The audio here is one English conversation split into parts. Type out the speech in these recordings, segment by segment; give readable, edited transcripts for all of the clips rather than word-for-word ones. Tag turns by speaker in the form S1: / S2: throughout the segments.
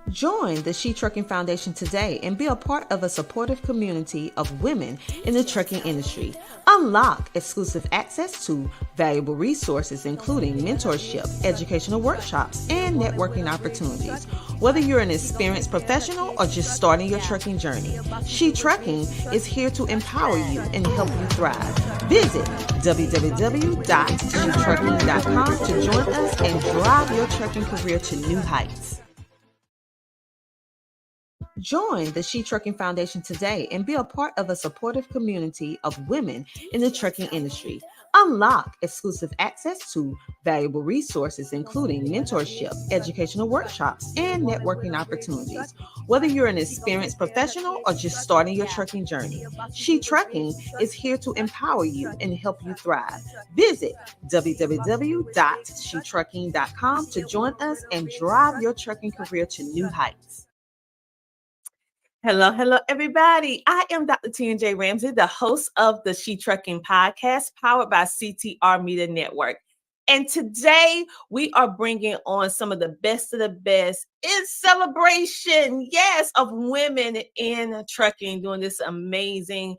S1: Join the She Trucking Foundation today and be a part of a supportive community of women in the trucking industry. Unlock exclusive access to valuable resources, including mentorship, educational workshops, and networking opportunities. Whether you're an experienced professional or just starting your trucking journey, She Trucking is here to empower you and help you thrive. Visit www.shetrucking.com to join us and drive your trucking career to new heights. Join the She Trucking Foundation today and be a part of a supportive community of women in the trucking industry. Unlock exclusive access to valuable resources, including mentorship, educational workshops, and networking opportunities. Whether you're an experienced professional or just starting your trucking journey, She Trucking is here to empower you and help you thrive. Visit www.shetrucking.com to join us and drive your trucking career to new heights. Hello, everybody. I am Dr. T&J Ramsey, the host of the She Trucking podcast, powered by CTR Media Network. And today we are bringing on some of the best of the best in celebration, yes, of women in trucking during this amazing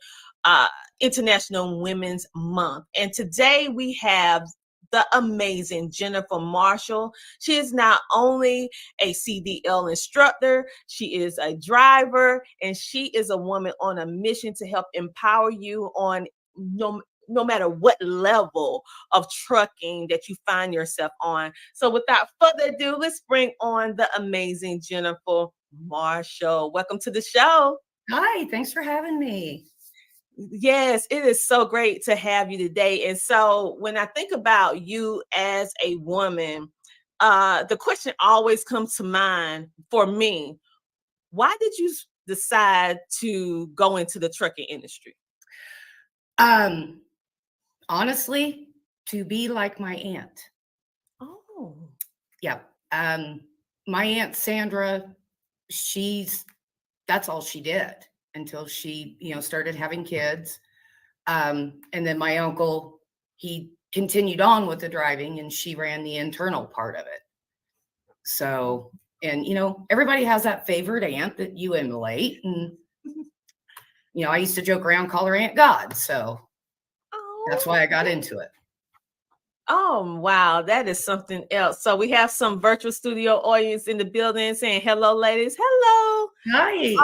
S1: International Women's Month. And today we have the amazing Jennifer Marshall. She is not only a CDL instructor, she is a driver, and she is a woman on a mission to help empower you on no matter what level of trucking that you find yourself on. So without further ado, let's bring on the amazing Jennifer Marshall. Welcome to the show.
S2: Hi, thanks for having me.
S1: Yes, it is so great to have you today. And so when I think about you as a woman, the question always comes to mind for me. Why did you decide to go into the trucking industry?
S2: Honestly, to be like my aunt.
S1: Oh.
S2: Yeah. My Aunt Sandra, that's all she did until she, started having kids. And then my uncle, he continued on with the driving and she ran the internal part of it. So, and, everybody has that favorite aunt that you emulate. And, I used to joke around, call her Aunt God. So that's why I got into it.
S1: Oh, wow. That is something else. So we have some virtual studio audience in the building saying, hello, ladies. Hello.
S2: Hi.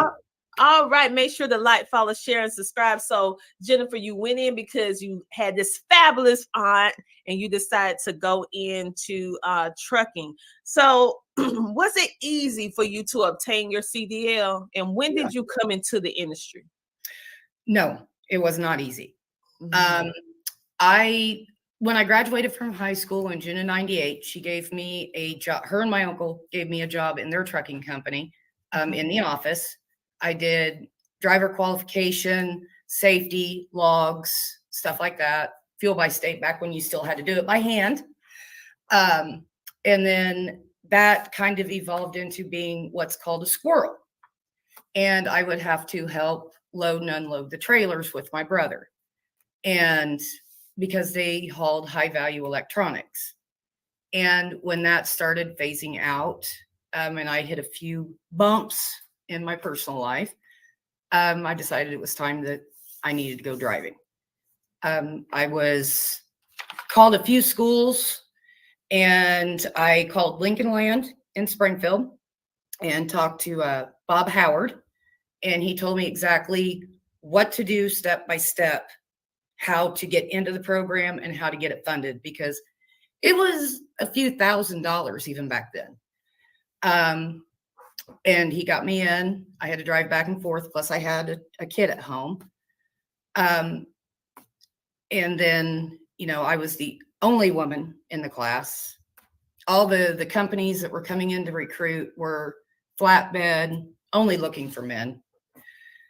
S1: All right. Make sure to like, follow, share, and subscribe. So, Jennifer, you went in because you had this fabulous aunt and you decided to go into trucking. So, was it easy for you to obtain your CDL? And when did you come into the industry?
S2: No, it was not easy.
S1: Mm-hmm.
S2: When I graduated from high school in June of '98, she gave me a job. Her and my uncle gave me a job in their trucking company in the office. I did driver qualification, safety, logs, stuff like that, fuel by state back when you still had to do it by hand. And then that kind of evolved into being what's called a squirrel. And I would have to help load and unload the trailers with my brother. And because they hauled high value electronics. And when that started phasing out, and I hit a few bumps in my personal life, I decided it was time that I needed to go driving. I was called a few schools, and I called Lincoln Land in Springfield and talked to Bob Howard, and he told me exactly what to do step by step, how to get into the program and how to get it funded, because it was a few $1,000s even back then. And he got me in. I had to drive back and forth. Plus I had a kid at home. And then, I was the only woman in the class. All the companies that were coming in to recruit were flatbed, only looking for men.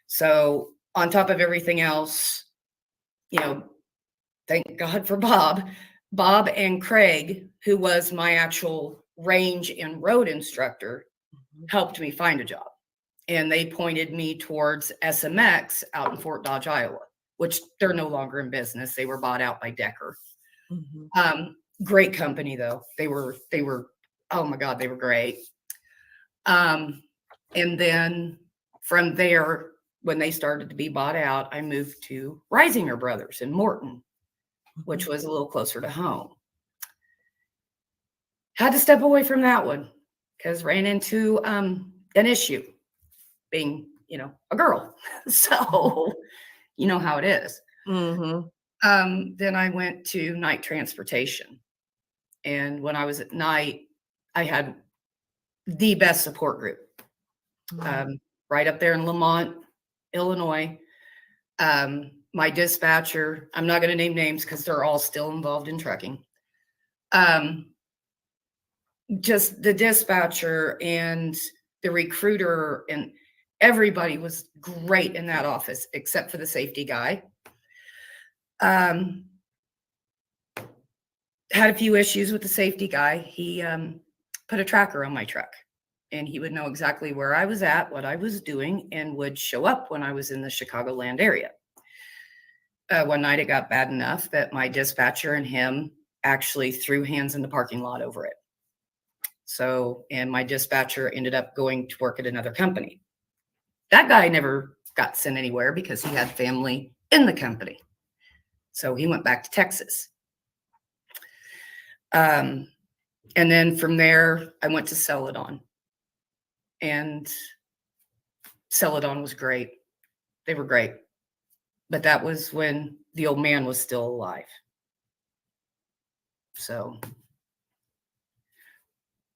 S2: So on top of everything else, thank God for Bob and Craig, who was my actual range and road instructor, helped me find a job. And they pointed me towards SMX out in Fort Dodge, Iowa, which they're no longer in business. They were bought out by Decker. Mm-hmm. Great company though. They were, oh my God, they were great. And then from there, when they started to be bought out, I moved to Risinger Brothers in Morton, which was a little closer to home. Had to step away from that one because ran into an issue being, a girl. So, you know how it is. Then I went to night transportation. And when I was at night, I had the best support group right up there in Lamont, Illinois. My dispatcher, I'm not going to name names because they're all still involved in trucking. Just the dispatcher and the recruiter and everybody was great in that office except for the safety guy. Had a few issues with the safety guy. He put a tracker on my truck and he would know exactly where I was at, what I was doing, and would show up when I was in the Chicagoland area. One night it got bad enough that my dispatcher and him actually threw hands in the parking lot over it. So, and my dispatcher ended up going to work at another company. That guy never got sent anywhere because he had family in the company. So he went back to Texas. And then from there, I went to Celadon. And Celadon was great. They were great. But that was when the old man was still alive. So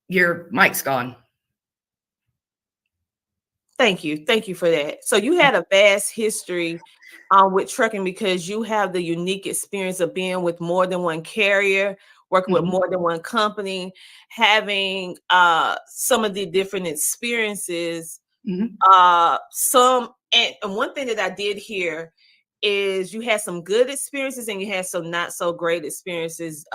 S2: your mic's gone.
S1: Thank you. Thank you for that. So you had a vast history with trucking because you have the unique experience of being with more than one carrier, working with more than one company, having some of the different experiences. And one thing that I did hear is you had some good experiences and you had some not so great experiences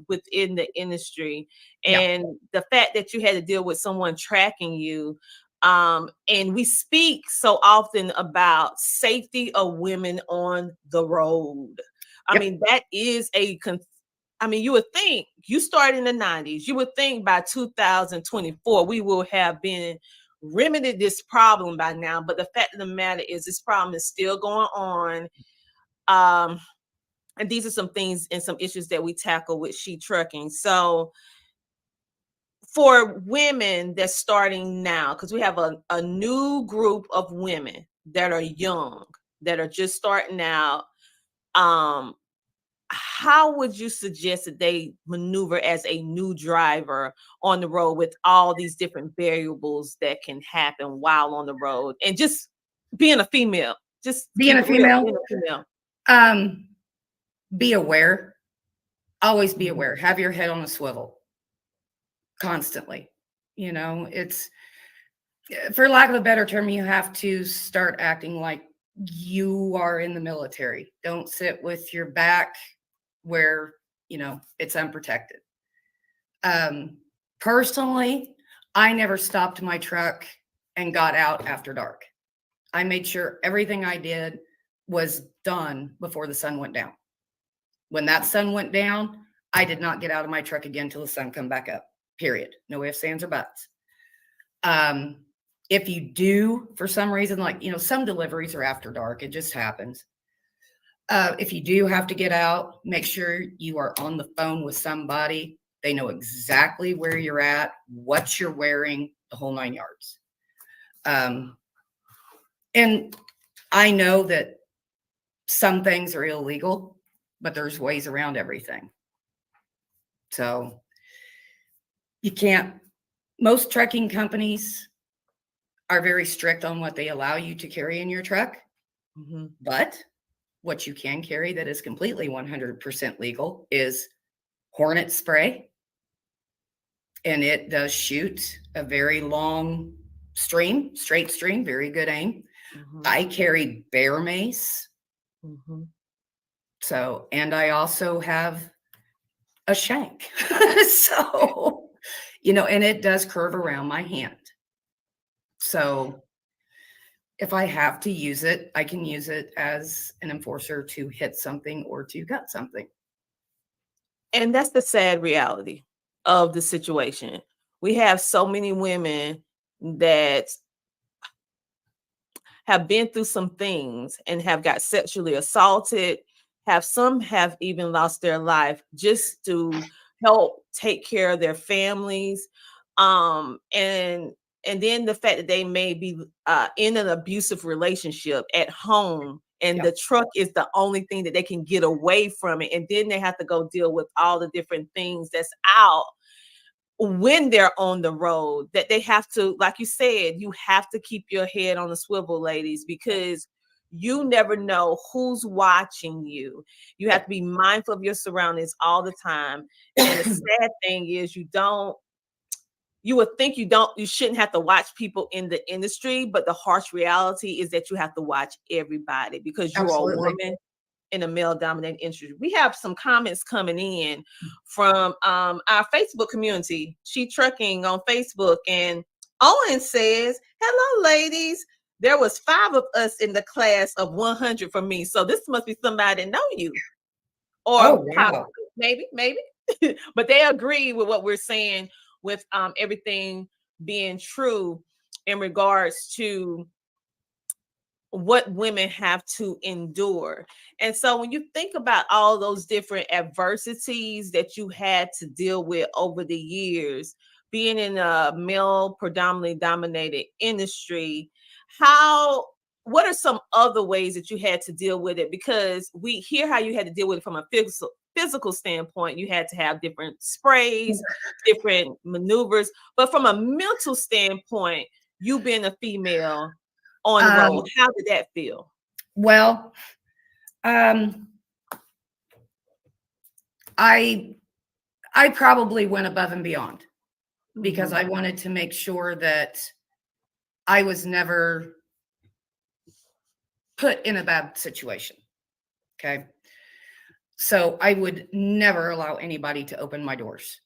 S1: within the industry. And the fact that you had to deal with someone tracking you. And we speak so often about safety of women on the road. I mean, that is you would think you started in the 90s. You would think by 2024, we will have been remedied this problem by now. But the fact of the matter is this problem is still going on. And these are some things and some issues that we tackle with She Trucking. So for women that's starting now, because we have a new group of women that are young, that are just starting out, how would you suggest that they maneuver as a new driver on the road with all these different variables that can happen while on the road and just being a female? Just
S2: being a female. Be aware. Always be aware. Have your head on a swivel. Constantly. It's, for lack of a better term, you have to start acting like you are in the military. Don't sit with your back where, it's unprotected. Personally, I never stopped my truck and got out after dark. I made sure everything I did was done before the sun went down. When that sun went down, I did not get out of my truck again till the sun come back up, period. No ifs, ands, or buts. If you do, for some reason, like, some deliveries are after dark, it just happens. If you do have to get out, make sure you are on the phone with somebody. They know exactly where you're at, what you're wearing, the whole 9 yards. And I know that some things are illegal, but there's ways around everything. So most trucking companies are very strict on what they allow you to carry in your truck. But what you can carry that is completely 100% legal is Hornet spray. And it does shoot a very long straight stream, very good aim. I carry bear mace. So, and I also have a shank. So, and it does curve around my hand. So if I have to use it, I can use it as an enforcer to hit something or to gut something.
S1: And that's the sad reality of the situation. We have so many women that have been through some things and have got sexually assaulted, some have even lost their life just to help take care of their families. And then the fact that they may be in an abusive relationship at home, and
S2: Yeah,
S1: the truck is the only thing that they can get away from it, and then they have to go deal with all the different things that's out when they're on the road, that they have to, like you said, you have to keep your head on the swivel, ladies, because you never know who's watching you. You have
S2: yeah.
S1: to be mindful of your surroundings all the time. And the sad thing is, you would think you shouldn't have to watch people in the industry, but the harsh reality is that you have to watch everybody because you're a
S2: Absolutely.
S1: woman in a male dominated industry. We have some comments coming in from our Facebook community, She Trucking on Facebook. And Owen says, hello, ladies. There was 5 of us in the class of 100 for me. So this must be somebody that know you,
S2: Oh,
S1: or
S2: wow.
S1: possibly, maybe. But they agree with what we're saying, with everything being true in regards to what women have to endure. And so when you think about all those different adversities that you had to deal with over the years, being in a male predominantly dominated industry, how what are some other ways that you had to deal with it? Because we hear how you had to deal with it from a physical standpoint. You had to have different sprays, different maneuvers, but from a mental standpoint, you being a female on the road,
S2: Um,
S1: how did that feel?
S2: well, um, I I probably went above and beyond because
S1: Mhm.
S2: I wanted to make sure that I was never put in a bad situation. Okay. So I would never allow anybody to open my doors.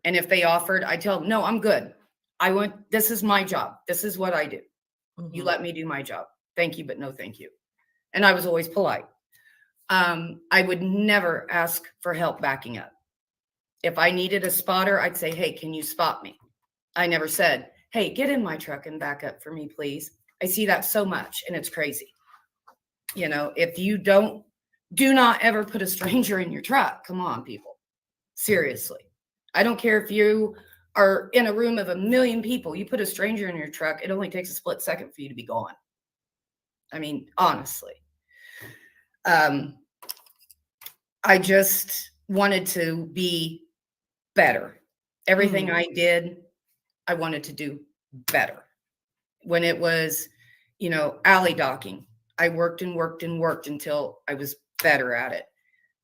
S2: And if they offered, I tell them, no, I'm good. This is my job. This is what I do. You
S1: Mhm.
S2: let me do my job. Thank you, but no thank you. And I was always polite. I would never ask for help backing up. If I needed a spotter, I'd say, hey, can you spot me? I never said, hey, get in my truck and back up for me, please. I see that so much and it's crazy. If you do not ever put a stranger in your truck. Come on, people. Seriously. I don't care if you are in a room of 1 million people, you put a stranger in your truck, it only takes a split second for you to be gone. I mean, honestly. Um, I just wanted to be better. Everything
S1: Mhm.
S2: I did, I wanted to do better. When it was, alley docking, I worked and worked and worked until I was better at it.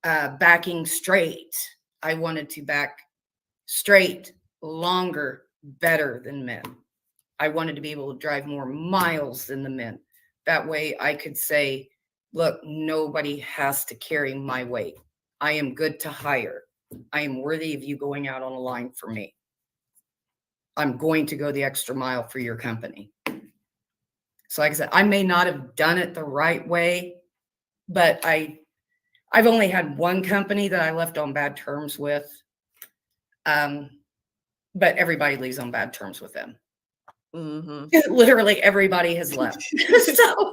S2: Backing straight, I wanted to back straight, longer, better than men. I wanted to be able to drive more miles than the men. That way I could say, look, nobody has to carry my weight. I am good to hire. I am worthy of you going out on a line for me. I'm going to go the extra mile for your company. So like I said, I may not have done it the right way, but I've only had one company that I left on bad terms with. But everybody leaves on bad terms with them.
S1: Mhm.
S2: Literally everybody has left. So,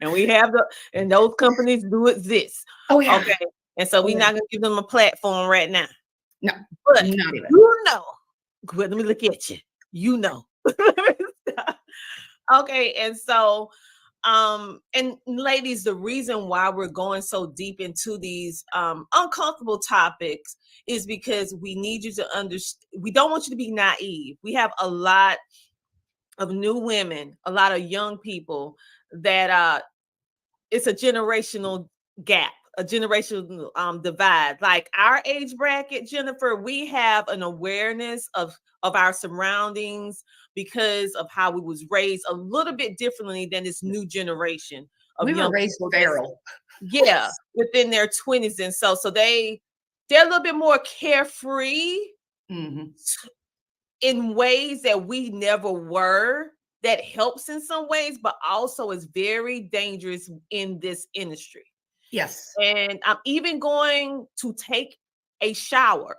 S1: And those companies do exist.
S2: oh yeah.
S1: Okay. And so
S2: Oh
S1: we're
S2: yeah.
S1: not gonna give them a platform right now.
S2: No,
S1: But
S2: not even.
S1: you know, let me look at you. You know. Okay, and so and ladies, the reason why we're going so deep into these uncomfortable topics is because we need you to understand. We don't want you to be naive. We have a lot of new women, a lot of young people that it's a generational gap, a generational divide. Like our age bracket, Jennifer, we have an awareness of our surroundings because of how we was raised a little bit differently than this new generation of
S2: We were
S1: young
S2: raised
S1: people that's,
S2: feral.
S1: yeah, within their 20s. And so they're a little bit more carefree
S2: Hmm.
S1: in ways that we never were. That helps in some ways, but also is very dangerous in this industry.
S2: Yes.
S1: And I'm even going to take a shower.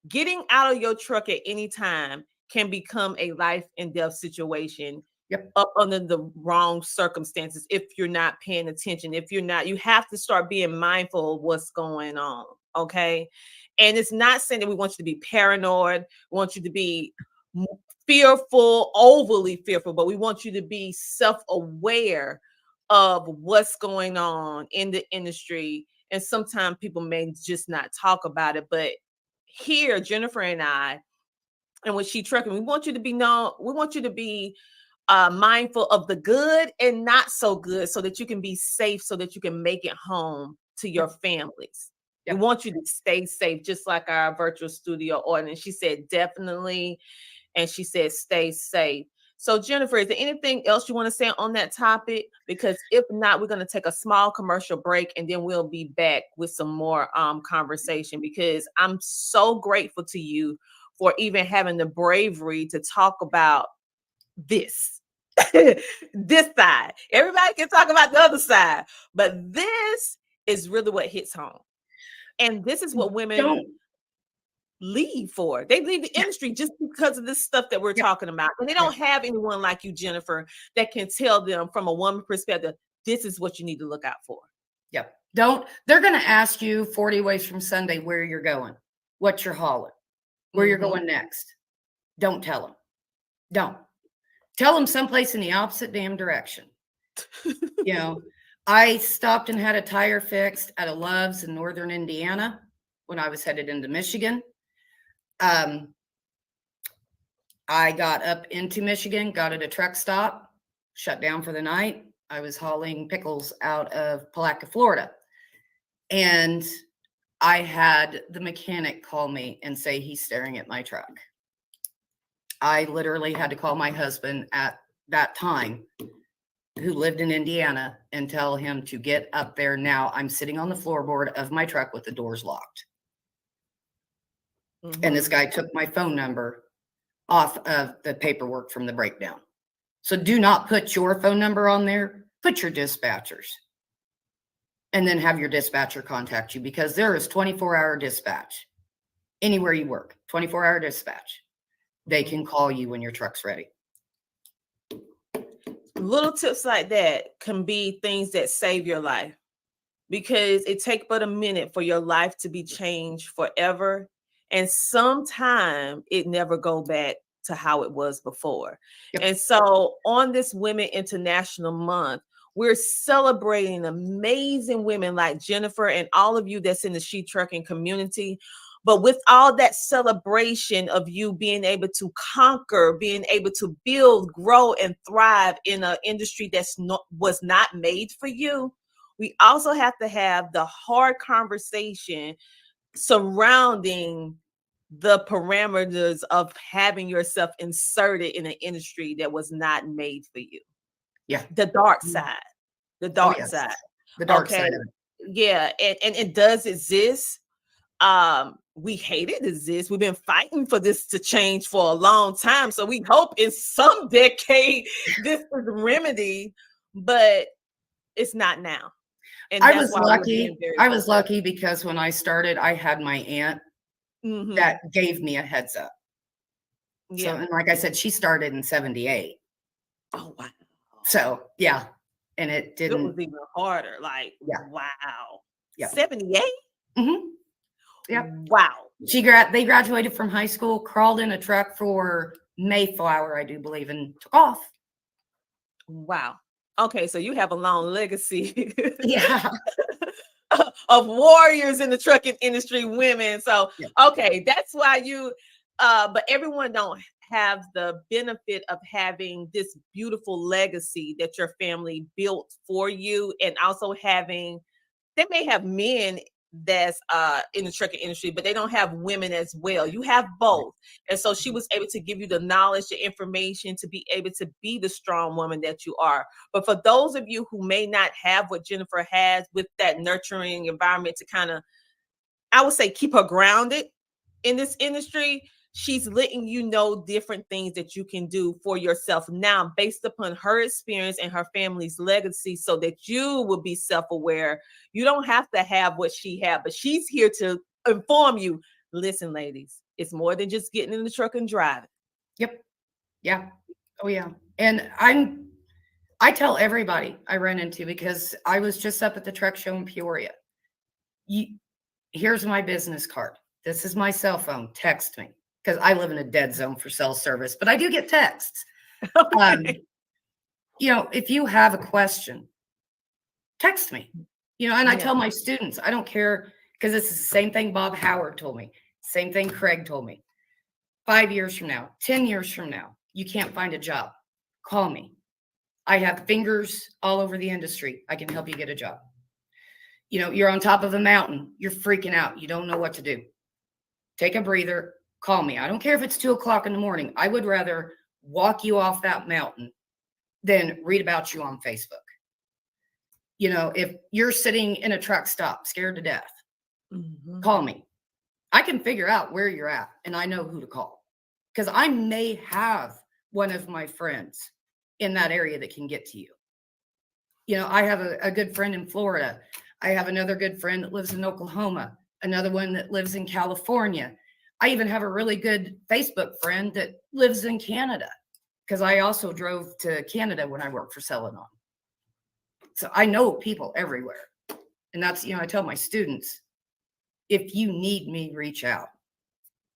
S1: Getting out of your truck at any time can become a life and death situation.
S2: Yep.
S1: up under the wrong circumstances if you're not paying attention. If you're not, you have to start being mindful of what's going on. Okay. And it's not saying that we want you to be paranoid, we want you to be fearful, overly fearful, but we want you to be self aware of what's going on in the industry. And sometimes people may just not talk about it. But here, Jennifer and I, and with She Trucking, we want you to be known, we want you to be mindful of the good and not so good so that you can be safe, so that you can make it home to your
S2: Yep.
S1: families. We
S2: Yep.
S1: want you to stay safe, just like our virtual studio audience. She said, definitely. And she said, stay safe. So, Jennifer, is there anything else you want to say on that topic? Because if not, we're going to take a small commercial break and then we'll be back with some more conversation, because I'm so grateful to you for even having the bravery to talk about this. This side. Everybody can talk about the other side, but this is really what hits home. And this is what women
S2: Don't.
S1: leave for. They leave the
S2: Yeah.
S1: industry just because of this stuff that we're
S2: Yep.
S1: talking about. And they
S2: Yep.
S1: don't have anyone like you, Jennifer, that can tell them from a woman perspective, this is what you need to look out for.
S2: Yep. Don't. They're going to ask you 40 ways from Sunday where you're going, what you're hauling, where you're going next. Don't tell them. Don't. Tell them someplace in the opposite damn direction. You know, I stopped and had a tire fixed at a Love's in northern Indiana when I was headed into Michigan. I got up into Michigan, got at a truck stop, shut down for the night. I was hauling pickles out of Palatka, Florida. And I had the mechanic call me and say he's staring at my truck. I literally had to call my husband at that time, who lived in Indiana, and tell him to get up there now. I'm sitting on the floorboard of my truck with the doors locked. And this guy took my phone number off of the paperwork from the breakdown. So do not put your phone number on there. Put your dispatchers. And then have your dispatcher contact you, because there is 24-hour dispatch. Anywhere you work, 24-hour dispatch. They can call you when your truck's ready.
S1: Little tips like that can be things that save your life, because it takes but a minute for your life to be changed forever. And sometime it never go back to how it was before.
S2: Yep.
S1: And so on this Women International Month, we're celebrating amazing women like Jennifer and all of you that's in the She Trucking community. But with all that celebration of you being able to conquer, being able to build, grow, and thrive in an industry was not made for you, we also have to have the hard conversation surrounding the parameters of having yourself inserted in an industry that was not made for you.
S2: Yeah.
S1: The dark side. The dark side.
S2: The dark
S1: Okay.
S2: side of it.
S1: Yeah. And it does exist. We hate it exists. We've been fighting for this to change for a long time. So we hope in some decade this is remedy, but it's not now. And
S2: I
S1: that's
S2: was
S1: why we're being
S2: lucky.
S1: very
S2: I was lucky because when I started, I had my aunt that
S1: Mhm.
S2: gave me a heads up. So,
S1: Yeah.
S2: and like I said, she started in 78.
S1: Oh wow.
S2: So yeah. And it
S1: It was
S2: didn't.
S1: even harder. Like,
S2: Yeah.
S1: wow.
S2: Yeah.
S1: 78?
S2: Mm-hmm. Yep.
S1: Wow.
S2: They graduated from high school, crawled in a truck for Mayflower, I do believe, and took off.
S1: Wow. Okay, so you have a long legacy.
S2: Yeah.
S1: Of warriors in the trucking industry, women. So
S2: Yeah.
S1: okay, that's why you but everyone don't have the benefit of having this beautiful legacy that your family built for you, and also having, they may have men that's in the trucking industry, but they don't have women as well. You have both. And so she was able to give you the knowledge, the information to be able to be the strong woman that you are. But for those of you who may not have what Jennifer has, with that nurturing environment to kind of, I would say, keep her grounded in this industry, she's letting you know different things that you can do for yourself now based upon her experience and her family's legacy, so that you will be self-aware. You don't have to have what she had, but she's here to inform you. Listen, ladies, it's more than just getting in the truck and driving.
S2: Yep. Yeah. Oh yeah. And I tell everybody I run into, because I was just up at the truck show in Peoria. You, here's my business card. This is my cell phone. Text me, because I live in a dead zone for cell service, but I do get texts. Um,
S1: Okay.
S2: if you have a question, text me. And I
S1: Yeah.
S2: tell my students, I don't care, because it's the same thing Bob Howard told me, same thing Craig told me. 5 years from now, 10 years from now, you can't find a job, call me. I have fingers all over the industry. I can help you get a job. You're on top of a mountain, you're freaking out, you don't know what to do. Take a breather, call me. I don't care if it's 2 o'clock in the morning. I would rather walk you off that mountain than read about you on Facebook. If you're sitting in a truck stop, scared to death, call me. I can figure out where you're at, and I know who to call, because I may have one of my friends in that area that can get to you. I have a good friend in Florida. I have another good friend that lives in Oklahoma, another one that lives in California. I even have a really good Facebook friend that lives in Canada, because I also drove to Canada when I worked for Celadon. So I know people everywhere. And that's, I tell my students, if you need me, reach out.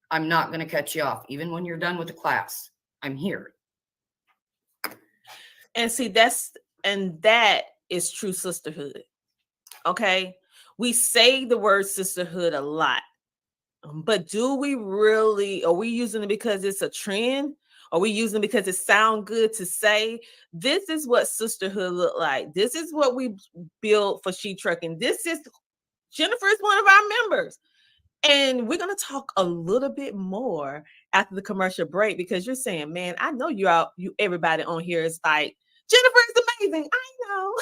S2: I'm not going to cut you off. Even when you're done with the class, I'm here.
S1: And see, that is true sisterhood. Okay. We say the word sisterhood a lot, but do we really, are we using it because it's a trend? Are we using it because it sounds good to say? This is what sisterhood look like. This is what we build for She Trucking. Jennifer is one of our members. And we're going to talk a little bit more after the commercial break, because you're saying, man, I know everybody on here is like, Jennifer is amazing. I know.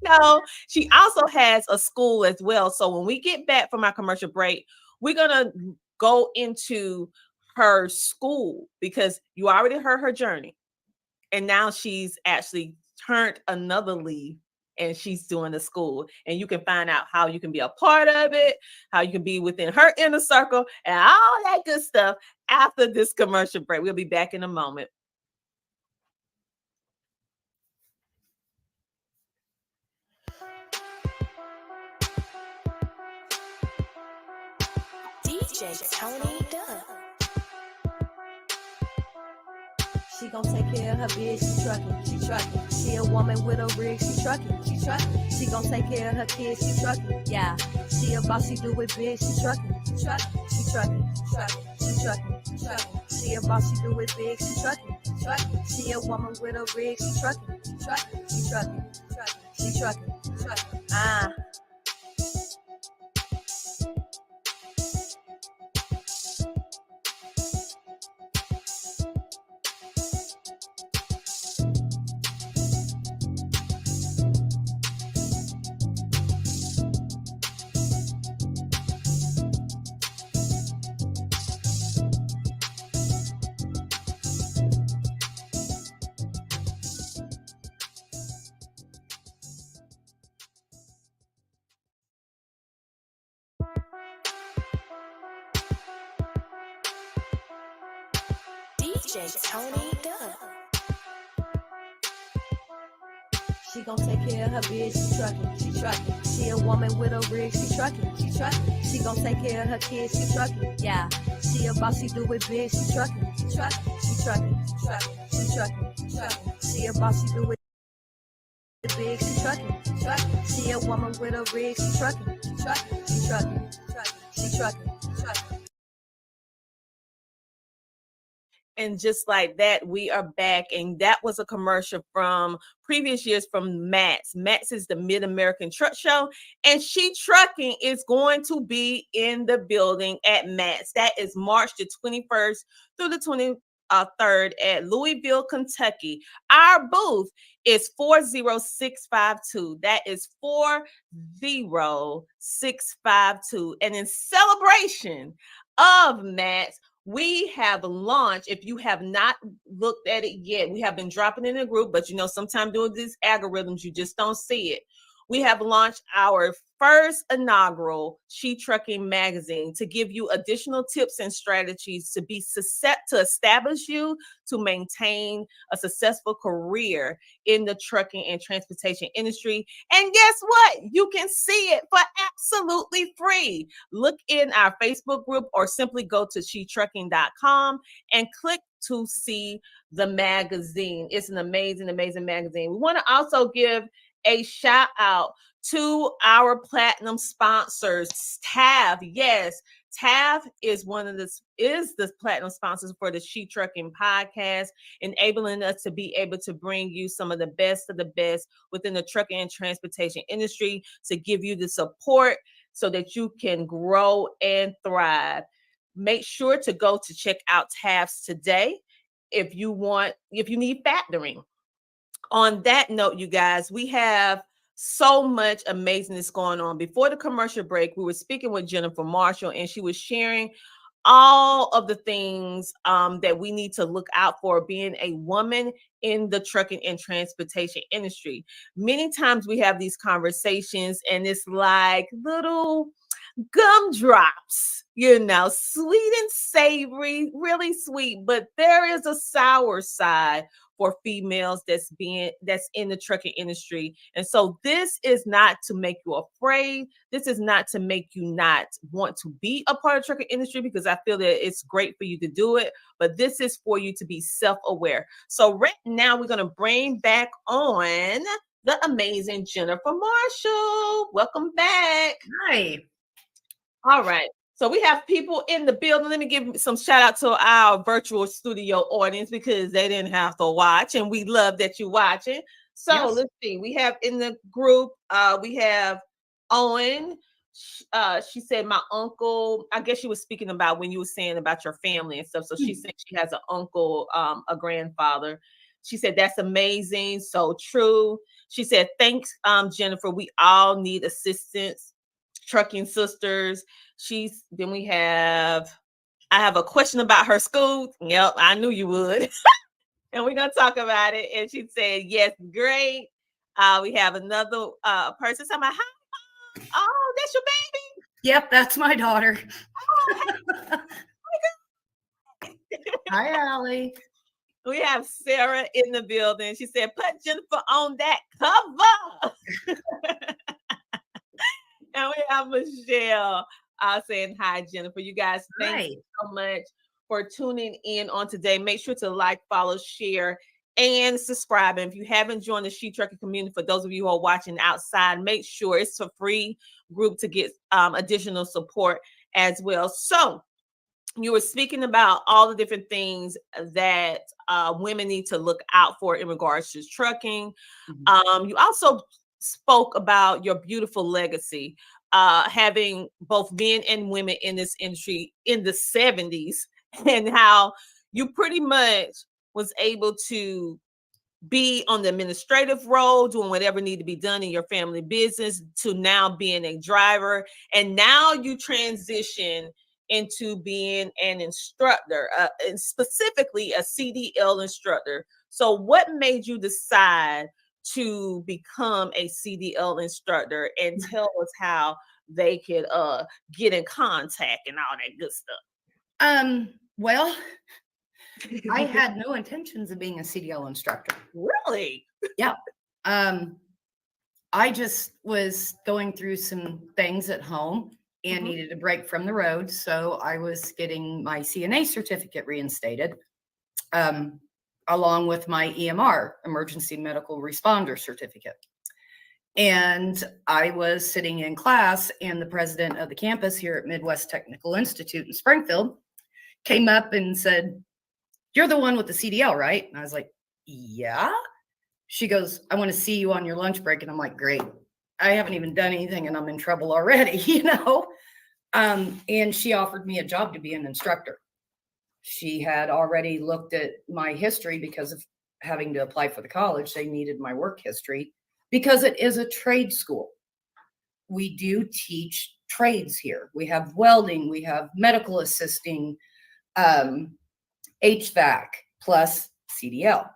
S1: No, she also has a school as well. So when we get back from our commercial break, we're going to go into her school, because you already heard her journey. And now she's actually turned another leaf, and she's doing the school. And you can find out how you can be a part of it, how you can be within her inner circle, and all that good stuff after this commercial break. We'll be back in a moment.
S3: DJ Tony Dubb. She gon' take care of her bitch, she truckin'. She a woman with a rig, she truckin'. She gon' take care of her kids, she truckin'. Yeah, she a boss, she do it big, she truckin'. She truckin'. She a boss, she do it big, she truckin'. She a woman with a rig, she truckin'. She truckin'. Ah. DJ Tony Dubb. She gon' take care of her bitch, she truckin'. She a woman with a rig, she truckin'. She gon' take care of her kids, she truckin'. Yeah, she a boss, she do it big, she truckin'. She truckin'. She a boss, she do it big, she truckin'. She a woman with a rig, she truckin'. She truckin'.
S1: And just like that, we are back. And that was a commercial from previous years from Matt's. Matt's is the Mid-American Truck Show. And She Trucking is going to be in the building at Matt's. That is March the 21st through the 23rd at Louisville, Kentucky. Our booth is 40652. That is 40652. And in celebration of Matt's, we have launched, if you have not looked at it yet, we have been dropping it in a group, but sometimes doing these algorithms, you just don't see it. we have launched our first inaugural She Trucking magazine to give you additional tips and strategies to be to establish you to maintain a successful career in the trucking and transportation industry. And guess what? You can see it for absolutely free. Look in our Facebook group or simply go to shetrucking.com and click to see the magazine. It's an amazing, amazing magazine. We want to also give a shout out to our platinum sponsors, TAV. Yes, TAV is the platinum sponsors for the She Trucking podcast, enabling us to be able to bring you some of the best within the trucking and transportation industry, to give you the support so that you can grow and thrive. Make sure to go to check out TAVs today if you need factoring. On that note, you guys, we have so much amazingness going on. Before the commercial break, we were speaking with Jennifer Marshall, and she was sharing all of the things that we need to look out for being a woman in the trucking and transportation industry. Many times we have these conversations, and it's like little gumdrops, sweet and savory, really sweet, but there is a sour side for females that's in the trucking industry. And so this is not to make you afraid. This is not to make you not want to be a part of the trucking industry, because I feel that it's great for you to do it, but this is for you to be self-aware. So right now we're going to bring back on the amazing Jennifer Marshall. Welcome back.
S2: Hi.
S1: All right. So we have people in the building. Let me give some shout out to our virtual studio audience, because they didn't have to watch, and we love that you're watching. So yes. Let's see. We have in the group, we have Owen. She said, my uncle, I guess she was speaking about when you were saying about your family and stuff. So she said she has an uncle, a grandfather. She said, that's amazing. So true. She said, thanks, Jennifer. We all need assistance. Trucking sisters. I have a question about her school. Yep, I knew you would. And we're gonna talk about it. And she said, yes, great. We have another person talking about, hi, Mom. Oh, that's your baby.
S2: Yep, that's my daughter.
S1: Oh,
S2: hi, Allie.
S1: We have Sarah in the building. She said, put Jennifer on that cover. And we have Michelle saying hi, Jennifer. You guys, thank you so much for tuning in on today. Make sure to like, follow, share, and subscribe. And if you haven't joined the She Trucking community, for those of you who are watching outside, make sure it's a free group to get additional support as well. So you were speaking about all the different things that women need to look out for in regards to trucking. Mm-hmm. You also spoke about your beautiful legacy, having both men and women in this industry in the 70s, and how you pretty much was able to be on the administrative role, doing whatever needed to be done in your family business, to now being a driver. And now you transition into being an instructor, and specifically a CDL instructor. So what made you decide to become a CDL instructor, and tell us how they could get in contact and all that good stuff?
S2: Well, I had no intentions of being a CDL instructor.
S1: Really?
S2: Yeah. I just was going through some things at home and mm-hmm. needed a break from the road. So I was getting my CNA certificate reinstated, along with my EMR, Emergency Medical Responder Certificate. And I was sitting in class, and the president of the campus here at Midwest Technical Institute in Springfield came up and said, you're the one with the CDL, right? And I was like, yeah. She goes, I want to see you on your lunch break. And I'm like, great. I haven't even done anything and I'm in trouble already, And she offered me a job to be an instructor. She had already looked at my history because of having to apply for the college. They needed my work history because it is a trade school. We do teach trades here. We have welding, we have medical assisting, HVAC plus CDL.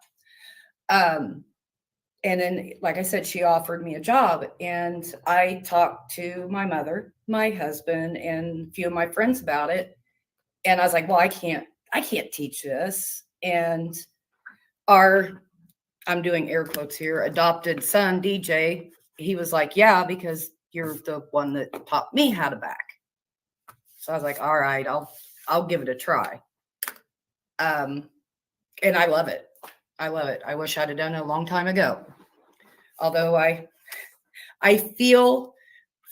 S2: And then, like I said, she offered me a job, and I talked to my mother, my husband, and a few of my friends about it. And I was like, well, I can't teach this. And I'm doing air quotes here, adopted son, DJ, he was like, yeah, because you're the one that taught me how to back. So I was like, all right, I'll give it a try. And I love it. I love it. I wish I'd have done it a long time ago. Although I feel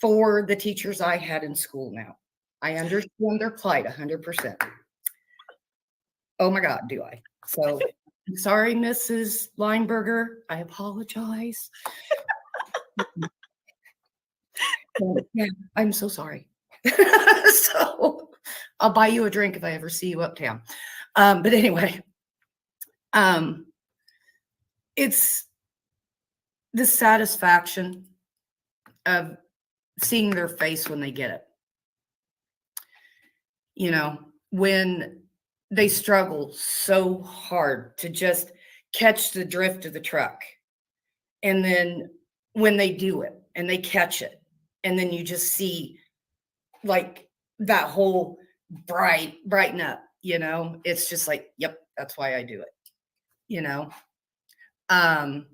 S2: for the teachers I had in school now. I understand their plight 100%. Oh my God, do I? So sorry, Mrs. Lineberger. I apologize. Yeah, I'm so sorry. So I'll buy you a drink if I ever see you uptown. But anyway, it's the satisfaction of seeing their face when they get it. You know, when they struggle so hard to just catch the drift of the truck. And then when they do it and they catch it, and then you just see like that whole brighten up, you know, it's just like, yep, that's why I do it, you know. And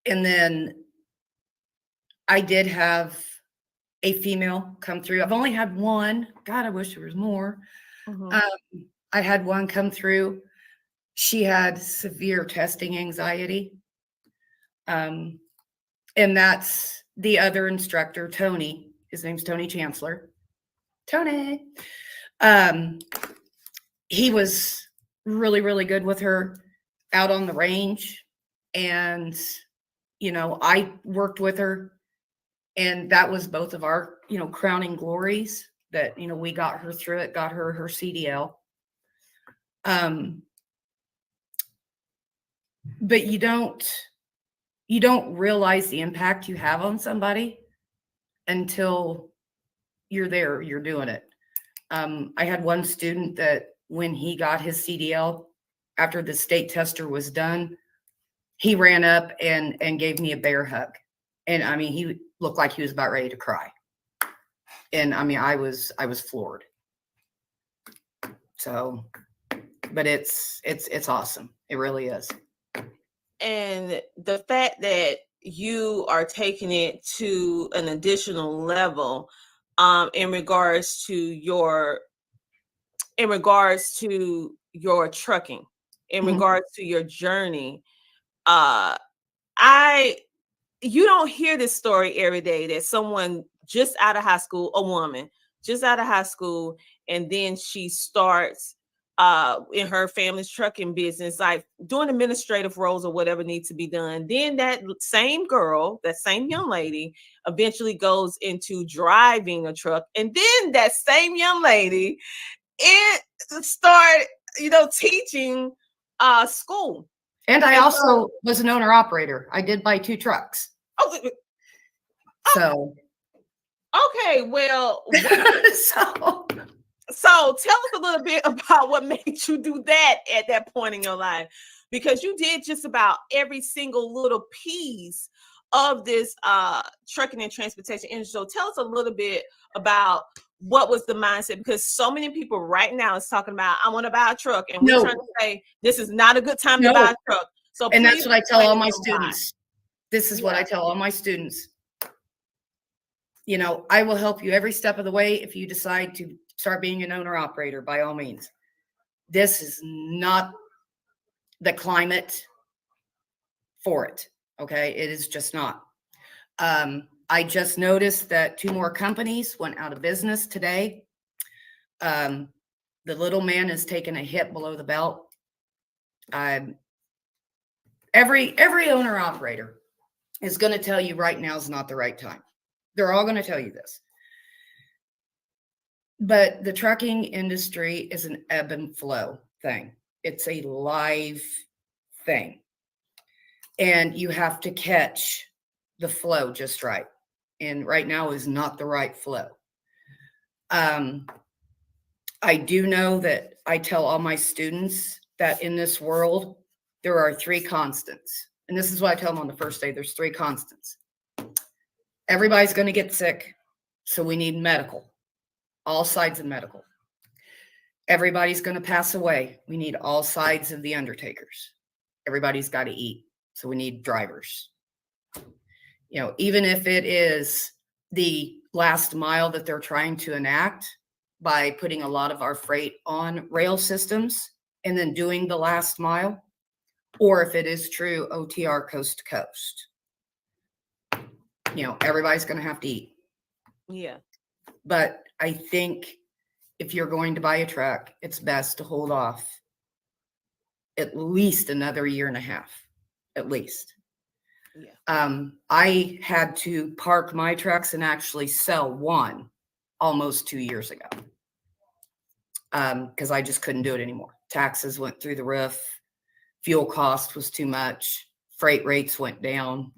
S2: then I did have a female come through. I've only had one. God, I wish there was more. I had one come through. She had severe testing anxiety. And that's the other instructor, Tony. His name's Tony Chancellor. Tony. He was really, really good with her out on the range. And, you know, I worked with her. And that was both of our, you know, crowning glories that, you know, we got her through it, got her CDL. But you don't realize the impact you have on somebody until you're there, you're doing it. I had one student that when he got his CDL, after the state tester was done, he ran up and gave me a bear hug. And I mean, he looked like he was about ready to cry. And I mean, I was floored. So, but it's awesome. It really is.
S1: And the fact that you are taking it to an additional level, in regards to your trucking, in regards to your journey, you don't hear this story every day that someone just out of high school, a woman just out of high school, and then she starts in her family's trucking business, like doing administrative roles or whatever needs to be done. Then that same girl, that same young lady, eventually goes into driving a truck, and then that same young lady start, you know, teaching school.
S2: And I also was an owner operator. I did buy 2 trucks. So
S1: okay, well, so tell us a little bit about what made you do that at that point in your life, because you did just about every single little piece of this trucking and transportation industry. So tell us a little bit about what was the mindset, because so many people right now is talking about, I want to buy a truck, and we're trying to say this is not a good time to buy a truck. So
S2: and that's what I tell all my students. This is what I tell all my students. You know, I will help you every step of the way if you decide to start being an owner operator, by all means. This is not the climate for it. Okay. It is just not. I just noticed that 2 more companies went out of business today. The little man is taking a hit below the belt. Every owner operator is going to tell you right now is not the right time. They're all going to tell you this. But the trucking industry is an ebb and flow thing. It's a live thing. And you have to catch the flow just right. And right now is not the right flow. I do know that I tell all my students that in this world, there are 3 constants. and this is what I tell them on the first day, there's 3 constants. Everybody's going to get sick, so we need medical, all sides of medical. Everybody's going to pass away. We need all sides of the undertakers. Everybody's got to eat, so we need drivers. You know, even if it is the last mile that they're trying to enact by putting a lot of our freight on rail systems and then doing the last mile, or if it is true OTR coast to coast, you know, everybody's going to have to eat.
S1: Yeah.
S2: But I think if you're going to buy a truck, it's best to hold off at least another 1.5 years, at least.
S1: Yeah.
S2: I had to park my trucks and actually sell one almost 2 years ago. Because I just couldn't do it anymore. Taxes went through the roof. Fuel cost was too much. Freight rates went down.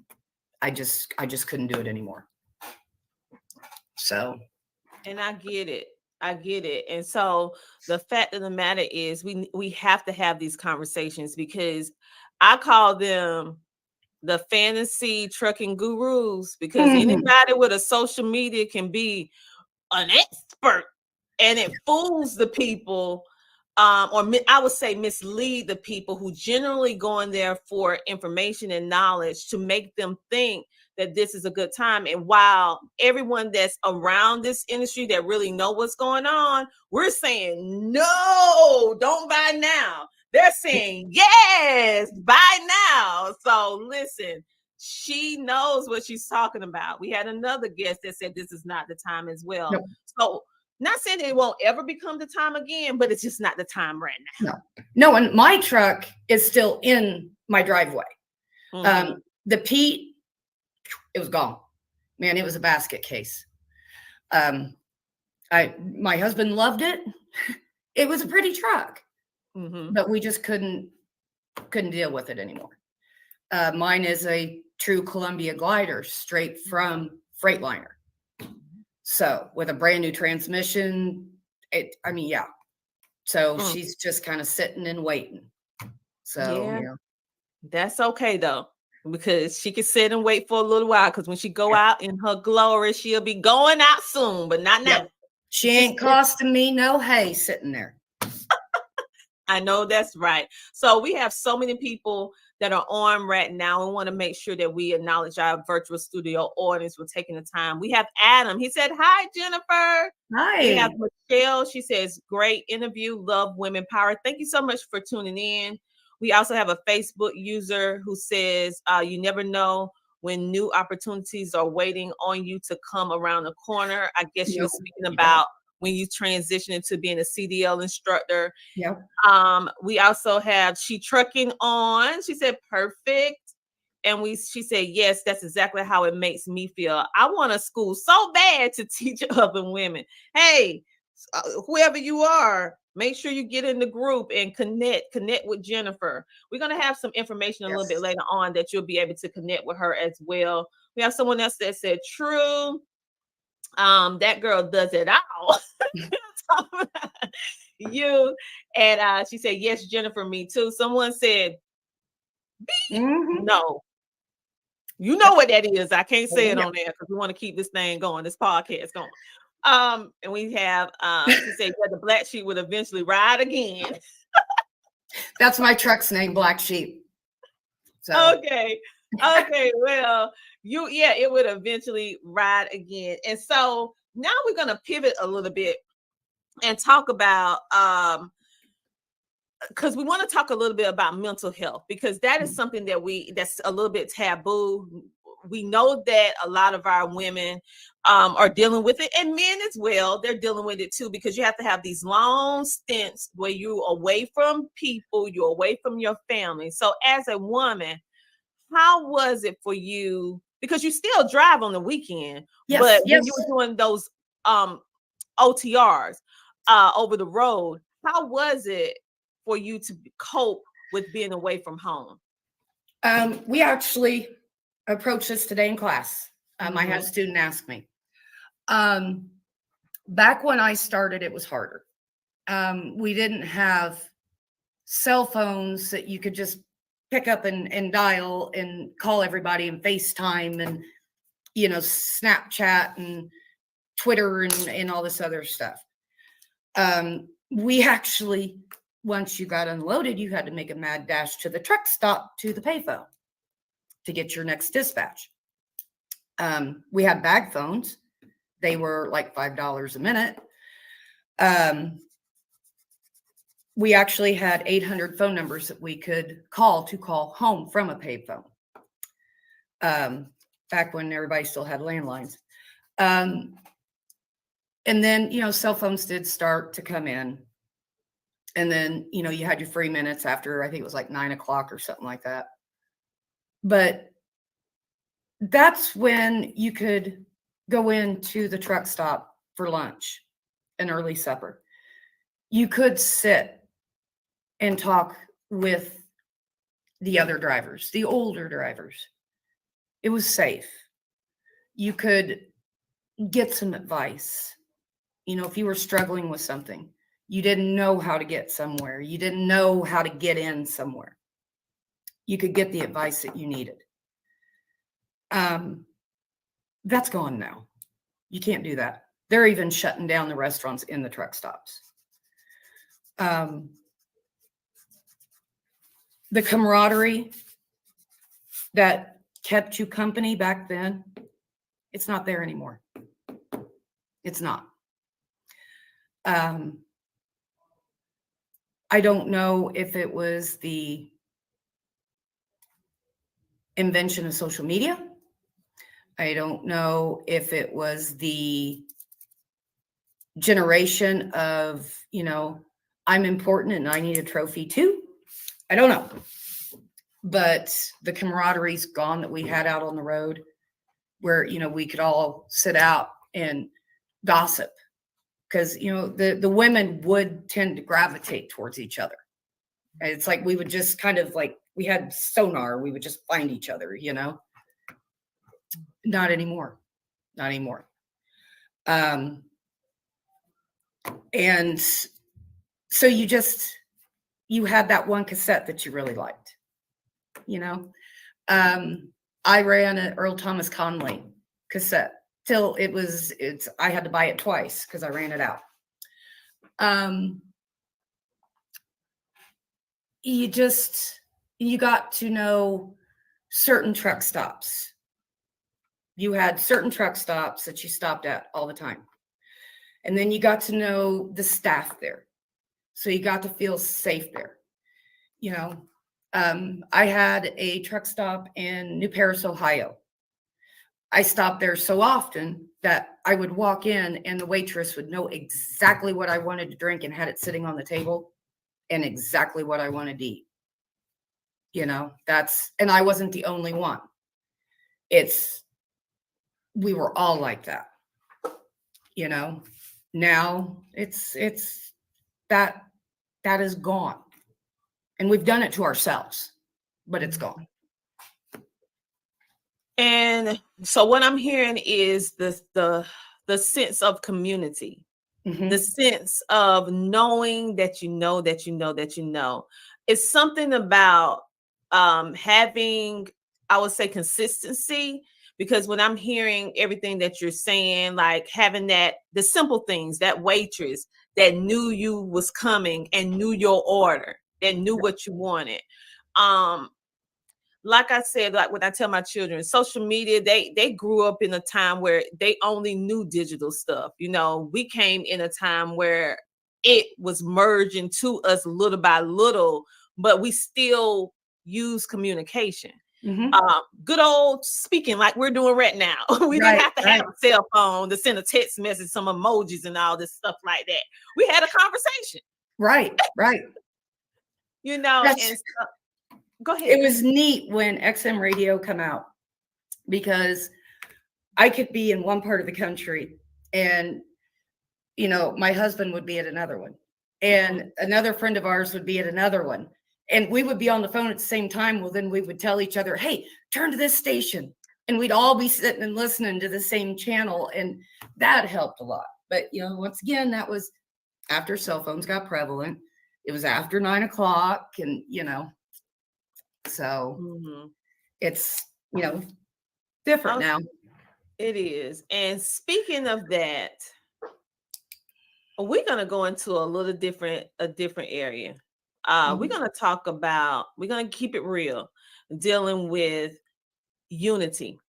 S2: I just couldn't do it anymore. So.
S1: And I get it. I get it. And so the fact of the matter is we have to have these conversations, because I call them the fantasy trucking gurus, because anybody with a social media can be an expert, and it fools the people, or I would say mislead the people who generally go in there for information and knowledge to make them think that this is a good time. And while everyone that's around this industry that really know what's going on, we're saying, no, don't buy now. They're saying, yes, buy now. So listen, she knows what she's talking about. We had another guest that said this is not the time as well.
S2: Nope.
S1: So not saying it won't ever become the time again, but it's just not the time right now.
S2: No, and my truck is still in my driveway. The peat, it was gone. Man, it was a basket case. My husband loved it. It was a pretty truck, but we just couldn't deal with it anymore. Mine is a true Columbia glider, straight from Freightliner. So with a brand new transmission, yeah. So she's just kind of sitting and waiting. So yeah.
S1: That's okay though, because she can sit and wait for a little while, because when she go out in her glory, she'll be going out soon, but not now.
S2: She ain't costing me no hay sitting there.
S1: I know that's right. So we have so many people that are on right now. We want to make sure that we acknowledge our virtual studio audience for taking the time. We have Adam. He said, hi, Jennifer.
S2: Hi.
S1: We have Michelle. She says, great interview. Love women power. Thank you so much for tuning in. We also have a Facebook user who says, you never know when new opportunities are waiting on you to come around the corner. I guess she was speaking about when you transition into being a CDL instructor.
S2: Yep.
S1: We also have She Trucking on. She said, perfect. And she said, yes, that's exactly how it makes me feel. I want a school so bad to teach other women. Hey, whoever you are, make sure you get in the group and connect with Jennifer. We're going to have some information a little bit later on that you'll be able to connect with her as well. We have someone else that said, true. That girl does it all. You. And she said, yes, Jennifer, me too. Someone said, no. You know what that is. I can't say it on there because we want to keep this thing going, this podcast going. And we have she said, yeah, the black sheep would eventually ride again.
S2: That's my truck's name, Black Sheep. So
S1: okay, well, it would eventually ride again. And so now we're gonna pivot a little bit and talk about because we want to talk a little bit about mental health, because that is something that's a little bit taboo. We know that a lot of our women are dealing with it, and men as well. They're dealing with it too, because you have to have these long stints where you're away from people, you're away from your family. So as a woman, how was it for you? Because you still drive on the weekend, but when you were doing those OTRs over the road, how was it for you to cope with being away from home?
S2: We actually approached this today in class. I had a student ask me. Back when I started, it was harder. We didn't have cell phones that you could just pick up and dial and call everybody and FaceTime and, Snapchat and Twitter and all this other stuff. We actually, once you got unloaded, you had to make a mad dash to the truck stop to the payphone to get your next dispatch. We had bag phones. They were like $5 a minute. We actually had 800 phone numbers that we could call to call home from a payphone. Back when everybody still had landlines. And then, cell phones did start to come in. And then, you had your free minutes after, I think it was like 9 o'clock or something like that. But that's when you could go into the truck stop for lunch, an early supper. You could sit and talk with the other drivers, the older drivers. It was safe. You could get some advice. If you were struggling with something, you didn't know how to get somewhere, you didn't know how to get in somewhere, you could get the advice that you needed. That's gone now. You can't do that. They're even shutting down the restaurants in the truck stops. The camaraderie that kept you company back then, it's not there anymore. It's not. I don't know if it was the invention of social media. I don't know if it was the generation of, I'm important and I need a trophy too. I don't know. But the camaraderie's gone that we had out on the road where, we could all sit out and gossip. Because, the women would tend to gravitate towards each other. And it's like we would just kind of like, we had sonar, we would just find each other, Not anymore. Not anymore. And so you had that one cassette that you really liked, I ran an Earl Thomas Conley cassette till I had to buy it twice because I ran it out. You got to know certain truck stops. You had certain truck stops that you stopped at all the time. And then you got to know the staff there. So you got to feel safe there. I had a truck stop in New Paris, Ohio. I stopped there so often that I would walk in and the waitress would know exactly what I wanted to drink and had it sitting on the table and exactly what I wanted to eat. And I wasn't the only one. We were all like that. Now it's that is gone. And we've done it to ourselves, but it's gone.
S1: And so what I'm hearing is the sense of community, the sense of knowing that you know that you know that you know. It's something about having, I would say, consistency, because when I'm hearing everything that you're saying, like having the simple things, that waitress that knew you was coming and knew your order, that knew what you wanted. Like I said, like when I tell my children, social media, they grew up in a time where they only knew digital stuff. We came in a time where it was merging to us little by little, but we still use communication. Good old speaking like we're doing right now. We didn't have to have a cell phone to send a text message, some emojis and all this stuff like that. We had a conversation.
S2: Right.
S1: And so, go ahead.
S2: It was neat when XM radio come out, because I could be in one part of the country and, my husband would be at another one and another friend of ours would be at another one. And we would be on the phone at the same time. Well, then we would tell each other, hey, turn to this station. And we'd all be sitting and listening to the same channel. And that helped a lot. But, once again, that was after cell phones got prevalent. It was after 9 o'clock. And, So
S1: Mhm.
S2: it's, different
S1: Okay,
S2: now.
S1: it is. And speaking of that, we're gonna go into a different area. We're
S2: Mhm.
S1: gonna talk about, we're gonna keep it real, dealing with unity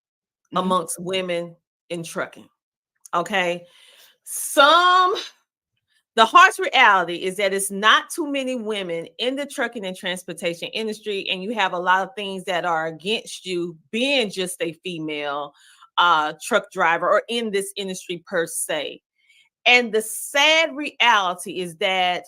S2: Mhm.
S1: amongst women in trucking. Okay. Some The harsh reality is that it's not too many women in the trucking and transportation industry, and you have a lot of things that are against you being just a female truck driver or in this industry per se. And the sad reality is that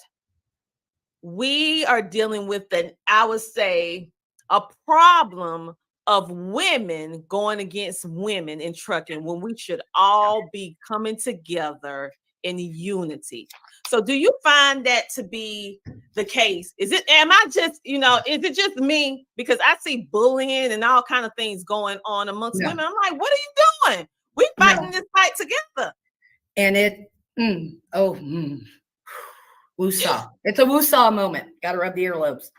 S1: we are dealing with I would say, a problem of women going against women in trucking when we should all be coming together in unity. So do you find that to be the case? Am I just, is it just me? Because I see bullying and all kind of things going on amongst
S2: No,
S1: women. I'm like, what are you doing? We fighting
S2: no.
S1: this fight together.
S2: And woosah. It's a woosah moment. Got to rub the earlobes.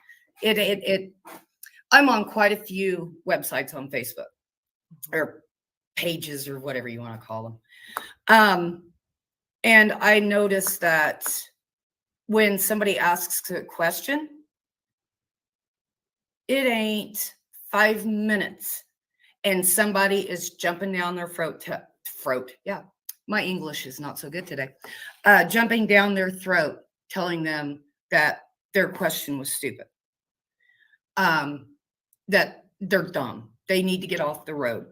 S2: I'm on quite a few websites on Facebook or pages or whatever you want to call them. And I noticed that when somebody asks a question, it ain't 5 minutes and somebody is jumping down their throat. Yeah, my English is not so good today. Jumping down their throat, telling them that their question was stupid, that they're dumb, they need to get off the road,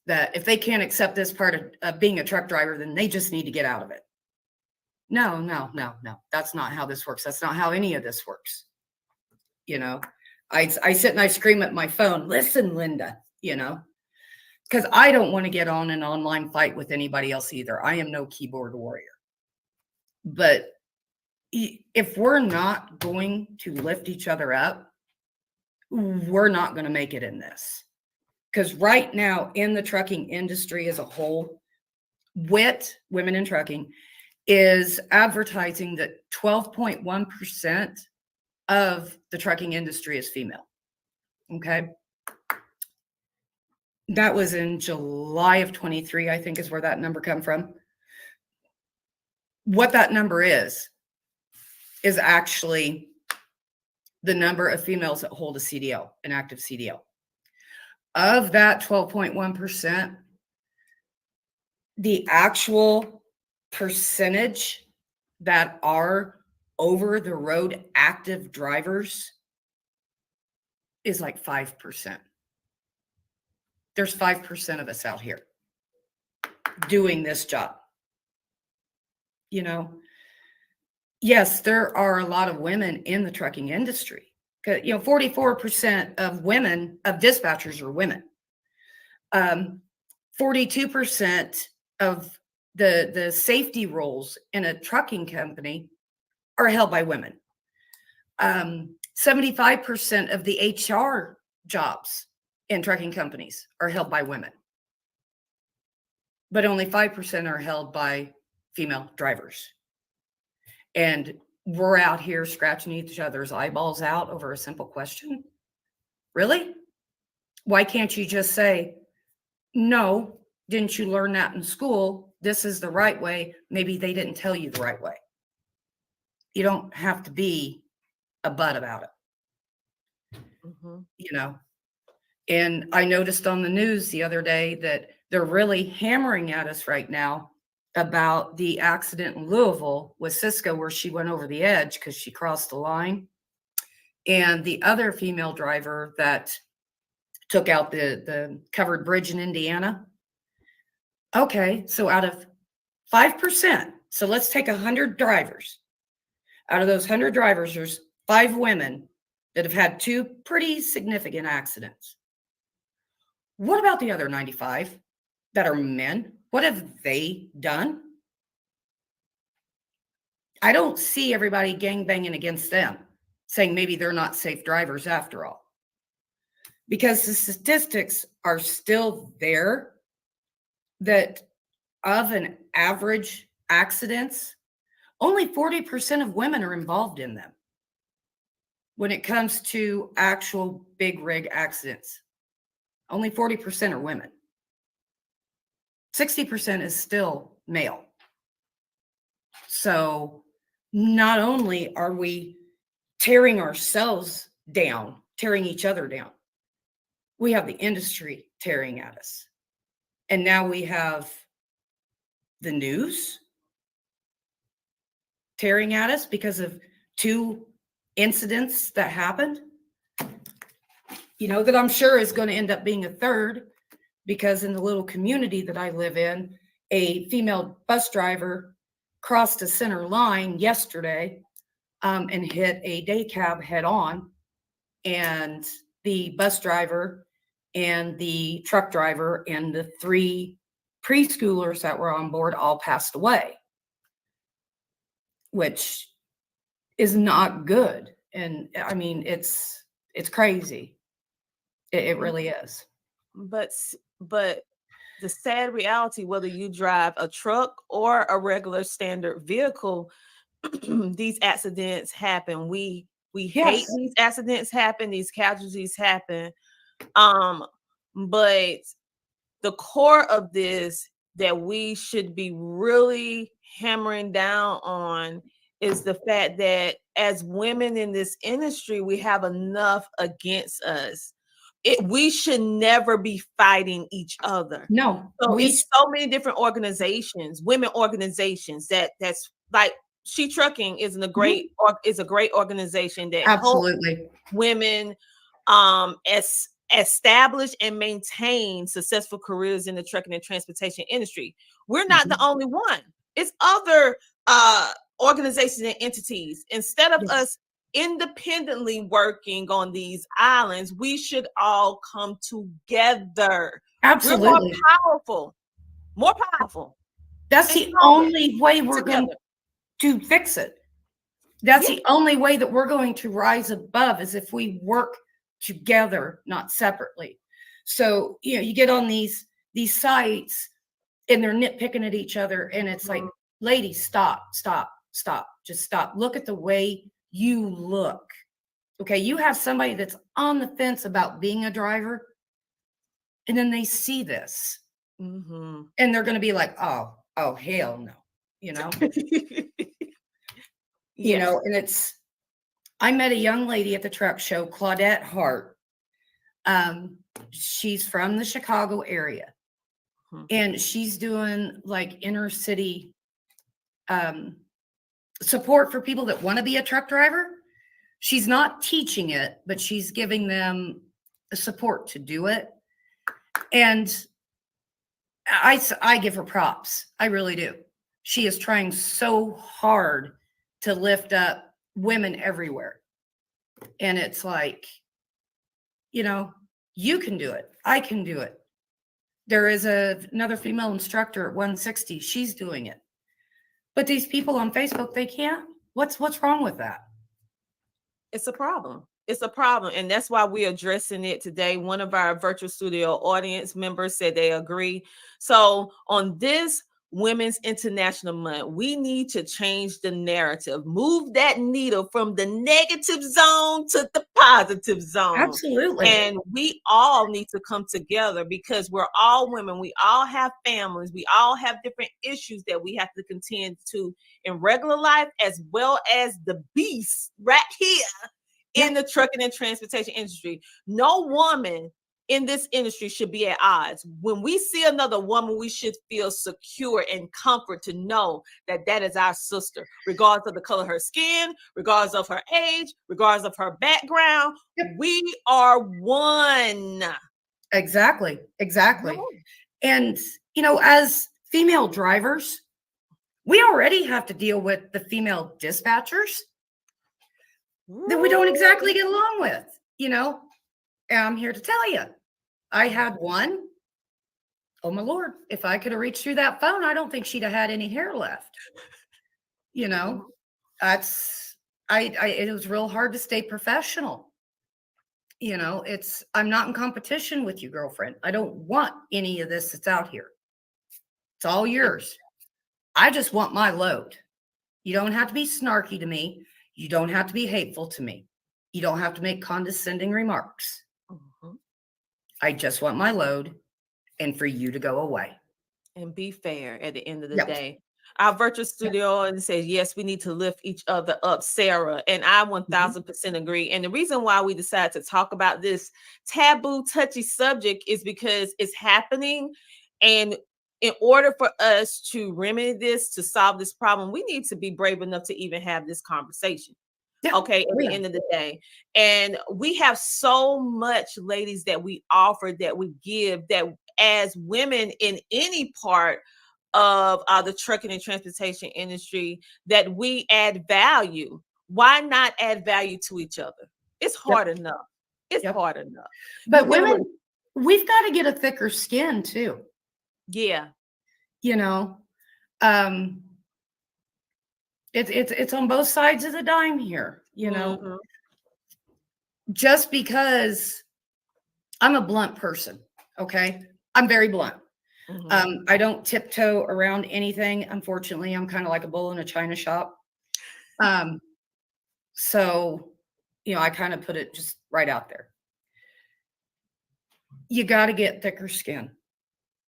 S2: that if they can't accept this part of being a truck driver, then they just need to get out of it. No, no, no, no. That's not how this works. That's not how any of this works. I sit and I scream at my phone, listen, Linda, because I don't want to get on an online fight with anybody else either. I am no keyboard warrior. But if we're not going to lift each other up, we're not going to make it in this. Because right now in the trucking industry as a whole, WIT, Women in Trucking, is advertising that 12.1% of the trucking industry is female. Okay. That was in July of 23, I think is where that number come from. What that number is actually the number of females that hold a CDL, an active CDL. Of that 12.1%, the actual percentage that are over the road active drivers is like 5%. There's 5% of us out here doing this job. Yes, there are a lot of women in the trucking industry. 44% of dispatchers are women. 42% of the safety roles in a trucking company are held by women. 75% of the HR jobs in trucking companies are held by women, but only 5% are held by female drivers. And we're out here scratching each other's eyeballs out over a simple question. Really? Why can't you just say, no, didn't you learn that in school? This is the right way. Maybe they didn't tell you the right way. You don't have to be a butt about it.
S1: Mm-hmm.
S2: And I noticed on the news the other day that they're really hammering at us right now about the accident in Louisville with Cisco, where she went over the edge because she crossed the line. And the other female driver that took out the covered bridge in Indiana. Okay, so out of 5%, so let's take 100 drivers. Out of those 100 drivers, there's 5 women that have had 2 pretty significant accidents. What about the other 95 that are men? What have they done? I don't see everybody gangbanging against them, saying maybe they're not safe drivers after all. Because the statistics are still there that of an average accidents, only 40% of women are involved in them. when it comes to actual big rig accidents, only 40% are women. 60% is still male. So not only are we tearing ourselves down, tearing each other down, we have the industry tearing at us. And now we have the news tearing at us because of 2 incidents that happened, that I'm sure is going to end up being a third, because in the little community that I live in, a female bus driver crossed a center line yesterday and hit a day cab head on. And the bus driver and the truck driver and the 3 preschoolers that were on board all passed away, which is not good. And I mean, it's crazy. It really is.
S1: But the sad reality, whether you drive a truck or a regular standard vehicle, these accidents happen. We hate these accidents happen, these casualties happen. But the core of this that we should be really hammering down on is the fact that as women in this industry, we have enough against us. We should never be fighting each other.
S2: No,
S1: So it's so many different organizations, women organizations that's like She Trucking is a great organization that
S2: absolutely
S1: helps women establish and maintain successful careers in the trucking and transportation industry. We're not the only one. It's other organizations and entities. Instead of us independently working on these islands, we should all come together.
S2: Absolutely.
S1: We're more powerful.
S2: That's the only way we're going to fix it. That's the only way that we're going to rise above, is if we work together, not separately. So, you get on these sites and they're nitpicking at each other, and it's like, ladies, stop, just stop. Look at the way you look. Okay, you have somebody that's on the fence about being a driver, and then they see this, and they're going to be like, oh, hell no, and I met a young lady at the truck show, Claudette Hart. She's from the Chicago area, and she's doing like inner city support for people that want to be a truck driver. She's not teaching it, but she's giving them support to do it. And I give her props. I really do. She is trying so hard to lift up women everywhere. And it's like, you can do it. I can do it. There is another female instructor at 160. She's doing it. But these people on Facebook, they can't. What's wrong with that?
S1: It's a problem. It's a problem. And that's why we're addressing it today. One of our virtual studio audience members said they agree. So on this Women's International Month, we need to change the narrative, move that needle from the negative zone to the positive zone.
S2: Absolutely.
S1: And we all need to come together, because we're all women. We all have families. We all have different issues that we have to contend to in regular life, as well as the beast right here in the trucking and transportation industry. No woman in this industry should be at odds. When we see another woman, we should feel secure and comfort to know that that is our sister, regardless of the color of her skin, regardless of her age, regardless of her background. We are one.
S2: Exactly. And, as female drivers, we already have to deal with the female dispatchers that we don't exactly get along with, And I'm here to tell you, I had one. Oh my Lord, if I could have reached through that phone, I don't think she'd have had any hair left. It was real hard to stay professional. I'm not in competition with you, girlfriend. I don't want any of this that's out here. It's all yours. I just want my load. You don't have to be snarky to me. You don't have to be hateful to me. You don't have to make condescending remarks.
S1: Mhm.
S2: I just want my load and for you to go away.
S1: And be fair at the end of the
S2: Yep.
S1: day. Our virtual studio and says, yes, we need to lift each other up, Sarah. And I 1000% agree. And the reason why we decided to talk about this taboo, touchy subject is because it's happening. And in order for us to remedy this, to solve this problem, we need to be brave enough to even have this conversation.
S2: Yeah.
S1: Okay, at the end of the day. And we have so much, ladies, that we offer, that we give, that as women in any part of the trucking and transportation industry, that we add value. Why not add value to each other? It's hard enough. It's hard enough.
S2: But women, we've got to get a thicker skin too.
S1: Yeah.
S2: You know, it's on both sides of the dime here, you know. Just because I'm a blunt person, okay? I'm very blunt. I don't tiptoe around anything. Unfortunately, I'm kind of like a bull in a china shop. So, you know, I kind of put it just right out there. You got to get thicker skin.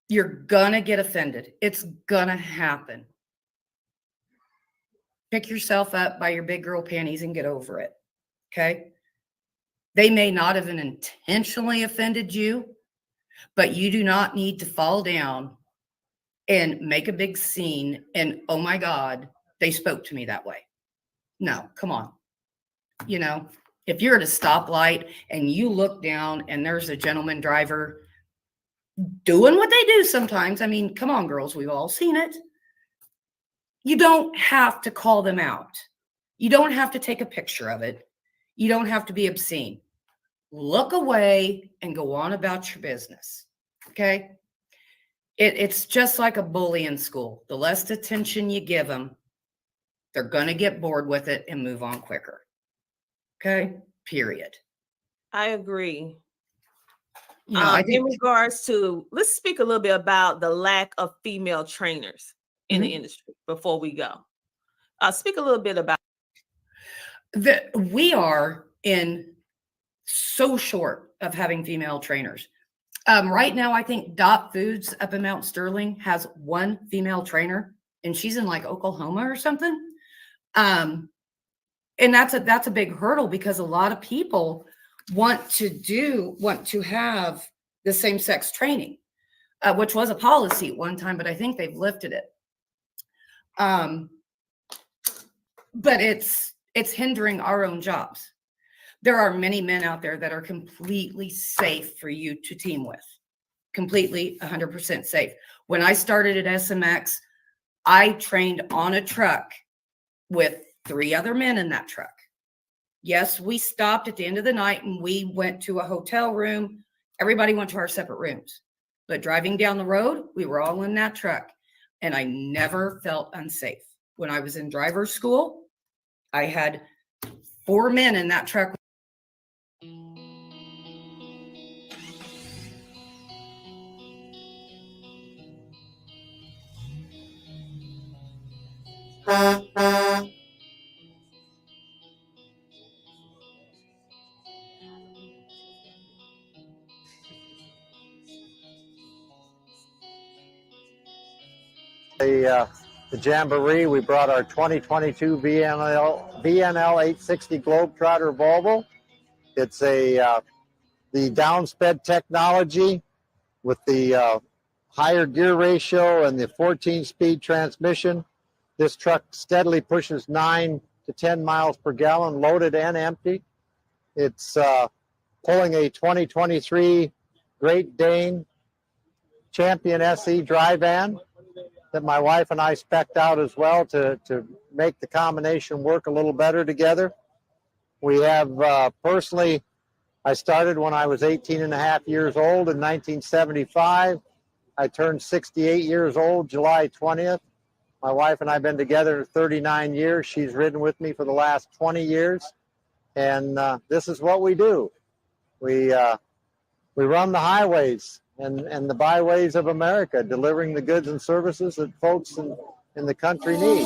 S2: You're going to get offended. It's going to happen. Pick yourself up by your big girl panties and get over it. Okay? They may not have intentionally offended you, but you do not need to fall down and make a big scene and, oh my God, they spoke to me that way. No, come on. You know, if you're at a stoplight and you look down and there's a gentleman driver doing what they do sometimes, I mean, come on, girls, we've all seen it. You don't have to call them out. You don't have to take a picture of it. You don't have to be obscene. Look away and go on about your business. Okay? It's just like a bully in school. The less attention you give them, they're going to get bored with it and move on quicker. Okay? Period.
S1: I agree.
S2: You know, I think,
S1: in regards to, let's speak a little bit about the lack of female trainers in the industry before we go. Speak a little bit about
S2: that. We are in so short of having female trainers. Right now, I think Dot Foods up in Mount Sterling has one female trainer, and she's in like Oklahoma or something. And that's a big hurdle because a lot of people want to have the same sex training, which was a policy at one time, but I think they've lifted it. But it's hindering our own jobs. There are many men out there that are completely safe for you to team with, completely 100% safe. When I started at SMX, I trained on a truck with 3 other men in that truck. Yes, we stopped at the end of the night and we went to a hotel room. Everybody went to our separate rooms. But driving down the road, we were all in that truck. And I never felt unsafe. When I was in driver's school, I had 4 men in that truck.
S4: The Jamboree, we brought our 2022 VNL 860 Globetrotter Volvo. It's the downsped technology with the higher gear ratio and the 14-speed transmission. This truck steadily pushes 9 to 10 miles per gallon, loaded and empty. It's pulling a 2023 Great Dane Champion SE dry van that my wife and I spec'd out as well to make the combination work a little better together. We have personally, I started when I was 18 and a half years old in 1975. I turned 68 years old July 20th. My wife and I have been together 39 years. She's ridden with me for the last 20 years. And this is what we do. We run the highways and the byways of America, delivering the goods and services that folks in the country need.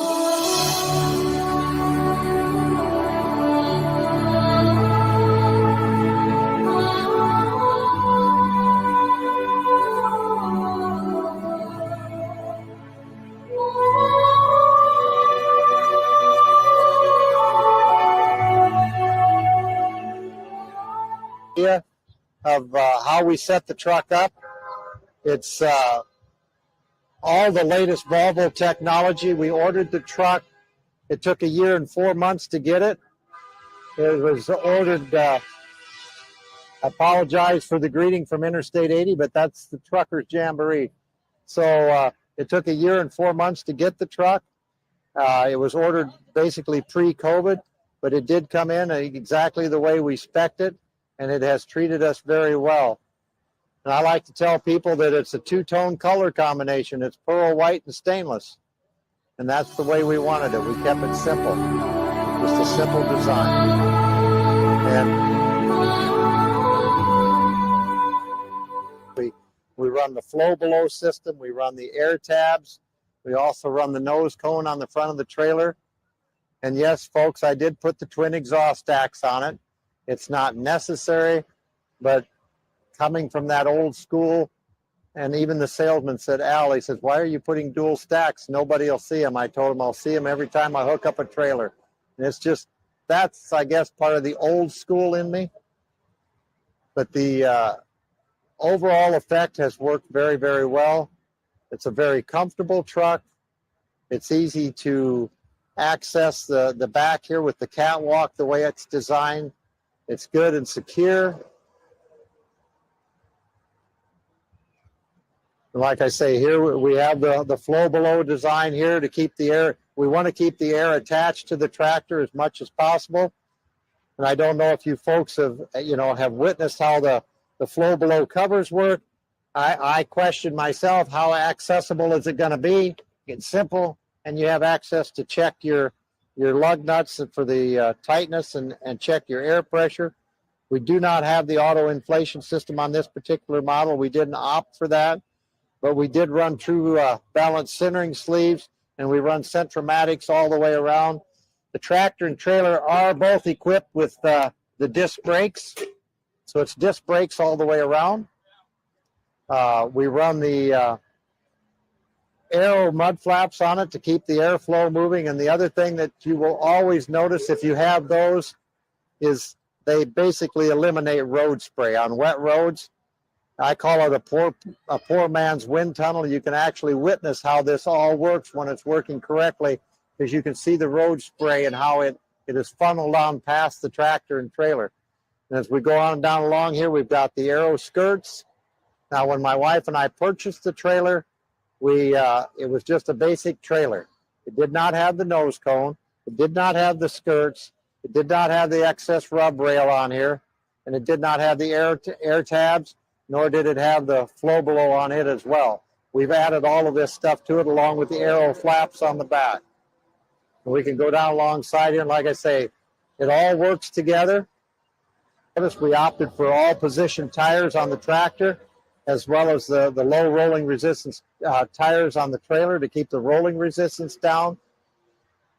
S4: idea of how we set the truck up. It's all the latest Volvo technology. We ordered the truck. It took 1 year and 4 months to get it. It was ordered, I apologize for the greeting from Interstate 80, but that's the Truckers Jamboree. So it took 1 year and 4 months to get the truck. It was ordered basically pre-COVID, but it did come in exactly the way we spec'd it, and it has treated us very well. And I like to tell people that it's a two-tone color combination. It's pearl white and stainless. And that's the way we wanted it. We kept it simple. Just a simple design. And we run the flow below system. We run the air tabs. We also run the nose cone on the front of the trailer. And yes, folks, I did put the twin exhaust stacks on it. It's not necessary, but coming from that old school, and even the salesman said, Al, he says, why are you putting dual stacks? Nobody will see them. I told him I'll see them every time I hook up a trailer. And it's just, that's, I guess, part of the old school in me. But the overall effect has worked very, very well. It's a very comfortable truck. It's easy to access the back here with the catwalk, the way it's designed. It's good and secure. Like I say, here we have the flow below design here to keep the air. We want to keep the air attached to the tractor as much as possible. And I don't know if you folks have witnessed how the flow below covers work. I question myself, how accessible is it going to be? It's simple, and you have access to check your lug nuts for the tightness and check your air pressure. We do not have the auto inflation system on this particular model. We didn't opt for that. But we did run true balanced centering sleeves, and we run Centromatics all the way around. The tractor and trailer are both equipped with the disc brakes. So it's disc brakes all the way around. We run the aero mud flaps on it to keep the airflow moving. And the other thing that you will always notice if you have those is they basically eliminate road spray on wet roads. I call it a poor man's wind tunnel. You can actually witness how this all works when it's working correctly, because you can see the road spray and how it is funneled on past the tractor and trailer. And as we go on down along here, we've got the aero skirts. Now, when my wife and I purchased the trailer, it was just a basic trailer. It did not have the nose cone. It did not have the skirts. It did not have the excess rub rail on here. And it did not have the air tabs, nor did it have the flow below on it as well. We've added all of this stuff to it along with the aero flaps on the back. And we can go down alongside here, and like I say, it all works together. Notice we opted for all position tires on the tractor, as well as the low rolling resistance tires on the trailer to keep the rolling resistance down.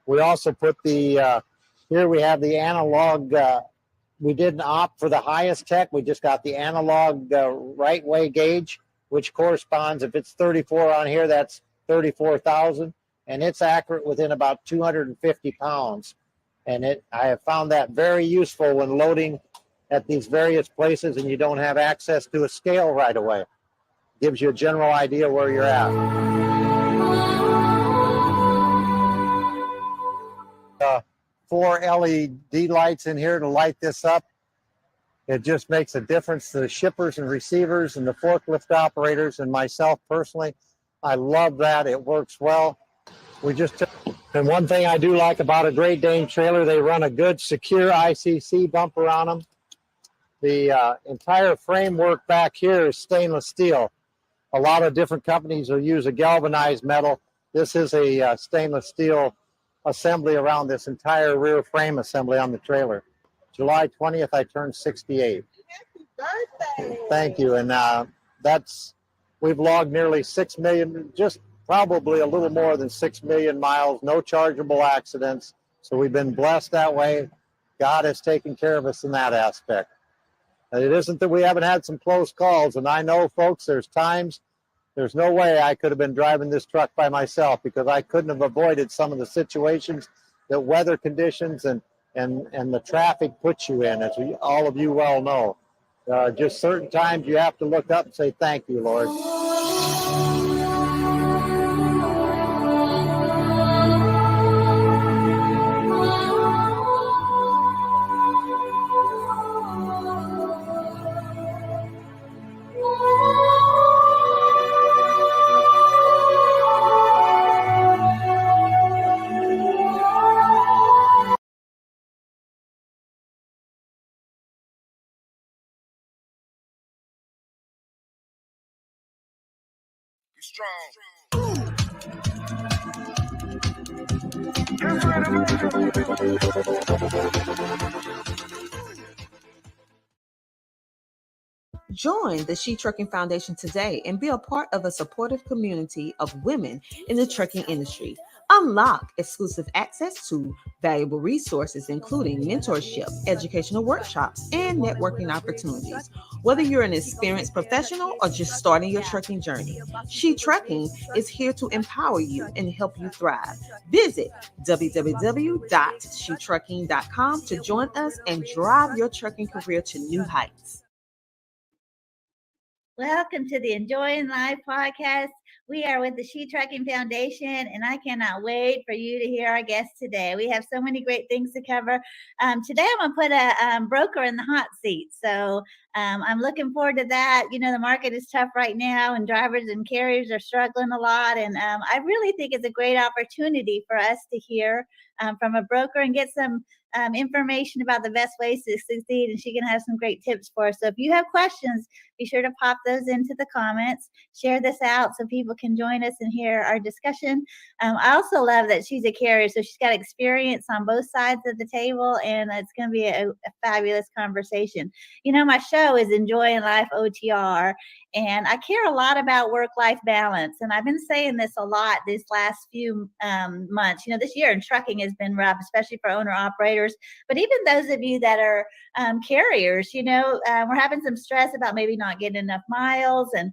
S4: We also put here we have the analog. We didn't opt for the highest tech. We just got the analog right way gauge, which corresponds, if it's 34 on here, that's 34,000. And it's accurate within about 250 pounds. And I have found that very useful when loading at these various places and you don't have access to a scale right away. Gives you a general idea where you're at. 4 LED lights in here to light this up. It just makes a difference to the shippers and receivers and the forklift operators and myself personally. I love that. It works well. And one thing I do like about a Great Dane trailer, they run a good secure ICC bumper on them. The entire framework back here is stainless steel. A lot of different companies will use a galvanized metal. This is a stainless steel assembly around this entire rear frame assembly on the trailer. July 20th, I turned 68.
S1: Happy birthday.
S4: Thank you. And we've logged nearly 6 million, just probably a little more than 6 million miles, no chargeable accidents. So we've been blessed that way. God has taken care of us in that aspect. And it isn't that we haven't had some close calls. And I know, folks, there's no way I could have been driving this truck by myself, because I couldn't have avoided some of the situations that weather conditions and the traffic puts you in, as all of you well know. Just certain times you have to look up and say, thank you, Lord.
S1: Join the She Trucking Foundation today and be a part of a supportive community of women in the trucking industry. Unlock exclusive access to valuable resources, including mentorship, educational workshops, and networking opportunities. Whether you're an experienced professional or just starting your trucking journey, She Trucking is here to empower you and help you thrive. Visit www.shetrucking.com to join us and drive your trucking career to new heights.
S5: Welcome to the Enjoying Life podcast. We are with the She Trucking Foundation, and I cannot wait for you to hear our guests today. We have so many great things to cover. Today, I'm going to put a broker in the hot seat. So I'm looking forward to that. You know, the market is tough right now, and drivers and carriers are struggling a lot. And I really think it's a great opportunity for us to hear from a broker and get some information about the best ways to succeed. And she can have some great tips for us. So if you have questions, be sure to pop those into the comments. Share this out so people can join us and hear our discussion. I also love that she's a carrier, so she's got experience on both sides of the table, and it's going to be a fabulous conversation. You know, my show is Enjoying Life OTR, and I care a lot about work-life balance. And I've been saying this a lot these last few months. You know, this year in trucking has been rough, especially for owner-operators. But even those of you that are carriers, you know, we're having some stress about maybe not getting enough miles. And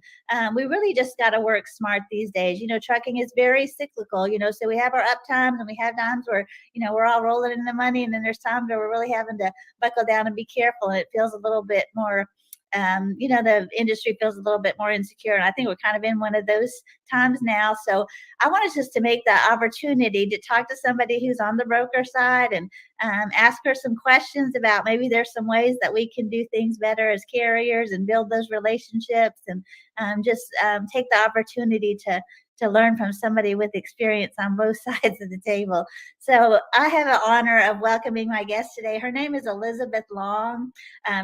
S5: we really just got to work smart these days. You know, trucking is very cyclical, you know, so we have our up times and we have times where, you know, we're all rolling in the money. And then there's times where we're really having to buckle down and be careful. And it feels a little bit more you know, the industry feels a little bit more insecure. And I think we're kind of in one of those times now. So I wanted just to make the opportunity to talk to somebody who's on the broker side and ask her some questions about maybe there's some ways that we can do things better as carriers and build those relationships, and just take the opportunity to learn from somebody with experience on both sides of the table. So I have the honor of welcoming my guest today. Her name is Elizabeth Long.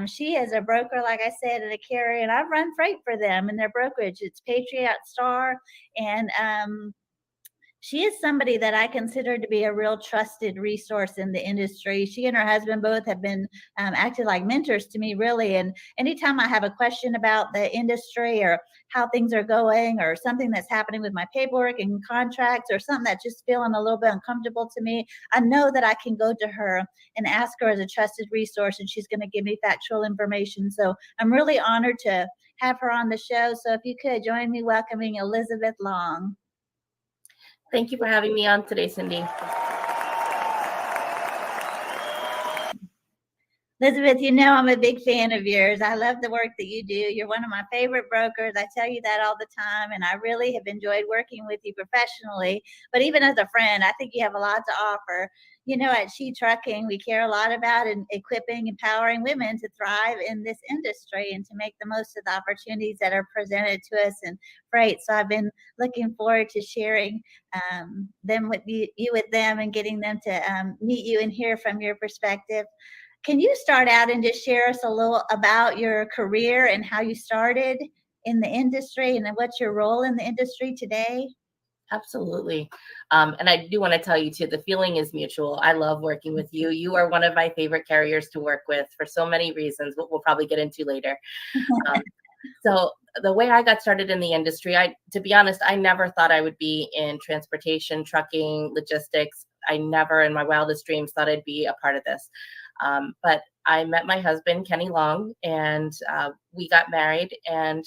S5: She is a broker, like I said, and a carrier, and I've run freight for them in their brokerage. It's Patriot Star, and she is somebody that I consider to be a real trusted resource in the industry. She and her husband both have been acted like mentors to me, really. And anytime I have a question about the industry or how things are going or something that's happening with my paperwork and contracts or something that's just feeling a little bit uncomfortable to me, I know that I can go to her and ask her as a trusted resource, and she's going to give me factual information. So I'm really honored to have her on the show. So if you could join me welcoming Elizabeth Long.
S6: Thank you for having me on today, Cindy.
S5: Elizabeth, you know I'm a big fan of yours. I love the work that you do. You're one of my favorite brokers. I tell you that all the time, and I really have enjoyed working with you professionally. But even as a friend, I think you have a lot to offer. You know, at She Trucking, we care a lot about equipping, empowering women to thrive in this industry and to make the most of the opportunities that are presented to us in freight. So I've been looking forward to sharing them with you with them and getting them to meet you and hear from your perspective. Can you start out and just share us a little about your career and how you started in the industry, and then what's your role in the industry today?
S6: Absolutely. And I do want to tell you too, the feeling is mutual. I love working with you. You are one of my favorite carriers to work with for so many reasons, what we'll probably get into later. So the way I got started in the industry, to be honest, I never thought I would be in transportation, trucking, logistics. I never in my wildest dreams thought I'd be a part of this. But I met my husband, Kenny Long, and we got married, and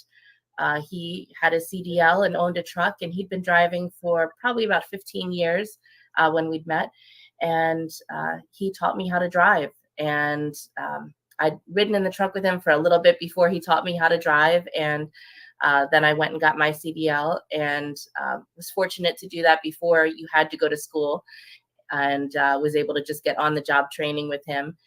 S6: he had a CDL and owned a truck, and he'd been driving for probably about 15 years when we'd met. And he taught me how to drive. And I'd ridden in the truck with him for a little bit before he taught me how to drive. And then I went and got my CDL, and was fortunate to do that before you had to go to school, and was able to just get on the job training with him.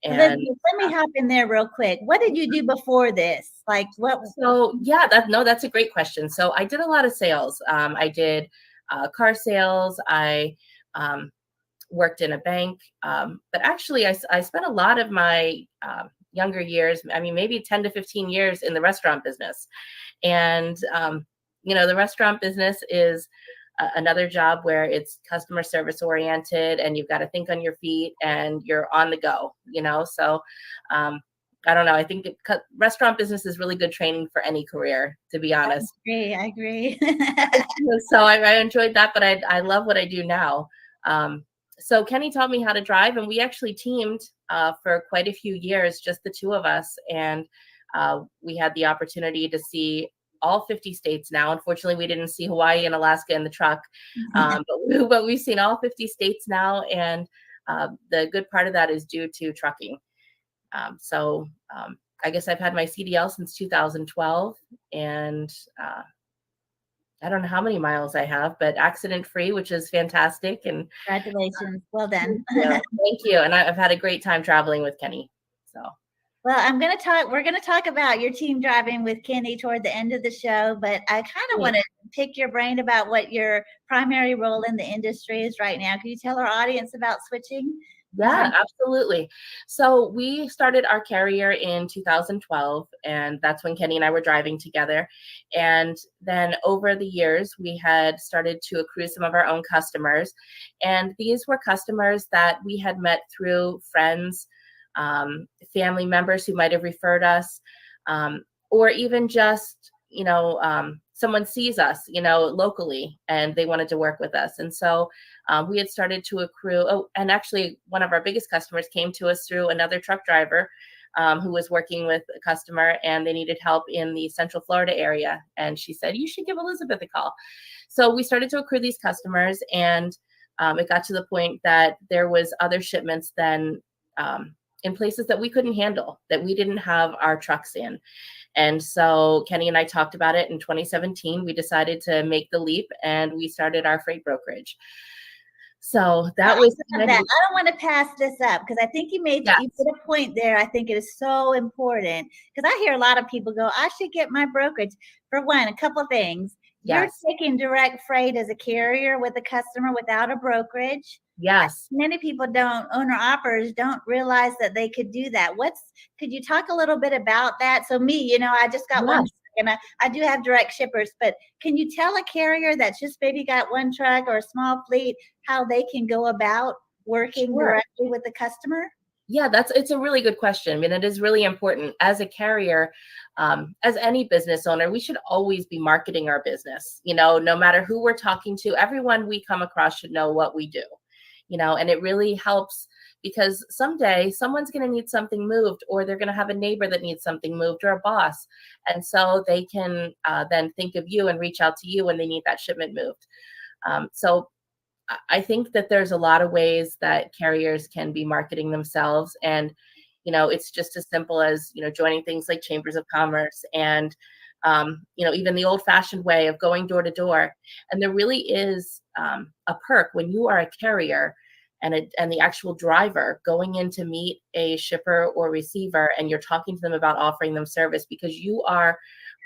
S6: And
S5: Let me hop in there real quick. What did you do before this? Like what?
S6: So yeah, that's a great question. So I did a lot of sales. I did car sales. I worked in a bank, but actually I spent a lot of my younger years, I mean, maybe 10 to 15 years in the restaurant business. And, the restaurant business is another job where it's customer service oriented, and you've got to think on your feet and you're on the go, so I don't know. I think restaurant business is really good training for any career, to be honest.
S5: I agree.
S6: So I enjoyed that, but I love what I do now. So Kenny taught me how to drive, and we actually teamed for quite a few years, just the two of us. And we had the opportunity to see all 50 states now. Unfortunately, we didn't see Hawaii and Alaska in the truck, but we've seen all 50 states now. And the good part of that is due to trucking. So I guess I've had my CDL since 2012, and I don't know how many miles I have, but accident free, which is fantastic. And
S5: Congratulations. Well done.
S6: Thank you. And I've had a great time traveling with Kenny. So.
S5: Well, we're going to talk about your team driving with Kenny toward the end of the show, but I kind of want to pick your brain about what your primary role in the industry is right now. Can you tell our audience about switching?
S6: Yeah, absolutely. So we started our carrier in 2012, and that's when Kenny and I were driving together. And then over the years, we had started to accrue some of our own customers. And these were customers that we had met through friends, family members who might have referred us, or even just, someone sees us, locally, and they wanted to work with us. And so we had started to accrue. Oh, and actually one of our biggest customers came to us through another truck driver who was working with a customer, and they needed help in the Central Florida area. And she said, you should give Elizabeth a call. So we started to accrue these customers, and it got to the point that there was other shipments then in places that we couldn't handle, that we didn't have our trucks in. And so Kenny and I talked about it in 2017. We decided to make the leap, and we started our freight brokerage. So that was
S5: I don't want to pass this up, because I think you put a point there. I think it is so important, because I hear a lot of people go, I should get my brokerage. For one, a couple of things. You're taking direct freight as a carrier with a customer without a brokerage.
S6: Yes.
S5: Many people owner-operators don't realize that they could do that. Could you talk a little bit about that? So me, I just got one, and I do have direct shippers, but can you tell a carrier that's just maybe got one truck or a small fleet how they can go about working directly with the customer?
S6: Yeah, it's a really good question. I mean, it is really important as a carrier, as any business owner, we should always be marketing our business. No matter who we're talking to, everyone we come across should know what we do. And it really helps, because someday someone's going to need something moved, or they're going to have a neighbor that needs something moved, or a boss. And so they can then think of you and reach out to you when they need that shipment moved. So I think that there's a lot of ways that carriers can be marketing themselves. And, it's just as simple as, joining things like chambers of commerce, and, even the old fashioned way of going door to door. And there really is a perk when you are a carrier and the actual driver going in to meet a shipper or receiver, and you're talking to them about offering them service, because you are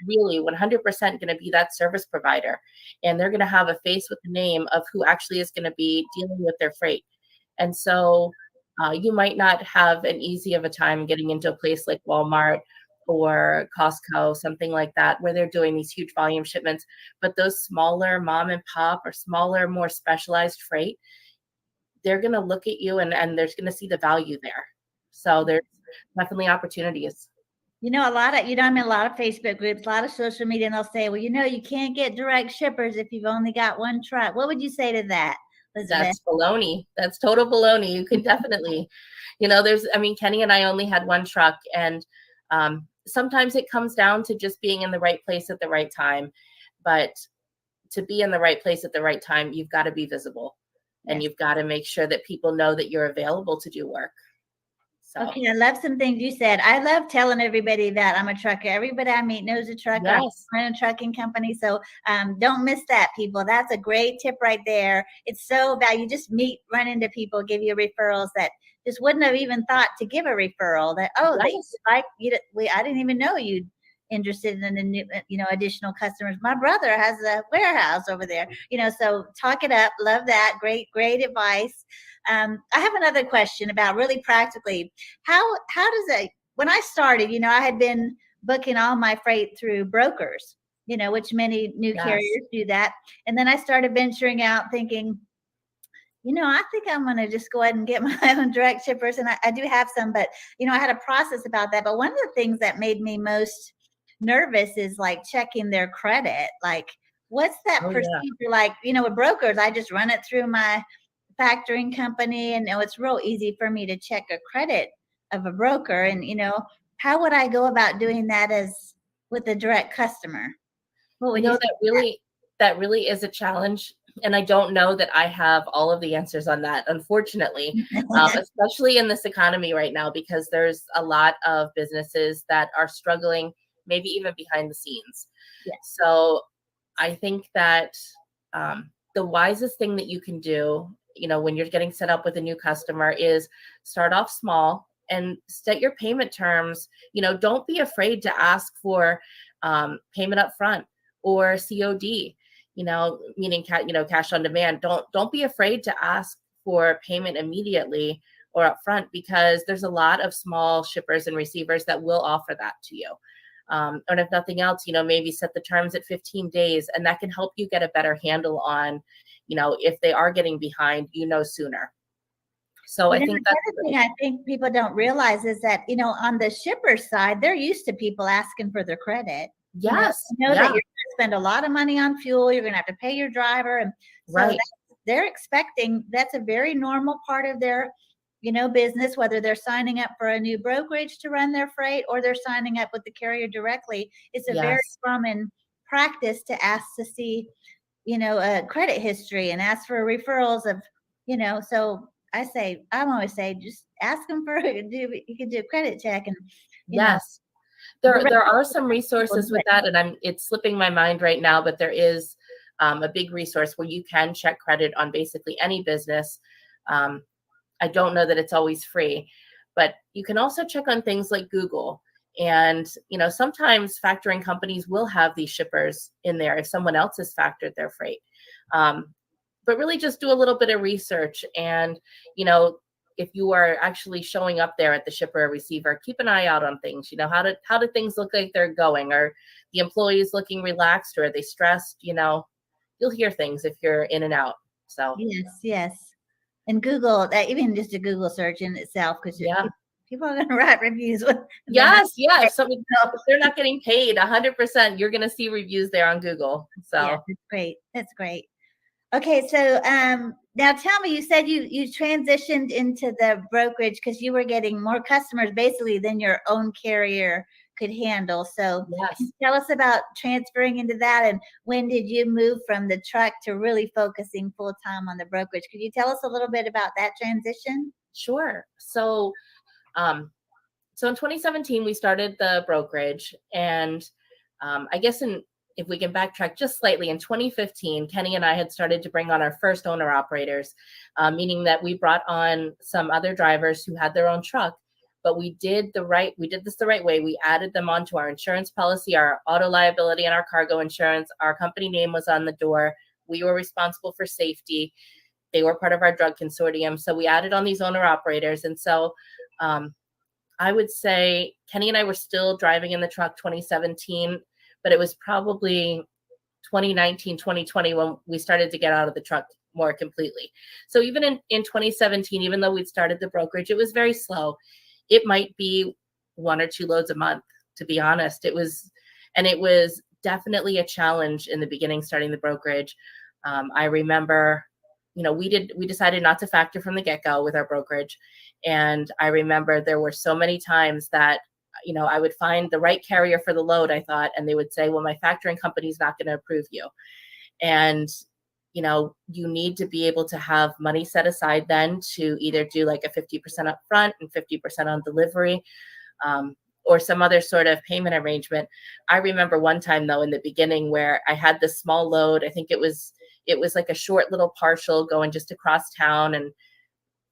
S6: really 100% going to be that service provider, and they're going to have a face with the name of who actually is going to be dealing with their freight. And so you might not have an easy of a time getting into a place like Walmart or Costco, something like that, where they're doing these huge volume shipments. But those smaller mom and pop or smaller, more specialized freight, they're going to look at you and they're going to see the value there. So there's definitely opportunities.
S5: I'm in a lot of Facebook groups, a lot of social media, and they'll say, well, you can't get direct shippers if you've only got one truck. What would you say to that, Elizabeth?
S6: That's baloney. That's total baloney. You can definitely, Kenny and I only had one truck, and sometimes it comes down to just being in the right place at the right time. But to be in the right place at the right time, you've got to be visible, and you've got to make sure that people know that you're available to do work. So
S5: Okay, I love some things you said. I love telling everybody that I'm a trucker. Everybody I meet knows a trucker.
S6: yes,
S5: I run a trucking company. So don't miss that, people. That's a great tip right there. It's so valuable. You just run into people, give you referrals that just wouldn't have even thought to give a referral. That they
S6: yes,
S5: like you. I didn't even know you'd interested in a new, additional customers. My brother has a warehouse over there. So talk it up. Love that. Great advice. I have another question about really practically how does it when I started, I had been booking all my freight through brokers, which many new
S6: yes.
S5: carriers do that. And then I started venturing out thinking, I think I'm going to just go ahead and get my own direct shippers. And I do have some, but, I had a process about that. But one of the things that made me most nervous is like checking their credit. Like, what's that
S6: Oh yeah.
S5: procedure like? With brokers, I just run it through my factoring company, and it's real easy for me to check a credit of a broker. And how would I go about doing that as with a direct customer? What would you say?
S6: That really is a challenge, and I don't know that I have all of the answers on that, unfortunately. Especially in this economy right now, because there's a lot of businesses that are struggling, maybe even behind the scenes.
S5: Yeah.
S6: So I think that the wisest thing that you can do, when you're getting set up with a new customer, is start off small and set your payment terms. Don't be afraid to ask for payment up front or COD, meaning cash on demand. Don't be afraid to ask for payment immediately or up front, because there's a lot of small shippers and receivers that will offer that to you. And if nothing else, maybe set the terms at 15 days, and that can help you get a better handle on, if they are getting behind, sooner. So I think that's
S5: the thing I think people don't realize is that, on the shipper side, they're used to people asking for their credit.
S6: yes,
S5: that you're going to spend a lot of money on fuel. You're going to have to pay your driver. And so
S6: right.
S5: they're expecting, that's a very normal part of their, business, whether they're signing up for a new brokerage to run their freight or they're signing up with the carrier directly. It's a very common practice to ask to see, a credit history and ask for referrals of, so I'm always say, just ask them you can do a credit check. And,
S6: yes, there are some resources with that, and it's slipping my mind right now, but there is a big resource where you can check credit on basically any business. I don't know that it's always free, but you can also check on things like Google. And, sometimes factoring companies will have these shippers in there if someone else has factored their freight. But really just do a little bit of research. And, if you are actually showing up there at the shipper or receiver, keep an eye out on things. How do things look like they're going? Are the employees looking relaxed, or are they stressed? You'll hear things if you're in and out. So
S5: yes. And Google, even just a Google search in itself, because people are going to write reviews.
S6: Yes. If they're not getting paid 100%, you're going to see reviews there on Google. So
S5: That's great. Okay, so now tell me, you said you transitioned into the brokerage because you were getting more customers basically than your own carrier could handle. So
S6: yes.
S5: Can you tell us about transferring into that, and when did you move from the truck to really focusing full time on the brokerage? Could you tell us a little bit about that transition?
S6: Sure. So in 2017, we started the brokerage, and I guess if we can backtrack just slightly, in 2015, Kenny and I had started to bring on our first owner operators, meaning that we brought on some other drivers who had their own truck, but we did this the right way. We added them onto our insurance policy, our auto liability and our cargo insurance. Our company name was on the door. We were responsible for safety. They were part of our drug consortium. So we added on these owner operators. And so I would say Kenny and I were still driving in the truck 2017, but it was probably 2019, 2020 when we started to get out of the truck more completely. So even in 2017, even though we'd started the brokerage, it was very slow. It might be 1 or 2 loads a month, to be honest. It was definitely a challenge in the beginning starting the brokerage. I remember, we decided not to factor from the get-go with our brokerage. And I remember there were so many times that I would find the right carrier for the load, I thought, and they would say, well, my factoring company is not going to approve you. And you need to be able to have money set aside then to either do like a 50% up front and 50% on delivery, or some other sort of payment arrangement. I remember one time though, in the beginning, where I had this small load. I think it was like a short little partial going just across town, and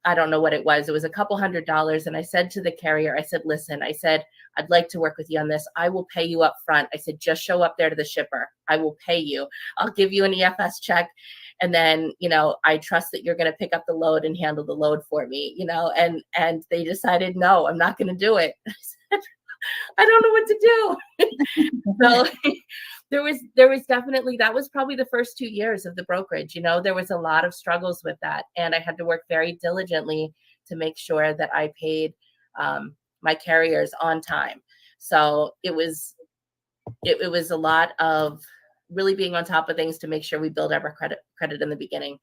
S6: I don't know what it was. It was a couple $100. And I said to the carrier, I said, listen, I said, I'd like to work with you on this. I will pay you up front. I said, just show up there to the shipper. I will pay you. I'll give you an EFS check. And then, I trust that you're going to pick up the load and handle the load for me, and they decided, no, I'm not going to do it. I said, I don't know what to do. So there was definitely, that was probably the first 2 years of the brokerage. There was a lot of struggles with that, and I had to work very diligently to make sure that I paid my carriers on time. So it was a lot of really being on top of things to make sure we build our credit in the beginning.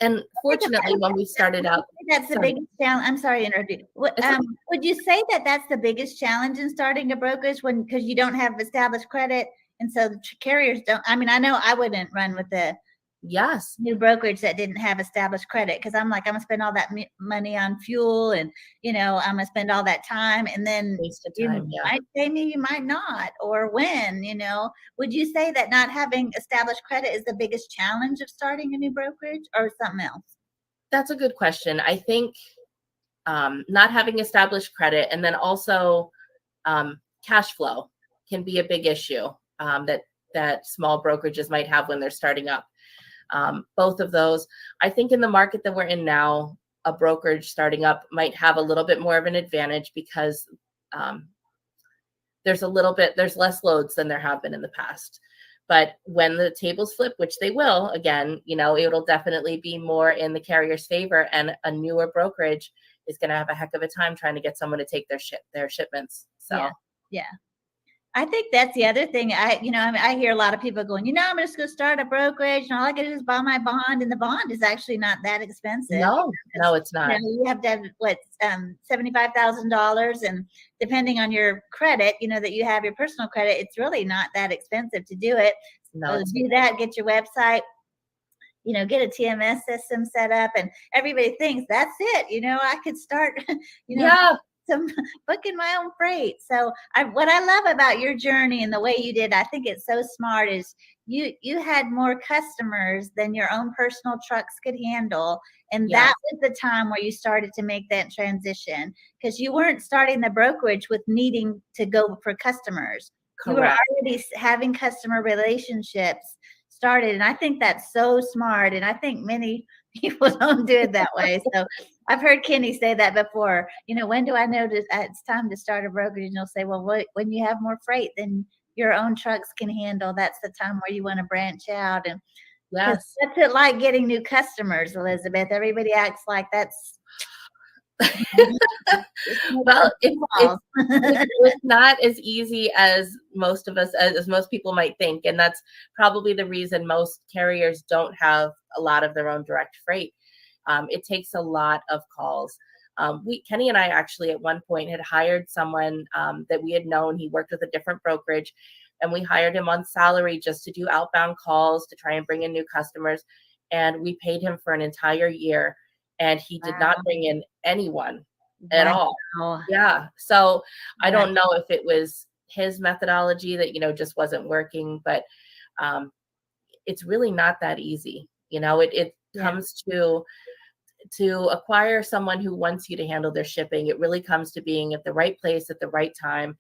S6: And fortunately, when we started out,
S5: that's the biggest challenge. I'm sorry to interrupt you. Would you say that that's the biggest challenge in starting a brokerage because you don't have established credit, and so the carriers don't? I mean, I know I wouldn't run with the new brokerage that didn't have established credit, because I'm like, I'm gonna spend all that money on fuel, and I'm gonna spend all that time, and then you might pay me, you might not, or when. Would you say that not having established credit is the biggest challenge of starting a new brokerage, or something else?
S6: That's a good question. I think not having established credit, and then also cash flow can be a big issue that small brokerages might have when they're starting up. Both of those, I think, in the market that we're in now, a brokerage starting up might have a little bit more of an advantage because there's less loads than there have been in the past. But when the tables flip, which they will, again, it'll definitely be more in the carrier's favor, and a newer brokerage is going to have a heck of a time trying to get someone to take their shipments. So
S5: yeah. I think that's the other thing. I hear a lot of people going, I'm just going to start a brokerage, and all I got to do is buy my bond, and the bond is actually not that expensive.
S6: No, it's not.
S5: You have to have $75,000, and depending on your credit, that you have your personal credit, it's really not that expensive to do it.
S6: No,
S5: so do that. Get your website. Get a TMS system set up, and everybody thinks that's it. I could start. Some booking my own freight. So what I love about your journey and the way you did, I think it's so smart, is you had more customers than your own personal trucks could handle. And that was the time where you started to make that transition, because you weren't starting the brokerage with needing to go for customers.
S6: Correct.
S5: You were already having customer relationships started. And I think that's so smart. And I think many people don't do it that way. So I've heard Kenny say that before. When do I know it's time to start a brokerage? And you'll say, well, when you have more freight than your own trucks can handle, that's the time where you want to branch out. And that's it, like getting new customers, Elizabeth. Everybody acts like that's
S6: well, it's not as easy as most people might think, and that's probably the reason most carriers don't have a lot of their own direct freight. It takes a lot of calls. Kenny and I actually at one point had hired someone that we had known. He worked with a different brokerage, and we hired him on salary just to do outbound calls to try and bring in new customers. And we paid him for an entire year, and he did not bring in anyone at all. Yeah. So I don't know if it was his methodology that, just wasn't working, but it's really not that easy. It comes to acquire someone who wants you to handle their shipping. It really comes to being at the right place at the right time,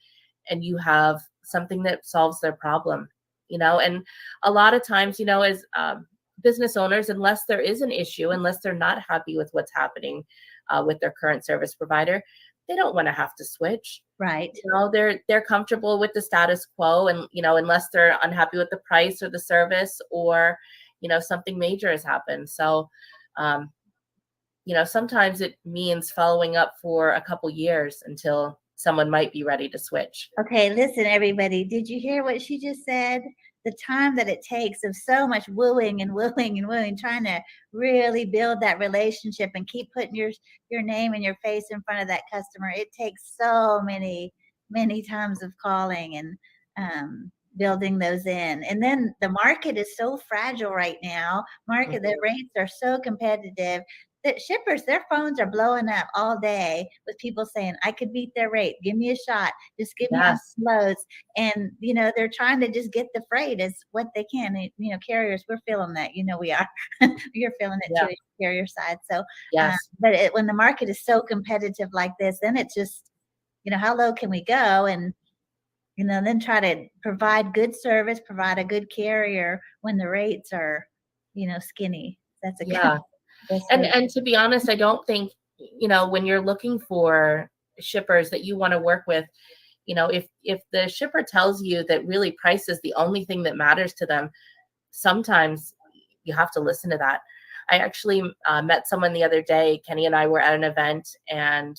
S6: and you have something that solves their problem, and a lot of times, as business owners, unless there is an issue, unless they're not happy with what's happening with their current service provider, they don't want to have to switch.
S5: Right.
S6: They're comfortable with the status quo, and unless they're unhappy with the price or the service, or something major has happened. So sometimes it means following up for a couple years until someone might be ready to switch.
S5: Okay, listen, everybody. Did you hear what she just said? The time that it takes of so much wooing and wooing and wooing, trying to really build that relationship and keep putting your name and your face in front of that customer. It takes so many times of calling, and building those in. And then the market is so fragile right now. The rates are so competitive that shippers, their phones are blowing up all day with people saying, I could beat their rate. Give me a shot. Just give me
S6: Yes.
S5: loads. And, they're trying to just get the freight as what they can. And, carriers, we're feeling that. We are. You're feeling it too, carrier side. So,
S6: Yes.
S5: but when the market is so competitive like this, then it's just, how low can we go? And, then try to provide good service, provide a good carrier when the rates are, skinny. That's a
S6: Yeah. And to be honest, I don't think, when you're looking for shippers that you want to work with, if the shipper tells you that really price is the only thing that matters to them, sometimes you have to listen to that. I actually met someone the other day. Kenny and I were at an event, and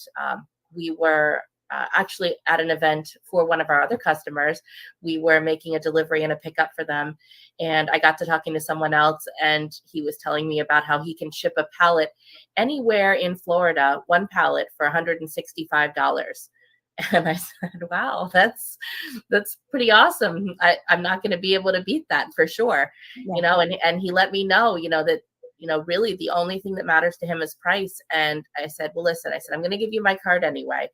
S6: we were actually at an event for one of our other customers. We were making a delivery and a pickup for them. And I got to talking to someone else, and he was telling me about how he can ship a pallet anywhere in Florida, one pallet for $165. And I said, wow, that's pretty awesome. I'm not going to be able to beat that for sure. And he let me know, that, really the only thing that matters to him is price. And I said, well, listen, I'm going to give you my card anyway.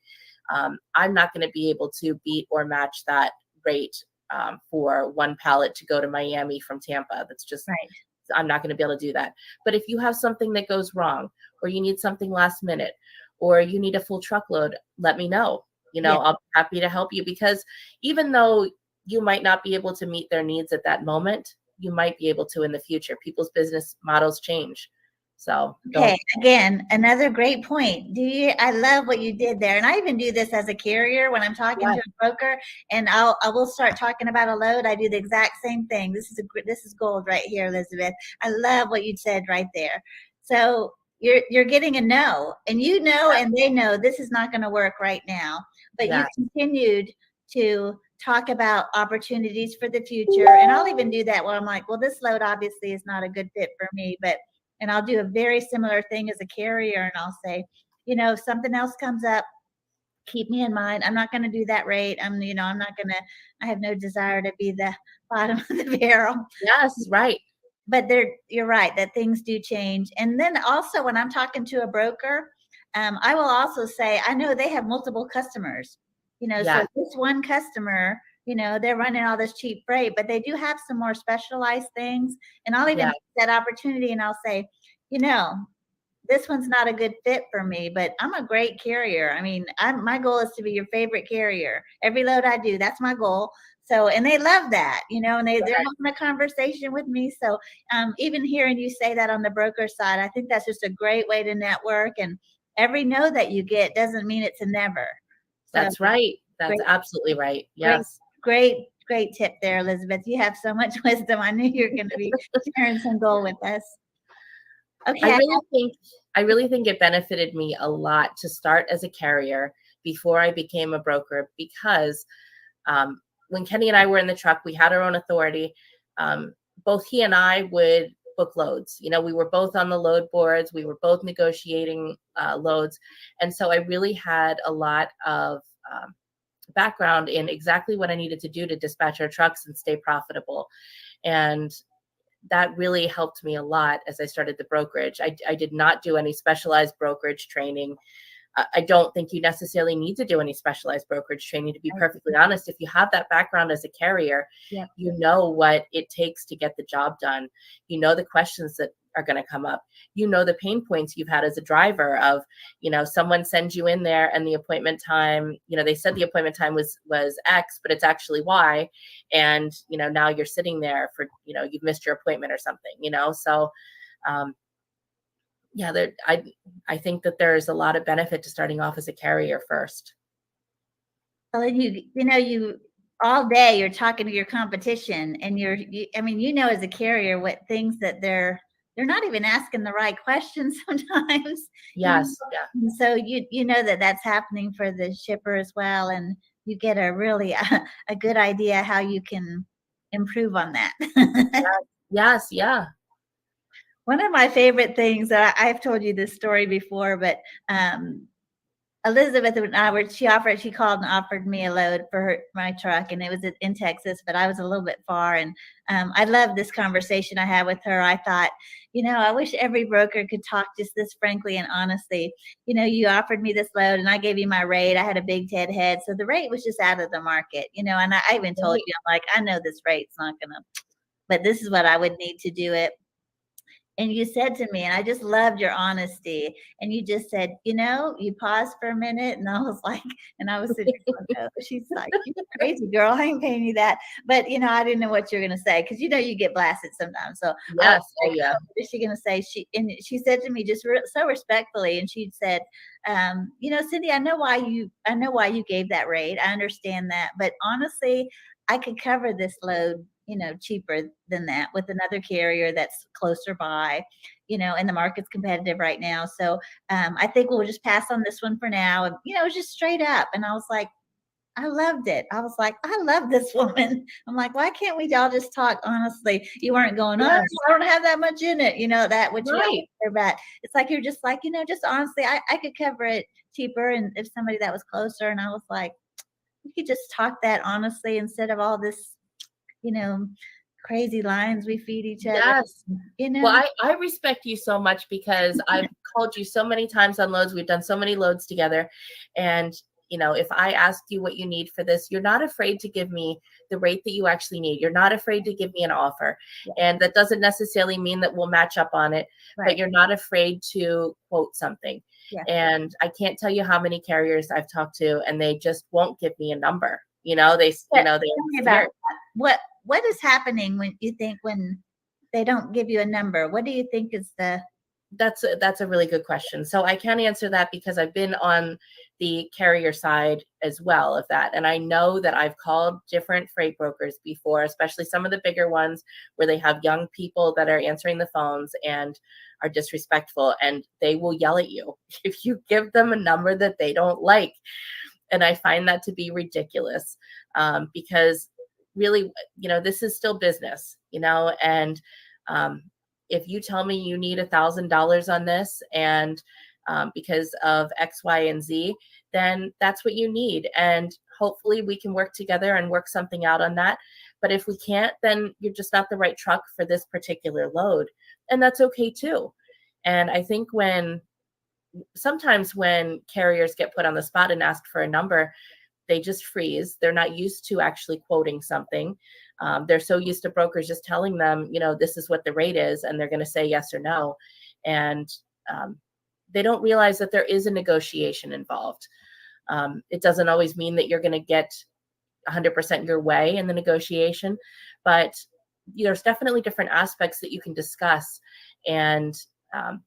S6: I'm not going to be able to beat or match that rate for one pallet to go to Miami from Tampa. That's just,
S5: right.
S6: I'm not going to be able to do that. But if you have something that goes wrong, or you need something last minute, or you need a full truckload, let me know. I'll be happy to help you, because even though you might not be able to meet their needs at that moment, you might be able to in the future. People's business models change. So
S5: okay, again, another great point. I love what you did there. And I even do this as a carrier when I'm talking to a broker, and I will start talking about a load. I do the exact same thing. This is gold right here, Elizabeth. I love what you said right there. So you're getting a no, and and they know this is not going to work right now, but you continued to talk about opportunities for the future. And I'll even do that where I'm like, well, this load obviously is not a good fit for me, and I'll do a very similar thing as a carrier, and I'll say, if something else comes up, keep me in mind. I'm not going to do that rate. I'm not going to, I have no desire to be the bottom of the barrel.
S6: Yes, right.
S5: But you're right that things do change. And then also when I'm talking to a broker, I will also say, I know they have multiple customers, so this one customer, they're running all this cheap freight, but they do have some more specialized things. And I'll even take that opportunity and I'll say, this one's not a good fit for me, but I'm a great carrier. I mean, my goal is to be your favorite carrier. Every load I do, that's my goal. So, and they love that, and they're having a conversation with me. So even hearing you say that on the broker side, I think that's just a great way to network. And every no that you get doesn't mean it's a never. So,
S6: that's right. That's absolutely right. Yes.
S5: Great tip there, Elizabeth. You have so much wisdom. I knew you were going to be sharing some gold with us. Okay.
S6: I really think it benefited me a lot to start as a carrier before I became a broker, because when Kenny and I were in the truck, we had our own authority. Both he and I would book loads. We were both on the load boards. We were both negotiating loads. And so I really had a lot of background in exactly what I needed to do to dispatch our trucks and stay profitable. And that really helped me a lot as I started the brokerage. I did not do any specialized brokerage training. I don't think you necessarily need to do any specialized brokerage training, to be perfectly honest. If you have that background as a carrier, you know what it takes to get the job done. You know the questions that are going to come up. You know the pain points you've had as a driver of, someone sends you in there and the appointment time, they said the appointment time was X, but it's actually Y. And, now you're sitting there for, you've missed your appointment or something, so I think that there's a lot of benefit to starting off as a carrier first.
S5: Well, you all day you're talking to your competition, and as a carrier what things that they're not even asking the right questions sometimes.
S6: Yes.
S5: And so you know that's happening for the shipper as well, and you get a really a good idea how you can improve on that.
S6: Yes. Yeah.
S5: One of my favorite things that I've told you this story before, but Elizabeth and I were, she called and offered me a load for my truck, and it was in Texas, but I was a little bit far. And I love this conversation I had with her. I thought, I wish every broker could talk just this frankly and honestly. You offered me this load and I gave you my rate. I had a big Ted head. So the rate was just out of the market, and I even told you, I'm like, I know this rate's not going to, but this is what I would need to do it. And you said to me, and I just loved your honesty. And you just said, you paused for a minute, and I was like, and I was sitting there, she's like, you're crazy, girl. I ain't paying you that. But I didn't know what you were gonna say, because you get blasted sometimes. So
S6: Yes,
S5: like,
S6: yeah.
S5: what is she gonna say? She said to me just so respectfully, and she said, Cindy, I know why you gave that rate. I understand that, but honestly, I could cover this load cheaper than that with another carrier that's closer by, and the market's competitive right now. So I think we'll just pass on this one for now. And, it was just straight up. And I was like, I loved it. I was like, I love this woman. I'm like, why can't we all just talk honestly? You weren't going, oh,
S6: Yes.
S5: I don't have that much in it. That which
S6: Right.
S5: you're bad. It's like, you're just like, just honestly, I could cover it cheaper. And if somebody that was closer, and I was like, we could just talk that honestly instead of all this, crazy lines we feed each other.
S6: Yes. Well, I respect you so much, because I've called you so many times on loads. We've done so many loads together. And, if I ask you what you need for this, you're not afraid to give me the rate that you actually need. You're not afraid to give me an offer.
S5: Yeah.
S6: And that doesn't necessarily mean that we'll match up on it,
S5: Right.
S6: but you're not afraid to quote something.
S5: Yeah.
S6: And I can't tell you how many carriers I've talked to, and they just won't give me a number. They
S5: Tell me about that. What is happening when they don't give you a number? What do you think is the?
S6: That's a really good question. So I can't answer that, because I've been on the carrier side as well of that. And I know that I've called different freight brokers before, especially some of the bigger ones where they have young people that are answering the phones and are disrespectful, and they will yell at you if you give them a number that they don't like. And I find that to be ridiculous, because really, this is still business, and if you tell me you need $1,000 on this, and because of X, Y, and Z, then that's what you need. And hopefully we can work together and work something out on that. But if we can't, then you're just not the right truck for this particular load. And that's okay too. And I think sometimes when carriers get put on the spot and ask for a number, they just freeze. They're not used to actually quoting something. They're so used to brokers just telling them, this is what the rate is, and they're going to say yes or no. And they don't realize that there is a negotiation involved. It doesn't always mean that you're going to get 100% your way in the negotiation, but there's definitely different aspects that you can discuss. And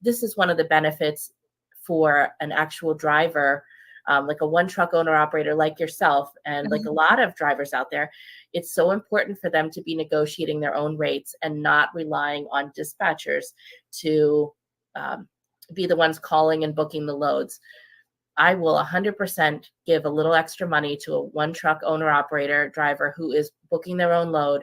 S6: this is one of the benefits for an actual driver, like a one truck owner operator like yourself, and like a lot of drivers out there. It's so important for them to be negotiating their own rates and not relying on dispatchers to be the ones calling and booking the loads. I will 100% give a little extra money to a one truck owner operator driver who is booking their own load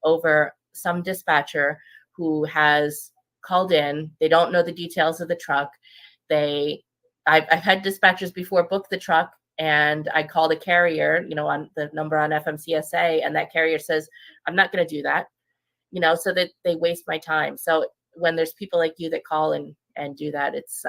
S6: over some dispatcher who has called in. They don't know the details of the truck. I've had dispatchers before book the truck, and I call the carrier, on the number on FMCSA, and that carrier says, I'm not going to do that, so that they waste my time. So when there's people like you that call and do that, it's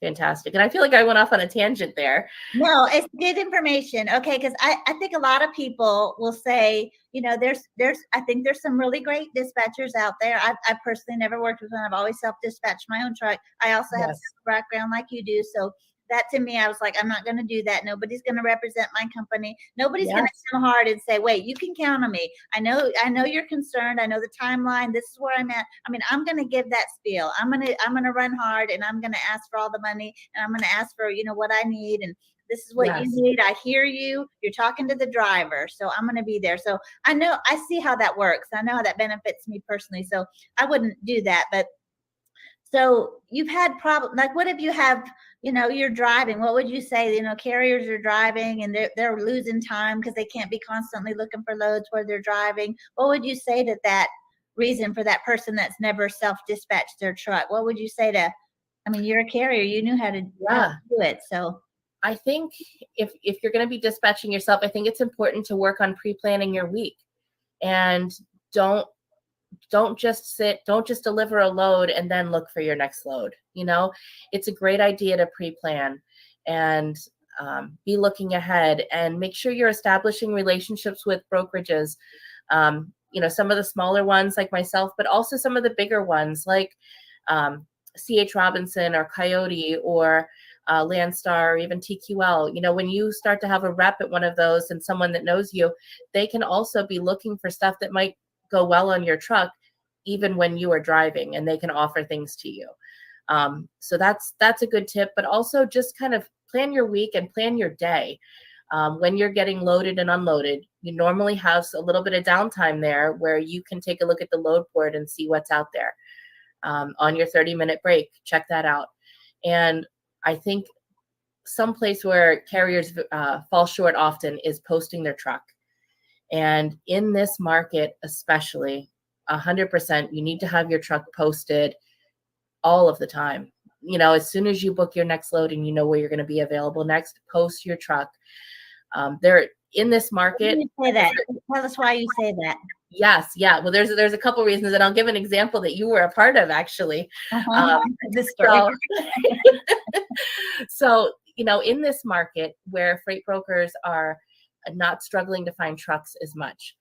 S6: fantastic. And I feel like I went off on a tangent there.
S5: No, it's good information. Okay. Cause I think a lot of people will say, I think there's some really great dispatchers out there. I've personally never worked with one. I've always self-dispatched my own truck. I also have a background like you do. So that to me, I was like, I'm not going to do that. Nobody's going to represent my company. Nobody's going to come hard and say, wait, you can count on me. I know you're concerned. I know the timeline. This is where I'm at. I mean, I'm going to give that spiel. I'm going to run hard, and I'm going to ask for all the money, and I'm going to ask for, what I need. And this is what you need. I hear you. You're talking to the driver. So I'm going to be there. So I see how that works. I know how that benefits me personally. So I wouldn't do that. But so you've had problems. Like, what if you have, you're driving? What would you say? Carriers are driving and they're losing time because they can't be constantly looking for loads where they're driving. What would you say to that reason for that person that's never self-dispatched their truck? What would you say to? I mean, you're a carrier. You knew how to do it. So
S6: I think if you're going to be dispatching yourself, I think it's important to work on pre-planning your week, and don't don't just deliver a load and then look for your next load. It's a great idea to pre-plan and be looking ahead, and make sure you're establishing relationships with brokerages. Some of the smaller ones like myself, but also some of the bigger ones like CH Robinson or Coyote or Landstar or even TQL. When you start to have a rep at one of those and someone that knows you, they can also be looking for stuff that might go well on your truck, even when you are driving, and they can offer things to you. So that's a good tip, but also just kind of plan your week and plan your day. When you're getting loaded and unloaded, you normally have a little bit of downtime there where you can take a look at the load board and see what's out there. On your 30-minute break, check that out. And I think some place where carriers fall short often is posting their truck. And in this market, especially, 100%, you need to have your truck posted all of the time. As soon as you book your next load and you know where you're going to be available next, post your truck. They're in this market.
S5: Say that. Tell us why you say that.
S6: Yes. Yeah. Well, there's a couple reasons, and I'll give an example that you were a part of, actually.
S5: This story.
S6: So, in this market where freight brokers are not struggling to find trucks as much,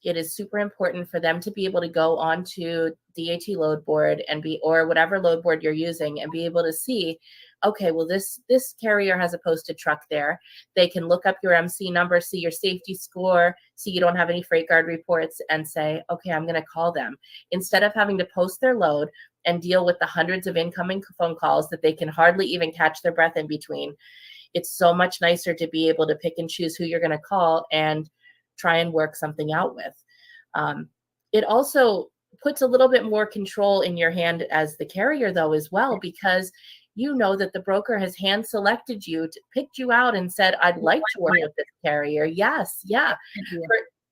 S6: it is super important for them to be able to go onto DAT load board or whatever load board you're using, and be able to see, okay, well, this carrier has a posted truck there. They can look up your MC number, see your safety score, see you don't have any freight guard reports, and say, okay, I'm going to call them. Instead of having to post their load and deal with the hundreds of incoming phone calls that they can hardly even catch their breath in between, it's so much nicer to be able to pick and choose who you're going to call and try and work something out with. It also puts a little bit more control in your hand as the carrier, though, as well, because you know that the broker has hand selected you, picked you out and said, I'd like to work with this carrier. Yes. Yeah.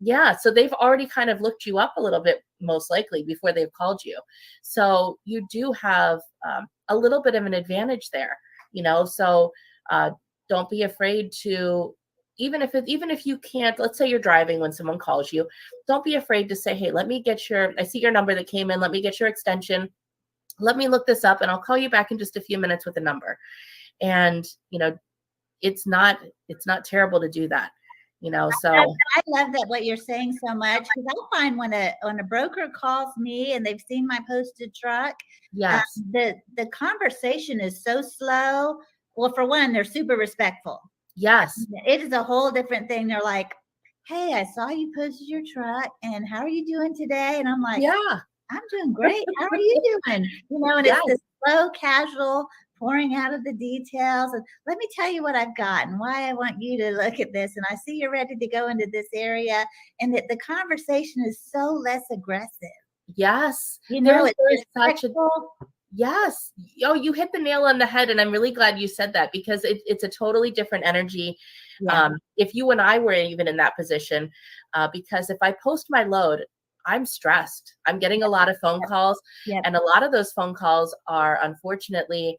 S6: Yeah. So they've already kind of looked you up a little bit, most likely, before they've called you. So you do have a little bit of an advantage there, so don't be afraid to, even if you can't, let's say you're driving when someone calls you, don't be afraid to say, hey, I see your number that came in. Let me get your extension. Let me look this up, and I'll call you back in just a few minutes with a number. And, it's not terrible to do that, so.
S5: I love that what you're saying so much, because I find when a broker calls me and they've seen my posted truck,
S6: Yes,
S5: the conversation is so slow. Well, for one, they're super respectful.
S6: yes,
S5: It is a whole different thing. They're like, hey, I saw you posted your truck, and how are you doing today? And I'm like,
S6: yeah,
S5: I'm doing great. How are you doing? And
S6: Yes.
S5: it's this slow, casual pouring out of the details. And let me tell you what I've got and why I want you to look at this. And I see you're ready to go into this area. And that the conversation is so less aggressive.
S6: yes.
S5: It's
S6: respectful. Yes. Oh, you hit the nail on the head. And I'm really glad you said that, because it's a totally different energy.
S5: Yeah.
S6: If you and I were even in that position, because if I post my load, I'm stressed. I'm getting a lot of phone calls.
S5: Yep.
S6: And a lot of those phone calls are, unfortunately,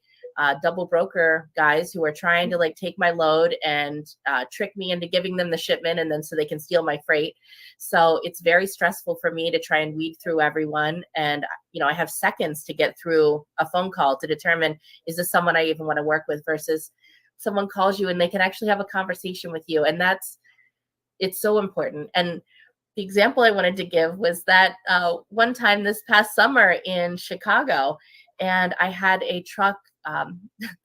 S6: double broker guys who are trying to take my load and trick me into giving them the shipment, and then so they can steal my freight. So it's very stressful for me to try and weed through everyone. And, I have seconds to get through a phone call to determine, is this someone I even want to work with, versus someone calls you and they can actually have a conversation with you. And it's so important. And the example I wanted to give was that one time this past summer in Chicago, and I had a truck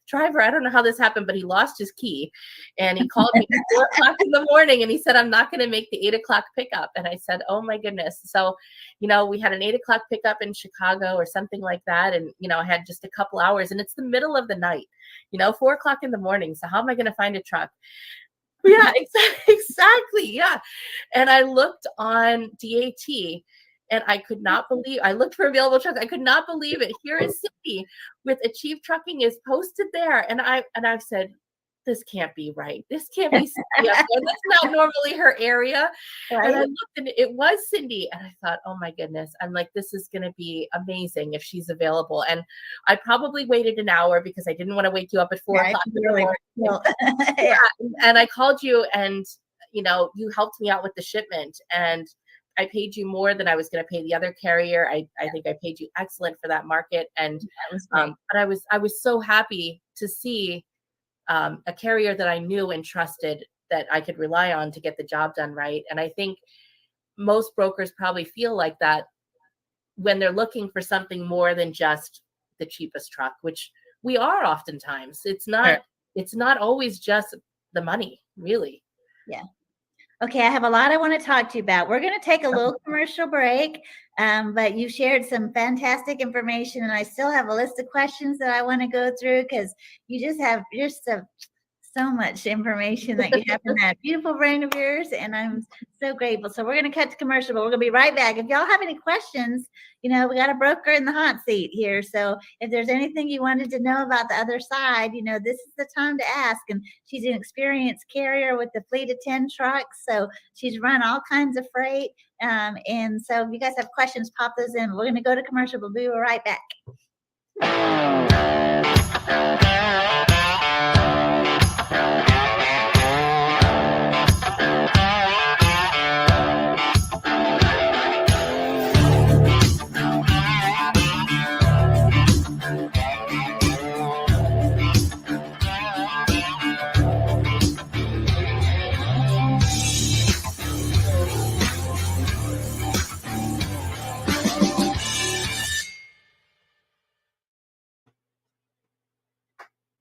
S6: driver. I don't know how this happened, but he lost his key, and he called me at 4 o'clock in the morning, and he said, I'm not going to make the 8 o'clock pickup. And I said, oh my goodness. So, we had an 8 o'clock pickup in Chicago or something like that. And, I had just a couple hours, and it's the middle of the night, 4 o'clock in the morning. So how am I going to find a truck? Yeah, exactly. Yeah. And I looked on DAT, and I could not believe, I looked for available trucks. I could not believe it. Here is City with Achieve Trucking is posted there. And I said, this can't be right. This can't be Cindy up there. That's not normally her area.
S5: Right?
S6: And I looked and it was Cindy. And I thought, oh my goodness. I'm like, this is going to be amazing if she's available. And I probably waited an hour because I didn't want to wake you up at 4 o'clock in the
S5: Really
S6: morning.
S5: yeah.
S6: And I called you and, you know, you helped me out with the shipment, and I paid you more than I was going to pay the other carrier. I think I paid you excellent for that market. And, but I was so happy to see a carrier that I knew and trusted that I could rely on to get the job done right. And I think most brokers probably feel like that when they're looking for something more than just the cheapest truck, which we are oftentimes. It's not always just the money, really.
S5: Yeah. Okay, I have a lot I want to talk to you about. We're going to take a little commercial break, but you shared some fantastic information, and I still have a list of questions that I want to go through because you just have so much information that you have in that beautiful brain of yours, and I'm so grateful. So we're going to cut to commercial, but we're going to be right back. If y'all have any questions, you know, we got a broker in the hot seat here. So if there's anything you wanted to know about the other side, you know, this is the time to ask. And she's an experienced carrier with the fleet of 10 trucks. So she's run all kinds of freight. And so if you guys have questions, pop those in. We're going to go to commercial, but we'll be right back.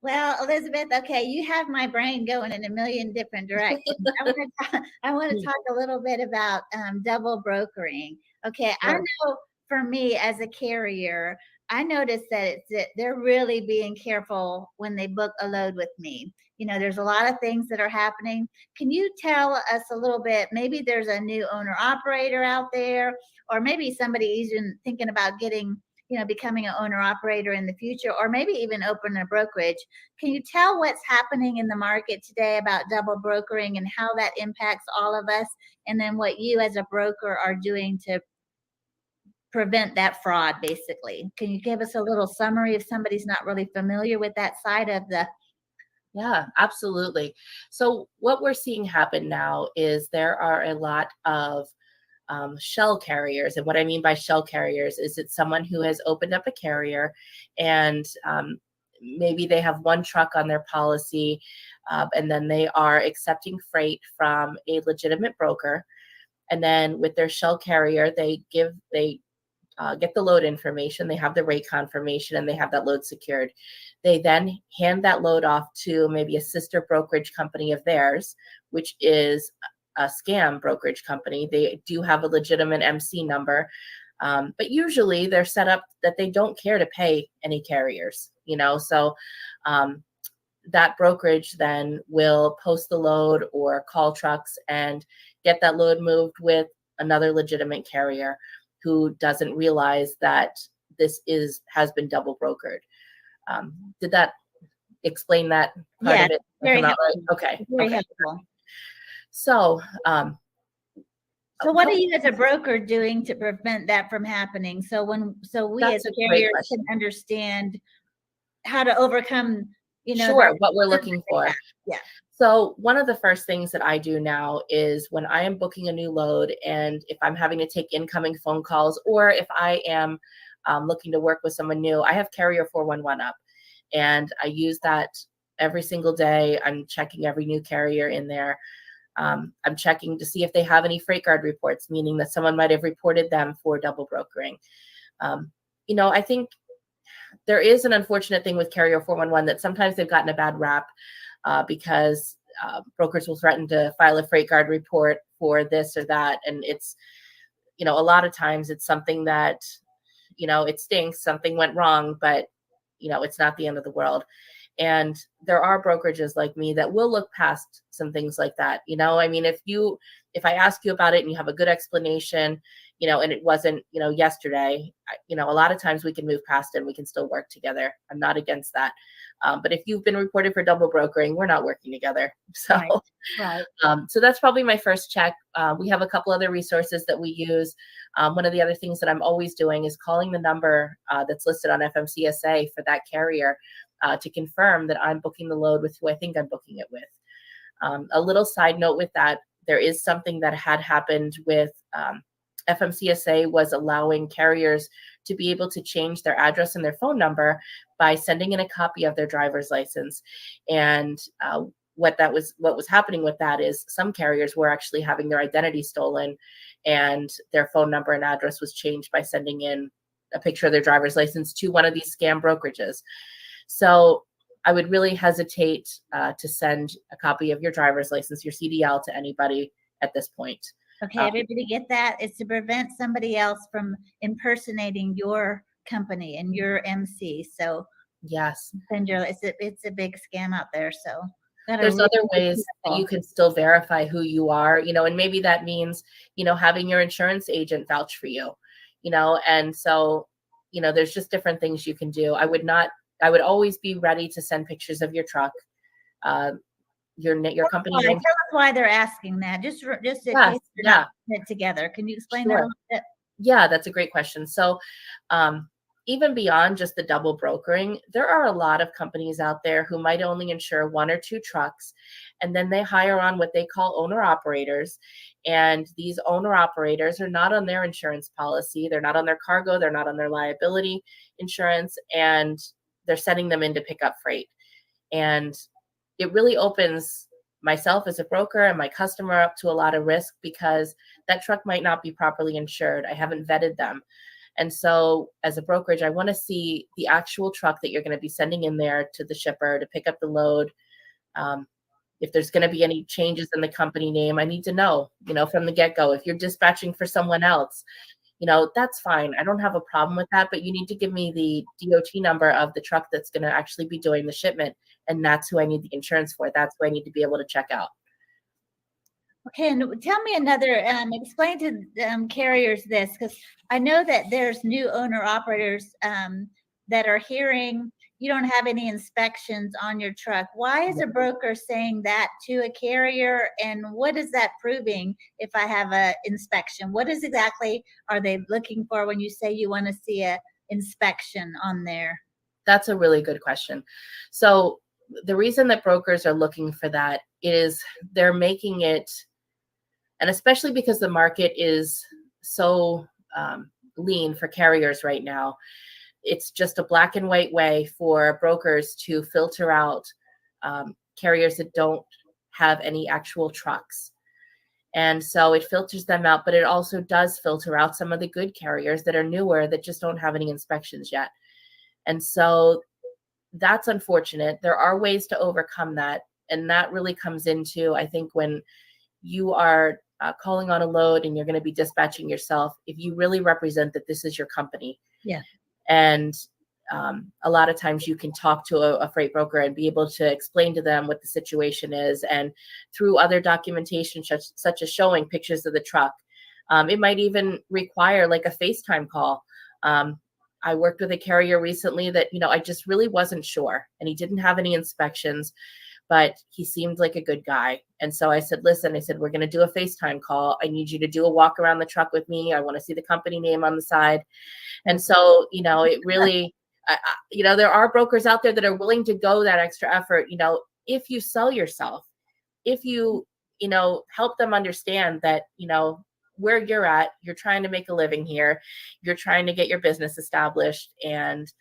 S5: Well, Elizabeth, okay, you have my brain going in a million different directions. I want to talk a little bit about double brokering. Okay, I know for me as a carrier, I noticed that they're really being careful when they book a load with me. You know, there's a lot of things that are happening. Can you tell us a little bit? Maybe there's a new owner operator out there, or maybe somebody even thinking about getting, you know, becoming an owner operator in the future, or maybe even open a brokerage. Can you tell what's happening in the market today about double brokering and how that impacts all of us? And then what you as a broker are doing to prevent that fraud, basically. Can you give us a little summary if somebody's not really familiar with that side of the?
S6: Yeah, absolutely. So what we're seeing happen now is there are a lot of shell carriers. And what I mean by shell carriers is it's someone who has opened up a carrier and maybe they have one truck on their policy and then they are accepting freight from a legitimate broker. And then with their shell carrier, they get the load information, they have the rate confirmation, and they have that load secured. They then hand that load off to maybe a sister brokerage company of theirs, which is a scam brokerage company. They do have a legitimate MC number, but usually they're set up that they don't care to pay any carriers, you know, so that brokerage then will post the load or call trucks and get that load moved with another legitimate carrier who doesn't realize that this has been double brokered. Did that explain that part of it?
S5: Very helpful.
S6: Right? Okay.
S5: Very helpful.
S6: So,
S5: so what are you as a broker doing to prevent that from happening? So we as carriers can understand how to overcome, you know,
S6: sure, what we're looking for.
S5: Yeah.
S6: So one of the first things that I do now is when I am booking a new load, and if I'm having to take incoming phone calls, or if I am looking to work with someone new, I have Carrier 411 up, and I use that every single day. I'm checking every new carrier in there. I'm checking to see if they have any freight guard reports, meaning that someone might have reported them for double brokering. You know, I think there is an unfortunate thing with Carrier 411 that sometimes they've gotten a bad rap because brokers will threaten to file a freight guard report for this or that. And it's, you know, a lot of times it's something that, you know, it stinks, something went wrong, but, you know, it's not the end of the world. And there are brokerages like me that will look past some things like that. I mean, if I ask you about it and you have a good explanation, and it wasn't, yesterday, a lot of times we can move past it and we can still work together. I'm not against that. But if you've been reported for double brokering, we're not working together. So,
S5: Right.
S6: So that's probably my first check. We have a couple other resources that we use. One of the other things that I'm always doing is calling the number that's listed on FMCSA for that carrier to confirm that I'm booking the load with who I think I'm booking it with. A little side note with that, there is something that had happened with FMCSA was allowing carriers to be able to change their address and their phone number by sending in a copy of their driver's license. And what was happening with that is some carriers were actually having their identity stolen, and their phone number and address was changed by sending in a picture of their driver's license to one of these scam brokerages. So I would really hesitate to send a copy of your driver's license, your CDL, to anybody at this point.
S5: Okay, everybody get that? It's to prevent somebody else from impersonating your company and your MC. So
S6: yes,
S5: it's a big scam out there. So
S6: there's other ways that you can still verify who you are, and maybe that means, having your insurance agent vouch for you, and so, there's just different things you can do. I would always be ready to send pictures of your truck, your company name.
S5: Tell us why they're asking that. Just in case they're not put together. Can you explain that a little bit?
S6: Yeah, that's a great question. So, even beyond just the double brokering, there are a lot of companies out there who might only insure 1 or 2 trucks, and then they hire on what they call owner operators. And these owner operators are not on their insurance policy. They're not on their cargo. They're not on their liability insurance, and they're sending them in to pick up freight. And it really opens myself as a broker and my customer up to a lot of risk, because that truck might not be properly insured. I haven't vetted them. And so as a brokerage, I want to see the actual truck that you're going to be sending in there to the shipper to pick up the load. If there's going to be any changes in the company name, I need to know, from the get-go. If you're dispatching for someone else, that's fine. I don't have a problem with that, but you need to give me the DOT number of the truck that's going to actually be doing the shipment. And that's who I need the insurance for. That's who I need to be able to check out.
S5: Okay, and tell me another, explain to carriers this, because I know that there's new owner operators that are hearing you don't have any inspections on your truck. Why is a broker saying that to a carrier, and what is that proving if I have an inspection? What is exactly are they looking for when you say you want to see a inspection on there?
S6: That's a really good question. So the reason that brokers are looking for that is they're making it, and especially because the market is so lean for carriers right now, it's just a black and white way for brokers to filter out carriers that don't have any actual trucks. And so it filters them out, but it also does filter out some of the good carriers that are newer that just don't have any inspections yet. And so that's unfortunate. There are ways to overcome that. And that really comes into, I think, when you are calling on a load and you're going to be dispatching yourself, if you really represent that this is your company.
S5: Yeah.
S6: And a lot of times you can talk to a freight broker and be able to explain to them what the situation is. And through other documentation, such as showing pictures of the truck, it might even require like a FaceTime call. I worked with a carrier recently that, I just really wasn't sure, and he didn't have any inspections, but he seemed like a good guy. And so I said, listen, we're going to do a FaceTime call. I need you to do a walk around the truck with me. I want to see the company name on the side. And so, it really, there are brokers out there that are willing to go that extra effort, if you sell yourself, if you, help them understand that, where you're at, you're trying to make a living here, you're trying to get your business established, and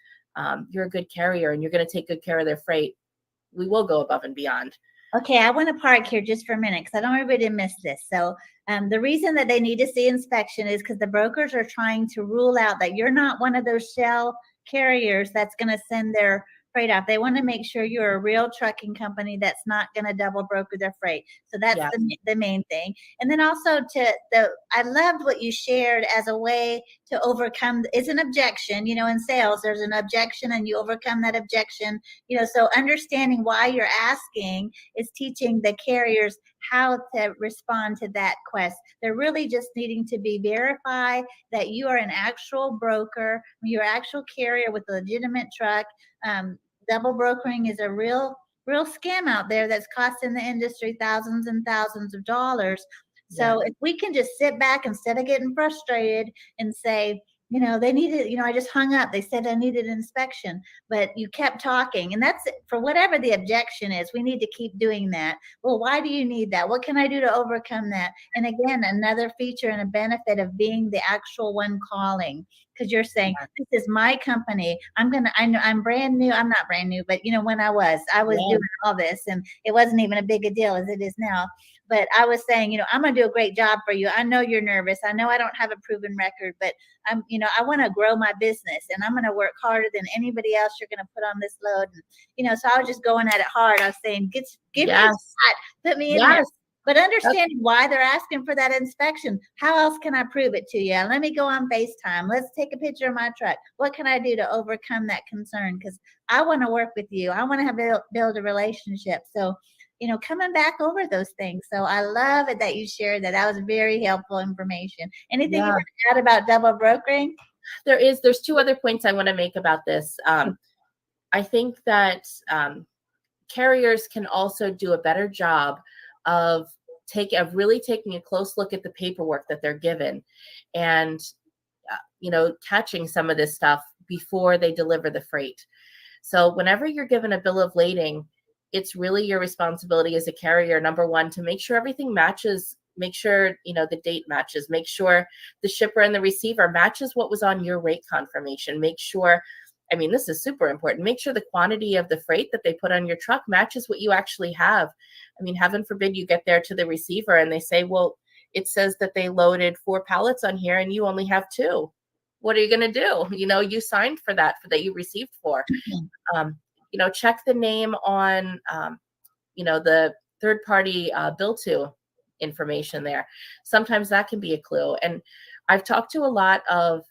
S6: you're a good carrier and you're going to take good care of their freight. We will go above and beyond.
S5: Okay, I want to park here just for a minute because I don't want everybody to miss this. So the reason that they need to see inspection is because the brokers are trying to rule out that you're not one of those shell carriers that's going to send their freight off. They want to make sure you're a real trucking company that's not going to double broker their freight. So that's
S6: Yes.
S5: the main thing. And then also I loved what you shared as a way to overcome. It's an objection, in sales, there's an objection and you overcome that objection, so understanding why you're asking is teaching the carriers how to respond to that quest. They're really just needing to be verified that you are an actual broker, you're an actual carrier with a legitimate truck. Double brokering is a real scam out there that's costing the industry thousands and thousands of dollars. So if we can just sit back instead of getting frustrated and say, they needed, I just hung up. They said I needed an inspection, but you kept talking. And that's for whatever the objection is. We need to keep doing that. Well, why do you need that? What can I do to overcome that? And again, another feature and a benefit of being the actual one calling, because you're saying, this is my company. I'm brand new. I'm not brand new, but when I was doing all this, and it wasn't even a big a deal as it is now. But I was saying, I'm going to do a great job for you. I know you're nervous. I know I don't have a proven record, but I want to grow my business and I'm going to work harder than anybody else you're going to put on this load. And, so I was just going at it hard. I was saying, give me a shot, put me in there. But understanding why they're asking for that inspection. How else can I prove it to you? Let me go on FaceTime. Let's take a picture of my truck. What can I do to overcome that concern? Because I want to work with you. I want to build a relationship. So, coming back over those things. So I love it that you shared that. That was very helpful information. Anything you want to add about double brokering?
S6: There's two other points I want to make about this. I think that carriers can also do a better job of really taking a close look at the paperwork that they're given and, catching some of this stuff before they deliver the freight. So whenever you're given a bill of lading, it's really your responsibility as a carrier, number one, to make sure everything matches, make sure, the date matches, make sure the shipper and the receiver matches what was on your rate confirmation, make sure, this is super important, make sure the quantity of the freight that they put on your truck matches what you actually have. Heaven forbid you get there to the receiver and they say, well, it says that they loaded 4 pallets on here and you only have 2. What are you going to do? You signed for that you received 4. Check the name on, the third party bill to information there. Sometimes that can be a clue. And I've talked to a lot of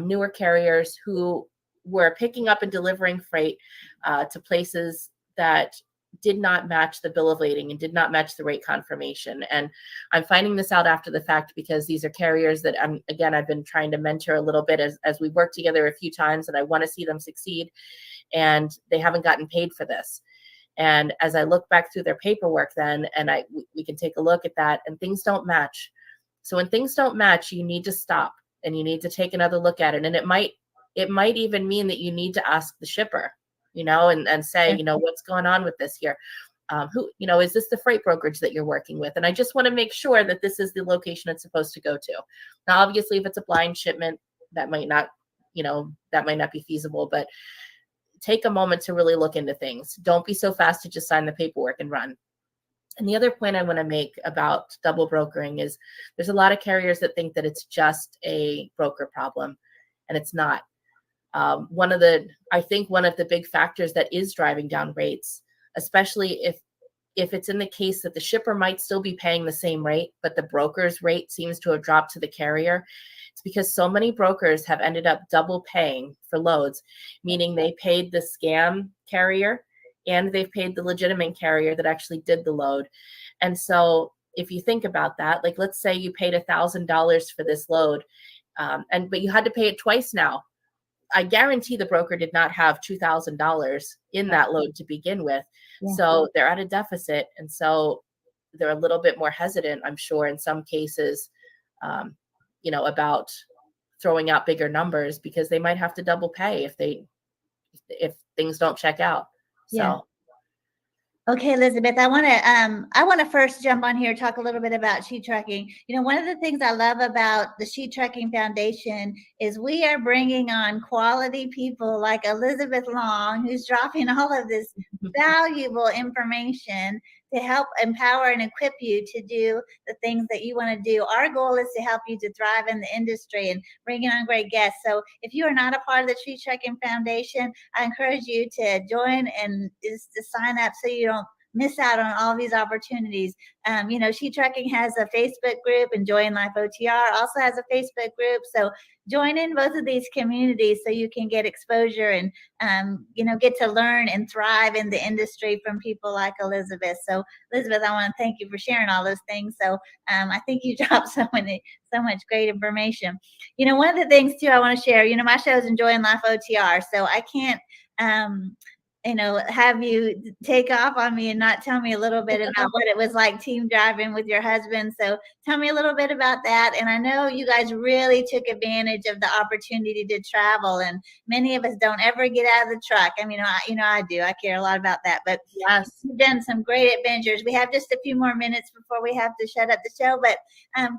S6: newer carriers who were picking up and delivering freight to places that did not match the bill of lading and did not match the rate confirmation. And I'm finding this out after the fact because these are carriers that I've been trying to mentor a little bit as we work together a few times, and I want to see them succeed. And they haven't gotten paid for this. And as I look back through their paperwork then, and we can take a look at that, and things don't match. So when things don't match, you need to stop and you need to take another look at it. And it might even mean that you need to ask the shipper, and say, what's going on with this here? Is this the freight brokerage that you're working with? And I just want to make sure that this is the location it's supposed to go to. Now, obviously, if it's a blind shipment, that might not be feasible, but take a moment to really look into things. Don't be so fast to just sign the paperwork and run. And the other point I want to make about double brokering is there's a lot of carriers that think that it's just a broker problem, and it's not. One of the big factors that is driving down rates, especially if it's in the case that the shipper might still be paying the same rate, but the broker's rate seems to have dropped to the carrier, it's because so many brokers have ended up double paying for loads, meaning they paid the scam carrier and they've paid the legitimate carrier that actually did the load. And so if you think about that, like let's say you paid $1,000 for this load, but you had to pay it twice now. I guarantee the broker did not have $2,000 in that load to begin with. Yeah. So they're at a deficit. And so they're a little bit more hesitant, I'm sure, in some cases, about throwing out bigger numbers because they might have to double pay if things don't check out. So.
S5: Yeah. Okay, Elizabeth, I want to first jump on here, talk a little bit about She Trucking. One of the things I love about the She Trucking Foundation is we are bringing on quality people like Elizabeth Long, who's dropping all of this valuable information to help empower and equip you to do the things that you want to do. Our goal is to help you to thrive in the industry and bringing on great guests. So if you are not a part of the Tree Trekking Foundation, I encourage you to join and is to sign up so you don't miss out on all these opportunities. She Trekking has a Facebook group, and Joy in Life OTR also has a Facebook group. So join in both of these communities so you can get exposure and get to learn and thrive in the industry from people like Elizabeth. So Elizabeth, I want to thank you for sharing all those things. So I think you dropped so much great information. One of the things too I want to share, my show is Enjoy in Life OTR, so I can't have you take off on me and not tell me a little bit about what it was like team driving with your husband. So tell me a little bit about that. And I know you guys really took advantage of the opportunity to travel, and many of us don't ever get out of the truck. I mean, I do. I care a lot about that. But
S6: Yes,
S5: you've done some great adventures. We have just a few more minutes before we have to shut up the show. But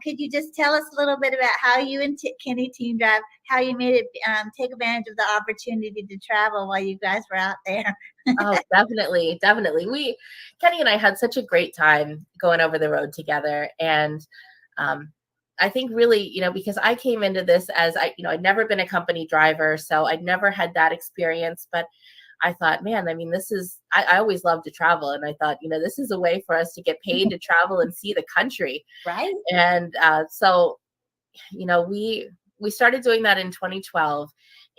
S5: could you just tell us a little bit about how you and Kenny team drive, how you made it take advantage of the opportunity to travel while you guys were out there?
S6: oh, definitely. Kenny and I had such a great time going over the road together. And I think really, because I came into this as I'd never been a company driver, so I'd never had that experience. But I thought, man, I mean, I always love to travel. And I thought, this is a way for us to get paid to travel and see the country.
S5: Right.
S6: And so, we started doing that in 2012.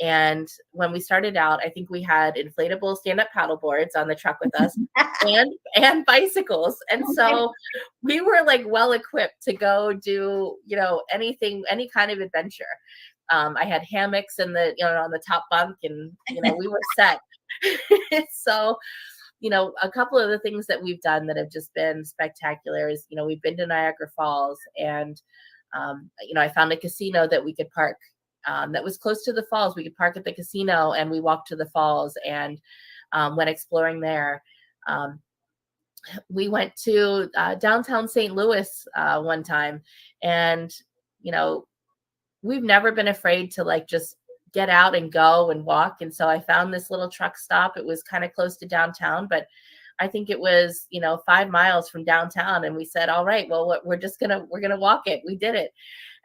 S6: And when we started out, I think we had inflatable stand-up paddle boards on the truck with us and bicycles. And so we were like well equipped to go do, anything, any kind of adventure. I had hammocks on the top bunk, and, we were set. So, a couple of the things that we've done that have just been spectacular is, we've been to Niagara Falls, and, I found a casino that we could park that was close to the falls. We could park at the casino, and we walked to the falls and went exploring there. We went to downtown St. Louis one time, and, we've never been afraid to just get out and go and walk. And so I found this little truck stop. It was kind of close to downtown, but I think it was, 5 miles from downtown. And we said, all right, well, we're going to walk it. We did it.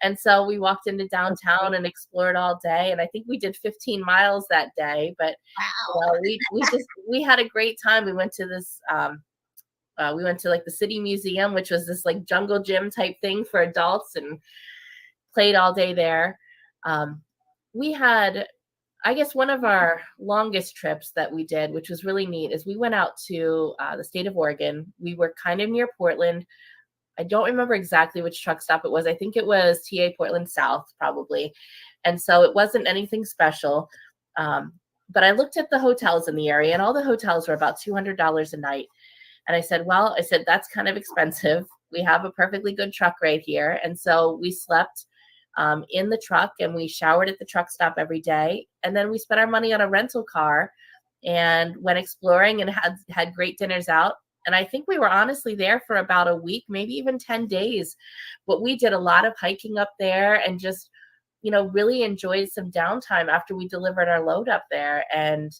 S6: And so we walked into downtown and explored all day. And I think we did 15 miles that day, but
S5: Wow.
S6: we had a great time. We went to this, we went to the City Museum, which was this jungle gym type thing for adults, and played all day there. We had, I guess, one of our longest trips that we did, which was really neat, is we went out to the state of Oregon. We were kind of near Portland. I don't remember exactly which truck stop it was. I think it was TA Portland South, probably. And so it wasn't anything special. But I looked at the hotels in the area, and all the hotels were about $200 a night. And I said, that's kind of expensive. We have a perfectly good truck right here. And so we slept in the truck, and we showered at the truck stop every day. And then we spent our money on a rental car and went exploring and had great dinners out. And I think we were honestly there for about a week, maybe even 10 days. But we did a lot of hiking up there, and just, really enjoyed some downtime after we delivered our load up there. And,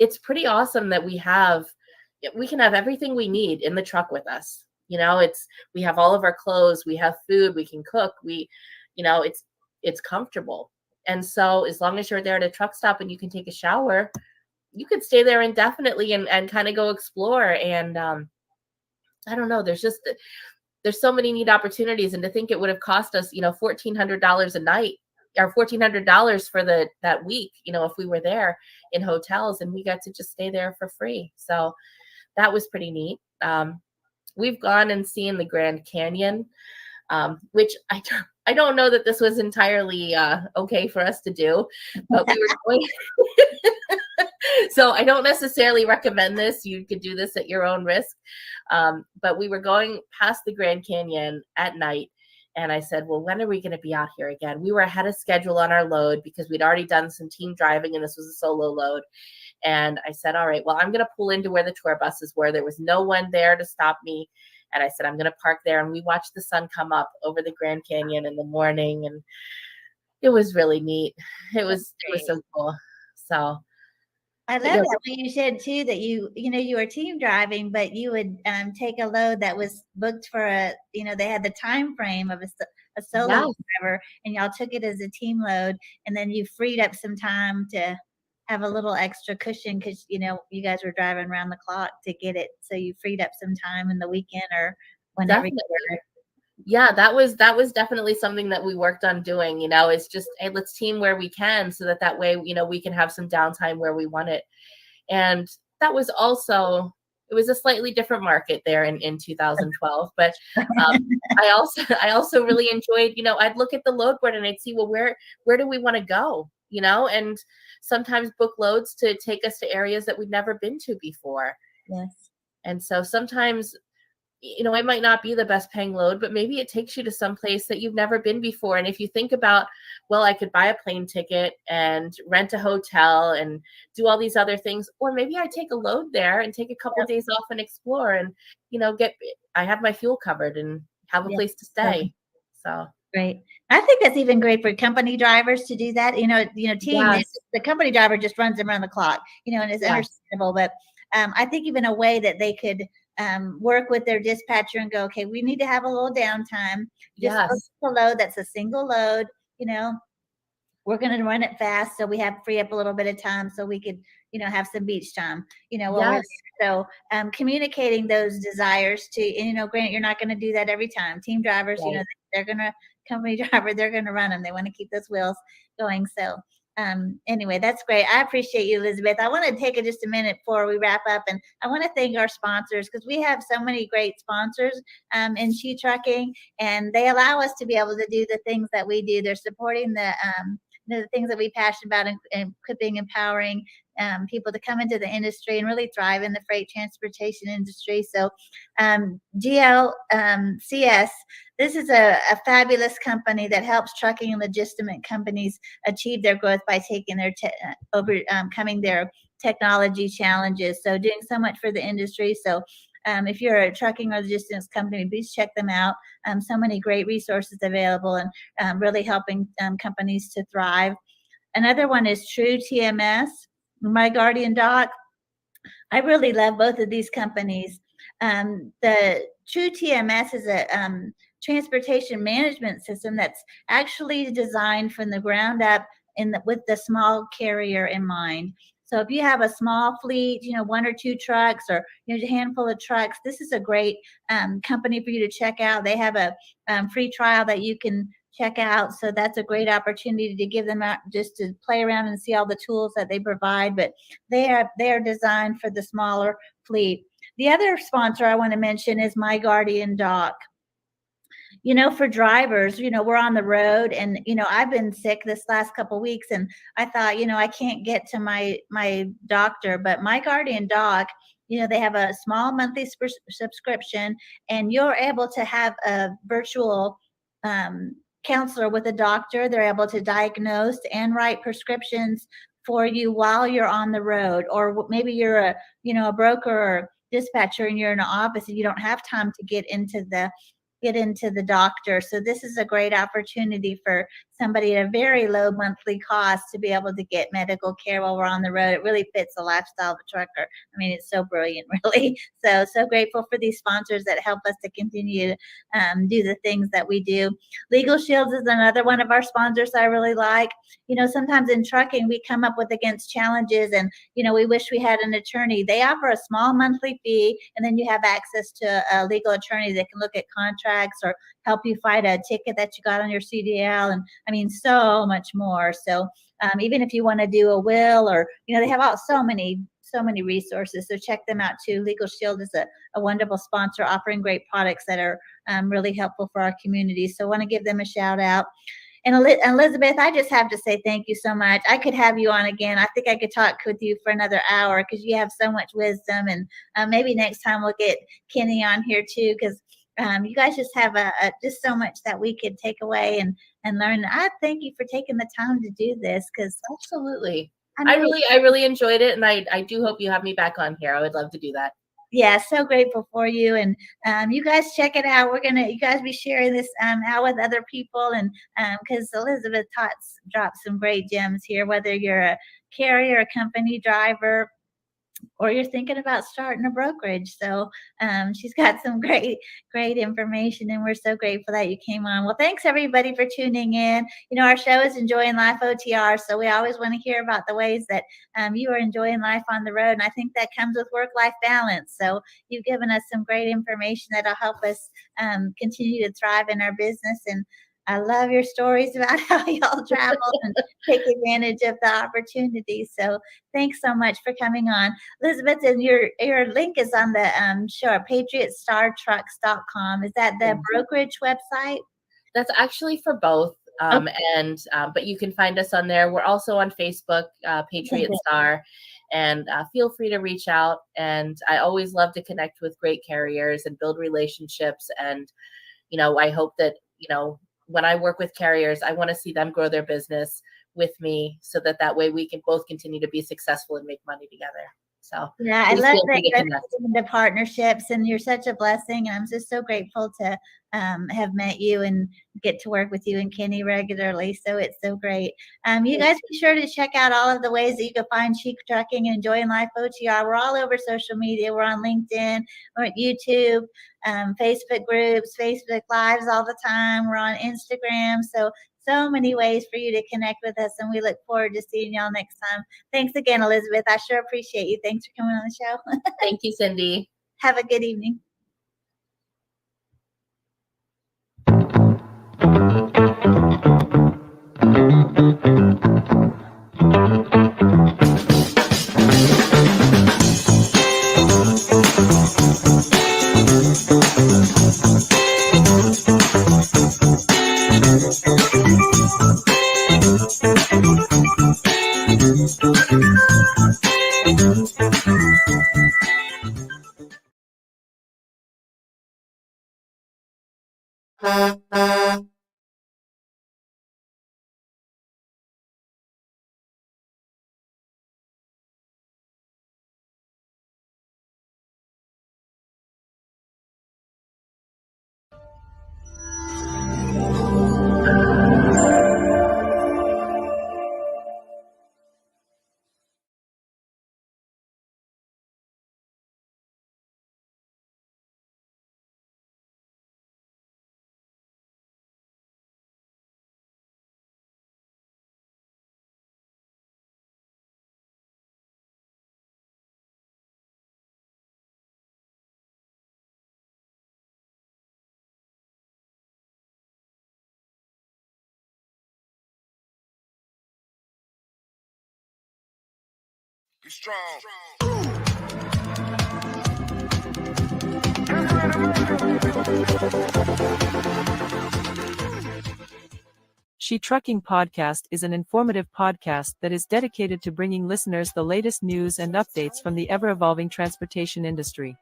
S6: it's pretty awesome that we can have everything we need in the truck with us. We have all of our clothes, we have food, we can cook, it's comfortable. And so as long as you're there at a truck stop and you can take a shower, you could stay there indefinitely and kind of go explore. And I don't know, there's so many neat opportunities. And to think it would have cost us, $1,400 a night, or $1,400 for that week, if we were there in hotels, and we got to just stay there for free. So that was pretty neat. We've gone and seen the Grand Canyon, which I don't know that this was entirely okay for us to do, but we were going. So I don't necessarily recommend this. You could do this at your own risk. But we were going past the Grand Canyon at night. And I said, well, when are we going to be out here again? We were ahead of schedule on our load because we'd already done some team driving, and this was a solo load. And I said, all right, well, I'm going to pull into where the tour buses were. There was no one there to stop me. And I said, I'm going to park there. And we watched the sun come up over the Grand Canyon in the morning. And it was really neat. It was so cool. So
S5: I love that what you said too, that you were team driving, but you would take a load that was booked for they had the time frame of a solo
S6: Yes.
S5: driver, and y'all took it as a team load, and then you freed up some time to have a little extra cushion because you guys were driving around the clock to get it, so you freed up some time in the weekend or whenever.
S6: Definitely. Yeah, that was definitely something that we worked on doing. It's just, hey, let's team where we can, so that way we can have some downtime where we want it. And that was also, it was a slightly different market there in 2012, but I also really enjoyed, I'd look at the load board and I'd see, well, where do we want to go, and sometimes book loads to take us to areas that we'd never been to before.
S5: Yes.
S6: And so sometimes, it might not be the best paying load, but maybe it takes you to some place that you've never been before. And if you think about, well, I could buy a plane ticket and rent a hotel and do all these other things, or maybe I take a load there and take a couple of days off and explore and, I have my fuel covered and have a place to stay. So.
S5: Great. I think that's even great for company drivers to do that. Team,
S6: Yes.
S5: The company driver just runs them around the clock, and it's understandable, but I think even a way that they could work with their dispatcher and go, okay, we need to have a little downtime. Just book a load that's a single load, we're going to run it fast, so we have free up a little bit of time so we could, have some beach time, so communicating those desires to, and, granted, you're not going to do that every time. Team drivers, they're going to, company driver, they're going to run them. They want to keep those wheels going. So anyway, that's great. I appreciate you, Elizabeth. I want to take just a minute before we wrap up, and I want to thank our sponsors, because we have so many great sponsors in She Trucking, and they allow us to be able to do the things that we do. They're supporting the things that we passionate about, and equipping, empowering people to come into the industry and really thrive in the freight transportation industry. So GLCS, this is a fabulous company that helps trucking and logistic companies achieve their growth by taking their overcoming their technology challenges. So doing so much for the industry. So if you're a trucking or logistics company, please check them out. So many great resources available, and really helping companies to thrive. Another one is True TMS, My Guardian Doc. I really love both of these companies. The True TMS is a transportation management system that's actually designed from the ground up with the small carrier in mind. So if you have a small fleet, one or two trucks, or a handful of trucks, this is a great company for you to check out. They have a free trial that you can check out. So that's a great opportunity to give them out, just to play around and see all the tools that they provide. But they are designed for the smaller fleet. The other sponsor I want to mention is My Guardian Doc. For drivers, we're on the road, and I've been sick this last couple of weeks, and I thought, I can't get to my doctor, but My Guardian Doc, they have a small monthly subscription, and you're able to have a virtual counselor with a doctor. They're able to diagnose and write prescriptions for you while you're on the road, or maybe you're a broker or dispatcher, and you're in an office and you don't have time to get into the doctor. So this is a great opportunity for somebody at a very low monthly cost to be able to get medical care while we're on the road. It really fits the lifestyle of a trucker. I mean, it's so brilliant, really. So grateful for these sponsors that help us to continue to do the things that we do. Legal Shields is another one of our sponsors I really like. Sometimes in trucking, we come up against challenges, and, we wish we had an attorney. They offer a small monthly fee, and then you have access to a legal attorney that can look at contracts or help you fight a ticket that you got on your CDL, and I mean, so much more. So even if you want to do a will, or they have so many resources. So check them out too. Legal Shield is a wonderful sponsor, offering great products that are really helpful for our community. So I want to give them a shout out. And Elizabeth, I just have to say thank you so much. I could have you on again. I think I could talk with you for another hour, because you have so much wisdom. And maybe next time we'll get Kenny on here too, because you guys just have just so much that we could take away and learn. I thank you for taking the time to do this, because
S6: absolutely. I really enjoyed it, and I do hope you have me back on here. I would love to do that.
S5: Yeah, so grateful for you, and you guys check it out. You guys be sharing this out with other people, and because Elizabeth dropped some great gems here. Whether you're a carrier, a company driver, or you're thinking about starting a brokerage. So she's got some great information, and we're so grateful that you came on. Well, thanks everybody for tuning in. Our show is Enjoying Life OTR, so we always want to hear about the ways that you are enjoying life on the road, and I think that comes with work-life balance. So you've given us some great information that'll help us continue to thrive in our business. And I love your stories about how y'all travel and take advantage of the opportunities. So thanks so much for coming on. Elizabeth, and your link is on the show, patriotstartrucks.com. Is that the brokerage website?
S6: That's actually for both. But you can find us on there. We're also on Facebook, Patriot Star, and feel free to reach out. And I always love to connect with great carriers and build relationships. And, I hope that, when I work with carriers, I want to see them grow their business with me so that way we can both continue to be successful and make money together. So
S5: yeah, I love that you're into partnerships, and you're such a blessing. And I'm just so grateful to have met you and get to work with you and Kenny regularly. So it's so great. You guys be sure to check out all of the ways that you can find Chic Trucking and Enjoying Life OTR. We're all over social media. We're on LinkedIn, we're at YouTube, Facebook groups, Facebook Lives all the time. We're on Instagram. So many ways for you to connect with us, and we look forward to seeing y'all next time. Thanks again, Elizabeth. I sure appreciate you. Thanks for coming on the show.
S6: Thank you, Cindy.
S5: Have a good evening.
S7: Be strong.
S8: She Trucking Podcast is an informative podcast that is dedicated to bringing listeners the latest news and updates from the ever-evolving transportation industry.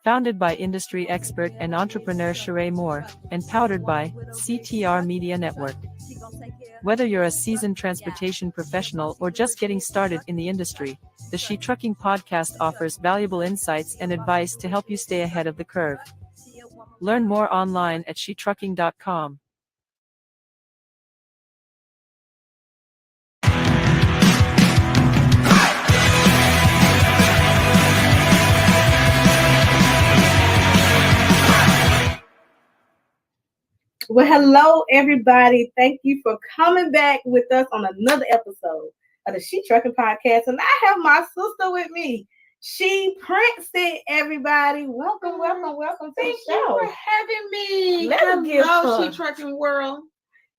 S8: Founded by industry expert and entrepreneur Sheree Moore, and powered by CTR Media Network. Whether you're a seasoned transportation professional or just getting started in the industry, the She Trucking Podcast offers valuable insights and advice to help you stay ahead of the curve. Learn more online at shetrucking.com.
S1: Well, hello, everybody. Thank you for coming back with us on another episode of the She Trucking Podcast. And I have my sister with me. She Princess, everybody. Welcome to
S9: Thank
S1: the show.
S9: you for having me.
S1: Hello,
S9: She Trucking World.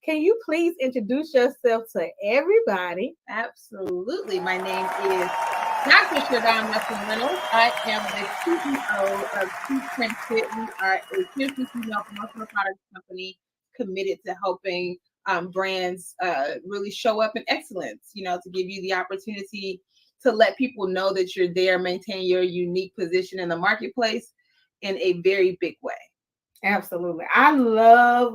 S1: Can you please introduce yourself to everybody?
S9: Absolutely. My name is Dr. Shadon Russell Reynolds. I am the CEO of Chief Princess. We are a fiercely female promotional products company committed to helping brands really show up in excellence, to give you the opportunity to let people know that you're there, maintain your unique position in the marketplace in a very big way.
S1: Absolutely. I love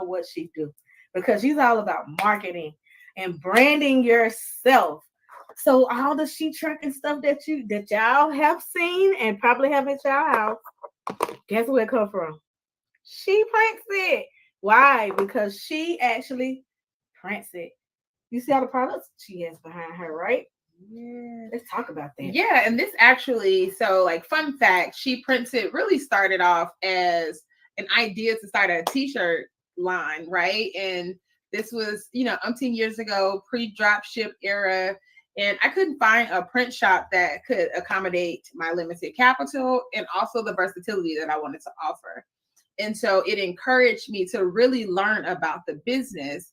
S1: what she do, because she's all about marketing and branding yourself
S9: So all the sheet trucking stuff that y'all have seen and probably have at y'all house, guess where it come from? She prints it. Why? Because she actually prints it. You see all the products she has behind her, right?
S10: Yeah.
S9: Let's talk about that.
S10: Yeah, and this actually, so like fun fact, She Prints It really started off as an idea to start a t-shirt line, right? And this was, umpteen years ago, pre-drop ship era. And I couldn't find a print shop that could accommodate my limited capital and also the versatility that I wanted to offer. And so it encouraged me to really learn about the business.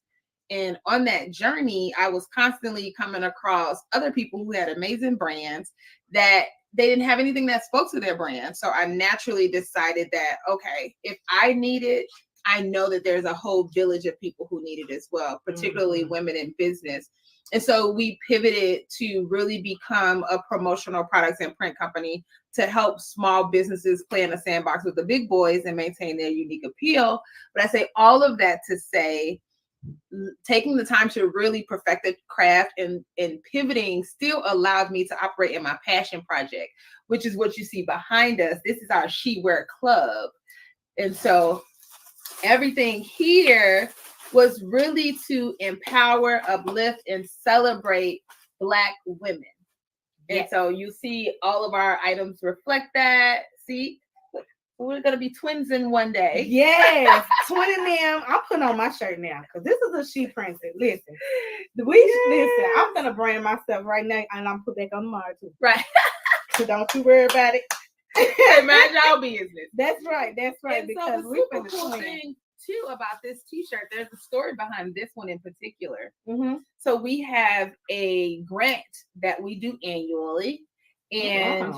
S10: And on that journey, I was constantly coming across other people who had amazing brands that they didn't have anything that spoke to their brand. So I naturally decided that, okay, if I need it, I know that there's a whole village of people who need it as well, particularly women in business. And so we pivoted to really become a promotional products and print company to help small businesses play in a sandbox with the big boys and maintain their unique appeal. But I say all of that to say, taking the time to really perfect the craft and pivoting still allowed me to operate in my passion project, which is what you see behind us. This is our She Wear Club. And so everything here was really to empower, uplift, and celebrate Black women. And so you see all of our items reflect that. See, we're going to be twins in one day.
S9: Yes, twin in them. I'm putting on my shirt now because this is a She Prints It. Listen, listen, I'm going to brand myself right now and I'm put back on the mark too.
S10: Right.
S9: So don't you worry about it.
S10: Mind y'all business.
S9: That's right.
S10: And
S9: because
S10: so
S9: we're
S10: the super cool thing too about this t-shirt, there's a story behind this one in particular. So we have a grant that we do annually, and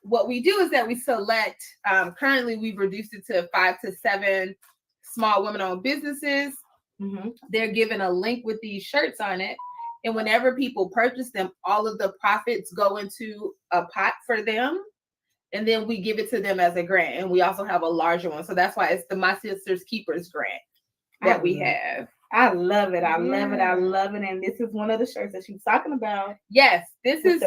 S10: what we do is that we select, currently we've reduced it to 5 to 7 small women-owned businesses. They're given a link with these shirts on it, and whenever people purchase them, all of the profits go into a pot for them. And then we give it to them as a grant. And we also have a larger one. So that's why it's the My Sister's Keepers grant that we have.
S9: I love it. I love it. I love it. And this is one of the shirts that she was talking about.
S10: Yes, this is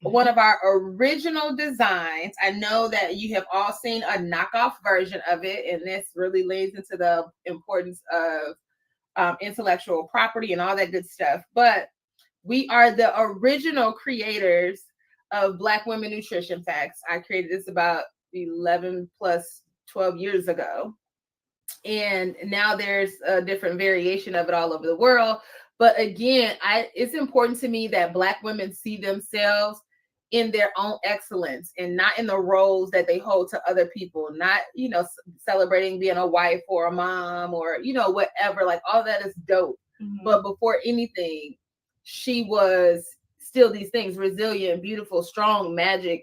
S10: one of our original designs. I know that you have all seen a knockoff version of it. And this really lays into the importance of intellectual property and all that good stuff. But we are the original creators of Black Women Nutrition Facts. I created this about 11 plus 12 years ago. And now there's a different variation of it all over the world. But again, it's important to me that Black women see themselves in their own excellence and not in the roles that they hold to other people, not, celebrating being a wife or a mom or, whatever, like all that is dope. But before anything, she was still these things: resilient, beautiful, strong, magic,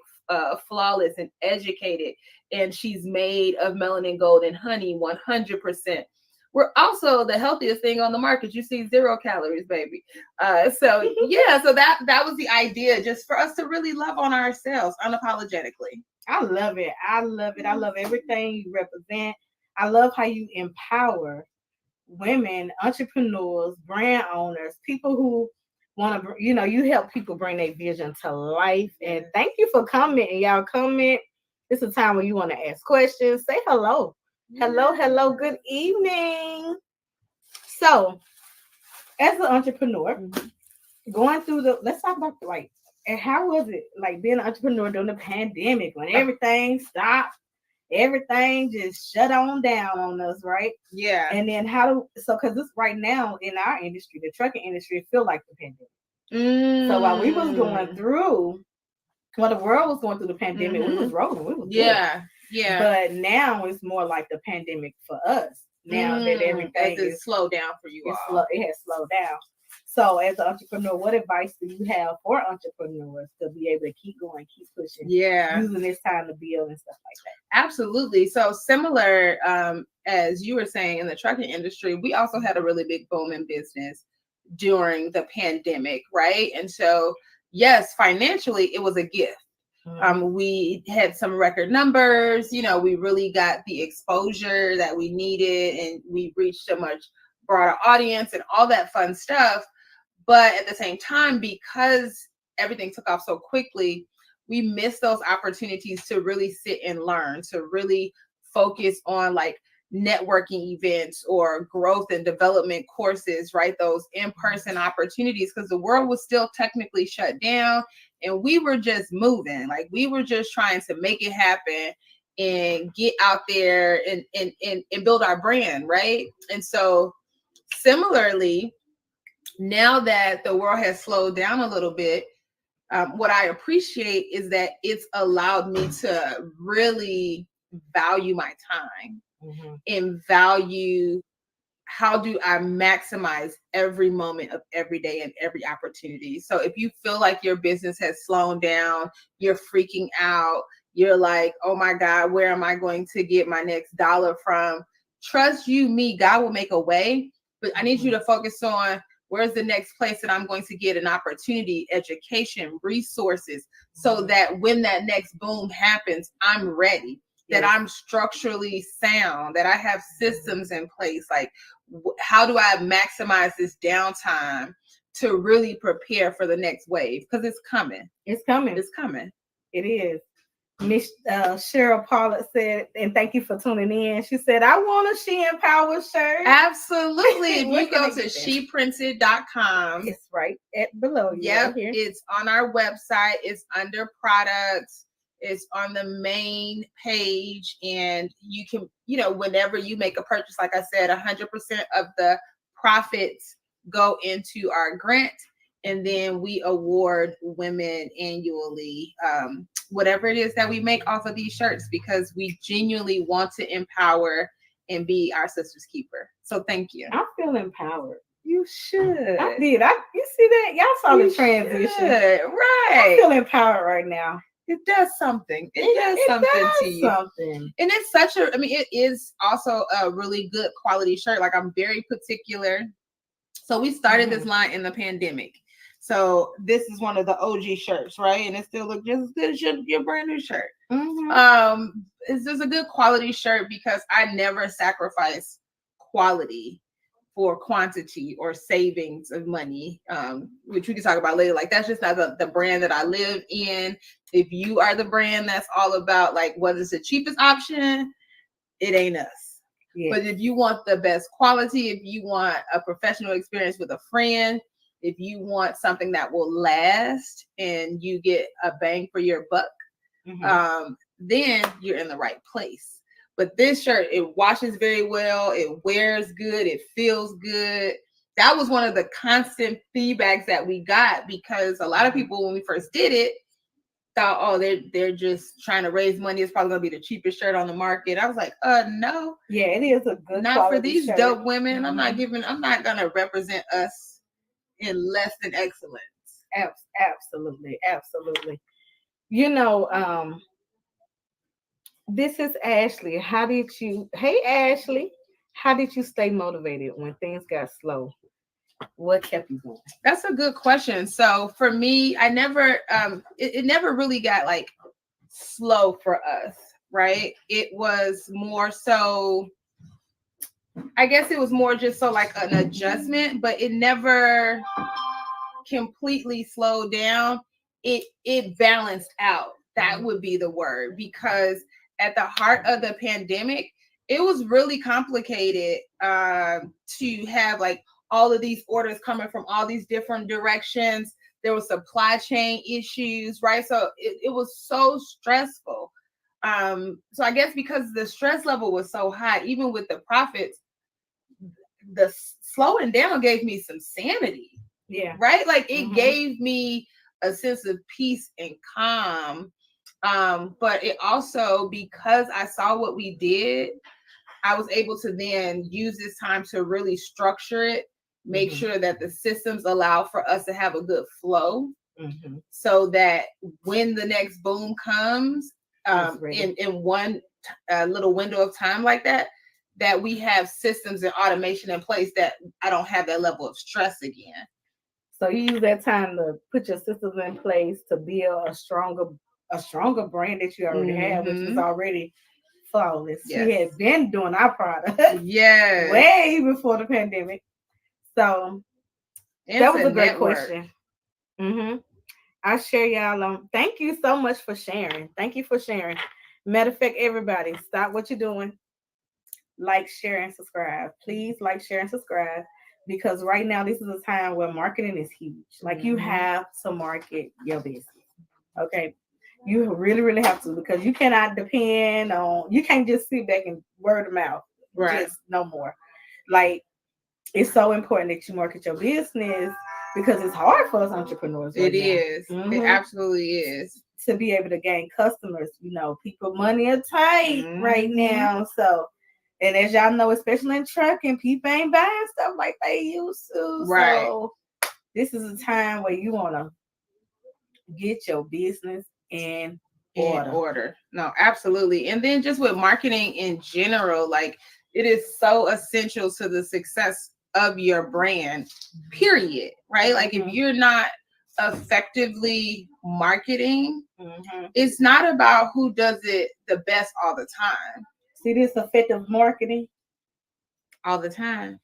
S10: flawless, and educated. And she's made of melanin, gold, and honey 100%. We're also the healthiest thing on the market. You see 0 calories, baby. So that was the idea, just for us to really love on ourselves unapologetically.
S9: I love it. I love it. I love everything you represent. I love how you empower women, entrepreneurs, brand owners, people who want to, you help people bring their vision to life. And thank you for commenting. Y'all comment. It's a time when you want to ask questions. Say hello. Hello. Good evening. So, as an entrepreneur, going through let's talk about and how was it like being an entrepreneur during the pandemic when everything stopped? Everything just shut on down on us, right?
S10: Yeah.
S9: And then because this right now in our industry, the trucking industry, it feel like the pandemic. So while we was going through, while the world was going through the pandemic, we was rolling. We was good.
S10: Yeah.
S9: But now it's more like the pandemic for us. Now that everything
S10: is slowed down for you all.
S9: It has slowed down. So as an entrepreneur, what advice do you have for entrepreneurs to be able to keep going, keep pushing, using this time to build and stuff like that?
S10: Absolutely. So similar, as you were saying, in the trucking industry, we also had a really big boom in business during the pandemic, right? And so, yes, financially, it was a gift. We had some record numbers, we really got the exposure that we needed, and we reached a much broader audience and all that fun stuff. But at the same time, because everything took off so quickly, we missed those opportunities to really sit and learn, to really focus on like networking events or growth and development courses, right? Those in-person opportunities, because the world was still technically shut down and we were just moving. Like we were just trying to make it happen and get out there and build our brand, right? And so similarly, now that the world has slowed down a little bit, what I appreciate is that it's allowed me to really value my time and value how do I maximize every moment of every day and every opportunity. So if you feel like your business has slowed down, you're freaking out, you're like, oh my God, where am I going to get my next dollar from? Trust you, me, God will make a way. But I need you to focus on where's the next place that I'm going to get an opportunity, education, resources, so that when that next boom happens, I'm ready, that I'm structurally sound, that I have systems in place. Like, how do I maximize this downtime to really prepare for the next wave? Because it's coming.
S9: It's coming.
S10: It's coming.
S9: It is. Miss Cheryl Paulett said, and thank you for tuning in. She said, I want a She Empower shirt.
S10: Absolutely. If
S9: Where
S10: you
S9: can
S10: go
S9: I
S10: to
S9: get that?
S10: sheprinted.com.
S9: It's right below you.
S10: Yep.
S9: Right here.
S10: It's on our website. It's under products. It's on the main page. And you can, whenever you make a purchase, like I said, 100% of the profits go into our grant. And then we award women annually whatever it is that we make off of these shirts, because we genuinely want to empower and be our sister's keeper. So thank you.
S9: I feel empowered.
S10: You should.
S9: I did. You see that? Y'all saw the transition.
S10: Right.
S9: I feel empowered right now.
S10: It does something. It does something to you.
S9: Something.
S10: And it's it is also a really good quality shirt. Like, I'm very particular. So we started this line in the pandemic. So this is one of the OG shirts, right? And it still looks just as good as your brand new shirt. It's just a good quality shirt because I never sacrifice quality for quantity or savings of money, which we can talk about later. Like, that's just not the brand that I live in. If you are the brand that's all about like what is the cheapest option, it ain't us. Yeah. But if you want the best quality, if you want a professional experience with a friend, if you want something that will last and you get a bang for your buck, then you're in the right place. But this shirt, it washes very well. It wears good. It feels good. That was one of the constant feedbacks that we got, because a lot of people, when we first did it, thought, oh, they're just trying to raise money. It's probably gonna be the cheapest shirt on the market. I was like, no.
S9: Yeah, it is a good.
S10: Not for these
S9: shirt.
S10: dope women. I'm not gonna represent us in less than excellence.
S9: Absolutely. This is Ashley. Hey Ashley, how did you stay motivated when things got slow? What kept you going?
S10: That's a good question. So for me, I never it never really got like slow for us, right? It was more so, I guess it was more just so like an adjustment, but it never completely slowed down. It balanced out. That would be the word, because at the heart of the pandemic, it was really complicated to have like all of these orders coming from all these different directions. There was supply chain issues, right? So it was so stressful. So I guess because the stress level was so high, even with the profits, the slowing down gave me some sanity.
S9: Yeah.
S10: Right? Like it gave me a sense of peace and calm. But it also, because I saw what we did, I was able to then use this time to really structure it, make sure that the systems allow for us to have a good flow, so that when the next boom comes, in one little window of time like that, that we have systems and automation in place, that I don't have that level of stress again.
S9: So you use that time to put your systems in place to build a stronger brand that you already have, which is already flawless.
S10: Yes.
S9: We had been doing our product
S10: way
S9: before the pandemic. So
S10: And
S11: That was
S10: to
S11: a great
S10: network.
S11: question. I share y'all on. Thank you so much for sharing. Thank you for sharing. Matter of fact, everybody, stop what you're doing. Like, share, and subscribe. Please like, share, and subscribe. Because right now, this is a time where marketing is huge. Like, you have to market your business. Okay. You really, really have to, because you cannot depend on, you can't just sit back and word of mouth.
S10: Right.
S11: Just no more. Like, it's so important that you market your business because it's hard for us entrepreneurs.
S10: It is.
S11: Mm-hmm.
S10: It absolutely is.
S11: To be able to gain customers, people money are tight right now. So, and as y'all know, especially in trucking, people ain't buying stuff like they used to.
S10: Right.
S11: So this is a time where you want to get your business in order.
S10: No, absolutely. And then just with marketing in general, like it is so essential to the success of your brand, period. Right? Like if you're not effectively marketing, it's not about who does it the best all the time.
S11: See, this effective marketing
S10: all the time.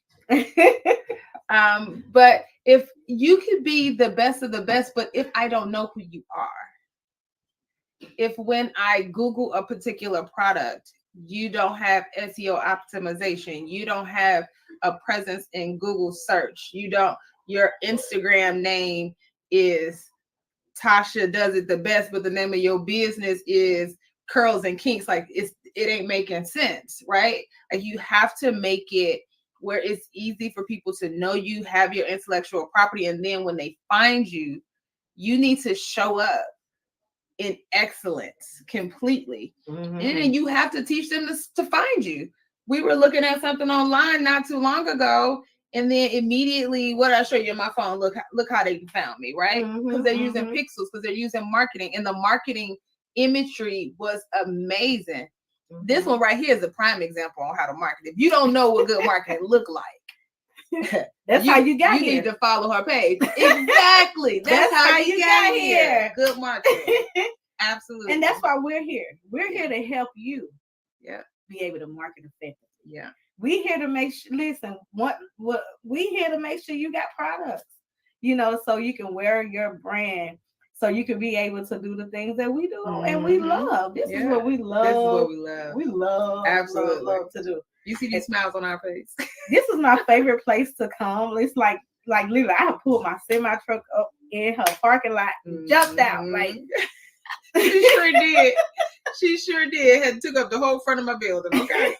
S10: But if you could be the best of the best, but if I don't know who you are, if when I Google a particular product, you don't have SEO optimization, you don't have a presence in Google search, your Instagram name is Tasha Does It the Best, but the name of your business is Curls and Kinks, like it ain't making sense, right? Like you have to make it where it's easy for people to know you have your intellectual property, and then when they find you, you need to show up in excellence completely. And then you have to teach them to find you. We were looking at something online not too long ago, and then immediately, what I show you on my phone, look how they found me, right? Because they're using pixels, because they're using marketing, and the marketing imagery was amazing. This one right here is a prime example on how to market. If you don't know what good marketing look like,
S11: that's how you got here.
S10: You need to follow her page. Exactly. That's how you got here. Good marketing. Absolutely.
S11: And that's why we're here. We're here to help you.
S10: Yeah.
S11: Be able to market effectively.
S10: Yeah.
S11: We here to make sure. Listen, what we here to make sure you got products. So you can wear your brand. So you can be able to do the things that we do and we love. This is what we love.
S10: This is what we love.
S11: We love,
S10: absolutely
S11: love to do.
S10: You see these smiles on our face.
S11: This is my favorite place to come. It's like literally, I have pulled my semi truck up in her parking lot and jumped out. Like
S10: she sure did. She sure did. Had took up the whole front of my building. Okay.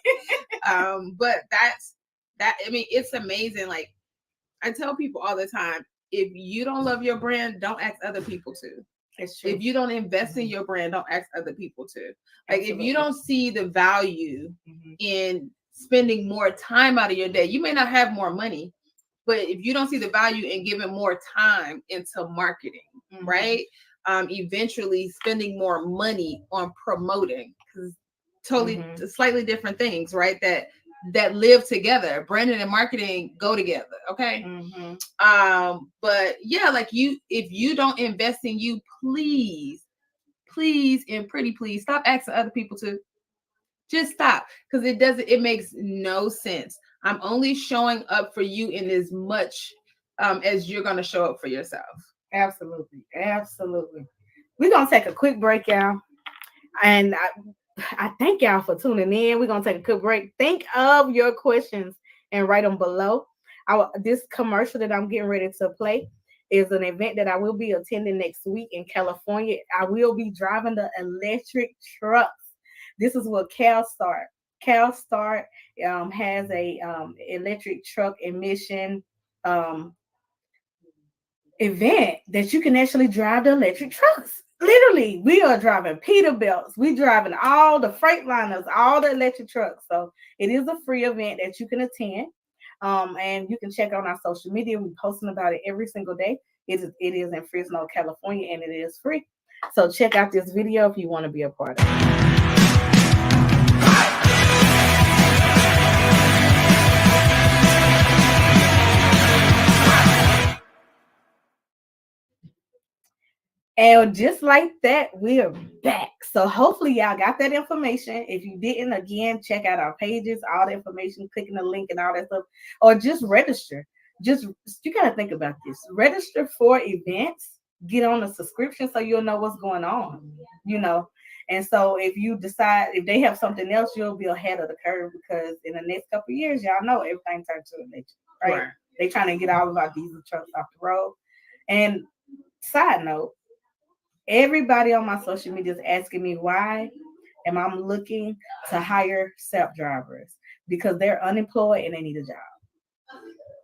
S10: But that's that. I mean, it's amazing. Like I tell people all the time, if you don't love your brand, don't ask other people to.
S11: It's true.
S10: If you don't invest in your brand, don't ask other people to. Like if you don't see the value in spending more time out of your day, you may not have more money, but if you don't see the value in giving more time into marketing, right? Eventually spending more money on promoting, because totally slightly different things, right? That live together. Branding and marketing go together. Okay. But yeah, like if you don't invest in you, please, and pretty please stop asking other people to. Just stop, because it makes no sense. I'm only showing up for you in as much as you're going to show up for yourself.
S11: Absolutely. We're going to take a quick break, y'all. And I thank y'all for tuning in. We're going to take a quick break. Think of your questions and write them below. This commercial that I'm getting ready to play is an event that I will be attending next week in California. I will be driving the electric trucks. This is what CalStart has a electric truck emission event that you can actually drive the electric trucks. Literally, we are driving Peterbilts. We driving all the Freightliners, all the electric trucks. So it is a free event that you can attend. And you can check out our social media. We're posting about it every single day. It is in Fresno, California, and it is free. So check out this video if you want to be a part of it. And just like that, we are back. So hopefully y'all got that information. If you didn't, again, check out our pages, all the information, clicking the link and all that stuff, or just register. just you got to think about this. Register for events, get on a subscription so you'll know what's going on, you know. And so if you decide if they have something else, you'll be ahead of the curve because in the next couple of years, y'all know everything turns to electric, right? They trying to get all of our diesel trucks off the road. And side note, everybody on my social media is asking me why am I looking to hire self drivers because they're unemployed and they need a job.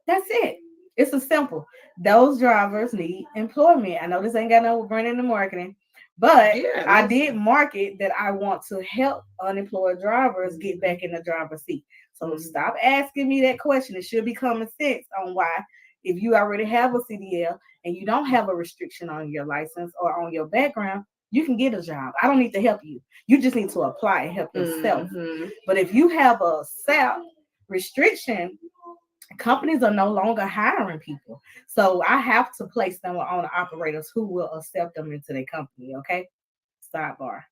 S11: That's it. It's a simple. Those drivers need employment. I know this ain't got no branding and marketing, but I did market that I want to help unemployed drivers get back in the driver's seat. So stop asking me that question. It should be common sense on why, if you already have a CDL and you don't have a restriction on your license or on your background, you can get a job. I don't need to help you. You just need to apply and help yourself. But if you have a SAP restriction, companies are no longer hiring people. So I have to place them on the operators who will accept them into their company. Okay. Sidebar.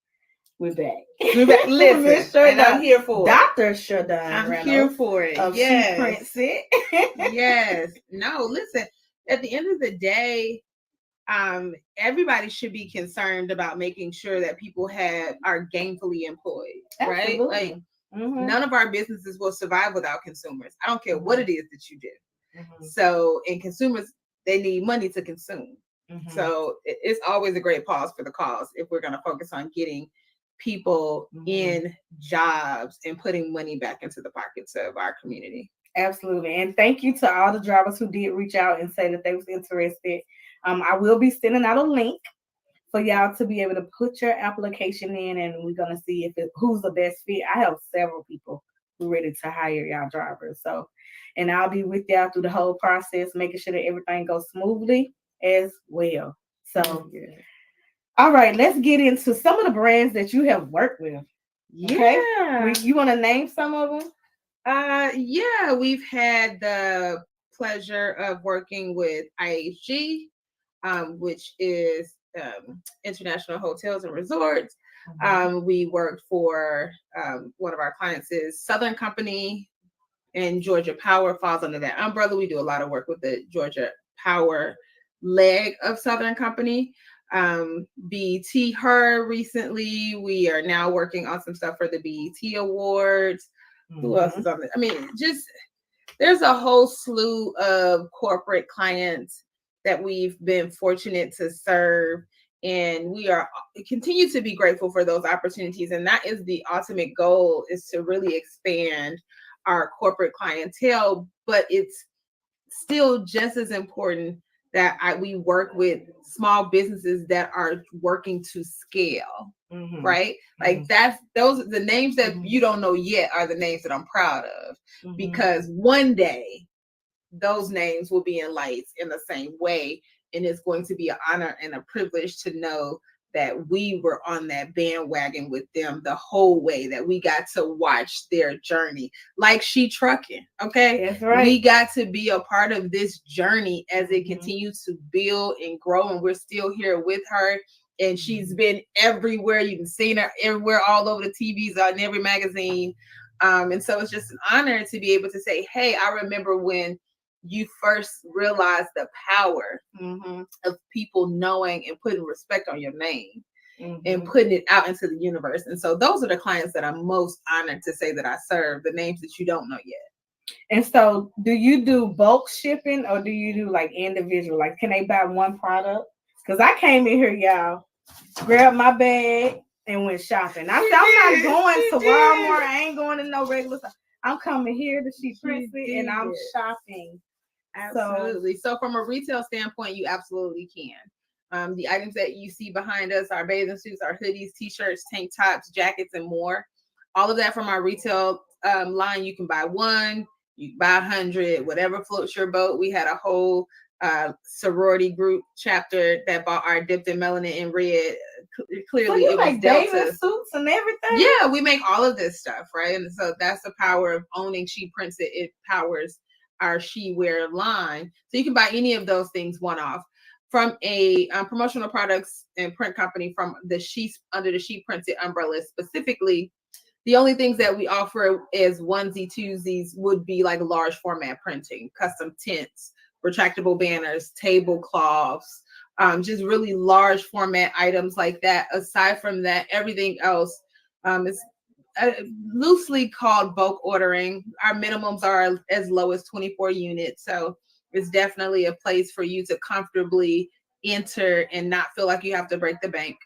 S11: We're back.
S10: We're back. Listen, and I'm here for
S11: Dr. Shadon
S10: I'm
S11: Reynolds
S10: here for it.
S11: She prints it.
S10: Yes. No, listen, at the end of the day, everybody should be concerned about making sure that people are gainfully employed, right? Like none of our businesses will survive without consumers. I don't care what it is that you do. So, and consumers, they need money to consume. So it's always a great pause for the cause if we're going to focus on getting people in jobs and putting money back into the pockets of our community.
S11: Absolutely. And thank you to all the drivers who did reach out and say that they was interested. I will be sending out a link for y'all to be able to put your application in, and we're going to see who's the best fit. I have several people who are ready to hire y'all drivers. So, and I'll be with y'all through the whole process, making sure that everything goes smoothly as well. So, all right, let's get into some of the brands that you have worked with. Okay? You want to name some of them?
S10: Yeah, we've had the pleasure of working with IHG, which is International Hotels and Resorts. We worked for one of our clients is Southern Company, and Georgia Power falls under that umbrella. We do a lot of work with the Georgia Power leg of Southern Company. BET Her recently. We are now working on some stuff for the BET Awards. Who else is on it? I mean, just there's a whole slew of corporate clients that we've been fortunate to serve, and we are continue to be grateful for those opportunities. And that is the ultimate goal, is to really expand our corporate clientele. But it's still just as important that we work with small businesses that are working to scale, right? Like those the names that you don't know yet are the names that I'm proud of, because one day those names will be in lights in the same way, and it's going to be an honor and a privilege to know that we were on that bandwagon with them the whole way, that we got to watch their journey, like She Trucking. Okay.
S11: That's right.
S10: We got to be a part of this journey as it continues to build and grow. And we're still here with her. And she's been everywhere. You can see her everywhere, all over the TVs, on every magazine. And so it's just an honor to be able to say, hey, I remember when you first realize the power of people knowing and putting respect on your name and putting it out into the universe. And so those are the clients that I'm most honored to say that I serve, the names that you don't know yet.
S11: And so do you do bulk shipping, or do you do like individual? Like, can they buy one product? Because I came in here, y'all, grabbed my bag and went shopping. I'm not going to Walmart. I ain't going to no regular stuff. I'm coming here to She Prints It, and I'm shopping.
S10: Absolutely. So from a retail standpoint, you absolutely can. The items that you see behind us, our bathing suits, our hoodies, t-shirts, tank tops, jackets, and more. All of that from our retail line. You can buy one, you can buy 100, whatever floats your boat. We had a whole sorority group chapter that bought our Dipped in Melanin in Red. Clearly,
S11: so you
S10: it was
S11: make
S10: Delta
S11: bathing suits and everything.
S10: Yeah, we make all of this stuff, right? And so that's the power of owning She Prints It. It powers our She Wear line. So you can buy any of those things one off from a promotional products and print company from under the She Prints It umbrella specifically. The only things that we offer as onesie twosies would be like large format printing, custom tints, retractable banners, tablecloths, just really large format items like that. Aside from that, everything else is loosely called bulk ordering. Our minimums are as low as 24 units. So it's definitely a place for you to comfortably enter and not feel like you have to break the bank.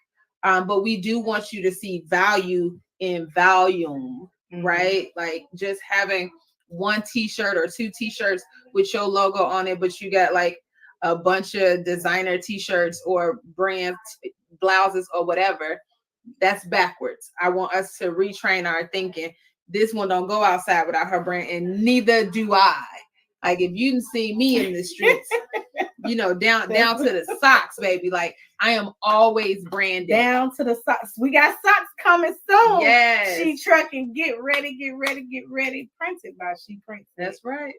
S10: But we do want you to see value in volume, right? Like just having one t-shirt or two t-shirts with your logo on it, but you got like a bunch of designer t-shirts or brand blouses or whatever. That's backwards. I want us to retrain our thinking. This one don't go outside without her brand, and neither do I. Like if you see me in the streets, down to the socks, baby. Like I am always branded.
S11: Down to the socks. We got socks coming soon.
S10: Yes.
S11: She Trucking. Get ready. Printed by She Prints.
S10: That's right.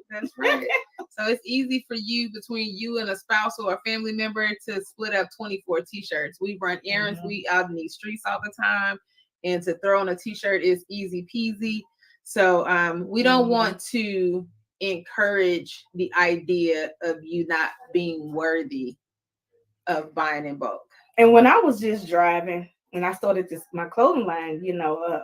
S10: So it's easy for you, between you and a spouse or a family member, to split up 24 t-shirts. We run errands. We out in these streets all the time. And to throw on a t-shirt is easy peasy. So we don't want to encourage the idea of you not being worthy of buying in bulk.
S11: And when I was just driving and I started my clothing line,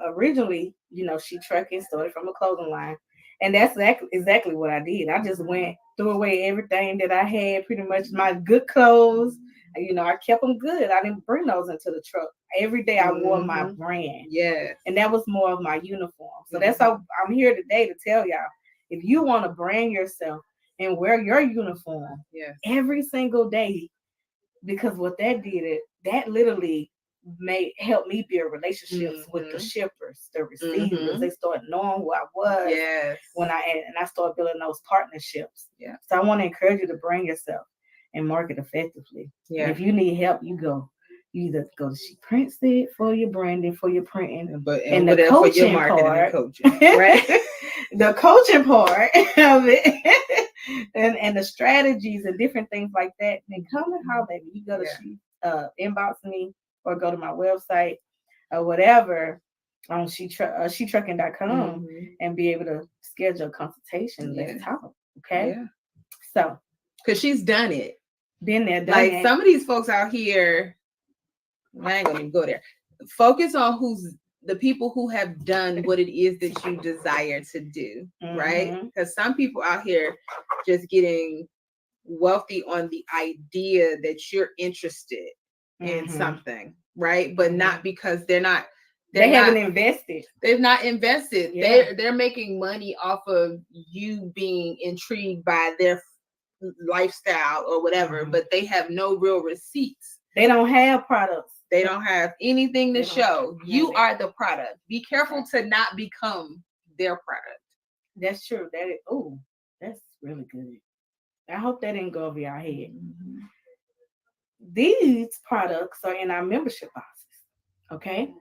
S11: originally, She Trucking started from a clothing line. And that's exactly what I did. I just threw away everything that I had, pretty much my good clothes. I kept them good. I didn't bring those into the truck. Every day I wore my brand.
S10: Yeah.
S11: And that was more of my uniform. So that's how I'm here today to tell y'all, if you want to brand yourself and wear your uniform every single day, because what that did, that literally help me build relationships with the shippers, the receivers. They started knowing who I was.
S10: Yes.
S11: And I started building those partnerships.
S10: Yeah.
S11: So I want to encourage you to brand yourself and market effectively. Yeah. And if you need help, you either go to She Prints It for your branding, for your printing, and the coaching for your marketing part, and coaching, right? The coaching part of it, and the strategies and different things like that. Then come and holler at me. You go to inbox me or go to my website or whatever on shetrucking.com and be able to schedule a consultation. Let's talk. Okay. Yeah. So,
S10: because she's done it.
S11: Been there, done
S10: like
S11: it.
S10: Some of these folks out here, I ain't gonna even go there. Focus on the people who have done what it is that you desire to do, right? Because some people out here just getting wealthy on the idea that you're interested in something, right? But not because they haven't invested. They've not invested. Yeah. They're making money off of you being intrigued by their lifestyle or whatever, but they have no real receipts.
S11: They don't have products.
S10: They don't have anything to show. You are the product. Be careful to not become their product.
S11: That's true. That's really good. I hope that didn't go over your head. These products are in our membership boxes. Okay.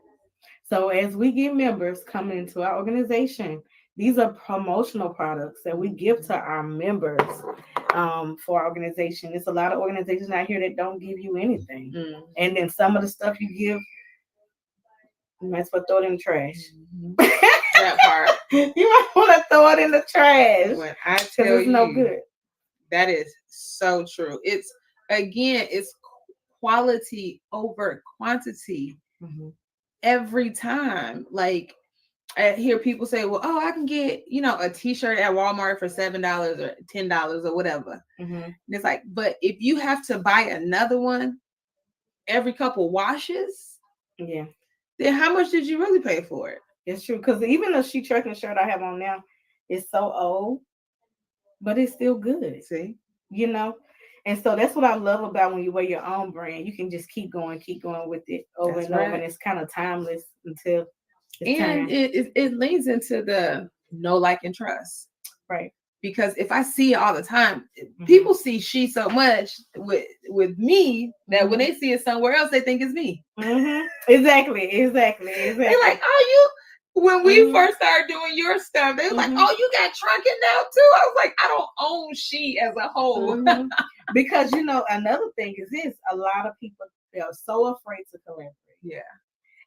S11: So as we get members coming into our organization, these are promotional products that we give to our members for our organization. There's a lot of organizations out here that don't give you anything. And then some of the stuff you give, you might as well throw it in the trash.
S10: That part.
S11: You might want to throw it in the trash.
S10: When I tell you,
S11: no good.
S10: That is so true. It's quality over quantity every time. Like, I hear people say, well, I can get, a t-shirt at Walmart for $7 or $10 or whatever. And it's like, but if you have to buy another one every couple washes, then how much did you really pay for it?
S11: It's true. Because even the She Trucking shirt I have on now is so old, but it's still good.
S10: See?
S11: And so that's what I love about when you wear your own brand. You can just keep going with it over and over. And it's kind of timeless until
S10: it leads into the know, like, and trust.
S11: Right.
S10: Because if I see it all the time, people see She so much with me that when they see it somewhere else, they think it's me.
S11: Exactly.
S10: They're like, when we first started doing your stuff, they were like, you got trucking now too? I was like, I don't own She as a whole.
S11: Because, another thing is this, a lot of people, they are so afraid to collaborate.
S10: Yeah.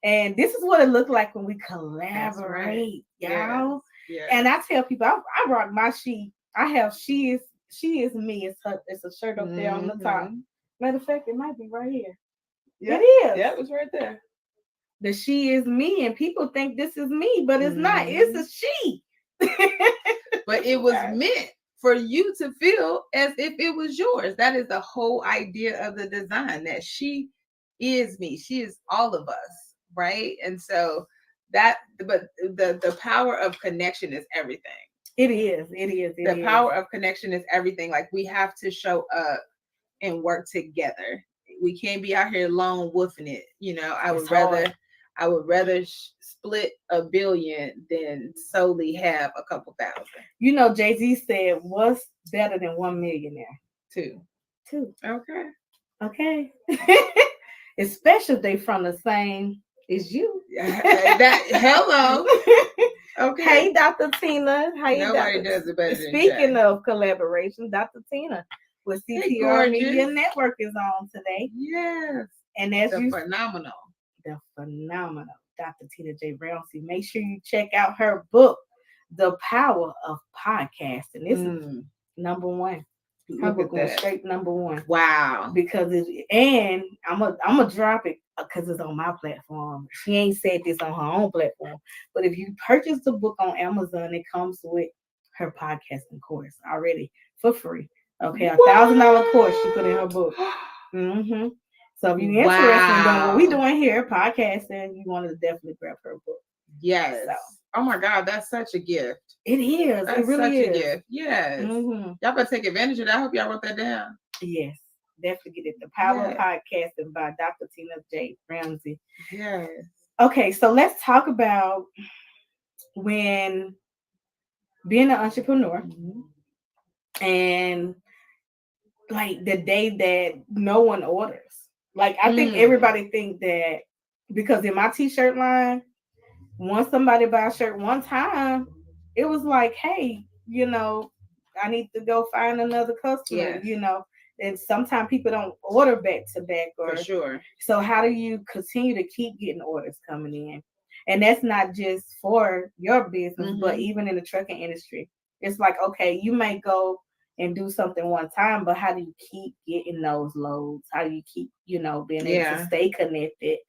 S11: And this is what it looked like when we collaborate, y'all. Yeah. And I tell people, I rock my She. I have She is She Is Me. It's a shirt up there on the top. Matter of fact, it might be right here.
S10: Yeah.
S11: It is.
S10: Yeah, it was right there.
S11: The She Is Me, and people think this is me, but it's not. It's a she.
S10: But it was meant for you to feel as if it was yours. That is the whole idea of the design, that she is me. She is all of us, right? And so but the power of connection is everything.
S11: It is. It is.
S10: The power of connection is everything. Like, we have to show up and work together. We can't be out here lone wolfing it. You know, I would rather split $1 billion than solely have a couple thousand.
S11: You know, Jay-Z said, "What's better than 1 millionaire?"
S10: Two.
S11: Okay. Especially if they from the same as you.
S10: Hello. Okay.
S11: Hey, Dr. Tina.
S10: Nobody does it better than
S11: Speaking
S10: Jay.
S11: of collaboration, Dr. Tina with CTR Media Network is on today.
S10: Yes.
S11: And as
S10: the phenomenal
S11: Dr. Tina J. Ramsey. Make sure you check out her book, The Power of Podcasting. This is number one. Her book was straight number one.
S10: Wow.
S11: Because I'm gonna drop it because it's on my platform. She ain't said this on her own platform. But if you purchase the book on Amazon, it comes with her podcasting course already for free. Okay, $1,000 course she put in her book. So if you're interested in doing what we're doing here, podcasting, you want to definitely grab her book.
S10: Yes. So. Oh my God, that's such a gift.
S11: It is.
S10: That's
S11: it really
S10: such
S11: is.
S10: a gift. Yes. Y'all better take advantage of that. I hope y'all wrote that down.
S11: Yes. Definitely get it. The Power of Podcasting by Dr. Tina J. Ramsey.
S10: Yes.
S11: Okay, so let's talk about when being an entrepreneur and like the day that no one orders. Like, I think everybody think that because in my t-shirt line, once somebody buy a shirt one time, it was like, hey, you know, I need to go find another customer, you know. And sometimes people don't order back to back.
S10: For sure.
S11: So how do you continue to keep getting orders coming in? And that's not just for your business, but even in the trucking industry. It's like, okay, you may go and do something one time, but how do you keep getting those loads? How do you keep, you know, being able to stay connected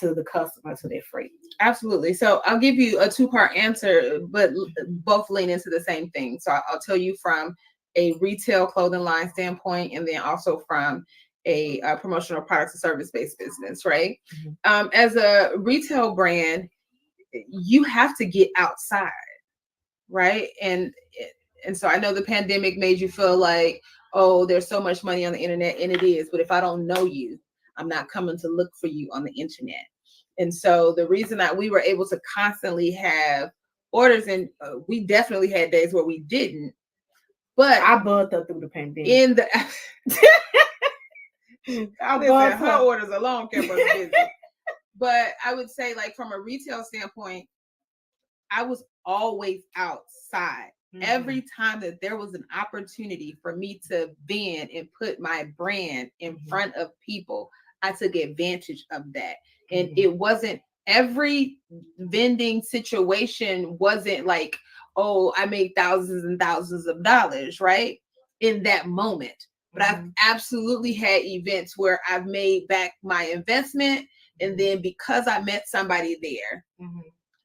S11: to the customer, to their freight?
S10: Absolutely. So I'll give you a two-part answer, but both lean into the same thing. So I'll tell you from a retail clothing line standpoint, and then also from a promotional products and service-based business, right? As a retail brand, you have to get outside, right? And so I know the pandemic made you feel like, oh, there's so much money on the internet, and it is. But if I don't know you, I'm not coming to look for you on the internet. And so the reason that we were able to constantly have orders, and we definitely had days where we didn't. But
S11: I bugged up through the pandemic.
S10: Her orders alone kept us busy. But I would say, like, from a retail standpoint, I was always outside. Every time that there was an opportunity for me to vend and put my brand in front of people, I took advantage of that. And it wasn't, every vending situation wasn't like, oh, I made thousands and thousands of dollars, right? In that moment. But I've absolutely had events where I've made back my investment. And then because I met somebody there,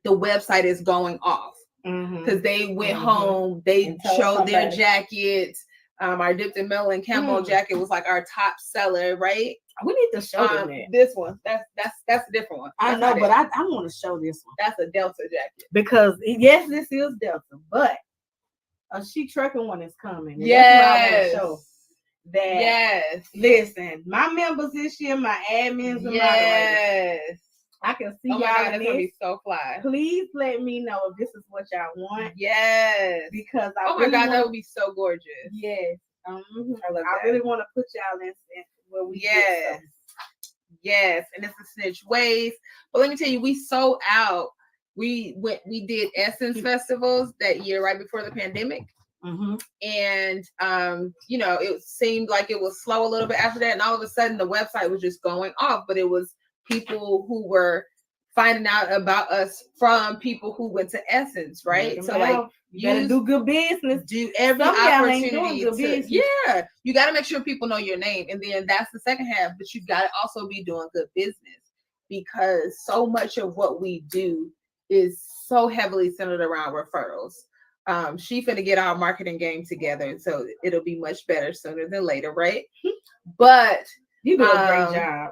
S10: the website is going off. Because they went home, they showed their jackets. Our dipped in melon camo jacket was like our top seller, right?
S11: We need to show them that.
S10: This one. That's a different one.
S11: I know, but I want to show this one.
S10: That's a Delta jacket.
S11: Because yes, this is Delta, but a She Trucking one is coming.
S10: Yes.
S11: That's what I want to show. That listen, my members this year, my admins, and moderators, I can see y'all.
S10: That's gonna be so fly.
S11: Please let me know if this is what y'all want.
S10: Yes.
S11: Because
S10: I really that would be so gorgeous.
S11: Yes.
S10: I love that.
S11: I really want to put y'all in where we get some.
S10: Yes, and it's a snitch waist. But let me tell you, we sold out. We did Essence festivals that year right before the pandemic. And you know, it seemed like it was slow a little bit after that, and all of a sudden the website was just going off. But it was people who were finding out about us from people who went to Essence, right? So like
S11: you gotta do good business.
S10: Do every
S11: Some y'all ain't doing
S10: opportunity
S11: good
S10: to,
S11: business.
S10: yeah. You got to make sure people know your name, and then that's the second half. But you got to also be doing good business, because so much of what we do is so heavily centered around referrals. She finna get our marketing game together, so it'll be much better sooner than later, right? But
S11: you do a great job.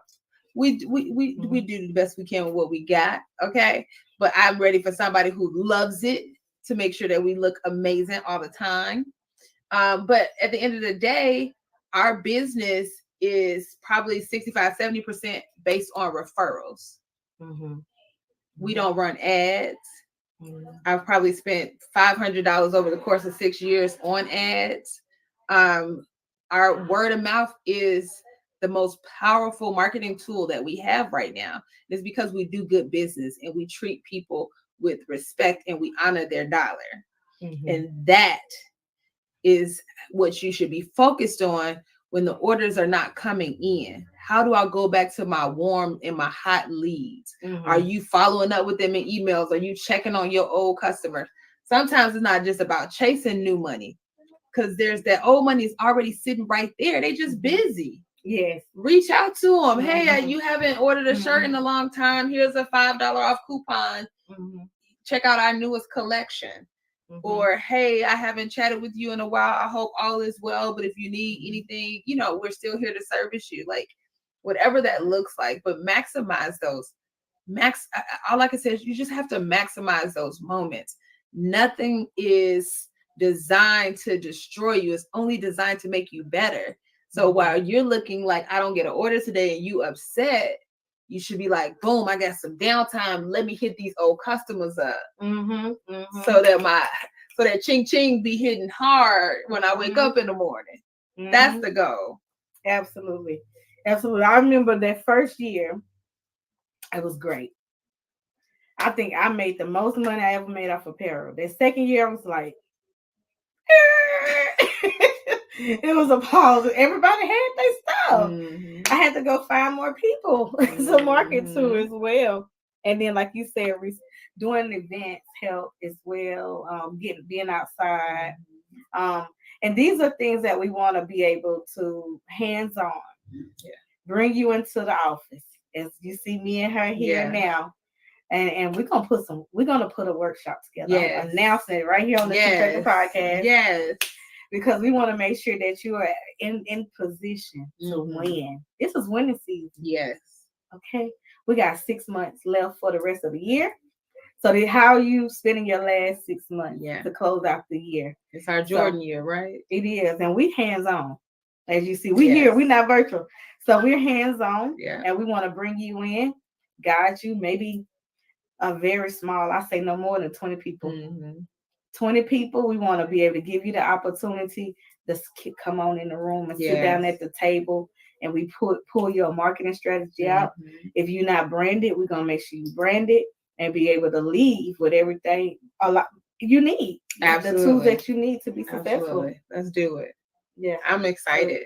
S10: We do the best we can with what we got, okay? But I'm ready for somebody who loves it to make sure that we look amazing all the time. But at the end of the day, our business is probably 65-70% based on referrals. We don't run ads. I've probably spent $500 over the course of 6 years on ads. Our word of mouth is the most powerful marketing tool that we have right now. It's because we do good business and we treat people with respect and we honor their dollar. And that is what you should be focused on when the orders are not coming in. How do I go back to my warm and my hot leads? Are you following up with them in emails? Are you checking on your old customers? Sometimes it's not just about chasing new money, because there's that old money is already sitting right there. They just busy.
S11: Yes.
S10: Reach out to them. Hey, you haven't ordered a shirt in a long time. Here's a $5 off coupon. Check out our newest collection. Or, hey, I haven't chatted with you in a while. I hope all is well. But if you need anything, we're still here to service you. Like, whatever that looks like. But maximize those. All I can say is you just have to maximize those moments. Nothing is designed to destroy you. It's only designed to make you better. So while you're looking like, I don't get an order today, and you upset, you should be like, boom, I got some downtime. Let me hit these old customers up. So that ching ching be hitting hard when I wake up in the morning. That's the goal.
S11: Absolutely. Absolutely. I remember that first year, it was great. I think I made the most money I ever made off apparel. That second year, I was like, it was a pause. Everybody had their stuff. I had to go find more people to market to as well. And then, like you said, doing events help as well. Being outside. And these are things that we want to be able to hands-on bring you into the office. As you see me and her here now. And we're gonna put a workshop together. I'm announcing it right here on the CTR podcast.
S10: Yes.
S11: Because we want to make sure that you are in position to win. This is winning season.
S10: Yes.
S11: Okay. We got 6 months left for the rest of the year. So how are you spending your last 6 months to close out the year?
S10: It's our Jordan year, right?
S11: It is. And we hands-on. As you see, we here. We're not virtual. So we're hands-on. And we want to bring you in, guide you, maybe a very small, I say no more than 20 people. 20 people, we want to be able to give you the opportunity to come on in the room and sit down at the table, and we pull your marketing strategy out. If you're not branded, we're going to make sure you brand it and be able to leave with everything you need.
S10: Absolutely.
S11: The tools that you need to be successful.
S10: Absolutely. Let's do it.
S11: Yeah.
S10: I'm excited.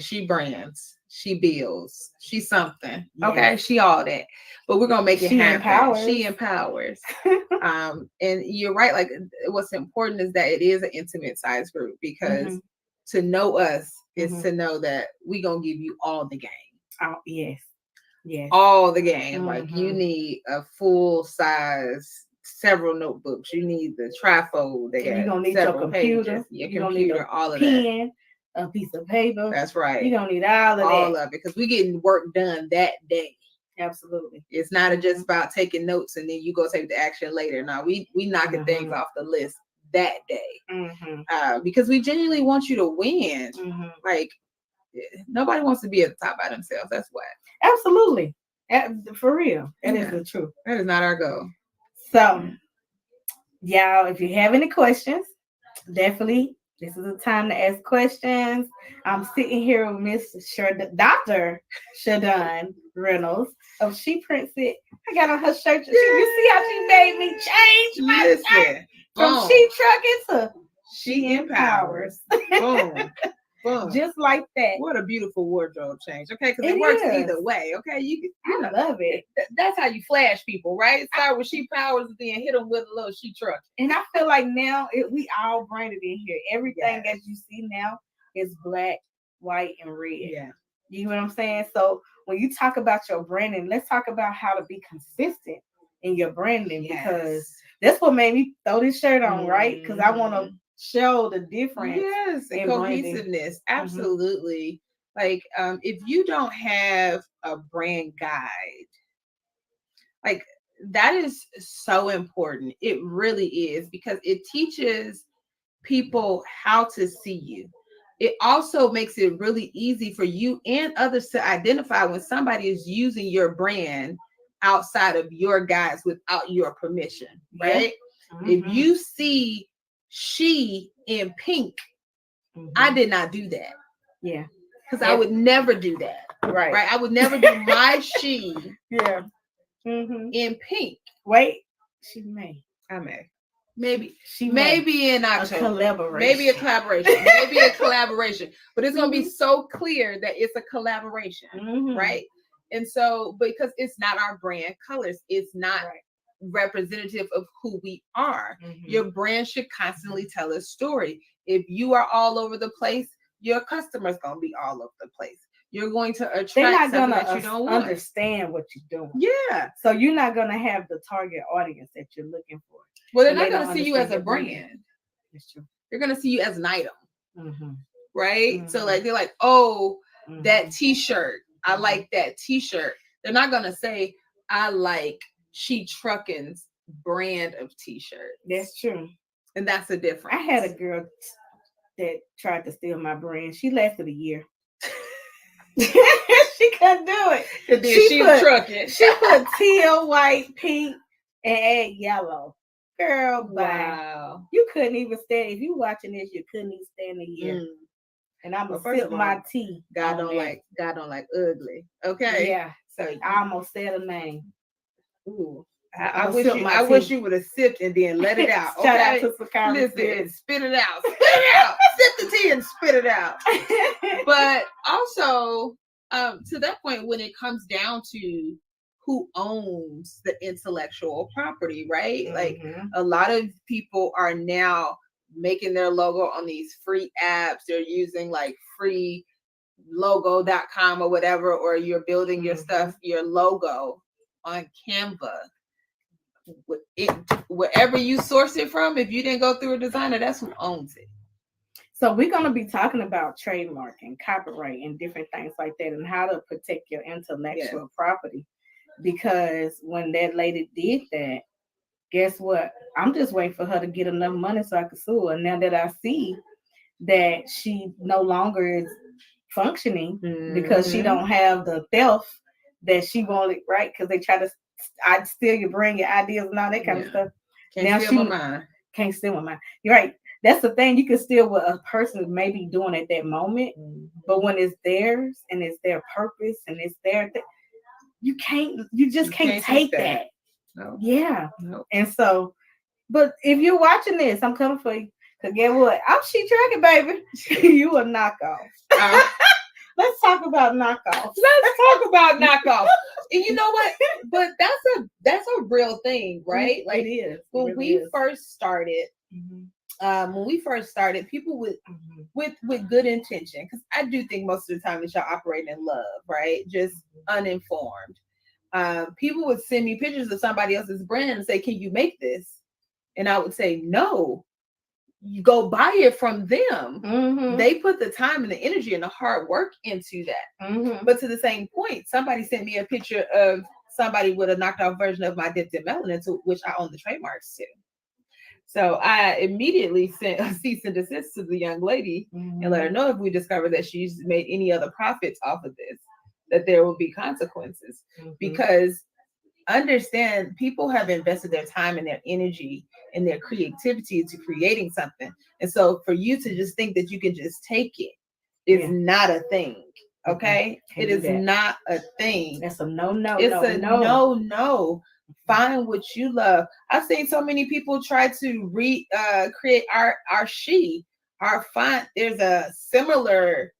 S10: She brands. She builds. She's something. Okay. She all that. But we're gonna make it happen. She empowers. And you're right. Like, what's important is that it is an intimate size group, because to know us is to know that we gonna give you all the game.
S11: Oh, yes. Yes.
S10: All the game. Like, you need a full size, several notebooks. You need the trifold.
S11: You're gonna need your computer.
S10: Your computer, all of that.
S11: A piece of paper.
S10: That's right.
S11: You're gonna need all of
S10: it, because we're getting work done that day.
S11: Absolutely.
S10: It's not just about taking notes and then you go take the action later. No, we knocking things off the list that day. Because we genuinely want you to win. Like, nobody wants to be at the top by themselves. That's why.
S11: Absolutely. For real. That is the truth.
S10: That is not our goal.
S11: So, y'all, if you have any questions, definitely, this is the time to ask questions. I'm sitting here with Miss Dr. Shadon Reynolds of She Prints It. I got on her shirt. You see how she made me change my shirt from She Trucking to
S10: She Empowers. Boom. fun.
S11: Just like that.
S10: What a beautiful wardrobe change. Okay, because it works either way. Okay,
S11: I love it.
S10: That's how you flash people, right? Start with She Powers and then hit them with a little She Truck.
S11: And I feel like now we all branded in here. Everything as you see now is black, white, and red.
S10: Yeah.
S11: You know what I'm saying? So when you talk about your branding, let's talk about how to be consistent in your branding, because that's what made me throw this shirt on, right? Because I want to show the difference.
S10: Yes, and cohesiveness. Absolutely. Like, if you don't have a brand guide, like, that is so important. It really is, because it teaches people how to see you. It also makes it really easy for you and others to identify when somebody is using your brand outside of your guides without your permission, right? If you see She in pink, I did not do that.
S11: Yeah.
S10: Because I would never do that.
S11: Right.
S10: I would never do my She in pink.
S11: Wait, she may.
S10: I may. Maybe
S11: she
S10: maybe in October.
S11: A collaboration.
S10: Maybe a collaboration. Maybe a collaboration. But it's gonna be so clear that it's a collaboration, right? And so, because it's not our brand colors, it's not representative of who we are. Your brand should constantly tell a story. If you are all over the place, your customer's gonna be all over the place. You're going to attract
S11: They're not
S10: something
S11: gonna
S10: that you don't want.
S11: understand what you're doing.
S10: Yeah.
S11: So you're not gonna have the target audience that you're looking for.
S10: Well, they're not gonna see you as a brand.
S11: That's true.
S10: They're gonna see you as an item. Right? So like they're like, oh, that t-shirt. I like that t-shirt. They're not gonna say, I like She Trucking's brand of t-shirt.
S11: That's true.
S10: And that's the difference.
S11: I had a girl that tried to steal my brand. She lasted a year. She couldn't do it.
S10: And then she was trucking.
S11: She put teal, white, pink, and add yellow. Girl,
S10: wow.
S11: You couldn't even stand. If you watching this, you couldn't even stand a year. And I'm gonna sip my tea.
S10: God don't like ugly. Okay.
S11: Yeah.
S10: So
S11: I almost said a name.
S10: Ooh. I wish you would have sipped and then let it out.
S11: Shout out to Sakara.
S10: Listen, and spit it out. Spit it out. Sip the tea and spit it out. But also, to that point, when it comes down to who owns the intellectual property, right? Like a lot of people are now making their logo on these free apps. They're using like free logo.com or whatever, or you're building your stuff, your logo on Canva. Wherever you source it from, if you didn't go through a designer, that's who owns it.
S11: So we're going to be talking about trademark and copyright and different things like that, and how to protect your intellectual property. Because when that lady did that, guess what? I'm just waiting for her to get enough money so I can sue her. And now that I see that she no longer is functioning because she don't have the theft that she wanted, right? Because they try to steal your brain, your ideas, and all that kind of stuff.
S10: Can't steal my mind.
S11: Can't steal my mind. You're right. That's the thing. You can steal what a person may be doing at that moment, but when it's theirs and it's their purpose and it's their thing, you just can't take that.
S10: No.
S11: Yeah.
S10: No.
S11: And so, but if you're watching this, I'm coming for you. Because guess what? I'm She Trucking, baby. You a knockoff. Let's talk about knockoffs.
S10: Let's talk about knockoffs. And you know what? But that's a real thing, right? Like
S11: it is.
S10: When we first started, people with good intention, because I do think most of the time that y'all operate in love, right? Just uninformed. People would send me pictures of somebody else's brand and say, "Can you make this?" And I would say, "No. You go buy it from them." They put the time and the energy and the hard work into that. But to the same point, somebody sent me a picture of somebody with a knocked off version of my dipped in melanin, to which I own the trademarks to. So I immediately sent a cease and desist to the young lady and let her know if we discover that she's made any other profits off of this, that there will be consequences. Because understand, people have invested their time and their energy and their creativity into creating something. And so for you to just think that you can just take it is not a thing. Okay? It is not a thing.
S11: That's a no.
S10: It's a no. Find what you love. I've seen so many people try to create our She. our font, there's a similar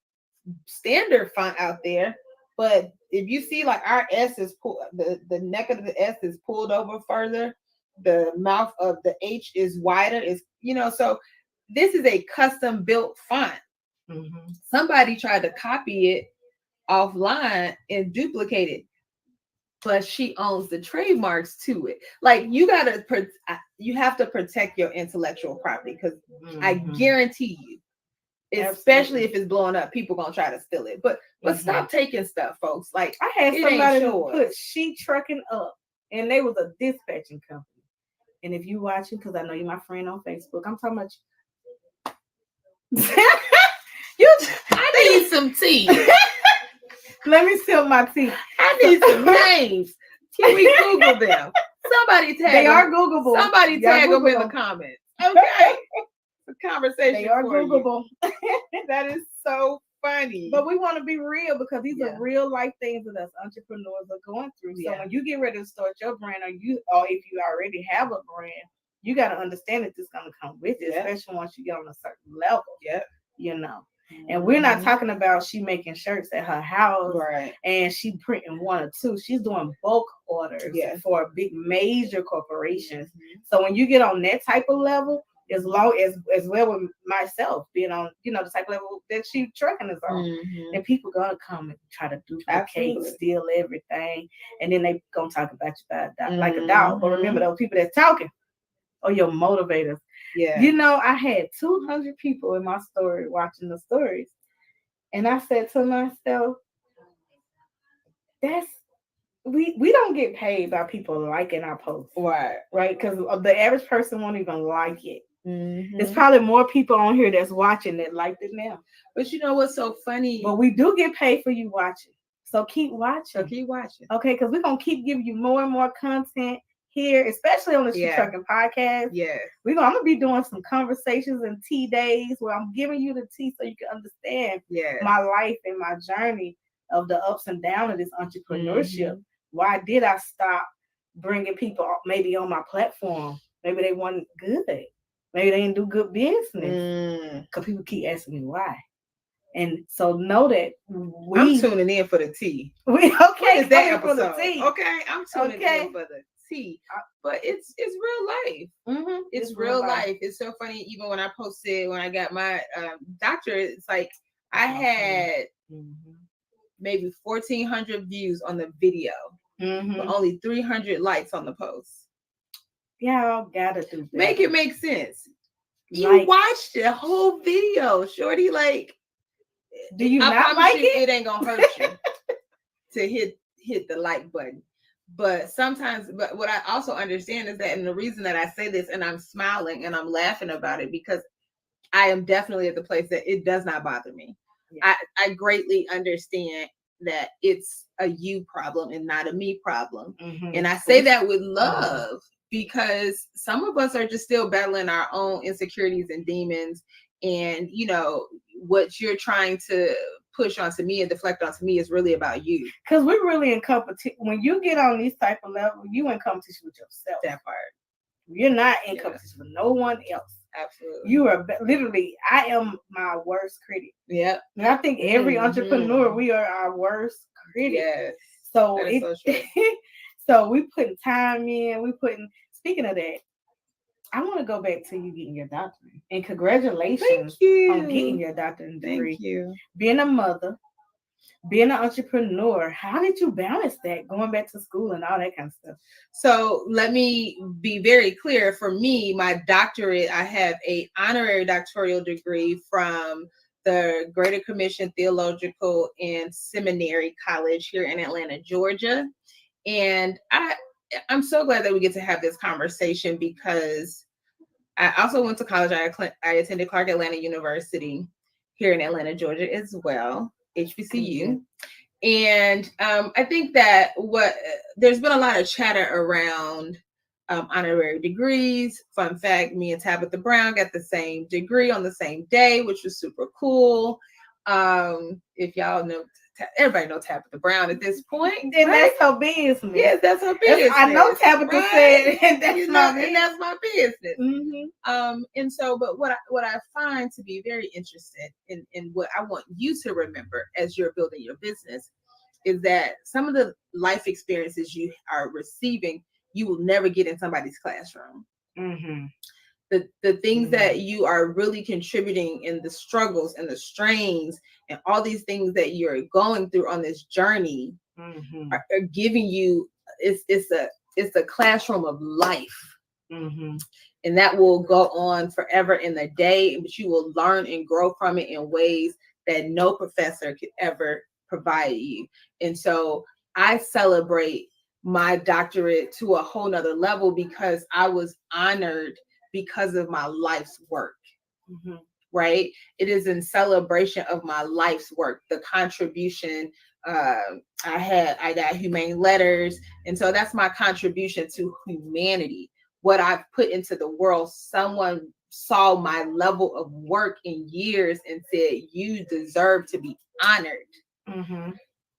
S10: standard font out there, but if you see like our S is pulled, the neck of the S is pulled over further, the mouth of the H is wider, is so this is a custom built font. Somebody tried to copy it offline and duplicate it, but she owns the trademarks to it. Like you have to protect your intellectual property, because I guarantee you, especially if it's blowing up, people gonna try to steal it. But stop taking stuff, folks. Like
S11: I had somebody who put She Trucking Up, and they was a dispatching company. And if you watching, because I know you're my friend on Facebook, I'm talking about
S10: I need some tea.
S11: Let me sip my tea.
S10: I need some names. Can we Google them? Somebody tag
S11: They
S10: them.
S11: are Googleable.
S10: Somebody tag them in the comments. Okay. The conversation.
S11: They are Googleable.
S10: That is so funny.
S11: But we want to be real, because these are real life things that us entrepreneurs are going through. So when you get ready to start your brand, or if you already have a brand, you got to understand that this is going to come with it, especially once you get on a certain level. And we're not talking about she making shirts at her house,
S10: right?
S11: And she printing 1 or 2. She's doing bulk orders for big major corporations. So when you get on that type of level, as well with myself being on, the type of level that She Trucking is on, and people gonna come and try to duplicate, steal everything, and then they gonna talk about you like a dog. But remember, those people that's talking are your motivators. I had 200 people in my story watching the stories, and I said to myself, we don't get paid by people liking our posts, right? Because the average person won't even like it. There's probably more people on here that's watching that liked it now.
S10: But you know what's so funny?
S11: But we do get paid for you watching, so keep watching. Okay, because we're gonna keep giving you more and more content here, especially on the She Trucking podcast. I'm gonna be doing some conversations and tea days where I'm giving you the tea so you can understand my life and my journey of the ups and downs of this entrepreneurship. Why did I stop bringing people maybe on my platform? Maybe they weren't good. Maybe they didn't do good business. Because people keep asking me why. And so know that
S10: I'm tuning in for the tea.
S11: What
S10: is that episode?
S11: For the tea.
S10: Okay, I'm tuning in for the tea. But it's real life. It's real life. It's so funny. Even when I got my doctorate, it's like I had maybe 1,400 views on the video, but only 300 likes on the post.
S11: Y'all gotta do that.
S10: Make it make sense. You watched the whole video, shorty. Like,
S11: do you not like it?
S10: It ain't gonna hurt you to hit the like button. But sometimes, what I also understand is that, and the reason that I say this, and I'm smiling and I'm laughing about it, because I am definitely at the place that it does not bother me. I greatly understand that it's a you problem and not a me problem. And I say that with love, because some of us are just still battling our own insecurities and demons. And, what you're trying to push onto me and deflect onto me is really about you.
S11: Because we're really in competition. When you get on these type of levels, you in competition with yourself.
S10: That part.
S11: You're not in competition with no one else.
S10: Absolutely.
S11: You are literally, I am my worst critic.
S10: Yeah.
S11: And I think every entrepreneur, we are our worst critic.
S10: Yes.
S11: So, so we putting time in, speaking of that, I want to go back to you getting your doctorate. And congratulations on getting your doctorate degree.
S10: Thank you.
S11: Being a mother, being an entrepreneur, how did you balance that, going back to school and all that kind of stuff?
S10: So let me be very clear. For me, my doctorate, I have an honorary doctoral degree from the Greater Commission Theological and Seminary College here in Atlanta, Georgia. And I'm so glad that we get to have this conversation, because I also went to college. I attended Clark Atlanta University here in Atlanta, Georgia as well, HBCU. And I think that there's been a lot of chatter around honorary degrees. Fun fact, me and Tabitha Brown got the same degree on the same day, which was super cool. If y'all know everybody knows Tabitha Brown at this point,
S11: And
S10: right?
S11: that's her business.
S10: Yes, that's her business.
S11: I know Tabitha
S10: right?
S11: said, and that's
S10: You
S11: my
S10: know, and that's my business.
S11: Mm-hmm.
S10: And so, but what I find to be very interesting in what I want you to remember as you're building your business is that some of the life experiences you are receiving, you will never get in somebody's classroom.
S11: Mm-hmm.
S10: The things that you are really contributing in the struggles and the strains and all these things that you're going through on this journey are giving you it's a classroom of life. And that will go on forever in the day, but you will learn and grow from it in ways that no professor could ever provide you. And so I celebrate my doctorate to a whole nother level because I was honored because of my life's work. Right? It is in celebration of my life's work, the contribution. I got humane letters, and so that's my contribution to humanity. What I've put into the world, someone saw my level of work in years and said, you deserve to be honored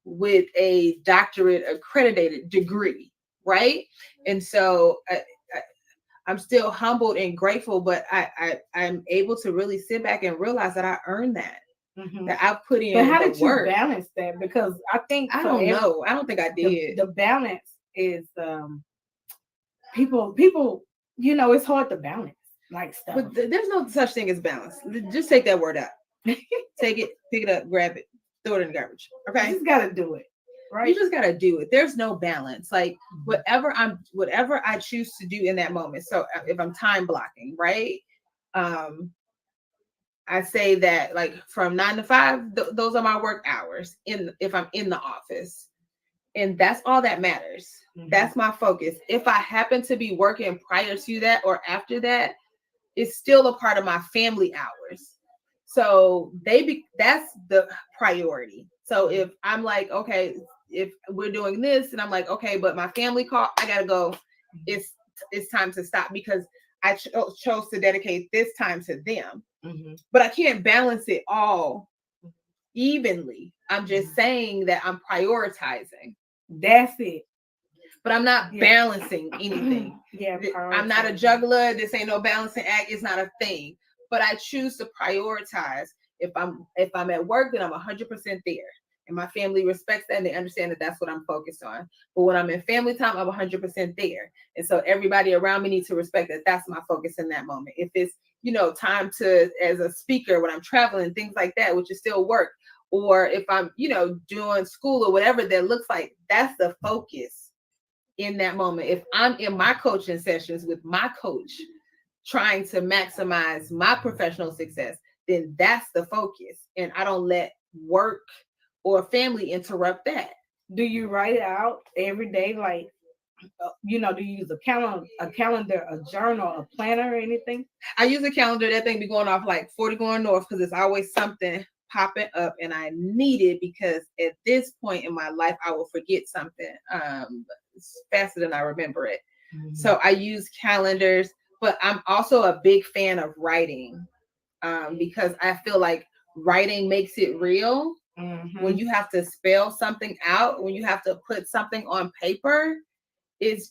S10: with a doctorate accredited degree, right? And so I'm still humbled and grateful, but I'm able to really sit back and realize that I earned that. That I put in.
S11: But how did you
S10: work.
S11: balance that? Because I think
S10: I don't know. I don't think I did.
S11: The balance is people, you know, it's hard to balance like stuff.
S10: But there's no such thing as balance. Just take that word out. Take it, pick it up, grab it, throw it in the garbage. Okay.
S11: You just gotta do it. Right.
S10: You just gotta do it. There's no balance. Like whatever I choose to do in that moment. So if I'm time blocking, right? I say that like from 9 to 5, those are my work hours if I'm in the office. And that's all that matters. That's my focus. If I happen to be working prior to that or after that, it's still a part of my family hours. So that's the priority. So if I'm like, okay, if we're doing this and I'm like, okay, but my family call, I gotta go. It's time to stop because I chose to dedicate this time to them. But I can't balance it all evenly. I'm just saying that I'm prioritizing.
S11: That's it.
S10: But I'm not balancing anything. I'm not a juggler. This ain't no balancing act. It's not a thing. But I choose to prioritize. If I'm at work, then I'm 100% there. And my family respects that and they understand that that's what I'm focused on. But when I'm in family time, I'm 100% there. And so everybody around me needs to respect that that's my focus in that moment. If it's, time to, as a speaker, when I'm traveling, things like that, which is still work. Or if I'm, doing school or whatever that looks like, that's the focus in that moment. If I'm in my coaching sessions with my coach, trying to maximize my professional success, then that's the focus. And I don't let work or family interrupt that.
S11: Do you write it out every day? Like, do you use a calendar, a journal, a planner, or anything?
S10: I use a calendar. That thing be going off like 40 going north because it's always something popping up and I need it because at this point in my life, I will forget something faster than I remember it. So I use calendars, but I'm also a big fan of writing because I feel like writing makes it real. When you have to spell something out, when you have to put something on paper, it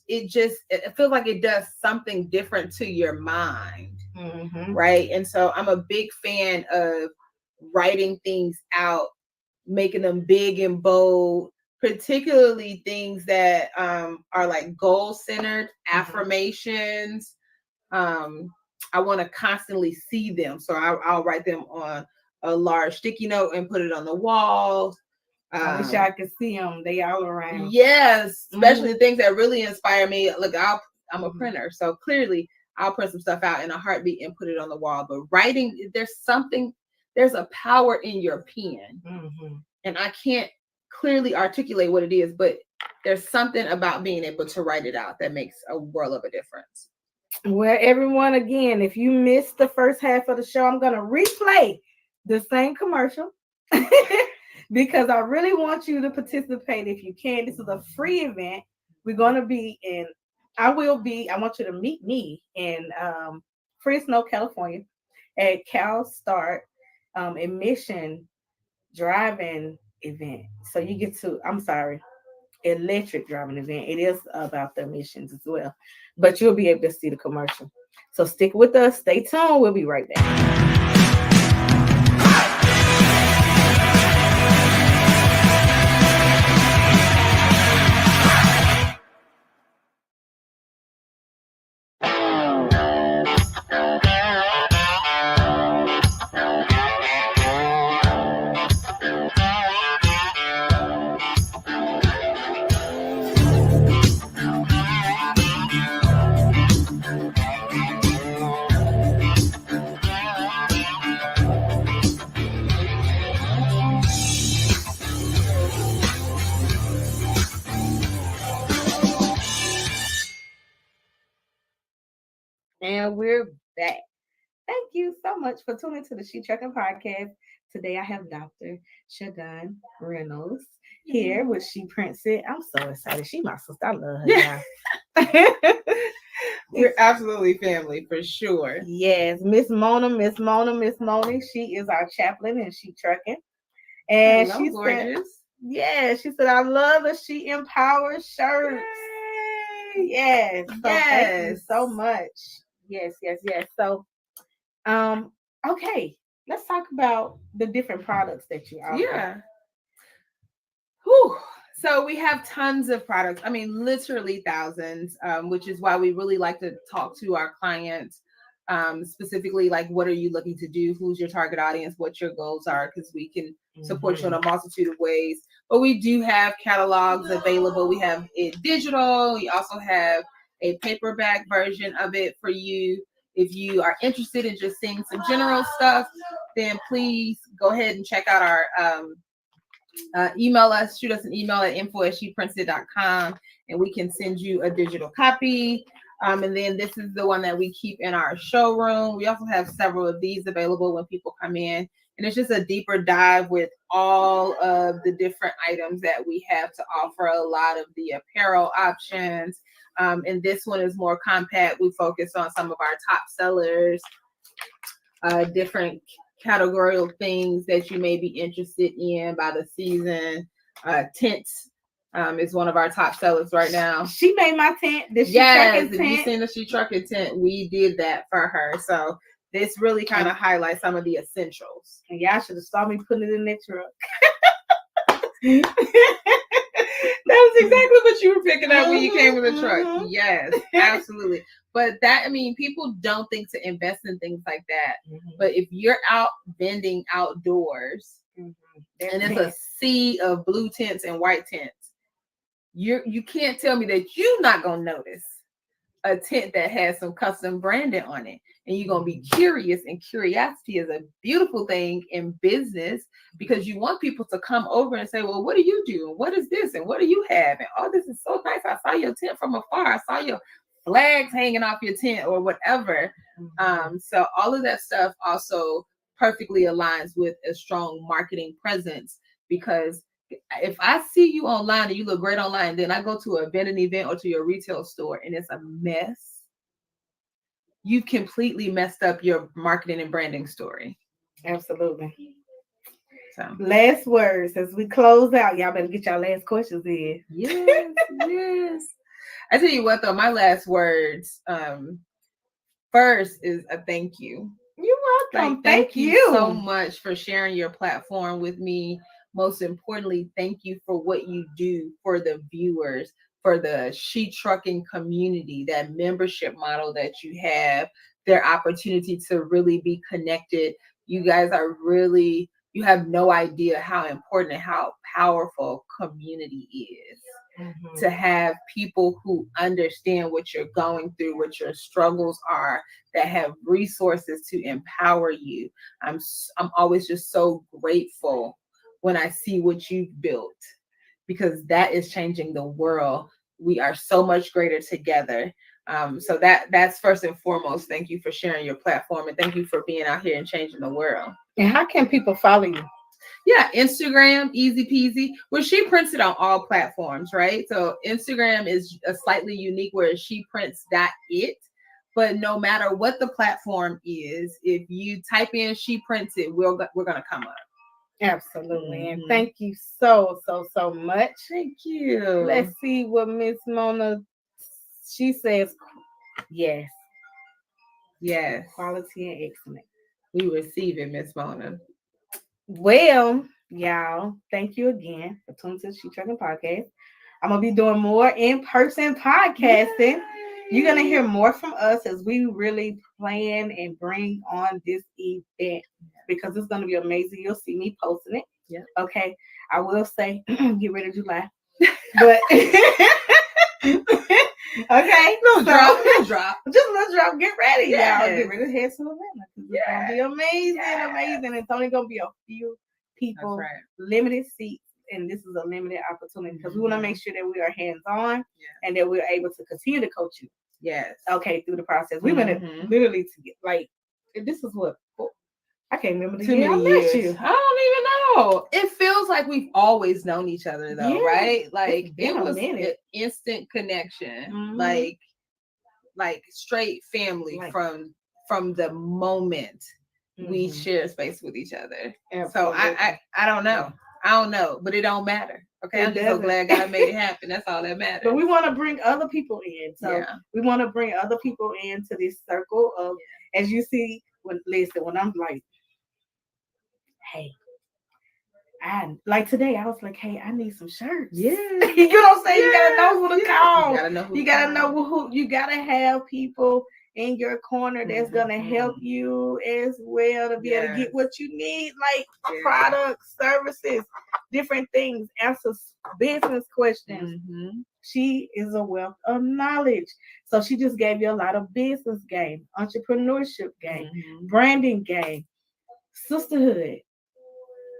S10: feels like it does something different to your mind. Right. And so I'm a big fan of writing things out, making them big and bold, particularly things that are like goal-centered affirmations. I want to constantly see them. So I'll write them on a large sticky note and put it on the wall.
S11: I wish I could see them. They all around.
S10: Yes, especially the things that really inspire me. Look, I'm a printer, so clearly I'll print some stuff out in a heartbeat and put it on the wall. But writing, there's a power in your pen. And I can't clearly articulate what it is, but there's something about being able to write it out that makes a world of a difference.
S11: Well, everyone, again, if you missed the first half of the show, I'm going to replay the same commercial because I really want you to participate if you can. This is a free event. We're going to be I want you to meet me in Fresno, California at Cal Start Admission Drive-In event. So you get to, I'm sorry, electric driving event. It is about the emissions as well, but you'll be able to see the commercial. So stick with us. Stay tuned. We'll be right back. And we're back. Thank you so much for tuning to the She Trucking Podcast. Today I have Dr. Shagun Reynolds here with She Prints It. I'm so excited. She my sister. I love her. Yeah.
S10: We're absolutely family for sure.
S11: Yes, Miss Mona. She is our chaplain and She Trucking. And
S10: Hello,
S11: she
S10: gorgeous.
S11: said, yeah, she said, I love the She Empowers shirts.
S10: Yay.
S11: Yes. So thank you
S10: Yes.
S11: so much. Yes. So okay, let's talk about the different products that you offer.
S10: Yeah. Whew. So we have tons of products. I mean, literally thousands, which is why we really like to talk to our clients, specifically like, what are you looking to do? Who's your target audience? What your goals are? Because we can support you in a multitude of ways. But we do have catalogs available. We have it digital. We also have a paperback version of it for you. If you are interested in just seeing some general stuff, then please go ahead and check out our email us, shoot us an email at info@sheprinted.com, and we can send you a digital copy. And then this is the one that we keep in our showroom. We also have several of these available when people come in. And it's just a deeper dive with all of the different items that we have to offer, a lot of the apparel options. And this one is more compact. We focus on some of our top sellers, different categorical things that you may be interested in by the season. Tents is one of our top sellers right now.
S11: She made my tent.
S10: Yes, if you've seen the She Trucking tent, we did that for her. So this really kind of highlights some of the essentials.
S11: And y'all should have saw me putting it in that truck.
S10: That's exactly what you were picking up when you came with the truck. Yes, absolutely. But that, I mean, people don't think to invest in things like that. But if you're out vending outdoors and it's a sea of blue tents and white tents, you can't tell me that you're not gonna notice a tent that has some custom branding on it. And you're going to be curious, and curiosity is a beautiful thing in business because you want people to come over and say, well, what do you do? And what is this? And what do you have? And oh, this is so nice. I saw your tent from afar. I saw your flags hanging off your tent or whatever. So all of that stuff also perfectly aligns with a strong marketing presence, because if I see you online and you look great online, then I go to an event or to your retail store and it's a mess, you've completely messed up your marketing and branding story.
S11: Absolutely.
S10: So
S11: last words as we close out. Y'all better get y'all last questions in.
S10: Yes. I tell you what though, my last words first is a thank you.
S11: You're welcome.
S10: Like, thank you so much for sharing your platform with me. Most importantly, thank you for what you do for the viewers, for the She Trucking community, that membership model that you have, their opportunity to really be connected. You guys are really, you have no idea how important and how powerful community is. To have people who understand what you're going through, what your struggles are, that have resources to empower you. I'm always just so grateful when I see what you've built, because that is changing the world. We are so much greater together. So that's first and foremost. Thank you for sharing your platform, and thank you for being out here and changing the world.
S11: And how can people follow you?
S10: Yeah, Instagram, easy peasy. Well, She Prints It on all platforms, right? So Instagram is a slightly unique where sheprints.it. But no matter what the platform is, if you type in She Prints It, we're going to come up.
S11: Absolutely. And thank you so much.
S10: Thank you.
S11: Let's see what Miss Mona, she says. Yes.
S10: Yes.
S11: Quality and excellent.
S10: We receive it, Miss Mona.
S11: Well, y'all, thank you again for tuning to the She Trucking Podcast. I'm going to be doing more in-person podcasting. Yay. You're going to hear more from us as we really plan and bring on this event because it's going to be amazing. You'll see me posting it. Yeah. Okay. I will say, get ready to July. But, okay.
S10: Little drop.
S11: Just a little drop. Get ready, y'all. Get ready to head to Atlanta. It's going to be amazing, amazing. It's only going to be a few people, limited seats. And this is a limited opportunity because we want to make sure that we are hands-on and that we're able to continue to coach you. Yes. Okay, through the process. We've been literally to get like this is what I can't remember the year I met you.
S10: I don't even know. It feels like we've always known each other though, right? Like it was an instant connection, like straight family from the moment we share space with each other. Absolutely. So I don't know. I don't know, but it don't matter. Okay, I'm just so glad God made it happen. That's all that matters.
S11: But we want to bring other people in. So we want to bring other people into this circle of, as you see, when I'm like, hey, like today, I was like, hey, I need some shirts. Yeah. You know what I'm saying? You gotta know who to call. You gotta know who. You gotta have people in your corner that's gonna help you as well to be able to get what you need, like products, services, different things, answer business questions. She is a wealth of knowledge. So she just gave you a lot of business game, entrepreneurship game, branding game, sisterhood.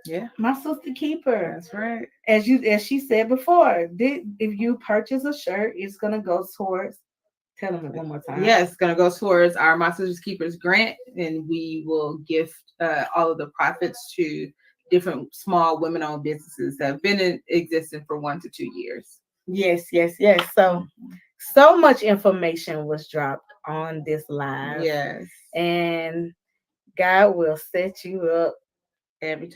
S11: Yeah, my sister keeper. That's right. As she said before, if you purchase a shirt, it's gonna go towards. Tell them it one more time.
S10: Yes, it's gonna go towards our My Sister's Keepers grant, and we will gift all of the profits to different small women-owned businesses that have been in existence for 1 to 2 years.
S11: Yes. So much information was dropped on this live. Yes, and God will set you up.
S10: Every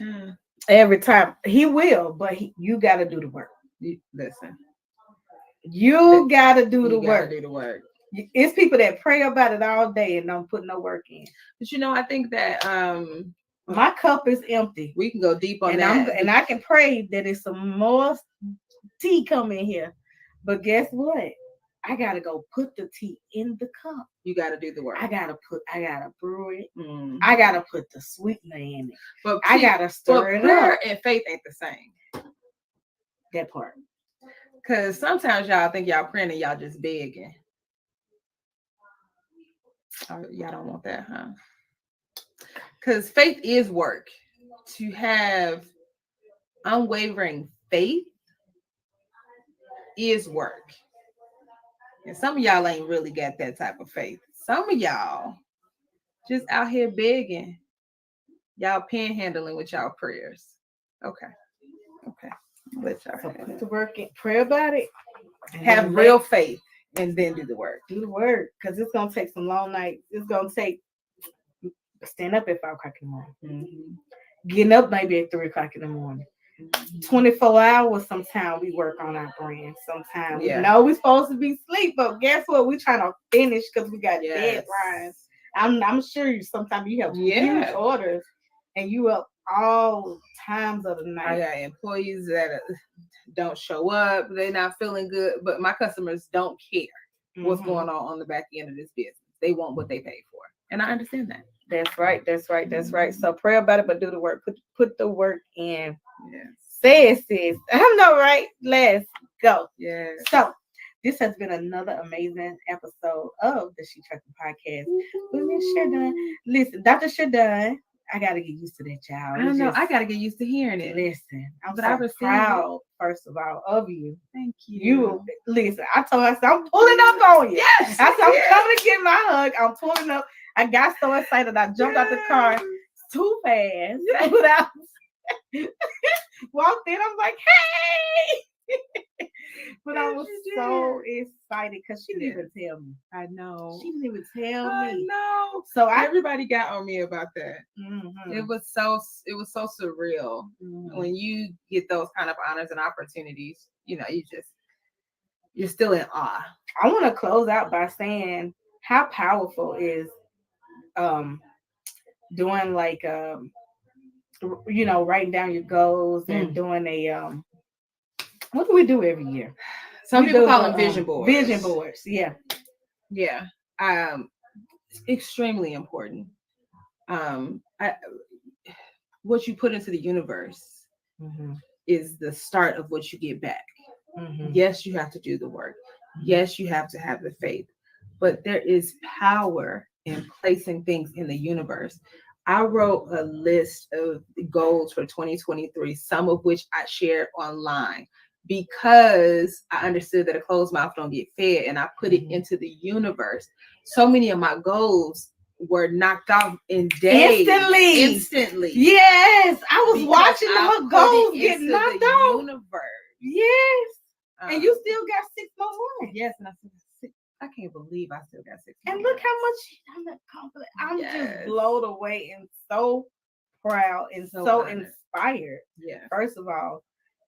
S10: time.
S11: He will, but you got to do the work.
S10: Listen.
S11: You got to do the work.
S10: Do the work.
S11: It's people that pray about it all day and don't put no work in.
S10: But I think that
S11: my cup is empty.
S10: We can go deep on that.
S11: And I can pray that it's some more tea coming here. But guess what? I gotta go put the tea in the cup.
S10: You gotta do the work.
S11: I gotta brew it. I gotta put the sweetener in it. But I gotta stir it up.
S10: Prayer and faith ain't the same.
S11: That part.
S10: Because sometimes y'all think y'all praying and y'all just begging. Oh, y'all don't want that, huh? Because faith is work. To have unwavering faith is work. And some of y'all ain't really got that type of faith. Some of y'all just out here begging. Y'all panhandling with y'all prayers. Okay. Let y'all
S11: put the work in. Pray about it.
S10: Have real faith and then do the work.
S11: Do the work. Because it's going to take some long nights. It's going to take stand up at 5 o'clock in the morning. Getting up maybe at 3 o'clock in the morning. 24 hours sometimes we work on our brand. Sometimes we know we're supposed to be asleep, but guess what? We're trying to finish because we got deadlines. I'm sure sometimes you have huge orders and you up all times of the night.
S10: I got employees that don't show up, they're not feeling good, but my customers don't care what's going on the back end of this business. They want what they pay for. And I understand that.
S11: That's right. So pray about it, but do the work. Put the work in. Yes. Say it, sis. I know, right? Let's go.
S10: Yeah.
S11: So this has been another amazing episode of the She Trucking Podcast with Miss Sherdun. Listen, Dr. Sherdun, I gotta get used to that, y'all.
S10: I don't know. I gotta get used to hearing it.
S11: Listen, I'm so proud, first of all, of you.
S10: Thank you.
S11: You listen. I told her, I'm pulling up on you.
S10: Yes.
S11: I said, I'm coming to get my hug. I'm pulling up. I got so excited. I jumped out the car too fast. Walked in. I'm like, hey. But I was so excited because she didn't even tell me.
S10: I know.
S11: She didn't even tell
S10: I
S11: me.
S10: know.
S11: So
S10: everybody got on me about that.
S11: Mhm.
S10: It was so surreal when you get those kind of honors and opportunities. You know, you're still in awe.
S11: I want to close out by saying how powerful is doing like writing down your goals and doing a what do we do every year?
S10: Some
S11: We
S10: people
S11: do
S10: call
S11: the,
S10: them vision boards.
S11: Vision boards, yeah.
S10: Yeah. Extremely important. What you put into the universe is the start of what you get back. Yes, you have to do the work. Yes, you have to have the faith, but there is power in placing things in the universe. I wrote a list of goals for 2023, some of which I shared online because I understood that a closed mouth don't get fed, and I put it into the universe. So many of my goals were knocked off in days. Instantly.
S11: Yes, I was watching her goals get knocked off.
S10: Universe.
S11: Yes. And you still got 6 more months.
S10: Yes, and I still got 6. I can't believe I still got 6 more.
S11: And look how much I'm just blown away and so proud and so inspired.
S10: Yeah.
S11: First of all,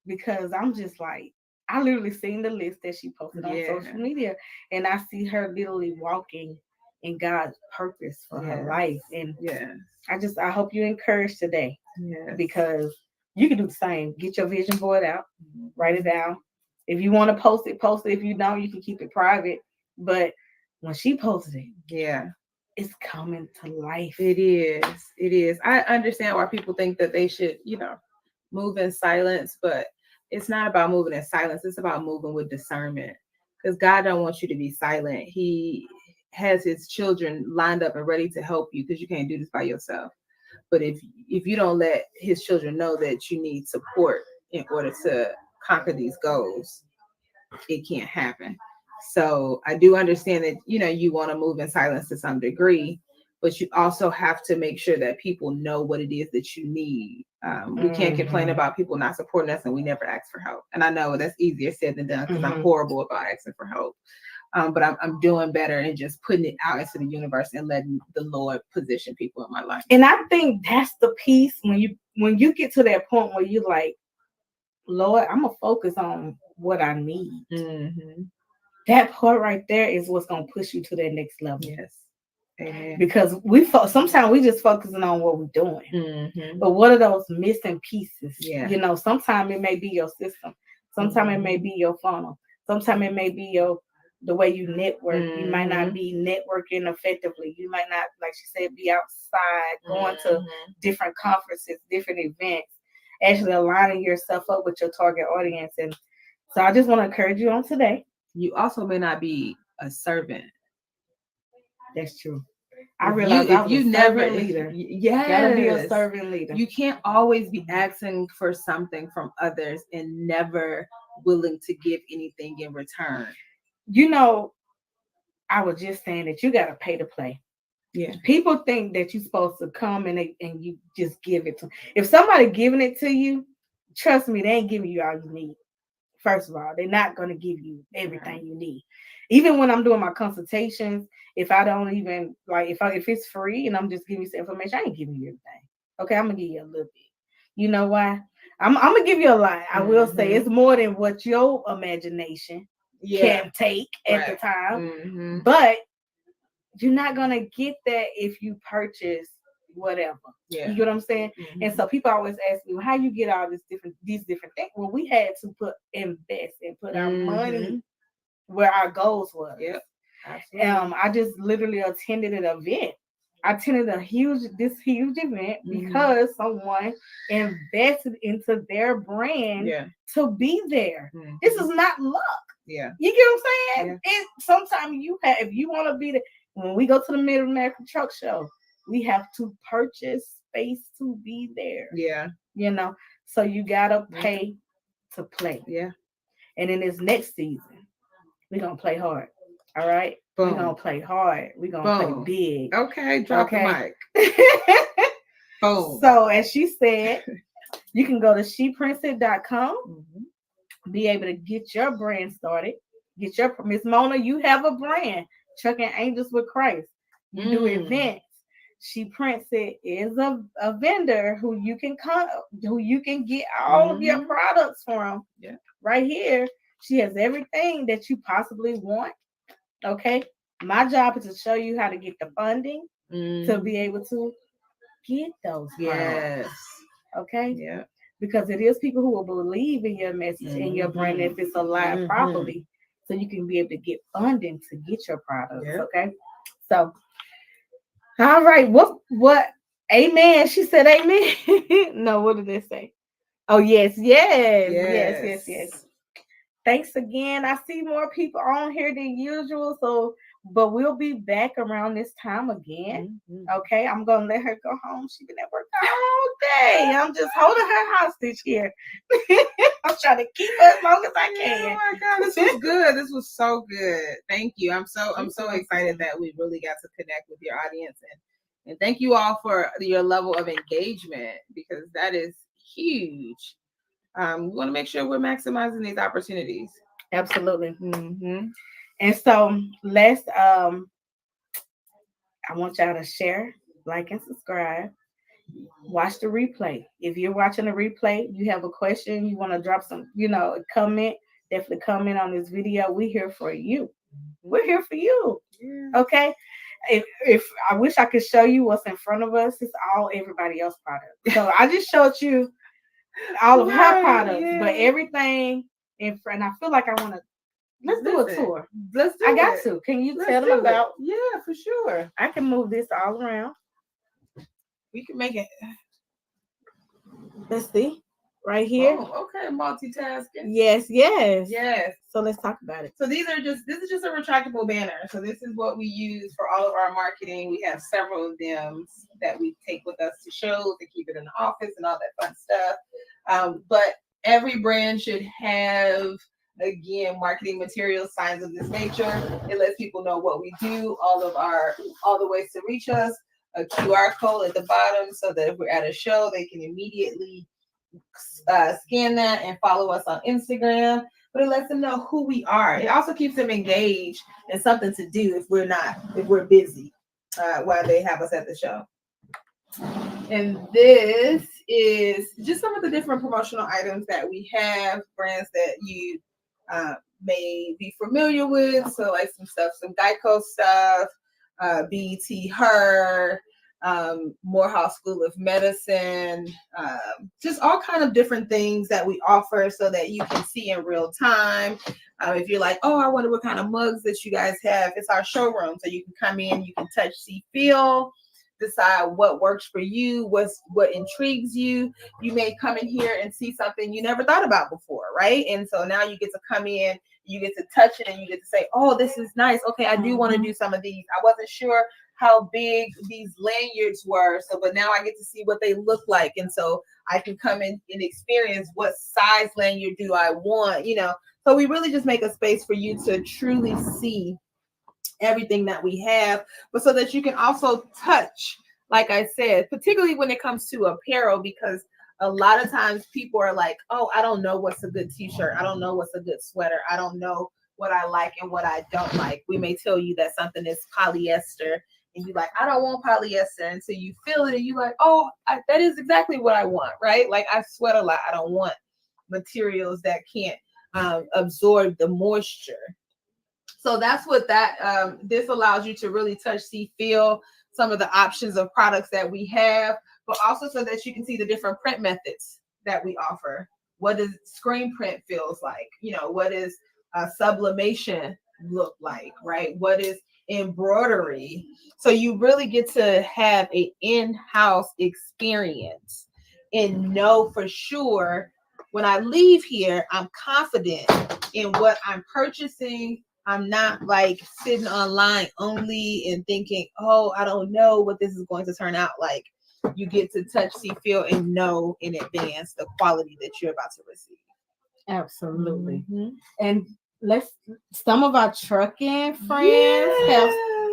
S11: because I'm just like, I literally seen the list that she posted on social media, and I see her literally walking in God's purpose for her life. And I hope you're encouraged today.
S10: Yeah.
S11: Because you can do the same. Get your vision board out, write it down. If you want to post it, post it. If you don't, you can keep it private. But when she posted it, it's coming to life.
S10: It is. It is. I understand why people think that they should, move in silence, but it's not about moving in silence. It's about moving with discernment, because God don't want you to be silent. He has his children lined up and ready to help you, because you can't do this by yourself. But if you don't let his children know that you need support in order to conquer these goals, it can't happen. So I do understand that, you want to move in silence to some degree, but you also have to make sure that people know what it is that you need. We can't complain about people not supporting us and we never ask for help. And I know that's easier said than done, because I'm horrible about asking for help. But I'm doing better and just putting it out into the universe and letting the Lord position people in my life.
S11: And I think that's the piece when you get to that point where you're like, Lord, I'm gonna focus on what I need. That part right there is what's gonna push you to that next level.
S10: Yes. Amen.
S11: Because sometimes we just focusing on what we're doing, but what are those missing pieces?
S10: Yeah.
S11: Sometimes it may be your system, sometimes it may be your funnel, sometimes it may be the way you network. You might not be networking effectively. You might not, like she said, be outside, going to different conferences, different events, actually aligning yourself up with your target audience. And so I just want to encourage you on today.
S10: You also may not be a servant.
S11: That's true. I realize if you never leader, gotta be a servant leader.
S10: You can't always be asking for something from others and never willing to give anything in return.
S11: I was just saying that you gotta pay to play.
S10: Yeah.
S11: People think that you're supposed to come and you just give it to them. If somebody giving it to you, trust me, they ain't giving you all you need. First of all, they're not going to give you everything you need. Even when I'm doing my consultations, if I don't even if it's free and I'm just giving you some information, I ain't giving you everything. Okay, I'm gonna give you a little bit. You know why? I'm gonna give you a lot. I will say it's more than what your imagination can take at the time. But you're not gonna get that if you purchase whatever. You get what I'm saying? And so people always ask me, well, how you get all these different things? Well, we had to invest and put our money where our goals was.
S10: Yep.
S11: I just literally attended an event. I attended this huge event because someone invested into their brand to be there. This is not luck.
S10: Yeah.
S11: You get what I'm saying? Yeah. Sometimes if you want to be there, when we go to the Mid-American Truck Show, we have to purchase space to be there.
S10: Yeah.
S11: So you gotta pay to play.
S10: Yeah.
S11: And in this next season, we're gonna play hard. All right?
S10: Boom.
S11: We're gonna play hard. We're gonna play big.
S10: Okay, drop the mic. Boom.
S11: So as she said, you can go to sheprinted.com. be able to get your brand started. Get your Miss Mona, you have a brand, Trucking Angels with Christ. You do events. She prints it is a vendor who you can get all of your products from.
S10: Yeah.
S11: Right here. She has everything that you possibly want. Okay. My job is to show you how to get the funding to be able to get those products.
S10: Yes.
S11: Okay.
S10: Yeah.
S11: Because it is people who will believe in your message and your brand if it's aligned properly. So you can be able to get funding to get your products.
S10: Yeah.
S11: Okay. So all right. What amen. She said amen. No, what did it say? Oh, yes. Thanks again. I see more people on here than usual. So, but we'll be back around this time again. Okay, I'm gonna let her go home. She's been at work all day. I'm just holding her hostage here. I'm trying to keep her as long as I can.
S10: Oh my God, this was good. This was so good. Thank you. I'm so excited that we really got to connect with your audience, and thank you all for your level of engagement, because that is huge. We want to make sure we're maximizing these opportunities.
S11: Absolutely. And so let's I want y'all to share, like, and subscribe. Watch the replay. If you're watching the replay, you have a question, you want to drop some, comment, definitely comment on this video. We're here for you. We're here for you. Okay. If I wish I could show you what's in front of us, it's all everybody else's product. So I just showed you all of her products, but everything in front. I feel like I want to. Let's do a tour. I got to. Can you tell them about?
S10: Yeah, for sure.
S11: I can move this all around.
S10: We can make it.
S11: Let's see. Right here.
S10: Oh, okay. Multitasking.
S11: Yes.
S10: So
S11: let's talk about it.
S10: So this is just a retractable banner. So this is what we use for all of our marketing. We have several of them that we take with us to shows and keep it in the office and all that fun stuff. But every brand should have, again, marketing materials, signs of this nature. It lets people know what we do, all the ways to reach us, a QR code at the bottom so that if we're at a show, they can immediately scan that and follow us on Instagram. But it lets them know who we are. It also keeps them engaged and something to do if we're busy while they have us at the show. And this is just some of the different promotional items that we have, brands that you may be familiar with. So like some Geico stuff, BET Her, Morehouse School of Medicine, just all kind of different things that we offer so that you can see in real time. If you're like, oh, I wonder what kind of mugs that you guys have, it's our showroom. So you can come in, you can touch, see, feel, decide what works for you, what intrigues you. You may come in here and see something you never thought about before, right? And so now you get to come in, you get to touch it, and you get to say, oh, this is nice. Okay, I do want to do some of these. I wasn't sure how big these lanyards were, but now I get to see what they look like. And so I can come in and experience what size lanyard do I want, So we really just make a space for you to truly see everything that we have, but so that you can also touch, like I said, particularly when it comes to apparel, because a lot of times people are like, oh, I don't know what's a good t-shirt. I don't know what's a good sweater. I don't know what I like and what I don't like. We may tell you that something is polyester and you're like, I don't want polyester. And so you feel it and you're like, oh, that is exactly what I want, right? Like I sweat a lot. I don't want materials that can't absorb the moisture. So that's what this allows you to really touch, see, feel some of the options of products that we have, but also so that you can see the different print methods that we offer. What does screen print feels like? What does sublimation look like, right? What is embroidery? So you really get to have an in-house experience and know for sure when I leave here, I'm confident in what I'm purchasing. I'm not like sitting online only and thinking, oh, I don't know what this is going to turn out like. You get to touch, see, feel, and know in advance the quality that you're about to receive.
S11: Absolutely. And some of our trucking friends have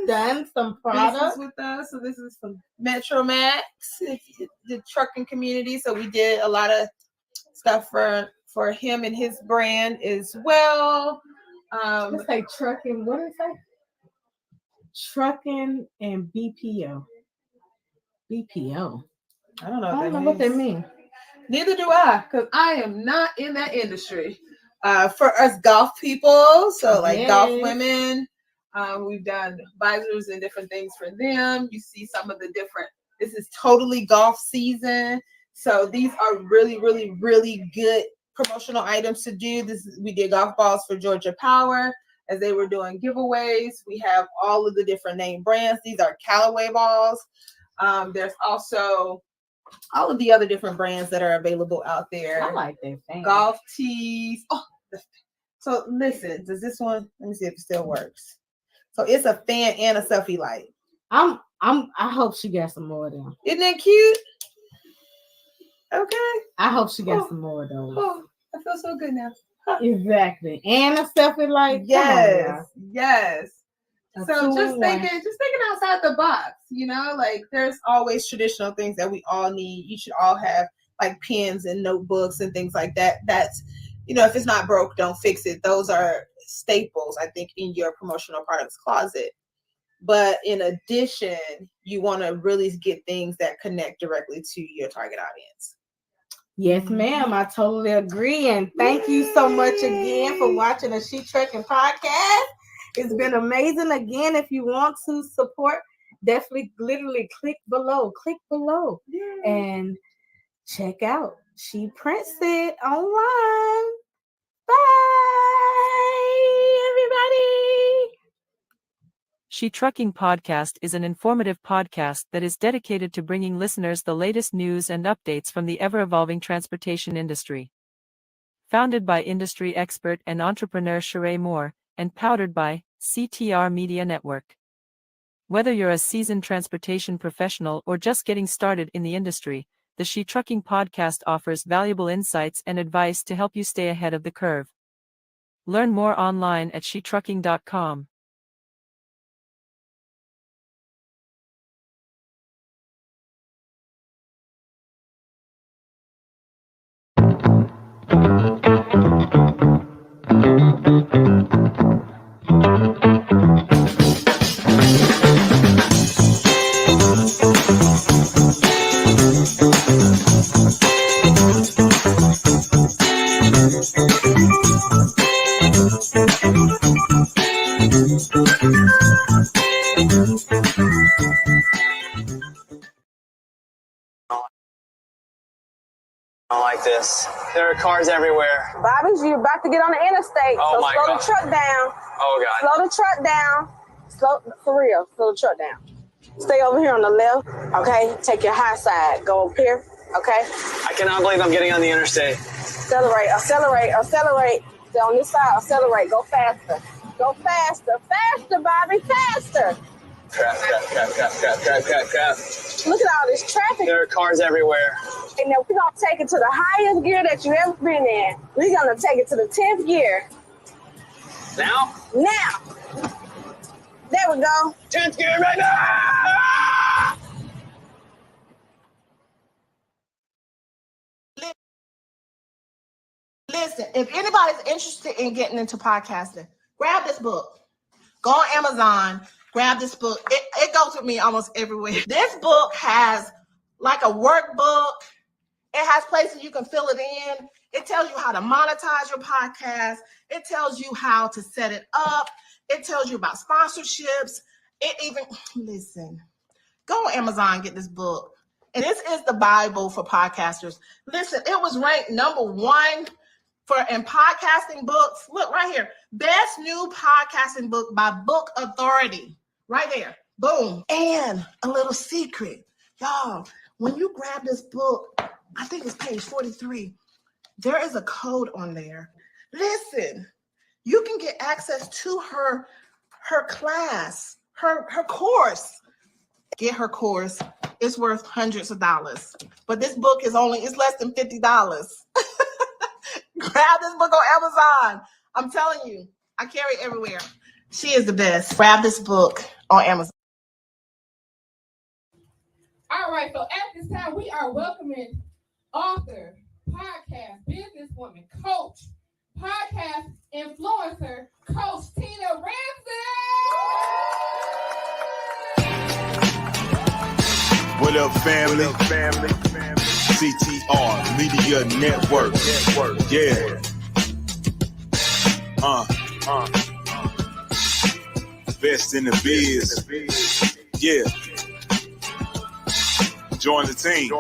S11: done some products
S10: with us. So this is from Metro Max, the trucking community. So we did a lot of stuff for for him and his brand as well.
S11: Let's say trucking. What did it say? Trucking and BPO. BPO.
S10: I don't know
S11: I don't know what that means.
S10: Neither do I, because I am not in that industry. For us golf people, so like golf women, we've done visors and different things for them. You see some of the different, this is totally golf season. So these are really, really, really good promotional items to do. We did golf balls for Georgia Power as they were doing giveaways. We have all of the different name brands. These are Callaway balls. There's also all of the other different brands that are available out there.
S11: I like that fan.
S10: Golf tees. Oh, so listen, does this one? Let me see if it still works. So it's a fan and a selfie light.
S11: I hope she got some more of them.
S10: Isn't that cute? Okay.
S11: I hope she got some more of those.
S10: Oh, I feel so good now.
S11: Exactly. And a selfie light.
S10: Yes. Yes. So just thinking outside the box, you know, like there's always traditional things that we all need. You should all have like pens and notebooks and things like that. That's, you know, if it's not broke, don't fix it. Those are staples, I think, in your promotional products closet. But in addition, you want to really get things that connect directly to your target audience.
S11: Yes, ma'am. I totally agree. And thank you so much again for watching the She Trucking podcast. It's been amazing. Again, if you want to support, definitely literally click below and check out She Prints It online. Bye, everybody.
S8: She Trucking Podcast is an informative podcast that is dedicated to bringing listeners the latest news and updates from the ever-evolving transportation industry. Founded by industry expert and entrepreneur Sheree Moore, and powered by CTR Media Network. Whether you're a seasoned transportation professional or just getting started in the industry, the She Trucking Podcast offers valuable insights and advice to help you stay ahead of the curve. Learn more online at shetrucking.com.
S12: Like this. There are cars everywhere.
S13: Bobby, you're about to get on the interstate.
S12: Oh,
S13: so
S12: my
S13: slow
S12: God.
S13: the truck down.
S12: Oh, God.
S13: Slow the truck down. Slow, for real, slow the truck down. Stay over here on the left, okay? Take your high side. Go up here, okay?
S12: I cannot believe I'm getting on the interstate.
S13: Accelerate, accelerate, accelerate. Stay on this side, accelerate. Go faster. Go faster. Faster, Bobby, faster.
S12: Crap.
S13: Look at all this traffic.
S12: There are cars everywhere.
S13: And then we're going to take it to the highest gear that you've ever been in. We're going to take it to the 10th gear.
S12: Now?
S13: Now. There we go.
S12: 10th gear right now!
S14: Listen, if anybody's interested in getting into podcasting, grab this book. Go on Amazon, grab this book. It goes with me almost everywhere. This book has like a workbook. It has places you can fill it in. It tells you how to monetize your podcast. It tells you how to set it up. It tells you about sponsorships. It even, listen, go on Amazon and get this book. And this is the Bible for podcasters. Listen, it was ranked #1 in podcasting books. Look right here. Best new podcasting book by Book Authority. Right there. Boom. And a little secret. Y'all, when you grab this book, I think it's page 43. There is a code on there. Listen, you can get access to her class, her course. Get her course. It's worth hundreds of dollars. But this book is it's less than $50. Grab this book on Amazon. I'm telling you, I carry it everywhere. She is the best. Grab this book on Amazon.
S10: All right, so at this time, we are welcoming author, podcast businesswoman, coach, podcast influencer, Coach Tina Ramsey.
S15: What up, family? CTR Media Network. Yeah. Best in the biz. Yeah. Join the team.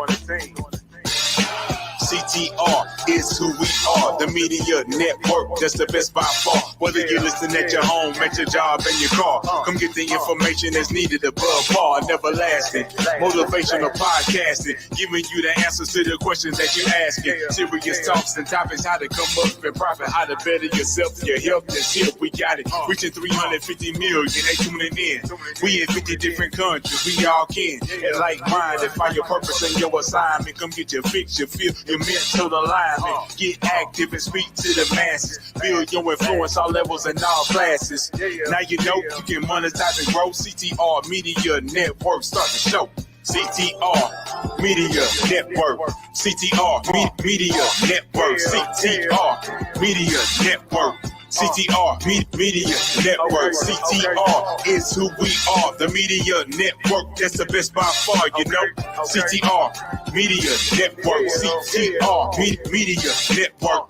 S15: CTR is who we are, the media network, that's the best by far. Whether you listen at your home, at your job, in your car, come get the information that's needed above par, never lasting. Motivational podcasting, giving you the answers to the questions that you're asking. Serious talks and topics, how to come up and profit, how to better yourself, your health, and shit. We got it, reaching 350 million, they tuning in. We in 50 different countries, we all can. And like-minded, find your purpose and your assignment. Come get your fix, your feel, your mental alignment. Get active and speak to the masses. Build your influence all levels and all classes. Now you know you can monetize and grow. CTR Media Network, start the show. CTR Media Network. CTR Media Network. CTR Media Network. CTR Media Network. CTR is who we are. The media network that's the best by far, you know. CTR Media Network. CTR Media Network.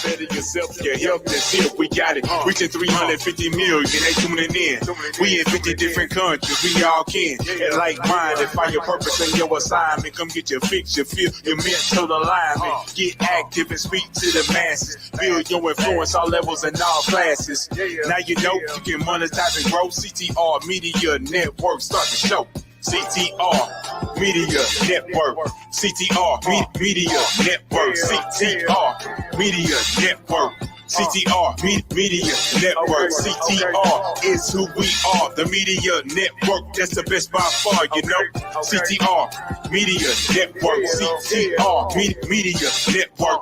S15: Better yourself, your health, and shit. We got it. Reaching 350 million, they tuning in. We in 50 different countries, we all can. And like-minded, find your purpose and your assignment. Come get your fix, your feel, your mental alignment. Get active and speak to the masses. Build your influence all levels and all classes. Now you know you can monetize and grow. CTR Media Network, start the show. CTR Media Network. CTR Media Network. CTR Media Network. CTR Media Network. CTR is who we are. The media network that's the best by far, you know. CTR Media Network. CTR Media Network.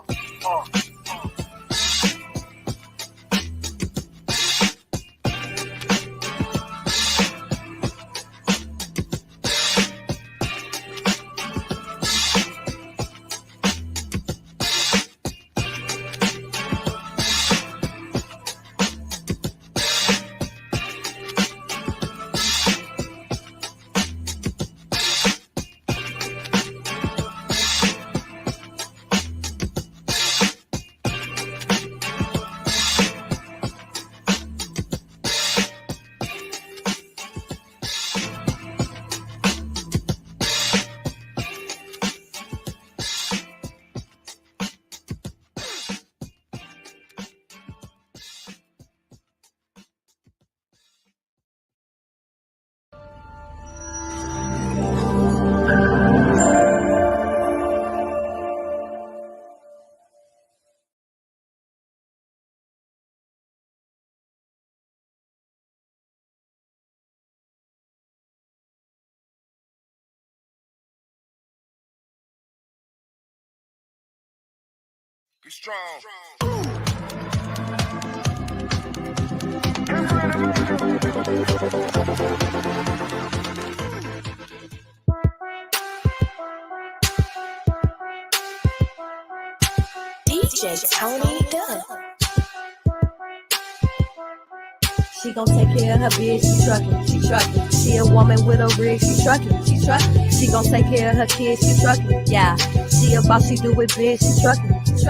S7: Be strong.
S3: DJ Tony Dunn. She gon' take care of her bitch, she truckin', She a woman with a rig, she truckin', She gon' take care of her kids, she truckin', yeah. She a boss, she do it big, she truckin', She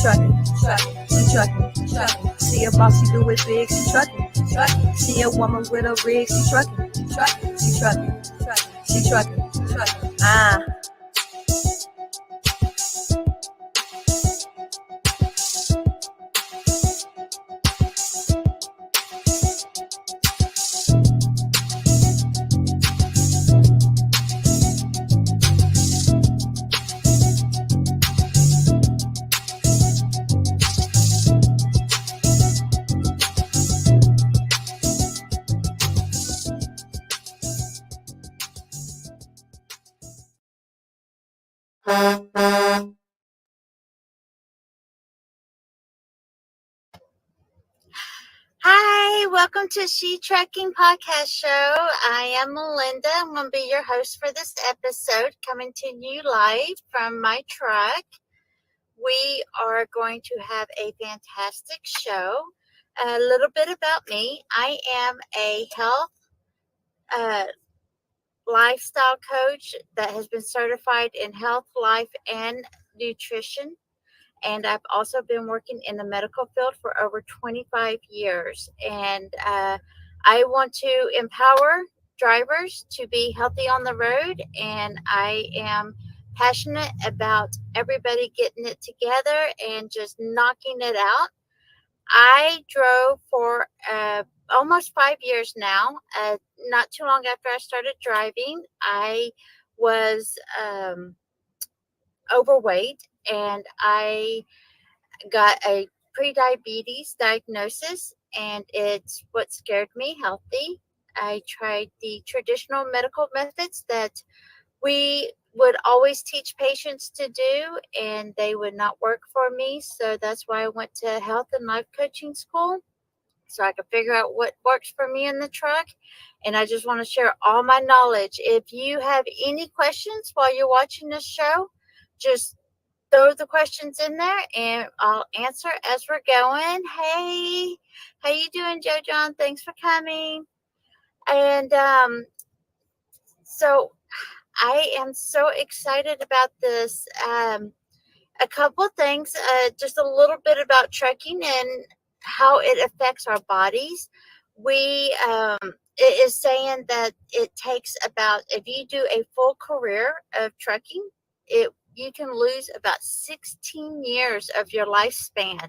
S3: truckin', She a boss, she do it big, she truckin', She a woman with a rig, she truckin', She truckin', ah.
S16: Hi,
S5: Hey, welcome to She Trekking Podcast Show. I am Melinda. I'm going to be your host for this episode, coming to you live from my truck. We are going to have a fantastic show. A little bit about me. I am a health lifestyle coach that has been certified in health, life, and nutrition. And I've also been working in the medical field for over 25 years. And I want to empower drivers to be healthy on the road. And I am passionate about everybody getting it together and just knocking it out. I drove for almost 5 years now. Not too long after I started driving, I was overweight, and I got a pre-diabetes diagnosis, and it's what scared me healthy. I tried the traditional medical methods that we would always teach patients to do, and they would not work for me. So that's why I went to health and life coaching school, so I could figure out what works for me in the truck. And I just want to share all my knowledge. If you have any questions while you're watching this show, just throw the questions in there and I'll answer as we're going. Hey, how you doing, Joe John? Thanks for coming. And so I am so excited about this. A couple things, just a little bit about trekking and how it affects our bodies. It is saying that it takes about, if you do a full career of trekking, you can lose about 16 years of your lifespan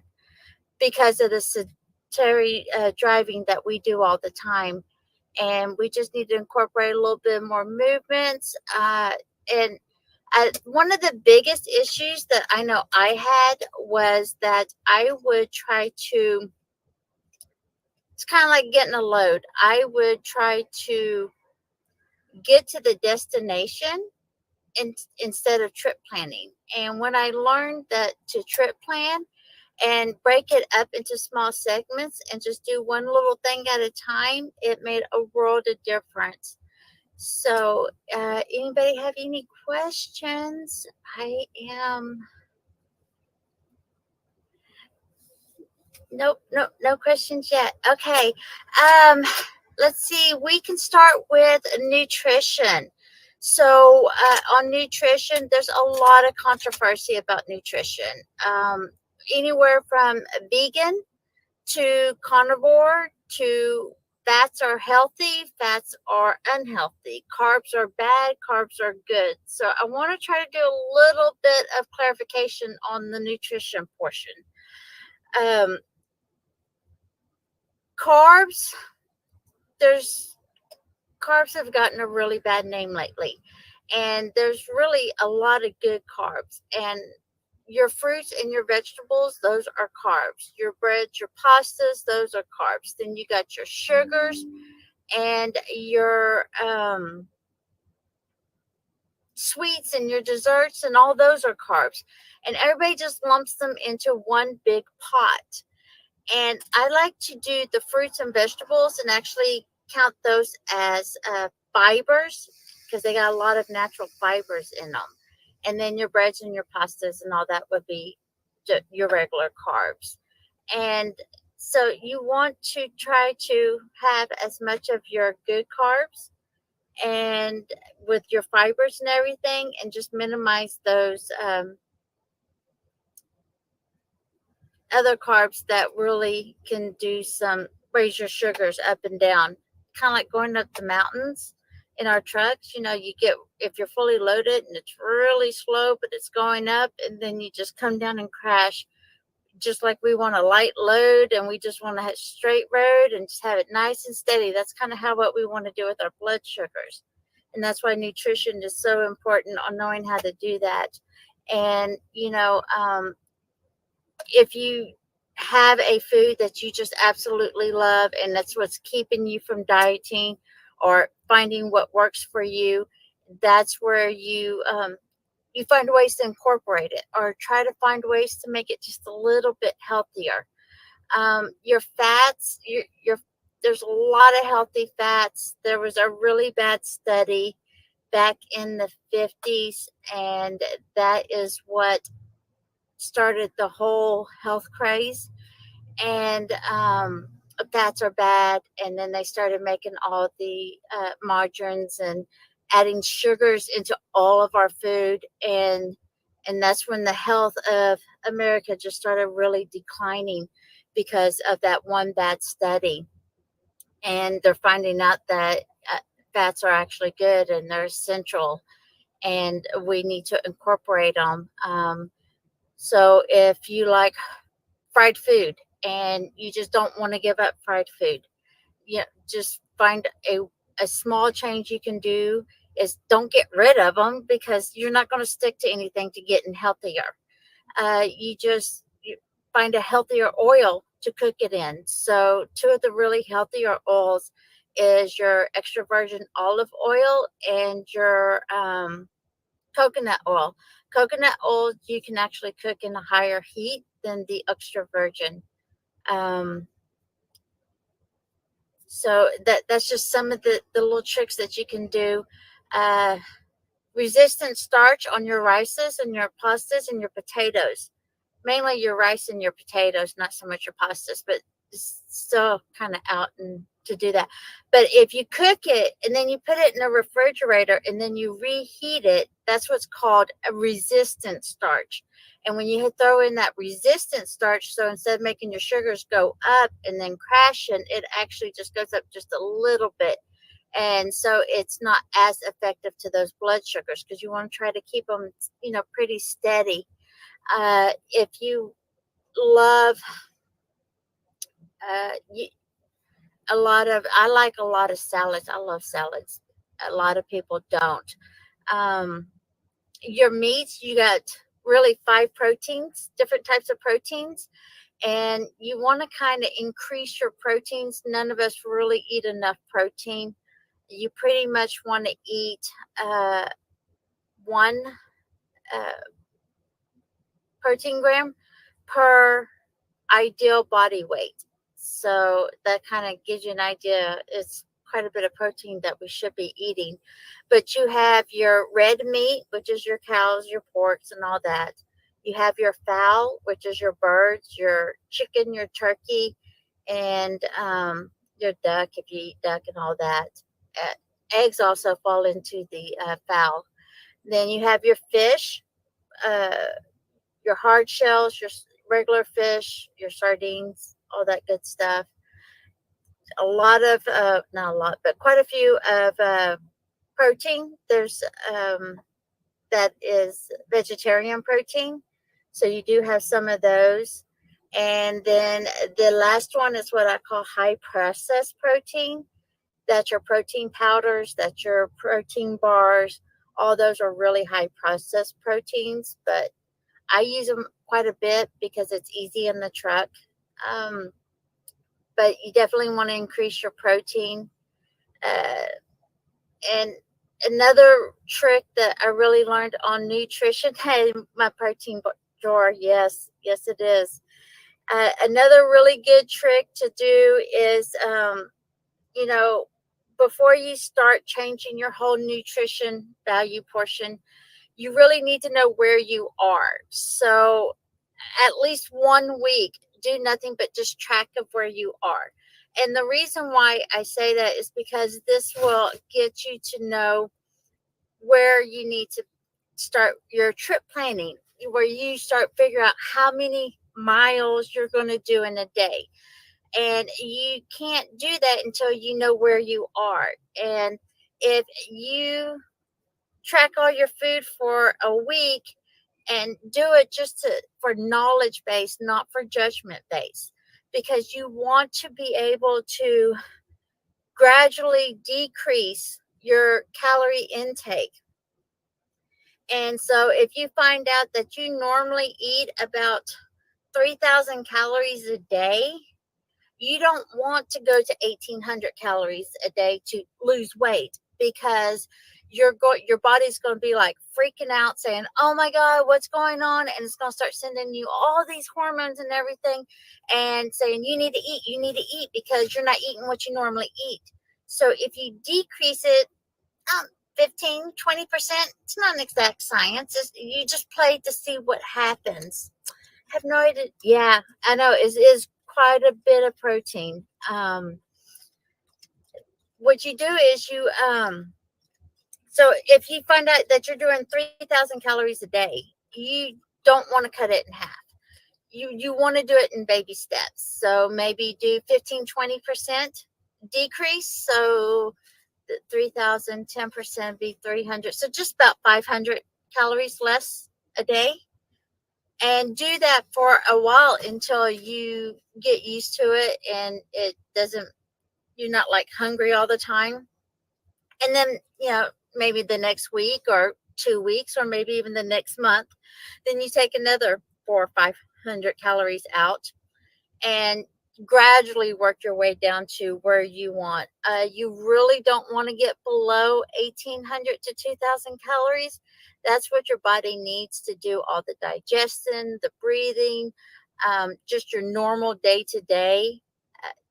S5: because of the sedentary driving that we do all the time. And we just need to incorporate a little bit more movements. And one of the biggest issues that I know I had was that I would try to, it's kind of like getting a load. I would try to get to the destination instead of trip planning. And when I learned that to trip plan and break it up into small segments and just do one little thing at a time, it made a world of difference. So, anybody have any questions? I am. Nope, no questions yet. Okay. Let's see. We can start with nutrition. So, on nutrition, there's a lot of controversy about nutrition. Anywhere from vegan to carnivore to fats are healthy, fats are unhealthy, carbs are bad, carbs are good. So I want to try to do a little bit of clarification on the nutrition portion. Carbs, carbs have gotten a really bad name lately, and there's really a lot of good carbs. And your fruits and your vegetables, those are carbs. Your breads, your pastas, those are carbs. Then you got your sugars and your sweets and your desserts, and all those are carbs. And everybody just lumps them into one big pot. And I like to do the fruits and vegetables and actually count those as fibers, because they got a lot of natural fibers in them. And then your breads and your pastas and all that would be your regular carbs. And so you want to try to have as much of your good carbs and with your fibers and everything, and just minimize those other carbs that really can do some raise your sugars up and down, kind of like going up the mountains in our trucks. You know, you get, if you're fully loaded and it's really slow, but it's going up, and then you just come down and crash. Just like we want a light load and we just want to have straight road and just have it nice and steady. That's kind of how what we want to do with our blood sugars. And that's why nutrition is so important on knowing how to do that. And, you know, if you have a food that you just absolutely love and that's what's keeping you from dieting or finding what works for you, that's where you find ways to incorporate it or try to find ways to make it just a little bit healthier. Your fats, your there's a lot of healthy fats. There was a really bad study back in the 50s, and that is what started the whole health craze. And fats are bad. And then they started making all the margarines and adding sugars into all of our food. And that's when the health of America just started really declining because of that one bad study. And they're finding out that fats are actually good and they're essential, and we need to incorporate them. So if you like fried food and you just don't want to give up fried food, just find a small change you can do is don't get rid of them, because you're not going to stick to anything to getting healthier. You find a healthier oil to cook it in. So two of the really healthier oils is your extra virgin olive oil and your coconut oil. Coconut oil you can actually cook in a higher heat than the extra virgin. Um, so that's just some of the little tricks that you can do. Resistant starch on your rices and your pastas and your potatoes. Mainly your rice and your potatoes, not so much your pastas, but it's still kind of out and to do that. But if you cook it and then you put it in a refrigerator and then you reheat it, that's what's called a resistant starch. And when you throw in that resistant starch, so instead of making your sugars go up and then crashing, it actually just goes up just a little bit. And so it's not as effective to those blood sugars, because you want to try to keep them, pretty steady. If you love I like a lot of salads. I love salads. A lot of people don't. Um, your meats, you got really 5 proteins, different types of proteins, and you want to kind of increase your proteins. None of us really eat enough protein. You pretty much want to eat one uh, protein gram per ideal body weight. So that kind of gives you an idea. It's quite a bit of protein that we should be eating. But you have your red meat, which is your cows, your porks, and all that. You have your fowl, which is your birds, your chicken, your turkey, and your duck, if you eat duck and all that. Eggs also fall into the fowl. Then you have your fish, uh, your hard shells, your regular fish, your sardines, all that good stuff. A lot of, not a lot, but quite a few of protein. There's that is vegetarian protein. So you do have some of those. And then the last one is what I call high processed protein. That's your protein powders, that's your protein bars. All those are really high processed proteins, but I use them quite a bit because it's easy in the truck. Um, but you definitely want to increase your protein. And another trick that I really learned on nutrition, hey, my protein drawer, yes, it is. Another really good trick to do is, before you start changing your whole nutrition value portion, you really need to know where you are. So at least 1 week, do nothing but just track of where you are. And the reason why I say that is because this will get you to know where you need to start your trip planning, where you start figuring out how many miles you're going to do in a day. And you can't do that until you know where you are. And if you track all your food for a week and do it just for knowledge base, not for judgment base, because you want to be able to gradually decrease your calorie intake. And so if you find out that you normally eat about 3,000 calories a day, you don't want to go to 1,800 calories a day to lose weight, because your body's going to be like freaking out saying, oh my God, what's going on? And it's going to start sending you all these hormones and everything and saying, you need to eat because you're not eating what you normally eat. So if you decrease it 15, 20%, it's not an exact science. You just play to see what happens. Have no idea. Yeah, I know it is quite a bit of protein. What you do is you so if you find out that you're doing 3,000 calories a day, you don't want to cut it in half. You want to do it in baby steps. So maybe do 15, 20% decrease. So 3,000, 10% be 300. So just about 500 calories less a day. And do that for a while until you get used to it and it doesn't, you're not like hungry all the time. And then, maybe the next week or 2 weeks or maybe even the next month, then you take another 400 or 500 calories out and gradually work your way down to where you want. You really don't want to get below 1,800 to 2,000 calories. That's what your body needs to do all the digestion, the breathing, just your normal day to day.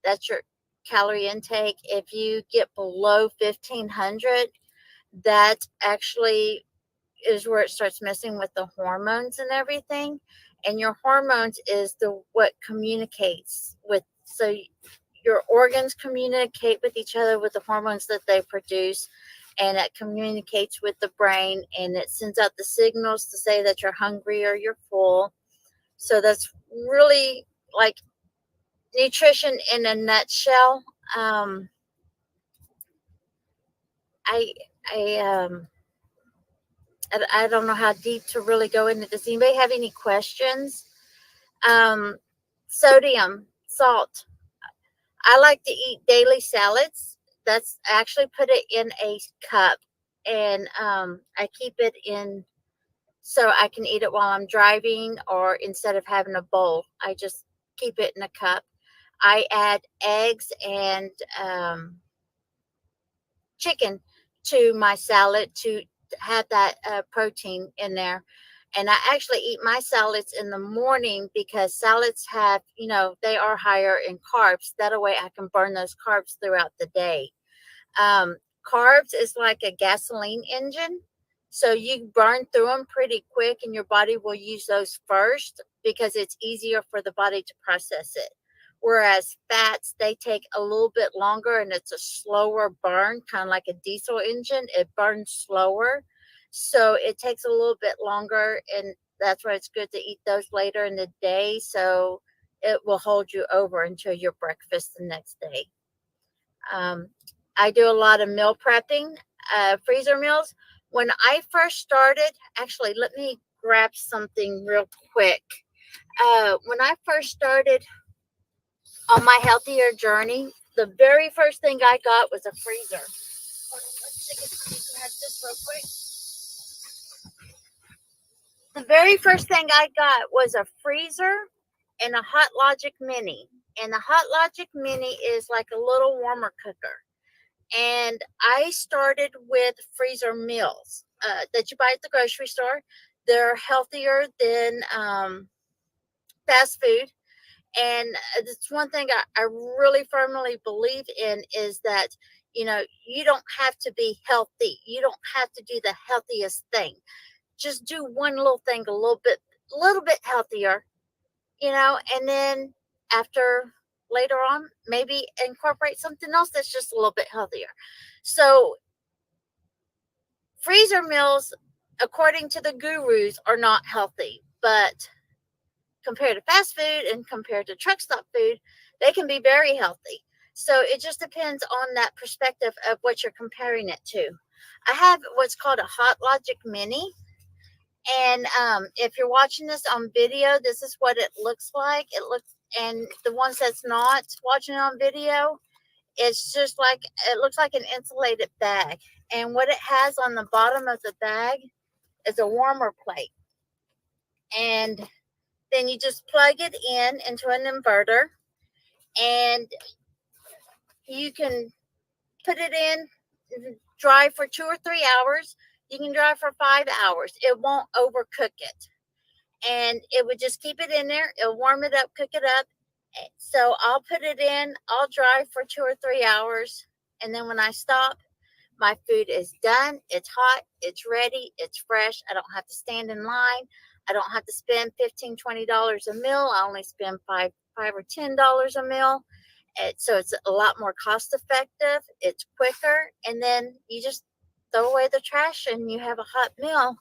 S5: That's your calorie intake. If you get below 1,500, that actually is where it starts messing with the hormones and everything. And your hormones is what communicates with, so your organs communicate with each other with the hormones that they produce, and it communicates with the brain, and it sends out the signals to say that you're hungry or you're full. So that's really like nutrition in a nutshell. I don't know how deep to really go into. Does anybody have any questions? Sodium, salt. I like to eat daily salads. That's actually put it in a cup, and I keep it in so I can eat it while I'm driving, or instead of having a bowl, I just keep it in a cup. I add eggs and chicken to my salad to have that protein in there. And I actually eat my salads in the morning because salads have, they are higher in carbs. That way I can burn those carbs throughout the day. Carbs is like a gasoline engine. So you burn through them pretty quick and your body will use those first because it's easier for the body to process it. Whereas fats, they take a little bit longer and it's a slower burn, kind of like a diesel engine. It burns slower. So it takes a little bit longer, and that's why it's good to eat those later in the day. So it will hold you over until your breakfast the next day. I do a lot of meal prepping, freezer meals. When I first started, actually, let me grab something real quick. When I first started on my healthier journey, the very first thing I got was a freezer. Hold on, let's grab this real quick. The very first thing I got was a freezer and a Hot Logic Mini. And the Hot Logic Mini is like a little warmer cooker. And I started with freezer meals that you buy at the grocery store. They're healthier than fast food. And it's one thing I really firmly believe in is that, you don't have to be healthy. You don't have to do the healthiest thing. Just do one little thing a little bit healthier, and then after later on, maybe incorporate something else that's just a little bit healthier. So freezer meals, according to the gurus, are not healthy, but compared to fast food and compared to truck stop food, they can be very healthy. So it just depends on that perspective of what you're comparing it to. I have what's called a Hot Logic Mini. And if you're watching this on video, this is what it looks like. And the ones that's not watching it on video, it's just like, it looks like an insulated bag. And what it has on the bottom of the bag is a warmer plate. And then you just plug it into an inverter, and you can put it in dry for 2 or 3 hours. You can dry for 5 hours. It won't overcook it. And it would just keep it in there. It'll warm it up, cook it up. So I'll put it in, I'll dry for 2 or 3 hours. And then when I stop, my food is done. It's hot. It's ready. It's fresh. I don't have to stand in line. I don't have to spend $15, $20 a meal. I only spend $5 or $10 a meal. So it's a lot more cost effective. It's quicker. And then you just throw away the trash and you have a hot meal.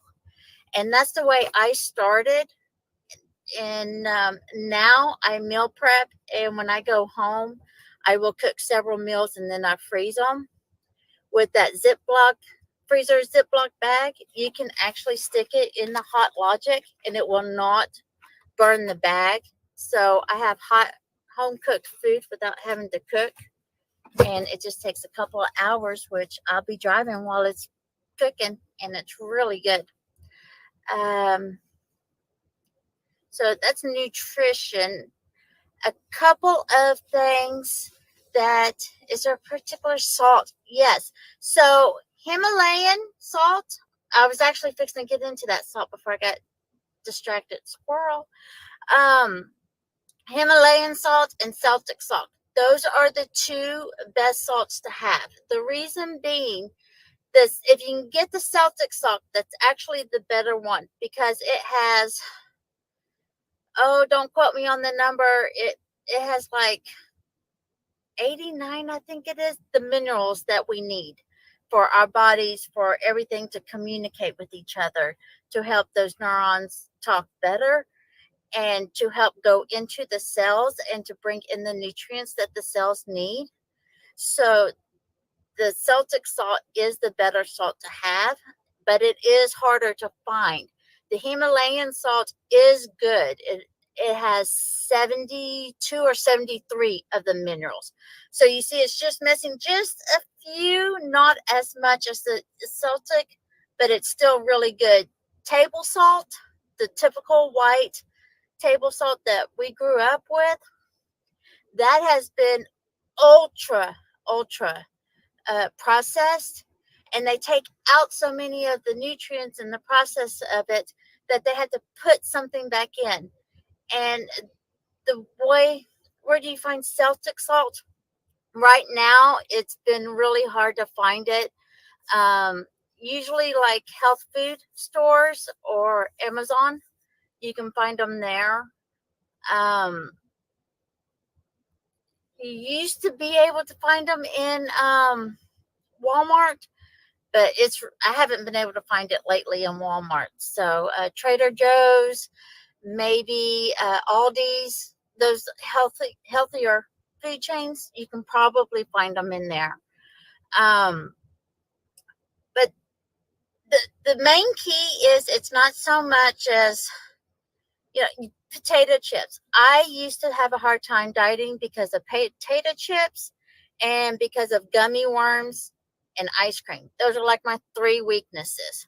S5: And that's the way I started. And now I meal prep. And when I go home, I will cook several meals and then I freeze them. With that freezer Ziploc bag, you can actually stick it in the Hot Logic and it will not burn the bag. So I have hot home cooked food without having to cook. And it just takes a couple of hours, which I'll be driving while it's cooking, and it's really good. So that's nutrition. A couple of things. Is there a particular salt? Yes. So Himalayan salt. I was actually fixing to get into that salt before I got distracted. Squirrel. Himalayan salt and Celtic salt. Those are the two best salts to have. The reason being, if you can get the Celtic salt, that's actually the better one because it has, don't quote me on the number. It has like 89, I think it is, the minerals that we need for our bodies, for everything to communicate with each other, to help those neurons talk better and to help go into the cells and to bring in the nutrients that the cells need. So the Celtic salt is the better salt to have, but it is harder to find. The Himalayan salt is good. It has 72 or 73 of the minerals. So you see, it's just missing just a few, not as much as the Celtic, but it's still really good. Table salt, the typical white table salt that we grew up with, that has been ultra processed, and they take out so many of the nutrients in the process of it that they had to put something back in. And where do you find Celtic salt? Right now, it's been really hard to find it. Usually like health food stores or Amazon, you can find them there. You used to be able to find them in Walmart, but I haven't been able to find it lately in Walmart. So Trader Joe's, maybe Aldi's, those healthier food chains, you can probably find them in there. But the main key is it's not so much as, potato chips. I used to have a hard time dieting because of potato chips and because of gummy worms and ice cream. Those are like my three weaknesses.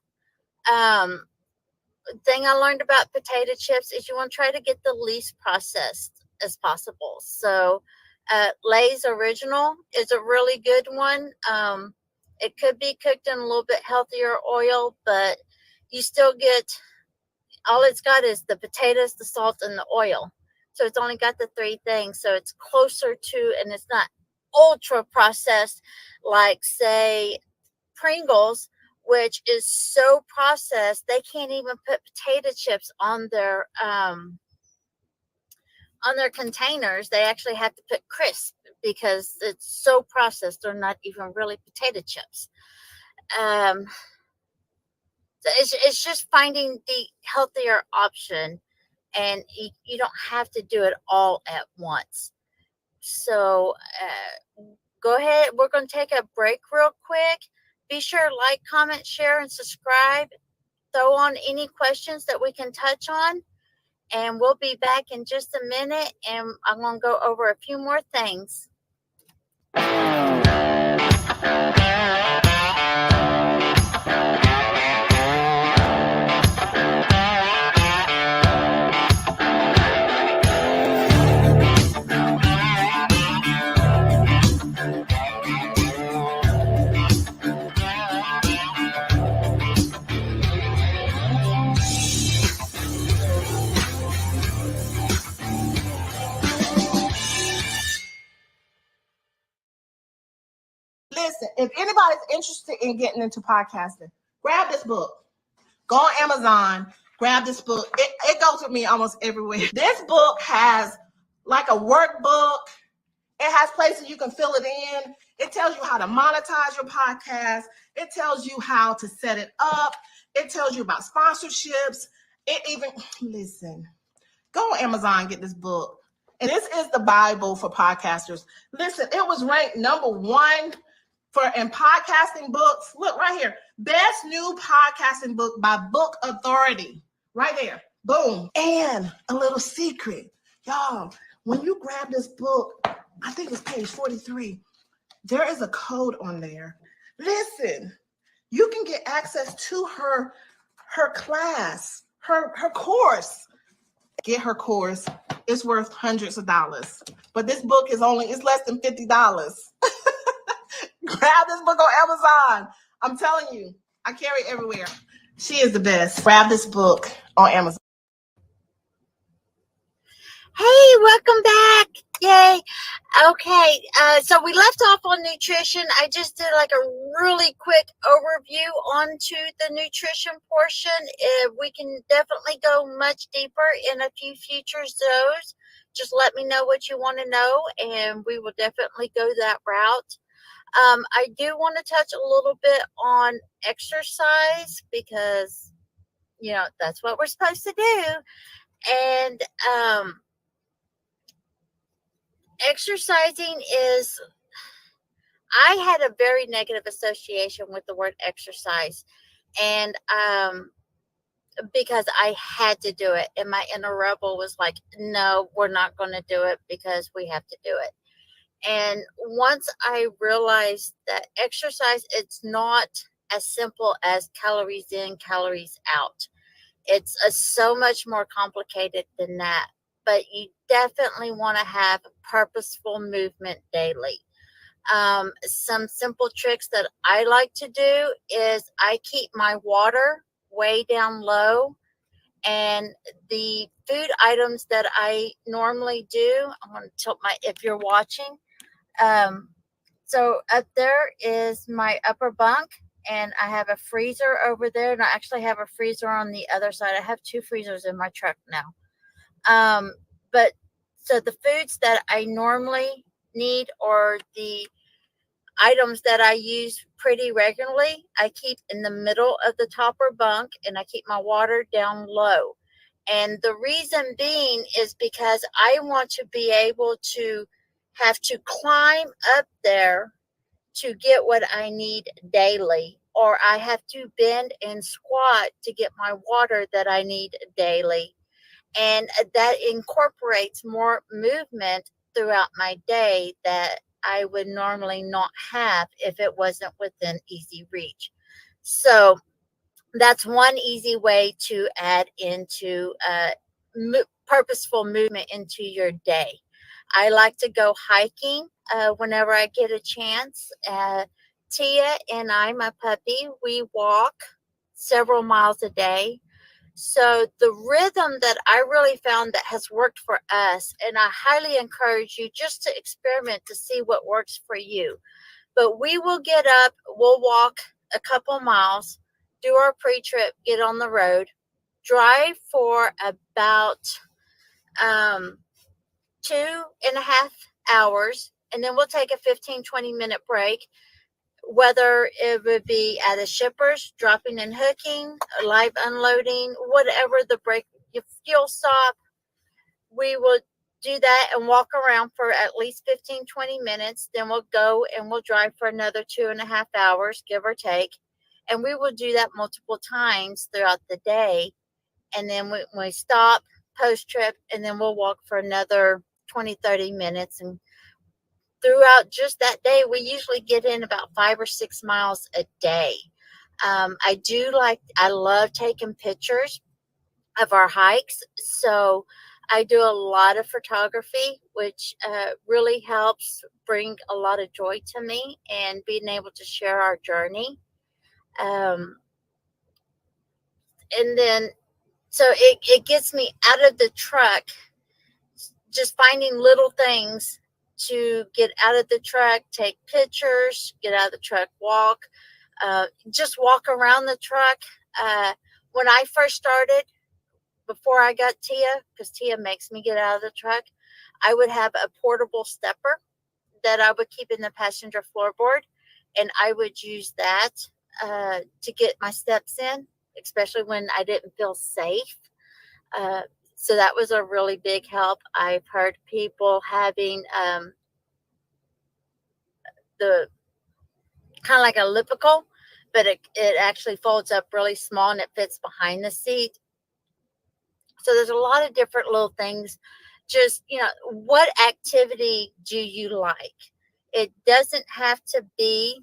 S5: Thing I learned about potato chips is you want to try to get the least processed as possible. So Lay's Original is a really good one. It could be cooked in a little bit healthier oil, but you still get, all it's got is the potatoes, the salt, and the oil. So it's only got the three things. So it's closer to, and it's not ultra processed like, say, Pringles, which is so processed they can't even put potato chips on their containers. They actually have to put crisp because it's so processed. They're not even really potato chips. So it's just finding the healthier option, and you don't have to do it all at once. So go ahead. We're going to take a break real quick. Be sure to like, comment, share, and subscribe. Throw on any questions that we can touch on. And we'll be back in just a minute. And I'm going to go over a few more things.
S14: Listen, if anybody's interested in getting into podcasting, grab this book. Go on Amazon, grab this book. It goes with me almost everywhere. This book has like a workbook. It has places you can fill it in. It tells you how to monetize your podcast. It tells you how to set it up. It tells you about sponsorships. It even, listen, go on Amazon and get this book. And this is the Bible for podcasters. Listen, it was ranked #1 in podcasting books. Look right here. Best new podcasting book by Book Authority. Right there. Boom. And a little secret. Y'all, when you grab this book, I think it's page 43. There is a code on there. Listen, you can get access to her class, her course. Get her course. It's worth hundreds of dollars. But this book it's less than $50. Grab this book on Amazon. I'm telling you, I carry it everywhere. She is the best. Grab this book on Amazon.
S16: Hey, welcome back. Yay. Okay, so we left off on nutrition. I just did like a really quick overview onto the nutrition portion. We can definitely go much deeper in a few future shows. Just let me know what you want to know, and we will definitely go that route. I do want to touch a little bit on exercise because, you know, that's what we're supposed to do. And exercising is, I had a very negative association with the word exercise. And because I had to do it. And my inner rebel was like, no, we're not going to do it because we have to do it. And once I realized that exercise, it's not as simple as calories in, calories out. It's so much more complicated than that. But you definitely want to have purposeful movement daily. Some simple tricks that I like to do is I keep my water way down low. And the food items that I normally do, I'm going to tilt if you're watching. So up there is my upper bunk, and I have a freezer over there, and I actually have a freezer on the other side. I have 2 freezers in my truck now. But so the foods that I normally need, or the items that I use pretty regularly, I keep in the middle of the topper bunk, and I keep my water down low. And the reason being is because I want to be able to have to climb up there to get what I need daily, or I have to bend and squat to get my water that I need daily. And that incorporates more movement throughout my day that I would normally not have if it wasn't within easy reach. So that's one easy way to add into purposeful movement into your day. I like to go hiking whenever I get a chance. Tia and I, my puppy, we walk several miles a day. So the rhythm that I really found that has worked for us, and I highly encourage you just to experiment to see what works for you. But we will get up, we'll walk a couple miles, do our pre-trip, get on the road, drive for about 2.5 hours, and then we'll take a 15-20 minute break, whether it would be at a shipper's, dropping and hooking, live unloading, whatever the break, fuel stop. We will do that and walk around for at least 15-20 minutes. Then we'll go and we'll drive for another 2.5 hours, give or take. And we will do that multiple times throughout the day. And then we stop post-trip, and then we'll walk for another 20-30 minutes. And throughout just that day, we usually get in about 5 or 6 miles a day. I love taking pictures of our hikes. So I do a lot of photography, which really helps bring a lot of joy to me and being able to share our journey. And then, so it gets me out of the truck, just finding little things to get out of the truck, take pictures, get out of the truck, walk, just walk around the truck. When I first started, before I got Tia, because Tia makes me get out of the truck, I would have a portable stepper that I would keep in the passenger floorboard, and I would use that to get my steps in, especially when I didn't feel safe. Uh, so that was a really big help. I've heard people having the kind of like a elliptical, but it actually folds up really small and it fits behind the seat. So there's a lot of different little things. Just, what activity do you like? It doesn't have to be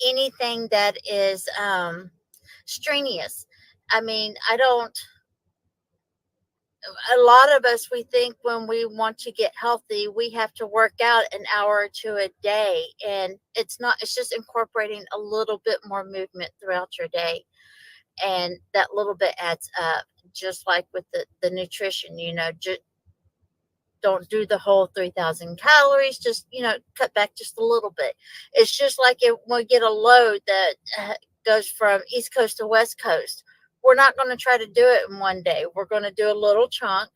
S16: anything that is strenuous. I mean, a lot of us, we think when we want to get healthy, we have to work out an hour or two a day. And it's not, it's just incorporating a little bit more movement throughout your day. And that little bit adds up, just like with the nutrition, just don't do the whole 3,000 calories, just, cut back just a little bit. It's just like when we get a load that goes from East Coast to West Coast. We're not going to try to do it in one day. We're going to do a little chunk,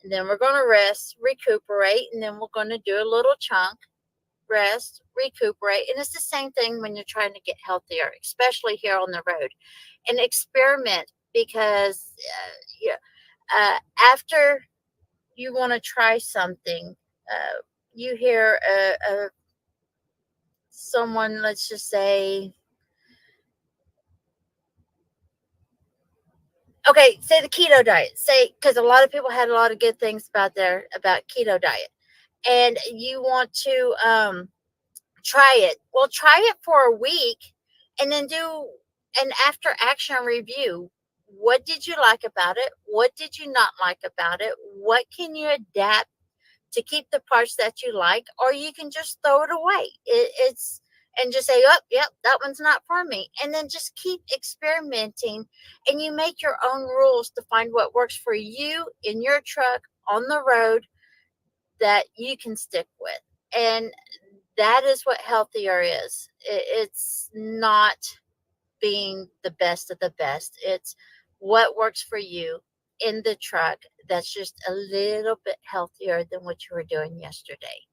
S16: and then we're going to rest, recuperate, and then we're going to do a little chunk, rest, recuperate. And it's the same thing when you're trying to get healthier, especially here on the road. And experiment, because after you want to try something, you hear someone, let's just say, okay, say the keto diet, because a lot of people had a lot of good things about keto diet, and you want to try it. Well, try it for a week and then do an after action review. What did you like about it? What did you not like about it? What can you adapt to keep the parts that you like? Or you can just throw it away. And just say, oh, yep, that one's not for me. And then just keep experimenting, and you make your own rules to find what works for you in your truck on the road that you can stick with. And that is what healthier is. It's not being the best of the best. It's what works for you in the truck that's just a little bit healthier than what you were doing yesterday.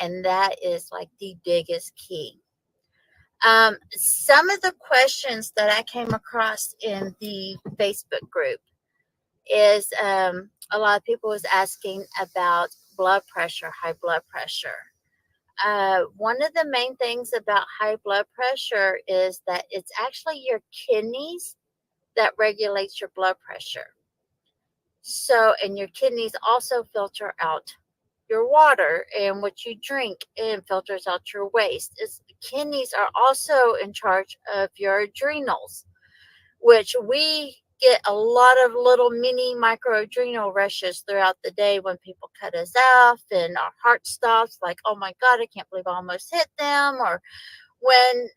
S16: And that is like the biggest key. Some of the questions that I came across in the Facebook group is a lot of people was asking about blood pressure, high blood pressure. One of the main things about high blood pressure is that it's actually your kidneys that regulates your blood pressure. So, and your kidneys also filter out your water and what you drink, and filters out your waste. Kidneys are also in charge of your adrenals, which we get a lot of little mini micro adrenal rushes throughout the day when people cut us off and our heart stops, like, oh my God, I can't believe I almost hit them. Or when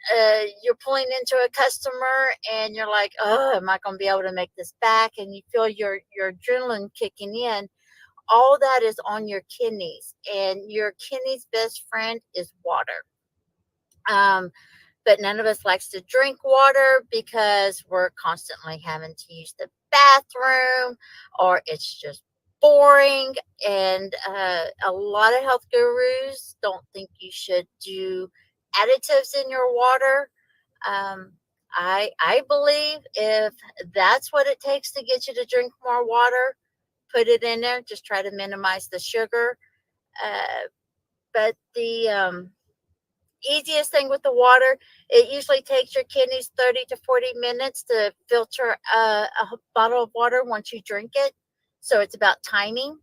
S16: you're pulling into a customer and you're like, oh, am I going to be able to make this back? And you feel your adrenaline kicking in. All that is on your kidneys, and your kidneys' best friend is water. But none of us likes to drink water because we're constantly having to use the bathroom, or it's just boring. And a lot of health gurus don't think you should do additives in your water. I believe if that's what it takes to get you to drink more water, put it in there. Just try to minimize the sugar. But the easiest thing with the water, it usually takes your kidneys 30 to 40 minutes to filter a bottle of water once you drink it. So it's about timing.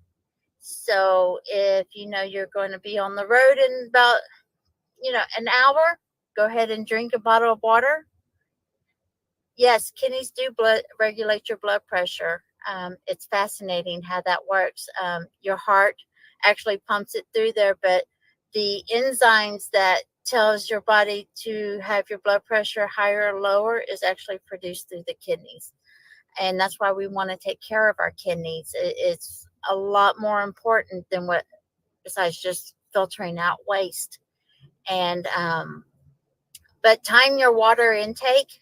S16: So if you know you're going to be on the road in about an hour, go ahead and drink a bottle of water. Yes, kidneys do regulate your blood pressure. It's fascinating how that works. Your heart actually pumps it through there, but the enzymes that tells your body to have your blood pressure higher or lower is actually produced through the kidneys. And that's why we want to take care of our kidneys. It's a lot more important than what besides just filtering out waste. And but time your water intake.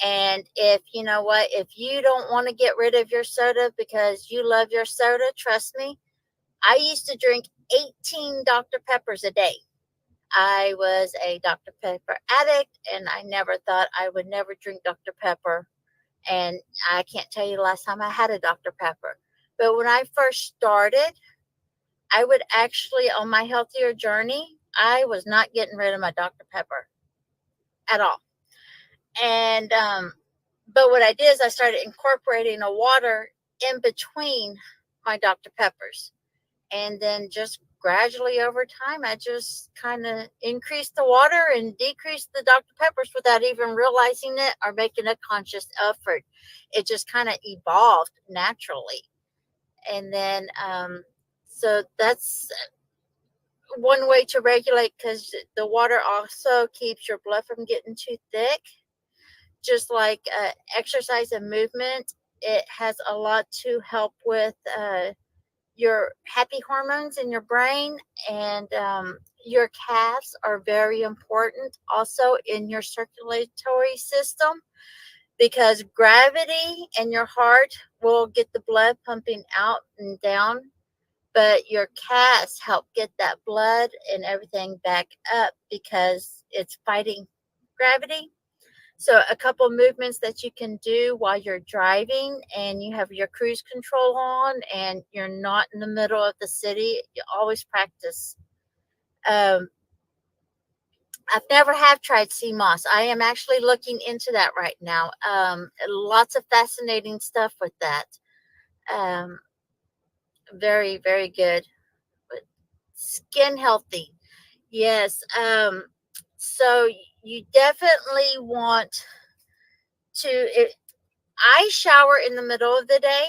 S16: And if you know what, if you don't want to get rid of your soda because you love your soda, trust me, I used to drink 18 Dr. Peppers a day. I was a Dr. Pepper addict, and I never thought I would never drink Dr. Pepper. And I can't tell you the last time I had a Dr. Pepper. But when I first started, I would actually, on my healthier journey, I was not getting rid of my Dr. Pepper at all. And, but what I did is I started incorporating a water in between my Dr. Peppers. And then just gradually over time, I just kind of increased the water and decreased the Dr. Peppers without even realizing it or making a conscious effort. It just kind of evolved naturally. And then, so that's one way to regulate, because the water also keeps your blood from getting too thick. Just like exercise and movement, it has a lot to help with your happy hormones in your brain, and your calves are very important also in your circulatory system, because gravity and your heart will get the blood pumping out and down, but your calves help get that blood and everything back up because it's fighting gravity. So a couple movements that you can do while you're driving and you have your cruise control on and you're not in the middle of the city, you always practice. I've never have tried sea moss. I am actually looking into that right now. Lots of fascinating stuff with that. Very, very good. But skin healthy. Yes. So you definitely want to, I shower in the middle of the day,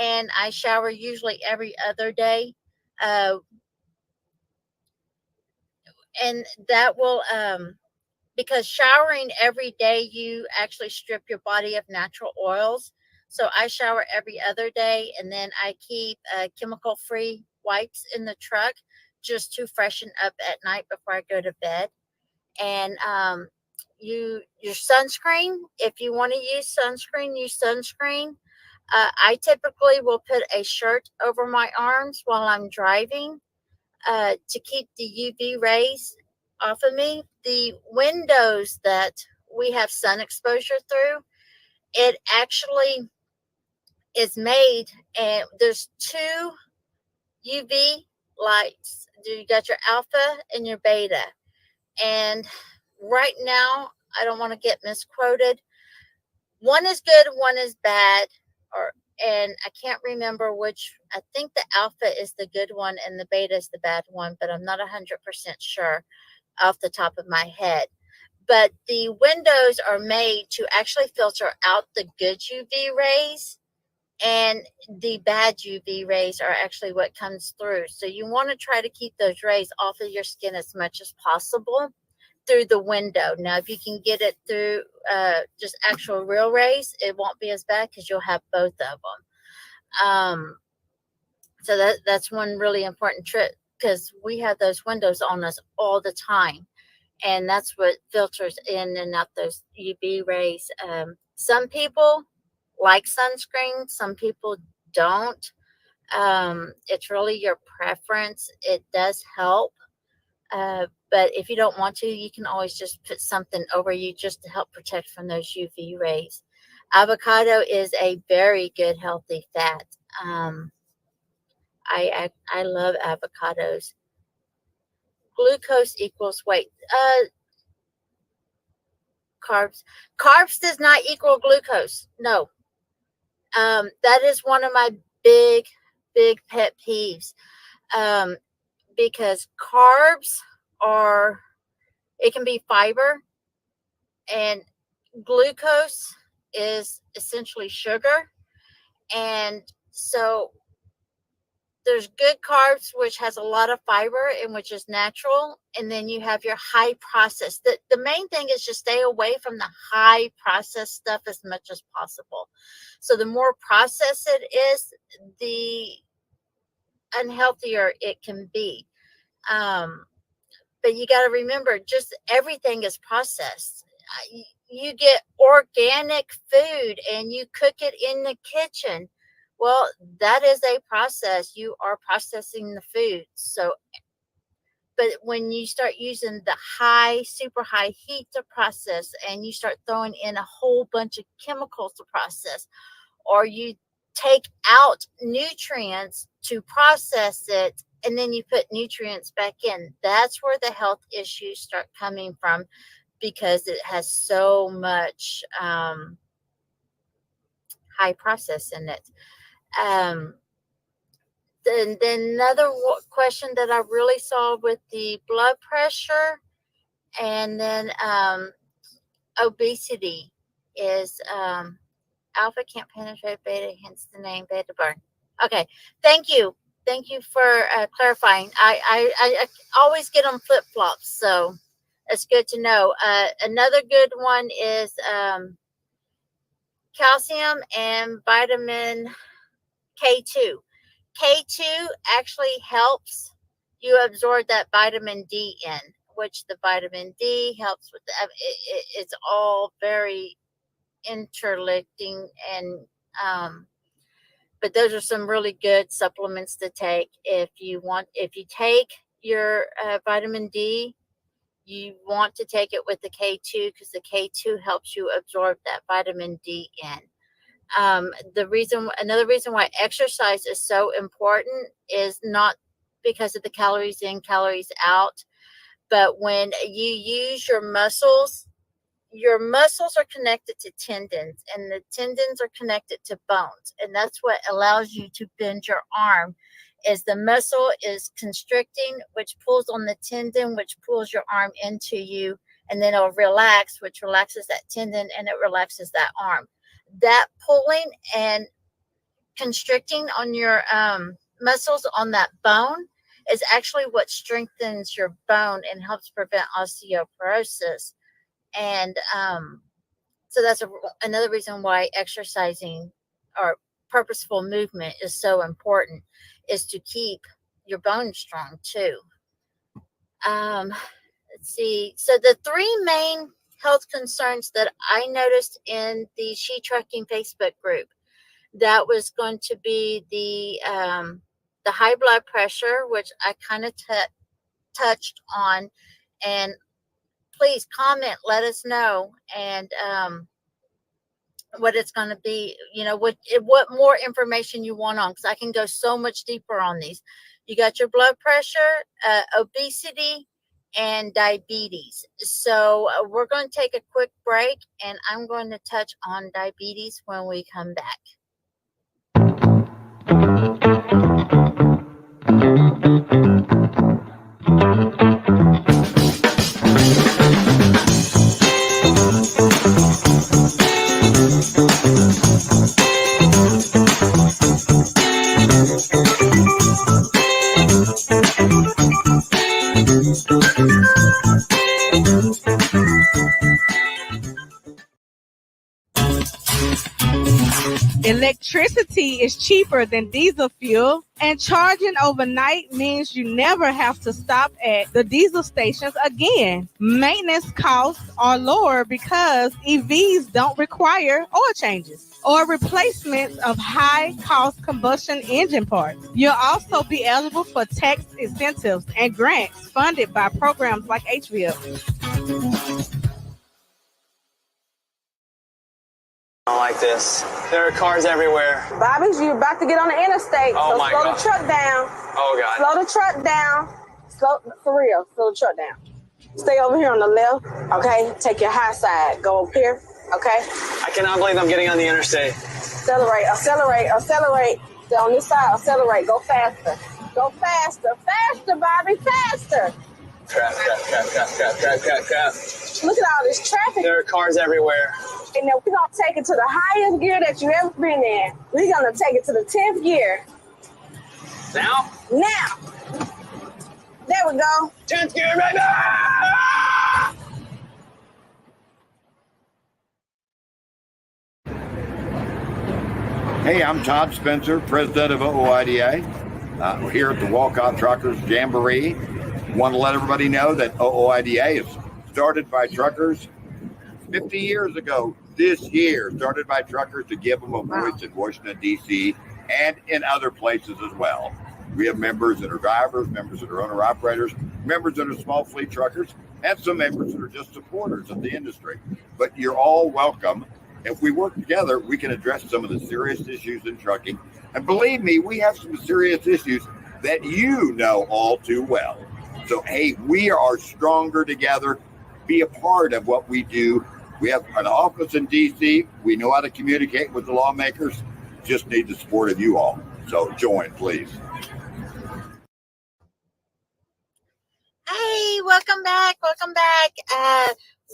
S16: and I shower usually every other day. And that will, because showering every day, you actually strip your body of natural oils. So I shower every other day, and then I keep chemical free wipes in the truck just to freshen up at night before I go to bed. And your sunscreen, if you want to use sunscreen. I typically will put a shirt over my arms while I'm driving to keep the UV rays off of me. The windows that we have sun exposure through, it actually is made, and there's two UV lights. You got your alpha and your beta. And right now, I don't want to get misquoted. One is good, one is bad, and I can't remember which. I think the alpha is the good one and the beta is the bad one, but I'm not 100% sure off the top of my head. But the windows are made to actually filter out the good UV rays, and the bad UV rays are actually what comes through. So you want to try to keep those rays off of your skin as much as possible through the window. Now, if you can get it through just actual real rays, it won't be as bad because you'll have both of them. So that's one really important trick, because we have those windows on us all the time, and that's what filters in and out those UV rays. Some people like sunscreen, some people don't. It's really your preference. It does help. But if you don't want to, you can always just put something over you just to help protect from those UV rays. Avocado is a very good healthy fat. I love avocados. Glucose equals weight. Carbs does not equal glucose. No. That is one of my big pet peeves. Because carbs it can be fiber, and glucose is essentially sugar. And so there's good carbs, which has a lot of fiber and which is natural. And then you have your high processed. The main thing is just stay away from the high processed stuff as much as possible. So the more processed it is, the unhealthier it can be. But you got to remember, just everything is processed. You get organic food and you cook it in the kitchen. Well, that is a process. You are processing the food. So, but when you start using the super high heat to process, and you start throwing in a whole bunch of chemicals to process, or you take out nutrients to process it, and then you put nutrients back in, that's where the health issues start coming from, because it has so much high process in it. Then another question that I really saw with the blood pressure and then obesity is alpha can't penetrate beta, hence the name beta burn. Okay, thank you for clarifying. I always get them flip flops, so it's good to know. Another good one is calcium and vitamin K2. K2 actually helps you absorb that vitamin D in, which the vitamin D helps with it's all very interlinking, and but those are some really good supplements to take if you take your vitamin D. You want to take it with the K2, because the K2 helps you absorb that vitamin D in. Another reason why exercise is so important is not because of the calories in, calories out, but when you use your muscles are connected to tendons, and the tendons are connected to bones. And that's what allows you to bend your arm, is the muscle is constricting, which pulls on the tendon, which pulls your arm into you, and then it'll relax, which relaxes that tendon, and it relaxes that arm. That pulling and constricting on your muscles on that bone is actually what strengthens your bone and helps prevent osteoporosis. And so that's another reason why exercising or purposeful movement is so important, is to keep your bones strong too. Let's see. So the three main health concerns that I noticed in the She Trucking Facebook group, that was going to be the high blood pressure, which I kind of touched on. And please comment, let us know, and what it's going to be, what more information you want on, because I can go so much deeper on these. You got your blood pressure, obesity, and diabetes. So we're going to take a quick break, and I'm going to touch on diabetes when we come back.
S17: Electricity is cheaper than diesel fuel, and charging overnight means you never have to stop at the diesel stations again. Maintenance costs are lower because EVs don't require oil changes or replacements of high-cost combustion engine parts. You'll also be eligible for tax incentives and grants funded by programs like HVIP.
S12: I don't like this. There are cars everywhere.
S13: Bobby, you're about to get on the interstate.
S12: Oh,
S13: so
S12: my
S13: slow
S12: God.
S13: the truck down.
S12: Oh, God.
S13: Slow the truck down. For real, slow the truck down. Stay over here on the left, okay? Take your high side. Go up here, okay?
S12: I cannot believe I'm getting on the interstate.
S13: Accelerate. Stay on this side, accelerate. Go faster. Faster, Bobby, faster.
S12: Crap.
S13: Look at all this traffic.
S12: There are cars everywhere.
S13: And then we're going to take it to the highest gear that you've ever been in. We're going to take it to the 10th gear.
S12: Now?
S13: There we go.
S12: 10th gear right now!
S18: Hey, I'm Todd Spencer, president of OIDA. here at the Walcott Truckers Jamboree. Want to let everybody know that OOIDA is started by truckers 50 years ago this year, started by truckers to give them a voice in Washington, D.C. and in other places as well. We have members that are drivers, members that are owner-operators, members that are small fleet truckers, and some members that are just supporters of the industry. But you're all welcome. If we work together, we can address some of the serious issues in trucking. And believe me, we have some serious issues that you know all too well. So, hey, we are stronger together. Be a part of what we do. We have an office in D.C. We know how to communicate with the lawmakers. Just need the support of you all. So join, please.
S16: Hey, welcome back. Welcome back.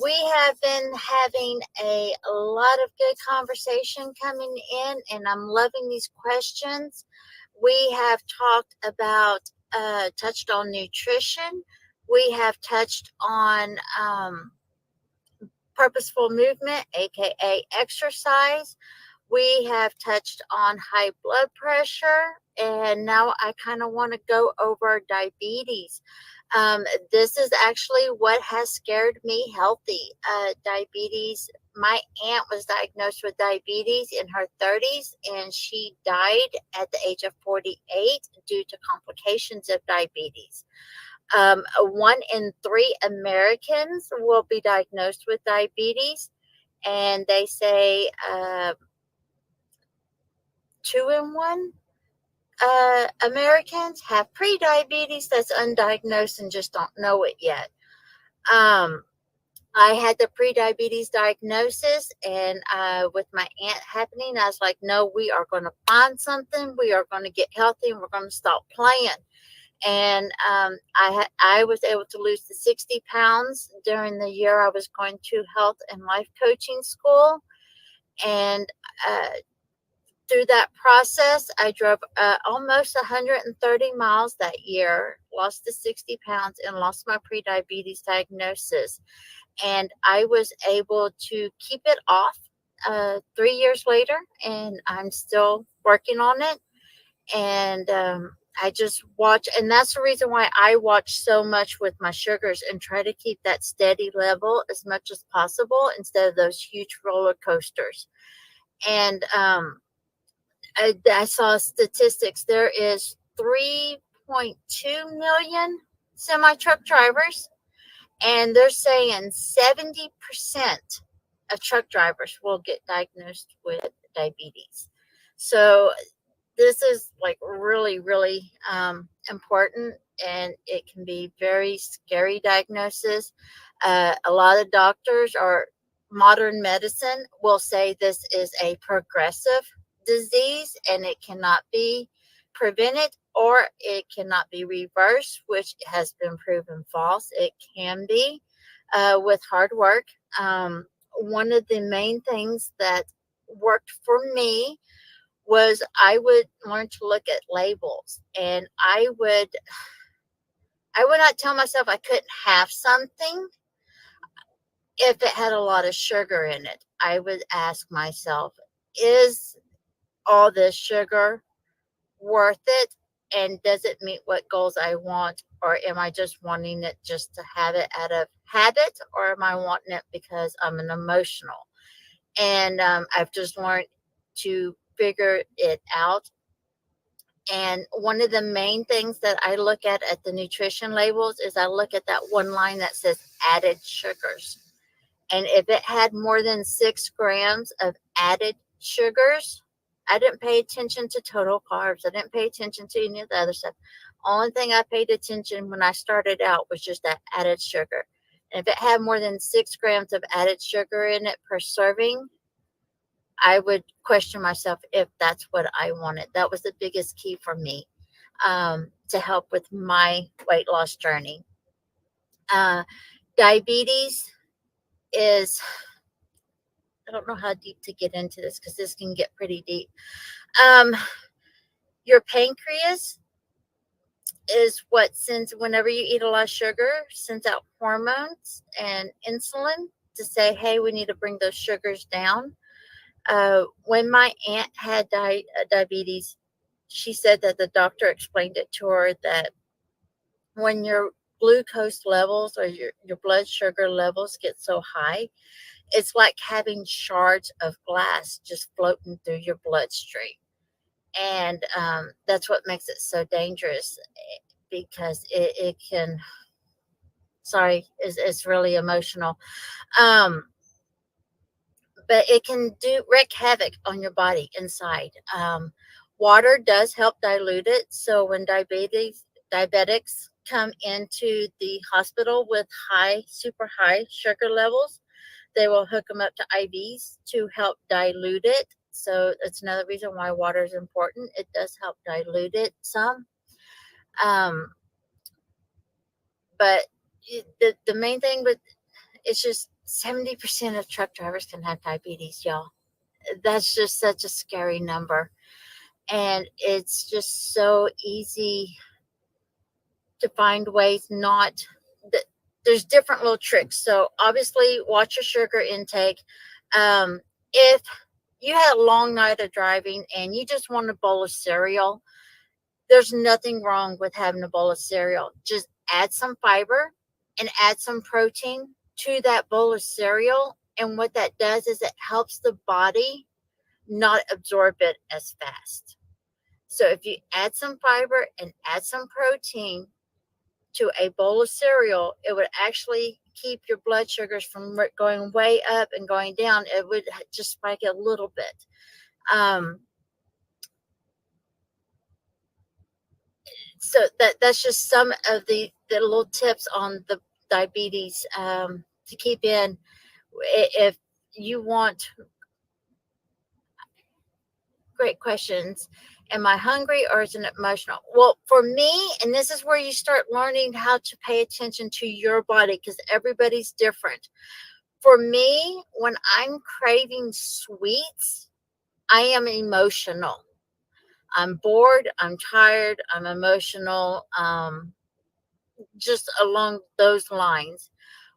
S16: We have been having a lot of good conversation coming in, and I'm loving these questions. We have talked about, touched on nutrition. We have touched on purposeful movement, aka exercise. We have touched on high blood pressure, and now I kind of want to go over diabetes. This is actually what has scared me healthy. Diabetes. My aunt was diagnosed with diabetes in her 30s, and she died at the age of 48 due to complications of diabetes. 1 in 3 Americans will be diagnosed with diabetes, and they say 2 in 1 Americans have pre-diabetes that's undiagnosed and just don't know it yet. I had the pre-diabetes diagnosis, and with my aunt happening, I was like, no, we are going to find something. We are going to get healthy, and we're going to stop playing. And I was able to lose the 60 pounds during the year I was going to health and life coaching school. And through that process, I drove almost 130 miles that year, lost the 60 pounds, and lost my pre-diabetes diagnosis. And I was able to keep it off 3 years later, and I'm still working on it. And I just watch, and that's the reason why I watch so much with my sugars and try to keep that steady level as much as possible instead of those huge roller coasters. And I saw statistics. There is 3.2 million semi-truck drivers, and they're saying 70% of truck drivers will get diagnosed with diabetes. So this is like really, really important, and it can be very scary diagnosis. A lot of doctors or modern medicine will say this is a progressive disease and it cannot be prevented or it cannot be reversed, which has been proven false. It can be with hard work. One of the main things that worked for me was I would learn to look at labels, and I would not tell myself I couldn't have something if it had a lot of sugar in it. I would ask myself, is all this sugar worth it? And does it meet what goals I want? Or am I just wanting it just to have it out of habit? Or am I wanting it because I'm an emotional? And I've just learned to figure it out. And one of the main things that I look at the nutrition labels is I look at that one line that says added sugars. And if it had more than 6 grams of added sugars, I didn't pay attention to total carbs. I didn't pay attention to any of the other stuff. Only thing I paid attention when I started out was just that added sugar. And if it had more than 6 grams of added sugar in it per serving, I would question myself if that's what I wanted. That was the biggest key for me to help with my weight loss journey. Diabetes is, I don't know how deep to get into this because this can get pretty deep. Your pancreas is what sends, whenever you eat a lot of sugar, sends out hormones and insulin to say, hey, we need to bring those sugars down. When my aunt had diabetes, she said that the doctor explained it to her that when your glucose levels or your blood sugar levels get so high, it's like having shards of glass just floating through your bloodstream. And that's what makes it so dangerous, because it can, sorry, it's really emotional. Um, but it can wreak havoc on your body inside. Water does help dilute it. So when diabetics come into the hospital with super high sugar levels, they will hook them up to IVs to help dilute it. So that's another reason why water is important. It does help dilute it some. But the main thing with it's just 70% of truck drivers can have diabetes, y'all. That's just such a scary number. And it's just so easy to find ways not that there's different little tricks. So obviously watch your sugar intake. If you had a long night of driving and you just want a bowl of cereal, there's nothing wrong with having a bowl of cereal. Just add some fiber and add some protein to that bowl of cereal. And what that does is it helps the body not absorb it as fast. So if you add some fiber and add some protein to a bowl of cereal, it would actually keep your blood sugars from going way up and going down. It would just spike it a little bit. So that's just some of the little tips on the diabetes to keep in. If you want great questions. Am I hungry or is it emotional? Well, for me, and this is where you start learning how to pay attention to your body, because everybody's different. For me, when I'm craving sweets, I am emotional. I'm bored, I'm tired, I'm emotional, just along those lines.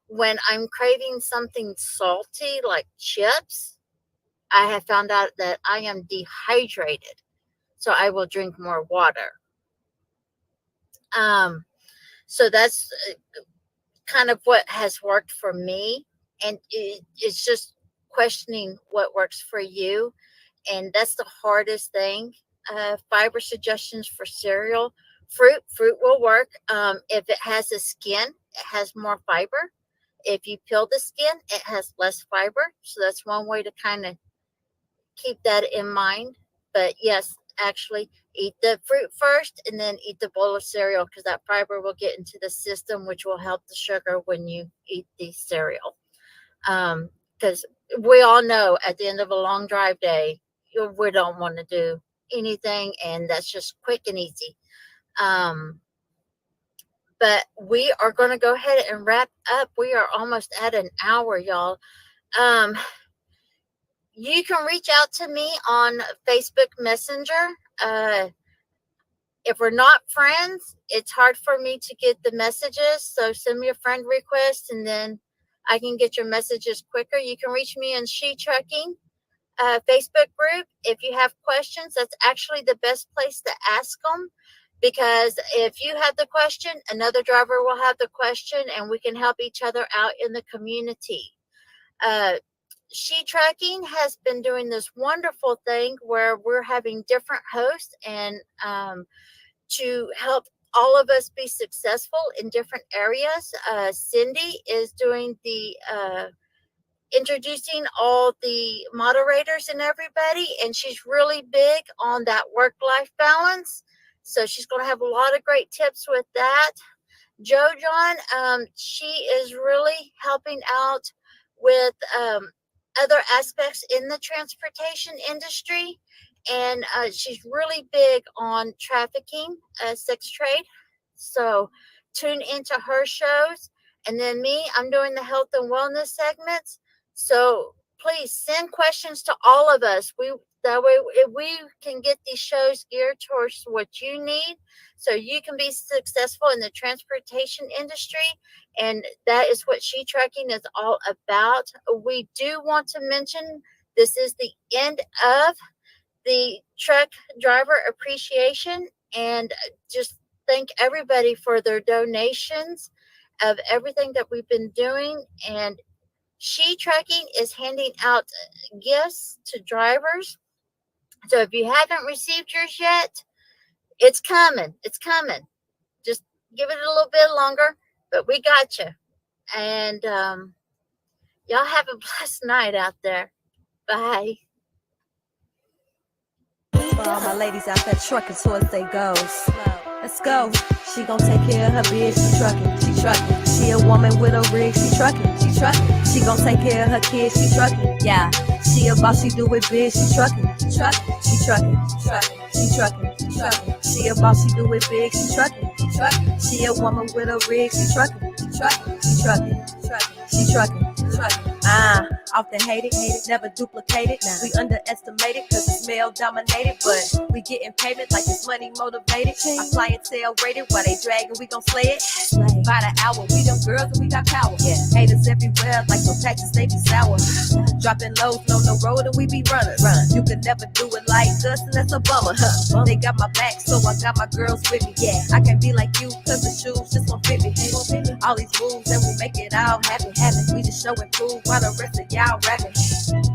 S16: When I'm craving something salty like chips, I have found out that I am dehydrated. So I will drink more water. So that's kind of what has worked for me. And it's just questioning what works for you. And that's the hardest thing. Fiber suggestions for cereal. Fruit will work. If it has a skin, it has more fiber. If you peel the skin, it has less fiber. So that's one way to kind of keep that in mind. But yes, actually eat the fruit first and then eat the bowl of cereal, because that fiber will get into the system, which will help the sugar when you eat the cereal. Because we all know at the end of a long drive day, we don't want to do anything, and that's just quick and easy. But we are going to go ahead and wrap up. We are almost at an hour, y'all. You can reach out to me on Facebook Messenger. If we're not friends, it's hard for me to get the messages. So send me a friend request and then I can get your messages quicker. You can reach me in She Trucking Facebook group. If you have questions, that's actually the best place to ask them, because if you have the question, another driver will have the question and we can help each other out in the community. She Trucking has been doing this wonderful thing where we're having different hosts and to help all of us be successful in different areas. Cindy is doing the introducing all the moderators and everybody, and she's really big on that work-life balance. So she's going to have a lot of great tips with that. Joe John, she is really helping out with other aspects in the transportation industry. And she's really big on trafficking, sex trade. So tune into her shows. And then me, I'm doing the health and wellness segments. So please send questions to all of us. That way we can get these shows geared towards what you need, so you can be successful in the transportation industry. And that is what She Trucking is all about. We do want to mention this is the end of the truck driver appreciation, and just thank everybody for their donations of everything that we've been doing. And She Trucking is handing out gifts to drivers. So if you haven't received yours yet, it's coming. It's coming. Just give it a little bit longer, but we got you. And y'all have a blessed night out there. Bye.
S3: For all my ladies out there trucking towards they goals. Let's go. She gon' take care of her biz. She trucking. She trucking. She a woman with a rig. She trucking. She trucking. She gon' take care of her kids. She trucking. Yeah. She a boss. She do it big. She trucking. She trucking. She trucking. She trucking. She trucking. She trucking. She a boss. She do it big. She trucking. She trucking. She a woman with a rig. She trucking. She trucking. She trucking. She trucking. She trucking. Trucking. Often hated, never duplicated. We underestimated cause it's male dominated, but we getting payment like it's money motivated. Our clientele rated while they dragging, we gon' slay it. By the hour, we them girls and we got power. Haters everywhere like no taxes, they be sour. Dropping lows, no road and we be runners. You could never do it like us and that's a bummer. They got my back, so I got my girls with me. I can't be like you cause the shoes just won't fit me. All these moves and we make it all happen. We just show and prove while the rest of y'all rapping.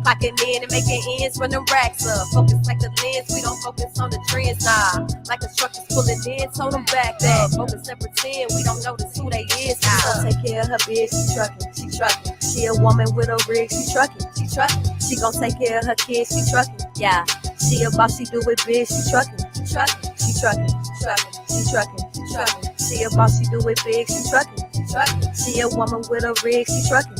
S3: Clocking in and making ends when them racks up. Focus like the lens, we don't focus on the trends. Nah, like a truck is pulling in, told them back that. Focus and pretend we don't notice who they is. She gon' take care of her bitch, she trucking, she trucking. She a woman with a rig, she trucking, she trucking. She gon' take care of her kids, she trucking. Yeah, she a boss, she do it big, she trucking, she trucking, she trucking, she trucking, she trucking, she trucking. She a boss, she do it big, she trucking, she trucking. She a woman with a rig, she trucking.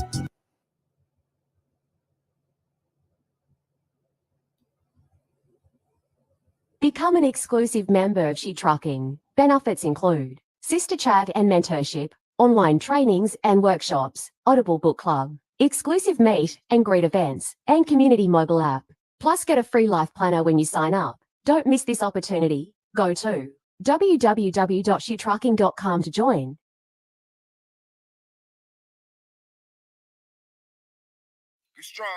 S19: Become an exclusive member of She Trucking. Benefits include sister chat and mentorship, online trainings and workshops, Audible Book Club, exclusive meet and greet events, and community mobile app. Plus, get a free life planner when you sign up. Don't miss this opportunity. Go to www.shetrucking.com to join.
S7: Be strong.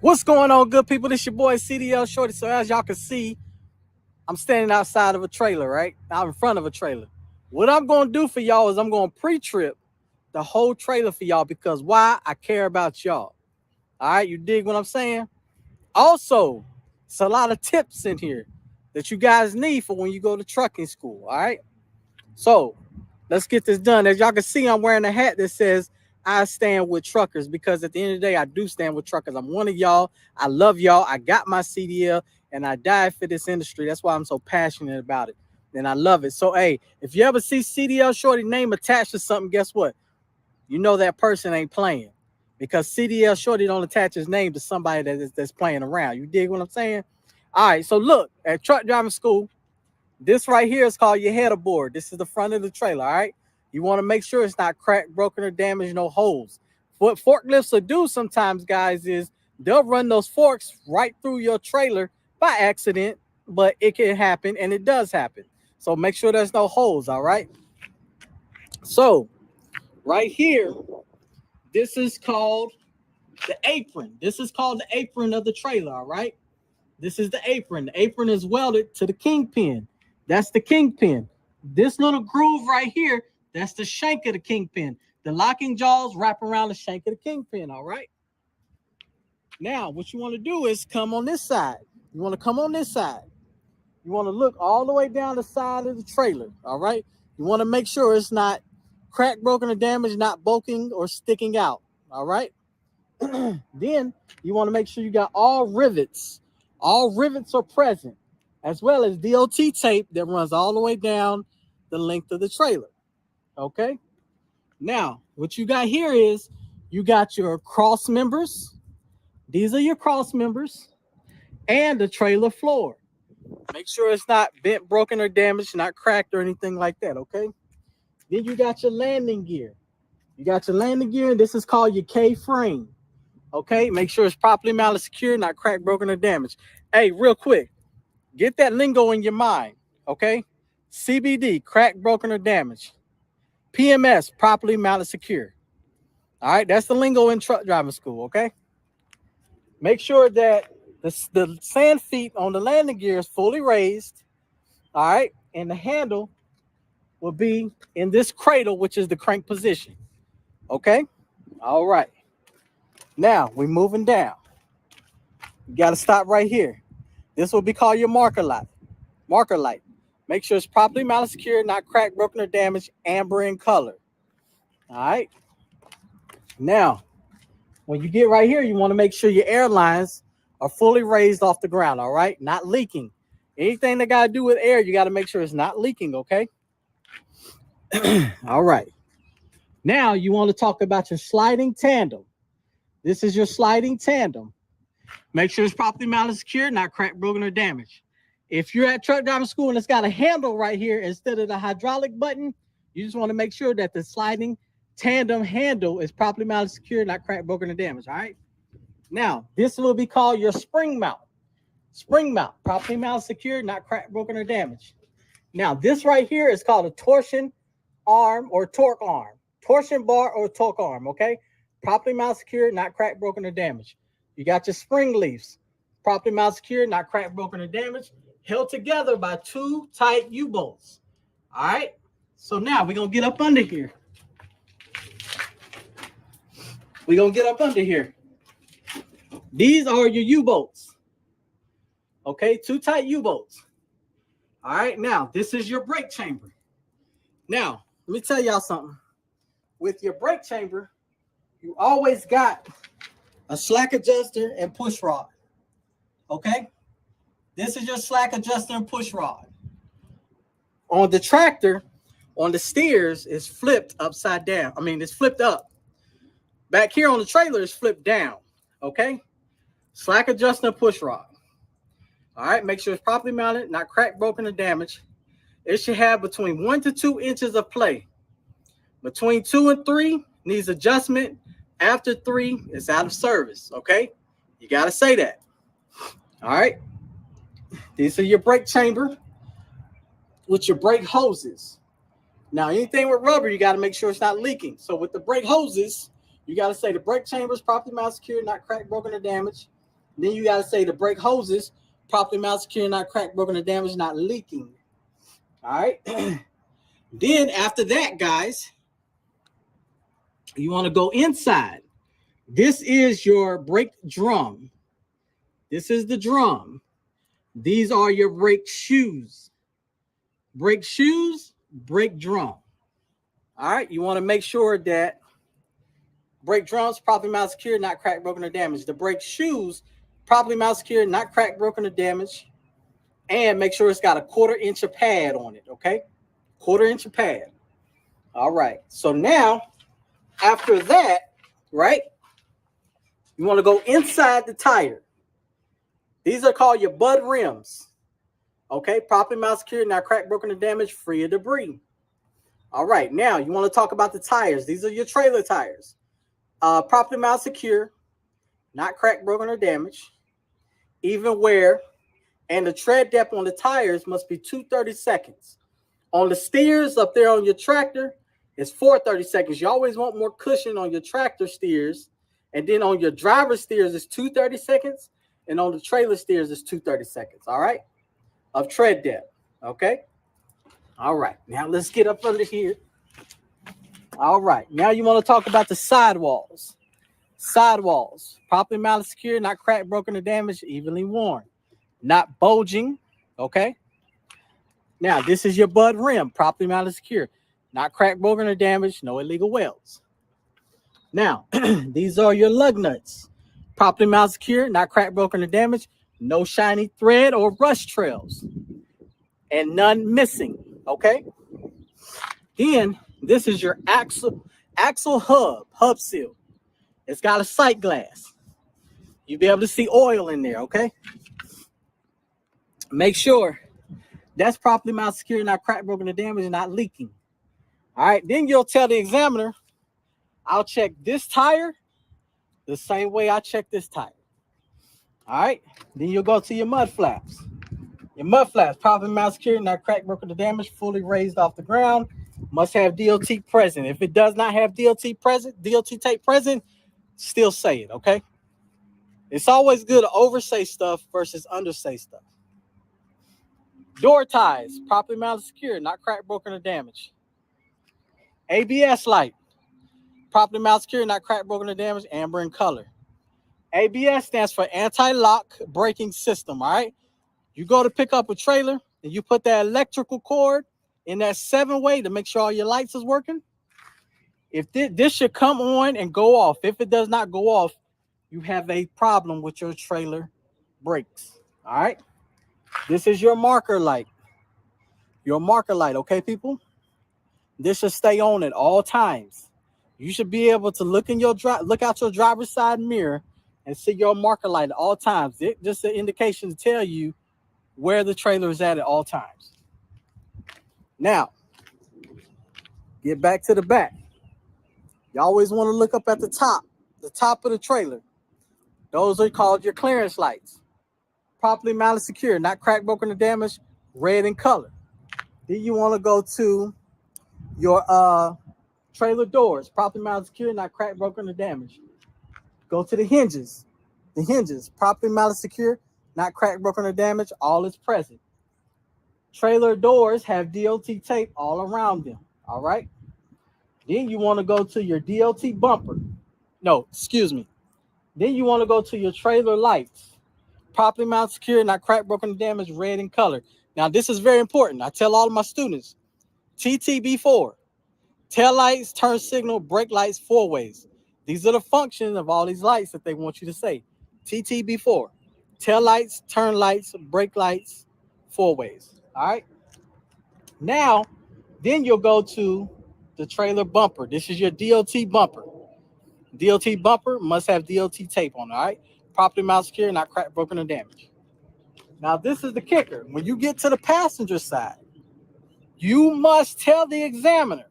S20: What's going on, good people? This your boy CDL Shorty. So as y'all can see, I'm standing outside of a trailer, right? Out in front of a trailer. What I'm going to do for y'all is I'm going to pre-trip the whole trailer for y'all because why? I care about y'all. All right, you dig what I'm saying? Also, it's a lot of tips in here that you guys need for when you go to trucking school, all right? So let's get this done. As y'all can see, I'm wearing a hat that says I stand with truckers because at the end of the day, I do stand with truckers. I'm one of y'all. I love y'all. I got my CDL and I died for this industry. That's why I'm so passionate about it. And I love it. So, hey, if you ever see CDL Shorty name attached to something, guess what? You know that person ain't playing because CDL Shorty don't attach his name to somebody that's playing around. You dig what I'm saying? All right. So look, at truck driving school, this right here is called your header board. This is the front of the trailer, all right? You want to make sure it's not cracked, broken, or damaged, no holes. What forklifts will do sometimes, guys, is they'll run those forks right through your trailer by accident, but it can happen, and it does happen. So make sure there's no holes, all right? So right here, this is called the apron. This is called the apron of the trailer, all right? This is the apron. The apron is welded to the kingpin. That's the kingpin. This little groove right here, that's the shank of the kingpin. The locking jaws wrap around the shank of the kingpin, all right? Now, what you want to do is come on this side. You want to come on this side. You want to look all the way down the side of the trailer, all right? You want to make sure it's not cracked, broken, or damaged, not bulking or sticking out, all right? Then you want to make sure you got all rivets. All rivets are present, as well as DOT tape that runs all the way down the length of the trailer. Okay? Now, what you got here is you got your cross members. These are your cross members and the trailer floor. Make sure it's not bent, broken, or damaged, not cracked or anything like that, okay? Then you got your landing gear. You got your landing gear, and this is called your K-frame, okay? Make sure it's properly mounted, secure, not cracked, broken, or damaged. Hey, real quick, get that lingo in your mind, okay? CBD, cracked, broken, or damaged. PMS, properly mounted, secure. All right, that's the lingo in truck driving school, okay? Make sure that the sand feet on the landing gear is fully raised, all right? And the handle will be in this cradle, which is the crank position, okay? All right. Now, we're moving down. You got to stop right here. This will be called your marker light. Marker light. Make sure it's properly mounted, secure, not cracked, broken, or damaged, amber in color. All right. Now, when you get right here, you want to make sure your air lines are fully raised off the ground, all right? Not leaking. Anything that got to do with air, you got to make sure it's not leaking, okay? All right. Now, you want to talk about your sliding tandem. This is your sliding tandem. Make sure it's properly mounted, secure, not cracked, broken, or damaged. If you're at truck driving school and it's got a handle right here instead of the hydraulic button, you just want to make sure that the sliding tandem handle is properly mounted, secure, not cracked, broken, or damaged, all right? Now, this will be called your spring mount. Spring mount, properly mounted, secure, not cracked, broken, or damaged. Now, this right here is called a torsion arm or torque arm. Torsion bar or torque arm, okay? Properly mounted, secure, not cracked, broken, or damaged. You got your spring leaves, properly mounted, secure, not cracked, broken, or damaged, held together by two tight U-bolts. All right? So now we're going to get up under here. We're going to get up under here. These are your U-bolts. Okay, two tight U-bolts. All right, now this is your brake chamber. Now, let me tell y'all something. With your brake chamber, you always got a slack adjuster and push rod. Okay? This is your slack adjuster and push rod. On the tractor, on the steers, it's flipped upside down. I mean, it's flipped up. Back here on the trailer, it's flipped down. Okay? Slack adjuster and push rod. All right, make sure it's properly mounted, not cracked, broken, or damaged. It should have between 1 to 2 inches of play. Between 2 and 3 needs adjustment. After 3, it's out of service, okay? You got to say that. All right. These are your brake chamber with your brake hoses. Now, anything with rubber, you got to make sure it's not leaking. So with the brake hoses, you got to say the brake chamber is properly mounted, secure, not cracked, broken, or damaged. And then you got to say the brake hoses, properly mounted, secure, not cracked, broken, or damaged, not leaking. All right. Then after that, guys, you want to go inside. This is your brake drum. This is the drum. These are your brake shoes. Brake shoes, brake drum. All right, you want to make sure that brake drums, properly mounted, secure, not cracked, broken, or damaged. The brake shoes, properly mounted, secure, not cracked, broken, or damaged. And make sure it's got a 1/4 inch of pad on it, okay? 1/4 inch of pad. All right, so now, after that, right, you want to go inside the tire. These are called your bud rims. Okay, properly mounted, secure, not cracked, broken, or damaged, free of debris. All right, now you want to talk about the tires. These are your trailer tires. Properly mounted, secure, not cracked, broken, or damaged, even wear, and the tread depth on the tires must be 230 seconds. On the steers up there on your tractor, it's 430 seconds. You always want more cushion on your tractor steers. And then on your driver steers, it's 230 seconds. And on the trailer steers, it's 230 seconds, all right, of tread depth, okay? All right, now let's get up under here. All right, now you want to talk about the sidewalls. Sidewalls, properly mounted, secure, not cracked, broken, or damaged, evenly worn. Not bulging, okay? Now, this is your bud rim, properly mounted, secure. Not cracked, broken, or damaged, no illegal welds. Now, these are your lug nuts. Properly mounted, secure, not cracked, broken, or damaged, no shiny thread or rust trails, and none missing, okay? Then, this is your axle hub seal. It's got a sight glass. You'll be able to see oil in there, okay? Make sure that's properly mounted, secure, not cracked, broken, or damaged, and not leaking. All right, then you'll tell the examiner, I'll check this tire the same way I check this tire. All right, then you'll go to your mud flaps. Your mud flaps, properly mounted, secure, not cracked, broken, or damaged, fully raised off the ground, must have DOT present. If it does not have DOT tape present, still say it, okay? It's always good to oversay stuff versus undersay stuff. Door ties, properly mounted, secure, not cracked, broken, or damaged. ABS light, properly mounted, secure, not cracked, broken, or damaged, amber in color. ABS stands for anti-lock braking system, all right? You go to pick up a trailer and you put that electrical cord in that 7-way to make sure all your lights is working. If this should come on and go off. If it does not go off, you have a problem with your trailer brakes, all right? This is your marker light. Your marker light, okay, people? This should stay on at all times. You should be able to look out your driver's side mirror and see your marker light at all times. It just an indication to tell you where the trailer is at all times. Now, get back to the back. You always want to look up at the top of the trailer. Those are called your clearance lights. Properly mounted, secure, not cracked, broken, or damaged, red in color. Then you want to go to your trailer doors, properly mounted, secure, not cracked, broken, or damaged. Go to the hinges. The hinges, properly mounted, secure, not cracked, broken, or damaged, all is present. Trailer doors have DOT tape all around them, all right? Then you want to go to your DOT bumper. No, excuse me. Then you want to go to your trailer lights. Properly mounted, secure, not cracked, broken, or damaged, red in color. Now, this is very important. I tell all of my students, TTB4, tail lights, turn signal, brake lights, 4-ways. These are the functions of all these lights that they want you to say. TTB4, tail lights, turn lights, brake lights, 4-ways. All right. Now, then you'll go to the trailer bumper. This is your DOT bumper. DOT bumper must have DOT tape on it, all right? Properly mounted, secure, not cracked, broken, or damaged. Now, this is the kicker. When you get to the passenger side, you must tell the examiner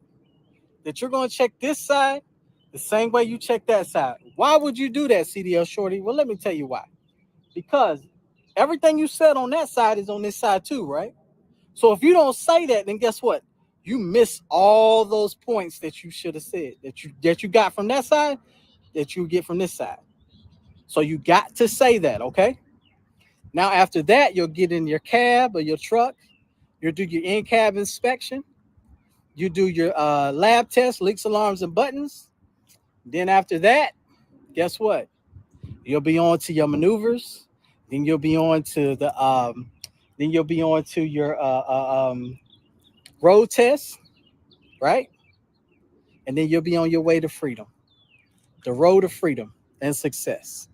S20: that you're going to check this side the same way you check that side. Why would you do that, CDL Shorty? Well, let me tell you why. Because everything you said on that side is on this side too, right? So if you don't say that, then guess what? You miss all those points that you should have said, that you got from that side, that you get from this side. So you got to say that, okay? Now, after that, you'll get in your cab or your truck. You'll do your in-cab inspection. You do your lab test, leaks, alarms, and buttons. Then after that, guess what? You'll be on to your maneuvers. Then you'll be on to your road test, right? And then you'll be on your way to freedom. The road to freedom and success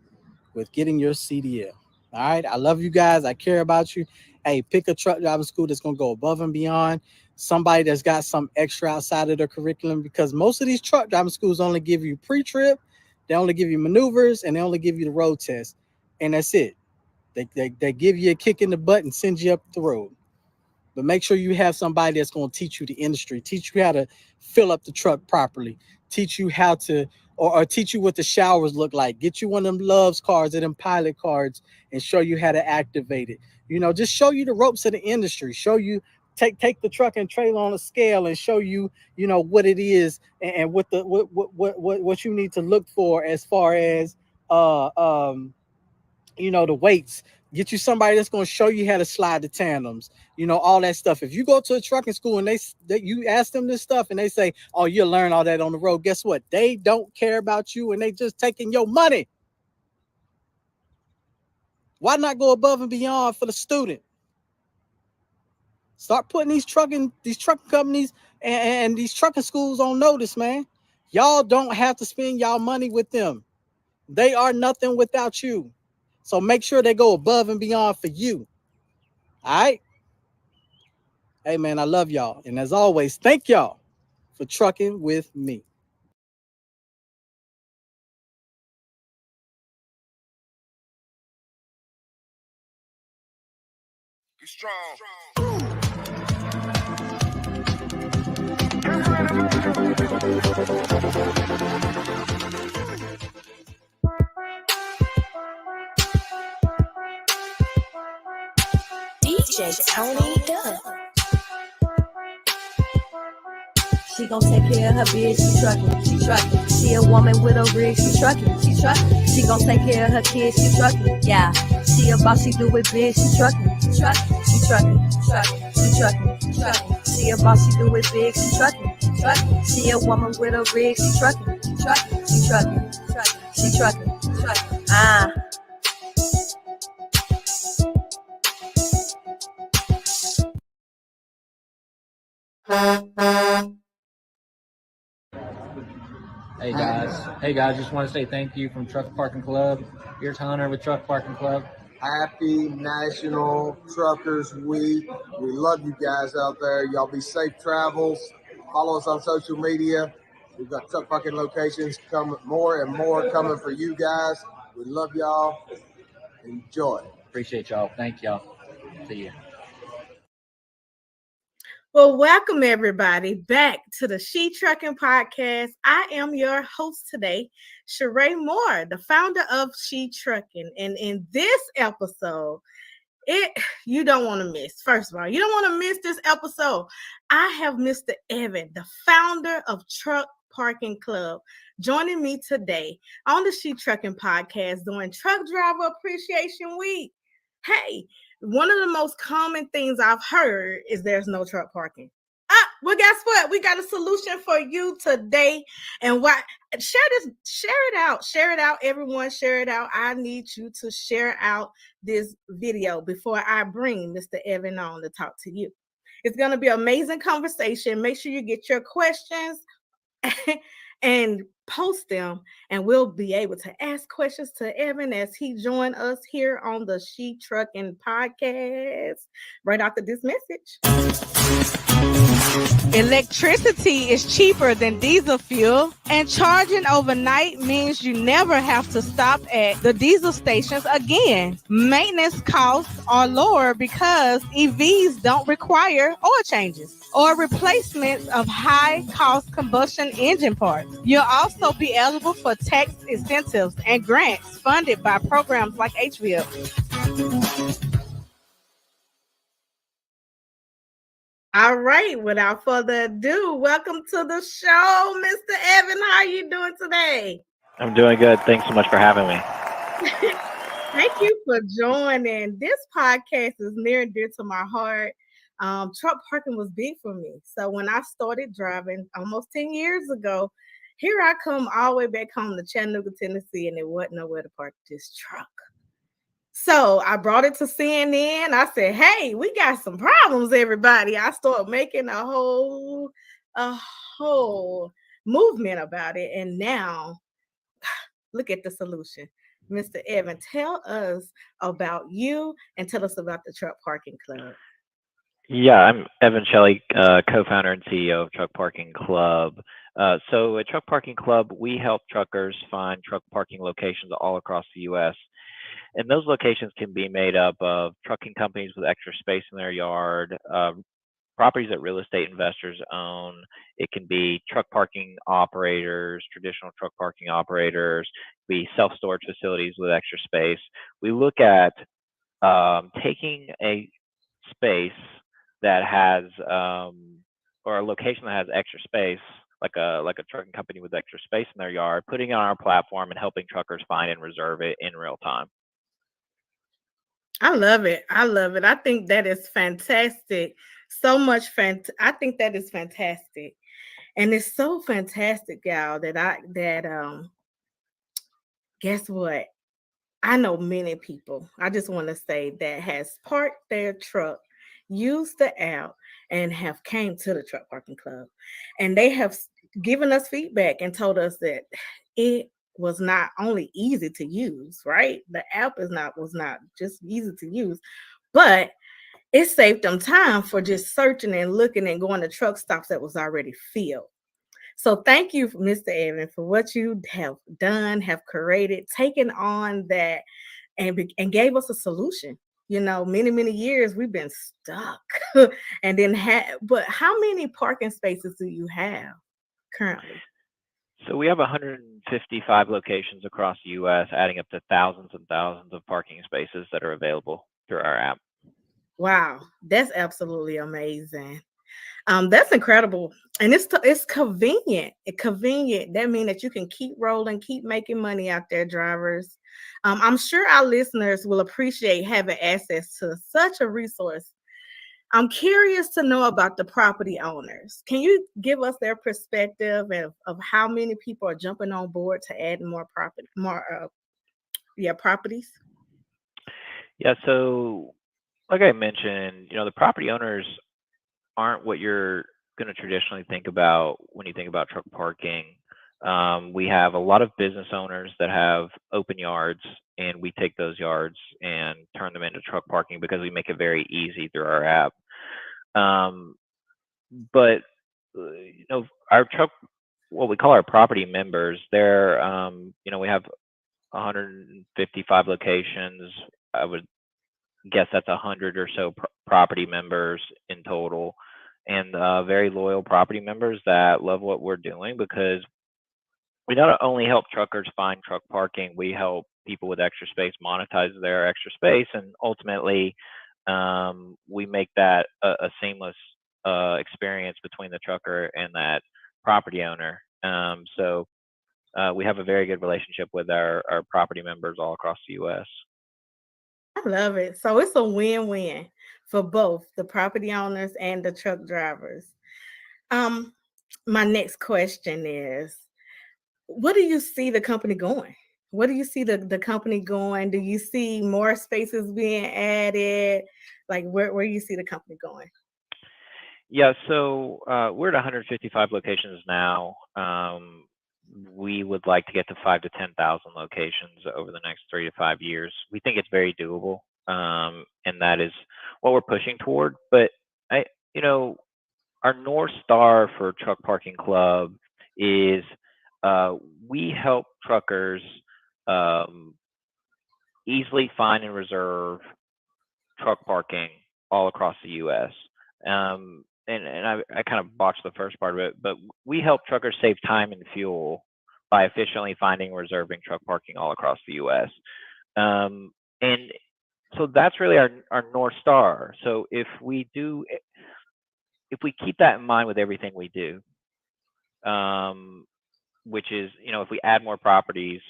S20: with getting your CDL. All right. I love you guys. I care about you. Hey, pick a truck driving school that's going to go above and beyond. Somebody that's got some extra outside of their curriculum, because most of these truck driving schools only give you pre-trip, they only give you maneuvers, and they only give you the road test. And that's it. They give you a kick in the butt and send you up the road. But make sure you have somebody that's going to teach you the industry, teach you how to fill up the truck properly, teach you how to, or teach you what the showers look like. Get you one of them Loves cards or them pilot cards and show you how to activate it. You know, just show you the ropes of the industry. Show you, take the truck and trailer on a scale and show you, you know, what it is and what you need to look for as far as you know, the weights. Get you somebody that's going to show you how to slide the tandems, you know, all that stuff. If you go to a trucking school and you ask them this stuff and they say, oh, you'll learn all that on the road, guess what? They don't care about you and they just taking your money. Why not go above and beyond for the student? Start putting these trucking companies and these trucking schools on notice, man. Y'all don't have to spend y'all money with them. They are nothing without you. So make sure they go above and beyond for you. All right. Hey, man, I love y'all. And as always, thank y'all for trucking with me.
S7: Be strong.
S3: DJ Tony Duck. She gon' take care of her bitch, she truckin', she truckin'. She a woman with a rig, she truckin', she truckin'. She gon' take care of her kids, she truckin', yeah. She a boss, she do it big, she truckin', she truckin', she truckin', she truckin', she truckin'. She a boss, she do it big, she truckin', she truckin'. She a woman with a rig, she truckin', she truckin', she truckin', she truckin', she truckin'. Ah.
S21: Hey guys, just want to say thank you from Truck Parking Club. Here's Hunter with Truck Parking Club.
S22: Happy National Truckers Week. We love you guys out there. Y'all be safe travels. Follow us on social media. We've got truck parking locations coming, more and more coming for you guys. We love y'all. Enjoy.
S21: Appreciate y'all. Thank y'all. See you.
S11: Well, welcome everybody back to the She Trucking Podcast. I am your host today, Sheree Moore, the founder of She Trucking. And in this episode, you don't want to miss. First of all, you don't want to miss this episode. I have Mr. Evan, the founder of Truck Parking Club, joining me today on the She Trucking Podcast during Truck Driver Appreciation Week. Hey, one of the most common things I've heard is there's no truck parking. Well, guess what? We got a solution for you today. And why? Share it out, everyone. Share it out. I need you to share out this video before I bring Mr. Evan on to talk to you. It's going to be an amazing conversation. Make sure you get your questions and post them, and we'll be able to ask questions to Evan as he joins us here on the She Trucking Podcast right after this message.
S17: Electricity is cheaper than diesel fuel, and charging overnight means you never have to stop at the diesel stations again. Maintenance costs are lower because EVs don't require oil changes or replacements of high-cost combustion engine parts. You'll also be eligible for tax incentives and grants funded by programs like HVIP.
S11: All right, without further ado, welcome to the show, Mr. Evan. How are you doing today?
S23: I'm doing good. Thanks so much for having me.
S11: Thank you for joining. This podcast is near and dear to my heart. Truck parking was big for me. So when I started driving almost 10 years ago, here I come all the way back home to Chattanooga, Tennessee, and there wasn't nowhere to park this truck. So I brought it to CNN. I said, hey, we got some problems, everybody. I started making a whole movement about it. And now look at the solution. Mr. Evan, tell us about you and tell us about the Truck Parking Club.
S23: Yeah, I'm Evan Shelley, co-founder and CEO of Truck Parking Club. So at Truck Parking Club, we help truckers find truck parking locations all across the U.S. And those locations can be made up of trucking companies with extra space in their yard, properties that real estate investors own. It can be truck parking operators, traditional truck parking operators, be self-storage facilities with extra space. We look at taking a space that has or a location that has extra space, like a trucking company with extra space in their yard, putting it on our platform and helping truckers find and reserve it in real time.
S11: I love it. I think that is fantastic. So much I think that is fantastic. And it's so fantastic, y'all, that guess what? I know many people, I just want to say, that has parked their truck, used the app, and have came to the Truck Parking Club. And they have given us feedback and told us that it was not only easy to use, right? The app was not just easy to use, but it saved them time for just searching and looking and going to truck stops that was already filled. So thank you, Mr. Evan, for what you have done, have created, taken on that, and gave us a solution. many years we've been stuck. And then but how many parking spaces do you have currently?
S23: So we have 155 locations across the U.S., adding up to thousands and thousands of parking spaces that are available through our app.
S11: Wow, that's absolutely amazing. That's incredible, and it's convenient. Convenient. That means that you can keep rolling, keep making money out there, drivers. I'm sure our listeners will appreciate having access to such a resource. I'm curious to know about the property owners. Can you give us their perspective of how many people are jumping on board to add more properties?
S23: Yeah, so like I mentioned, the property owners aren't what you're going to traditionally think about when you think about truck parking. We have a lot of business owners that have open yards, and we take those yards and turn them into truck parking because we make it very easy through our app. But our truck, what we call our property members, we have 155 locations. I would guess that's 100 or so property members in total, and very loyal property members that love what we're doing because we not only help truckers find truck parking, we help people with extra space monetize their extra space, and ultimately we make that a seamless experience between the trucker and that property owner. So we have a very good relationship with our property members all across the U.S.
S11: I love it. So it's a win-win for both the property owners and the truck drivers. Um, my next question is, what do you see the company going? Where do you see the company going? Do you see more spaces being added? Like where you see the company going?
S23: Yeah, so we're at 155 locations now. We would like to get to 5 to 10,000 locations over the next 3 to 5 years. We think it's very doable, and that is what we're pushing toward. But our North Star for Truck Parking Club is we help truckers easily find and reserve truck parking all across the U.S. And I kind of botched the first part of it, but we help truckers save time and fuel by efficiently finding and reserving truck parking all across the U.S. And so that's really our North Star. So if we keep that in mind with everything we do, which is, if we add more properties,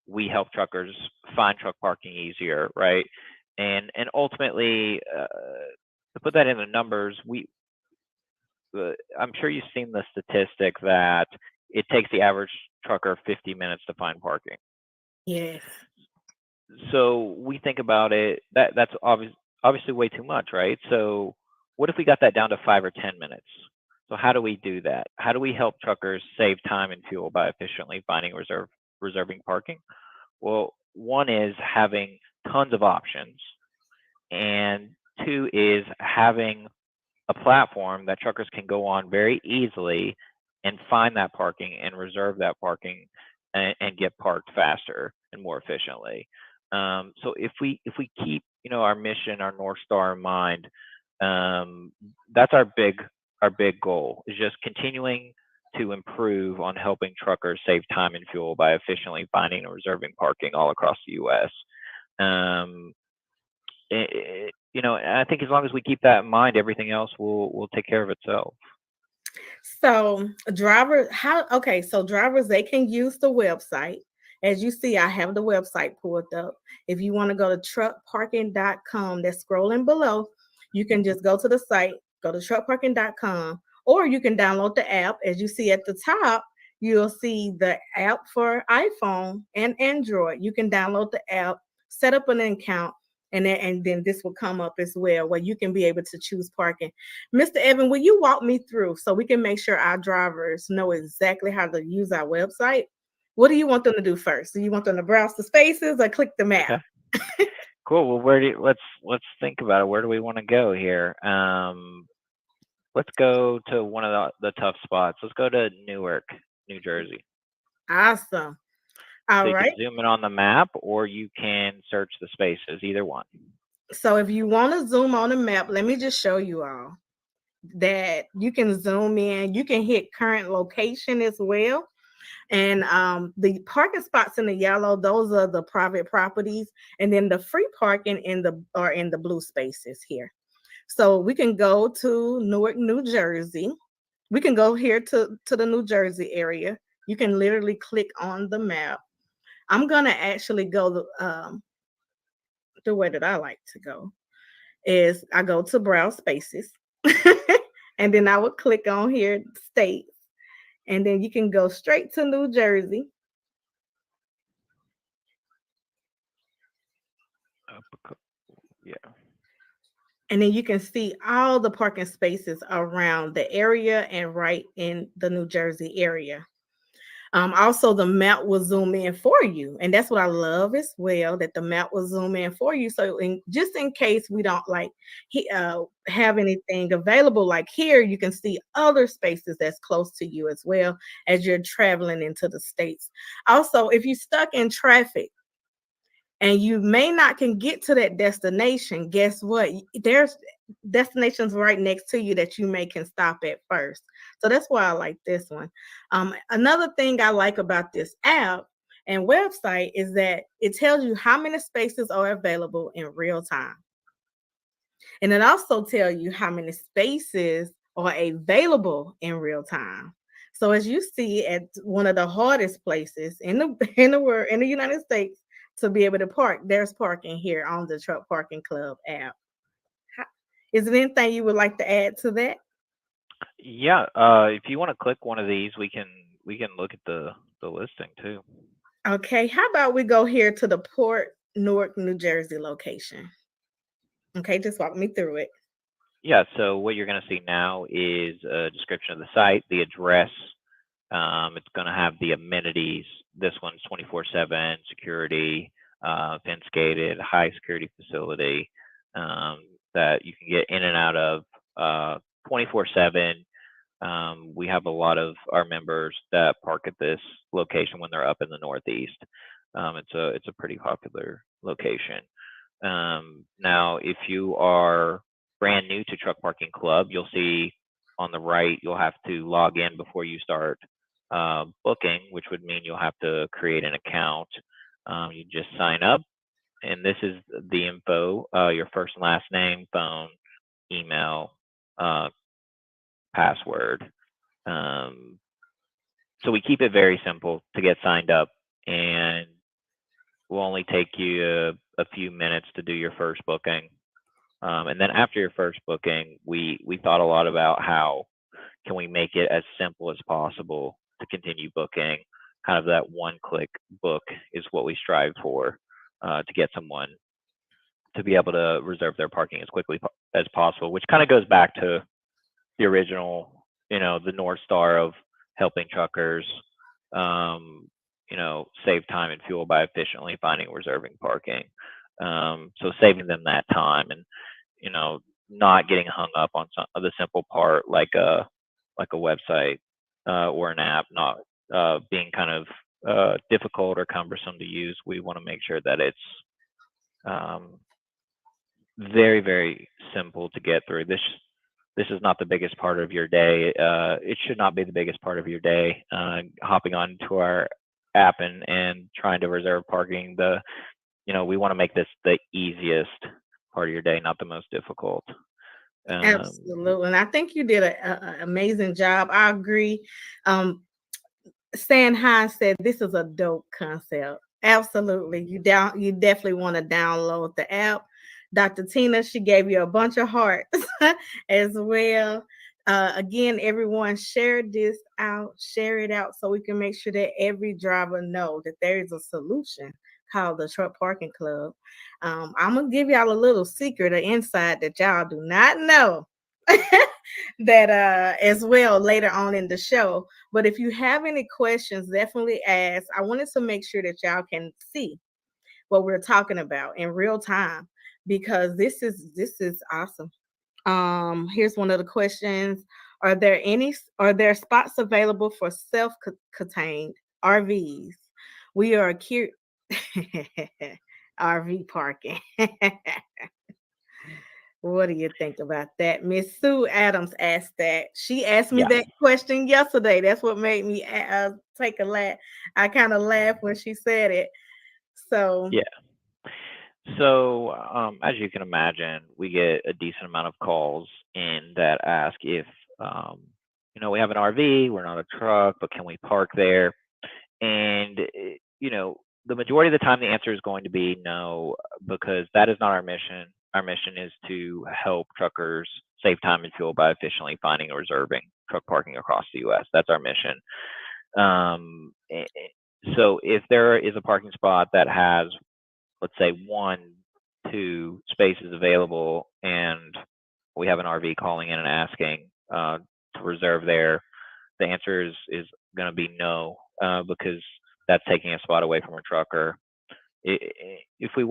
S23: we help truckers find truck parking easier, right? And ultimately, to put that into numbers, I'm sure you've seen the statistic that it takes the average trucker 50 minutes to find parking.
S11: Yes.
S23: So we think about it, that's obviously way too much, right? So what if we got that down to 5 or 10 minutes? So how do we do that? How do we help truckers save time and fuel by efficiently finding reserving parking? Well, one is having tons of options, and two is having a platform that truckers can go on very easily and find that parking and reserve that parking and get parked faster and more efficiently. So if we keep our mission, our North Star in mind, that's our big goal, is just continuing to improve on helping truckers save time and fuel by efficiently finding and reserving parking all across the U.S. I think as long as we keep that in mind, everything else will take care of itself.
S11: So drivers, they can use the website. As you see, I have the website pulled up. If you want to go to truckparking.com, that's scrolling below, you can just go to the site, go to truckparking.com, or you can download the app. As you see at the top, you'll see the app for iPhone and Android. You can download the app, set up an account, and then this will come up as well, where you can be able to choose parking. Mr. Evan, will you walk me through so we can make sure our drivers know exactly how to use our website? What do you want them to do first? Do you want them to browse the spaces or click the map?
S23: Okay. Cool. Well, let's think about it. Where do we want to go here? Let's go to one of the tough spots. Let's go to Newark, New Jersey.
S11: Awesome. All
S23: so you
S11: right.
S23: can zoom in on the map, or you can search the spaces. Either one.
S11: So if you want to zoom on the map, let me just show you all that you can zoom in. You can hit current location as well. And the parking spots in the yellow, those are the private properties, and then the free parking in the blue spaces here. So we can go to Newark, New Jersey. We can go here to the New Jersey area. You can literally click on the map. I'm gonna actually go the way that I like to go is I go to browse spaces, and then I would click on here states, and then you can go straight to New Jersey.
S23: Yeah.
S11: And then you can see all the parking spaces around the area and right in the New Jersey area. Also, the map will zoom in for you, and that's what I love as well. That the map will zoom in for you, so just in case we don't have anything available, like here, you can see other spaces that's close to you as well as you're traveling into the states. Also, if you're stuck in traffic and you may not can get to that destination, guess what? There's destinations right next to you that you may can stop at first. So that's why I like this one. Another thing I like about this app and website is that it tells you how many spaces are available in real time. And it also tells you how many spaces are available in real time. So as you see at one of the hardest places in the in the world in the United States to be able to park, there's parking here on the Truck Parking Club app. Is there anything you would like to add to that?
S23: Yeah. If you want to click one of these, we can look at the listing too.
S11: Okay, how about we go here to the Port Newark, New Jersey location? Okay, just walk me through it.
S23: Yeah. So what you're going to see now is a description of the site, the address. It's going to have the amenities. This one's 24/7 security, fence gated, high security facility that you can get in and out of 24/7. We have a lot of our members that park at this location when they're up in the Northeast. It's a pretty popular location. Now, if you are brand new to Truck Parking Club, you'll see on the right you'll have to log in before you start booking, which would mean you'll have to create an account. You just sign up, and this is the info: your first and last name, phone, email, password. So we keep it very simple to get signed up, and will only take you a few minutes to do your first booking. And then after your first booking, we thought a lot about how can we make it as simple as possible to continue booking. Kind of that one-click book is what we strive for to get someone to be able to reserve their parking as quickly as possible, which kind of goes back to the original, the North Star of helping truckers, save time and fuel by efficiently finding and reserving parking. So saving them that time and, not getting hung up on some of the simple part like a website or an app, not being kind of difficult or cumbersome to use. We want to make sure that it's very, very simple to get through. This is not the biggest part of your day. It should not be the biggest part of your day. Hopping onto our app and trying to reserve parking. We want to make this the easiest part of your day, not the most difficult.
S11: Absolutely, and I think you did an amazing job. I agree. Stan Hines said this is a dope concept. Absolutely, you definitely want to download the app. Dr. Tina, she gave you a bunch of hearts as well. Again, everyone share this out, share it out so we can make sure that every driver know that there is a solution called the Truck Parking Club. I'm gonna give y'all a little secret or insight that y'all do not know. That as well later on in the show. But if you have any questions, definitely ask. I wanted to make sure that y'all can see what we're talking about in real time because this is awesome. Here's one of the questions. Are there spots available for self-contained RVs? We are cute RV parking. What do you think about that? Miss Sue Adams asked that. She asked me
S23: Yeah.
S11: that question yesterday. That's what made me take a laugh. I kind of laughed when she said it. So,
S23: Yeah. So, as you can imagine, we get a decent amount of calls in that ask if, um, we have an RV, we're not a truck, but can we park there? And, the majority of the time, the answer is going to be no, because that is not our mission. Our mission is to help truckers save time and fuel by efficiently finding and reserving truck parking across the U.S. That's our mission. So if there is a parking spot that has, let's say, 1, 2 spaces available, and we have an RV calling in and asking to reserve there, the answer is going to be no, because that's taking a spot away from a trucker. If we,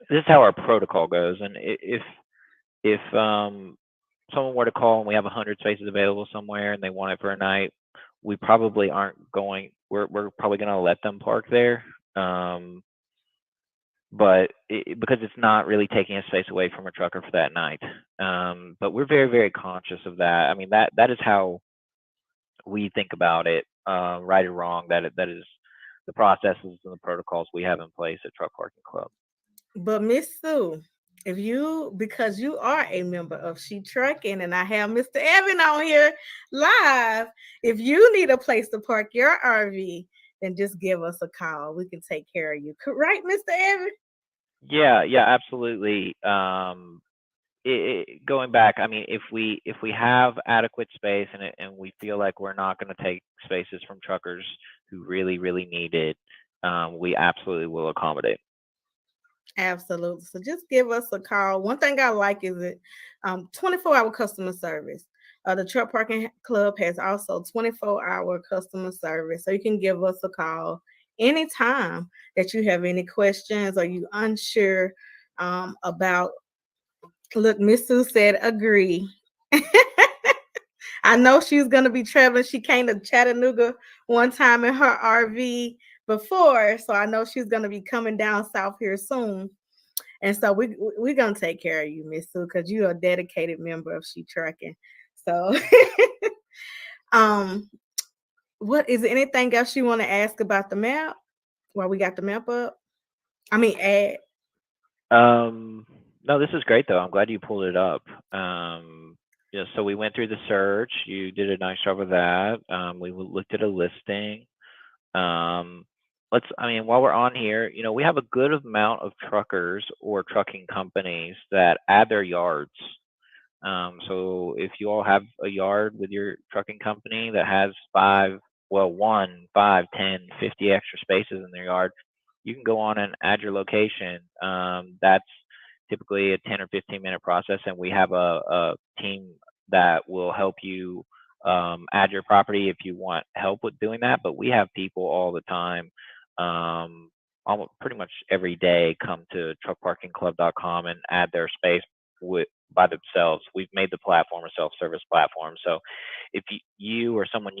S23: this is how our protocol goes, and if someone were to call and we have 100 spaces available somewhere and they want it for a night, we probably aren't going. We're probably going to let them park there. But because it's not really taking a space away from a trucker for that night. But we're very, very conscious of that. I mean, that is how we think about it, right or wrong. That is the processes and the protocols we have in place at Truck Parking Club.
S11: but Miss Sue, because you are a member of She Trucking, and I have Mr. Evan on here live, if you need a place to park your RV, then just give us a call. We can take care of you. Right, Mr. Evan?
S23: Yeah, absolutely. Going back, I mean, if we have adequate space and we feel like we're not going to take spaces from truckers who really, really need it, we absolutely will accommodate.
S11: Absolutely. So just give us a call. One thing I like is it 24-hour customer service. The Truck Parking Club has also 24-hour customer service. So you can give us a call anytime that you have any questions or you unsure about. Look, Miss Sue said agree. I know she's going to be traveling. She came to Chattanooga one time in her RV before, so I know she's going to be coming down south here soon. And so we're going to take care of you, Miss Sue, because you're a dedicated member of She Trucking. So what is there anything else you want to ask about the map while we got the map up? I mean, add.
S23: No, this is great though. I'm glad you pulled it up. So we went through the search. You did a nice job of that. We looked at a listing. While we're on here, we have a good amount of truckers or trucking companies that add their yards. So if you all have a yard with your trucking company that has 1, 5, 10, 50 extra spaces in their yard, you can go on and add your location. That's typically a 10 or 15-minute process, and we have a team that will help you add your property if you want help with doing that. But we have people all the time, almost pretty much every day, come to truckparkingclub.com and add their space by themselves. We've made the platform a self-service platform. So if you or someone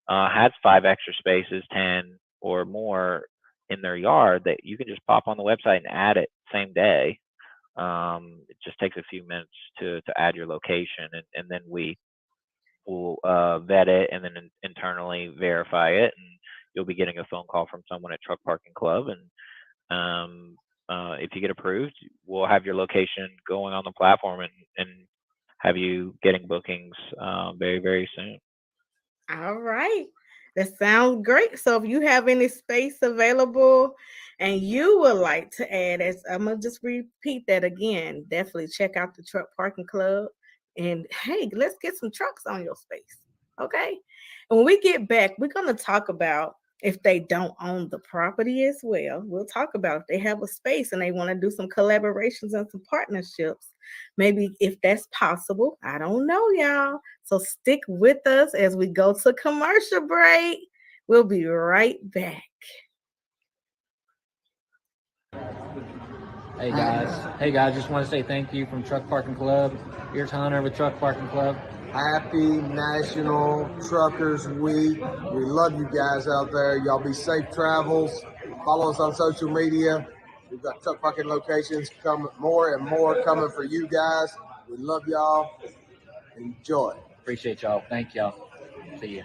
S23: has 5 extra spaces, 10 or more in their yard, that you can just pop on the website and add it same day. It just takes a few minutes to add your location, and then we will vet it and then internally verify it, and you'll be getting a phone call from someone at Truck Parking Club, and if you get approved, we'll have your location going on the platform and have you getting bookings very, very soon.
S11: All right. That sounds great. So if you have any space available and you would like to add, I'm going to just repeat that again. Definitely check out the Truck Parking Club. And hey, let's get some trucks on your space. Okay. And when we get back, we're going to talk about if they don't own the property as well. We'll talk about if they have a space and they want to do some collaborations and some partnerships. Maybe if that's possible. I don't know, y'all. So stick with us as we go to commercial break. We'll be right back.
S21: Hey guys, just want to say thank you from Truck Parking Club. Here's Hunter with Truck Parking Club.
S22: Happy National Truckers Week. We love you guys out there. Y'all be safe travels. Follow us on social media. We've got truck parking locations coming, more and more coming for you guys. We love y'all. Enjoy.
S21: Appreciate y'all. Thank y'all. See you.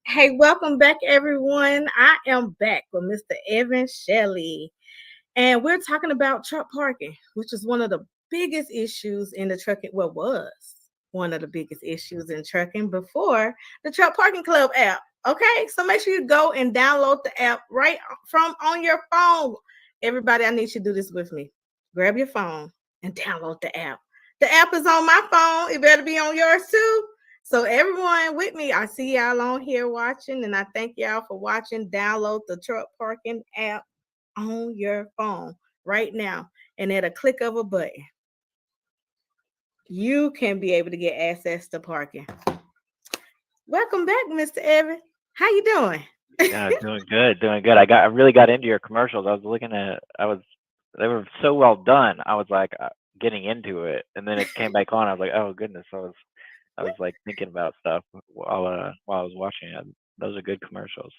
S11: Hey, welcome back, everyone. I am back with Mr. Evan Shelley, and we're talking about truck parking, which is one of the biggest issues in the trucking. Well, was one of the biggest issues in trucking before the Truck Parking Club app. Okay, so make sure you go and download the app right from on your phone. Everybody, I need you to do this with me. Grab your phone and download the app. The app is on my phone. It better be on yours too. So everyone with me, I see y'all on here watching, and I thank y'all for watching. Download the Truck Parking app on your phone right now, and at a click of a button, you can be able to get access to parking. Welcome back, Mr. Evan. How you doing?
S23: Yeah, doing good, doing good. I really got into your commercials. They were so well done. I was like getting into it, and then it came back on. I was like, oh goodness, I was like thinking about stuff while I was watching it. Those are good commercials.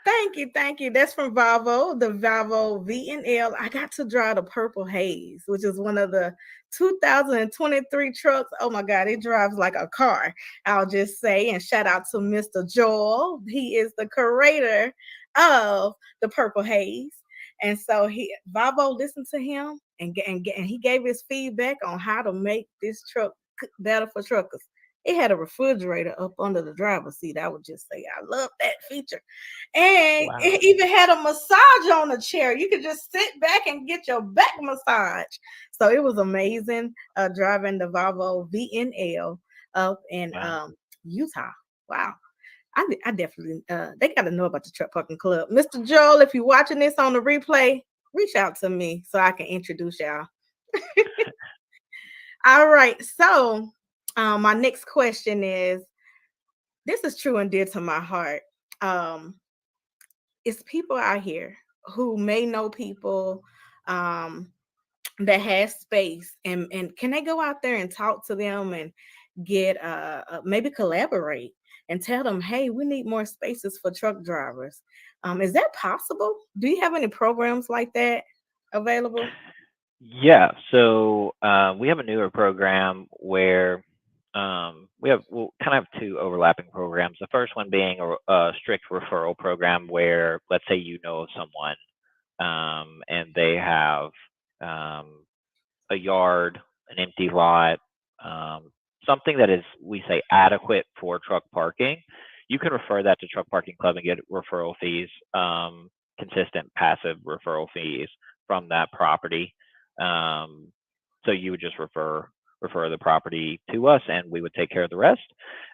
S11: Thank you. That's from Volvo, the Volvo V&L. I got to drive the Purple Haze, which is one of the 2023 trucks. Oh my God, it drives like a car. I'll just say, and shout out to Mr. Joel. He is the curator of the Purple Haze. And so Volvo listened to him and he gave his feedback on how to make this truck better for truckers. It had a refrigerator up under the driver's seat. I would just say I love that feature. And
S23: Wow.
S11: it even had a massage on the chair. You could just sit back and get your back massage. So it was amazing driving the Volvo VNL up in Utah. Wow. I definitely, they got to know about the Truck Parking Club. Mr. Joel, if you're watching this on the replay, reach out to me so I can introduce y'all. All right. So my next question is, this is true and dear to my heart. It's people out here who may know people that has space, and can they go out there and talk to them and get maybe collaborate and tell them, hey, we need more spaces for truck drivers. Is that possible? Do you have any programs like that available?
S23: Yeah, so we have a newer program where we'll kind of have two overlapping programs. The first one being a strict referral program where, let's say, you know of someone and they have a yard, an empty lot, something that is, we say, adequate for truck parking. You can refer that to Truck Parking Club and get referral fees, consistent passive referral fees from that property. So you would just refer the property to us and we would take care of the rest.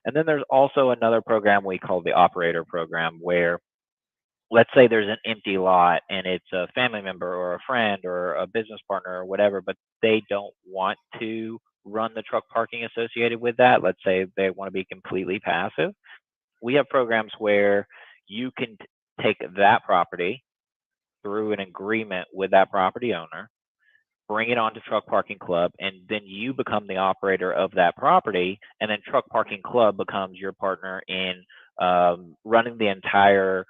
S23: And then there's also another program we call the operator program where, let's say there's an empty lot and it's a family member or a friend or a business partner or whatever, but they don't want to run the truck parking associated with that. Let's say they want to be completely passive. We have programs where you can take that property through an agreement with that property owner, bring it onto Truck Parking Club, and then you become the operator of that property, and then Truck Parking Club becomes your partner in running the entire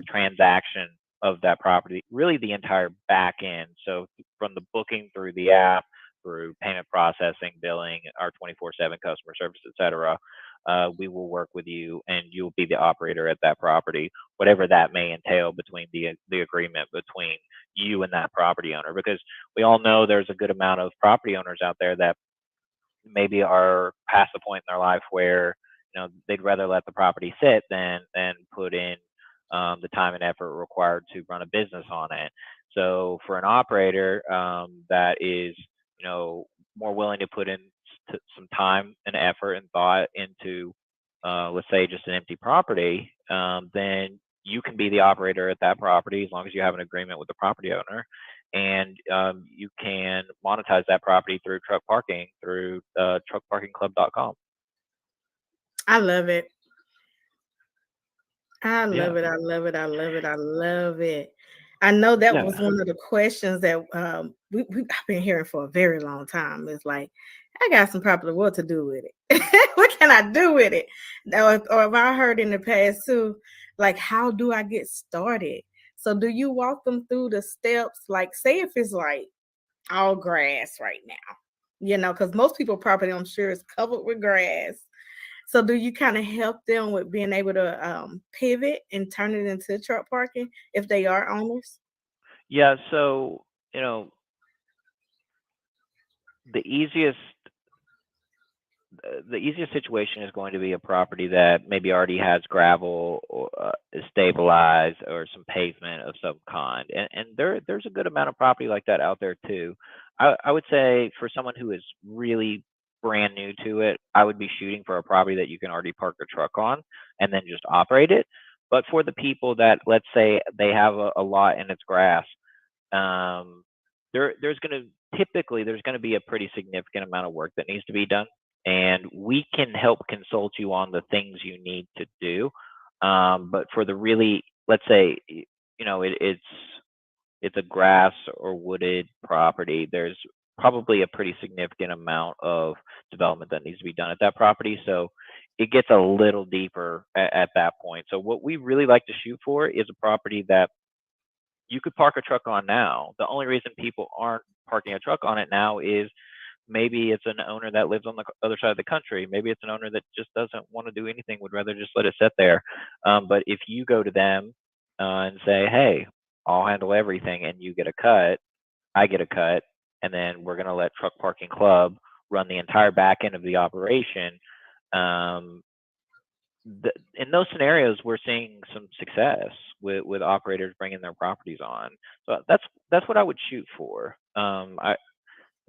S23: transaction of that property, really the entire back end. So from the booking through the app, through payment processing, billing, our 24/7 customer service, et cetera. we will work with you, and you'll be the operator at that property, whatever that may entail between the agreement between you and that property owner. Because we all know there's a good amount of property owners out there that maybe are past the point in their life where they'd rather let the property sit than put in the time and effort required to run a business on it. So for an operator that is more willing to put in some time and effort and thought into let's say just an empty property, then you can be the operator at that property as long as you have an agreement with the property owner, and you can monetize that property through truck parking through truckparkingclub.com.
S11: I love it. I
S23: Yeah.
S11: love it. I love it. I love it. I love it. I know that was
S23: Yeah.
S11: one of the questions that I've been hearing for a very long time. It's like, I got some property. What to do with it? What can I do with it? Or have I heard in the past too, like, how do I get started? So do you walk them through the steps? Like, say if it's like all grass right now, because most people property, I'm sure, is covered with grass. So do you kind of help them with being able to pivot and turn it into truck parking if they are owners?
S23: Yeah. So the easiest the easiest situation is going to be a property that maybe already has gravel or is stabilized or some pavement of some kind, and there's a good amount of property like that out there too. I would say for someone who is really brand new to it, I would be shooting for a property that you can already park a truck on and then just operate it. But for the people that, let's say, they have a lot and it's grass, um, there's going to typically there's going to be a pretty significant amount of work that needs to be done, and we can help consult you on the things you need to do. But for the really, let's say, it's a grass or wooded property, there's probably a pretty significant amount of development that needs to be done at that property. So it gets a little deeper at that point. So what we really like to shoot for is a property that you could park a truck on now. The only reason people aren't parking a truck on it now is maybe it's an owner that lives on the other side of the country. Maybe it's an owner that just doesn't want to do anything, would rather just let it sit there. But if you go to them and say, hey, I'll handle everything and you get a cut, I get a cut, and then we're going to let Truck Parking Club run the entire back end of the operation. In those scenarios, we're seeing some success with operators bringing their properties on. So that's what I would shoot for.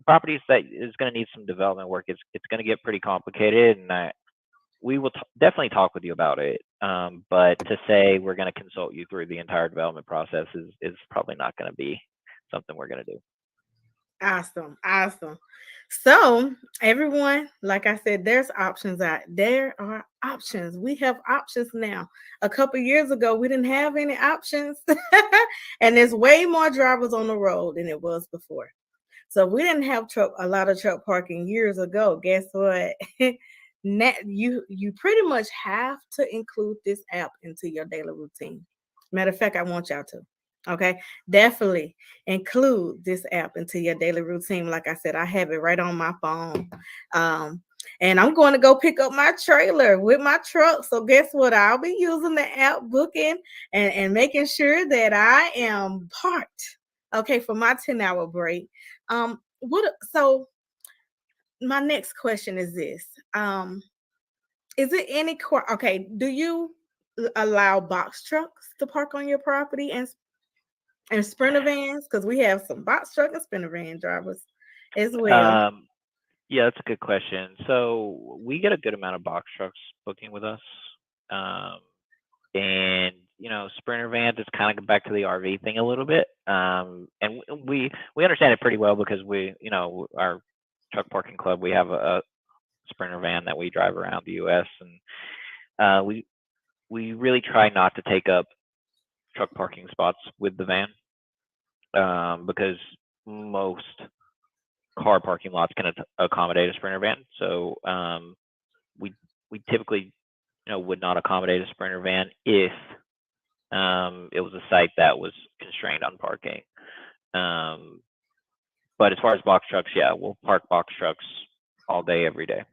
S23: Properties that is going to need some development work. It's going to get pretty complicated, and we will definitely talk with you about it. But to say we're going to consult you through the entire development process is probably not going to be something we're going to do.
S11: Awesome. Awesome. So everyone, like I said, there's options out. There are options. We have options now. A couple years ago, we didn't have any options. And there's way more drivers on the road than it was before. So we didn't have a lot of truck parking years ago. Guess what? Now, you pretty much have to include this app into your daily routine. Matter of fact, I want y'all to. Okay, definitely include this app into your daily routine. Like I said, I have it right on my phone. And I'm going to go pick up my trailer with my truck. So guess what? I'll be using the app, booking and making sure that I am parked. Okay, for my 10-hour break. So my next question is this. Is it any okay, do you allow box trucks to park on your property and sprinter vans? Because we have some box truck and sprinter van drivers as well.
S23: Yeah, that's a good question. So we get a good amount of box trucks booking with us. And sprinter vans is kind of back to the RV thing a little bit. And we understand it pretty well because our Truck Parking Club, we have a sprinter van that we drive around the US, and we really try not to take up truck parking spots with the van, because most car parking lots can accommodate a sprinter van. So we typically would not accommodate a sprinter van if it was a site that was constrained on parking. But as far as box trucks, yeah, we'll park box trucks all day, every day.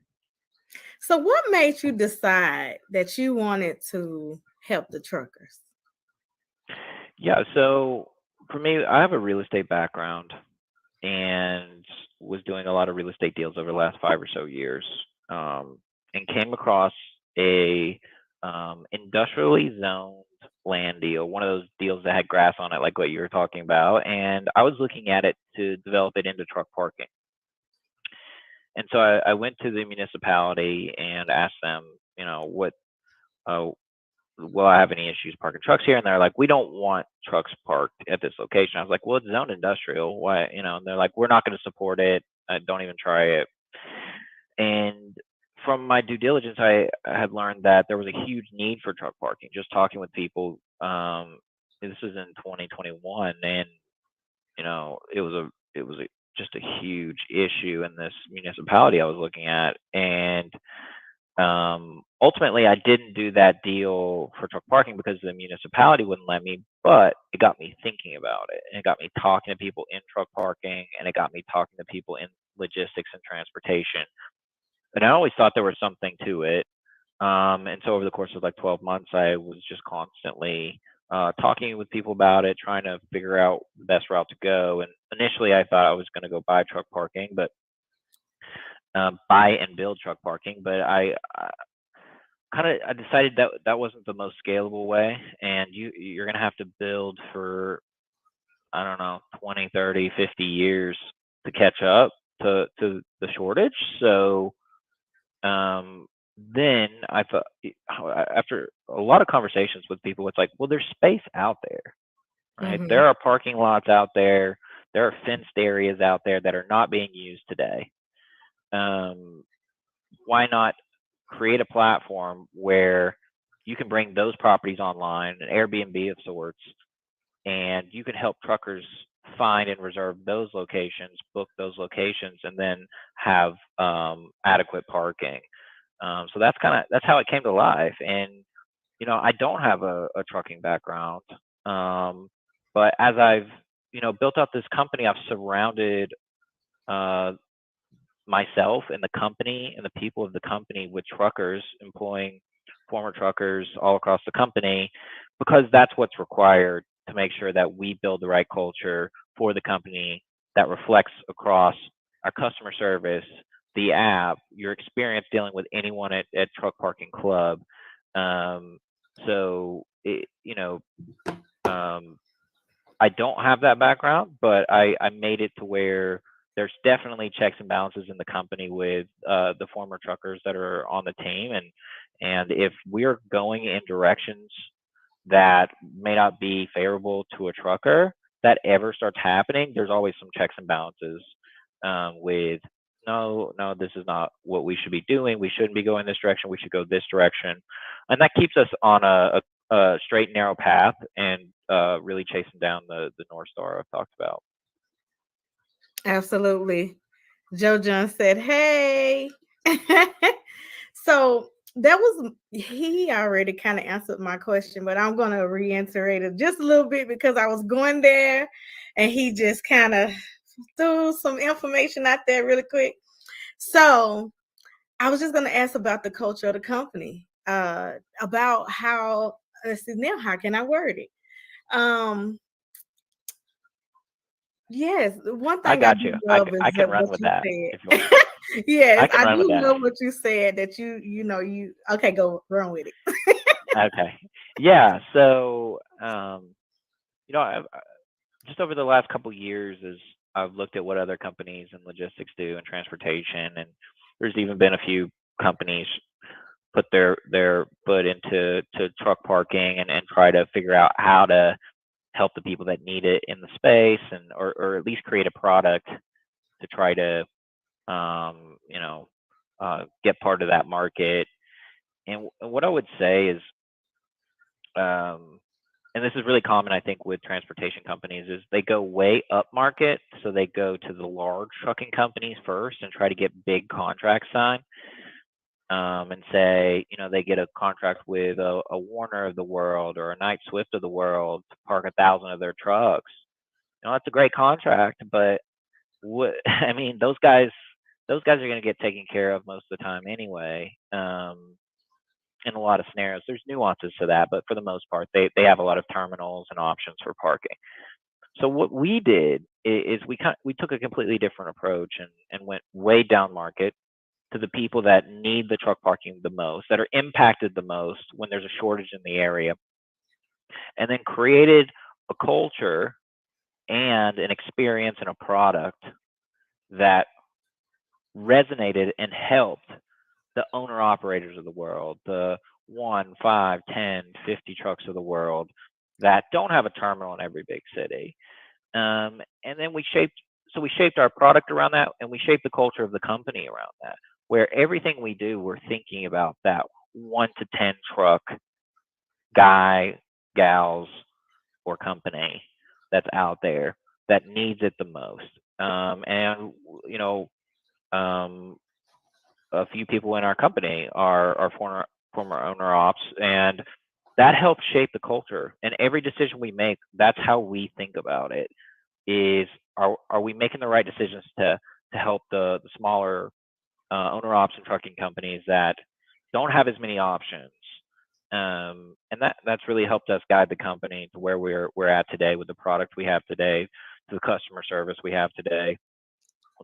S11: So what made you decide that you wanted to help the truckers?
S23: Yeah, so for me, I have a real estate background and was doing a lot of real estate deals over the last 5 or so years, and came across a industrially zoned land deal, one of those deals that had grass on it, like what you were talking about. And I was looking at it to develop it into truck parking. And so I went to the municipality and asked them, uh, will I have any issues parking trucks here? And they're like, we don't want trucks parked at this location. I was like, well, it's zoned industrial. Why, and they're like, we're not going to support it. Don't even try it. And from my due diligence, I had learned that there was a huge need for truck parking. Just talking with people, this was in 2021, and it was just a huge issue in this municipality I was looking at. And ultimately, I didn't do that deal for truck parking because the municipality wouldn't let me, but it got me thinking about it. And it got me talking to people in truck parking, and it got me talking to people in logistics and transportation. And I always thought there was something to it. And so over the course of like 12 months, I was just constantly talking with people about it, trying to figure out the best route to go. And initially, I thought I was going to go buy truck parking, but buy and build truck parking. But I decided that that wasn't the most scalable way, and you're going to have to build for, I don't know, 20, 30, 50 years to catch up to the shortage. So then I thought, after a lot of conversations with people, it's like, well, there's space out there, right?
S11: Mhm.
S23: There are parking lots out there. There are fenced areas out there that are not being used today. Why not create a platform where you can bring those properties online, an Airbnb of sorts, and you can help truckers find and reserve those locations, book those locations, and then have adequate parking. So that's how it came to life. And I don't have a trucking background, but as I've built out this company, I've surrounded uh, myself and the company and the people of the company with truckers, employing former truckers all across the company, because that's what's required to make sure that we build the right culture for the company that reflects across our customer service, the app, your experience dealing with anyone at Truck Parking Club. Um, so I don't have that background, but I made it to where there's definitely checks and balances in the company with the former truckers that are on the team, and if we're going in directions that may not be favorable to a trucker, that ever starts happening, there's always some checks and balances with no, no, this is not what we should be doing. We shouldn't be going this direction. We should go this direction, and that keeps us on a straight and narrow path, and really chasing down the North Star I've talked about.
S11: Absolutely. Joe John said, "Hey." So that was he already kind of answered my question, but I'm gonna reiterate it just a little bit because I was going there and he just kind of threw some information out there really quick. So I was just gonna ask about the culture of the company, about how let's see now, how can I word it? Um Yes, one
S23: I
S11: thing I
S23: got
S11: do
S23: you.
S11: love
S23: I
S11: is
S23: can
S11: that
S23: run
S11: what
S23: with
S11: you
S23: that if you want.
S11: said. Yes,
S23: I can
S11: I
S23: run with
S11: do
S23: that.
S11: love what you said that you okay, go run with it.
S23: Okay. Yeah. So, just over the last couple years, as I've looked at what other companies in logistics do in transportation, and there's even been a few companies put their foot into truck parking, and try to figure out how to help the people that need it in the space, and or at least create a product to try to um, you know get part of that market. And what I would say is, um, and this is really common, I think, with transportation companies, is they go way up market. So they go to the large trucking companies first and try to get big contracts signed, and say, they get a contract with a Warner of the world or a Knight Swift of the world to park 1,000 of their trucks. That's a great contract, but what I mean, those guys those guys are going to get taken care of most of the time anyway. In a lot of scenarios, there's nuances to that, but for the most part, they have a lot of terminals and options for parking. So what we did is we took a completely different approach and went way down market to the people that need the truck parking the most, that are impacted the most when there's a shortage in the area, and then created a culture and an experience and a product that resonated and helped the owner operators of the world, the 1, 5, 10, 50 trucks of the world that don't have a terminal in every big city. And then we shaped our product around that, and we shaped the culture of the company around that, where everything we do, we're thinking about that 1 to 10 truck guy, gals, or company that's out there that needs it the most. And you know, a few people in our company are former owner ops, and that helps shape the culture. And every decision we make, that's how we think about it. Is are we making the right decisions to help the smaller owner ops and trucking companies that don't have as many options? And that's really helped us guide the company to where we're at today with the product we have today, to the customer service we have today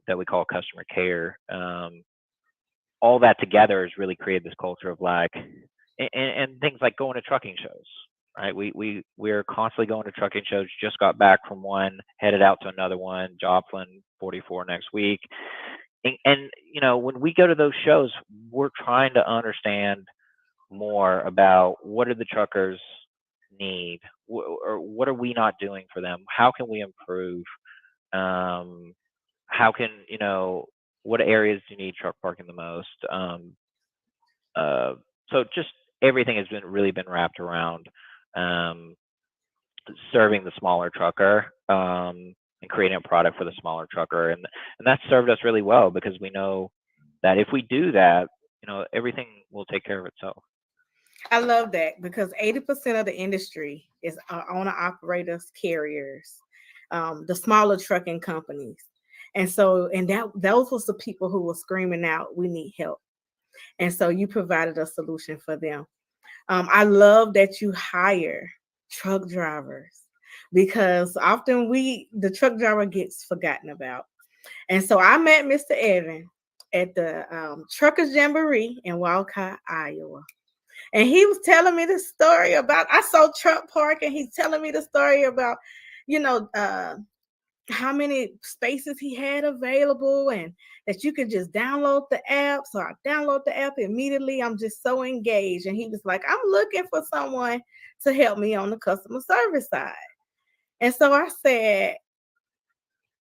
S23: that we call customer care. All that together has really created this culture of like, and things like going to trucking shows, right? We're constantly going to trucking shows. Just got back from one, headed out to another one, Joplin 44 next week. And you know, when we go to those shows, we're trying to understand more about what do the truckers need, or what are we not doing for them? How can we improve? How can, you know, what areas do you need truck parking the most? So just everything has really been wrapped around serving the smaller trucker, and creating a product for the smaller trucker, and that's served us really well, because we know that if we do that, you know, everything will take care of itself.
S11: I love that, because 80% of the industry is owner operators, carriers, the smaller trucking companies. And so, those was the people who were screaming out, we need help. And so you provided a solution for them. I love that you hire truck drivers, because often the truck driver gets forgotten about. And so I met Mr. Evan at the Truckers Jamboree in Walcott, Iowa. And he was telling me the story about, I saw truck park, and he's telling me the story about, you know, how many spaces he had available, and that you could just download the app. So I download the app immediately. I'm just so engaged. And he was like, I'm looking for someone to help me on the customer service side. And so I said,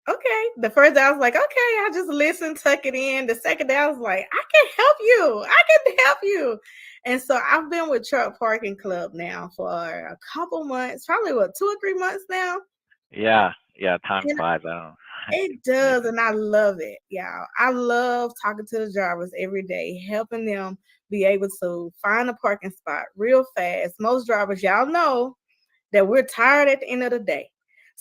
S11: okay. The first day I was like, okay, I just listen, tuck it in. The second day I was like, I can help you. I can help you. And so I've been with Truck Parking Club now for a couple months, probably 2 or 3 months now.
S23: Yeah, time flies.
S11: It does, and I love it. Yeah, I love talking to the drivers every day, helping them be able to find a parking spot real fast. Most drivers, y'all know that we're tired at the end of the day.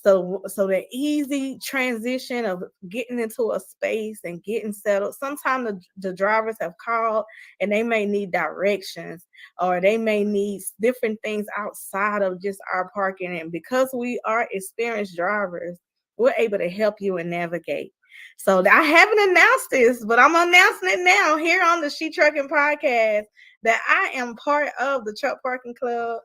S11: So the easy transition of getting into a space and getting settled. Sometimes the drivers have called and they may need directions, or they may need different things outside of just our parking. And because we are experienced drivers, we're able to help you and navigate. So I haven't announced this, but I'm announcing it now here on the She Trucking Podcast, that I am part of the Truck Parking Club.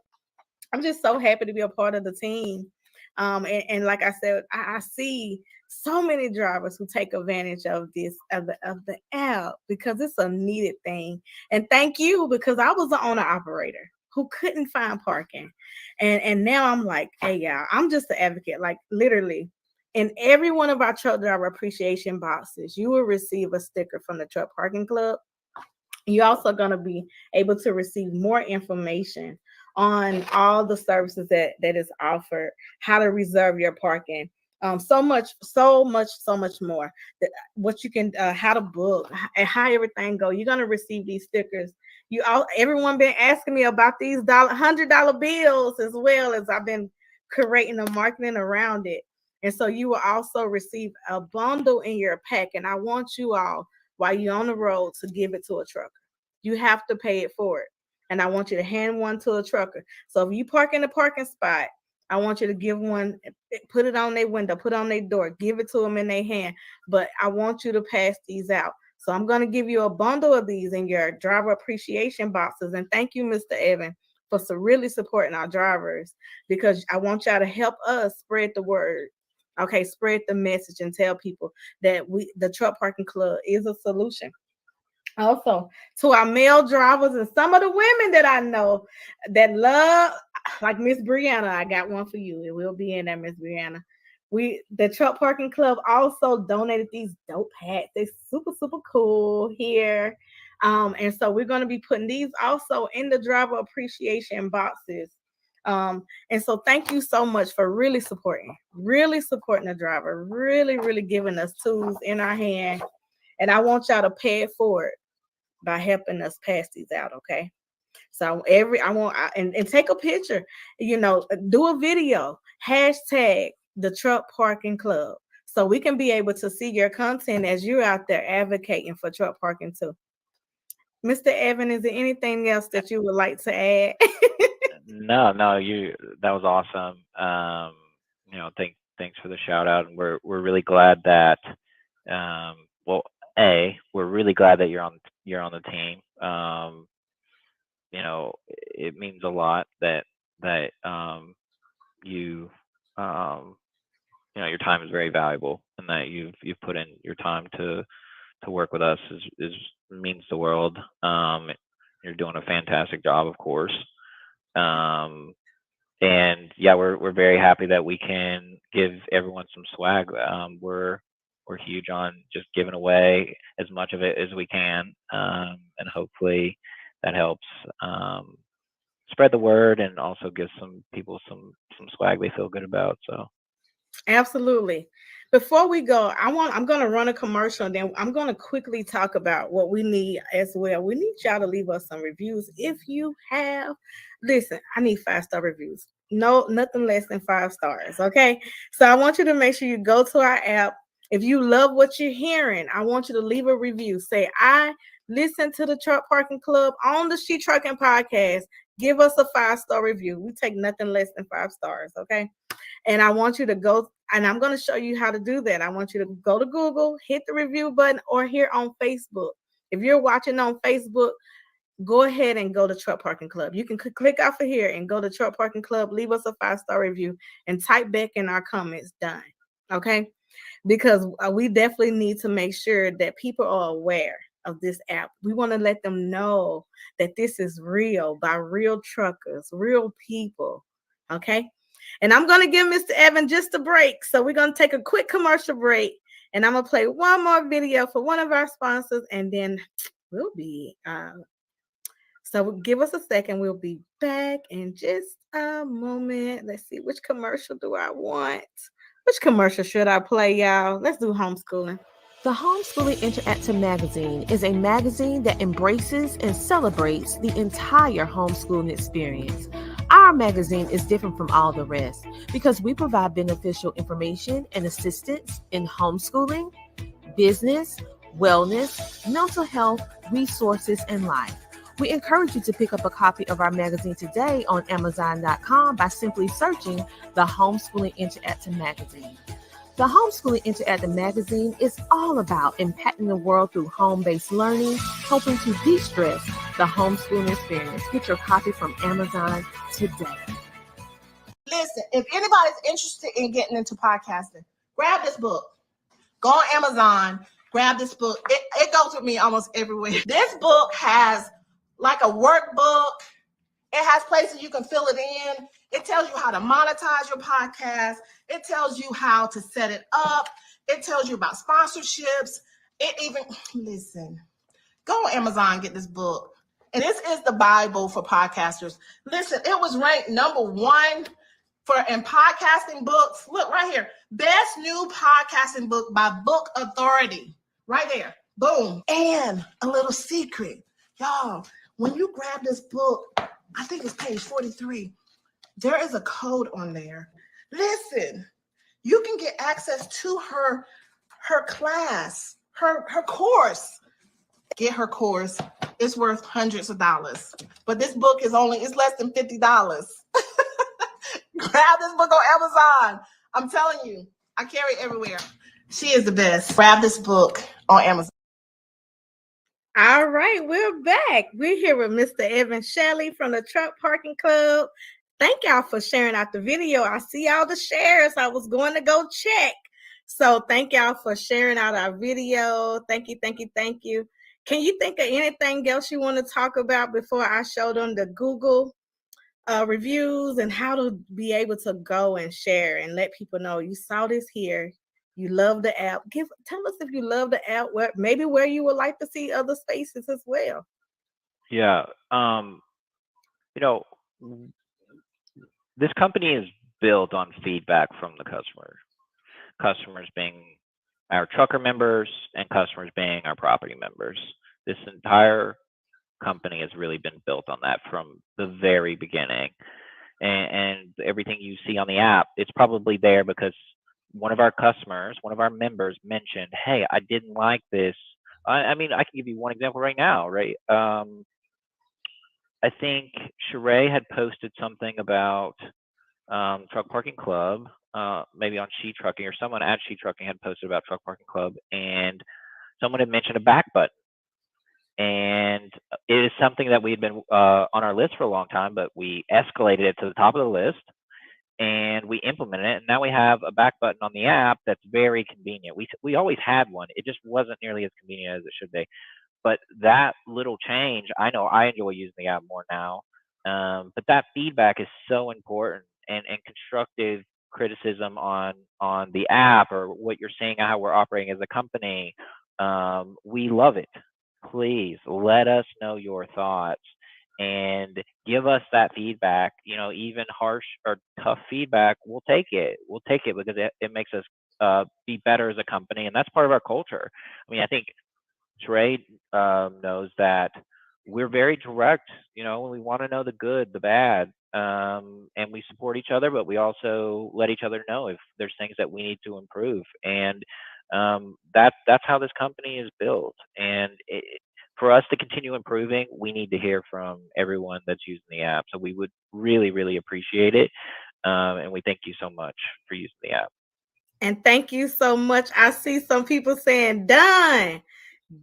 S11: I'm just so happy to be a part of the team. And like I said, I see so many drivers who take advantage of this, of the app, because it's a needed thing. And thank you, because I was the owner operator who couldn't find parking. And now I'm like, hey, y'all, I'm just an advocate. Like, literally, in every one of our truck driver appreciation boxes, you will receive a sticker from the Truck Parking Club. You're also going to be able to receive more information on all the services that is offered, how to reserve your parking, so much more. What you can, how to book, and how everything go. You're gonna receive these stickers. Everyone been asking me about these $100 bills, as well as I've been creating the marketing around it. And so you will also receive a bundle in your pack. And I want you all while you're on the road to give it to a trucker. You have to pay it forward. And I want you to hand one to a trucker. So if you park in a parking spot, I want you to give one, put it on their window, put it on their door, give it to them in their hand. But I want you to pass these out. So I'm going to give you a bundle of these in your driver appreciation boxes. And thank you, Mr. Evan, for really supporting our drivers, because I want y'all to help us spread the word. Okay, spread the message and tell people that the Truck Parking Club is a solution. Also, to our male drivers and some of the women that I know that love, like Miss Brianna, I got one for you. It will be in there, Miss Brianna. The Truck Parking Club also donated these dope hats. They're super, super cool here. And so we're going to be putting these also in the driver appreciation boxes. And so thank you so much for really supporting the driver, really giving us tools in our hand. And I want y'all to pay it forward by helping us pass these out, okay? So and take a picture, do a video, hashtag the Truck Parking Club, so we can be able to see your content as you're out there advocating for truck parking too. Mr. Evan, is there anything else that you would like to add?
S23: No, that was awesome. Thanks for the shout out, and we're really glad that we're really glad that you're on the team. It means a lot that you your time is very valuable, and that you've put in your time to work with us means the world. You're doing a fantastic job, of course. And yeah, we're very happy that we can give everyone some swag. We're huge on just giving away as much of it as we can, and hopefully that helps spread the word and also give some people some swag they feel good about. So
S11: absolutely. Before we go, I'm going to run a commercial, and then I'm going to quickly talk about what we need as well. We need y'all to leave us some reviews. If you have, listen, I need 5-star reviews. No, nothing less than 5 stars. Okay. So I want you to make sure you go to our app. If you love what you're hearing, I want you to leave a review. Say, I listen to the Truck Parking Club on the She Trucking Podcast. Give us a 5-star review. We take nothing less than 5 stars. Okay. And I want you to go, and I'm going to show you how to do that. I want you to go to Google, hit the review button, or here on Facebook. If you're watching on Facebook, go ahead and go to Truck Parking Club. You can click off of here and go to Truck Parking Club, leave us a 5-star review, and type back in our comments, done. Okay? Because we definitely need to make sure that people are aware of this app. We want to let them know that this is real, by real truckers, real people. Okay? And I'm going to give Mr. Evan just a break. So we're going to take a quick commercial break, and I'm going to play one more video for one of our sponsors, and then we'll be, so give us a second. We'll be back in just a moment. Let's see, which commercial do I want? Which commercial should I play, y'all? Let's do homeschooling.
S1: The Homeschooling Interactive Magazine is a magazine that embraces and celebrates the entire homeschooling experience. Our magazine is different from all the rest because we provide beneficial information and assistance in homeschooling, business, wellness, mental health, resources, and life. We encourage you to pick up a copy of our magazine today on Amazon.com by simply searching the Homeschooling Interactive Magazine. The Homeschooling Interactive Magazine is all about impacting the world through home-based learning, helping to de-stress the homeschooling experience. Get your copy from Amazon today.
S14: Listen, if anybody's interested in getting into podcasting, grab this book. Go on Amazon, grab this book. It goes with me almost everywhere. This book has like a workbook. It has places you can fill it in. It tells you how to monetize your podcast. It tells you how to set it up. It tells you about sponsorships. It even, listen, go on Amazon, get this book. And this is the Bible for podcasters. Listen, it was ranked #1 in podcasting books. Look right here. Best new podcasting book by Book Authority. Right there. Boom. And a little secret. Y'all, when you grab this book, I think it's page 43. There is a code on there. Listen, you can get access to her class, her course. get her course. It's worth hundreds of dollars. But this book is it's less than $50. Grab this book on Amazon. I'm telling you, I carry it everywhere. She is the best. Grab this book on Amazon.
S11: All right, we're back. We're here with Mr. Evan Shelley from the Truck Parking Club. Thank y'all for sharing out the video. I see all the shares. I was going to go check. So thank y'all for sharing out our video. Thank you, thank you, thank you. Can you think of anything else you want to talk about before I show them the Google reviews and how to be able to go and share and let people know you saw this here? You love the app. Tell us if you love the app, where you would like to see other spaces as well.
S23: Yeah. You know, this company is built on feedback from the customer. Customers being our trucker members and customers being our property members. This entire company has really been built on that from the very beginning. And everything you see on the app, it's probably there because one of our customers, one of our members mentioned, hey, I didn't like this. I mean, I can give you one example right now, right? I think Sheree had posted something about Truck Parking Club, maybe on She Trucking, or someone at She Trucking had posted about Truck Parking Club, and someone had mentioned a back button. And it is something that we had been on our list for a long time, but we escalated it to the top of the list and we implemented it. And now we have a back button on the app that's very convenient. We always had one. It just wasn't nearly as convenient as it should be. But that little change, I know I enjoy using the app more now. But that feedback is so important, and constructive criticism on the app or what you're seeing, how we're operating as a company. We love it. Please let us know your thoughts and give us that feedback. You know, even harsh or tough feedback, we'll take it. We'll take it because it makes us be better as a company, and that's part of our culture. I mean, I think Trey knows that we're very direct. You know, we want to know the good, the bad, and we support each other, but we also let each other know if there's things that we need to improve. And that's how this company is built. And for us to continue improving, we need to hear from everyone that's using the app. So we would really, really appreciate it. And we thank you so much for using the app.
S11: And thank you so much. I see some people saying done.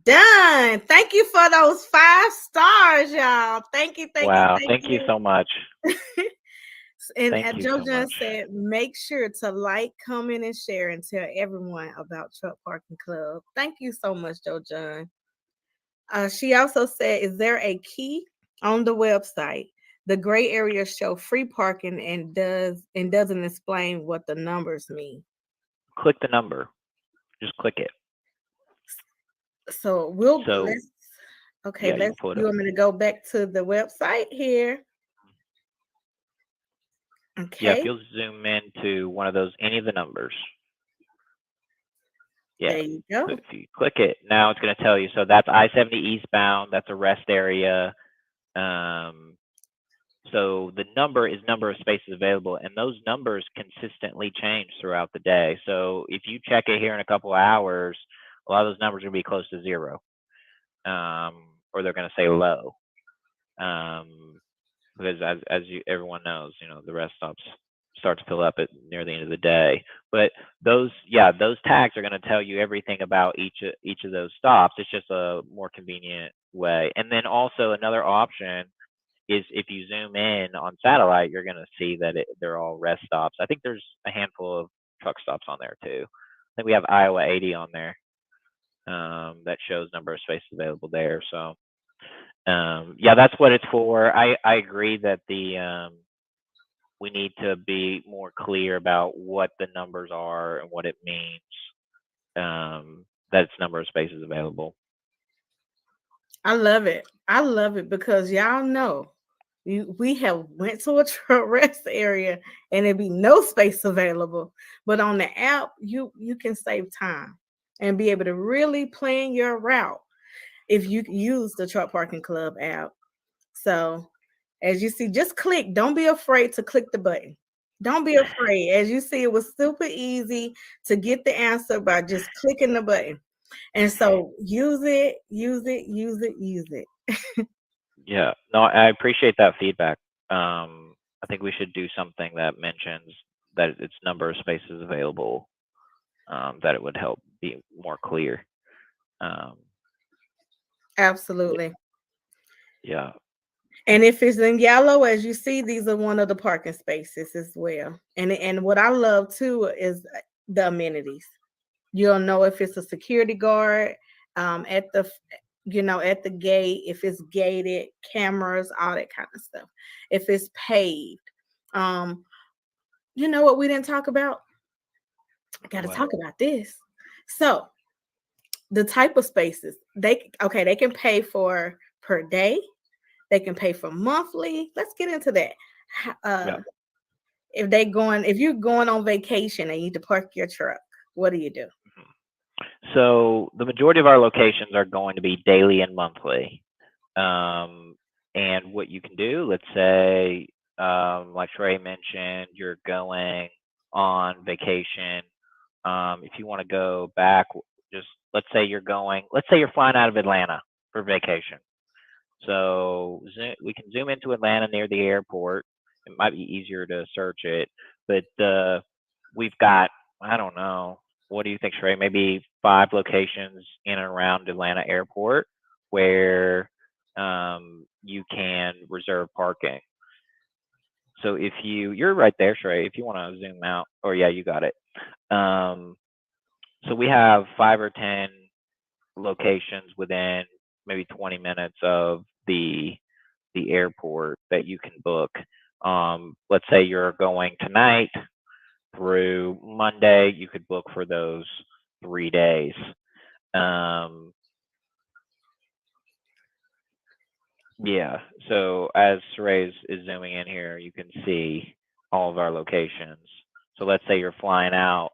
S11: Thank you for those 5 stars, y'all. Thank you.
S23: Wow. Thank you so much.
S11: And Joe John said, make sure to like, comment, and share and tell everyone about Truck Parking Club. Thank you so much, Joe John. She also said, is there a key on the website? The gray areas show free parking and doesn't explain what the numbers mean.
S23: Click the number. Just click it.
S11: So you want me to go back to the website here? Okay.
S23: Yeah, if you'll zoom into any of the numbers. Yeah.
S11: There you go.
S23: If you click it, now it's going to tell you. So that's I-70 eastbound. That's a rest area. So the number is number of spaces available, and those numbers consistently change throughout the day. So if you check it here in a couple of hours, a lot of those numbers will be close to 0, or they're going to say low, because everyone knows, you know, the rest stops start to fill up near the end of the day. But those tags are going to tell you everything about each of those stops. It's just a more convenient way. And then also another option is if you zoom in on satellite, you're going to see that they're all rest stops. I think there's a handful of truck stops on there too. I think we have Iowa 80 on there. That shows number of spaces available there. So yeah, that's what it's for. I agree that we need to be more clear about what the numbers are and what it means. That it's number of spaces available.
S11: I love it. I love it because y'all know we have went to a truck rest area and there'd be no space available. But on the app, you can save time and be able to really plan your route if you use the Truck Parking Club app. So as you see, just click. Don't be afraid to click the button. Don't be afraid. As you see, it was super easy to get the answer by just clicking the button. And so use it, use it, use it, use it.
S23: Yeah, no, I appreciate that feedback. I think we should do something that mentions that its number of spaces available, that it would help be more clear. Um,
S11: Absolutely.
S23: yeah,
S11: And if it's in yellow, as you see, these are one of the parking spaces as well. And what I love too is the amenities. You'll know if it's a security guard at the at the gate, if it's gated, cameras, all that kind of stuff. If it's paved. Um, you know what we didn't talk about? I got to
S23: what?
S11: talk about this. So the type of spaces they can pay for per day, they can pay for monthly. Let's get into that.
S23: Yeah.
S11: If you're going on vacation and you need to park your truck, what do you do?
S23: So the majority of our locations are going to be daily and monthly. And what you can do, let's say, like Trey mentioned, you're going on vacation. If you want to go back, just let's say you're flying out of Atlanta for vacation. So we can zoom into Atlanta near the airport. It might be easier to search it, but we've got, I don't know, what do you think, Sheree? Maybe 5 locations in and around Atlanta Airport where you can reserve parking. So if you're right there, Sheree, if you want to zoom out, or yeah, you got it. Um, so we have 5 or 10 locations within maybe 20 minutes of the airport that you can book. Let's say you're going tonight through Monday, you could book for those 3 days. Um, yeah. So as Saray is zooming in here, you can see all of our locations. So let's say you're flying out.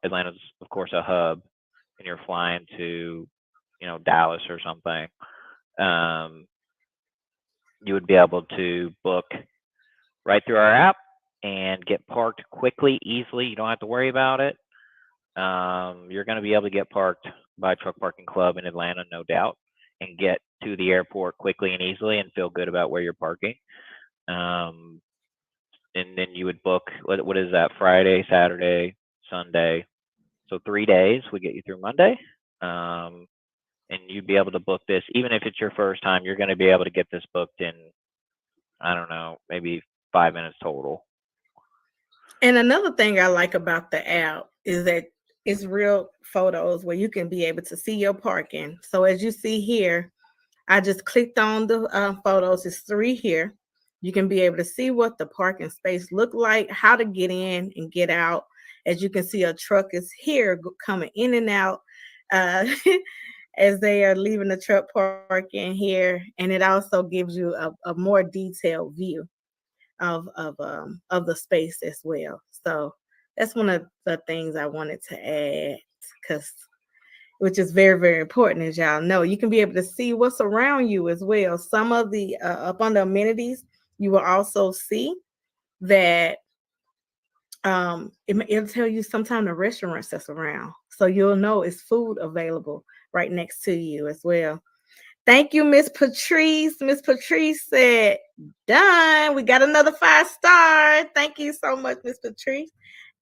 S23: Atlanta's of course a hub, and you're flying to, Dallas or something. Um, you would be able to book right through our app and get parked quickly, easily. You don't have to worry about it. You're going to be able to get parked by Truck Parking Club in Atlanta, no doubt, and get to the airport quickly and easily and feel good about where you're parking. And then you would book, what is that, Friday, Saturday, Sunday. So 3 days would get you through Monday. And you'd be able to book this, even if it's your first time, you're going to be able to get this booked in, I don't know, maybe 5 minutes total.
S11: And another thing I like about the app is that it's real photos where you can be able to see your parking. So as you see here, I just clicked on the photos. It's 3 here. You can be able to see what the parking space look like, how to get in and get out. As you can see, a truck is here coming in and out uh, as they are leaving the truck parking here. And it also gives you a more detailed view of the space as well. So that's one of the things I wanted to add, because which is very, very important, as y'all know. You can be able to see what's around you as well. Some of the up on the amenities, you will also see that it'll tell you sometime the restaurants that's around, so you'll know it's food available right next to you as well. Thank you, Miss Patrice. Miss Patrice said, done. We got another 5-star. Thank you so much, Miss Patrice.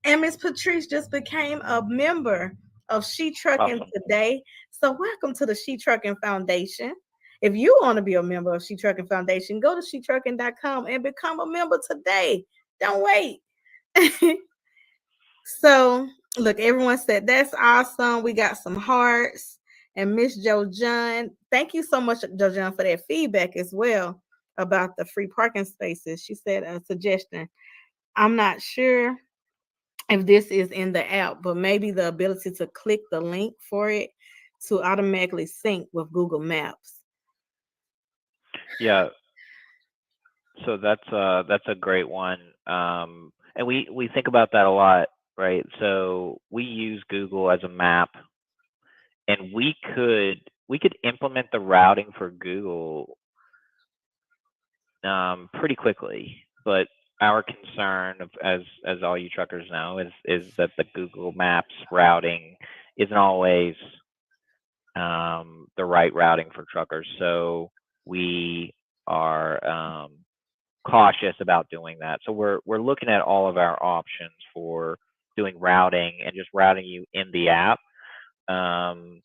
S11: And Miss Patrice just became a member of She Trucking today. So welcome to the She Trucking Foundation. If you want to be a member of She Trucking Foundation, go to shetrucking.com and become a member today. Don't wait. So look, everyone said that's awesome. We got some hearts. And Miss Joe John, thank you so much, Joe John, for that feedback as well about the free parking spaces. She said a suggestion. I'm not sure if this is in the app, but maybe the ability to click the link for it to automatically sync with Google Maps.
S23: Yeah. So that's a great one. And we think about that a lot, right? So we use Google as a map, and we could implement the routing for Google pretty quickly. But our concern, as all you truckers know, is that the Google Maps routing isn't always the right routing for truckers. So we are cautious about doing that. So we're looking at all of our options for doing routing and just routing you in the app. Um,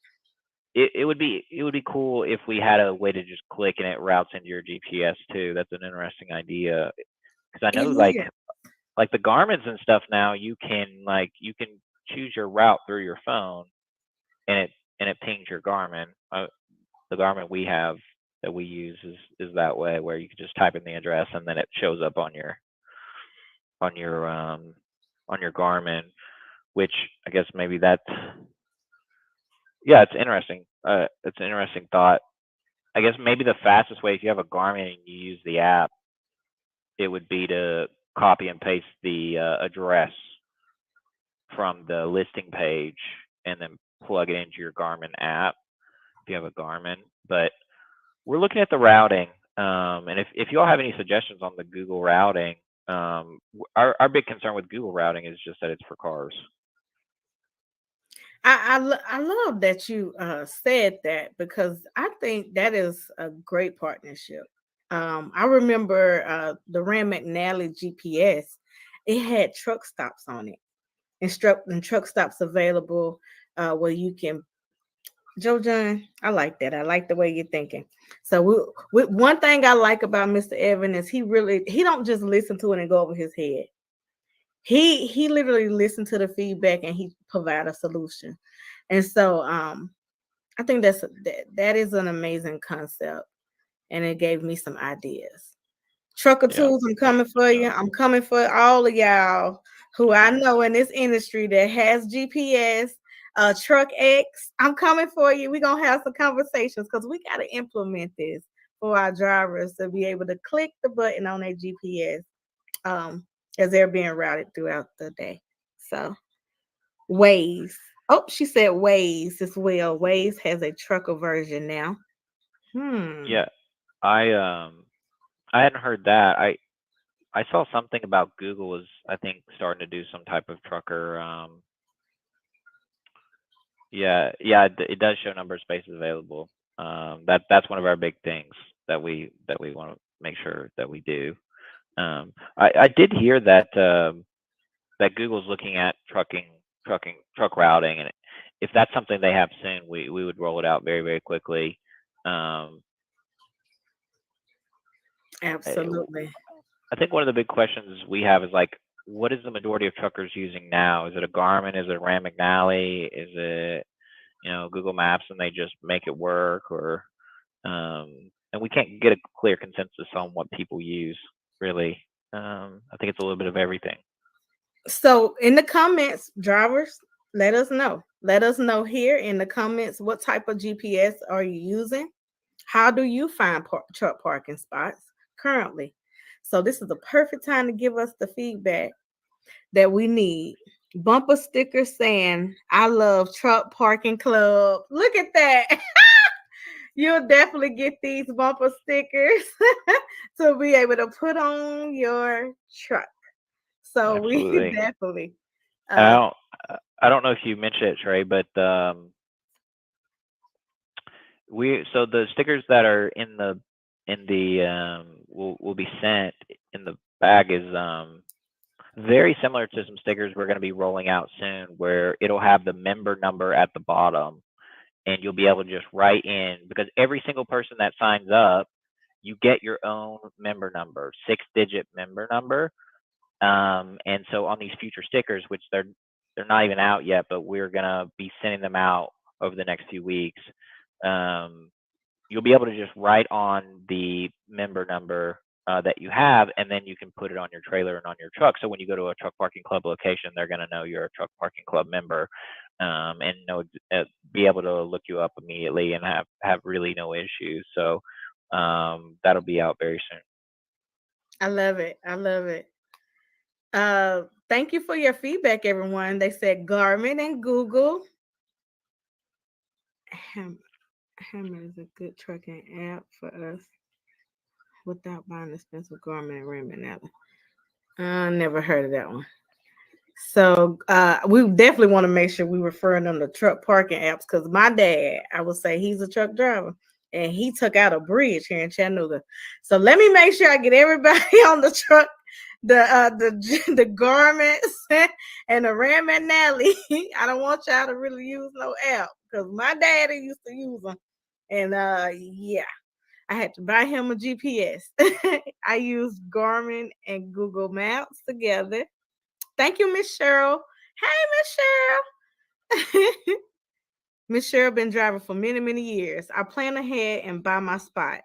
S23: it would be cool if we had a way to just click and it routes into your GPS too. That's an interesting idea because I know like the Garmin's and stuff now you can choose your route through your phone and it pings your Garmin. The Garmin we have that we use is that way where you can just type in the address and then it shows up on your on your um on your Garmin, which I guess maybe that's yeah, it's interesting. It's an interesting thought. I guess maybe the fastest way if you have a Garmin and you use the app, it would be to copy and paste the address from the listing page and then plug it into your Garmin app if you have a Garmin. But we're looking at the routing, and if you all have any suggestions on the Google routing, our big concern with Google routing is just that it's for cars.
S11: I love that you said that because I think that is a great partnership. I remember the Rand McNally GPS. It had truck stops on it, and truck stops available where you can. Joe John, I like that. I like the way you're thinking. So one thing I like about Mr. Evan is he don't just listen to it and go over his head. He literally listened to the feedback and he provide a solution. And so I think that is an amazing concept, and it gave me some ideas. Trucker
S23: Yeah.
S11: Tools, I'm coming for you. I'm coming for all of y'all who I know in this industry that has GPS, Truck X. I'm coming for you. We're gonna have some conversations because we got to implement this for our drivers to be able to click the button on their GPS as they're being routed throughout the day. So Waze. Oh, she said Waze as well. Waze has a trucker version now.
S23: Yeah, I hadn't heard that. I saw something about Google is I think starting to do some type of trucker. Yeah, it does show number of spaces available. That's one of our big things that we want to make sure that we do. I did hear that that Google's looking at truck routing, and if that's something they have soon, we would roll it out very very quickly. Um,
S11: Absolutely.
S23: I think one of the big questions we have is like, what is the majority of truckers using now? Is it a Garmin? Is it a Rand McNally? Is it Google Maps and they just make it work? Or and we can't get a clear consensus on what people use really. I think it's a little bit of everything.
S11: So in the comments, drivers, let us know. Let us know here in the comments what type of GPS are you using? How do you find truck parking spots currently? So this is the perfect time to give us the feedback that we need. Bumper sticker saying, I love Truck Parking Club. Look at that. You'll definitely get these bumper stickers to be able to put on your truck. So we
S23: Absolutely.
S11: definitely.
S23: I don't know if you mentioned it, Trey, but so the stickers that are in the will be sent in the bag is very similar to some stickers we're going to be rolling out soon, where it'll have the member number at the bottom, and you'll be able to just write in, because every single person that signs up, you get your own member number, 6-digit member number. And so on these future stickers, which they're not even out yet, but we're gonna be sending them out over the next few weeks. You'll be able to just write on the member number that you have, and then you can put it on your trailer and on your truck. So when you go to a Truck Parking Club location, they're gonna know you're a Truck Parking Club member, and be able to look you up immediately and have really no issues. So that'll be out very soon.
S11: I love it. I love it. Thank you for your feedback, everyone. They said Garmin and Google. Hammer is a good trucking app for us without buying expensive Garmin and Rand McNally. I never heard of that one. So we definitely want to make sure we referring them to truck parking apps because my dad, I would say he's a truck driver and he took out a bridge here in Chattanooga. So let me make sure I get everybody on the truck, the garments and the Ram and Nally. I don't want y'all to really use no app because my daddy used to use them. And yeah, I had to buy him a GPS. I used Garmin and Google Maps together. Thank you, Miss Cheryl. Hey, Miss Cheryl. Miss Cheryl been driving for many, many years. I plan ahead and buy my spot.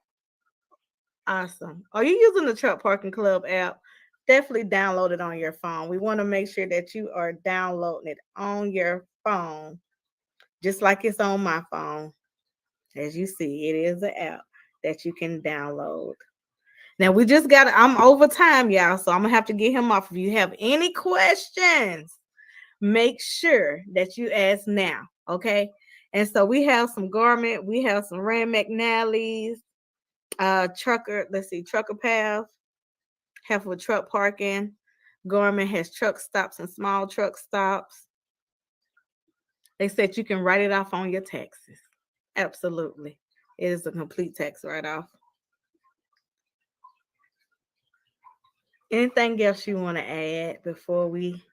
S11: Awesome. Are you using the Truck Parking Club app? Definitely download it on your phone. We want to make sure that you are downloading it on your phone, just like it's on my phone. As you see, it is an app that you can download. Now we just got, I'm over time, y'all, so I'm gonna have to get him off. If you have any questions, make sure that you ask now, okay? And so we have some Garment, we have some Rand McNally's, Trucker, let's see, Trucker Path, have for truck parking. Garment has truck stops and small truck stops. They said you can write it off on your taxes. Absolutely. It is a complete tax write-off. Anything else you want to add before we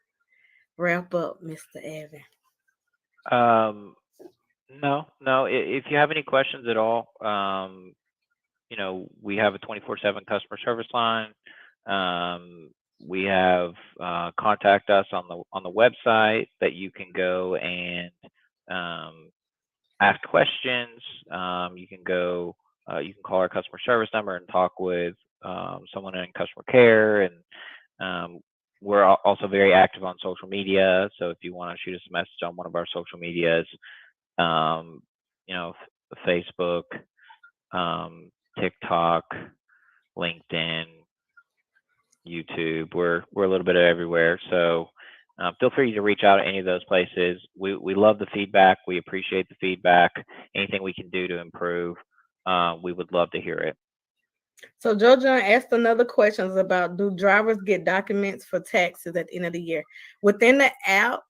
S11: wrap up, Mr. Evan?
S23: No. If you have any questions at all, we have a 24/7 customer service line. We have contact us on the website that you can go and ask questions. You can go, you can call our customer service number and talk with someone in customer care, and we're also very active on social media. So if you want to shoot us a message on one of our social medias, Facebook, TikTok, LinkedIn, YouTube, we're a little bit of everywhere. So feel free to reach out at any of those places. We love the feedback. We appreciate the feedback. Anything we can do to improve, we would love to hear it.
S11: So Jojo asked another questions about, do drivers get documents for taxes at the end of the year? Within the app,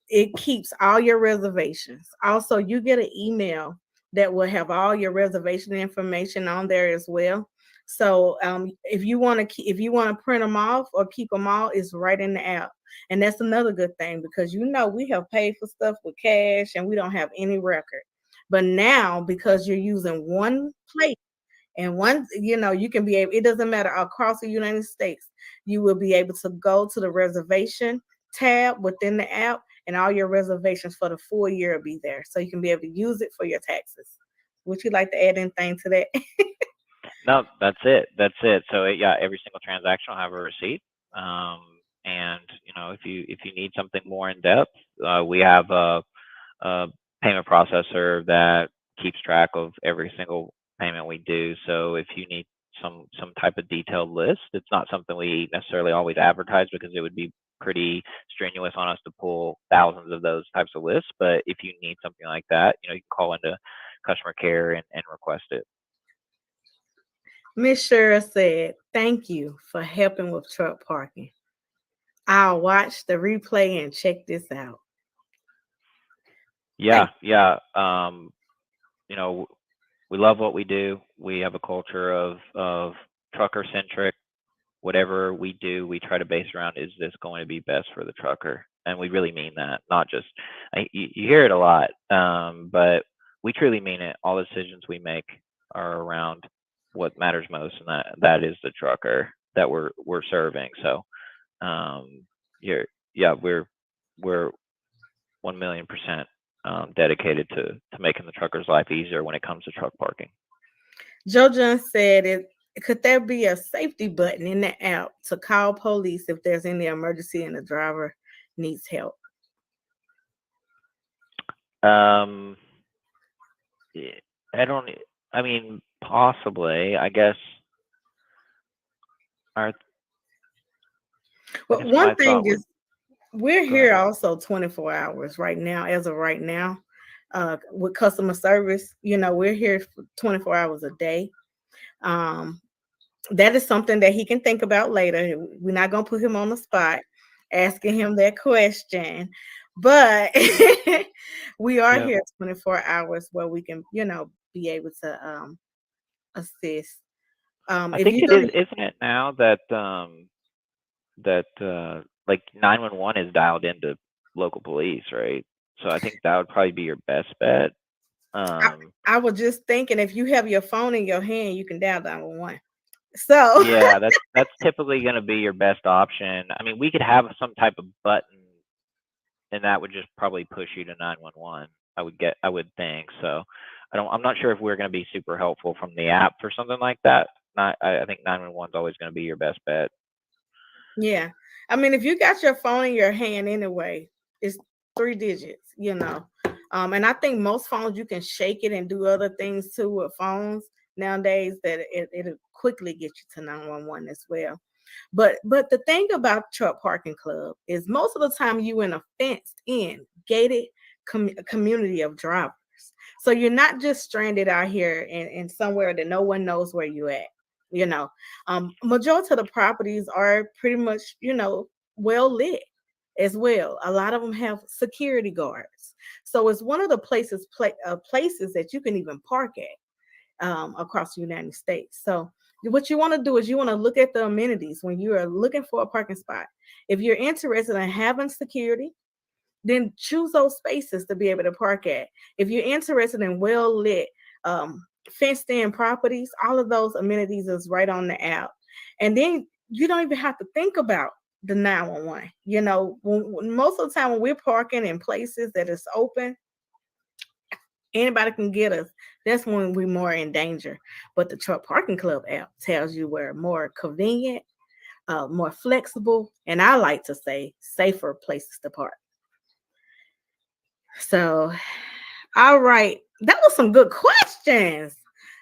S11: it keeps all your reservations. Also, you get an email that will have all your reservation information on there as well. So if you want to print them off or keep them all, it's right in the app. And that's another good thing because we have paid for stuff with cash and we don't have any record. But now, because you're using one place, and once you can be able, it doesn't matter across the United States, you will be able to go to the reservation tab within the app, and all your reservations for the full year will be there. So you can be able to use it for your taxes. Would you like to add anything to that?
S23: No, that's it. So every single transaction will have a receipt. And if you need something more in depth, we have a payment processor that keeps track of every single payment we do. So if you need some type of detailed list, it's not something we necessarily always advertise because it would be pretty strenuous on us to pull thousands of those types of lists. But if you need something like that, you can call into customer care and request it.
S11: Miss Cheryl said, thank you for helping with truck parking. I'll watch the replay and check this out.
S23: Yeah. We love what we do. We have a culture of trucker centric. Whatever we do, we try to base around, is this going to be best for the trucker? And we really mean that, not just, you hear it a lot, but we truly mean it. All the decisions we make are around what matters most, and that is the trucker that we're serving. So we're 1,000,000% dedicated to making the trucker's life easier when it comes to truck parking.
S11: Jojo said, could there be a safety button in the app to call police if there's any emergency and the driver needs help?
S23: Possibly, I guess.
S11: One thing is, we're here also 24 hours right now, as of right now, with customer service. We're here for 24 hours a day. That is something that he can think about later. We're not going to put him on the spot. asking him that question. But we are
S23: Yep.
S11: here 24 hours where we can, be able to assist.
S23: I
S11: If
S23: think
S11: you
S23: it
S11: go
S23: is,
S11: to,
S23: isn't it now that like 911 is dialed into local police, right? So I think that would probably be your best bet.
S11: I,
S23: Um,
S11: I was just thinking, if you have your phone in your hand, you can dial 911. So
S23: yeah, that's typically going to be your best option. I mean, we could have some type of button, and that would just probably push you to 911. I would think so. I'm not sure if we're going to be super helpful from the app for something like that. I think 911 is always going to be your best bet.
S11: yeah, I mean, if you got your phone in your hand anyway, it's 3 digits. And I think most phones you can shake it and do other things too with phones nowadays that it'll quickly get you to 911 as well. But the thing about truck parking club is most of the time you in a fenced in gated community of drivers. So you're not just stranded out here in somewhere that no one knows where you at. You know, Majority of the properties are pretty much, well lit as well. A lot of them have security guards. So it's one of the places that you can even park at across the United States. So what you want to do is you want to look at the amenities when you are looking for a parking spot. If you're interested in having security, then choose those spaces to be able to park at. If you're interested in well lit, fenced in properties, all of those amenities is right on the app. And then you don't even have to think about the 911. Most of the time when we're parking in places that is open, anybody can get us. That's when we're more in danger. But the truck parking club app tells you we're more convenient, more flexible, and I like to say safer places to park. So, all right. That was some good questions.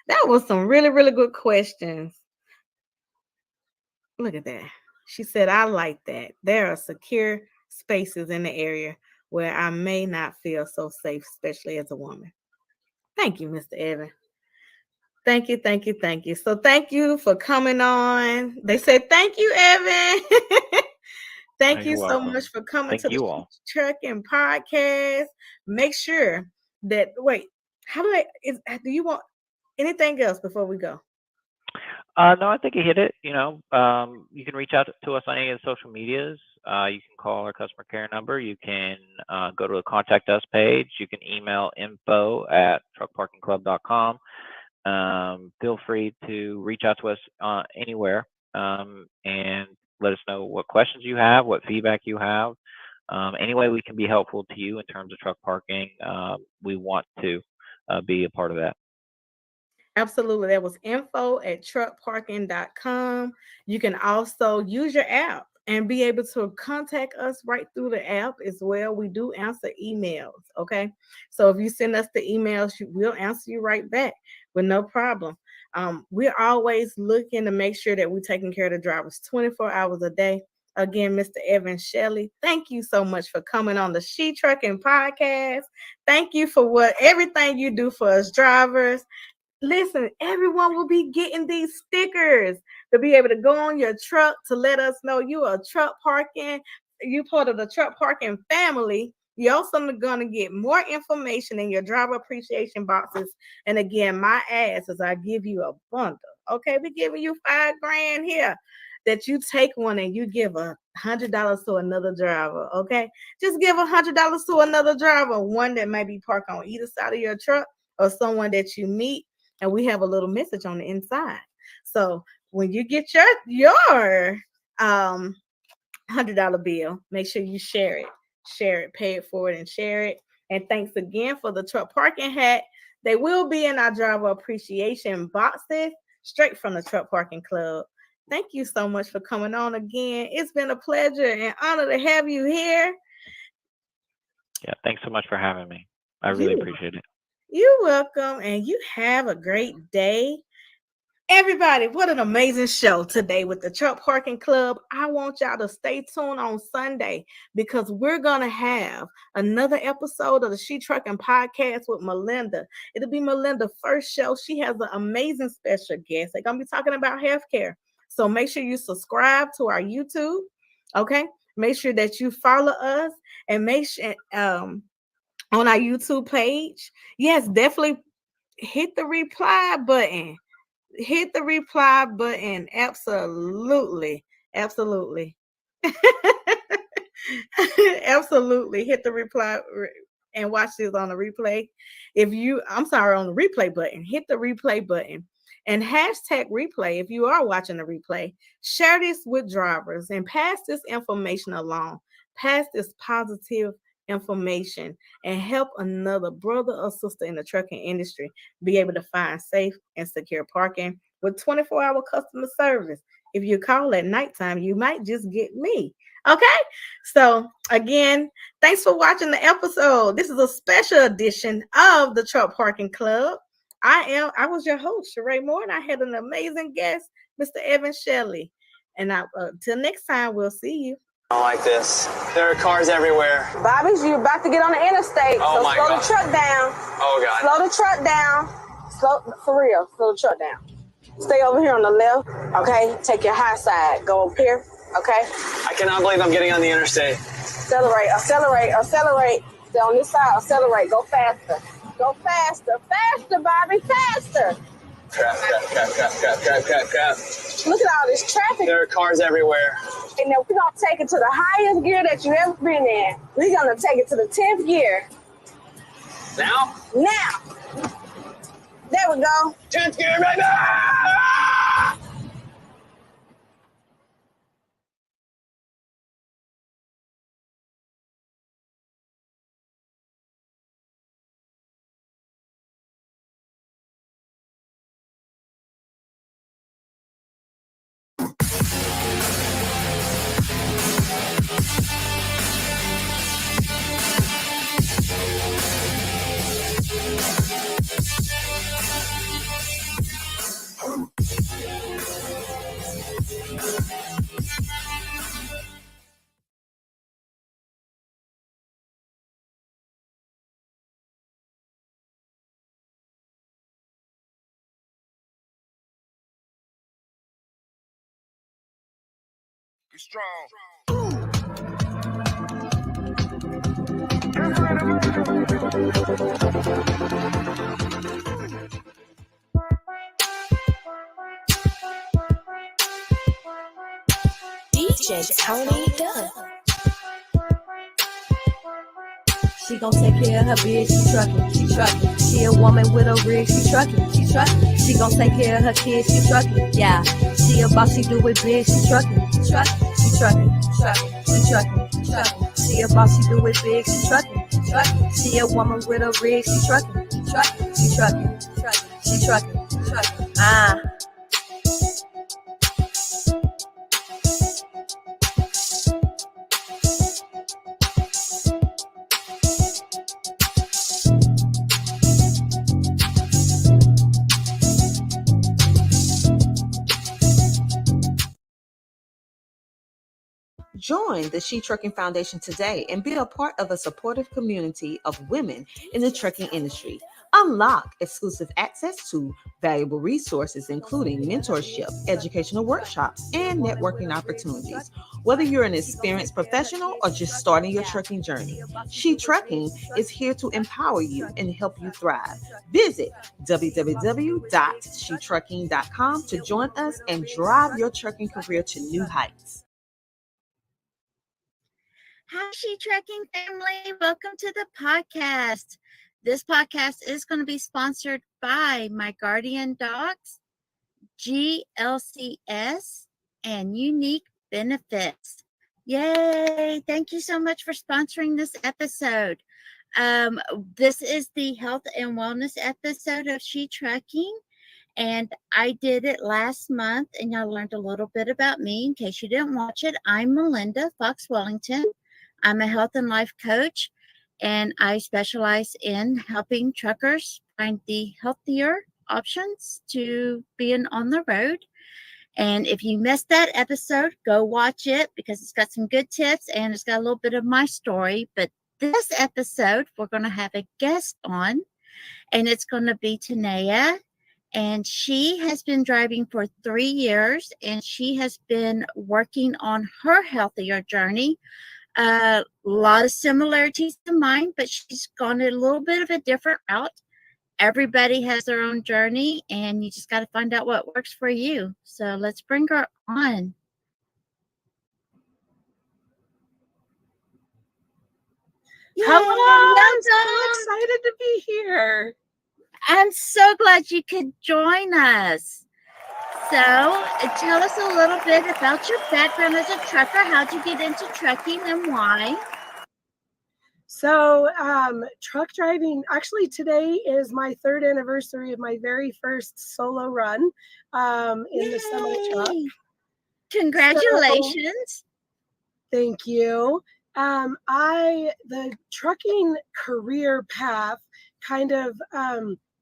S11: That was some really, really good questions. Look at that. She said, I like that. There are secure spaces in the area where I may not feel so safe, especially as a woman. Thank you, Mr. Evan. Thank you, thank you, thank you. So thank you for coming on. They said thank you, Evan.
S23: Oh,
S11: Thank you
S23: you're
S11: so
S23: welcome.
S11: much for coming
S23: Thank
S11: to the
S23: you all.
S11: Trucking Podcast. Make sure that how do do you want anything else before we go?
S23: No, I think you hit it. You can reach out to us on any of the social medias. You can call our customer care number. You can go to the contact us page. You can email info@truckparkingclub.com. Feel free to reach out to us anywhere and let us know what questions you have, what feedback you have. Any way we can be helpful to you in terms of truck parking, we want to be a part of that.
S11: Absolutely. That was info@truckparking.com. You can also use your app and be able to contact us right through the app as well. We do answer emails. Okay. So if you send us the emails, we'll answer you right back with no problem. We're always looking to make sure that we're taking care of the drivers 24 hours a day. Again, Mr. Evan Shelley, thank you so much for coming on the She Trucking Podcast. Thank you for everything you do for us drivers. Listen, everyone will be getting these stickers to be able to go on your truck to let us know you are truck parking. You part of the truck parking family. You're also going to get more information in your driver appreciation boxes. And again, my ask is I give you a bundle. Okay, we're giving you $5,000 here. That you take one and you give $100 to another driver. Okay, just give $100 to another driver, one that may be parked on either side of your truck or someone that you meet, and we have a little message on the inside. So when you get your $100 bill, make sure you share it, pay it forward, and share it. And thanks again for the truck parking hat. They will be in our driver appreciation boxes straight from the Truck Parking Club. Thank you so much for coming on again. It's been a pleasure and honor to have you here.
S23: Yeah, thanks so much for having me. I really appreciate it.
S11: You're welcome, and you have a great day. Everybody, what an amazing show today with the Truck Parking Club. I want y'all to stay tuned on Sunday because we're going to have another episode of the She Trucking Podcast with Melinda. It'll be Melinda's first show. She has an amazing special guest. They're going to be talking about healthcare. So make sure you subscribe to our YouTube. Okay. make sure that you follow us and make sure on our YouTube page. Yes, definitely hit the reply button. Hit the reply button. Absolutely. Absolutely. Absolutely. Hit the reply and watch this on the replay. On the replay button, hit the replay button and hashtag replay. If you are watching the replay, share this with drivers and pass this information along. Pass this positive information and help another brother or sister in the trucking industry be able to find safe and secure parking with 24-hour customer service. If you call at nighttime, you might just get me. Okay? So, again, thanks for watching the episode. This is a special edition of the Truck Parking Club. I was your host, Sheree Moore, and I had an amazing guest, Mr. Evan Shelley. And till next time, we'll see you.
S12: I don't like this. There are cars everywhere.
S13: Bobby, you're about to get on the interstate,
S12: Oh
S13: so
S12: my
S13: slow
S12: God.
S13: the truck down.
S12: Oh God.
S13: Slow the truck down. For real, slow the truck down. Stay over here on the left, okay? Take your high side. Go up here, okay?
S12: I cannot believe I'm getting on the interstate.
S13: Accelerate. Stay on this side, accelerate. Go faster. Go faster. Faster, Bobby, faster.
S12: Crap.
S13: Look at all this traffic.
S12: There are cars everywhere.
S13: And then we're going to take it to the highest gear that you've ever been in. We're going to take it to the 10th gear.
S12: Now?
S13: Now. There we go.
S12: 10th gear right now!
S7: Be strong.
S3: DJ Tony Dunn. She gon' take care of her bitch, she truckin'. She a woman with a rig, she truckin'. She gon' take care of her kids, she truckin'. Yeah, she a boss, she do it big, she truckin'. She truckin'. She a boss, she do it big, she truckin'. She a woman with a rig, she truckin'. She truckin'. Ah.
S1: Join the She Trucking Foundation today and be a part of a supportive community of women in the trucking industry. Unlock exclusive access to valuable resources, including mentorship, educational workshops, and networking opportunities. Whether you're an experienced professional or just starting your trucking journey, She Trucking is here to empower you and help you thrive. Visit www.shetrucking.com to join us and drive your trucking career to new heights.
S16: Hi, She Trucking family. Welcome to the podcast. This podcast is going to be sponsored by My Guardian Dogs, GLCS, and Unique Benefits. Yay! Thank you so much for sponsoring this episode. This is the health and wellness episode of She Trucking. And I did it last month, and y'all learned a little bit about me. In case you didn't watch it, I'm Melinda Fox Wellington. I'm a health and life coach, and I specialize in helping truckers find the healthier options to being on the road. And if you missed that episode, go watch it because it's got some good tips and it's got a little bit of my story. But this episode, we're going to have a guest on, and it's going to be Tanea.
S5: And she has been driving for 3 years, and she has been working on her healthier journey. A lot of similarities to mine, but she's gone a little bit of a different route. Everybody has their own journey, and you just got to find out what works for you. So let's bring her on.
S1: Hello, I'm so
S5: Welcome.
S1: excited to be here.
S5: I'm so glad you could join us. So, tell us a little bit about your background as a trucker. How'd you get into trucking and why?
S2: So, truck driving, actually, today is my 3rd anniversary of my very first solo run in the semi truck.
S5: Congratulations.
S2: So, thank you. The trucking career path kind of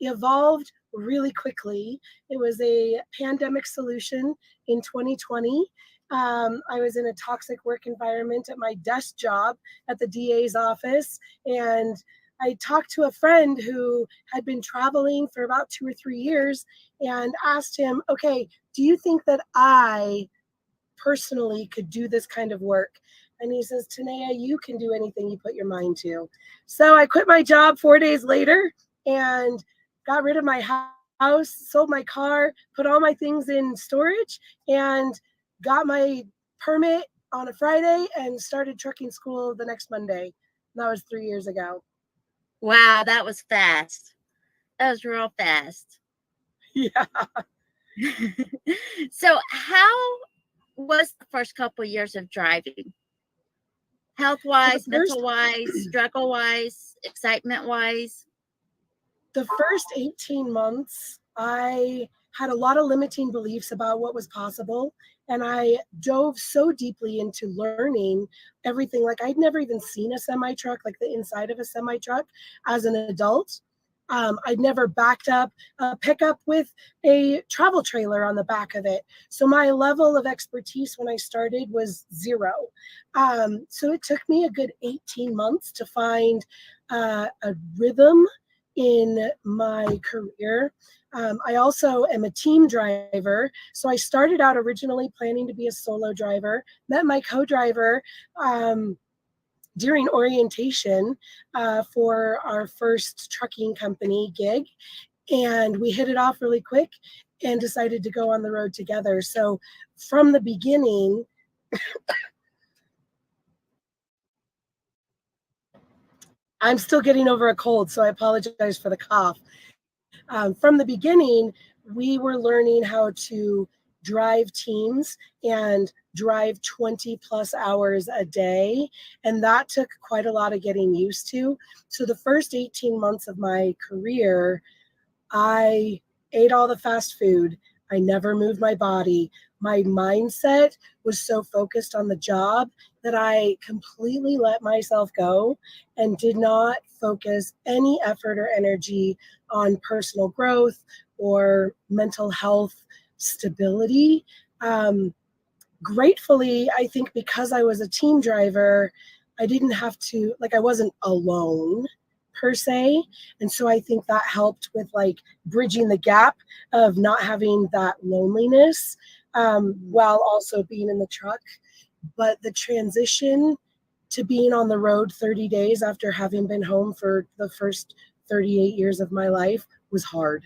S2: evolved really quickly. It was a pandemic solution in 2020. I was in a toxic work environment at my desk job at the DA's office, and I talked to a friend who had been traveling for about 2 or 3 years and asked him, okay, do you think that I personally could do this kind of work? And he says, Tanea, you can do anything you put your mind to. So I quit my job 4 days later and got rid of my house, sold my car, put all my things in storage, and got my permit on a Friday and started trucking school the next Monday. That was 3 years ago.
S5: Wow, that was fast. That was real fast.
S2: Yeah.
S5: So, how was the first couple of years of driving? Health-wise, mental-wise, struggle-wise, excitement-wise?
S2: The first 18 months, I had a lot of limiting beliefs about what was possible. And I dove so deeply into learning everything. Like, I'd never even seen a semi truck, like the inside of a semi truck, as an adult. I'd never backed up a pickup with a travel trailer on the back of it. So my level of expertise when I started was zero. So it took me a good 18 months to find a rhythm in my career. I also am a team driver. So I started out originally planning to be a solo driver, met my co-driver during orientation for our first trucking company gig. And we hit it off really quick and decided to go on the road together. So from the beginning, I'm still getting over a cold, so I apologize for the cough. From the beginning, we were learning how to drive teams and drive 20 plus hours a day. And that took quite a lot of getting used to. So the first 18 months of my career, I ate all the fast food. I never moved my body. My mindset was so focused on the job that I completely let myself go and did not focus any effort or energy on personal growth or mental health stability. Gratefully, I think because I was a team driver, I didn't have to, like, I wasn't alone per se. And so I think that helped with like bridging the gap of not having that loneliness while also being in the truck. But the transition to being on the road 30 days after having been home for the first 38 years of my life was hard.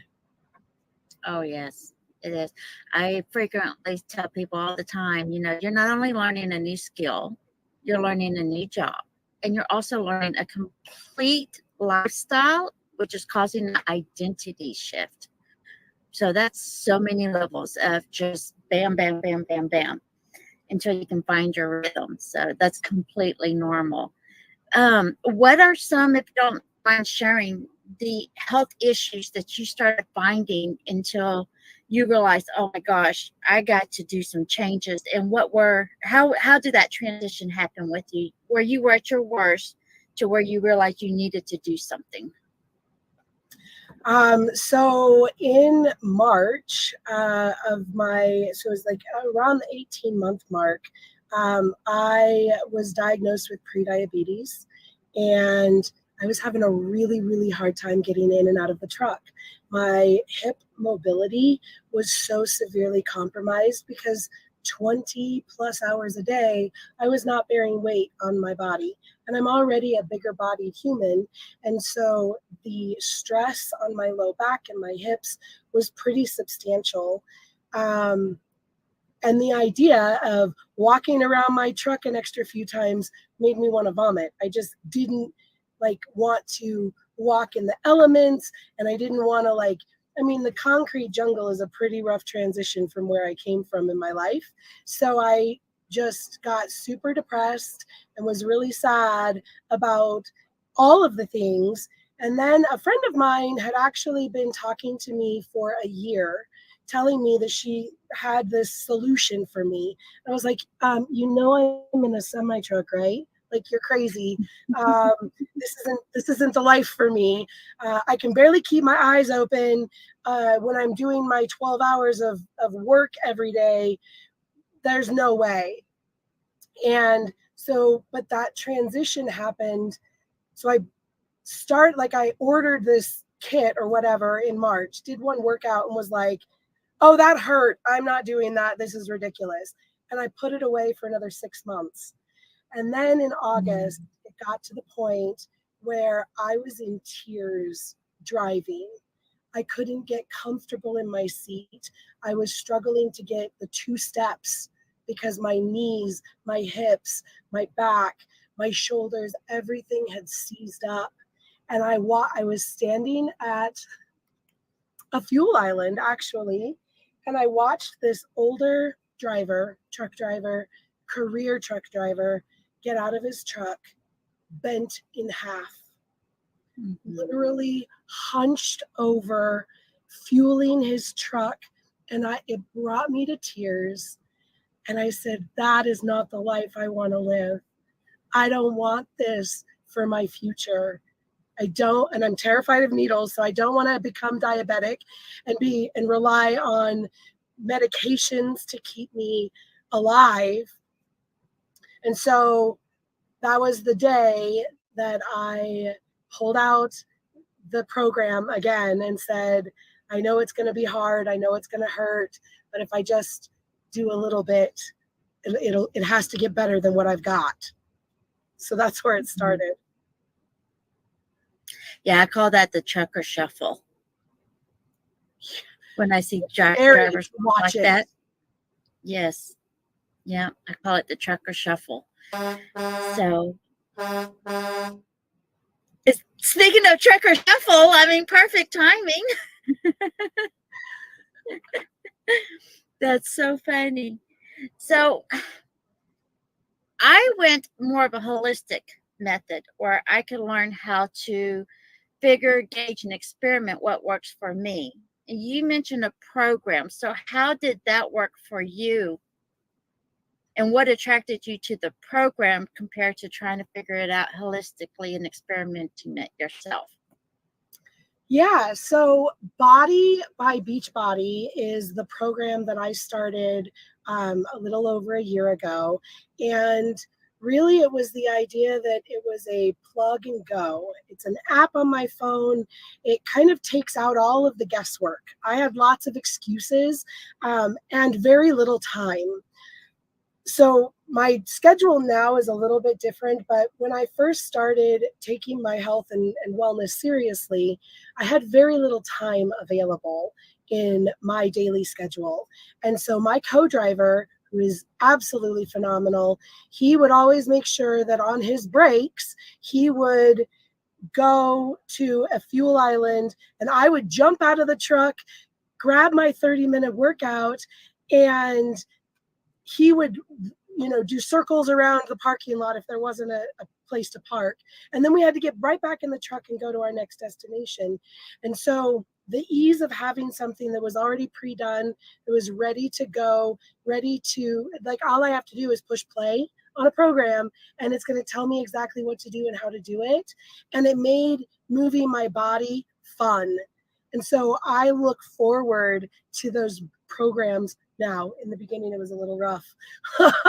S5: Oh, yes, it is. I frequently tell people all the time, you're not only learning a new skill, you're learning a new job, and you're also learning a complete lifestyle, which is causing an identity shift. So that's so many levels of just bam, bam, bam, bam, bam, until you can find your rhythm. So that's completely normal. What are some, if you don't mind sharing, the health issues that you started finding until you realized, oh my gosh, I got to do some changes? And how did that transition happen with you, where you were at your worst to where you realized you needed to do something?
S2: So in March so it was like around the 18-month mark, I was diagnosed with prediabetes, and I was having a really, really hard time getting in and out of the truck. My hip mobility was so severely compromised because 20 plus hours a day, I was not bearing weight on my body. And I'm already a bigger bodied human. And so the stress on my low back and my hips was pretty substantial. And the idea of walking around my truck an extra few times made me want to vomit. I just didn't want to walk in the elements, and I didn't want to the concrete jungle is a pretty rough transition from where I came from in my life. So I just got super depressed and was really sad about all of the things. And then a friend of mine had actually been talking to me for a year, telling me that she had this solution for me. I was like, I'm in a semi truck, right? Like, you're crazy. This isn't the life for me. I can barely keep my eyes open when I'm doing my 12 hours of work every day. There's no way. And so, but that transition happened. So I ordered this kit or whatever in March, did one workout and was like, oh, that hurt. I'm not doing that. This is ridiculous. And I put it away for another 6 months. And then in August, it got to the point where I was in tears driving. I couldn't get comfortable in my seat. I was struggling to get the 2 steps because my knees, my hips, my back, my shoulders, everything had seized up. And I was standing at a fuel island, actually, and I watched this older truck driver, career truck driver, get out of his truck, bent in half, literally hunched over, fueling his truck. And it brought me to tears. And I said, that is not the life I want to live. I don't want this for my future. I don't, and I'm terrified of needles, so I don't want to become diabetic and rely on medications to keep me alive. And so that was the day that I pulled out the program again and said, I know it's going to be hard. I know it's going to hurt, but if I just do a little bit, it has to get better than what I've got. So that's where it started.
S16: Yeah, I call that the trucker shuffle. When I see drivers like that. Yes. Yeah, I call it the trucker shuffle. So, speaking of trucker shuffle, perfect timing. That's so funny. So, I went more of a holistic method where I could learn how to figure, gauge, and experiment what works for me. And you mentioned a program. So how did that work for you? And what attracted you to the program compared to trying to figure it out holistically and experimenting it yourself?
S2: Yeah, so Body by Beachbody is the program that I started a little over a year ago. And really, it was the idea that it was a plug and go. It's an app on my phone. It kind of takes out all of the guesswork. I had lots of excuses and very little time. So my schedule now is a little bit different, but when I first started taking my health and wellness seriously, I had very little time available in my daily schedule. And so my co-driver, who is absolutely phenomenal, he would always make sure that on his breaks, he would go to a fuel island and I would jump out of the truck, grab my 30-minute workout, and he would do circles around the parking lot if there wasn't a place to park. And then we had to get right back in the truck and go to our next destination. And so the ease of having something that was already pre-done, that was ready to go, all I have to do is push play on a program and it's going to tell me exactly what to do and how to do it. And it made moving my body fun. And so I look forward to those programs now. In the beginning, it was a little rough. But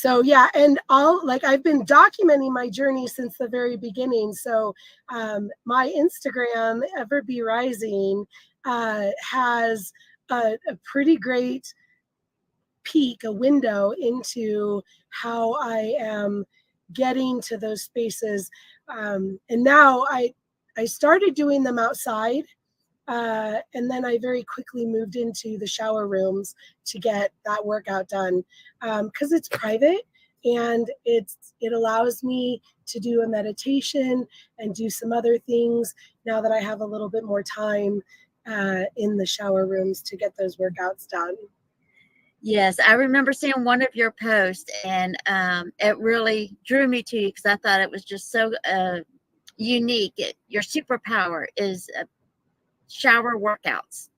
S2: So yeah, and I've been documenting my journey since the very beginning. So my Instagram, Ever Be Rising, has a pretty great peek, a window into how I am getting to those spaces. And now I started doing them outside. And then I very quickly moved into the shower rooms to get that workout done because it's private and it allows me to do a meditation and do some other things now that I have a little bit more time in the shower rooms to get those workouts done.
S16: Yes, I remember seeing one of your posts, and it really drew me to you because I thought it was just so unique. Your superpower is shower workouts.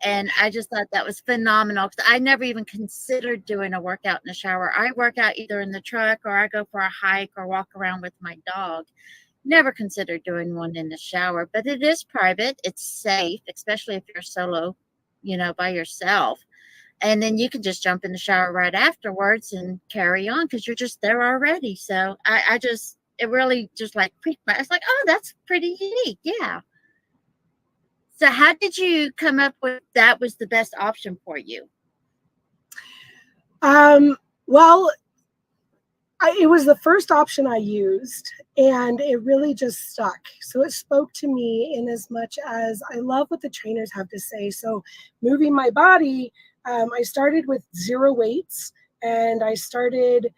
S16: And I just thought that was phenomenal because I never even considered doing a workout in the shower. I work out either in the truck or I go for a hike or walk around with my dog. Never considered doing one in the shower, but it is private. It's safe, especially if you're solo, by yourself. And then you can just jump in the shower right afterwards and carry on because you're just there already. So it really just like piqued my, it's like, oh, that's pretty unique. Yeah. So how did you come up with that was the best option for you?
S2: Well, it was the first option I used, and it really just stuck. So it spoke to me in as much as I love what the trainers have to say. So moving my body, I started with 0 weights, and I started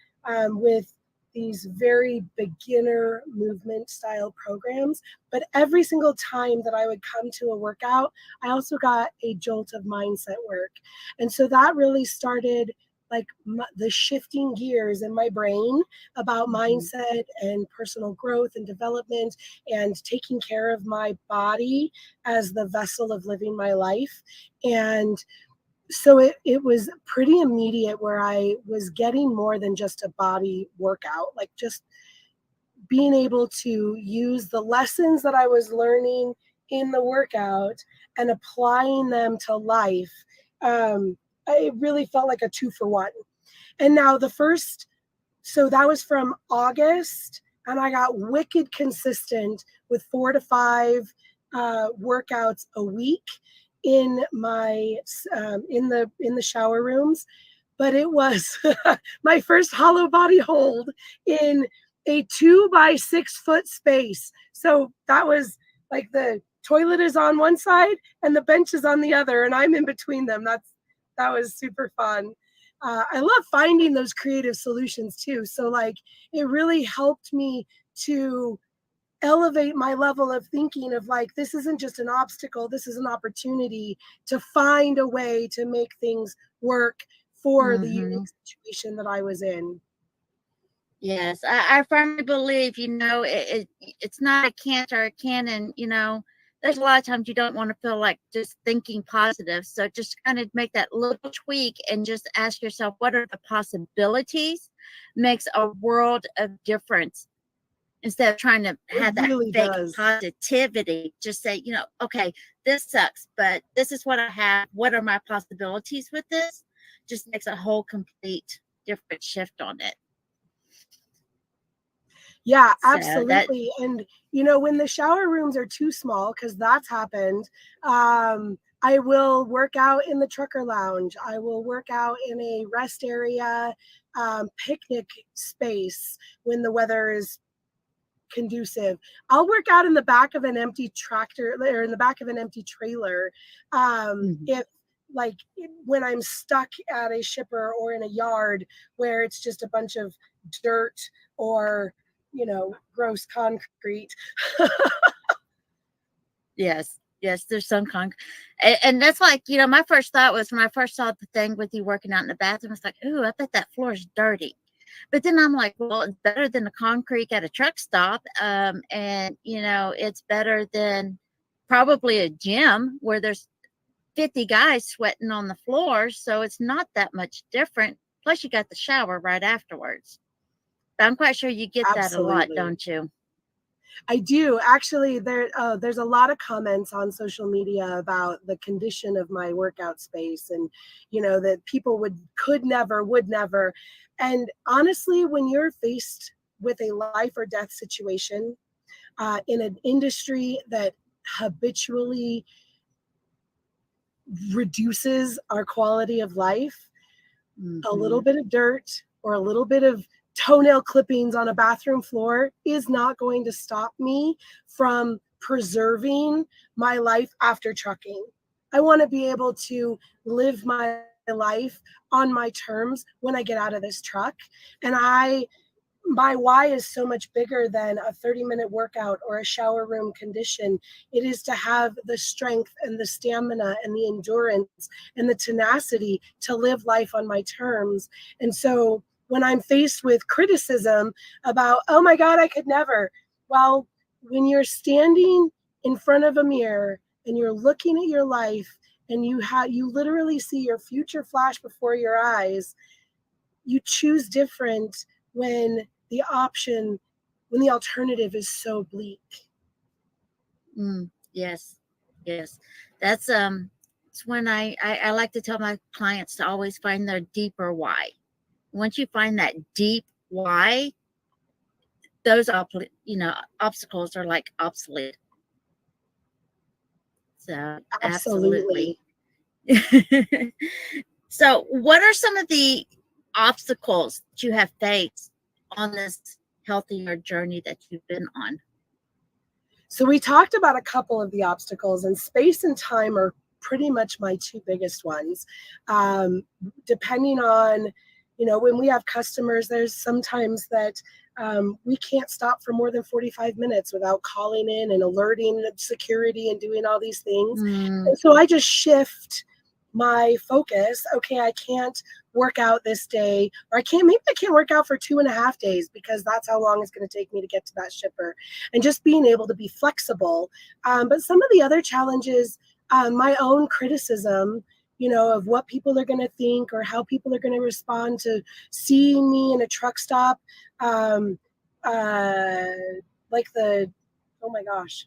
S2: with these very beginner movement style programs. But every single time that I would come to a workout, I also got a jolt of mindset work. And so that really started like the shifting gears in my brain about mindset and personal growth and development and taking care of my body as the vessel of living my life. And so it was pretty immediate where I was getting more than just a body workout, like just being able to use the lessons that I was learning in the workout and applying them to life. It really felt like a 2-for-1. And now so that was from August, and I got wicked consistent with 4 to 5 workouts a week in my in the shower rooms. But it was my first hollow body hold in a 2 by 6 foot space. So that was like the toilet is on one side and the bench is on the other, and I'm in between them. That was super fun. I love finding those creative solutions too. So like it really helped me to elevate my level of thinking of like, this isn't just an obstacle, this is an opportunity to find a way to make things work for the unique situation that I was in.
S16: Yes, I firmly believe, it's not a can't or a can. And, there's a lot of times you don't want to feel like just thinking positive. So just kind of make that little tweak and just ask yourself, what are the possibilities? Makes a world of difference. Instead of trying to have that
S2: really
S16: fake
S2: does.
S16: positivity, just say, okay, this sucks, but this is what I have. What are my possibilities with this? Just makes a whole complete different shift on it.
S2: Yeah,
S16: So
S2: absolutely. And when the shower rooms are too small, because that's happened, I will work out in the trucker lounge. I will work out in a rest area, picnic space when the weather is conducive. I'll work out in the back of an empty tractor or in the back of an empty trailer. If like when I'm stuck at a shipper or in a yard where it's just a bunch of dirt or gross concrete.
S16: Yes, there's some and that's like, my first thought was when I first saw the thing with you working out in the bathroom, it's like, ooh, I bet that floor is dirty. But then I'm like, well, it's better than the concrete at a truck stop. And it's better than probably a gym where there's 50 guys sweating on the floor. So it's not that much different. Plus you got the shower right afterwards. But I'm quite sure you get that a lot,
S2: Absolutely.
S16: don't you?
S2: I do actually. There's a lot of comments on social media about the condition of my workout space, and that people would never. And honestly, when you're faced with a life or death situation in an industry that habitually reduces our quality of life, a little bit of dirt or a little bit of toenail clippings on a bathroom floor is not going to stop me from preserving my life after trucking. I want to be able to live my life on my terms when I get out of this truck. And my why is so much bigger than a 30-minute workout or a shower room condition. It is to have the strength and the stamina and the endurance and the tenacity to live life on my terms. And so when I'm faced with criticism about, oh my God, I could never. Well, when you're standing in front of a mirror and you're looking at your life and you literally see your future flash before your eyes, you choose different when the alternative is so bleak.
S16: Yes. That's it's when I like to tell my clients to always find their deeper why. Once you find that deep why, those obstacles are like obsolete. So absolutely. So what are some of the obstacles that you have faced on this healthier journey that you've been on?
S2: So we talked about a couple of the obstacles, and space and time are pretty much my two biggest ones. Depending on, when we have customers, there's sometimes that we can't stop for more than 45 minutes without calling in and alerting security and doing all these things. And so I just shift my focus. Okay, I can't work out this day, or maybe I can't work out for 2.5 days because that's how long it's going to take me to get to that shipper, and just being able to be flexible. But some of the other challenges, my own criticism, of what people are going to think or how people are going to respond to seeing me in a truck stop, like oh my gosh,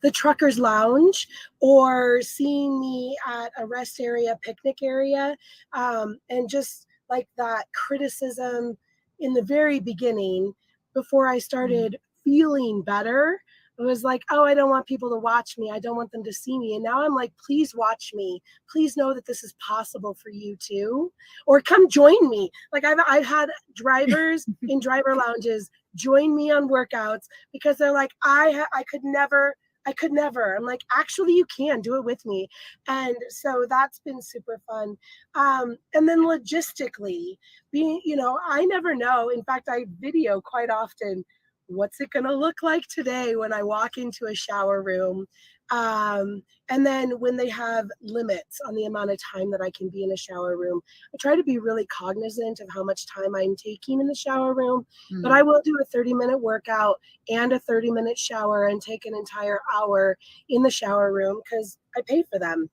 S2: the truckers lounge, or seeing me at a rest area, picnic area, and just like that criticism in the very beginning before I started feeling better. It was like, oh, I don't want people to watch me. I don't want them to see me. And now I'm like, please watch me. Please know that this is possible for you too. Or come join me. Like I've had drivers in driver lounges join me on workouts because they're like, I could never. I'm like, actually, you can do it with me. And so that's been super fun. And then logistically, I never know. In fact, I video quite often. What's it going to look like today when I walk into a shower room? And then when they have limits on the amount of time that I can be in a shower room, I try to be really cognizant of how much time I'm taking in the shower room. But I will do a 30-minute workout and a 30-minute shower and take an entire hour in the shower room because I pay for them.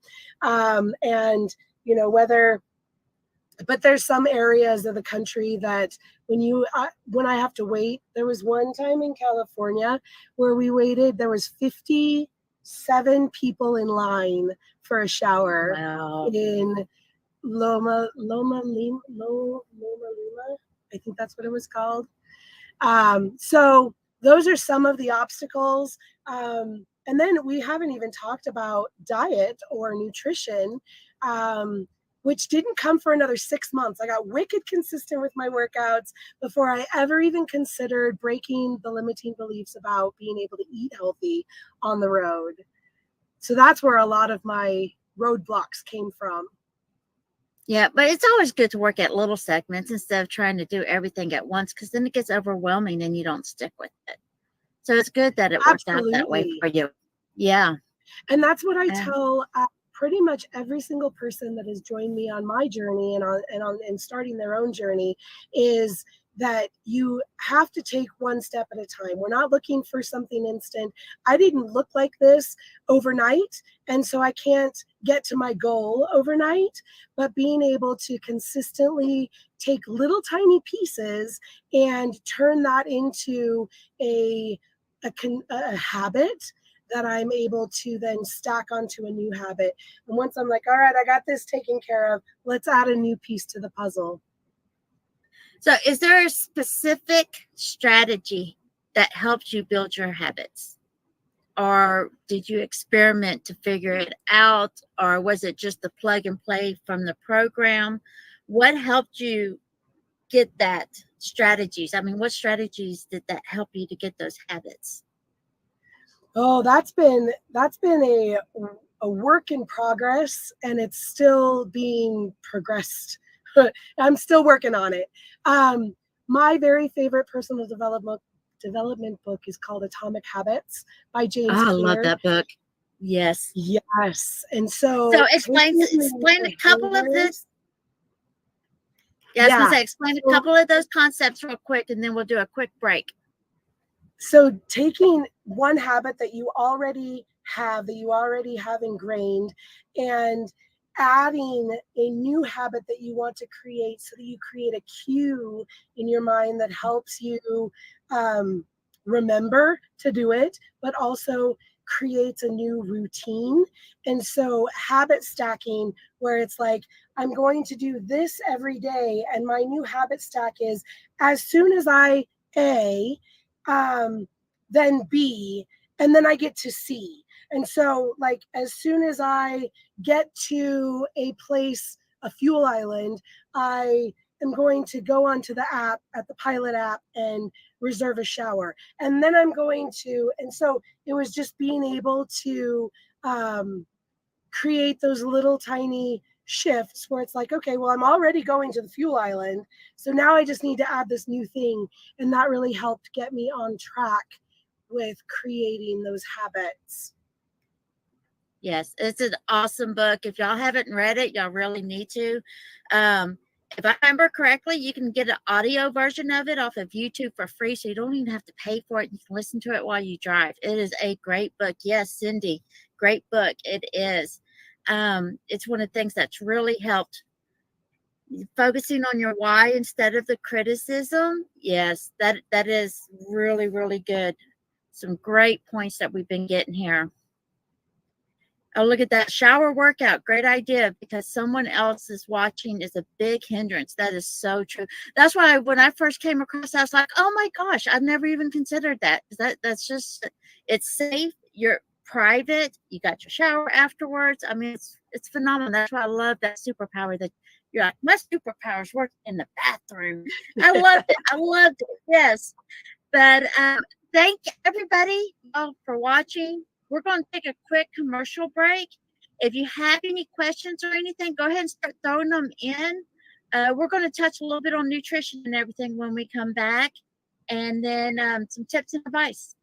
S2: But there's some areas of the country that when I have to wait, there was one time in California where we waited, there was 57 people in line for a shower in Loma Lima. I think that's what it was called. So those are some of the obstacles. And then we haven't even talked about diet or nutrition, which didn't come for another 6 months. I got wicked consistent with my workouts before I ever even considered breaking the limiting beliefs about being able to eat healthy on the road. So that's where a lot of my roadblocks came from.
S16: Yeah, but it's always good to work at little segments instead of trying to do everything at once, because then it gets overwhelming and you don't stick with it. So it's good that it worked out that way for you. Yeah.
S2: And that's what I tell pretty much every single person that has joined me on my journey and starting their own journey, is that you have to take one step at a time. We're not looking for something instant. I didn't look like this overnight, and so I can't get to my goal overnight, but being able to consistently take little tiny pieces and turn that into a a habit that I'm able to then stack onto a new habit. And once I'm like, all right, I got this taken care of, let's add a new piece to the puzzle.
S16: So is there a specific strategy that helps you build your habits? Or did you experiment to figure it out? Or was it just the plug and play from the program? What helped you get that strategies? I mean, what strategies did that help you to get those habits?
S2: Oh, that's been a work in progress, and it's still being progressed. I'm still working on it. My very favorite personal development book is called Atomic Habits by James
S16: Oh, I
S2: Clear.
S16: love that book. Yes.
S2: Yes. And so
S16: explain a couple of this. Yeah, I was gonna say explain a couple of those concepts real quick, and then we'll do a quick break.
S2: So taking one habit that you already have ingrained, and adding a new habit that you want to create, so that you create a cue in your mind that helps you remember to do it, but also creates a new routine. And so habit stacking, where it's like, I'm going to do this every day, and my new habit stack is, as soon as I then B, and then I get to C. And so, like, as soon as I get to a place, a fuel island, I am going to go onto the app, at the Pilot app, and reserve a shower. And then I'm going to, and so it was just being able to create those little tiny shifts where it's like, okay, well, I'm already going to the fuel island, so now I just need to add this new thing. And that really helped get me on track with creating those habits.
S16: Yes, it's an awesome book. If y'all haven't read it, y'all really need to. If I remember correctly, you can get an audio version of it off of YouTube for free, so you don't even have to pay for it. You can listen to it while you drive. It is a great book. Yes, Cindy, great book. It is. It's one of the things that's really helped. Focusing on your why instead of the criticism. Yes, that is really, really good. Some great points that we've been getting here. Oh, look at that shower workout. Great idea, because someone else is watching is a big hindrance. That is so true. That's why when I first came across, I was like, oh my gosh, I've never even considered that. That's just, it's safe. You're private. You got your shower afterwards. I mean, it's phenomenal. That's why I love that superpower that you're like, my superpowers work in the bathroom. I loved it. I loved it. Yes. But thank everybody for watching. We're going to take a quick commercial break. If you have any questions or anything, go ahead and start throwing them in. We're going to touch a little bit on nutrition and everything when we come back, and then some tips and advice.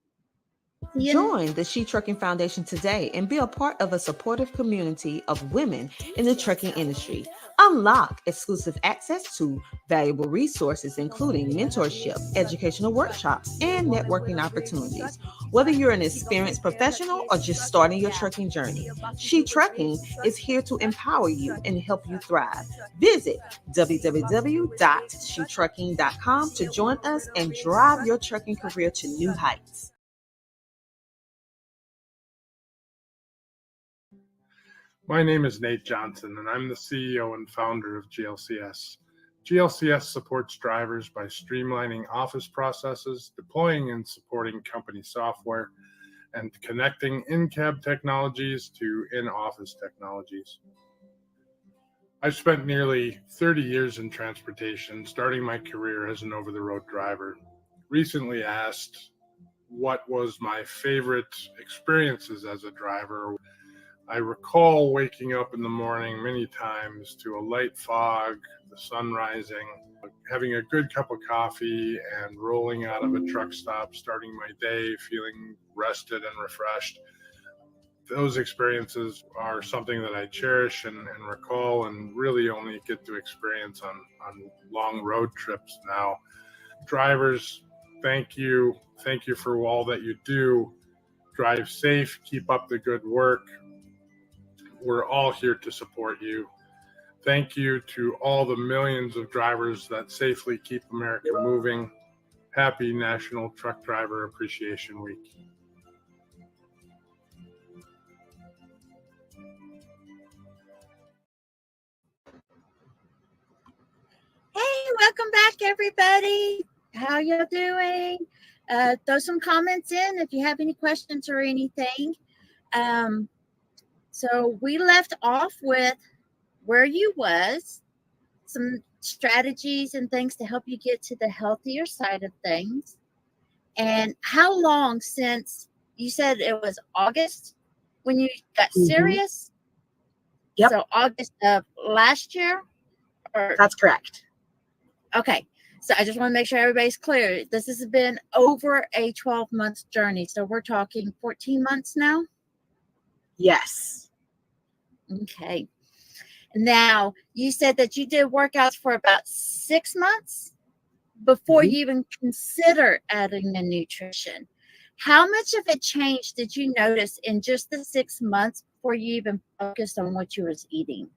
S1: Join the She Trucking Foundation today and be a part of a supportive community of women in the trucking industry. Unlock exclusive access to valuable resources, including mentorship, educational workshops, and networking opportunities. Whether you're an experienced professional or just starting your trucking journey, She Trucking is here to empower you and help you thrive. Visit www.shetrucking.com to join us and drive your trucking career to new heights.
S4: My name is Nate Johnson, and I'm the CEO and founder of GLCS. GLCS supports drivers by streamlining office processes, deploying and supporting company software, and connecting in-cab technologies to in-office technologies. I've spent nearly 30 years in transportation, starting my career as an over-the-road driver. Recently asked what was my favorite experiences as a driver. I recall waking up in the morning many times to a light fog, the sun rising, having a good cup of coffee, and rolling out of a truck stop, starting my day feeling rested and refreshed. Those experiences are something that I cherish and recall, and really only get to experience on long road trips now. Drivers, thank you. Thank you for all that you do. Drive safe, keep up the good work. We're all here to support you. Thank you to all the millions of drivers that safely keep America moving. happy National Truck Driver Appreciation Week.
S5: Hey, welcome back, everybody. How y'all doing? Throw some comments in if you have any questions or anything. So we left off with where you was, some strategies and things to help you get to the healthier side of things. And how long since you said it was August when you got serious?
S2: Yep.
S5: So August of last year? Or
S2: That's correct.
S5: okay. So I just want to make sure everybody's clear. This has been over a 12-month journey. So we're talking 14 months now?
S2: Yes.
S5: Okay. Now, you said that you did workouts for about 6 months before you even consider adding the nutrition. How much of a change did you notice in just the 6 months before you even focused on what you was eating?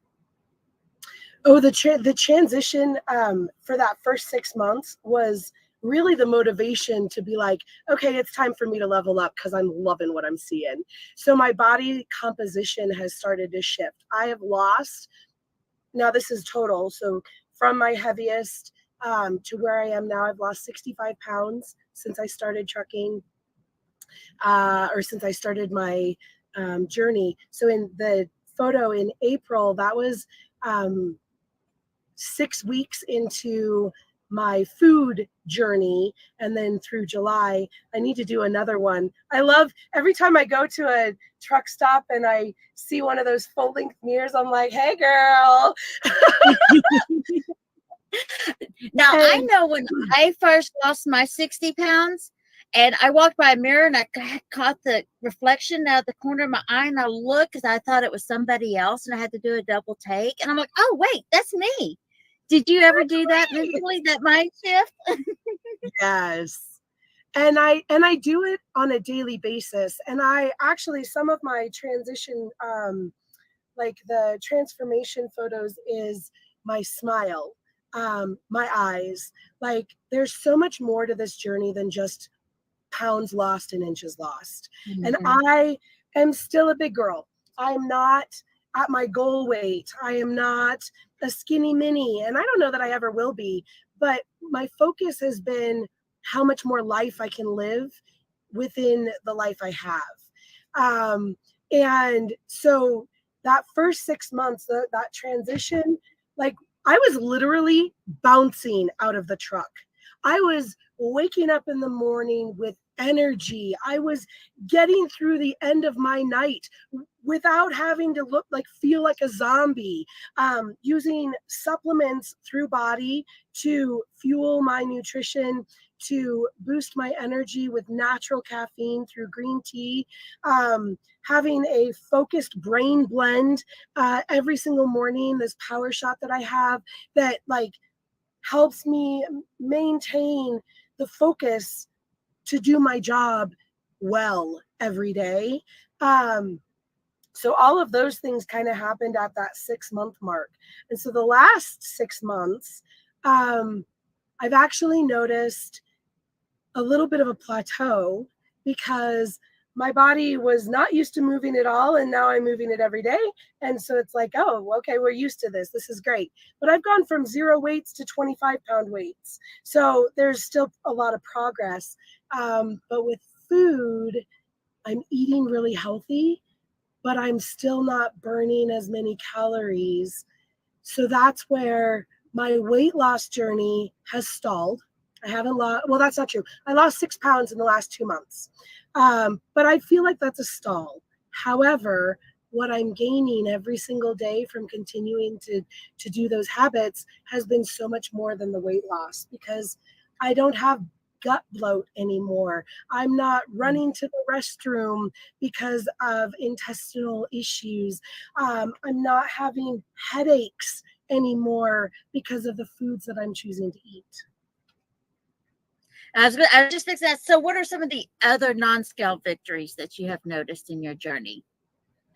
S2: Oh, the transition for that first 6 months was really the motivation to be like, okay, it's time for me to level up because I'm loving what I'm seeing. So my body composition has started to shift. I have lost, now this is total, so from my heaviest to where I am now, I've lost 65 pounds since I started trucking, or since I started my journey. So in the photo in April, that was 6 weeks into my food journey, and then through July I need to do another one. I love every time I go to a truck stop and I see one of those full-length mirrors, I'm like, hey girl.
S5: Now, I know when I first lost my 60 pounds and I walked by a mirror and I caught the reflection out of the corner of my eye, and I looked because I thought it was somebody else and I had to do a double take. And I'm like, oh, wait, that's me. Did you ever do that visually, that mind shift?
S2: Yes. And I do it on a daily basis. And I actually, some of my transition, like the transformation photos, is my smile, my eyes. Like there's so much more to this journey than just pounds lost and inches lost. And I am still a big girl. I'm not at my goal weight. I am not a skinny mini, and I don't know that I ever will be, but my focus has been how much more life I can live within the life I have. And so that first 6 months, that transition, like I was literally bouncing out of the truck. I was waking up in the morning with energy. I was getting through the end of my night without having to feel like a zombie, using supplements through body to fuel my nutrition, to boost my energy with natural caffeine through green tea, having a focused brain blend every single morning, this power shot that I have that helps me maintain the focus to do my job well every day. So all of those things kind of happened at that 6 month mark. And so the last 6 months, I've actually noticed a little bit of a plateau because my body was not used to moving at all, and now I'm moving it every day. And so it's like, oh, okay, we're used to this. This is great. But I've gone from 0 weights to 25-pound weights. So there's still a lot of progress. But with food, I'm eating really healthy, but I'm still not burning as many calories. So that's where my weight loss journey has stalled. I haven't lost, well, that's not true. I lost 6 pounds in the last 2 months. But I feel like that's a stall. However, what I'm gaining every single day from continuing to do those habits has been so much more than the weight loss, because I don't have gut bloat anymore. I'm not running to the restroom because of intestinal issues. I'm not having headaches anymore because of the foods that I'm choosing to eat.
S5: I was just fixing that. So what are some of the other non-scale victories that you have noticed in your journey?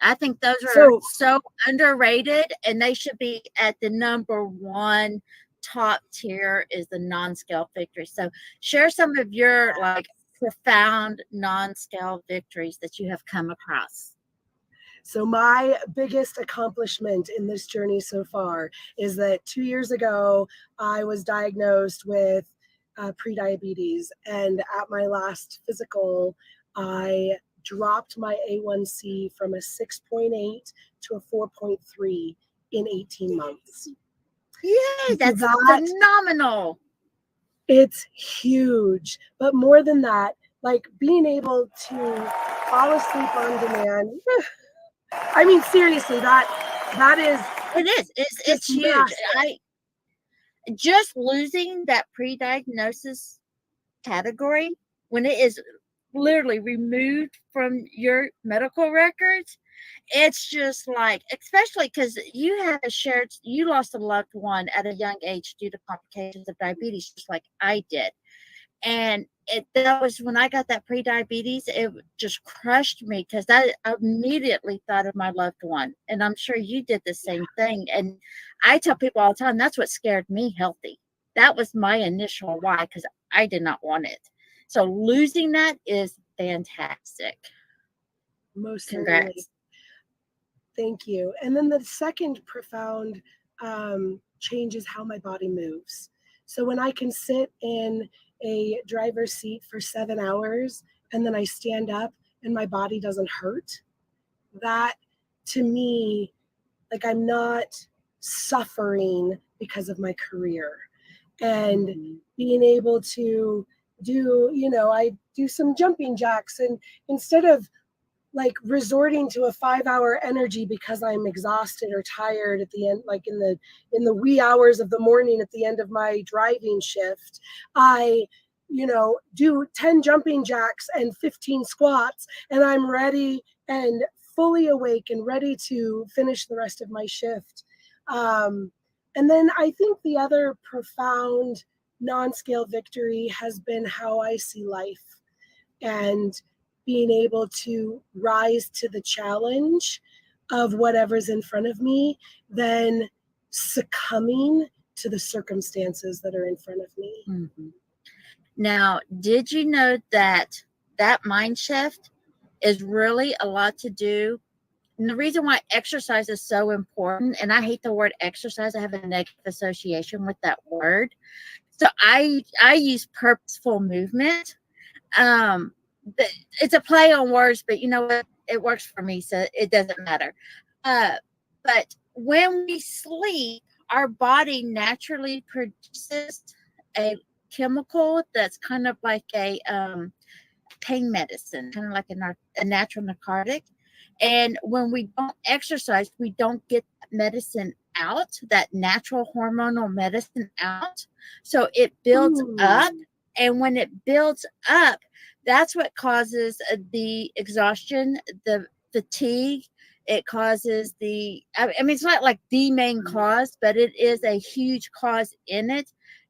S5: I think those are so underrated, and they should be at the number one
S16: top tier is the non-scale victory. So share some of your like profound non-scale victories that you have come across.
S2: So my biggest accomplishment in this journey so far is that 2 years ago, I was diagnosed with prediabetes. And at my last physical, I dropped my A1C from a 6.8 to a 4.3 in 18 months.
S16: Yay, that's phenomenal.
S2: It's huge. But more than that, like being able to fall asleep on demand. I mean, seriously, that is.
S16: It's huge.
S2: Massive.
S16: I just losing that pre-diagnosis category when it is literally removed from your medical records. It's just like, especially because you lost a loved one at a young age due to complications of diabetes, just like I did. And that was when I got that pre-diabetes, it just crushed me because I immediately thought of my loved one. And I'm sure you did the same thing. And I tell people all the time, that's what scared me healthy. That was my initial why, because I did not want it. So losing that is fantastic.
S2: Most
S16: Congrats.
S2: certainly. Thank you. And then the second profound change is how my body moves. So when I can sit in a driver's seat for 7 hours and then I stand up and my body doesn't hurt, that to me, like I'm not suffering because of my career. And being able to do, I do some jumping jacks, and instead of like resorting to a 5-hour energy because I'm exhausted or tired at the end, like in the wee hours of the morning at the end of my driving shift, I do 10 jumping jacks and 15 squats, and I'm ready and fully awake and ready to finish the rest of my shift. And then I think the other profound non-scale victory has been how I see life and being able to rise to the challenge of whatever's in front of me than succumbing to the circumstances that are in front of me.
S16: Mm-hmm. Now, did you know that mind shift is really a lot to do? And the reason why exercise is so important, and I hate the word exercise, I have a negative association with that word. So I use purposeful movement. It's a play on words, but you know what? It works for me, so it doesn't matter. But when we sleep, our body naturally produces a chemical that's kind of like a pain medicine, kind of like a natural narcotic. And when we don't exercise, we don't get that medicine out, that natural hormonal medicine out. So it builds up. And when it builds up, that's what causes the exhaustion, the fatigue. It causes I mean, it's not like the main cause, but it is a huge cause in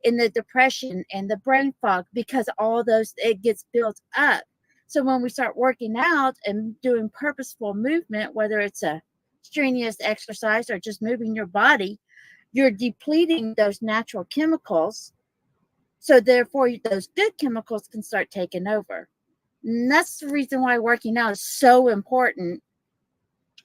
S16: the depression and the brain fog, because all those, it gets built up. So when we start working out and doing purposeful movement, whether it's a strenuous exercise or just moving your body, you're depleting those natural chemicals. So therefore, those good chemicals can start taking over. And that's the reason why working out is so important.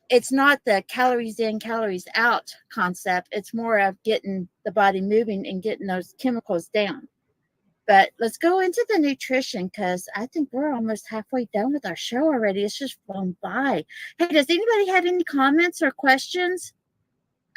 S16: It's not the calories in, calories out concept. It's more of getting the body moving and getting those chemicals down. But let's go into the nutrition, because I think we're almost halfway done with our show already. It's just flown by. Hey, does anybody have any comments or questions?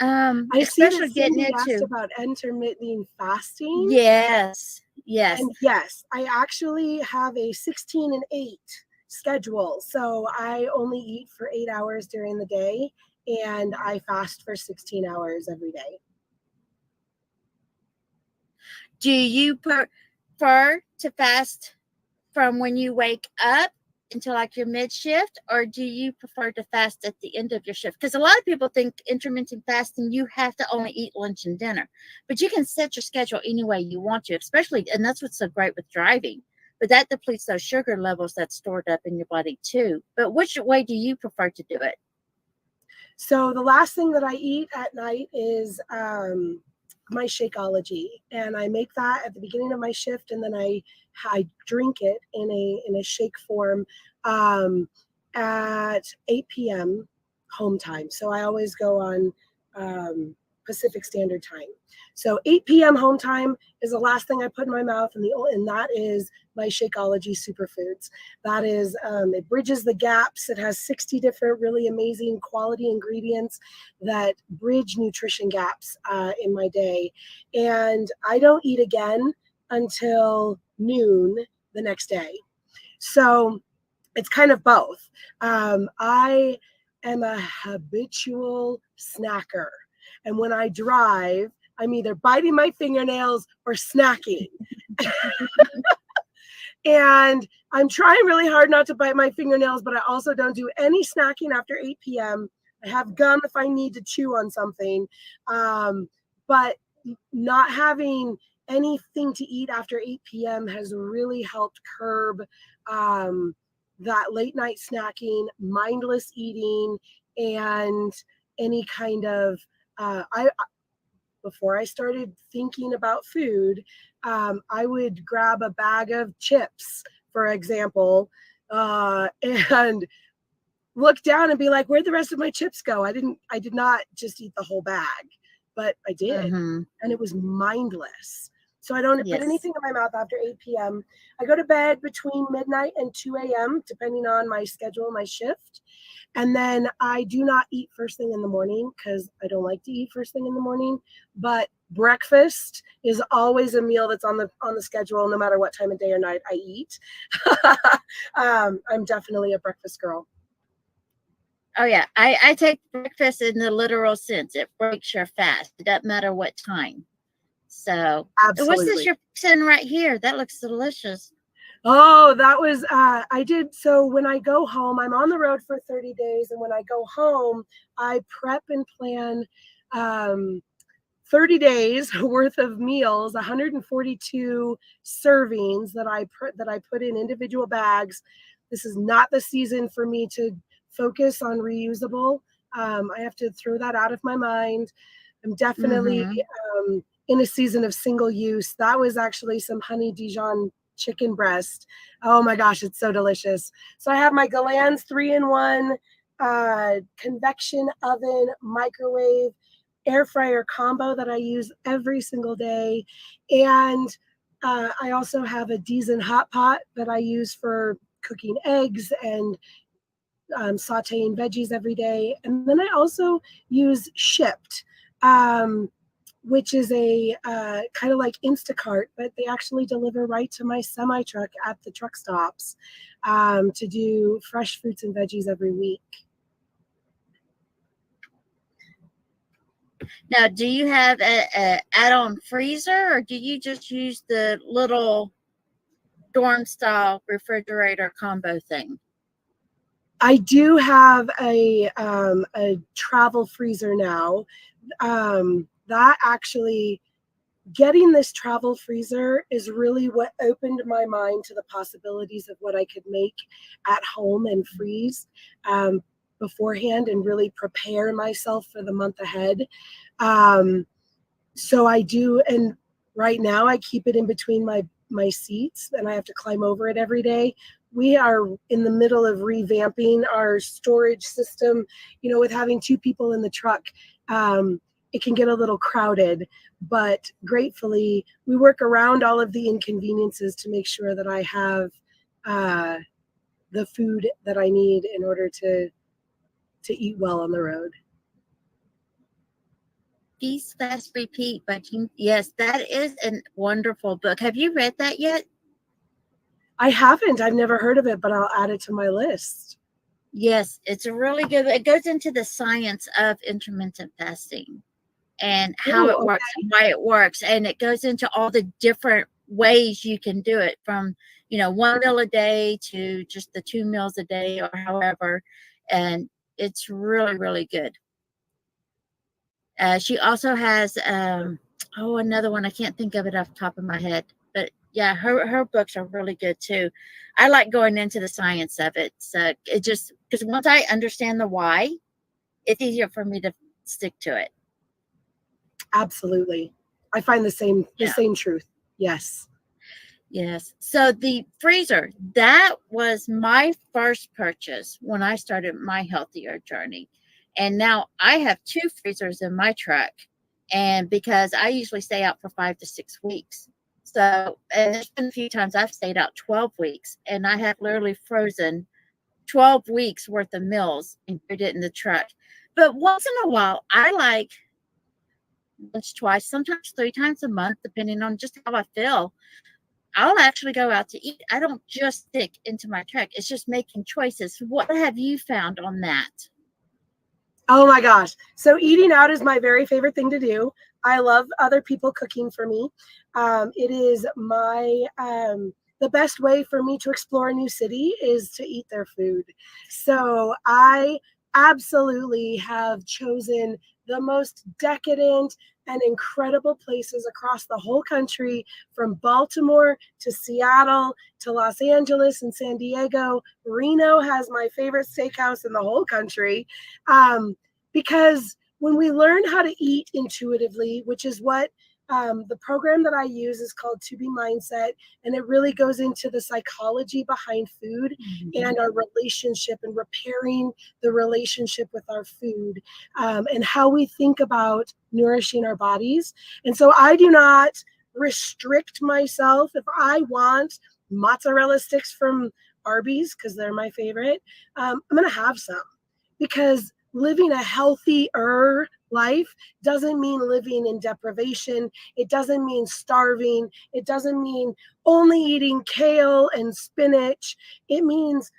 S2: I
S16: Especially
S2: see that
S16: getting
S2: Cindy asked
S16: into
S2: about intermittent fasting.
S16: Yes.
S2: And yes, I actually have a 16 and 8 schedule. So I only eat for 8 hours during the day, and I fast for 16 hours every day.
S16: Do you prefer to fast from when you wake up until like your mid shift, or do you prefer to fast at the end of your shift? Because a lot of people think intermittent fasting, you have to only eat lunch and dinner, but you can set your schedule any way you want to, especially, and that's what's so great with driving. But that depletes those sugar levels that's stored up in your body too. But which way do you prefer to do it?
S2: So the last thing that I eat at night is my Shakeology, and I make that at the beginning of my shift, and then I drink it in a shake form at 8 p.m. home time. So I always go on Pacific Standard Time. So 8 p.m. home time is the last thing I put in my mouth, and that is my Shakeology Superfoods. That is, it bridges the gaps. It has 60 different really amazing quality ingredients that bridge nutrition gaps in my day. And I don't eat again until noon the next day. So it's kind of both. I am a habitual snacker. And when I drive, I'm either biting my fingernails or snacking. And I'm trying really hard not to bite my fingernails, but I also don't do any snacking after 8 p.m. I have gum if I need to chew on something. But not having anything to eat after 8 p.m. has really helped curb that late night snacking, mindless eating, and any kind of before I started thinking about food, I would grab a bag of chips, for example, and look down and be like, where'd the rest of my chips go? I did not just eat the whole bag, but I did. And it was mindless. So I don't put anything in my mouth after 8 p.m. I go to bed between midnight and 2 a.m., depending on my schedule, my shift. And then I do not eat first thing in the morning because I don't like to eat first thing in the morning. But breakfast is always a meal that's on the schedule, no matter what time of day or night I eat. I'm definitely a breakfast girl.
S5: Oh yeah, I take breakfast in the literal sense. It breaks your fast. It doesn't matter what time. So
S2: absolutely.
S5: What's this you're sitting right here? That looks delicious.
S2: Oh, that was, I did. So when I go home, I'm on the road for 30 days. And when I go home, I prep and plan 30 days worth of meals, 142 servings that I put in individual bags. This is not the season for me to focus on reusable. I have to throw that out of my mind. I'm definitely in a season of single use. That was actually some honey Dijon chicken breast. Oh my gosh, it's so delicious. So I have my Galan's 3-in-1 convection oven, microwave, air fryer combo that I use every single day. And I also have a Dijon hot pot that I use for cooking eggs and sauteing veggies every day. And then I also use Shipt, which is a kind of like Instacart, but they actually deliver right to my semi truck at the truck stops to do fresh fruits and veggies every week.
S5: Now, do you have a add-on freezer, or do you just use the little dorm style refrigerator combo thing?
S2: I do have a travel freezer now. That actually, getting this travel freezer is really what opened my mind to the possibilities of what I could make at home and freeze beforehand and really prepare myself for the month ahead. So I do, and right now I keep it in between my seats, and I have to climb over it every day. We are in the middle of revamping our storage system. You know, with having 2 people in the truck, it can get a little crowded, but gratefully we work around all of the inconveniences to make sure that I have the food that I need in order to eat well on the road.
S5: Feast, Fast, Repeat by King. Yes, that is a wonderful book. Have you read that yet?
S2: I haven't. I've never heard of it, but I'll add it to my list.
S5: Yes, it's a really good. It goes into the science of intermittent fasting and how it works and why it works. And it goes into all the different ways you can do it, from, 1 meal a day to just the 2 meals a day or however. And it's really, really good. She also has, another one. I can't think of it off the top of my head. But yeah, her books are really good too. I like going into the science of it. So it just, because once I understand the why, it's easier for me to stick to it.
S2: Absolutely. I find the same truth. Yes.
S16: Yes. So the freezer, that was my first purchase when I started my healthier journey. And now I have 2 freezers in my truck. And because I usually stay out for 5 to 6 weeks. So, and there's been a few times I've stayed out 12 weeks and I have literally frozen 12 weeks worth of meals and put it in the truck. But once in a while, I like once, twice, sometimes 3 times a month, depending on just how I feel. I'll actually go out to eat. I don't just stick into my truck. It's just making choices. What have you found on that?
S2: Oh my gosh. So eating out is my very favorite thing to do. I love other people cooking for me. It is my, the best way for me to explore a new city is to eat their food. So I absolutely have chosen the most decadent and incredible places across the whole country, from Baltimore to Seattle to Los Angeles and San Diego. Reno has my favorite steakhouse in the whole country. Because when we learn how to eat intuitively, which is what the program that I use is called To Be Mindset, and it really goes into the psychology behind food and our relationship and repairing the relationship with our food, and how we think about nourishing our bodies. And so I do not restrict myself. If I want mozzarella sticks from Arby's, because they're my favorite, I'm going to have some, because living a healthier life doesn't mean living in deprivation. It doesn't mean starving. It doesn't mean only eating kale and spinach. It means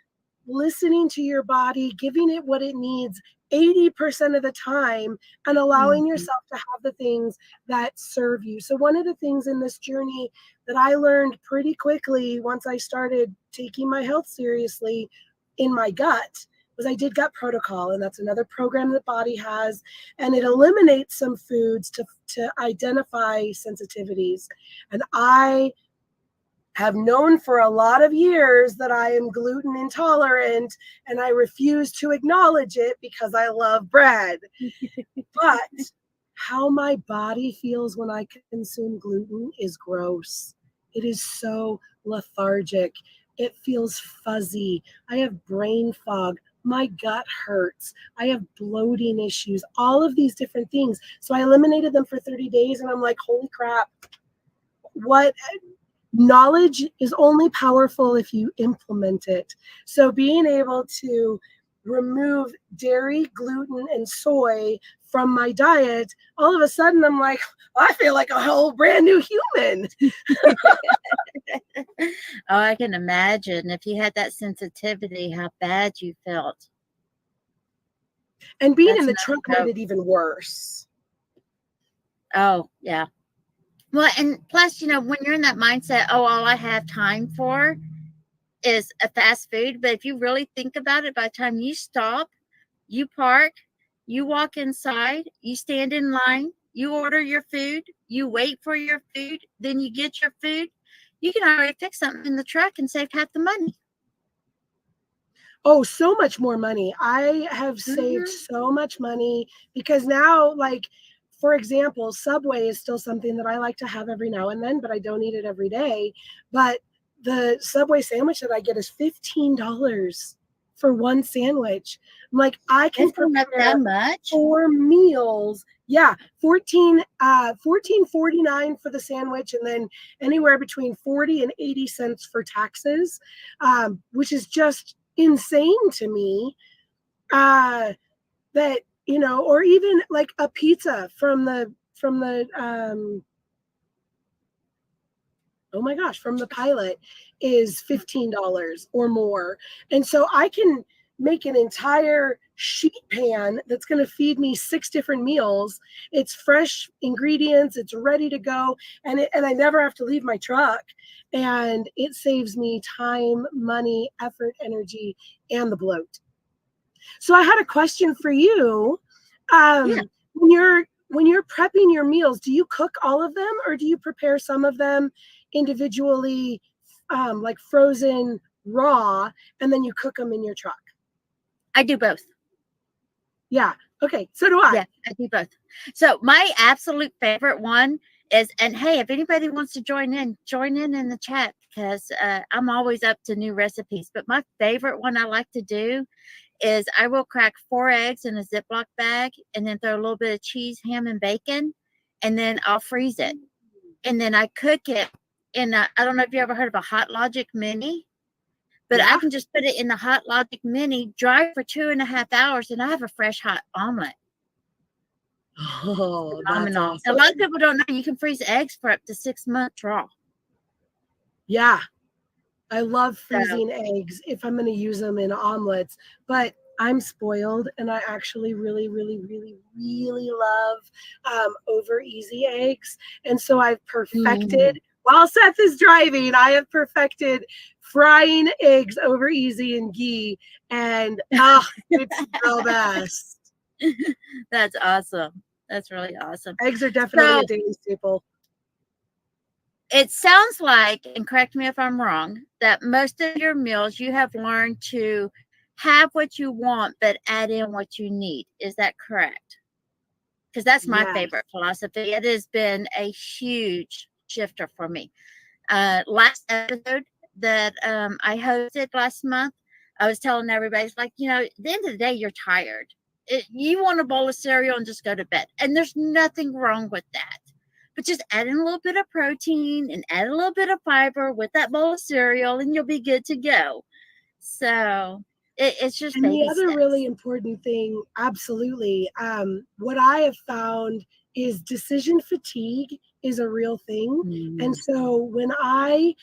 S2: listening to your body, giving it what it needs 80% of the time, and allowing yourself to have the things that serve you. So one of the things in this journey that I learned pretty quickly once I started taking my health seriously in my gut was I did gut protocol, and that's another program that Body has, and it eliminates some foods to identify sensitivities. And I have known for a lot of years that I am gluten intolerant, and I refuse to acknowledge it because I love bread. But how my body feels when I consume gluten is gross. It is so lethargic. It feels fuzzy. I have brain fog. My gut hurts. I have bloating issues, all of these different things. So I eliminated them for 30 days and I'm like, holy crap. What knowledge is only powerful if you implement it. So being able to remove dairy, gluten, and soy from my diet, all of a sudden I'm like, I feel like a whole brand new human.
S16: Oh, I can imagine if you had that sensitivity, how bad you felt.
S2: And being in the truck made it even worse.
S16: Oh, yeah. Well, and plus, you know, when you're in that mindset, oh, all I have time for is a fast food. But if you really think about it, by the time you stop, you park, you walk inside, you stand in line, you order your food, you wait for your food, then you get your food, you can already fix something in the truck and save half the money.
S2: Oh, so much more money. I have saved so much money because now, like, for example, Subway is still something that I like to have every now and then, but I don't eat it every day. But the Subway sandwich that I get is $15 for one sandwich. I'm like, I can prepare
S16: that much
S2: 4 meals. Yeah, $14.49 for the sandwich, and then anywhere between 40 and 80 cents for taxes, which is just insane to me. That, you know, or even like a pizza from the oh my gosh, from the Pilot is $15 or more. And so I can make an entire sheet pan that's going to feed me 6 different meals. It's fresh ingredients, it's ready to go, and I never have to leave my truck. And it saves me time, money, effort, energy, and the bloat. So I had a question for you. When you're prepping your meals, do you cook all of them, or do you prepare some of them individually, like frozen raw, and then you cook them in your truck?
S16: I do both.
S2: Yeah. Okay. So do I.
S16: Yeah, I do both. So my absolute favorite one And hey, if anybody wants to join in the chat, because I'm always up to new recipes. But my favorite one I like to do is I will crack 4 eggs in a Ziploc bag and then throw a little bit of cheese, ham, and bacon, and then I'll freeze it. And then I cook it in I don't know if you ever heard of a Hot Logic Mini, but I can just put it in the Hot Logic Mini, dry for 2.5 hours, and I have a fresh hot omelet.
S2: Oh, that's
S16: Phenomenal.
S2: awesome.
S16: A lot of people don't know you can freeze eggs for up to 6 months raw.
S2: Yeah. I love freezing eggs if I'm going to use them in omelets, but I'm spoiled and I actually really, really, really, really love over easy eggs. And so I've perfected, while Seth is driving, I have perfected frying eggs over easy in ghee. And it's the best.
S16: That's awesome. That's really awesome.
S2: Eggs are definitely a daily staple.
S16: It sounds like, and correct me if I'm wrong, that most of your meals you have learned to have what you want, but add in what you need. Is that correct? Because that's my favorite philosophy. It has been a huge shifter for me. Last episode that I hosted last month, I was telling everybody, it's like, at the end of the day, you're tired. You want a bowl of cereal and just go to bed. And there's nothing wrong with that. But just add in a little bit of protein and add a little bit of fiber with that bowl of cereal and you'll be good to go. So it's just
S2: and the other really important thing, absolutely, what I have found is decision fatigue is a real thing. And so when I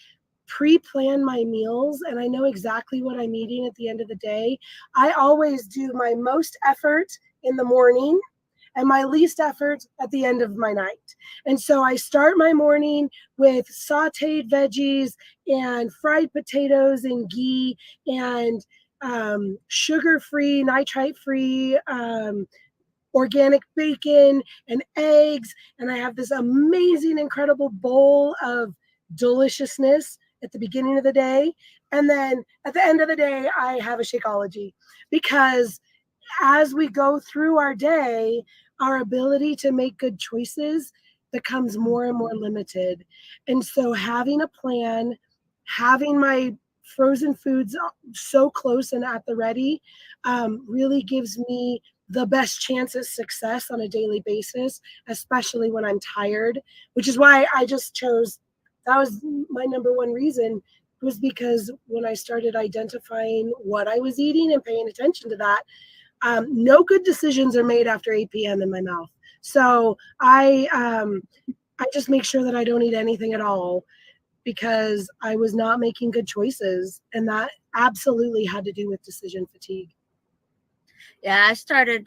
S2: pre-plan my meals and I know exactly what I'm eating at the end of the day, I always do my most effort in the morning and my least effort at the end of my night. And so I start my morning with sauteed veggies and fried potatoes and ghee and sugar-free, nitrite-free, organic bacon and eggs. And I have this amazing, incredible bowl of deliciousness at the beginning of the day. And then at the end of the day, I have a Shakeology, because as we go through our day, our ability to make good choices becomes more and more limited. And so having a plan, having my frozen foods so close and at the ready really gives me the best chance at success on a daily basis, especially when I'm tired, which is why I just chose, that was my number one reason, was because when I started identifying what I was eating and paying attention to that, no good decisions are made after 8 p.m. in my mouth. So I just make sure that I don't eat anything at all, because I was not making good choices. And that absolutely had to do with decision fatigue.
S16: Yeah, I started,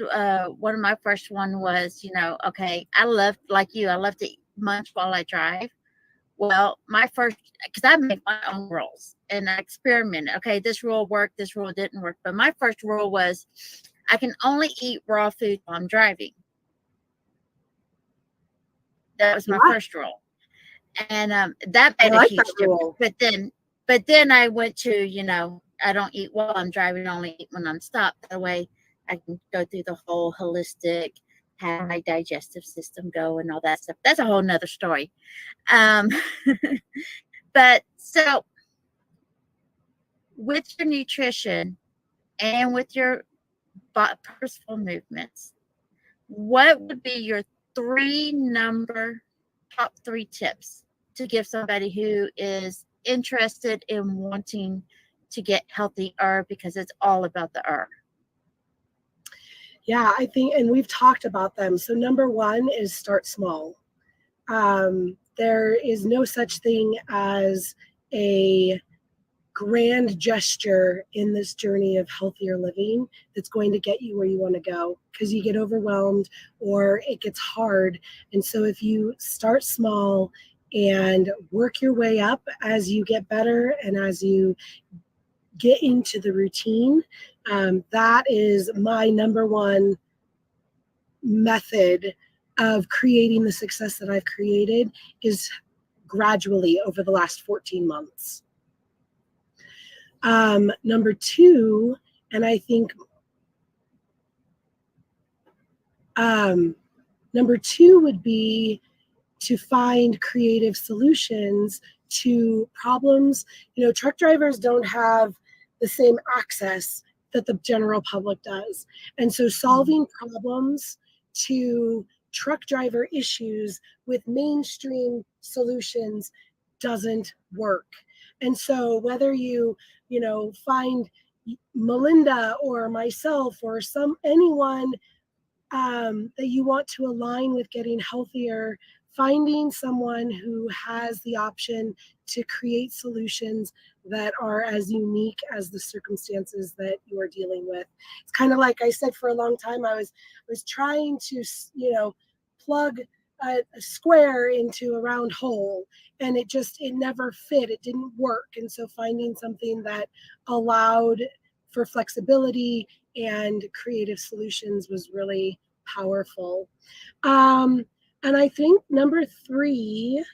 S16: one of my first one was, okay, I love to munch while I drive. Well, because I make my own rules and I experiment. Okay, this rule worked, this rule didn't work. But my first rule was I can only eat raw food while I'm driving. That was my first rule. And that made a huge difference. But then I went to, I don't eat while I'm driving, I only eat when I'm stopped. That way I can go through the whole holistic, how my digestive system go and all that stuff. That's a whole nother story. But so with your nutrition and with your purposeful movements, what would be your top 3 tips to give somebody who is interested in wanting to get healthier, because it's all about the herb?
S2: Yeah, I think, and we've talked about them. So number 1 is start small. There is no such thing as a grand gesture in this journey of healthier living that's going to get you where you want to go, because you get overwhelmed or it gets hard. And so if you start small and work your way up as you get better and as you get into the routine, that is my number 1 method of creating the success that I've created, is gradually over the last 14 months. Number 2, and I think number 2 would be to find creative solutions to problems. Truck drivers don't have the same access that the general public does. And so solving problems to truck driver issues with mainstream solutions doesn't work. And so whether you find Melinda or myself or anyone that you want to align with getting healthier, finding someone who has the option to create solutions that are as unique as the circumstances that you are dealing with. It's kind of like I said, for a long time, I was trying to, plug a square into a round hole, and it never fit. It didn't work. And so finding something that allowed for flexibility and creative solutions was really powerful. And I think number 3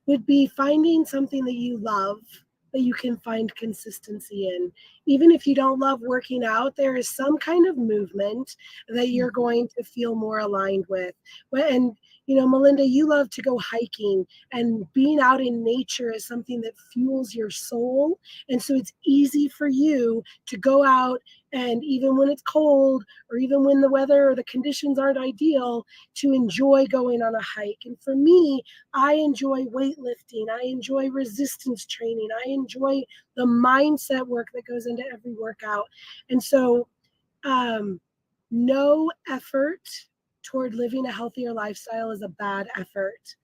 S2: would be finding something that you love, that you can find consistency in. Even if you don't love working out, there is some kind of movement that you're going to feel more aligned with. And Melinda, you love to go hiking, and being out in nature is something that fuels your soul. And so it's easy for you to go out, and even when it's cold, or even when the weather or the conditions aren't ideal, to enjoy going on a hike. And for me, I enjoy weightlifting. I enjoy resistance training. I enjoy the mindset work that goes into every workout. And so no effort toward living a healthier lifestyle is a bad effort.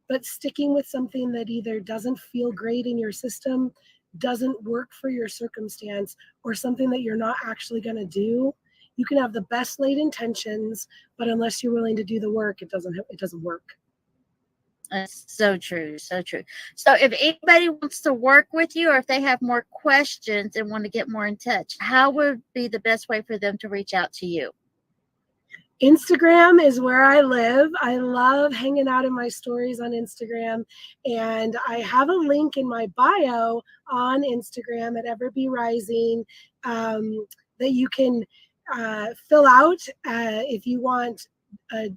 S2: But sticking with something that either doesn't feel great in your system, doesn't work for your circumstance, or something that you're not actually going to do, you can have the best laid intentions, but unless you're willing to do the work, it doesn't work.
S16: That's so true. So true. So if anybody wants to work with you, or if they have more questions and want to get more in touch, how would be the best way for them to reach out to you?
S2: Instagram is where I live. I love hanging out in my stories on Instagram. And I have a link in my bio on Instagram at Everbe Rising that you can fill out if you want a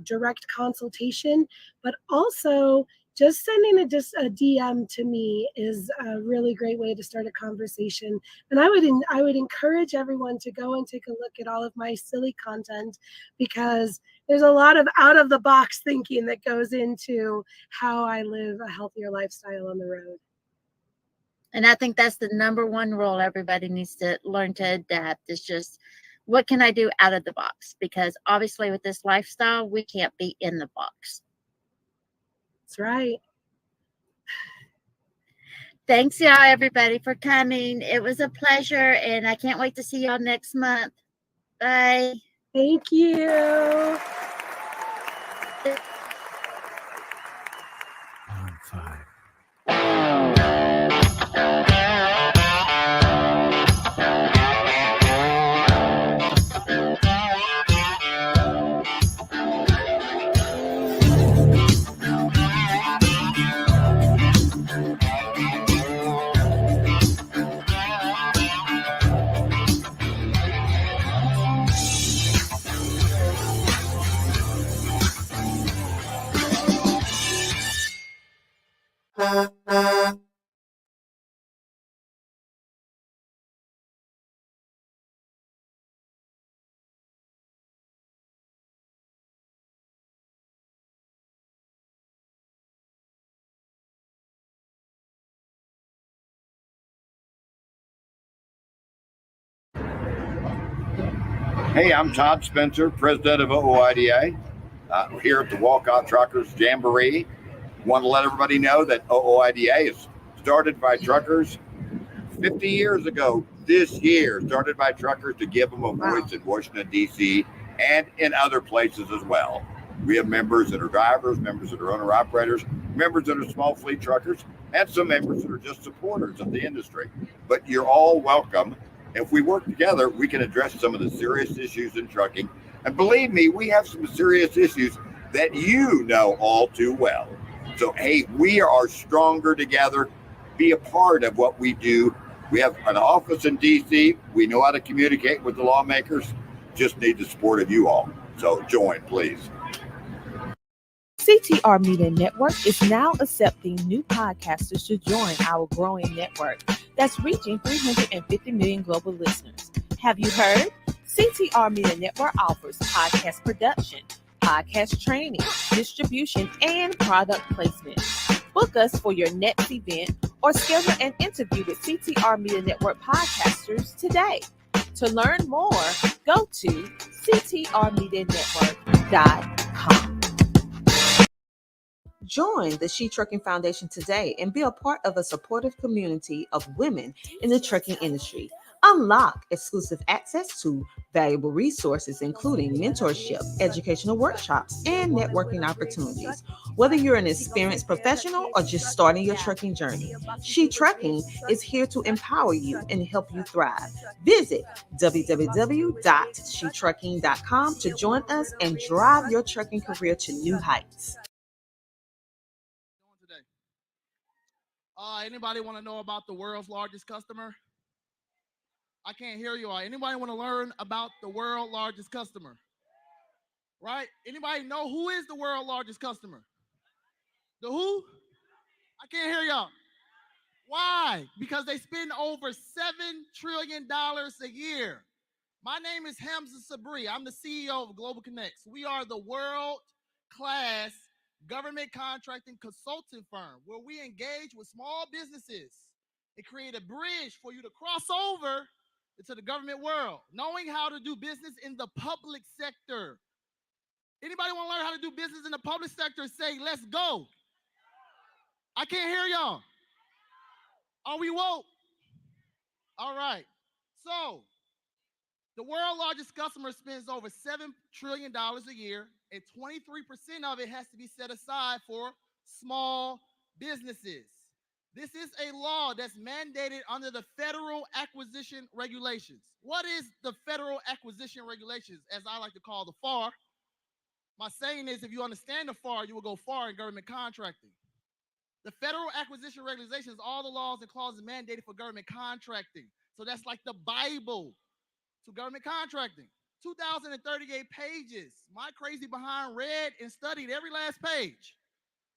S2: direct consultation. But also, just sending a DM to me is a really great way to start a conversation. And I would encourage everyone to go and take a look at all of my silly content, because there's a lot of out of the box thinking that goes into how I live a healthier lifestyle on the road.
S16: And I think that's the number one rule everybody needs to learn to adapt, is just, what can I do out of the box? Because obviously with this lifestyle, we can't be in the box.
S2: That's right.
S16: Thanks, y'all, everybody, for coming. It was a pleasure, and I can't wait to see y'all next month. Bye.
S2: Thank you.
S18: Hey, I'm Todd Spencer, president of OOIDA. We're here at the Walcott Truckers Jamboree. Want to let everybody know that OOIDA is started by truckers 50 years ago this year, started by truckers to give them a voice in Washington, D.C. and in other places as well. We have members that are drivers, members that are owner-operators, members that are small fleet truckers, and some members that are just supporters of the industry. But you're all welcome. If we work together, we can address some of the serious issues in trucking. And believe me, we have some serious issues that you know all too well. So, hey, we are stronger together. Be a part of what we do. We have an office in D.C. We know how to communicate with the lawmakers. Just need the support of you all. So join, please.
S1: CTR Media Network is now accepting new podcasters to join our growing network that's reaching 350 million global listeners. Have you heard? CTR Media Network offers podcast production, podcast training, distribution, and product placement. Book us for your next event or schedule an interview with CTR Media Network podcasters today. To learn more, go to ctrmedianetwork.com. Join the She Trucking Foundation today and be a part of a supportive community of women in the trucking industry. Unlock exclusive access to valuable resources, including mentorship, educational workshops, and networking opportunities. Whether you're an experienced professional or just starting your trucking journey, She Trucking is here to empower you and help you thrive. Visit www.shetrucking.com to join us and drive your trucking career to new heights.
S6: Anybody want to know about the world's largest customer? I can't hear you all. Anybody want to learn about the world's largest customer? Right? Anybody know who is the world's largest customer? The who? I can't hear y'all. Why? Because they spend over $7 trillion a year. My name is Hamza Sabri. I'm the CEO of Global Connects. We are the world-class government contracting consulting firm where we engage with small businesses and create a bridge for you to cross over into the government world, knowing how to do business in the public sector. Anybody want to learn how to do business in the public sector? Say, let's go. I can't hear y'all. Are we woke? All right. So, the world's largest customer spends over $7 trillion a year, and 23% of it has to be set aside for small businesses. This is a law that's mandated under the Federal Acquisition Regulations. What is the Federal Acquisition Regulations, as I like to call the FAR? My saying is, if you understand the FAR, you will go far in government contracting. The Federal Acquisition Regulations, all the laws and clauses mandated for government contracting. So that's like the Bible to government contracting. 2,038 pages. My crazy behind read and studied every last page.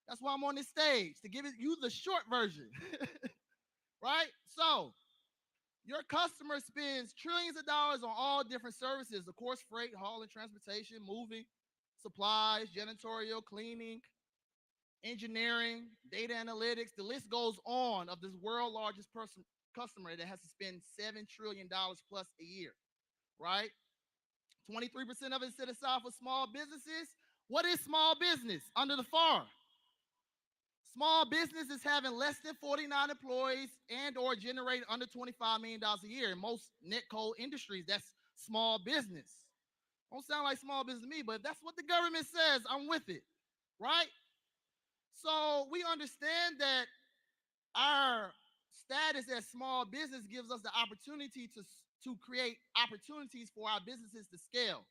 S6: That's why I'm on this stage, to give you the short version. Right? So, your customer spends trillions of dollars on all different services. Of course, freight, hauling, transportation, moving, supplies, janitorial, cleaning, engineering, data analytics. The list goes on of this world's largest customer that has to spend $7 trillion plus a year. Right? 23% of it set aside for small businesses. What is small business under the FAR? Small business is having less than 49 employees and or generating under $25 million a year. In most net code industries, that's small business. Don't sound like small business to me, but if that's what the government says, I'm with it, right? So we understand that our status as small business gives us the opportunity to create opportunities for our businesses to scale,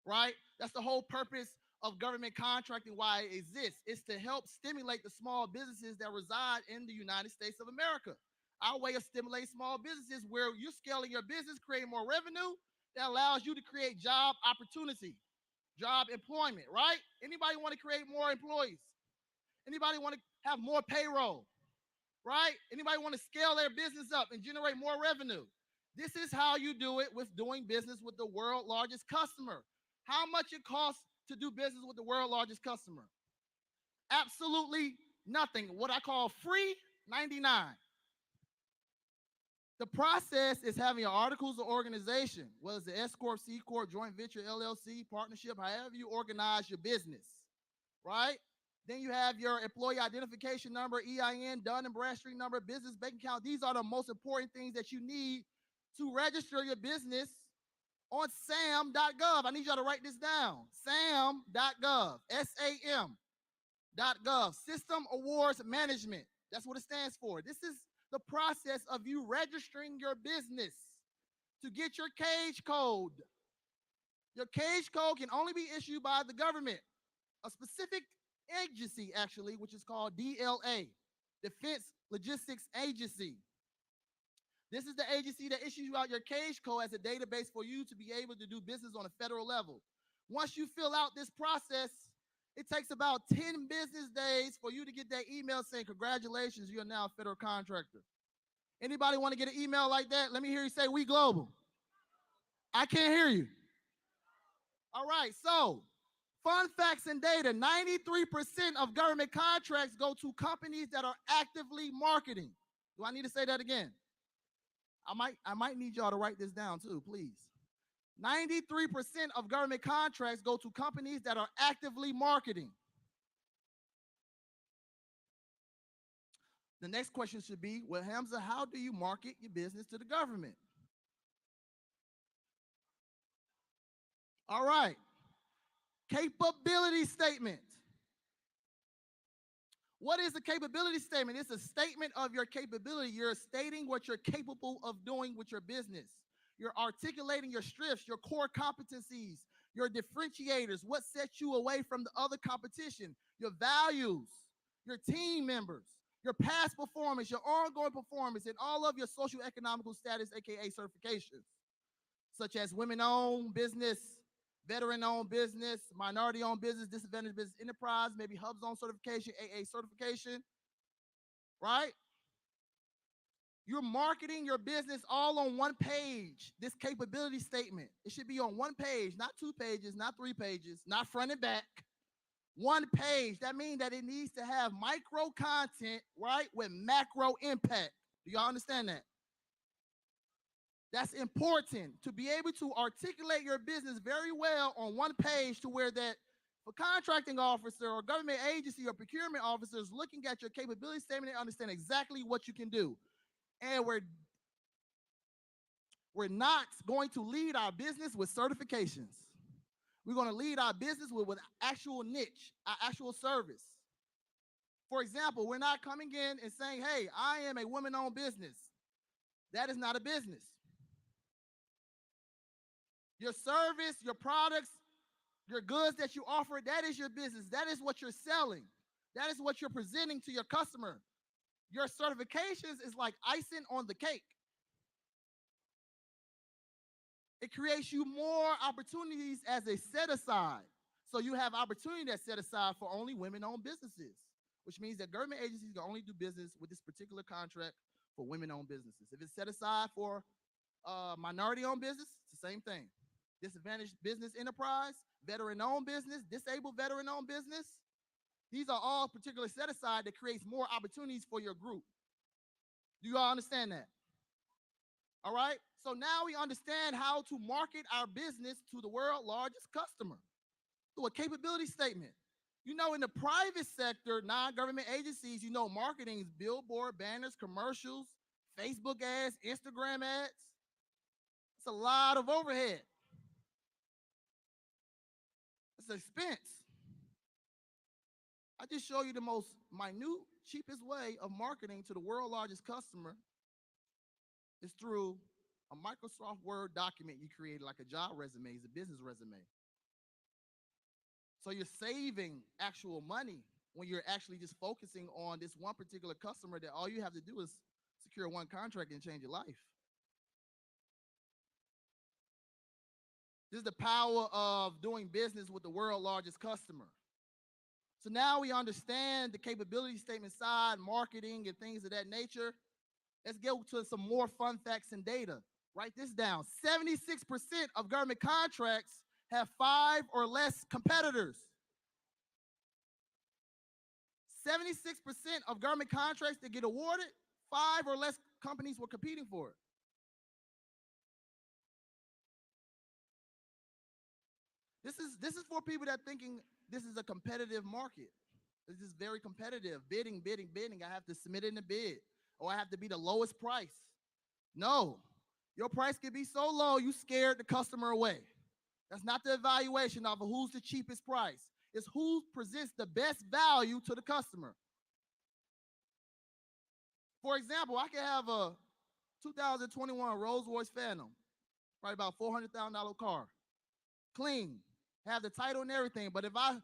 S6: right? That's the whole purpose of government contracting, why it exists. It's to help stimulate the small businesses that reside in the United States of America. Our way of stimulating small businesses where you're scaling your business, creating more revenue that allows you to create job opportunity, job employment, right? Anybody want to create more employees? Anybody want to have more payroll, right? Anybody want to scale their business up and generate more revenue? This is how you do it with doing business with the world's largest customer. How much it costs to do business with the world's largest customer? Absolutely nothing. What I call free 99. The process is having articles of organization, whether it's the S Corp, C Corp, joint venture, LLC, partnership, however you organize your business, right? Then you have your employee identification number, EIN, Dun and Bradstreet number, business bank account. These are the most important things that you need to register your business on sam.gov. I need y'all to write this down. sam.gov, SAM.gov, System Awards Management. That's what it stands for. This is the process of you registering your business to get your cage code. Your cage code can only be issued by the government, a specific agency, actually, which is called DLA, Defense Logistics Agency. This is the agency that issues you out your cage code as a database for you to be able to do business on a federal level. Once you fill out this process, It takes about 10 business days for you to get that email saying, congratulations, you're now a federal contractor. Anybody want to get an email like that? Let me hear you say, we global. I can't hear you. All right, so fun facts and data. 93% of government contracts go to companies that are actively marketing. Do I need to say that again? I might need y'all to write this down too, please. 93% of government contracts go to companies that are actively marketing. The next question should be, well, Hamza, how do you market your business to the government? All right. Capability statement. What is a capability statement? It's a statement of your capability. You're stating what you're capable of doing with your business. You're articulating your strengths, your core competencies, your differentiators, what sets you away from the other competition, your values, your team members, your past performance, your ongoing performance, and all of your social economical status, aka certifications, such as women-owned business, veteran-owned business, minority-owned business, disadvantaged business enterprise, maybe hub-zone certification, AA certification, right? You're marketing your business all on one page, this capability statement. It should be on one page, not 2 pages, not 3 pages, not front and back. One page. That means that it needs to have micro content, right, with macro impact. Do y'all understand that? That's important to be able to articulate your business very well on one page to where that for contracting officer or government agency or procurement officers looking at your capability statement, they understand exactly what you can do. And we're not going to lead our business with certifications. We're going to lead our business with actual niche, actual service. For example, we're not coming in and saying, hey, I am a women-owned business. That is not a business. Your service, your products, your goods that you offer, that is your business. That is what you're selling. That is what you're presenting to your customer. Your certifications is like icing on the cake. It creates you more opportunities as a set aside. So you have opportunity that's set aside for only women-owned businesses, which means that government agencies can only do business with this particular contract for women-owned businesses. If it's set aside for minority-owned business, it's the same thing. Disadvantaged business enterprise, veteran-owned business, disabled veteran-owned business. These are all particularly set aside that creates more opportunities for your group. Do you all understand that? All right? So now we understand how to market our business to the world's largest customer through a capability statement. You know, in the private sector, non-government agencies, you know, marketing is billboard, banners, commercials, Facebook ads, Instagram ads. It's a lot of overhead. It's an expense. I just show you the most minute, cheapest way of marketing to the world's largest customer is through a Microsoft Word document you created, like a job resume, it's a business resume. So you're saving actual money when you're actually just focusing on this one particular customer that all you have to do is secure one contract and change your life. This is the power of doing business with the world's largest customer. So now we understand the capability statement side, marketing, and things of that nature. Let's get to some more fun facts and data. Write this down. 76% of government contracts have 5 or less competitors. 76% of government contracts that get awarded, 5 or less companies were competing for it. This is for people that thinking this is a competitive market. This is very competitive. Bidding. I have to submit in a bid, or I have to be the lowest price. No, your price can be so low you scared the customer away. That's not the evaluation of who's the cheapest price. It's who presents the best value to the customer. For example, I can have a 2021 Rolls-Royce Phantom, probably about $400,000 car, clean, have the title and everything. But if I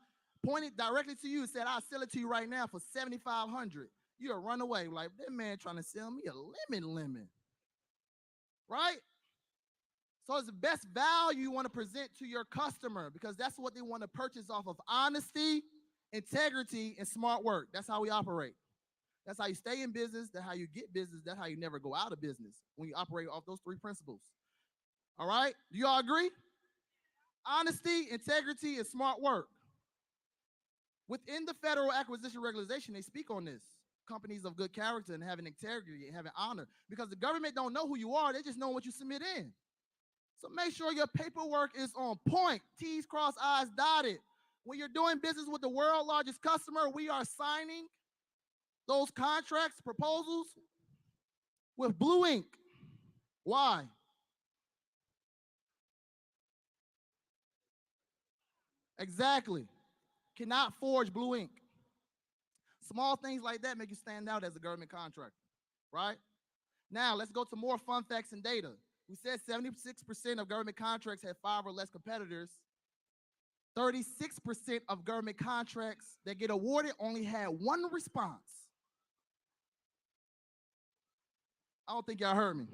S6: pointed directly to you and said, I'll sell it to you right now for $7,500, you'll run away like, that man trying to sell me a lemon, right? So it's the best value you want to present to your customer because that's what they want to purchase off of: honesty, integrity, and smart work. That's how we operate. That's how you stay in business. That's how you get business. That's how you never go out of business when you operate off those three principles. All right? Do you all agree? Honesty, integrity, and smart work. Within the Federal Acquisition Regulation, they speak on this. Companies of good character and having integrity and having honor. Because the government don't know who you are. They just know what you submit in. So make sure your paperwork is on point. T's crossed, I's dotted. When you're doing business with the world's largest customer, we are signing those contracts, proposals with blue ink. Why? Exactly. Cannot forge blue ink. Small things like that make you stand out as a government contractor, right? Now, let's go to more fun facts and data. We said 76% of government contracts had 5 or less competitors. 36% of government contracts that get awarded only had 1 response. I don't think y'all heard me.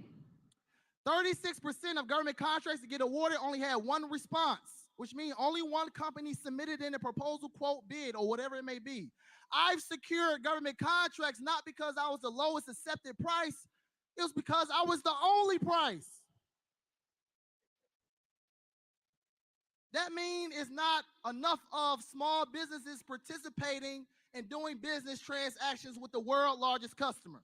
S6: 36% of government contracts that get awarded only had 1 response, which means only 1 company submitted in a proposal, quote, bid, or whatever it may be. I've secured government contracts not because I was the lowest accepted price. It was because I was the only price. That means it's not enough of small businesses participating and doing business transactions with the world's largest customer.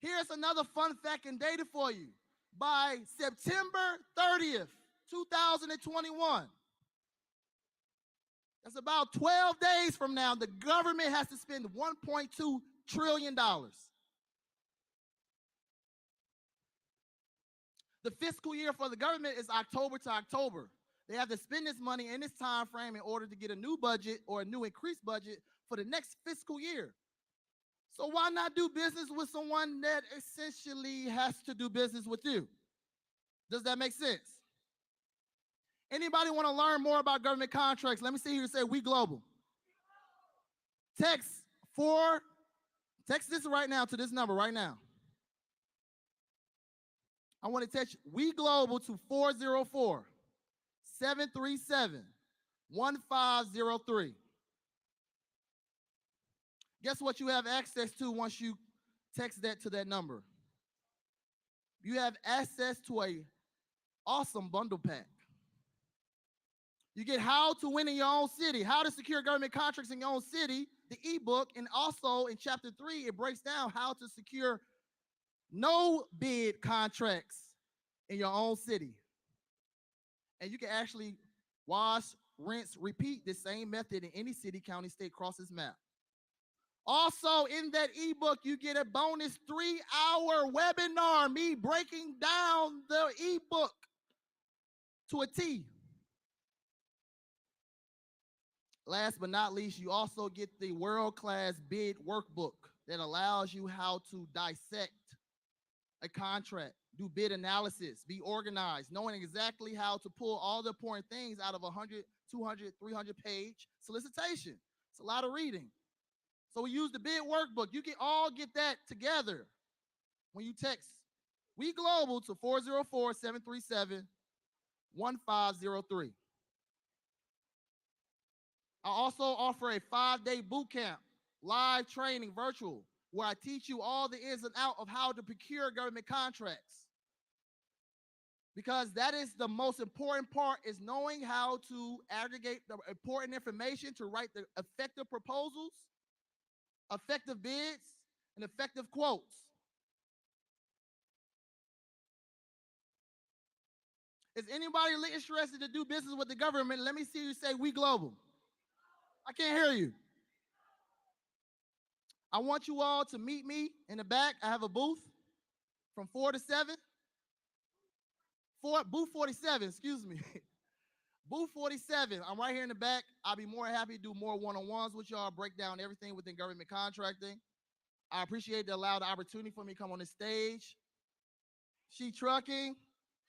S6: Here's another fun fact and data for you. By September 30th, 2021, that's about 12 days from now, the government has to spend $1.2 trillion. The fiscal year for the government is October to October. They have to spend this money in this time frame in order to get a new budget or a new increased budget for the next fiscal year. So why not do business with someone that essentially has to do business with you? Does that make sense? Anybody want to learn more about government contracts? Let me see here say We Global. Text this right now to this number right now. I want to text We Global to 404-737-1503. Guess what you have access to once you text that to that number? You have access to a awesome bundle pack. You get How to Win in Your Own City, How to Secure Government Contracts in Your Own City, the ebook, and also in chapter 3, it breaks down how to secure no bid contracts in your own city. And you can actually wash, rinse, repeat the same method in any city, county, state, across this map. Also, in that ebook, you get a bonus 3-hour webinar, me breaking down the ebook to a T. Last but not least, you also get the world-class bid workbook that allows you how to dissect a contract, do bid analysis, be organized, knowing exactly how to pull all the important things out of 100, 200, 300 page solicitation. It's a lot of reading. So we use the bid workbook. You can all get that together when you text We Global to 404-737-1503. I also offer a 5-day boot camp, live training, virtual, where I teach you all the ins and outs of how to procure government contracts. Because that is the most important part, is knowing how to aggregate the important information to write the effective proposals, effective bids, and effective quotes. Is anybody interested to do business with the government? Let me see you say We Global. I can't hear you. I want you all to meet me in the back. I have a booth from 4 to 7. Booth 47, excuse me. Booth 47. I'm right here in the back. I'll be more happy to do more one-on-ones with y'all, break down everything within government contracting. I appreciate the opportunity for me to come on the stage. She Trucking.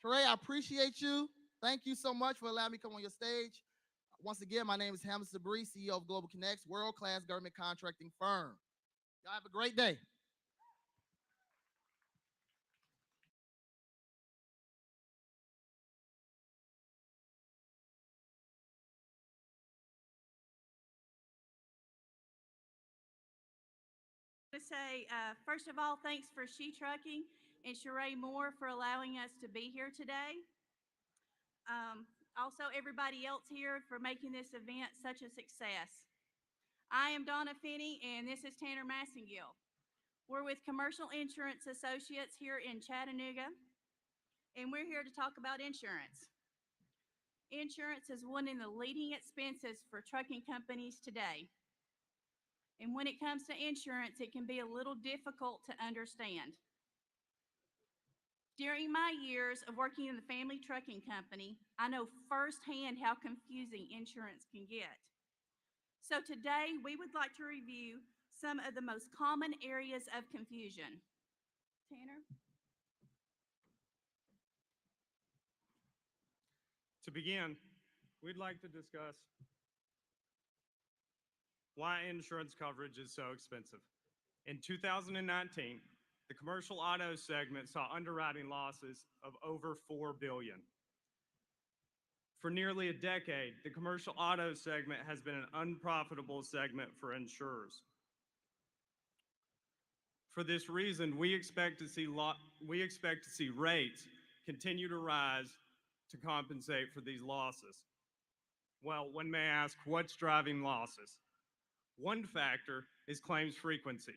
S6: Trey, I appreciate you. Thank you so much for allowing me to come on your stage. Once again, my name is Hamza Sabri, CEO of Global Connects, world-class government contracting firm. Y'all have a great day.
S8: To say, first of all, thanks for She Trucking and Sheree Moore for allowing us to be here today. Also, everybody else here for making this event such a success. I am Donna Finney, and this is Tanner Massengill. We're with Commercial Insurance Associates here in Chattanooga, and we're here to talk about insurance. Insurance is one of the leading expenses for trucking companies today. And when it comes to insurance, it can be a little difficult to understand. During my years of working in the family trucking company, I know firsthand how confusing insurance can get. So today, we would like to review some of the most common areas of confusion. Tanner?
S9: To begin, we'd like to discuss why insurance coverage is so expensive. In 2019, the commercial auto segment saw underwriting losses of over $4 billion. For nearly a decade, the commercial auto segment has been an unprofitable segment for insurers. For this reason, we expect to see rates continue to rise to compensate for these losses. Well, one may ask, what's driving losses? One factor is claims frequency.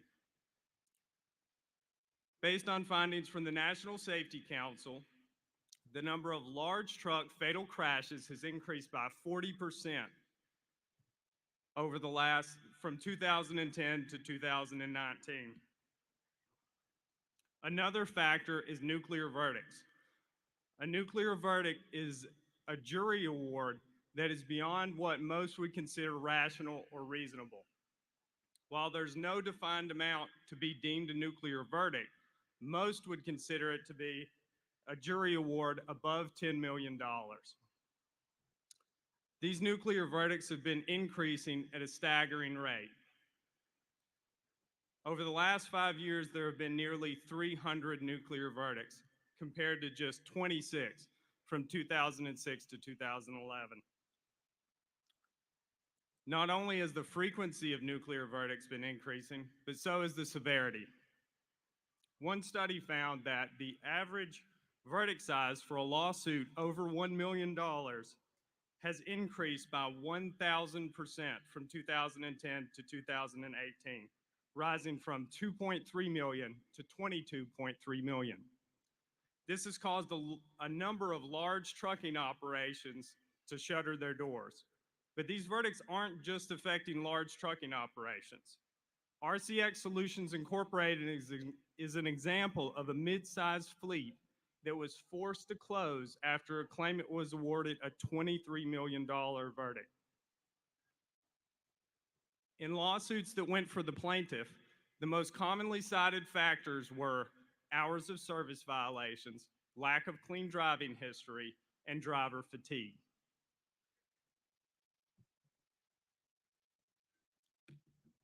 S9: Based on findings from the National Safety Council, the number of large truck fatal crashes has increased by 40% from 2010 to 2019. Another factor is nuclear verdicts. A nuclear verdict is a jury award that is beyond what most would consider rational or reasonable. While there's no defined amount to be deemed a nuclear verdict, most would consider it to be a jury award above $10 million. These nuclear verdicts have been increasing at a staggering rate. Over the last 5 years, there have been nearly 300 nuclear verdicts, compared to just 26 from 2006 to 2011. Not only has the frequency of nuclear verdicts been increasing, but so has the severity. One study found that the average verdict size for a lawsuit over $1 million has increased by 1,000% from 2010 to 2018, rising from 2.3 million to 22.3 million. This has caused a number of large trucking operations to shutter their doors. But these verdicts aren't just affecting large trucking operations. RCX Solutions Incorporated is an example of a mid-sized fleet that was forced to close after a claimant was awarded a $23 million verdict. In lawsuits that went for the plaintiff, the most commonly cited factors were hours of service violations, lack of clean driving history, and driver fatigue.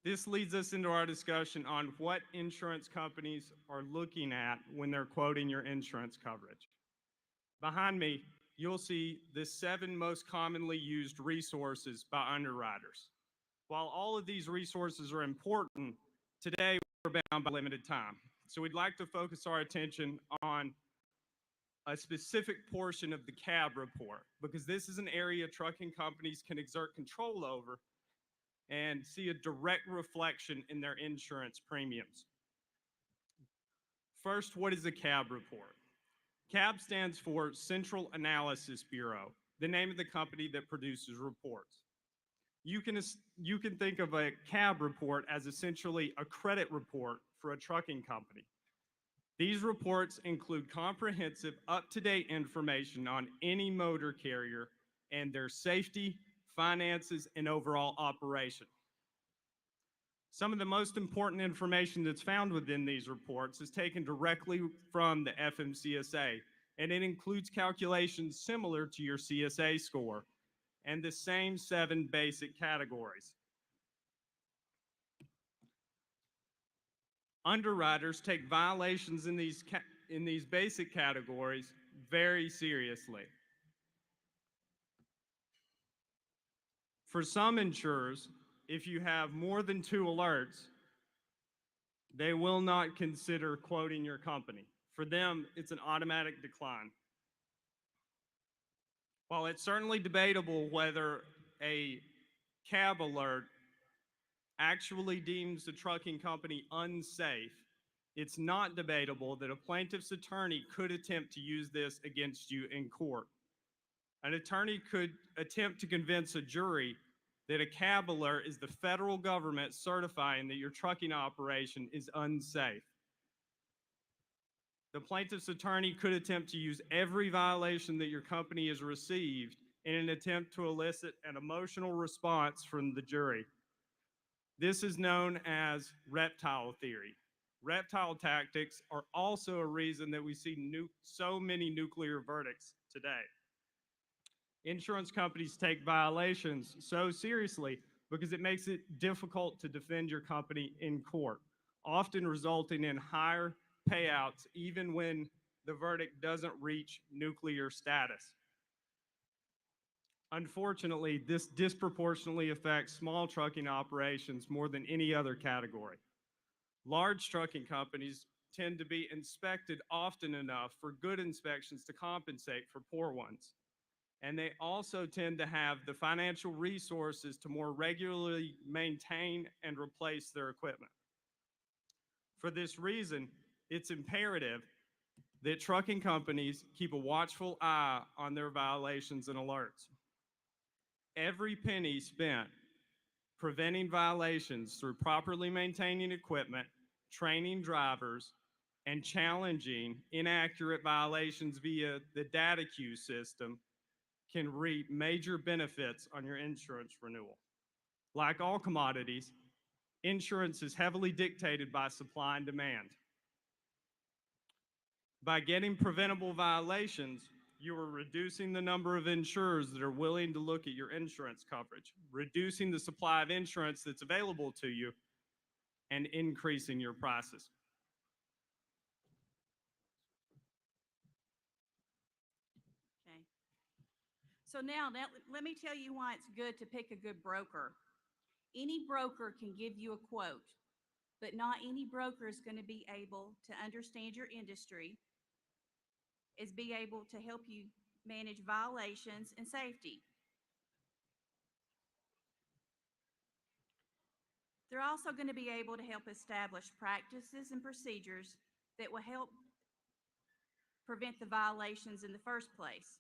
S9: This leads us into our discussion on what insurance companies are looking at when they're quoting your insurance coverage. Behind me, you'll see the 7 most commonly used resources by underwriters. While all of these resources are important, today we're bound by limited time. So we'd like to focus our attention on a specific portion of the CAB report, because this is an area trucking companies can exert control over and see a direct reflection in their insurance premiums. First, what is a CAB report? CAB stands for Central Analysis Bureau, the name of the company that produces reports. You can think of a CAB report as essentially a credit report for a trucking company. These reports include comprehensive, up-to-date information on any motor carrier and their safety, finances, and overall operation. Some of the most important information that's found within these reports is taken directly from the FMCSA, and it includes calculations similar to your CSA score and the same 7 basic categories. Underwriters take violations in these basic categories very seriously. For some insurers, if you have more than 2 alerts, They will not consider quoting your company. For them, it's an automatic decline. While it's certainly debatable whether a cab alert actually deems the trucking company unsafe, it's not debatable that a plaintiff's attorney could attempt to use this against you in court. An attorney could attempt to convince a jury that a cab alert is the federal government certifying that your trucking operation is unsafe. The plaintiff's attorney could attempt to use every violation that your company has received in an attempt to elicit an emotional response from the jury. This is known as reptile theory. Reptile tactics are also a reason that we see so many nuclear verdicts today. Insurance companies take violations so seriously because it makes it difficult to defend your company in court, often resulting in higher payouts even when the verdict doesn't reach nuclear status. Unfortunately, this disproportionately affects small trucking operations more than any other category. Large trucking companies tend to be inspected often enough for good inspections to compensate for poor ones. And they also tend to have the financial resources to more regularly maintain and replace their equipment. For this reason, it's imperative that trucking companies keep a watchful eye on their violations and alerts. Every penny spent preventing violations through properly maintaining equipment, training drivers, and challenging inaccurate violations via the data queue system can reap major benefits on your insurance renewal. Like all commodities, insurance is heavily dictated by supply and demand. By getting preventable violations, you are reducing the number of insurers that are willing to look at your insurance coverage, reducing the supply of insurance that's available to you, and increasing your prices.
S8: Okay. So now let me tell you why it's good to pick a good broker. Any broker can give you a quote, but not any broker is going to be able to understand your industry, is be able to help you manage violations and safety. They're also going to be able to help establish practices and procedures that will help prevent the violations in the first place.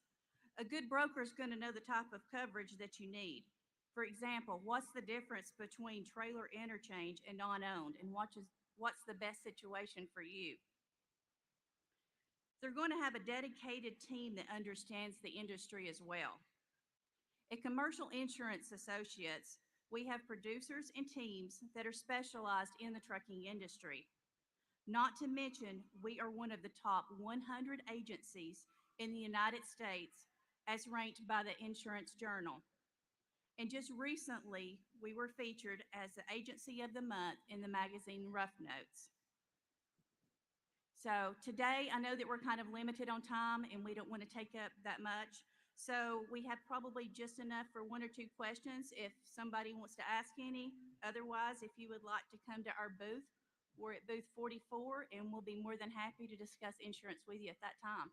S8: A good broker is going to know the type of coverage that you need. For example, what's the difference between trailer interchange and non-owned, and what's the best situation for you? They're going to have a dedicated team that understands the industry as well. At Commercial Insurance Associates, we have producers and teams that are specialized in the trucking industry. Not to mention, we are one of the top 100 agencies in the United States as ranked by the Insurance Journal. And just recently, we were featured as the Agency of the Month in the magazine Rough Notes. So today, I know that we're kind of limited on time and we don't want to take up that much. So we have probably just enough for one or two questions if somebody wants to ask any. Otherwise, if you would like to come to our booth, we're at booth 44 and we'll be more than happy to discuss insurance with you at that time.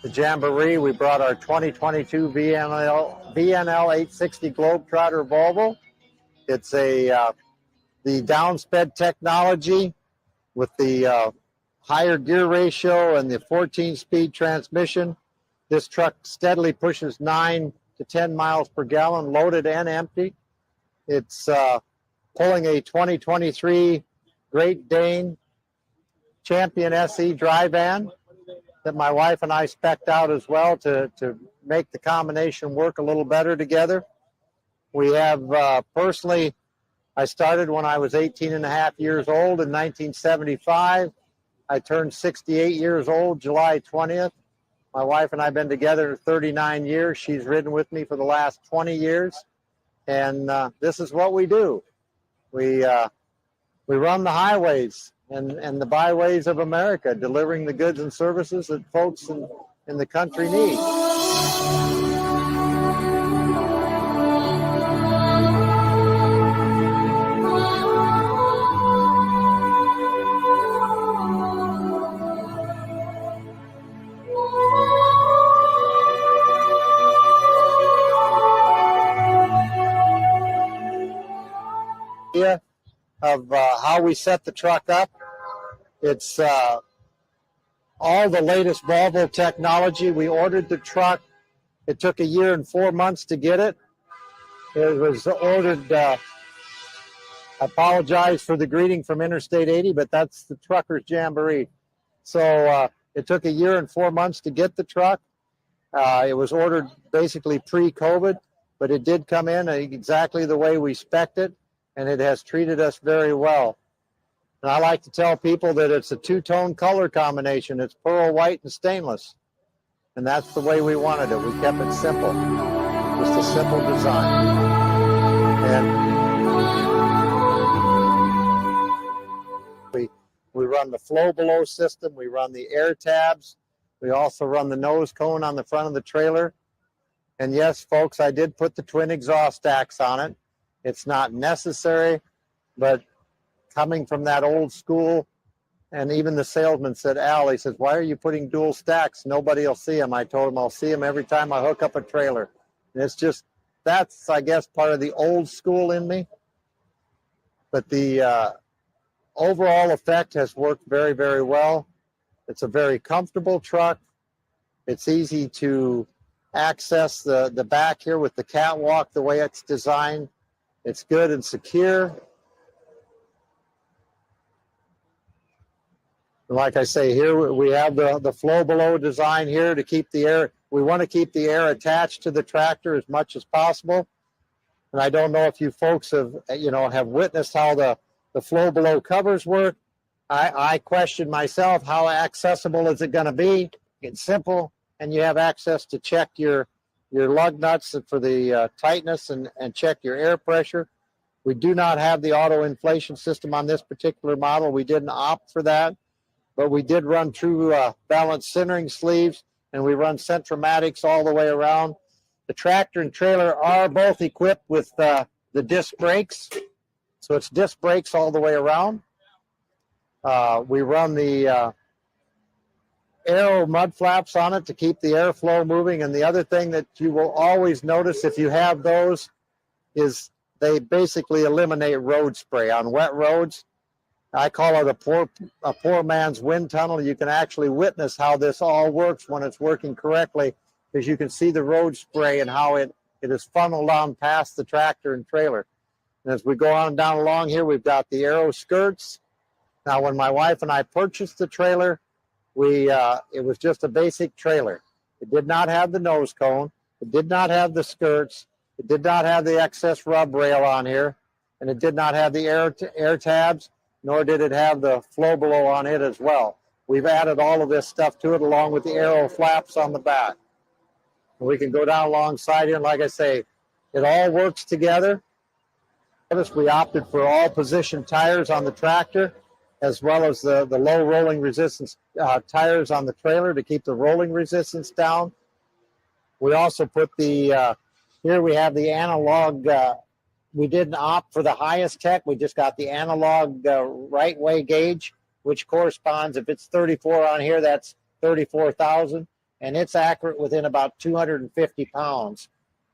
S10: The Jamboree, we brought our 2022 VNL 860 Globetrotter Volvo. It's the downsped technology with the higher gear ratio and the 14-speed transmission. This truck steadily pushes 9 to 10 miles per gallon, loaded and empty. It's pulling a 2023 Great Dane Champion SE dry van that my wife and I spec'd out as well to make the combination work a little better together. We have personally, I started when I was 18 and a half years old in 1975. I turned 68 years old July 20th. My wife and I have been together 39 years. She's ridden with me for the last 20 years. And this is what we do. We run the highways and the byways of America, delivering the goods and services that folks in the country need. Of how we set the truck up. It's all the latest Volvo technology. We ordered the truck. It took a year and 4 months to get it. It was ordered, I apologize for the greeting from Interstate 80, but that's the Truckers Jamboree. So it took a year and 4 months to get the truck. It was ordered basically pre-COVID, but it did come in exactly the way we spec'd it, and it has treated us very well. And I like to tell people that it's a two-tone color combination. It's pearl white and stainless. And that's the way we wanted it. We kept it simple. Just a simple design. And we run the flow below system. We run the air tabs. We also run the nose cone on the front of the trailer. And yes, folks, I did put the twin exhaust stacks on it. It's not necessary, but coming from that old school, and even the salesman said, Al, he says, why are you putting dual stacks? Nobody will see them. I told him I'll see them every time I hook up a trailer. And it's just, that's, I guess, part of the old school in me. But the overall effect has worked very, very well. It's a very comfortable truck. It's easy to access the back here with the catwalk, the way it's designed. It's good and secure. Like I say, here we have the flow below design here to keep the air. We want to keep the air attached to the tractor as much as possible. And I don't know if you folks have witnessed how the flow below covers work. I question myself, how accessible is it going to be? It's simple, and you have access to check your lug nuts for the tightness and check your air pressure. We do not have the auto inflation system on this particular model. We didn't opt for that. But we did run true balanced centering sleeves, and we run Centromatics all the way around. The tractor and trailer are both equipped with the disc brakes. So it's disc brakes all the way around. We run the aero mud flaps on it to keep the airflow moving. And the other thing that you will always notice if you have those is they basically eliminate road spray on wet roads. I call it a poor man's wind tunnel. You can actually witness how this all works when it's working correctly, because you can see the road spray and how it is funneled on past the tractor and trailer. And as we go on down along here, we've got the aero skirts. Now, when my wife and I purchased the trailer, it was just a basic trailer. It did not have the nose cone. It did not have the skirts. It did not have the excess rub rail on here. And it did not have the air tabs, nor did it have the flow below on it as well. We've added all of this stuff to it along with the aero flaps on the back. And we can go down alongside here, and like I say, it all works together. We opted for all position tires on the tractor, as well as the low rolling resistance tires on the trailer to keep the rolling resistance down. We also put here we have the analog. We didn't opt for the highest tech. We just got the analog right way gauge, which corresponds, if it's 34 on here, that's 34,000. And it's accurate within about 250 pounds.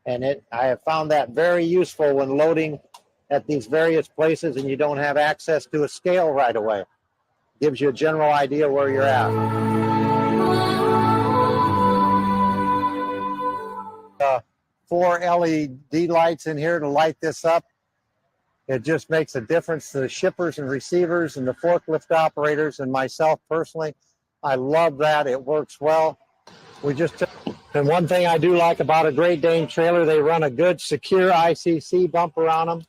S10: And I have found that very useful when loading at these various places and you don't have access to a scale right away. Gives you a general idea where you're at. 4 LED lights in here to light this up. It just makes a difference to the shippers and receivers and the forklift operators and myself personally. I love that. It works well. And one thing I do like about a Great Dane trailer, they run a good secure ICC bumper on them.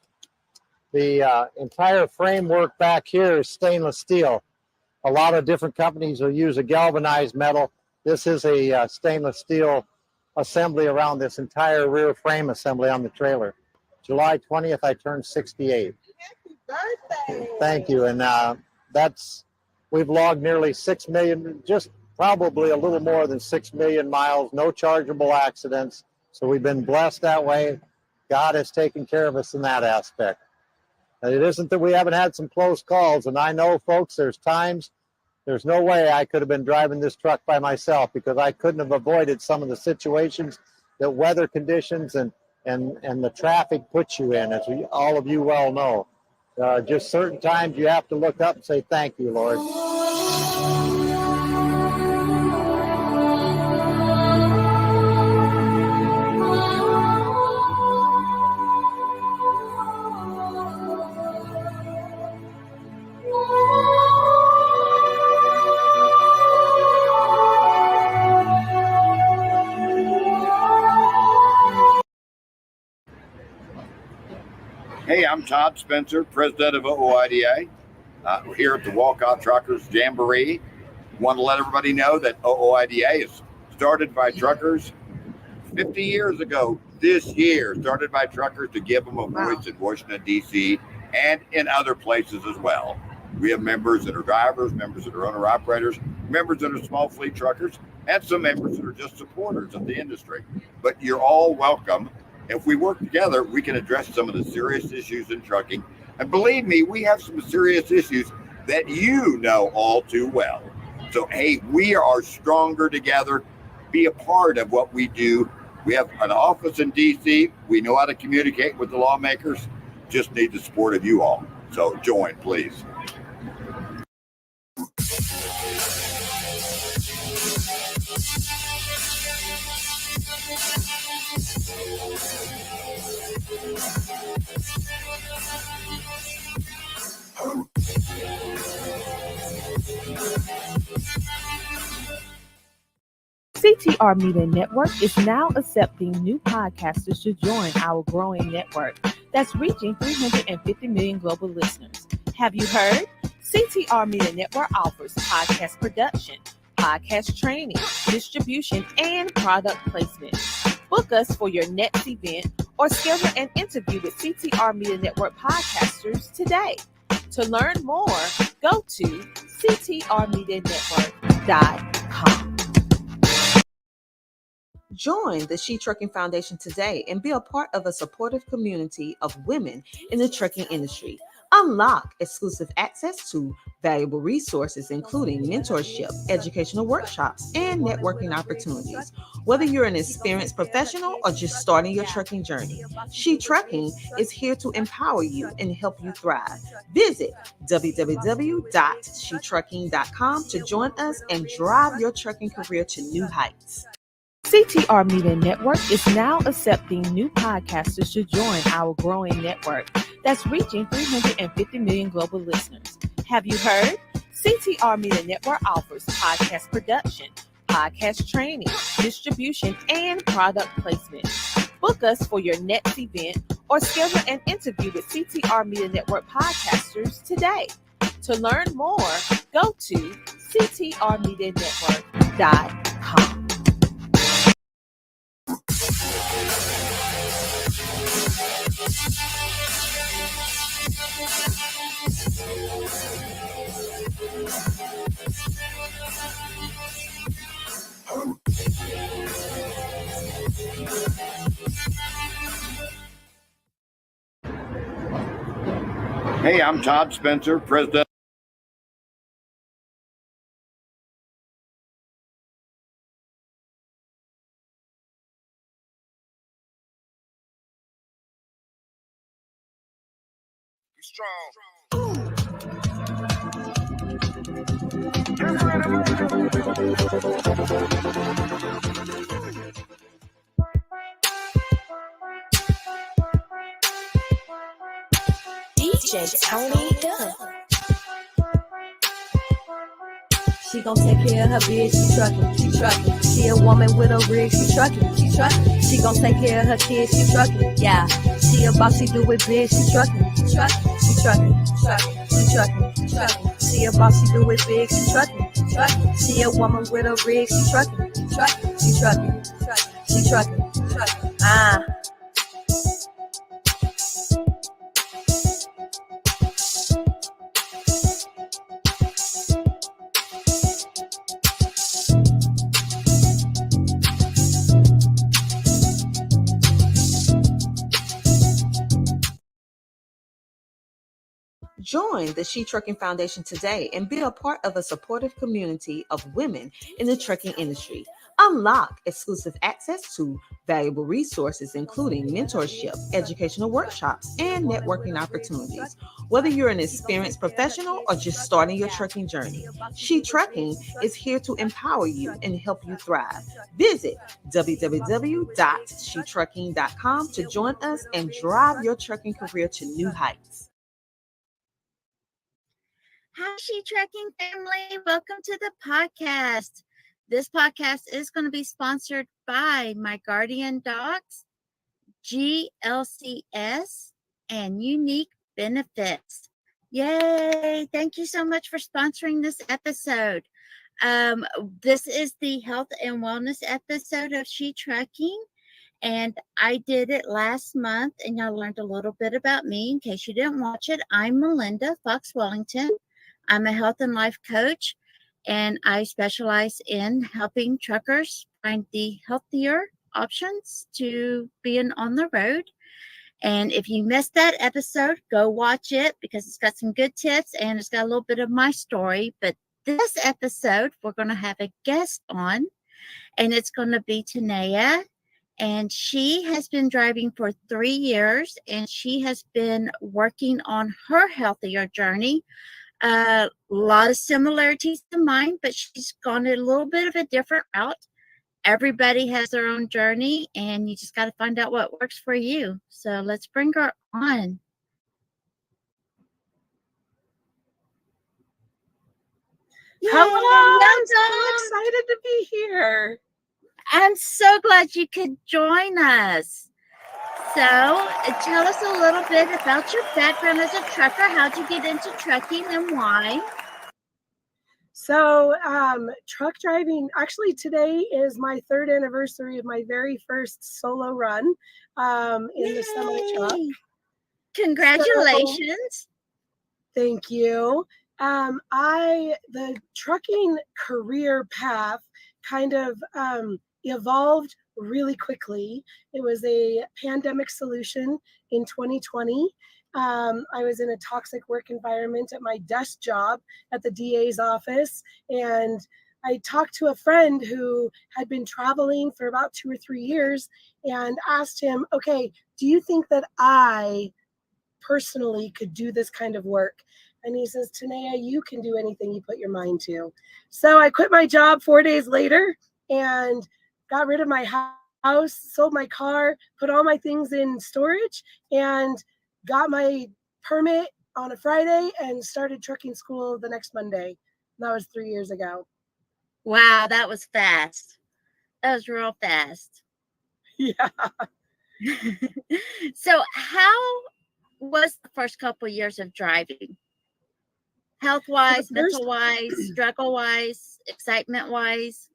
S10: The entire framework back here is stainless steel. A lot of different companies will use a galvanized metal. This is a stainless steel assembly around this entire rear frame assembly on the trailer. July 20th, I turned 68.
S14: Birthday.
S10: Thank you. And we've logged nearly 6 million, just probably a little more than 6 million miles, no chargeable accidents. So we've been blessed that way. God has taken care of us in that aspect. And it isn't that we haven't had some close calls. And I know, folks, there's no way I could have been driving this truck by myself, because I couldn't have avoided some of the situations that weather conditions and the traffic puts you in, as all of you well know. Just certain times you have to look up and say, thank you, Lord.
S18: Hey, I'm Todd Spencer, president of OOIDA. We're here at the Walcott Truckers Jamboree. Want to let everybody know that OOIDA is started by truckers 50 years ago this year, started by truckers to give them a voice in Washington, D.C. and in other places as well. We have members that are drivers, members that are owner-operators, members that are small fleet truckers, and some members that are just supporters of the industry. But you're all welcome. If we work together, we can address some of the serious issues in trucking. And believe me, we have some serious issues that you know all too well. So, hey, we are stronger together. Be a part of what we do. We have an office in D.C. We know how to communicate with the lawmakers. Just need the support of you all. So join, please.
S1: CTR Media Network is now accepting new podcasters to join our growing network that's reaching 350 million global listeners. Have you heard? CTR Media Network offers podcast production, podcast training, distribution, and product placement. Book us for your next event or schedule an interview with CTR Media Network podcasters today. To learn more, go to ctrmedianetwork.com. Join the She Trucking Foundation today and be a part of a supportive community of women in the trucking industry. Unlock exclusive access to valuable resources, including mentorship, educational workshops, and networking opportunities. Whether you're an experienced professional or just starting your trucking journey, She Trucking is here to empower you and help you thrive. Visit www.shetrucking.com to join us and drive your trucking career to new heights. CTR Media Network is now accepting new podcasters to join our growing network that's reaching 350 million global listeners. Have you heard? CTR Media Network offers podcast production, podcast training, distribution, and product placement. Book us for your next event or schedule an interview with CTR Media Network podcasters today. To learn more, go to ctrmedianetwork.com.
S18: Hey, I'm Todd Spencer, president.
S7: Be strong.
S3: DJ Tony Dunn. She gon' take care of her bitch, she truckin', she truckin'. She a woman with a rig, she truckin', she truckin'. She gon' take care of her kids, she truckin', yeah. She a boss, she do it big, she truckin', she truckin', she truckin', she truckin', she truckin', she truckin'. She a boss, she do it big, she trucking, trucking. She a woman with a rig, she trucking, trucking, she trucking, trucking, she trucking, trucking. Ah.
S1: Join the She Trucking Foundation today and be a part of a supportive community of women in the trucking industry. Unlock exclusive access to valuable resources, including mentorship, educational workshops, and networking opportunities. Whether you're an experienced professional or just starting your trucking journey, She Trucking is here to empower you and help you thrive. Visit www.shetrucking.com to join us and drive your trucking career to new heights.
S5: Hi, She Trekking family. Welcome to the podcast. This podcast is going to be sponsored by My Guardian Dogs, GLCS, and Unique Benefits. Yay! Thank you so much for sponsoring this episode. This is the health and wellness episode of She Trekking. And I did it last month, and y'all learned a little bit about me. In case you didn't watch it, I'm Melinda Fox Wellington. I'm a health and life coach, and I specialize in helping truckers find the healthier options to being on the road. And if you missed that episode, go watch it because it's got some good tips and it's got a little bit of my story. But this episode, we're going to have a guest on, and it's going to be Tanea. And she has been driving for 3 years, and she has been working on her healthier journey. A lot of similarities to mine, but she's gone a little bit of a different route. Everybody has their own journey, and you just got to find out what works for you. So let's bring her on. Yay,
S2: Hello, I'm so
S5: welcome.
S2: excited to be here.
S5: I'm so glad you could join us. So tell us a little bit about your background as a trucker. How'd you get into trucking and why?
S2: So truck driving, actually today is my 3rd anniversary of my very first solo run in the semi-truck.
S5: Congratulations.
S2: So, thank you. The trucking career path kind of evolved really quickly. It was a pandemic solution in 2020. I was in a toxic work environment at my desk job at the DA's office, and I talked to a friend who had been traveling for about 2 or 3 years and asked him, okay, do you think that I personally could do this kind of work? And he says, Tanea, you can do anything you put your mind to. So I quit my job 4 days later and got rid of my house, sold my car, put all my things in storage, and got my permit on a Friday and started trucking school the next Monday. That was 3 years ago.
S5: Wow, that was fast. That was real fast.
S2: Yeah.
S5: So how was the first couple of years of driving? Health-wise, mental-wise, struggle-wise, excitement-wise?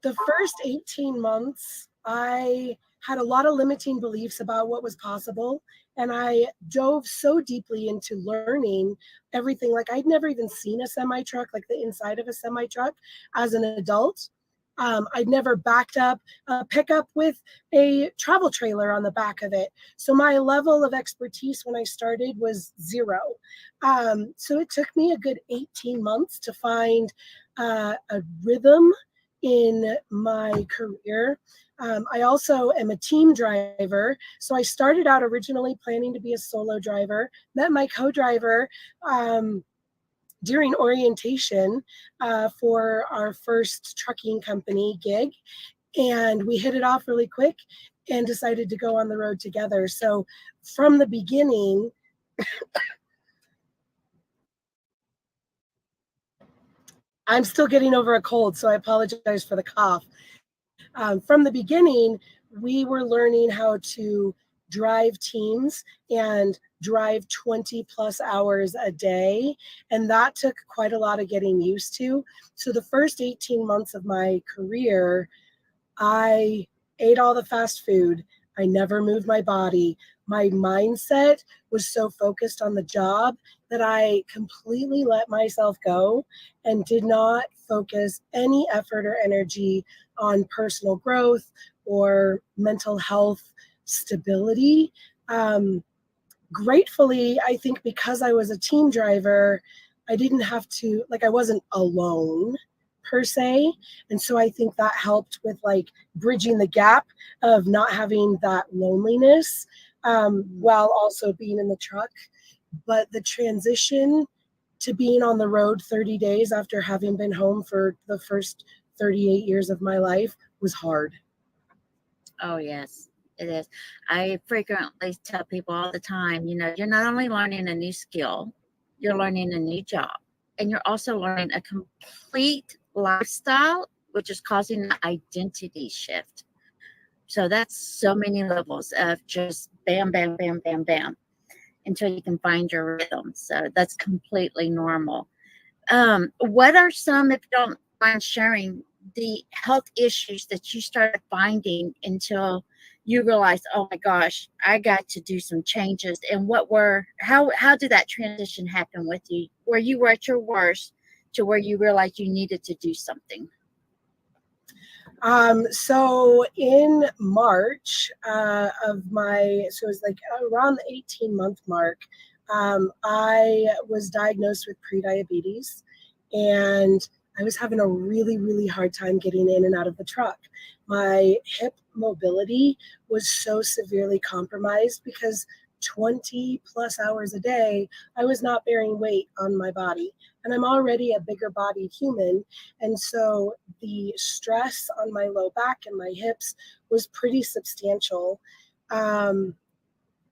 S2: The first 18 months, I had a lot of limiting beliefs about what was possible. And I dove so deeply into learning everything. Like I'd never even seen a semi-truck, like the inside of a semi-truck as an adult. I'd never backed up a pickup with a travel trailer on the back of it. So my level of expertise when I started was 0. So it took me a good 18 months to find a rhythm in my career. I also am a team driver. So I started out originally planning to be a solo driver, met my co-driver during orientation for our first trucking company gig. And we hit it off really quick and decided to go on the road together. So from the beginning, I'm still getting over a cold, so I apologize for the cough. From the beginning, we were learning how to drive teams and drive 20 plus hours a day. And that took quite a lot of getting used to. So the first 18 months of my career, I ate all the fast food. I never moved my body. My mindset was so focused on the job that I completely let myself go and did not focus any effort or energy on personal growth or mental health stability. Gratefully, I think because I was a team driver, I didn't have to, like, I wasn't alone per se. And so I think that helped with like bridging the gap of not having that loneliness while also being in the truck. But the transition to being on the road 30 days after having been home for the first 38 years of my life was hard.
S5: Oh, yes, it is. I frequently tell people all the time, you know, you're not only learning a new skill, you're learning a new job, and you're also learning a complete lifestyle, which is causing an identity shift. So that's so many levels of just bam, bam, bam, bam, bam, until you can find your rhythm. So that's completely normal. What are some, if you don't mind sharing, the health issues that you started finding until you realized, oh my gosh, I got to do some changes? And how did that transition happen with you, where you were at your worst to where you realized you needed to do something?
S2: So in March of my, so it was like around the 18-month mark, I was diagnosed with prediabetes, and I was having a really, really hard time getting in and out of the truck. My hip mobility was so severely compromised because 20 plus hours a day, I was not bearing weight on my body. And I'm already a bigger bodied human. And so the stress on my low back and my hips was pretty substantial. And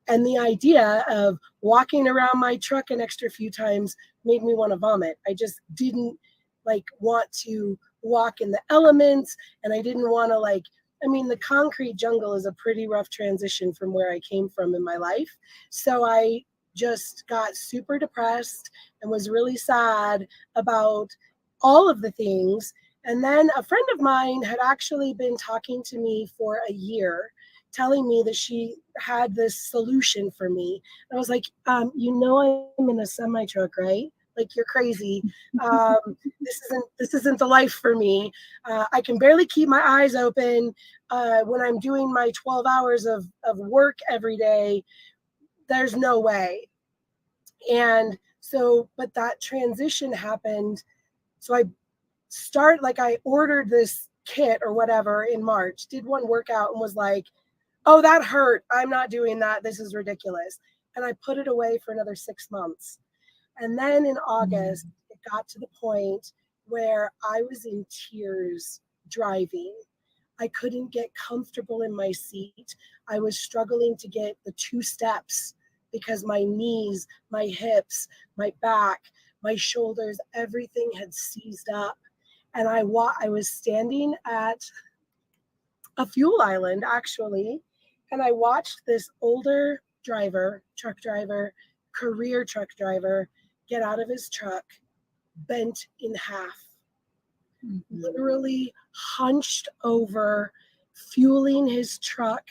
S2: the idea of walking around my truck an extra few times made me want to vomit. I just didn't like want to walk in the elements, and I didn't want to I mean, the concrete jungle is a pretty rough transition from where I came from in my life. So I just got super depressed and was really sad about all of the things. And then a friend of mine had actually been talking to me for a year, telling me that she had this solution for me. I was like, you know, I'm in a semi truck, right? Like, you're crazy. This isn't the life for me. I can barely keep my eyes open when I'm doing my 12 hours of work every day. There's no way. And so, but that transition happened. So I ordered this kit or whatever in March, did one workout and was like, oh, that hurt. I'm not doing that. This is ridiculous. And I put it away for another 6 months. And then in August, it got to the point where I was in tears driving. I couldn't get comfortable in my seat. I was struggling to get the 2 steps because my knees, my hips, my back, my shoulders, everything had seized up. And I was standing at a fuel island, actually, and I watched this older truck driver, career truck driver, get out of his truck, bent in half, literally hunched over, fueling his truck.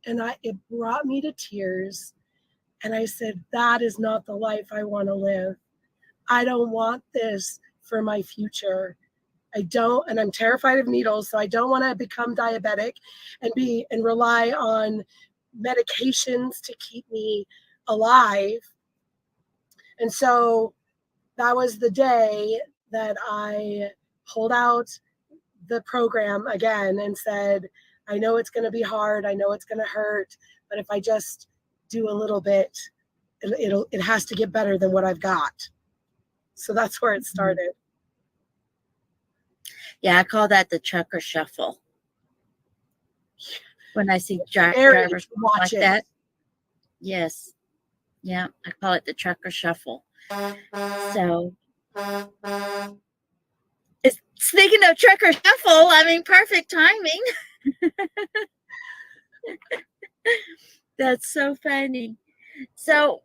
S2: And it brought me to tears. And I said, that is not the life I want to live. I don't want this for my future. I don't, and I'm terrified of needles, so I don't want to become diabetic and rely on medications to keep me alive. And so that was the day that I pulled out the program again and said, I know it's going to be hard. I know it's going to hurt, but if I just do a little bit, it has to get better than what I've got. So that's where it started.
S5: Yeah, I call that the trucker shuffle. When I see drivers like that. Yes. Yeah, I call it the trucker shuffle. So, speaking of trucker shuffle, I mean, perfect timing.
S16: That's so funny. So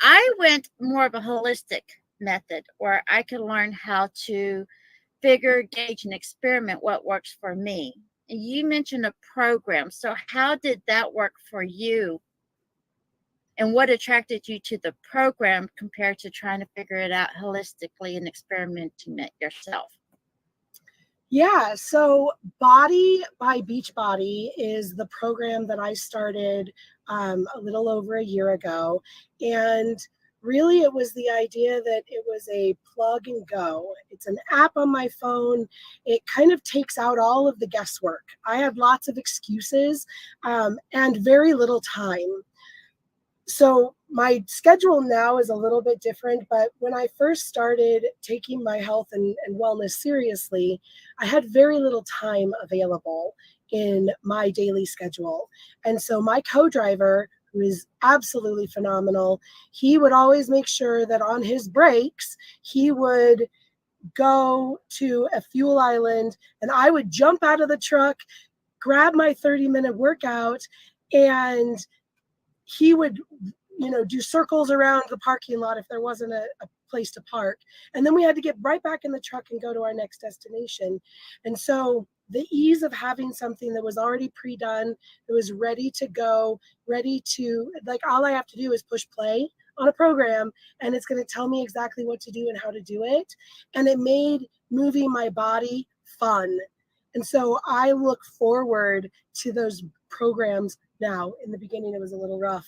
S16: I went more of a holistic method where I could learn how to figure, gauge, and experiment what works for me. And you mentioned a program. So how did that work for you? And what attracted you to the program compared to trying to figure it out holistically and experimenting it yourself?
S2: Yeah, so Body by Beachbody is the program that I started a little over a year ago. And really, it was the idea that it was a plug and go. It's an app on my phone. It kind of takes out all of the guesswork. I had lots of excuses and very little time. So my schedule now is a little bit different, but when I first started taking my health and wellness seriously, I had very little time available in my daily schedule. And so my co-driver, who is absolutely phenomenal, he would always make sure that on his breaks, he would go to a fuel island and I would jump out of the truck, grab my 30-minute workout, and he would do circles around the parking lot if there wasn't a place to park, and then we had to get right back in the truck and go to our next destination. And so the ease of having something that was already pre-done, that was ready to go, ready to, like, all I have to do is push play on a program and it's going to tell me exactly what to do and how to do it, and it made moving my body fun. And so I look forward to those programs now. In the beginning, it was a little rough.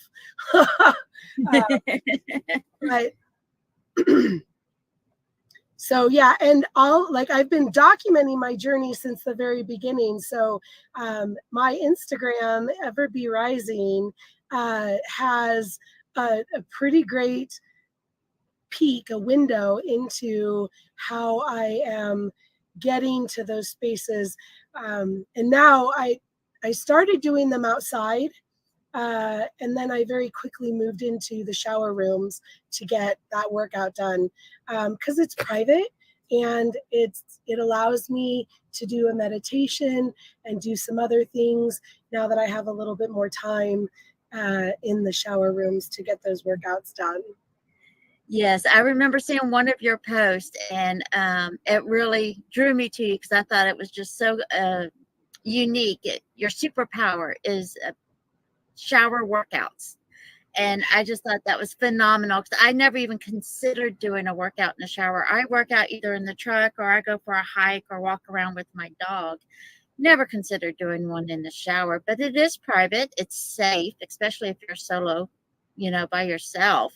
S2: But so yeah, and I've been documenting my journey since the very beginning. So my Instagram, Ever Be Rising, has a pretty great peek, a window into how I am getting to those spaces. And now I started doing them outside. And then I very quickly moved into the shower rooms to get that workout done because it's private and it allows me to do a meditation and do some other things now that I have a little bit more time in the shower rooms to get those workouts done.
S16: Yes, I remember seeing one of your posts, and it really drew me to you because I thought it was just so unique. Your superpower is shower workouts. And I just thought that was phenomenal because I never even considered doing a workout in the shower. I work out either in the truck or I go for a hike or walk around with my dog. Never considered doing one in the shower, but it is private. It's safe, especially if you're solo, by yourself.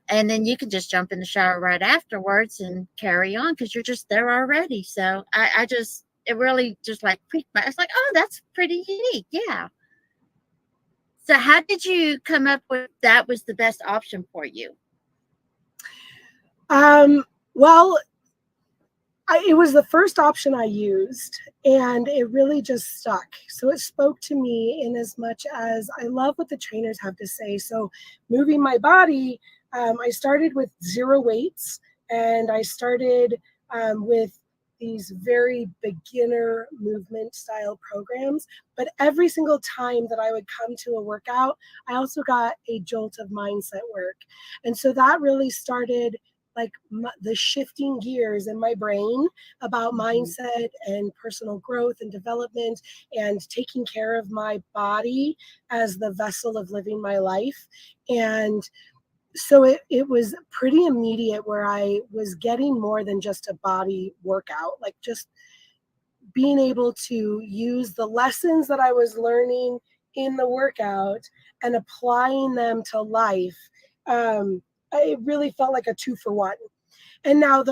S16: And then you can just jump in the shower right afterwards and carry on because you're just there already. So it really just like piqued my, it's like, oh, that's pretty unique. Yeah. So how did you come up with that was the best option for you?
S2: Well, it was the first option I used, and it really just stuck. So it spoke to me in as much as I love what the trainers have to say. So moving my body, I started with 0 weights, and I started with these very beginner movement style programs. But every single time that I would come to a workout, I also got a jolt of mindset work. And so that really started like the shifting gears in my brain about mindset and personal growth and development and taking care of my body as the vessel of living my life. And so it was pretty immediate where I was getting more than just a body workout, like just being able to use the lessons that I was learning in the workout and applying them to life. It really felt like a 2-for-1. And now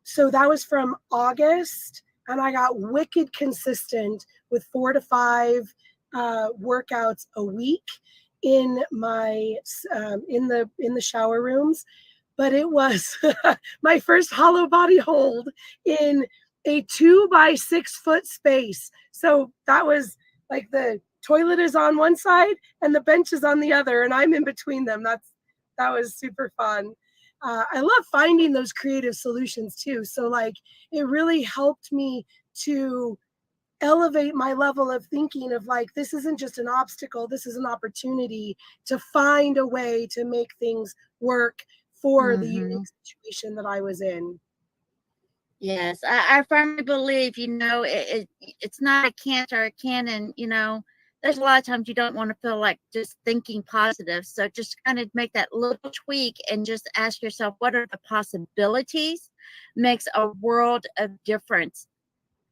S2: so that was from August, and I got wicked consistent with 4 to 5 workouts a week in my in the shower rooms. But it was my first hollow body hold in a 2 by 6 foot space. So that was like the toilet is on one side and the bench is on the other, and I'm in between them. That was super fun. I love finding those creative solutions too. So like it really helped me to elevate my level of thinking of like, this isn't just an obstacle, this is an opportunity to find a way to make things work for the unique situation that I was in.
S5: Yes, I firmly believe, it's not a can't or a can. And, there's a lot of times you don't want to feel like just thinking positive. So just kind of make that little tweak and just ask yourself, what are the possibilities? Makes a world of difference.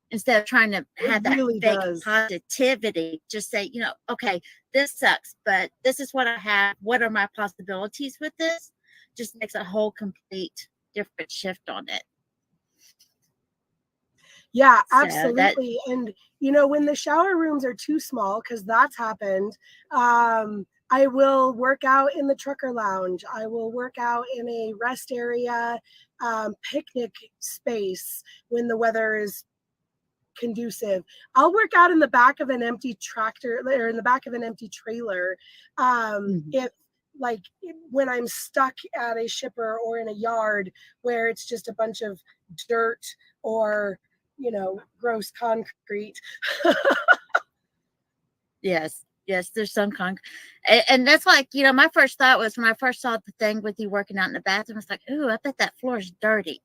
S5: Instead of trying to have that
S2: really
S5: fake
S2: does.
S5: positivity, just say, okay, this sucks, but this is what I have. What are my possibilities with this? Just makes a whole complete different shift on it.
S2: Yeah,
S5: So
S2: absolutely. And, when the shower rooms are too small, because that's happened, I will work out in the trucker lounge. I will work out in a rest area, picnic space when the weather is conducive. I'll work out in the back of an empty tractor or in the back of an empty trailer. If like when I'm stuck at a shipper or in a yard where it's just a bunch of dirt or, gross concrete.
S5: Yes, there's some and that's like, my first thought was when I first saw the thing with you working out in the bathroom, it's like, ooh, I bet that floor is dirty.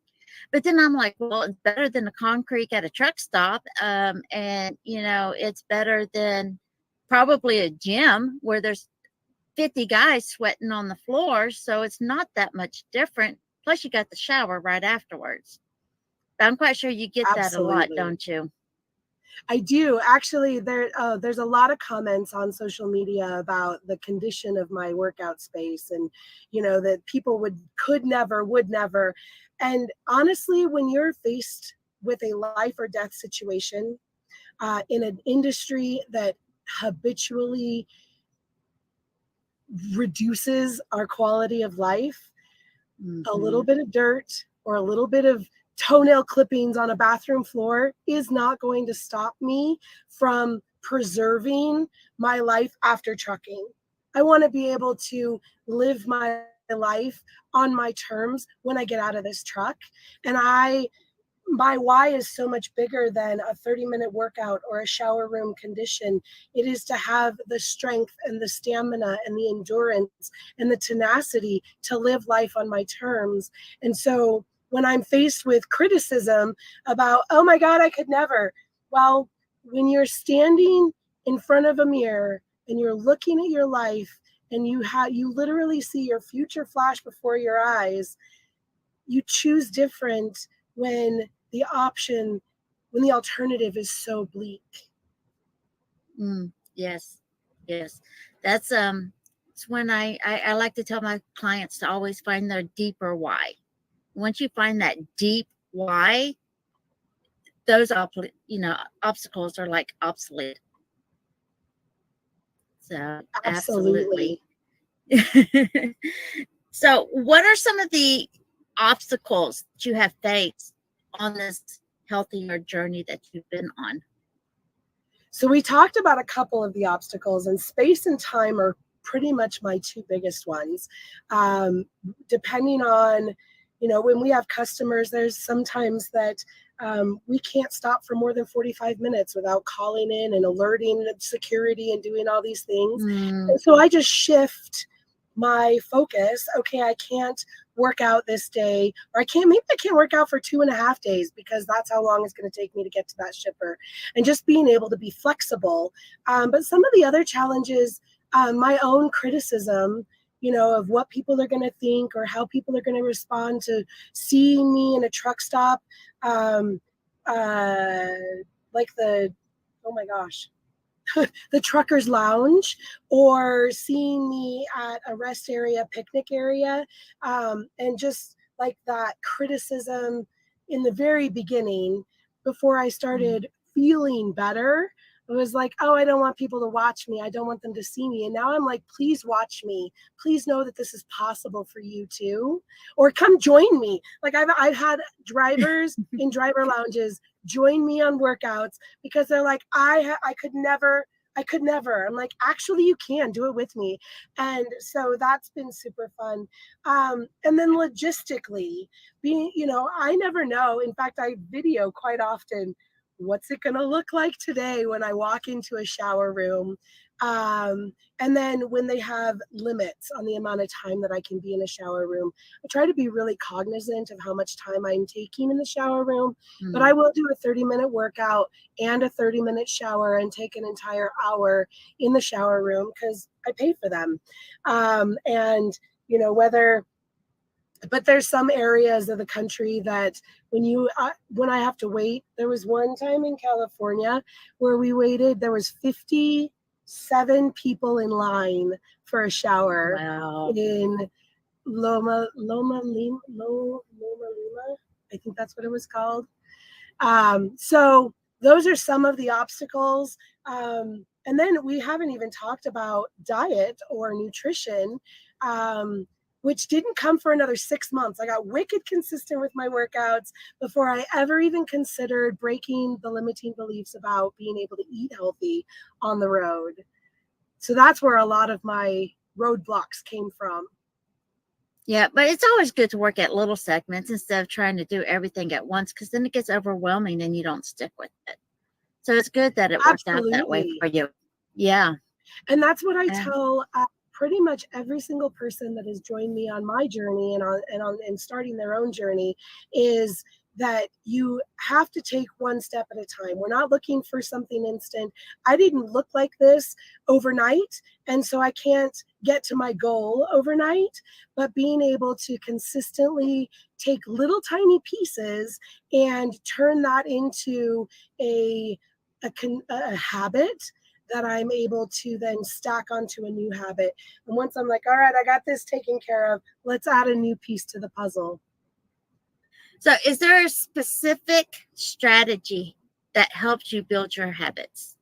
S5: But then I'm like, well, it's better than the concrete at a truck stop. And, it's better than probably a gym where there's 50 guys sweating on the floor. So it's not that much different. Plus, you got the shower right afterwards. But I'm quite sure you get that a lot, don't you?
S2: I do. Actually, there's a lot of comments on social media about the condition of my workout space and, that people would never. And honestly, when you're faced with a life or death situation in an industry that habitually reduces our quality of life, a little bit of dirt or a little bit of toenail clippings on a bathroom floor is not going to stop me from preserving my life after trucking. I want to be able to live my life on my terms when I get out of this truck. And my why is so much bigger than a 30-minute workout or a shower room condition. It is to have the strength and the stamina and the endurance and the tenacity to live life on my terms. And so when I'm faced with criticism about, oh my God, I could never. Well, when you're standing in front of a mirror and you're looking at your life and you literally see your future flash before your eyes, you choose different when the alternative is so bleak.
S5: Yes. That's it's when I like to tell my clients to always find their deeper why. Once you find that deep why, those obstacles are like obsolete. So absolutely. So what are some of the obstacles that you have faced on this healthier journey that you've been on?
S2: So we talked about a couple of the obstacles, and space and time are pretty much my two biggest ones. Depending on, when we have customers, there's sometimes that we can't stop for more than 45 minutes without calling in and alerting security and doing all these things. And so I just shift my focus. Okay, I can't work out this day, or maybe I can't work out for 2.5 days because that's how long it's going to take me to get to that shipper, and just being able to be flexible. But some of the other challenges, my own criticism, of what people are going to think or how people are going to respond to seeing me in a truck stop, oh my gosh, the truckers lounge, or seeing me at a rest area, picnic area, and just like that criticism in the very beginning before I started feeling better. It was like, oh, I don't want people to watch me. I don't want them to see me. And now I'm like, please watch me. Please know that this is possible for you too. Or come join me. Like I've had drivers in driver lounges join me on workouts because they're like, I could never. I'm like, actually, you can do it with me. And so that's been super fun. And then logistically, I never know. In fact, I video quite often what's it going to look like today when I walk into a shower room? And then when they have limits on the amount of time that I can be in a shower room, I try to be really cognizant of how much time I'm taking in the shower room. But I will do a 30-minute workout and a 30-minute shower and take an entire hour in the shower room because I pay for them. And, you know, but there's some areas of the country that when I have to wait, there was one time in California where we waited, there was 57 people in line for a shower in Loma Lima. I think that's what it was called. So those are some of the obstacles. And then we haven't even talked about diet or nutrition, which didn't come for another 6 months. I got wicked consistent with my workouts before I ever even considered breaking the limiting beliefs about being able to eat healthy on the road. So that's where a lot of my roadblocks came from.
S5: Yeah, but it's always good to work at little segments instead of trying to do everything at once, because then it gets overwhelming and you don't stick with it. So it's good that it worked out that way for you. Yeah.
S2: And that's what I tell pretty much every single person that has joined me on my journey and starting their own journey, is that you have to take one step at a time. We're not looking for something instant. I didn't look like this overnight, and so I can't get to my goal overnight, but being able to consistently take little tiny pieces and turn that into a habit that I'm able to then stack onto a new habit. And once I'm like, all right, I got this taken care of, let's add a new piece to the puzzle.
S5: So is there a specific strategy that helps you build your habits?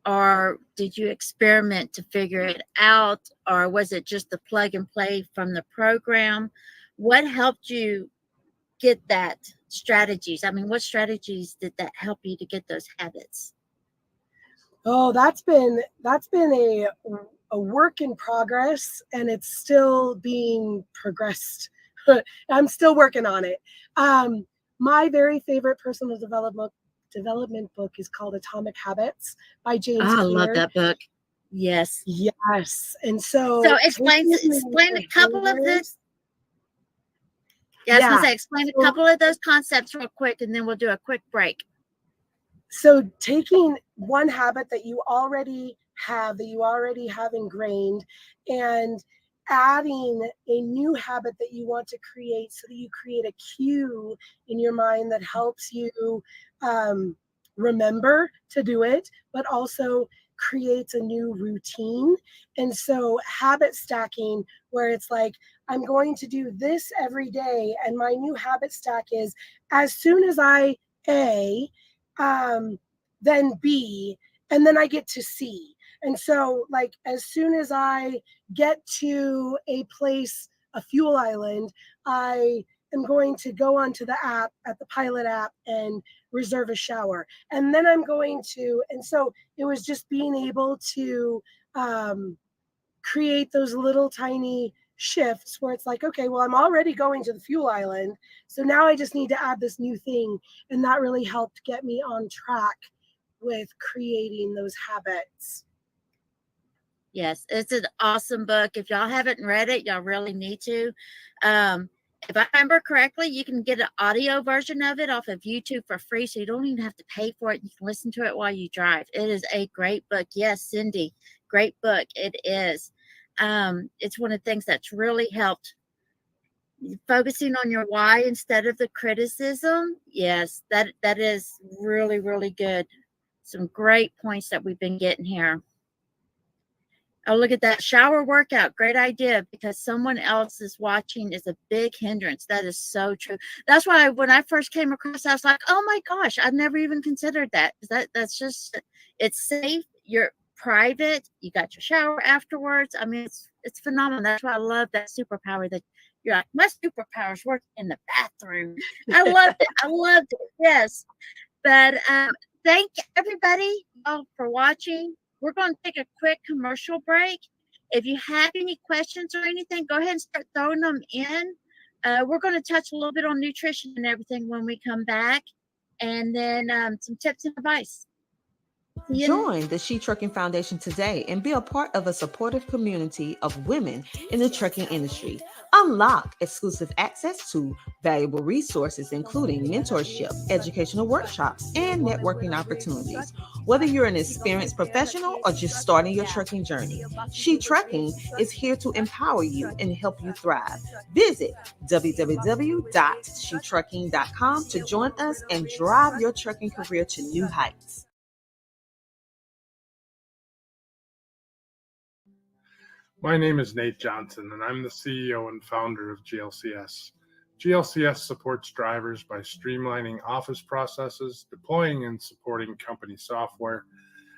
S5: Or did you experiment to figure it out? Or was it just the plug and play from the program? What helped you get that strategies? I mean, what strategies did that help you to get those habits?
S2: Oh, that's been a work in progress, and it's still being progressed. I'm still working on it. My very favorite personal development book is called Atomic Habits by James Clear.
S5: I love that book. Yes.
S2: Yes. And so
S5: explain a couple of this. Yeah, I was gonna say, explain a couple of those concepts real quick, and then we'll do a quick break.
S2: So taking one habit that you already have ingrained, and adding a new habit that you want to create, so that you create a cue in your mind that helps you remember to do it, but also creates a new routine. And so habit stacking, where it's like, I'm going to do this every day, and my new habit stack is, as soon as I then B, and then I get to C. And so, like, as soon as I get to a place, a fuel island, I am going to go onto the app, at the Pilot app, and reserve a shower. And then I'm going to, and so it was just being able to create those little tiny shifts where it's like, okay, well, I'm already going to the fuel island, so now I just need to add this new thing. And that really helped get me on track with creating those habits.
S5: Yes, it's an awesome book. If y'all haven't read it, y'all really need to. If I remember correctly, you can get an audio version of it off of YouTube for free, so you don't even have to pay for it. You can listen to it while you drive. It is a great book. Yes, Cindy, great book. It is. It's one of the things that's really helped. Focusing on your why instead of the criticism. Yes, that is really, really good. Some great points that we've been getting here. Oh, look at that shower workout. Great idea, because someone else is watching is a big hindrance. That is so true. That's why when I first came across, I was like, oh my gosh, I've never even considered that. That's just, it's safe. You're private. You got your shower afterwards. I mean, it's phenomenal. That's why I love that superpower, that you're like, my superpowers work in the bathroom. I loved it. I loved it. Yes. But thank everybody for watching. We're going to take a quick commercial break. If you have any questions or anything, go ahead and start throwing them in. We're going to touch a little bit on nutrition and everything when we come back. and then some tips and advice.
S1: Join the She Trucking Foundation today and be a part of a supportive community of women in the trucking industry. Unlock exclusive access to valuable resources, including mentorship, educational workshops, and networking opportunities. Whether you're an experienced professional or just starting your trucking journey, She Trucking is here to empower you and help you thrive. Visit www.shetrucking.com to join us and drive your trucking career to new heights.
S4: My name is Nate Johnson, and I'm the CEO and founder of GLCS. GLCS supports drivers by streamlining office processes, deploying and supporting company software,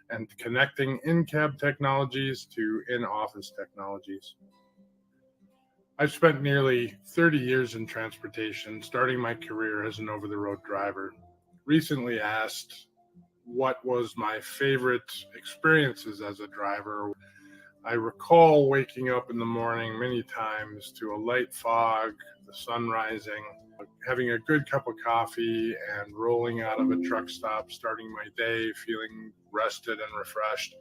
S4: and connecting in-cab technologies to in-office technologies. I've spent nearly 30 years in transportation, starting my career as an over-the-road driver. Recently asked what was my favorite experiences as a driver. I recall waking up in the morning many times to a light fog, the sun rising, having a good cup of coffee, and rolling out of a truck stop, starting my day feeling rested and refreshed.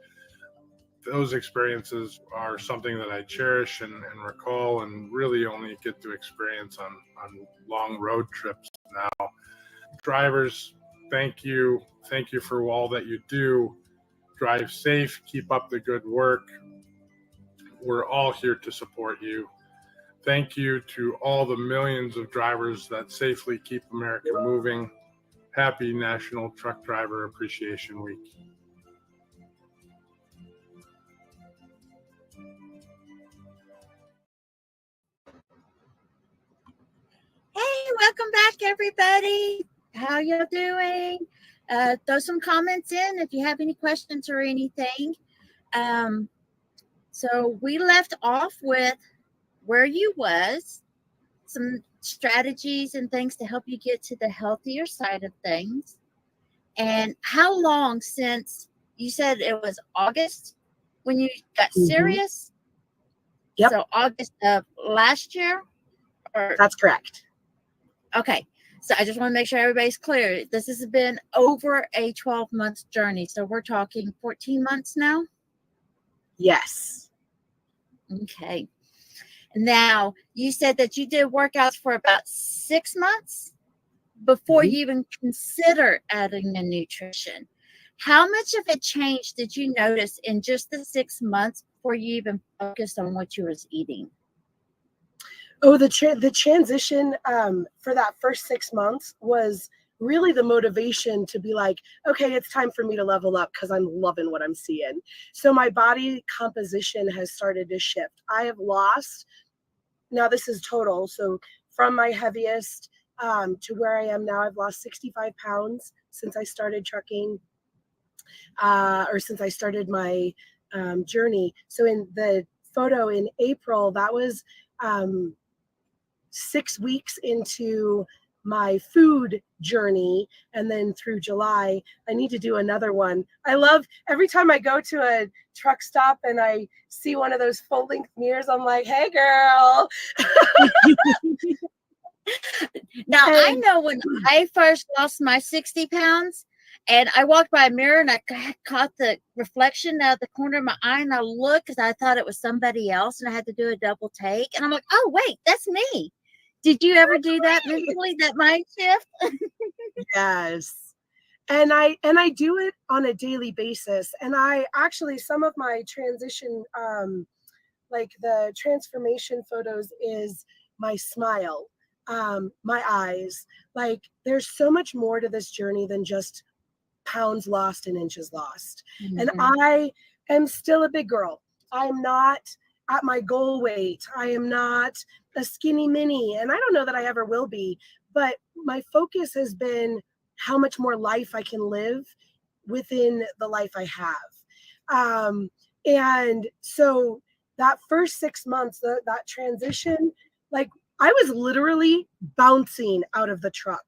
S4: Those experiences are something that I cherish and recall, and really only get to experience on long road trips now. Drivers, thank you. Thank you for all that you do. Drive safe, keep up the good work. We're all here to support you. Thank you to all the millions of drivers that safely keep America moving. Happy National Truck Driver Appreciation Week.
S5: Hey, welcome back, everybody. How y'all doing? Throw some comments in if you have any questions or anything. So we left off with where you was, some strategies and things to help you get to the healthier side of things. And how long since you said it was August when you got serious?
S2: Yep.
S5: So August of last year? Or
S2: That's correct.
S5: Okay. So I just want to make sure everybody's clear. This has been over a 12-month journey. So we're talking 14 months now?
S2: Yes.
S5: Okay. Now, you said that you did workouts for about 6 months before you even consider adding the nutrition. How much of a change did you notice in just the 6 months before you even focused on what you was eating?
S2: Oh, the transition for that first 6 months was really the motivation to be like, okay, it's time for me to level up because I'm loving what I'm seeing. So my body composition has started to shift. I have lost, now this is total, so from my heaviest to where I am now, I've lost 65 pounds since I started trucking, or since I started my journey. So in the photo in April, that was 6 weeks into my food journey, and then through July I need to do another one. I love every time I go to a truck stop and I see one of those full-length mirrors, I'm like, hey girl.
S5: Now, I know when I first lost my 60 pounds and I walked by a mirror and I caught the reflection out of the corner of my eye, and I looked because I thought it was somebody else and I had to do a double take. And I'm like, oh, wait, that's me. Did you ever do that mentally, that mind shift?
S2: Yes. And I do it on a daily basis. And I actually, some of my transition, like the transformation photos, is my smile, my eyes. Like there's so much more to this journey than just pounds lost and inches lost. And I am still a big girl. I'm not at my goal weight. I am not a skinny mini, and I don't know that I ever will be, but my focus has been how much more life I can live within the life I have. And so that first 6 months, that transition, like I was literally bouncing out of the truck.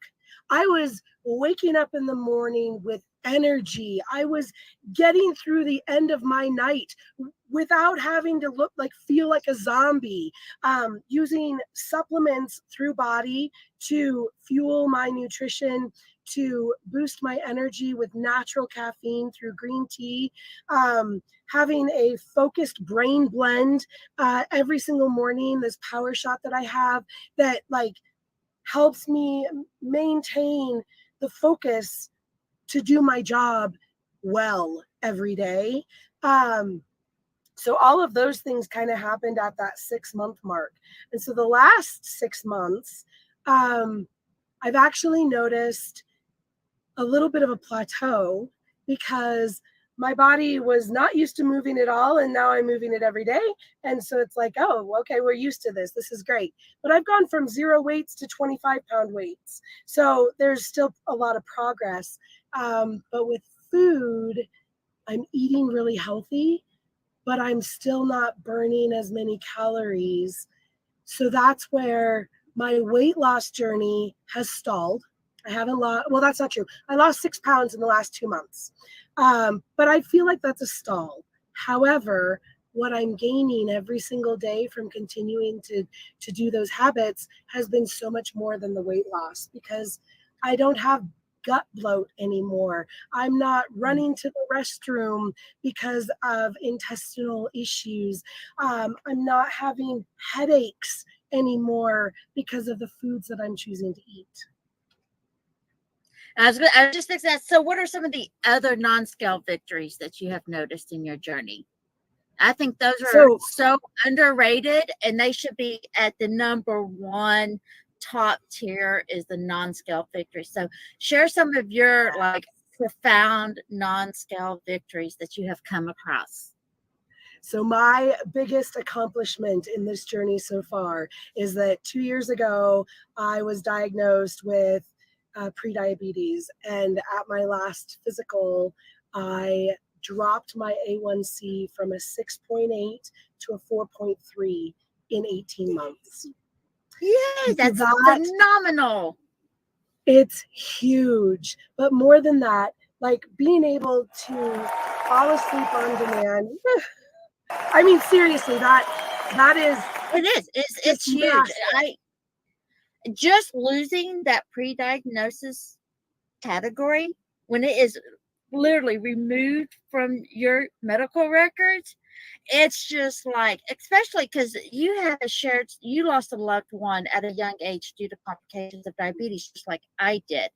S2: I was waking up in the morning with energy. I was getting through the end of my night without having to feel like a zombie, using supplements through body to fuel my nutrition to boost my energy with natural caffeine through green tea, having a focused brain blend every single morning, this power shot that I have that like helps me maintain the focus to do my job well every day. So all of those things kind of happened at that 6-month mark. And so the last 6 months, I've actually noticed a little bit of a plateau because my body was not used to moving at all. And now I'm moving it every day. And so it's like, oh, okay, we're used to this. This is great. But I've gone from 0 weights to 25-pound weights. So there's still a lot of progress. But with food, I'm eating really healthy, but I'm still not burning as many calories. So that's where my weight loss journey has stalled. I haven't lost, well, that's not true. I lost 6 pounds in the last 2 months. But I feel like that's a stall. However, what I'm gaining every single day from continuing to do those habits has been so much more than the weight loss, because I don't have gut bloat anymore. I'm not running to the restroom because of intestinal issues. I'm not having headaches anymore because of the foods that I'm choosing to eat.
S16: I was just thinking that. So what are some of the other non-scale victories that you have noticed in your journey? I think those are so underrated, and they should be at the #1 top tier is the non-scale victory. So share some of your like profound non-scale victories that you have come across.
S2: So my biggest accomplishment in this journey so far is that 2 years ago, I was diagnosed with prediabetes. And at my last physical, I dropped my A1C from a 6.8 to a 4.3 in 18 months.
S16: Yeah, that's phenomenal.
S2: It's huge. But more than that, like being able to fall asleep on demand. I mean, seriously, that is.
S16: It is. It's huge.
S2: Massive.
S16: Just losing that pre-diagnosis category when it is literally removed from your medical records, it's just like, especially because you lost a loved one at a young age due to complications of diabetes, just like I did.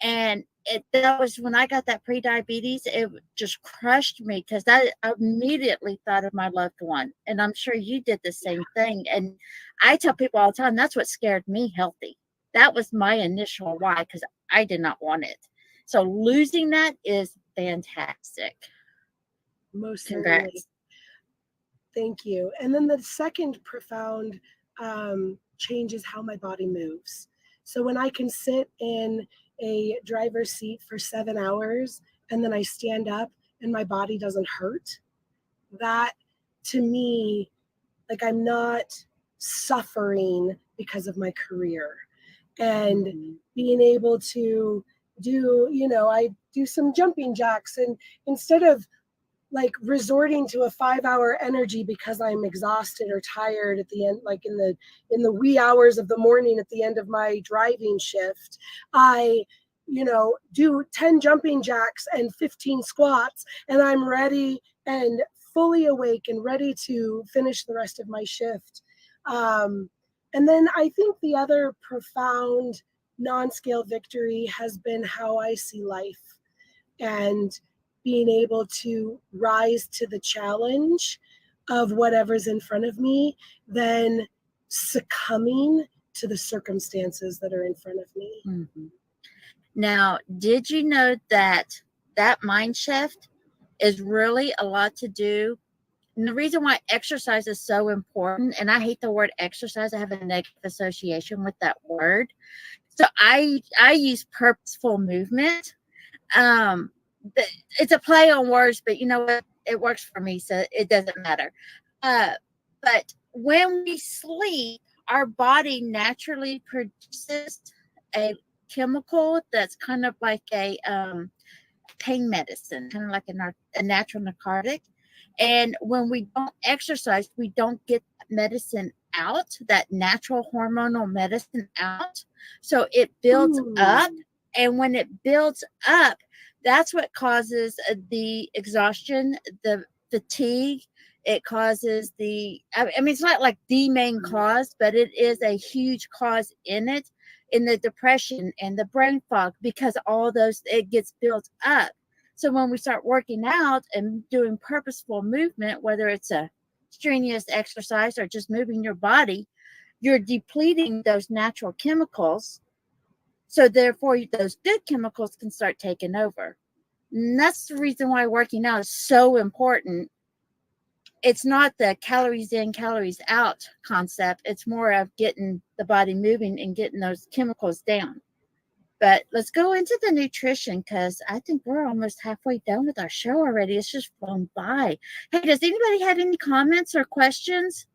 S16: And that was when I got that pre-diabetes, it just crushed me because I immediately thought of my loved one. And I'm sure you did the same thing. And I tell people all the time, that's what scared me healthy. That was my initial why, because I did not want it. So losing that is fantastic.
S2: Most
S16: Congrats.
S2: certainly. Thank you. And then the second profound change is how my body moves. So when I can sit in a driver's seat for 7 hours and then I stand up and my body doesn't hurt, that to me, like I'm not suffering because of my career. And being able to do, I do some jumping jacks, and instead of like resorting to a 5-hour energy because I'm exhausted or tired at the end, like in the wee hours of the morning at the end of my driving shift, I do 10 jumping jacks and 15 squats, and I'm ready and fully awake and ready to finish the rest of my shift. And then I think the other profound non-scale victory has been how I see life, and being able to rise to the challenge of whatever's in front of me, then succumbing to the circumstances that are in front of me.
S16: Mm-hmm. Now, did you know that mind shift is really a lot to do? And the reason why exercise is so important, and I hate the word exercise, I have a negative association with that word. So I use purposeful movement. It's a play on words, but you know what? It works for me, so it doesn't matter. But when we sleep, our body naturally produces a chemical that's kind of like a pain medicine, kind of like a natural narcotic. And when we don't exercise, we don't get that medicine out, that natural hormonal medicine out. So it builds up And when it builds up, that's what causes the exhaustion, the fatigue. It causes I mean, it's not like the main cause, but it is a huge cause in the depression and the brain fog, because all those, it gets built up. So when we start working out and doing purposeful movement, whether it's a strenuous exercise or just moving your body, you're depleting those natural chemicals. So therefore, those good chemicals can start taking over. And that's the reason why working out is so important. It's not the calories in, calories out concept. It's more of getting the body moving and getting those chemicals down. But let's go into the nutrition, because I think we're almost halfway done with our show already. It's just flown by. Hey, does anybody have any comments or questions?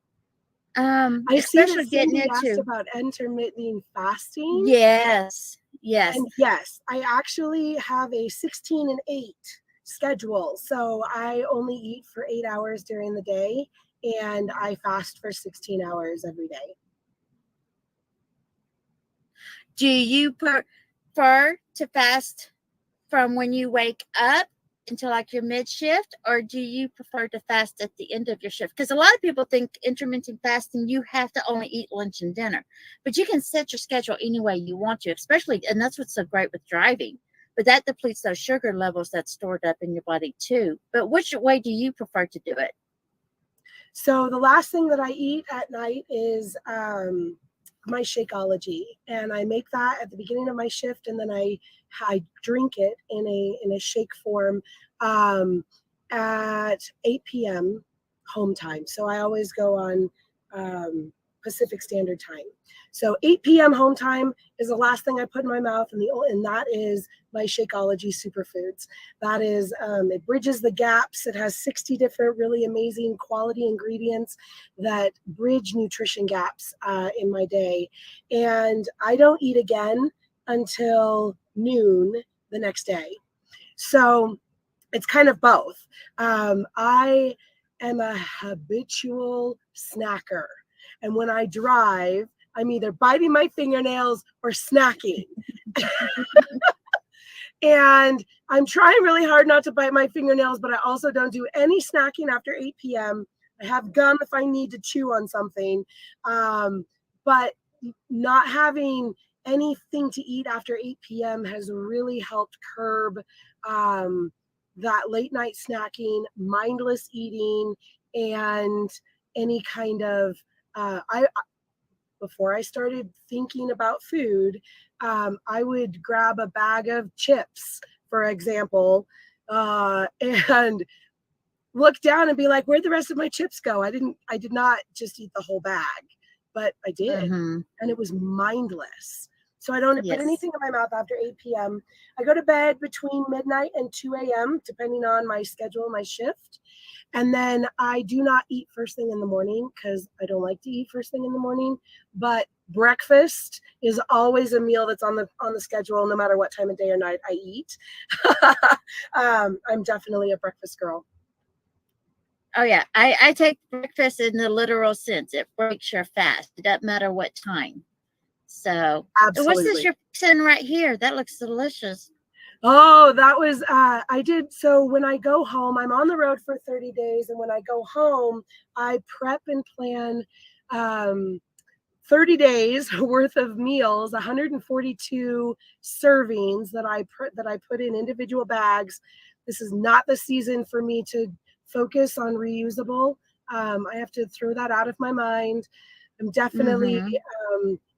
S2: I see
S16: Especially
S2: that
S16: getting
S2: Cindy asked
S16: into
S2: about intermittent fasting.
S16: yes.
S2: And yes, I actually have a 16 and 8 schedule. So I only eat for 8 hours during the day and I fast for 16 hours every day.
S16: Do you prefer to fast from when you wake up until like your mid shift, or do you prefer to fast at the end of your shift? Because a lot of people think intermittent fasting, you have to only eat lunch and dinner, but you can set your schedule any way you want to, especially, and that's what's so great with driving. But that depletes those sugar levels that's stored up in your body too. But which way do you prefer to do it?
S2: So the last thing that I eat at night is my Shakeology, and I make that at the beginning of my shift, and then I drink it in a shake form at 8 p.m. home time. So I always go on Pacific Standard Time. So 8 p.m. home time is the last thing I put in my mouth, and that is my Shakeology Superfoods. That is, it bridges the gaps. It has 60 different really amazing quality ingredients that bridge nutrition gaps in my day. And I don't eat again until noon the next day. So it's kind of both. I am a habitual snacker. And when I drive, I'm either biting my fingernails or snacking. And I'm trying really hard not to bite my fingernails, but I also don't do any snacking after 8 p.m. I have gum if I need to chew on something. But not having anything to eat after 8 p.m. has really helped curb that late night snacking, mindless eating, and any kind of before I started thinking about food, I would grab a bag of chips, for example, and look down and be like, where'd the rest of my chips go? I did not just eat the whole bag, but I did.
S16: Mm-hmm.
S2: And it was mindless. So I don't put
S16: Yes.
S2: anything in my mouth after 8 p.m. I go to bed between midnight and 2 a.m., depending on my schedule, my shift. And then I do not eat first thing in the morning because I don't like to eat first thing in the morning. But breakfast is always a meal that's on the schedule, no matter what time of day or night I eat. I'm definitely a breakfast girl.
S16: Oh yeah, I take breakfast in the literal sense. It breaks your fast. It doesn't matter what time. So,
S2: absolutely.
S16: What's this you're sitting right here? That looks delicious.
S2: Oh, that was, I did. So when I go home, I'm on the road for 30 days. And when I go home, I prep and plan 30 days worth of meals, 142 servings that I put in individual bags. This is not the season for me to focus on reusable. I have to throw that out of my mind. I'm definitely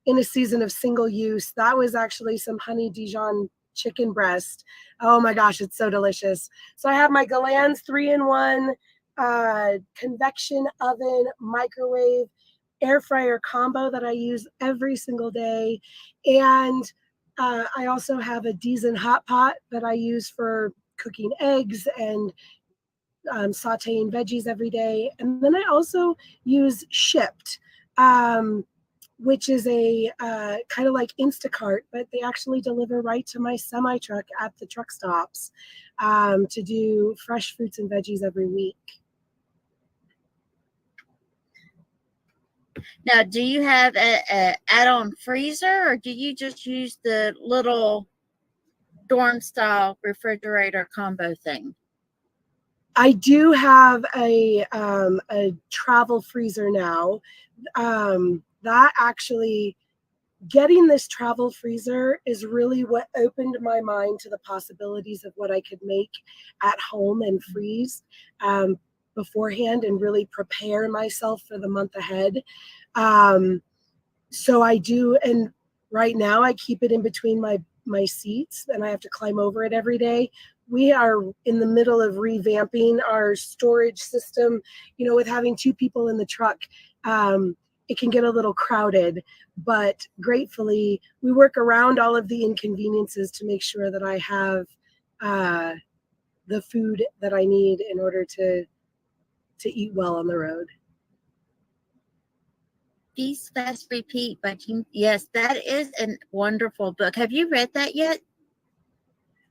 S2: in a season of single use. That was actually some honey Dijon chicken breast. Oh my gosh, it's so delicious. So I have my Galan's 3-in-1 convection oven, microwave, air fryer combo that I use every single day. And I also have a Dijon hot pot that I use for cooking eggs and sauteing veggies every day. And then I also use Shipt, which is a kind of like Instacart, but they actually deliver right to my semi truck at the truck stops to do fresh fruits and veggies every week.
S16: Now, do you have a add-on freezer, or do you just use the little dorm style refrigerator combo thing?
S2: I do have a travel freezer now. That actually, getting this travel freezer is really what opened my mind to the possibilities of what I could make at home and freeze beforehand and really prepare myself for the month ahead. So I do, and right now I keep it in between my seats, and I have to climb over it every day. We are in the middle of revamping our storage system. You know, with having 2 people in the truck, it can get a little crowded, but gratefully we work around all of the inconveniences to make sure that I have the food that I need in order to eat well on the road.
S16: Feast, Fast, Repeat by Jean. Yes, that is a wonderful book. Have you read that yet?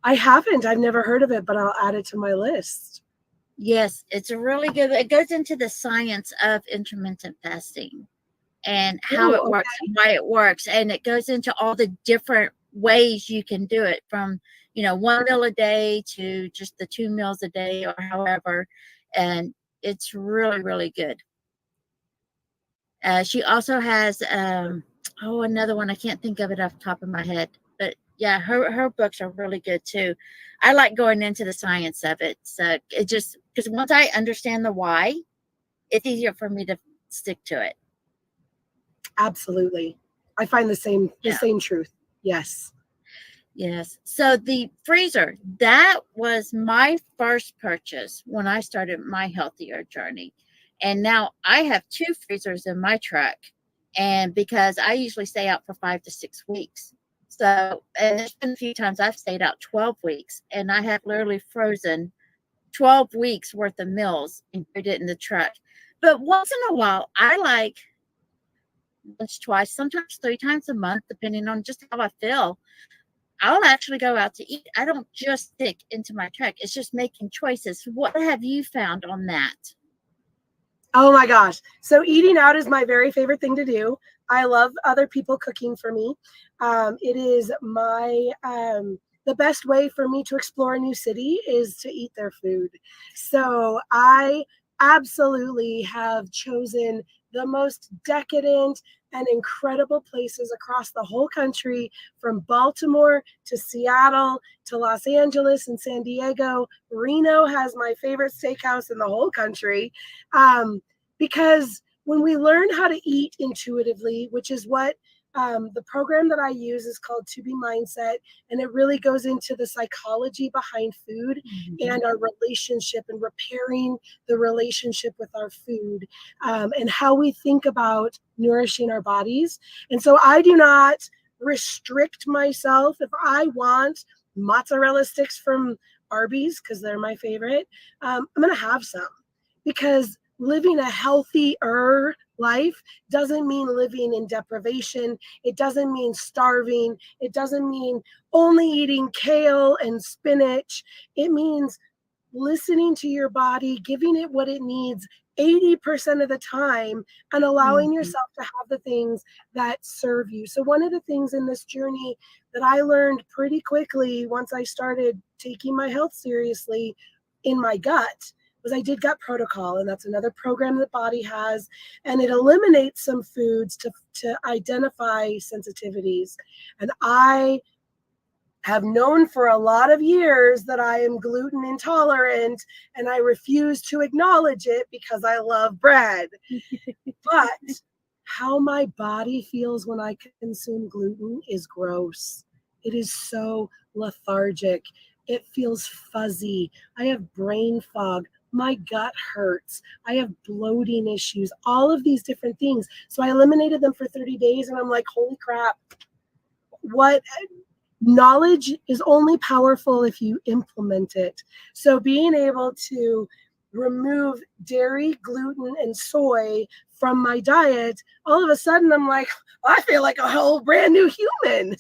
S2: I haven't. I've never heard of it, but I'll add it to my list.
S16: Yes, it's a really good. It goes into the science of intermittent fasting and how it works and why it works, and it goes into all the different ways you can do it, from 1 meal a day to just the 2 meals a day or however, and it's really, really good. She also has another one. I can't think of it off the top of my head, but yeah, her books are really good too. I like going into the science of it. So it just, because once I understand the why, it's easier for me to stick to it.
S2: Absolutely. I find the same truth. Yes.
S16: Yes. So the freezer, that was my first purchase when I started my healthier journey. And now I have 2 freezers in my truck. And because I usually stay out for 5 to 6 weeks. So, and there's been a few times I've stayed out 12 weeks, and I have literally frozen 12 weeks worth of meals and put it in the truck. But once in a while, I like lunch twice, sometimes 3 times a month, depending on just how I feel. I'll actually go out to eat. I don't just stick into my truck. It's just making choices. What have you found on that?
S2: Oh my gosh. So eating out is my very favorite thing to do. I love other people cooking for me. It is my, the best way for me to explore a new city is to eat their food. So I absolutely have chosen the most decadent and incredible places across the whole country, from Baltimore to Seattle to Los Angeles and San Diego. Reno has my favorite steakhouse in the whole country. Because when we learn how to eat intuitively, which is what the program that I use is called To Be Mindset, and it really goes into the psychology behind food and our relationship and repairing the relationship with our food, and how we think about nourishing our bodies. And so I do not restrict myself. If I want mozzarella sticks from Arby's, because they're my favorite, I'm going to have some, because living a healthier life doesn't mean living in deprivation. It doesn't mean starving. It doesn't mean only eating kale and spinach. It means listening to your body, giving it what it needs 80% of the time, and allowing yourself to have the things that serve you. So one of the things in this journey that I learned pretty quickly once I started taking my health seriously in my gut was I did gut protocol, and that's another program that Body has, and it eliminates some foods to identify sensitivities. And I have known for a lot of years that I am gluten intolerant, and I refuse to acknowledge it because I love bread. But how my body feels when I consume gluten is gross. It is so lethargic. It feels fuzzy. I have brain fog. My gut hurts. I have bloating issues, all of these different things. So I eliminated them for 30 days, and I'm like, holy crap. What knowledge is only powerful if you implement it. So being able to remove dairy, gluten, and soy from my diet, all of a sudden I'm like, I feel like a whole brand new human.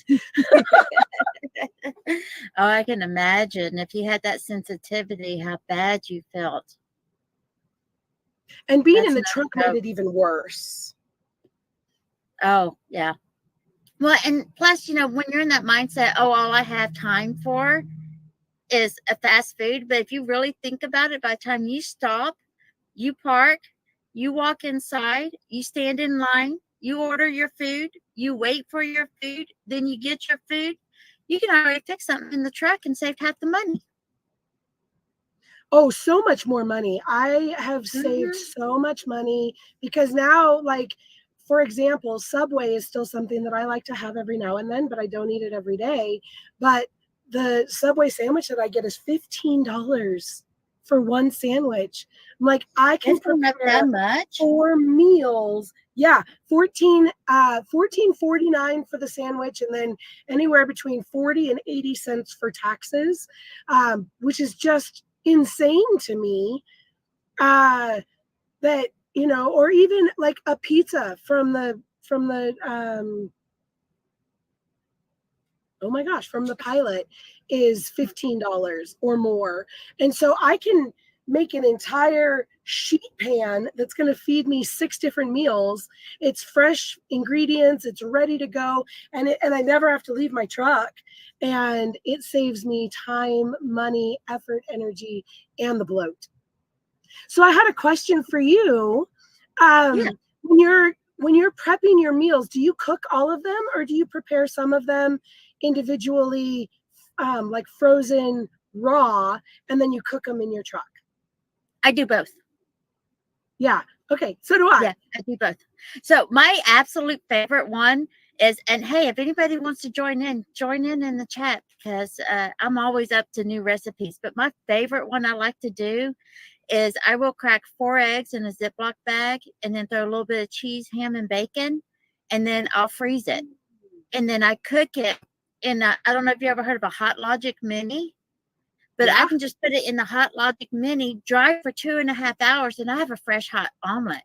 S16: Oh, I can imagine if you had that sensitivity, how bad you felt.
S2: And being in the truck made it even worse.
S16: Oh, yeah. Well, and plus, when you're in that mindset, oh, all I have time for is a fast food. But if you really think about it, by the time you stop, you park, you walk inside, you stand in line, you order your food, you wait for your food, then you get your food, you can already fix something in the truck and save half the money.
S2: Oh, so much more money. I have saved so much money because now, like, for example, Subway is still something that I like to have every now and then, but I don't eat it every day. But the Subway sandwich that I get is $15 for one sandwich. I'm like, I can
S16: It's not
S2: prepare
S16: that much.
S2: 4 meals. Yeah, $14.49 for the sandwich, and then anywhere between 40 and 80 cents for taxes, which is just insane to me. That, or even like a pizza from the oh my gosh, from the Pilot is $15 or more. And so I can make an entire sheet pan that's going to feed me 6 different meals. It's fresh ingredients, it's ready to go, and I never have to leave my truck. And it saves me time, money, effort, energy, and the bloat. So I had a question for you. When you're prepping your meals, do you cook all of them, or do you prepare some of them individually, like frozen raw, and then you cook them in your truck?
S16: I do both.
S2: Yeah. Okay. So do I.
S16: Yeah, I do both. So my absolute favorite one is, and hey, if anybody wants to join in the chat, because I'm always up to new recipes. But my favorite one I like to do is I will crack 4 eggs in a Ziploc bag and then throw a little bit of cheese, ham, and bacon, and then I'll freeze it. And then I cook it in I don't know if you ever heard of a Hot Logic Mini, but I can just put it in the Hot Logic Mini, dry for 2.5 hours, and I have a fresh hot omelet.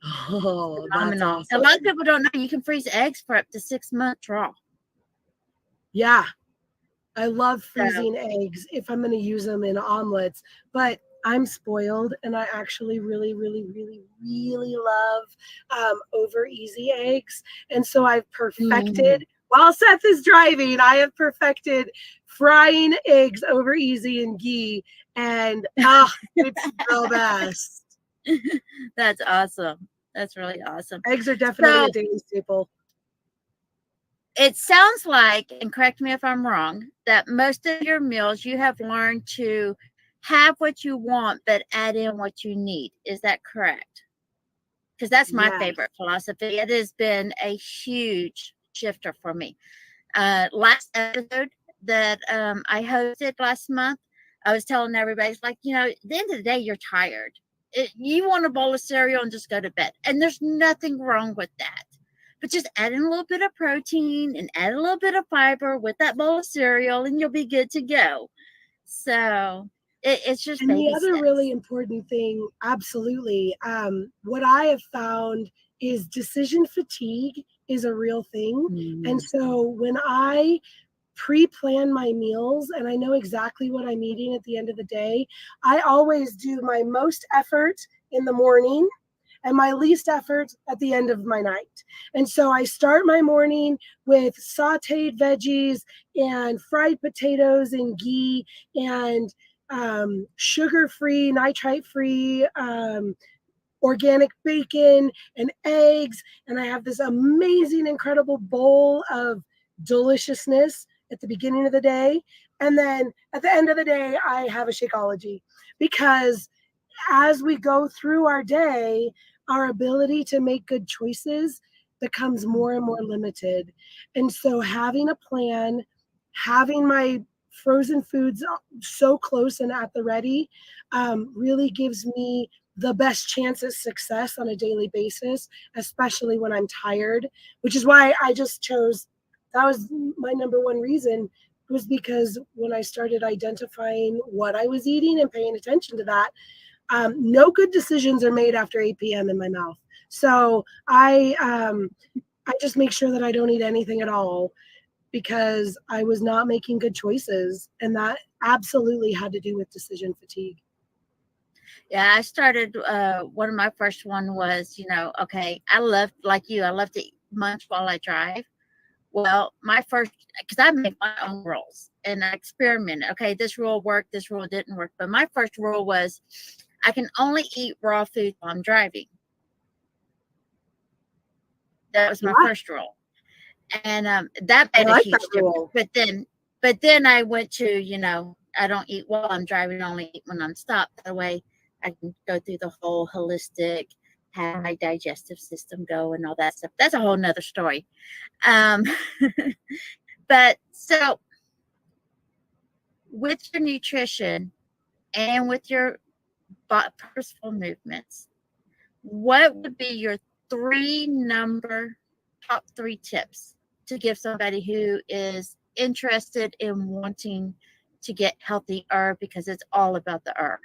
S2: Oh, that's awesome.
S16: A lot of people don't know you can freeze eggs for up to 6 months raw.
S2: Yeah. I love freezing eggs if I'm going to use them in omelets, but I'm spoiled and I actually really, really, really, really love over easy eggs. And so I've perfected, while Seth is driving, I have perfected frying eggs over easy in ghee, and it's the best.
S16: That's awesome. That's really awesome.
S2: Eggs are definitely a daily staple.
S16: It sounds like, and correct me if I'm wrong, that most of your meals you have learned to have what you want, but add in what you need. Is that correct? Because that's my favorite philosophy. It has been a huge shifter for me. Last episode that I hosted last month, I was telling everybody, it's like, at the end of the day, you're tired. You want a bowl of cereal and just go to bed. And there's nothing wrong with that. But just add in a little bit of protein and add a little bit of fiber with that bowl of cereal, and you'll be good to go. So it's just
S2: and the other really important thing, absolutely, what I have found is decision fatigue is a real thing. And so when I pre-plan my meals and I know exactly what I'm eating at the end of the day, I always do my most effort in the morning and my least effort at the end of my night. And so I start my morning with sauteed veggies and fried potatoes and ghee and sugar-free, nitrite-free, organic bacon and eggs. And I have this amazing, incredible bowl of deliciousness at the beginning of the day. And then at the end of the day, I have a Shakeology, because as we go through our day, our ability to make good choices becomes more and more limited. And so having a plan, having my frozen foods so close and at the ready, really gives me the best chance at success on a daily basis, especially when I'm tired, which is why I just chose, that was my number one reason, was because when I started identifying what I was eating and paying attention to that, no good decisions are made after 8 p.m. in my mouth. So I just make sure that I don't eat anything at all, because I was not making good choices. And that absolutely had to do with decision fatigue.
S16: Yeah, I started, one of my first one was, okay, I love, like you, I love to munch while I drive. Well, my first, because I make my own rules and I experimented. Okay, this rule worked, this rule didn't work. But my first rule was I can only eat raw food while I'm driving. That was my first rule. And that made a huge difference. But then I went to, you know, I don't eat while I'm driving, only eat when I'm stopped. That way I can go through the whole holistic, have my digestive system go and all that stuff. That's a whole nother story. But so with your nutrition and with your purposeful movements, what would be your top three tips to give somebody who is interested in wanting to get healthier, because it's all about the herb?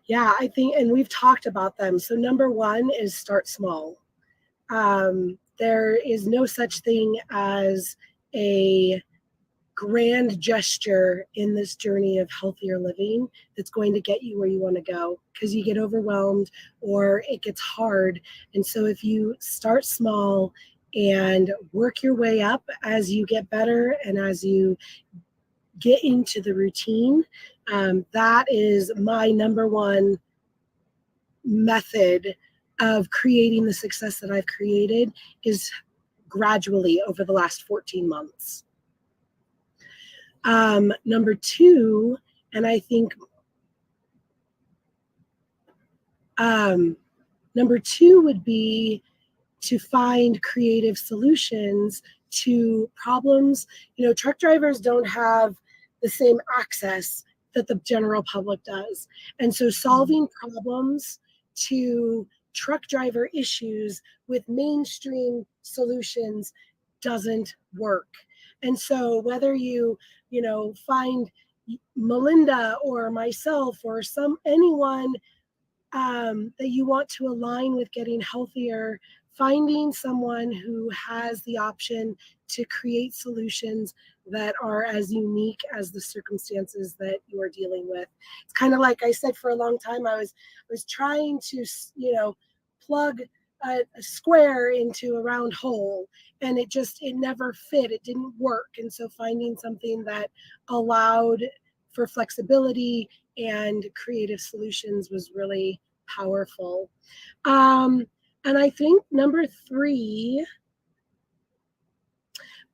S2: Yeah, I think, and we've talked about them. So number one is start small. There is no such thing as a grand gesture in this journey of healthier living that's going to get you where you want to go, because you get overwhelmed or it gets hard. And so if you start small and work your way up as you get better and as you get into the routine, that is my number one method of creating the success that I've created, is gradually over the last 14 months. Number two, and I think number two would be to find creative solutions to problems. You know, truck drivers don't have the same access that the general public does. And so solving problems to truck driver issues with mainstream solutions doesn't work. And so whether you find Melinda or myself or anyone that you want to align with getting healthier, finding someone who has the option to create solutions that are as unique as the circumstances that you are dealing with. It's kind of like I said, for a long time, I was trying to, plug a square into a round hole, and it never fit. It didn't work. And so finding something that allowed for flexibility and creative solutions was really powerful. And I think number three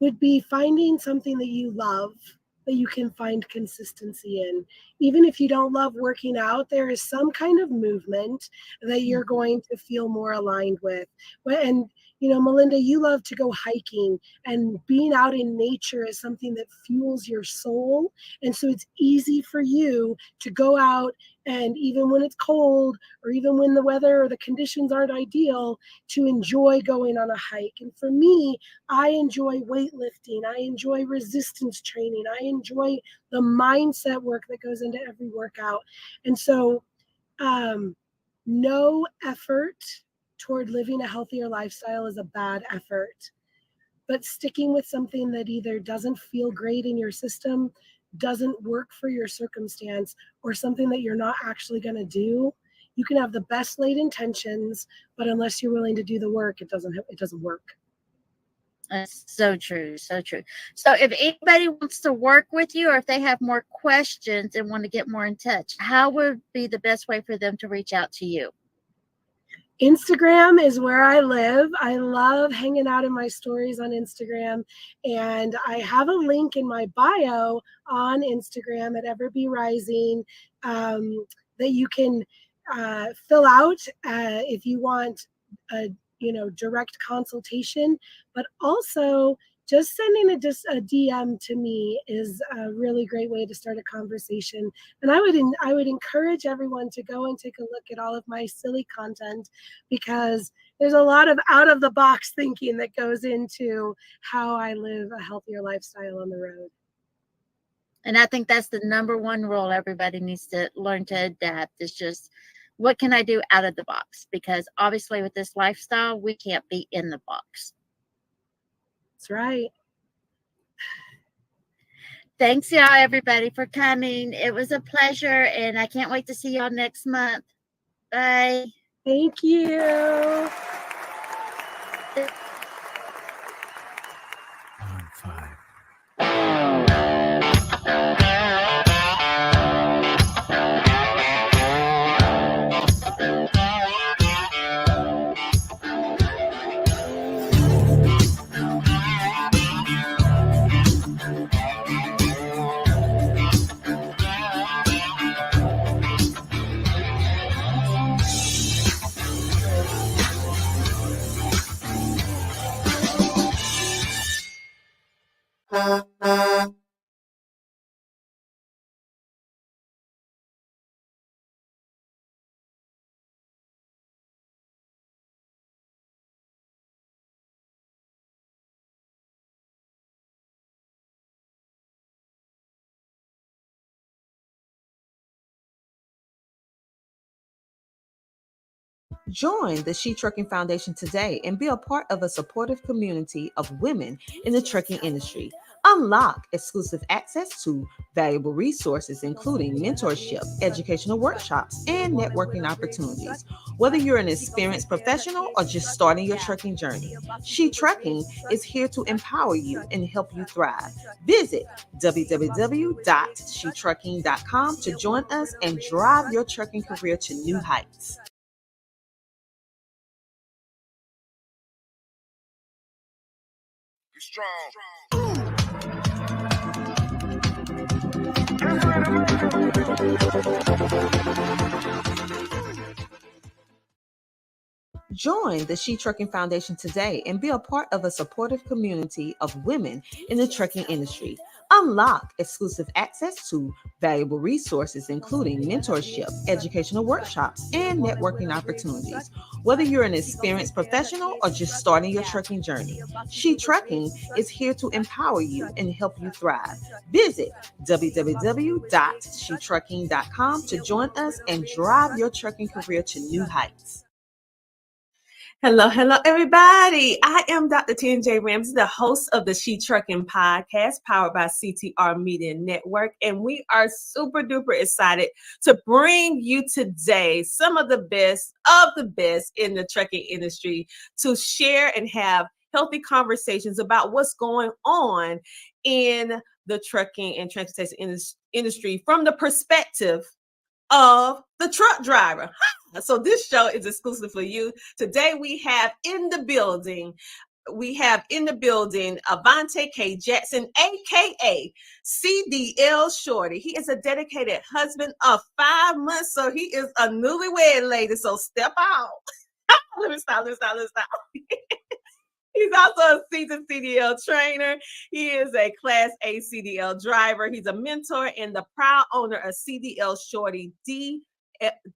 S2: would be finding something that you love, that you can find consistency in. Even if you don't love working out, there is some kind of movement that you're going to feel more aligned with. And Melinda, you love to go hiking, and being out in nature is something that fuels your soul. And so it's easy for you to go out, and even when it's cold or even when the weather or the conditions aren't ideal, to enjoy going on a hike. And for me, I enjoy weightlifting. I enjoy resistance training. I enjoy the mindset work that goes into every workout. And so no effort toward living a healthier lifestyle is a bad effort. But sticking with something that either doesn't feel great in your system, doesn't work for your circumstance, or something that you're not actually going to do, you can have the best laid intentions, but unless you're willing to do the work, it doesn't work.
S16: That's so true. So true. So if anybody wants to work with you, or if they have more questions and want to get more in touch, how would be the best way for them to reach out to you?
S2: Instagram is where I live. I love hanging out in my stories on Instagram. And I have a link in my bio on Instagram at Ever Be Rising that you can fill out if you want a direct consultation. But also, just sending a DM to me is a really great way to start a conversation. And I would encourage everyone to go and take a look at all of my silly content, because there's a lot of out of the box thinking that goes into how I live a healthier lifestyle on the road.
S16: And I think that's the number one rule everybody needs to learn to adapt, is just, what can I do out of the box? Because obviously with this lifestyle, we can't be in the box.
S2: That's right.
S16: Thanks, y'all, everybody, for coming. It was a pleasure, and I can't wait to see y'all next month. Bye.
S2: Thank you.
S1: Join the She Trucking Foundation today and be a part of a supportive community of women in the trucking industry. Unlock exclusive access to valuable resources, including mentorship, educational workshops, and networking opportunities. Whether you're an experienced professional or just starting your trucking journey, She Trucking is here to empower you and help you thrive. Visit www.shetrucking.com to join us and drive your trucking career to new heights. Join the She Trucking Foundation today and be a part of a supportive community of women in the trucking industry. Unlock exclusive access to valuable resources, including mentorship, educational workshops, and networking opportunities. Whether you're an experienced professional or just starting your trucking journey, She Trucking is here to empower you and help you thrive. Visit www.shetrucking.com to join us and drive your trucking career to new heights. Hello, everybody. I am Dr. TNJ Ramsey, the host of the She Trucking podcast, powered by CTR Media Network. And we are super duper excited to bring you today some of the best in the trucking industry to share and have healthy conversations about what's going on in the trucking and transportation industry from the perspective of the truck driver. So this show is exclusive for you. Today we have in the building Avante K. Jackson, aka CDL Shorty. He is a dedicated husband of 5 months, so he is a newlywed lady. So step out. Let me stop. He's also a seasoned CDL trainer. He is a Class A CDL driver. He's a mentor and the proud owner of CDL Shorty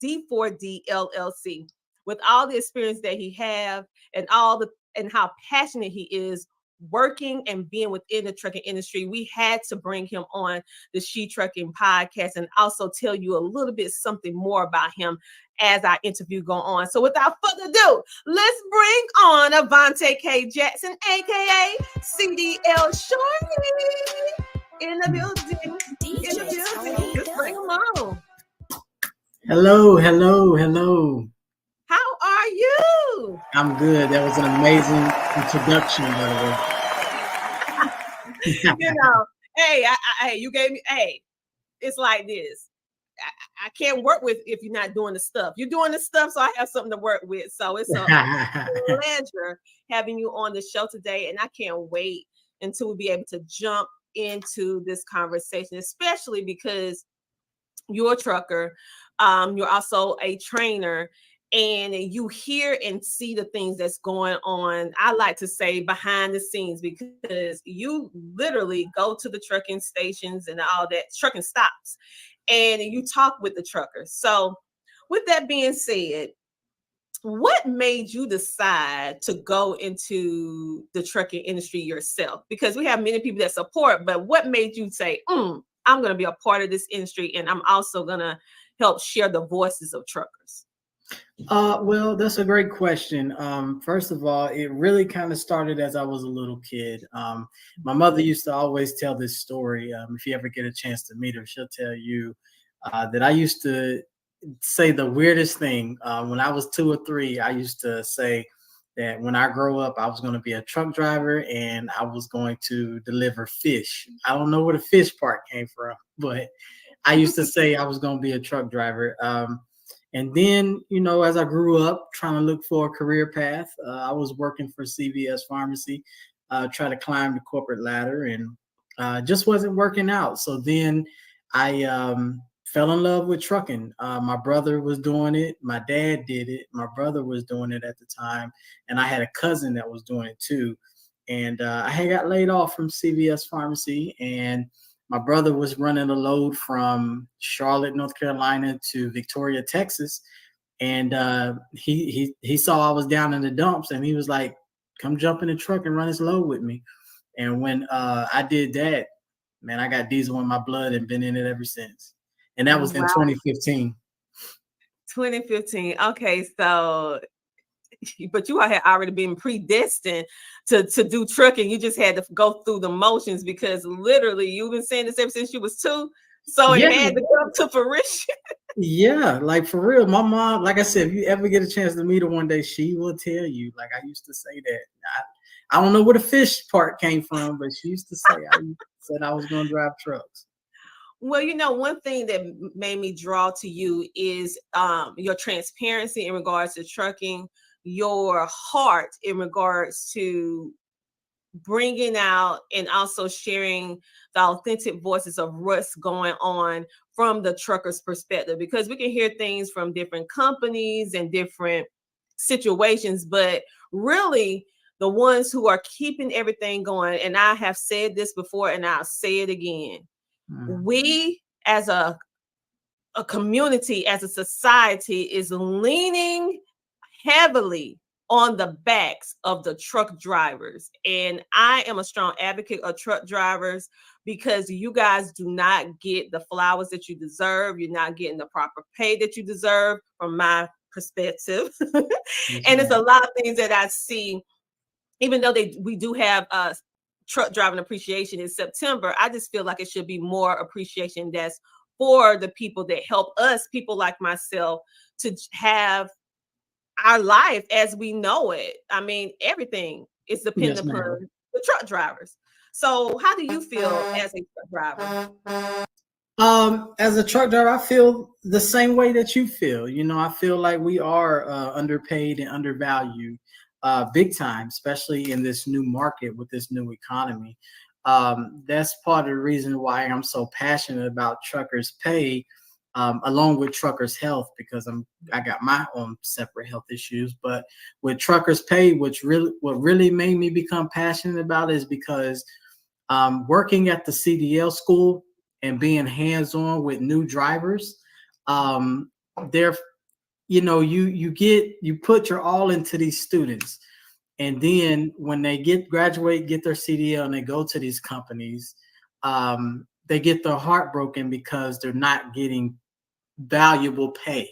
S1: D4D LLC. With all the experience that he have and how passionate he is working and being within the trucking industry, we had to bring him on the She Trucking podcast and also tell you a little bit something more about him as our interview go on. So without further ado, let's bring on Avante K. Jackson, aka CDL Shorty, in the building. Just bring him on.
S15: Hello.
S1: How are you?
S15: I'm good. That was an amazing introduction, by the way.
S1: You gave me, it's like this. I can't work with if you're not doing the stuff. You're doing the stuff, so I have something to work with. So it's a pleasure having you on the show today, and I can't wait until we be able to jump into this conversation, especially because you're a trucker. You're also a trainer, and you hear and see the things that's going on. I like to say behind the scenes, because you literally go to the trucking stations and all that trucking stops, and you talk with the truckers. So with that being said, what made you decide to go into the trucking industry yourself? Because we have many people that support, but what made you say, I'm going to be a part of this industry, and I'm also going to help share the voices of truckers?
S15: Well, that's a great question. First of all, it really kind of started as I was a little kid. My mother used to always tell this story. If you ever get a chance to meet her, she'll tell you that I used to say the weirdest thing. When I was 2 or 3, I used to say, that when I grow up, I was going to be a truck driver and I was going to deliver fish. I don't know where the fish part came from, but I used to say I was going to be a truck driver. And then, as I grew up trying to look for a career path, I was working for CVS Pharmacy, trying to climb the corporate ladder, and just wasn't working out. So then I fell in love with trucking. My brother was doing it. My dad did it. My brother was doing it at the time. And I had a cousin that was doing it too. And I had got laid off from CVS Pharmacy, and my brother was running a load from Charlotte, North Carolina to Victoria, Texas. And he saw I was down in the dumps, and he was like, come jump in the truck and run this load with me. And when I did that, man, I got diesel in my blood and been in it ever since. And that was in 2015.
S1: 2015. Okay, so but you had already been predestined to do trucking. You just had to go through the motions, because literally you've been saying this ever since you was 2. So it had to come to fruition.
S15: Yeah, like for real. My mom, like I said, if you ever get a chance to meet her one day, she will tell you. Like I used to say that. I don't know where the fish part came from, but she used to say said I was going to drive trucks.
S1: Well, one thing that made me draw to you is your transparency in regards to trucking, your heart in regards to bringing out and also sharing the authentic voices of what's going on from the trucker's perspective, because we can hear things from different companies and different situations, but really the ones who are keeping everything going, and I have said this before and I'll say it again, we as a community, as a society, is leaning heavily on the backs of the truck drivers. And I am a strong advocate of truck drivers, because you guys do not get the flowers that you deserve. You're not getting the proper pay that you deserve, from my perspective. And it's a lot of things that I see, even though we do have truck driving appreciation in September. I just feel like it should be more appreciation that's for the people that help us, people like myself, to have our life as we know it. I mean, everything is dependent upon the truck drivers. So how do you feel as a truck driver?
S15: As a truck driver, I feel the same way that you feel. I feel like we are underpaid and undervalued, big time, especially in this new market with this new economy. That's part of the reason why I'm so passionate about truckers' pay, along with truckers' health, because I got my own separate health issues. But with truckers' pay, what really made me become passionate about is because working at the CDL school and being hands-on with new drivers, they're you put your all into these students, and then when they graduate, get their CDL, and they go to these companies, they get their heart broken because they're not getting valuable pay.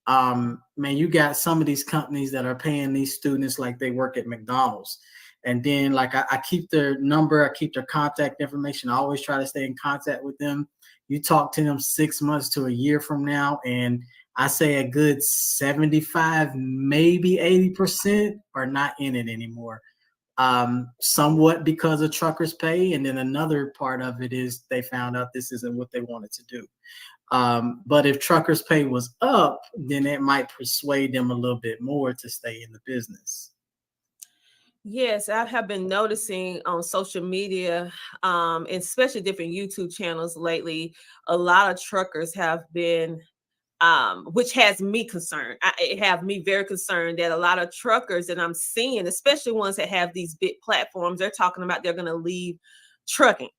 S15: Man, you got some of these companies that are paying these students like they work at McDonald's. And then like I keep their number, I keep their contact information. I always try to stay in contact with them. You talk to them 6 months to a year from now, and I say a good 75, maybe 80% are not in it anymore. Somewhat because of truckers' pay, and then another part of it is they found out this isn't what they wanted to do. But if truckers' pay was up, then it might persuade them a little bit more to stay in the business.
S1: Yes, I have been noticing on social media, especially different YouTube channels lately, a lot of truckers have been, which has me concerned. It have me very concerned that a lot of truckers that I'm seeing, especially ones that have these big platforms, they're talking about they're going to leave trucking.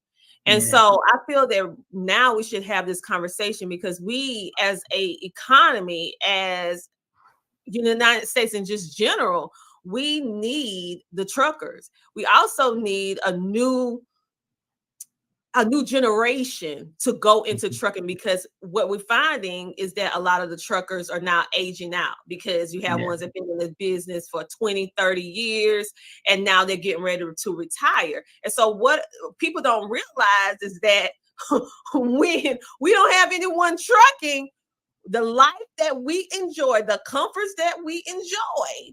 S1: And so I feel that now we should have this conversation, because we as a economy, as the United States in just general, we need the truckers. We also need a new generation to go into trucking, because what we're finding is that a lot of the truckers are now aging out, because you have ones that have been in the business for 20, 30 years, and now they're getting ready to retire. And so what people don't realize is that when we don't have anyone trucking, the life that we enjoy, the comforts that we enjoy,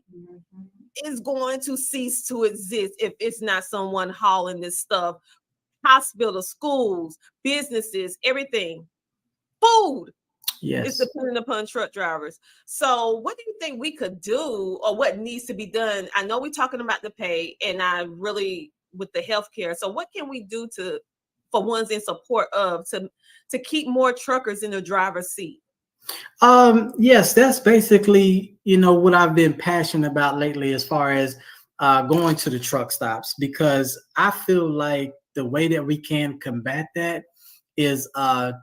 S1: is going to cease to exist if it's not someone hauling this stuff. Hospitals, schools, businesses, everything. Food is
S15: Yes.
S1: dependent upon truck drivers. So what do you think we could do, or what needs to be done? I know we're talking about the pay, and I really with the healthcare. So what can we do for ones in support of to keep more truckers in the driver's seat?
S15: Yes, that's basically, what I've been passionate about lately as far as going to the truck stops, because I feel like the way that we can combat that is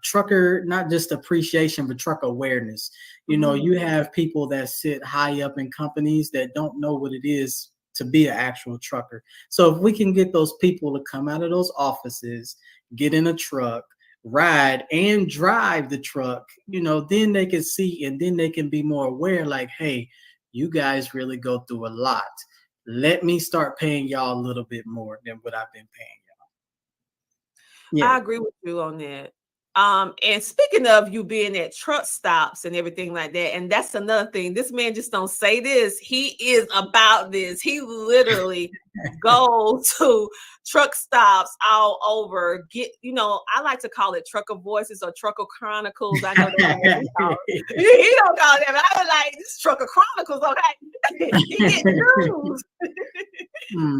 S15: trucker, not just appreciation, but truck awareness. You have people that sit high up in companies that don't know what it is to be an actual trucker. So if we can get those people to come out of those offices, get in a truck, ride and drive the truck, then they can see, and then they can be more aware, like, hey, you guys really go through a lot. Let me start paying y'all a little bit more than what I've been paying y'all.
S1: I agree with you on that. And speaking of you being at truck stops and everything like that, and that's another thing. This man just don't say this. He is about this. He literally goes to truck stops all over. I like to call it Trucker Voices or Trucker Chronicles. I know that's what he call it. He don't call it that, but I was like, this is Trucker Chronicles, okay? He gets news.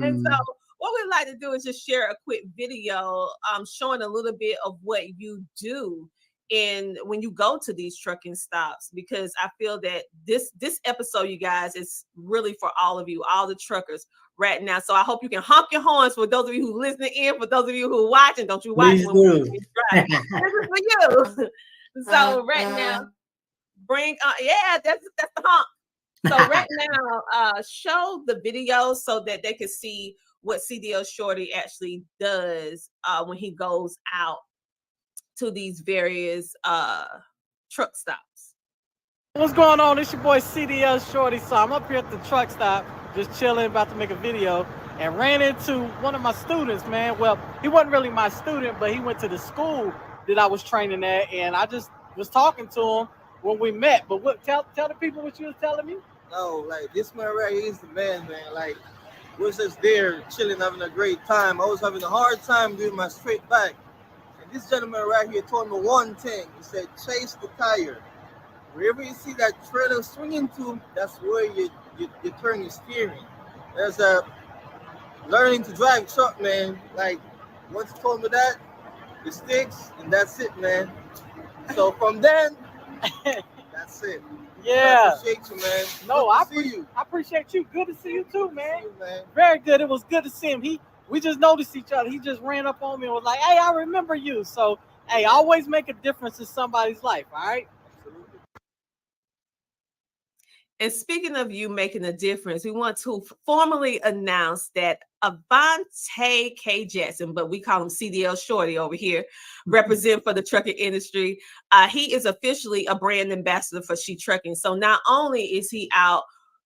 S1: And so what we'd like to do is just share a quick video showing a little bit of what you do when you go to these trucking stops, because I feel that this episode, you guys, is really for all of you, all the truckers right now. So I hope you can honk your horns for those of you who listening in, for those of you who are watching. Don't you watch when we're driving. This is for you. So right now, that's the honk. So right now, show the video so that they can see what CDL Shorty actually does when he goes out to these various truck stops.
S17: What's going on? It's your boy CDL Shorty. So I'm up here at the truck stop, just chilling, about to make a video, and ran into one of my students, man. Well, he wasn't really my student, but he went to the school that I was training at, and I just was talking to him when we met. But tell the people what you was telling me.
S19: No, like, this man right here is the man. Like, we're just there chilling, having a great time. I was having a hard time doing my straight back. And this gentleman right here told me one thing. He said, chase the tire. Wherever you see that trailer swinging to, that's where you turn your steering. There's a learning to drive truck, man. Like, once he told me that, it sticks, and that's it, man. So from then, that's it.
S17: Yeah.
S19: I appreciate you, man.
S17: No, I appreciate you. Good to see you too, man. Very good. It was good to see him. We just noticed each other. He just ran up on me and was like, hey, I remember you. So, hey, always make a difference in somebody's life, all right?
S19: Absolutely.
S1: And speaking of you making a difference, we want to formally announce that Avante K. Jackson, but we call him CDL Shorty over here, represent for the trucking industry. He is officially a brand ambassador for She Trucking. So not only is he out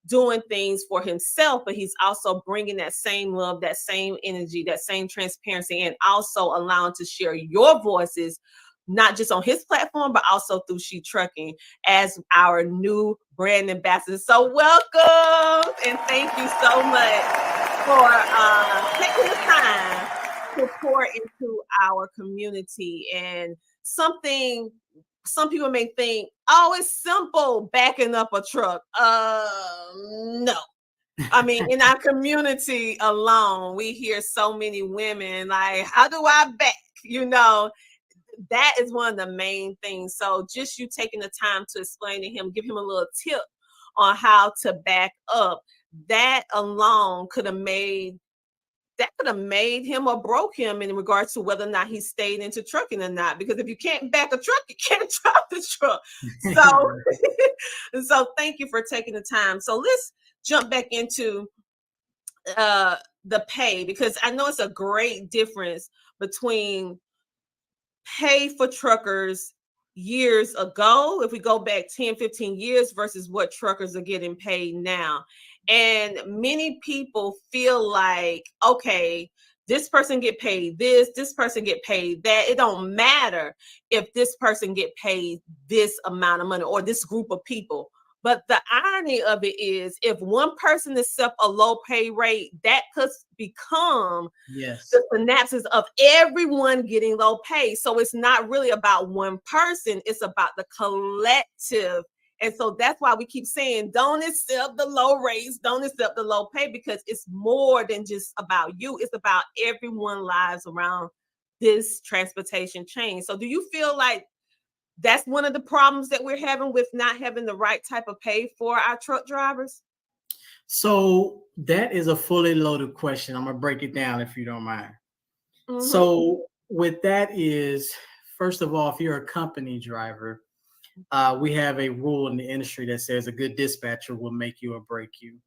S1: doing things for himself, but he's also bringing that same love, that same energy, that same transparency, and also allowing to share your voices, not just on his platform, but also through She Trucking as our new brand ambassador. So welcome, and thank you so much for taking the time to pour into our community. And something some people may think, oh, it's simple backing up a truck. No. I mean, in our community alone, we hear so many women like, how do I back? That is one of the main things. So just you taking the time to explain to him, give him a little tip on how to back up, that alone could have made him or broke him in regards to whether or not he stayed into trucking or not. Because if you can't back a truck, you can't drive the truck. So thank you for taking the time. So let's jump back into the pay, because I know it's a great difference between pay for truckers years ago, if we go back 10, 15 years, versus what truckers are getting paid now. And many people feel like, okay, this person get paid this person get paid that. It don't matter if this person get paid this amount of money or this group of people. But the irony of it is, if one person accepts a low pay rate, that could become
S15: Yes.
S1: the synapses of everyone getting low pay. So it's not really about one person, it's about the collective. And so that's why we keep saying, don't accept the low rates, don't accept the low pay, because it's more than just about you. It's about everyone's lives around this transportation chain. So do you feel like that's one of the problems that we're having with not having the right type of pay for our truck drivers?
S15: So that is a fully loaded question. I'm gonna break it down if you don't mind.
S1: Mhm.
S15: So with that is, first of all, if you're a company driver, we have a rule in the industry that says a good dispatcher will make you or break you.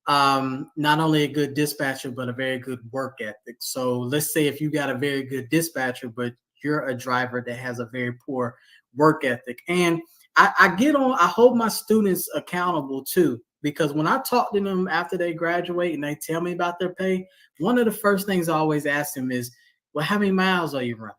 S15: Not only a good dispatcher, but a very good work ethic. So let's say if you got a very good dispatcher, but you're a driver that has a very poor work ethic. And I hold my students accountable too, because when I talk to them after they graduate and they tell me about their pay, one of the first things I always ask them is, well, how many miles are you running?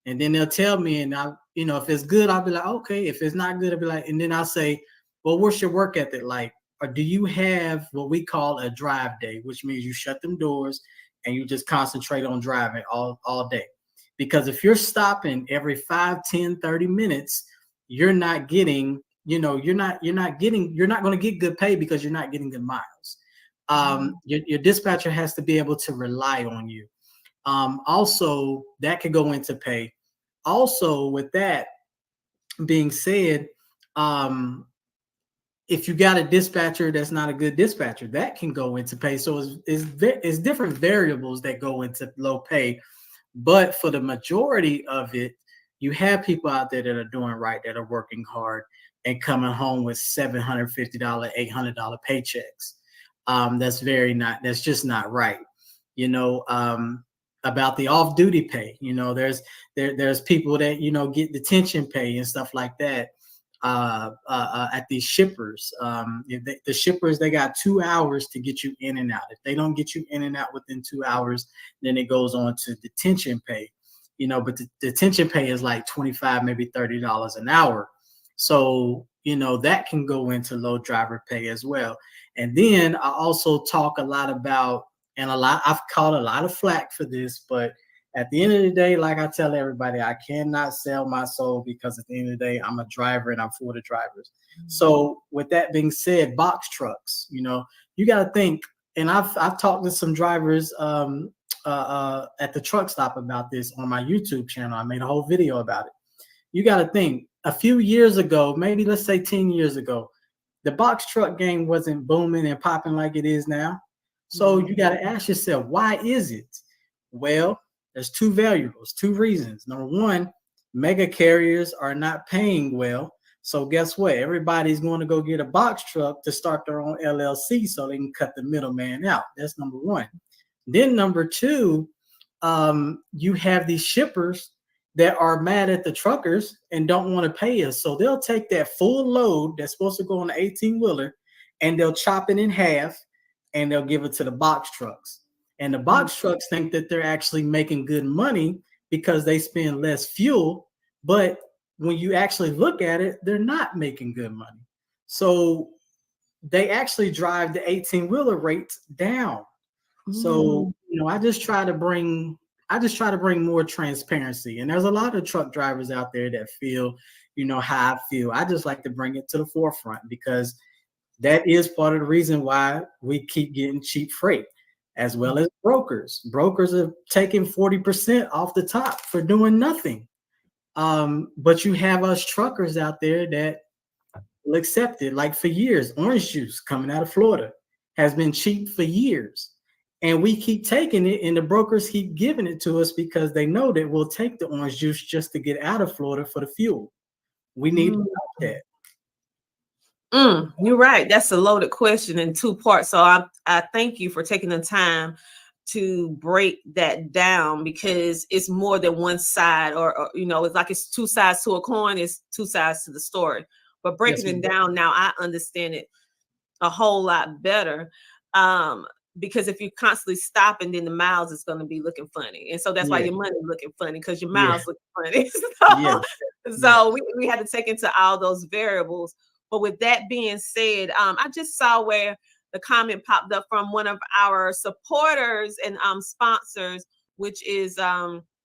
S15: And then they'll tell me, and if it's good, I'll be like, okay. If it's not good, I'll be like, and then I'll say, well, what's your work ethic like? Or do you have what we call a drive day, which means you shut them doors and you just concentrate on driving all day? Because if you're stopping every 5, 10, 30 minutes, you're not getting, you're not going to get good pay because you're not getting good miles. Your dispatcher has to be able to rely on you. Also, that could go into pay. Also, with that being said, if you got a dispatcher that's not a good dispatcher, that can go into pay. So it's different variables that go into low pay. But for the majority of it, you have people out there that are doing right, that are working hard and coming home with $750, $800 paychecks. That's just not right. About the off-duty pay, there's people that, get detention pay and stuff like that. At these shippers, the shippers, they got 2 hours to get you in and out. If they don't get you in and out within 2 hours, then it goes on to detention pay. But the detention pay is like $25, maybe $30 an hour. So that can go into low driver pay as well. And then I also talk a lot about, I've caught a lot of flack for this, but at the end of the day, like I tell everybody, I cannot sell my soul, because at the end of the day, I'm a driver and I'm for the drivers. So with that being said, box trucks, you got to think, and I've talked to some drivers at the truck stop about this on my YouTube channel. I made a whole video about it. You got to think, a few years ago, maybe let's say 10 years ago, the box truck game wasn't booming and popping like it is now. So you got to ask yourself, why is it? Well, there's two variables, two reasons. Number one, mega carriers are not paying well. So guess what? Everybody's going to go get a box truck to start their own LLC so they can cut the middleman out. That's number one. Then number two, you have these shippers that are mad at the truckers and don't want to pay us. So they'll take that full load that's supposed to go on the 18-wheeler and they'll chop it in half and they'll give it to the box trucks. And the box trucks think that they're actually making good money because they spend less fuel. But when you actually look at it, they're not making good money. So they actually drive the 18-wheeler rates down. So, I just try to bring more transparency. And there's a lot of truck drivers out there that feel, how I feel. I just like to bring it to the forefront because that is part of the reason why we keep getting cheap freight, as well as brokers. Brokers are taking 40% off the top for doing nothing. But you have us truckers out there that will accept it. Like for years, orange juice coming out of Florida has been cheap for years. And we keep taking it, and the brokers keep giving it to us because they know that we'll take the orange juice just to get out of Florida for the fuel. We need to stop that.
S1: You're right. That's a loaded question in two parts. So I thank you for taking the time to break that down, because it's more than one side, or it's like it's two sides to a coin. It's two sides to the story. But breaking it down now, I understand it a whole lot better. Because if you constantly stopping, then the miles is going to be looking funny. And so that's why your money looking funny, because your miles look funny. So we had to take into all those variables. But with that being said, I just saw where the comment popped up from one of our supporters and sponsors, which is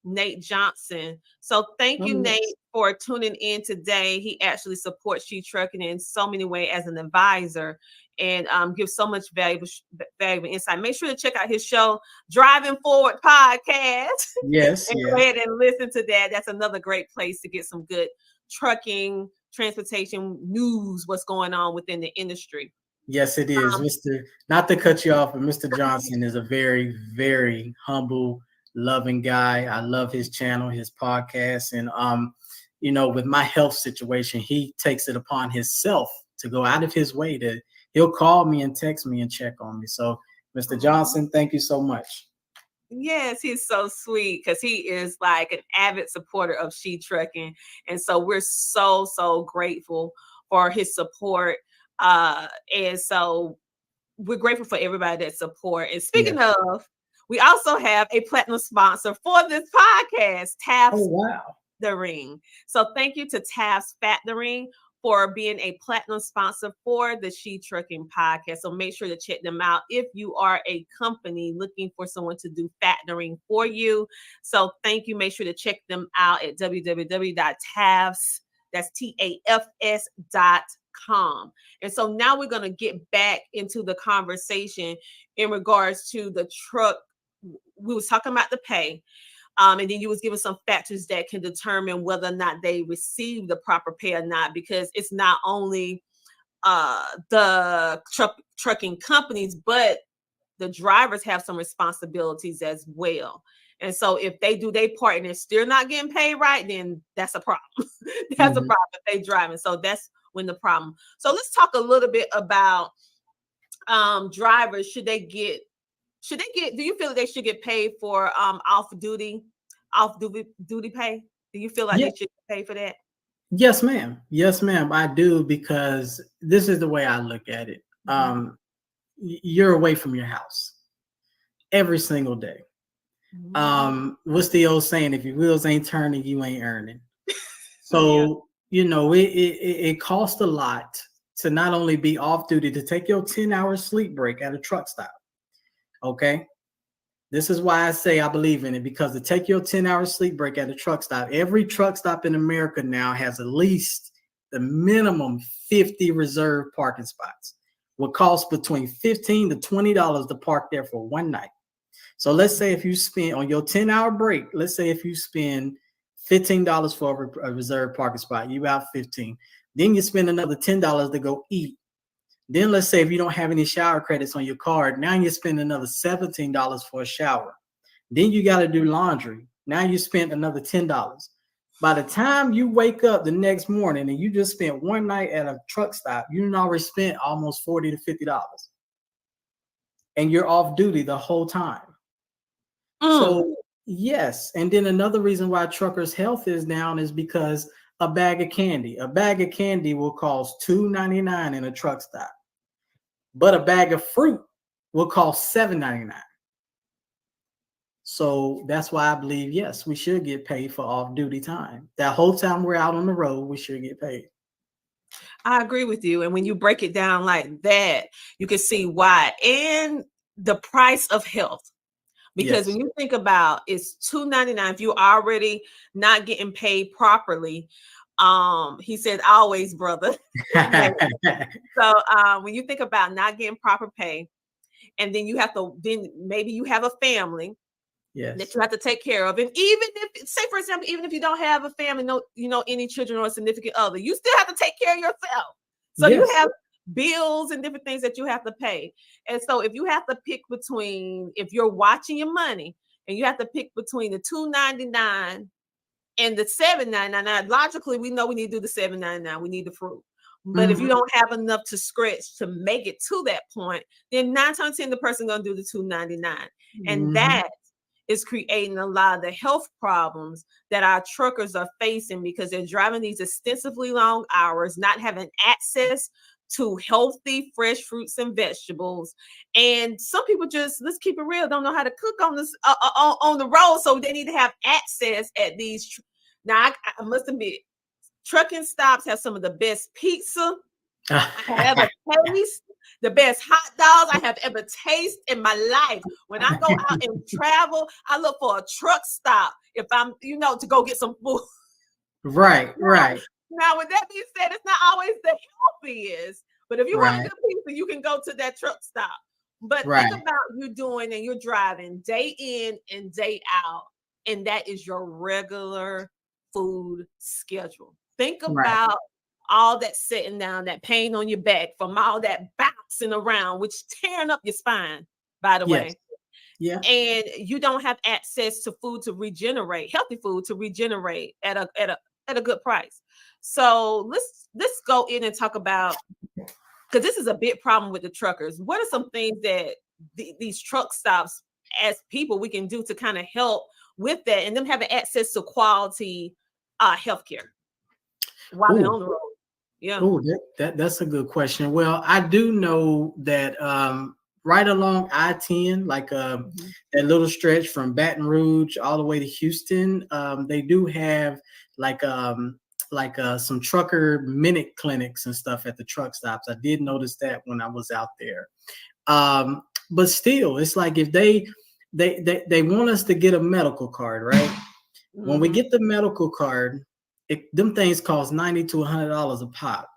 S1: Nate Johnson. So thank you, Nate, for tuning in today. He actually supports She Trucking in so many ways as an advisor, and gives so much valuable insight. Make sure to check out his show, Driving Forward Podcast.
S15: Yes,
S1: and
S15: yes.
S1: go ahead and listen to that. That's another great place to get some good trucking, transportation news, what's going on within the industry.
S15: Yes, it is. Not to cut you off, but Mr. Johnson is a very, very humble, loving guy. I love his channel, his podcast. And you know, with my health situation, he takes it upon himself to go out of his way he'll call me and text me and check on me. So Mr. Johnson, thank you so much.
S1: Yes, he's so sweet because he is like an avid supporter of She Trucking. And so we're so, so grateful for his support. And so we're grateful for everybody that support. And speaking of, we also have a platinum sponsor for this podcast, Taft's The Ring. So thank you to Taft's Fat The Ring for being a platinum sponsor for the She Trucking podcast. So make sure to check them out if you are a company looking for someone to do fattening for you. So thank you. Make sure to check them out at www.tafs, that's TAFS.com. And so now we're going to get back into the conversation in regards to the truck. We was talking about the pay. And then you was giving some factors that can determine whether or not they receive the proper pay or not, because it's not only the trucking companies, but the drivers have some responsibilities as well. And so if they do their part and they're still not getting paid right, then that's a problem. That's a problem if they driving. So that's when the problem. So let's talk a little bit about drivers. Do you feel that they should get paid for off duty pay? Do you feel like they should pay for that?
S15: Yes, ma'am. Yes, ma'am. I do, because this is the way I look at it. You're away from your house every single day. What's the old saying? If your wheels ain't turning, you ain't earning. So you know, it costs a lot to not only be off duty, to take your 10-hour sleep break at a truck stop. Okay. This is why I say I believe in it, because to take your 10-hour sleep break at a truck stop, every truck stop in America now has at least the minimum 50 reserved parking spots. Would cost between $15 to $20 to park there for one night. So let's say if you spend on your 10-hour break, let's say if you spend $15 for a reserved parking spot, you out 15. Then you spend another $10 to go eat. Then let's say if you don't have any shower credits on your card, now you spend another $17 for a shower. Then you got to do laundry. Now you spent another $10. By the time you wake up the next morning and you just spent one night at a truck stop, you already spent almost $40 to $50. And you're off duty the whole time. So yes. And then another reason why truckers' health is down is because a bag of candy will cost $2.99 in a truck stop, but a bag of fruit will cost $7.99. So that's why I believe, yes, we should get paid for off-duty time. That whole time we're out on the road, we should get paid.
S1: I agree with you. And when you break it down like that, you can see why. And the price of health. Because when you think about it's $2.99, if you're already not getting paid properly, he said, always, brother. So when you think about not getting proper pay, and then then maybe you have a family that you have to take care of. And even if, say for example, even if you don't have a family, any children or a significant other, you still have to take care of yourself. So you have bills and different things that you have to pay. And so if you have to pick between, if you're watching your money and you have to pick between the $2.99 and the $7.99, logically we know we need to do the $7.99. We need the fruit. But if you don't have enough to scratch to make it to that point, then 9 times out of 10 the person gonna do the $2.99. And that is creating a lot of the health problems that our truckers are facing, because they're driving these extensively long hours, not having access to healthy, fresh fruits and vegetables. And some people just, let's keep it real, don't know how to cook on this on the road. So they need to have access at these. Now, I must admit, trucking stops have some of the best pizza I have ever tasted the best hot dogs I have ever tasted in my life. When I go out and travel, I look for a truck stop if I'm, to go get some food.
S15: Right, right,
S1: Now, with that being said, it's not always the healthiest, but if you want a
S15: right,
S1: good pizza, you can go to that truck stop. But think
S15: right,
S1: about you doing and you're driving day in and day out, and that is your regular food schedule. Think
S15: right.
S1: about all that sitting down, that pain on your back from all that bouncing around, which tearing up your spine, by the
S15: Yes.
S1: way.
S15: Yeah.
S1: And you don't have access to food to regenerate, healthy food to regenerate at a good price. So let's go in and talk about, because this is a big problem with the truckers. What are some things that these truck stops, as people, we can do to kind of help with that and them having access to quality healthcare while they're
S15: Oh,
S1: on the road? Yeah.
S15: oh, that's a good question. Well, I do know that right along I-10, like that little stretch from Baton Rouge all the way to Houston, they do have like some trucker minute clinics and stuff at the truck stops. I did notice that when I was out there. But still, it's like if they want us to get a medical card, right? When we get the medical card, them things cost $90 to $100 a pop.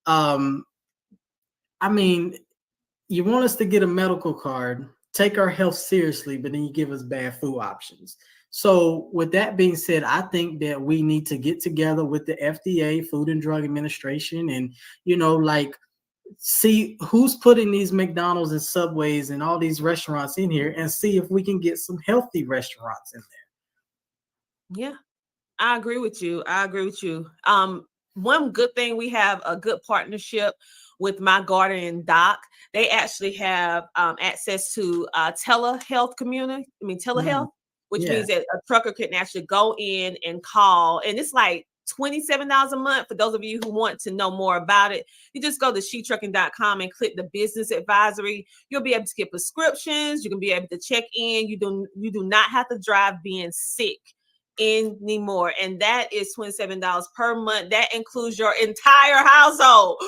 S15: I mean, you want us to get a medical card, take our health seriously, but then you give us bad food options. So with that being said, I think that we need to get together with the FDA, Food and Drug Administration, and like see who's putting these McDonald's and Subways and all these restaurants in here, and see if we can get some healthy restaurants in there.
S1: Yeah, I agree with you. One good thing, we have a good partnership with My Garden and Doc. They actually have access to telehealth telehealth, which
S15: Yeah.
S1: means that a trucker can actually go in and call, and it's like $27 a month. For those of you who want to know more about it, you just go to shetrucking.com and click the business advisory. You'll be able to get prescriptions. You can be able to check in. You do not have to drive being sick anymore, and that is $27 per month. That includes your entire household.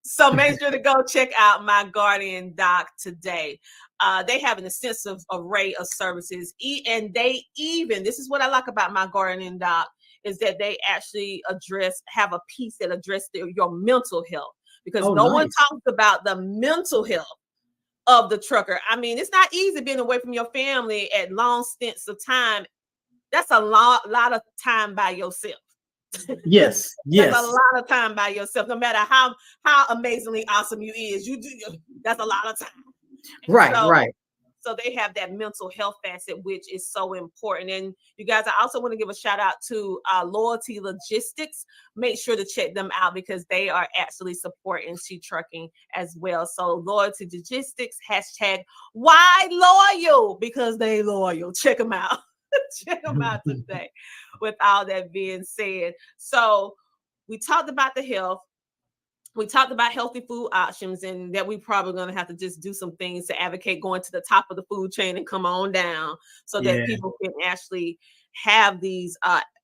S1: So make sure to go check out My Guardian Doc today. They have an extensive array of services, and this is what I like about My Guardian Doc, is that they actually have a piece that addresses your mental health, because no one talks about the mental health of the trucker. I mean, it's not easy being away from your family at long stints of time. That's a lot of time by yourself.
S15: Yes, yes.
S1: That's a lot of time by yourself. No matter how amazingly awesome you is, that's a lot of time.
S15: Right.
S1: So they have that mental health facet, which is so important. And you guys, I also want to give a shout out to Loyalty Logistics. Make sure to check them out, because they are actually supporting She Trucking as well. So Loyalty Logistics, hashtag why loyal, because they loyal. Check them out. Check them out today. With all that being said, so we talked about the health. We talked about healthy food options, and that we probably going to have to just do some things to advocate going to the top of the food chain and come on down, so that people can actually have these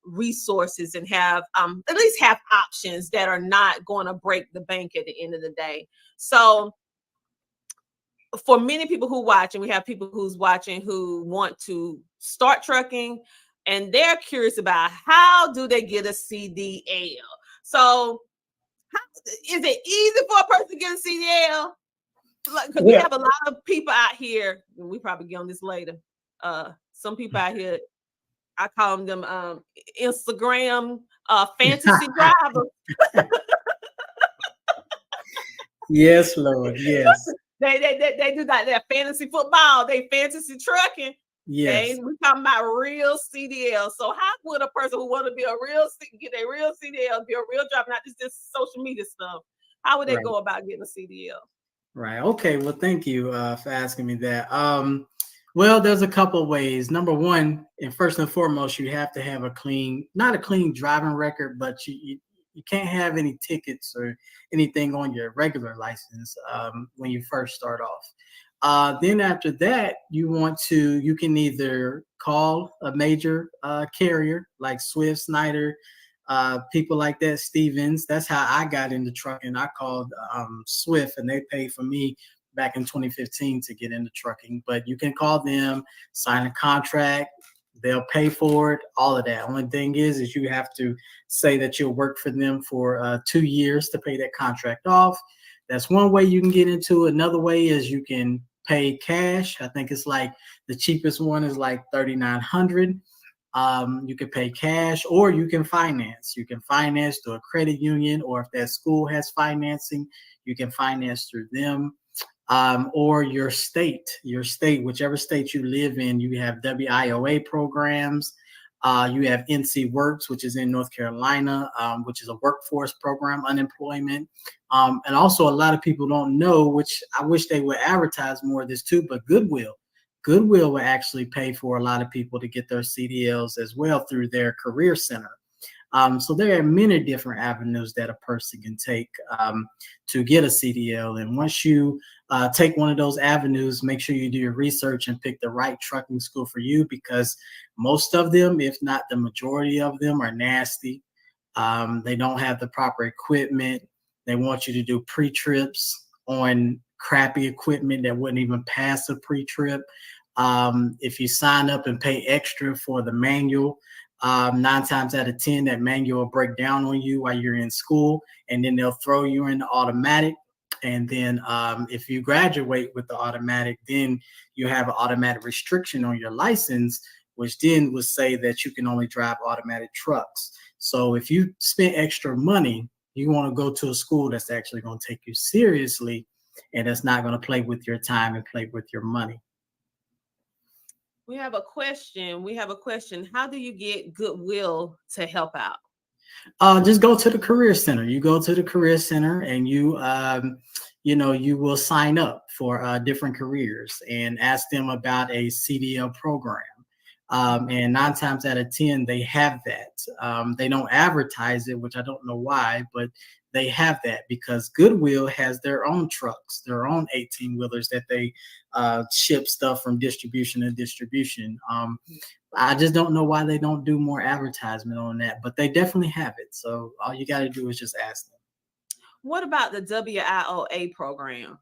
S1: resources and have at least have options that are not going to break the bank at the end of the day. So for many people who watch, and we have people who's watching who want to start trucking, and they're curious about how do they get a CDL. So is it easy for a person to get a CDL? Because we have a lot of people out here, and we probably get on this later. Some people out here, I call them Instagram fantasy drivers.
S15: Yes, Lord. Yes.
S1: They do that fantasy football. They fantasy trucking.
S15: Yes.
S1: Okay, we're talking about real CDL. So how would a person who want to be get a real CDL, be a real driver, not just this social media stuff? How would they go about getting a CDL?
S15: Right. Okay. Well, thank you for asking me that. Well, there's a couple of ways. Number one, and first and foremost, you have to have not a clean driving record, but you can't have any tickets or anything on your regular license when you first start off. Then after that, you can either call a major carrier like Swift, Snyder, people like that, Stevens. That's how I got into trucking. I called Swift, and they paid for me back in 2015 to get into trucking. But you can call them, sign a contract, they'll pay for it, all of that. Only thing is you have to say that you'll work for them for 2 years to pay that contract off. That's one way you can get into it. Another way is you can pay cash. I think it's like the cheapest one is like $3,900. You can pay cash, or you can finance. You can finance through a credit union, or if that school has financing, you can finance through them. Or your state, whichever state you live in, you have WIOA programs. You have NC Works, which is in North Carolina, which is a workforce program, unemployment. And also a lot of people don't know, which I wish they would advertise more of this too, but Goodwill will actually pay for a lot of people to get their CDLs as well through their career center. So there are many different avenues that a person can take to get a CDL. And once you take one of those avenues, make sure you do your research and pick the right trucking school for you, because most of them, if not the majority of them, are nasty. They don't have the proper equipment. They want you to do pre-trips on crappy equipment that wouldn't even pass a pre-trip. If you sign up and pay extra for the manual, 9 times out of 10, that manual will break down on you while you're in school, and then they'll throw you in the automatic. And then if you graduate with the automatic, then you have an automatic restriction on your license, which then would say that you can only drive automatic trucks. So if you spend extra money, you want to go to a school that's actually going to take you seriously, and that's not going to play with your time and play with your money.
S1: We have a question. How do you get Goodwill to help out?
S15: Just go to the career center. You go to the career center, and you will sign up for different careers and ask them about a CDL program. And 9 times out of 10, they have that. They don't advertise it, which I don't know why, but they have that because Goodwill has their own trucks, their own 18-wheelers that they ship stuff from distribution to distribution. I just don't know why they don't do more advertisement on that, but they definitely have it. So all you got to do is just ask them.
S1: What about the WIOA program?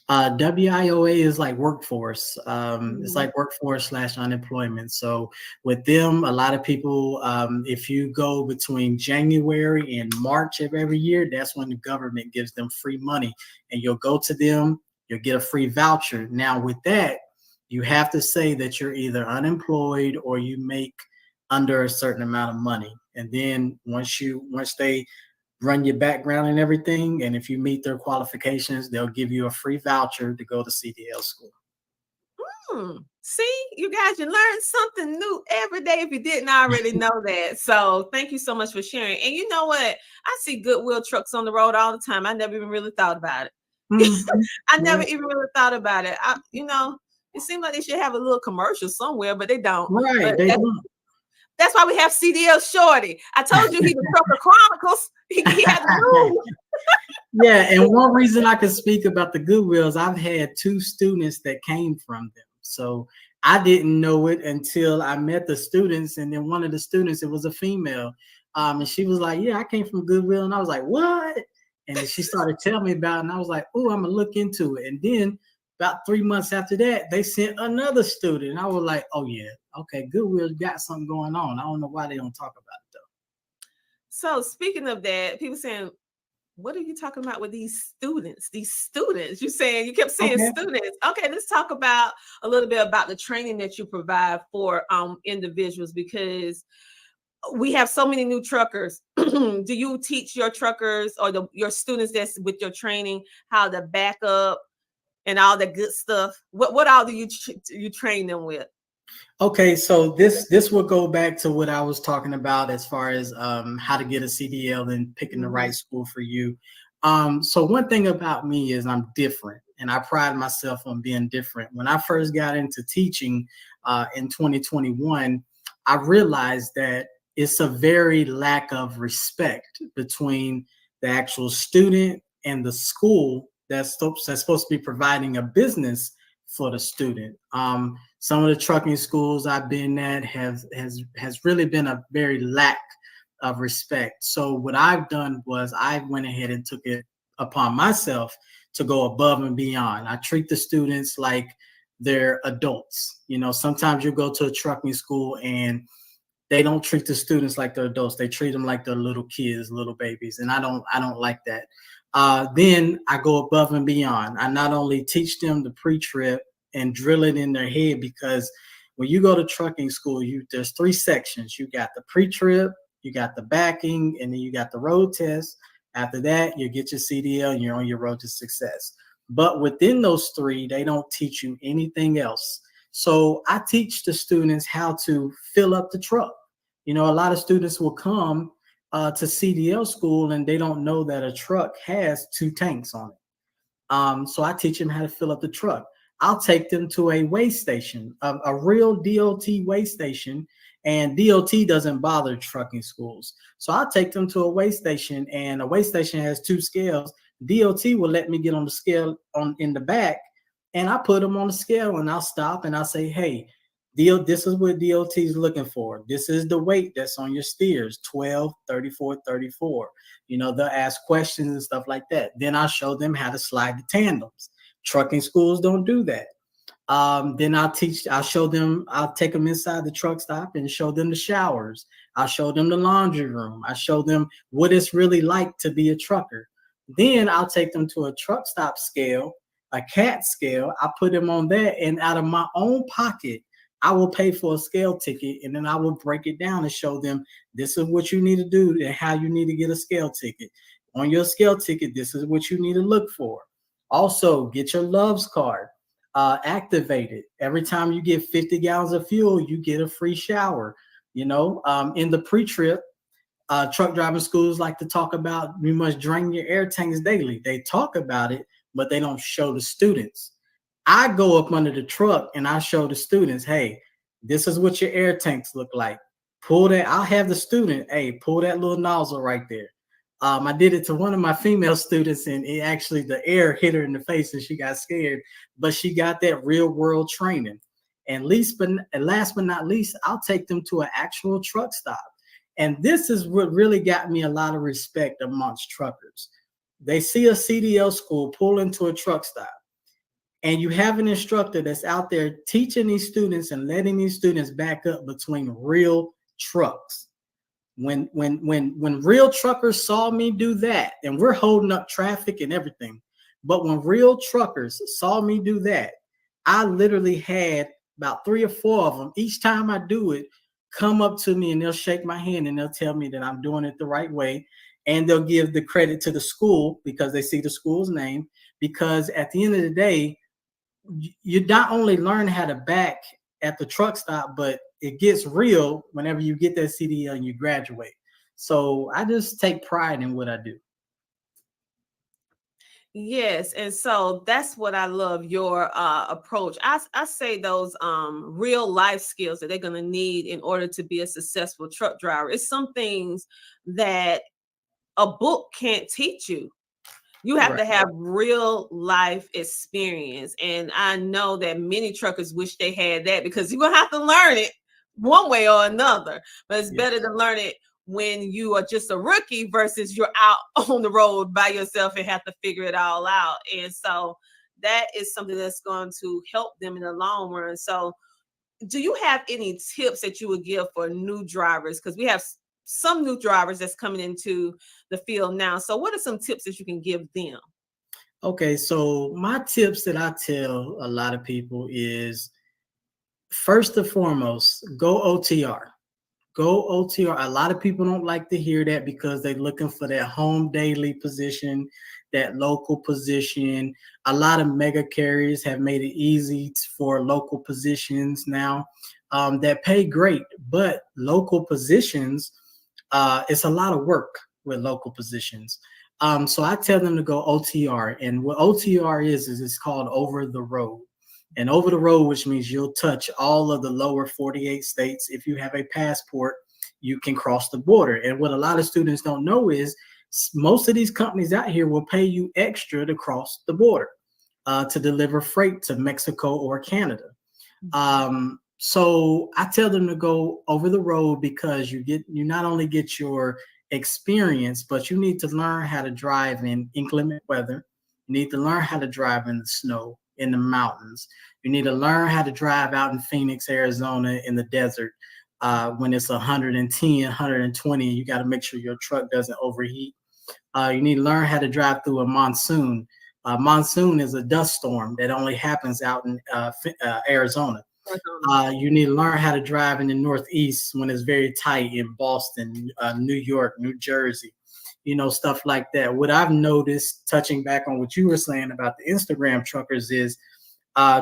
S15: WIOA is like workforce. It's like workforce / unemployment. So with them, a lot of people, if you go between January and March of every year, that's when the government gives them free money, and you'll go to them, you'll get a free voucher. Now with that, you have to say that you're either unemployed or you make under a certain amount of money. And then once they run your background and everything, and if you meet their qualifications, they'll give you a free voucher to go to CDL school.
S1: See, you guys, you learn something new every day if you didn't already know that. So thank you so much for sharing. And you know what? I see Goodwill trucks on the road all the time. I never even really thought about it. I never even really thought about it. It seems like they should have a little commercial somewhere, but they don't.
S15: Right, they don't.
S1: That's why we have CDL Shorty. I told you he the Trucker Chronicles. He had to move.
S15: Yeah, and one reason I can speak about the Goodwills, I've had 2 students that came from them. So I didn't know it until I met the students, and then one of the students, it was a female, and she was like, "Yeah, I came from Goodwill," and I was like, "What?" And then she started telling me about it, and I was like, "Oh, I'm gonna look into it." And then about 3 months after that, they sent another student, and I was like, "Oh yeah, okay, Goodwill's got something going on. I don't know why they don't talk about it though."
S1: So speaking of that, people saying, what are you talking about with these students? You kept saying students. Okay, let's talk about a little bit about the training that you provide for individuals, because we have so many new truckers. Do you teach your truckers or your students that's with your training how to back up and all the good stuff? What all do you train them with?
S15: Okay, so this will go back to what I was talking about as far as how to get a CDL and picking the right school for you. So one thing about me is I'm different, and I pride myself on being different. When I first got into teaching in 2021, I realized that it's a very lack of respect between the actual student and the school that's supposed to be providing a business for the student. Some of the trucking schools I've been at has really been a very lack of respect. So what I've done was I went ahead and took it upon myself to go above and beyond. I treat the students like they're adults. You know, sometimes you go to a trucking school and they don't treat the students like they're adults. They treat them like they're little kids, little babies, and I don't like that. Then I go above and beyond. I not only teach them the pre-trip and drill it in their head, because when you go to trucking school, there's 3 sections. You got the pre-trip, you got the backing, and then you got the road test. After that, you get your CDL and you're on your road to success. But within those 3, they don't teach you anything else. So I teach the students how to fill up the truck. You know, a lot of students will come to CDL school and they don't know that a truck has 2 tanks on it. So I teach them how to fill up the truck. I'll take them to a weigh station, a real DOT weigh station, and DOT doesn't bother trucking schools. So I'll take them to a weigh station, and a weigh station has 2 scales. DOT will let me get on the scale in the back, and I put them on the scale, and I'll stop and I'll say, hey, this is what DOT is looking for. This is the weight that's on your steers, 12, 34, 34. You know, they'll ask questions and stuff like that. Then I'll show them how to slide the tandems. Trucking schools don't do that. Then I'll take them inside the truck stop and show them the showers. I'll show them the laundry room. I show them what it's really like to be a trucker. Then I'll take them to a truck stop scale, a CAT scale. I put them on that, and out of my own pocket, I will pay for a scale ticket, and then I will break it down and show them this is what you need to do and how you need to get a scale ticket. On your scale ticket, this is what you need to look for. Also, get your Loves card activated. Every time you get 50 gallons of fuel, you get a free shower. You know, in the pre-trip, truck driving schools like to talk about you must drain your air tanks daily. They talk about it, but they don't show the students. I go up under the truck and I show the students, hey, this is what your air tanks look like. Pull that. I'll have the student, hey, pull that little nozzle right there. I did it to one of my female students, and the air hit her in the face and she got scared, but she got that real world training. And last but not least, I'll take them to an actual truck stop. And this is what really got me a lot of respect amongst truckers. They see a CDL school pull into a truck stop, and you have an instructor that's out there teaching these students and letting these students back up between real trucks. When real truckers saw me do that, and we're holding up traffic and everything, but when real truckers saw me do that, I literally had about 3 or 4 of them each time I do it come up to me, and they'll shake my hand and they'll tell me that I'm doing it the right way, and they'll give the credit to the school because they see the school's name. Because at the end of the day, you not only learn how to back at the truck stop, but it gets real whenever you get that CDL and you graduate. So I just take pride in what I do.
S1: Yes, and so that's what I love your approach. I say those real life skills that they're going to need in order to be a successful truck driver. It's some things that a book can't teach you. You have to have real life experience. And I know that many truckers wish they had that, because you're going to have to learn it one way or another. But it's better to learn it when you are just a rookie versus you're out on the road by yourself and have to figure it all out. And so that is something that's going to help them in the long run. So do you have any tips that you would give for new drivers? Because we have some new drivers that's coming into the field now. So what are some tips that you can give them?
S15: Okay, so my tips that I tell a lot of people is, first and foremost, go OTR. Go OTR. A lot of people don't like to hear that because they're looking for that home daily position, that local position. A lot of mega carriers have made it easy for local positions now that pay great, but local positions, it's a lot of work with local positions. So I tell them to go OTR, and what OTR is it's called over the road. And over the road, which means you'll touch all of the lower 48 states. If you have a passport, you can cross the border. And what a lot of students don't know is most of these companies out here will pay you extra to cross the border, to deliver freight to Mexico or Canada. So I tell them to go over the road because you not only get your experience, but you need to learn how to drive in inclement weather. You need to learn how to drive in the snow, in the mountains. You need to learn how to drive out in Phoenix, Arizona, in the desert when it's 110, 120. You got to make sure your truck doesn't overheat. You need to learn how to drive through a monsoon. Monsoon is a dust storm that only happens out in Arizona. You need to learn how to drive in the Northeast when it's very tight in Boston, New York, New Jersey, stuff like that. What I've noticed, touching back on what you were saying about the Instagram truckers, is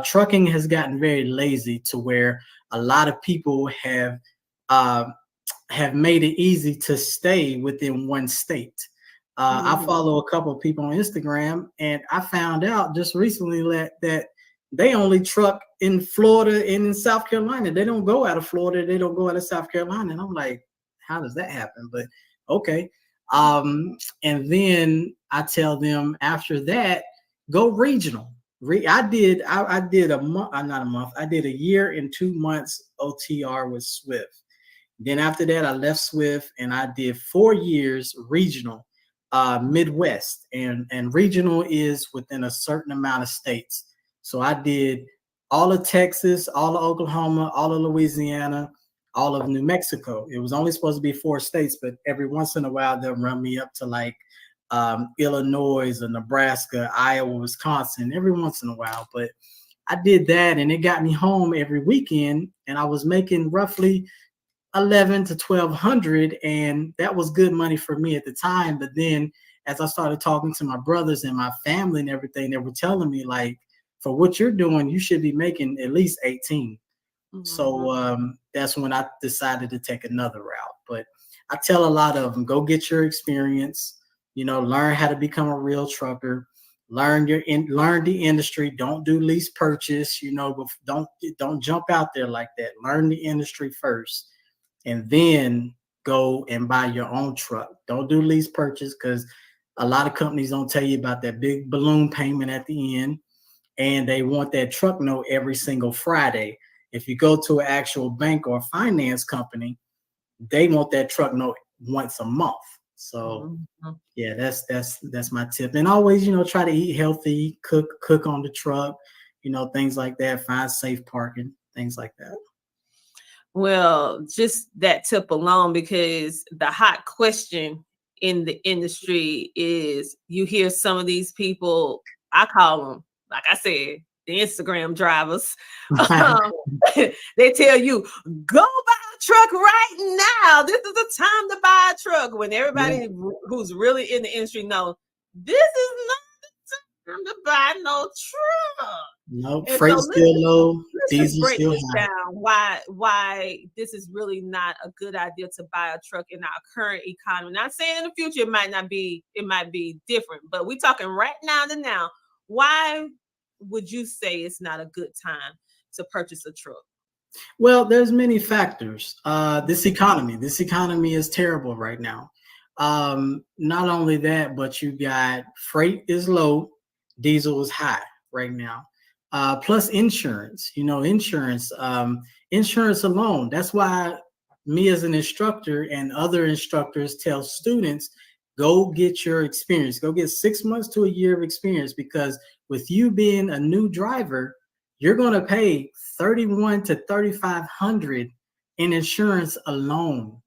S15: trucking has gotten very lazy to where a lot of people have made it easy to stay within one state. I follow a couple of people on Instagram, and I found out just recently that they only truck in Florida and in South Carolina. They don't go out of Florida. They don't go out of South Carolina. And I'm like, how does that happen? But okay. And then I tell them after that, go regional. I did a month, not a month. I did a year and 2 months OTR with Swift. Then after that, I left Swift and I did 4 years regional, Midwest, and regional is within a certain amount of states. So I did all of Texas, all of Oklahoma, all of Louisiana, all of New Mexico. It was only supposed to be 4 states, but every once in a while they'll run me up to like Illinois or Nebraska, Iowa, Wisconsin, every once in a while. But I did that and it got me home every weekend, and I was making roughly 11 to 1200, and that was good money for me at the time. But then as I started talking to my brothers and my family and everything, they were telling me, like, for what you're doing, you should be making at least 18. So that's when I decided to take another route. But I tell a lot of them, go get your experience, learn how to become a real trucker, learn the industry. Don't do lease purchase, but don't jump out there like that. Learn the industry first, and then go and buy your own truck. Don't do lease purchase, because a lot of companies don't tell you about that big balloon payment at the end, and they want that truck note every single Friday. If you go to an actual bank or finance company, they want that truck note once a month. So yeah, that's my tip. And always, try to eat healthy, cook on the truck, things like that. Find safe parking, things like that.
S1: Well, just that tip alone, because the hot question in the industry is, you hear some of these people, I call them, like I said, the Instagram drivers. They tell you, go buy a truck right now. This is the time to buy a truck. When everybody who's really in the industry know this is not the time to buy no truck.
S15: Nope, freight's still low, diesel still high.
S1: Down why this is really not a good idea to buy a truck in our current economy. Not saying in the future it might be different, but we're talking right now to now. Why would you say it's not a good time to purchase a truck?
S15: Well, there's many factors. This economy is terrible right now. Not only that, but you got freight is low, diesel is high right now. Plus insurance, insurance alone. That's why me as an instructor and other instructors tell students, go get your experience. Go get 6 months to a year of experience, because with you being a new driver, you're going to pay $3,100 to $3,500 in insurance alone.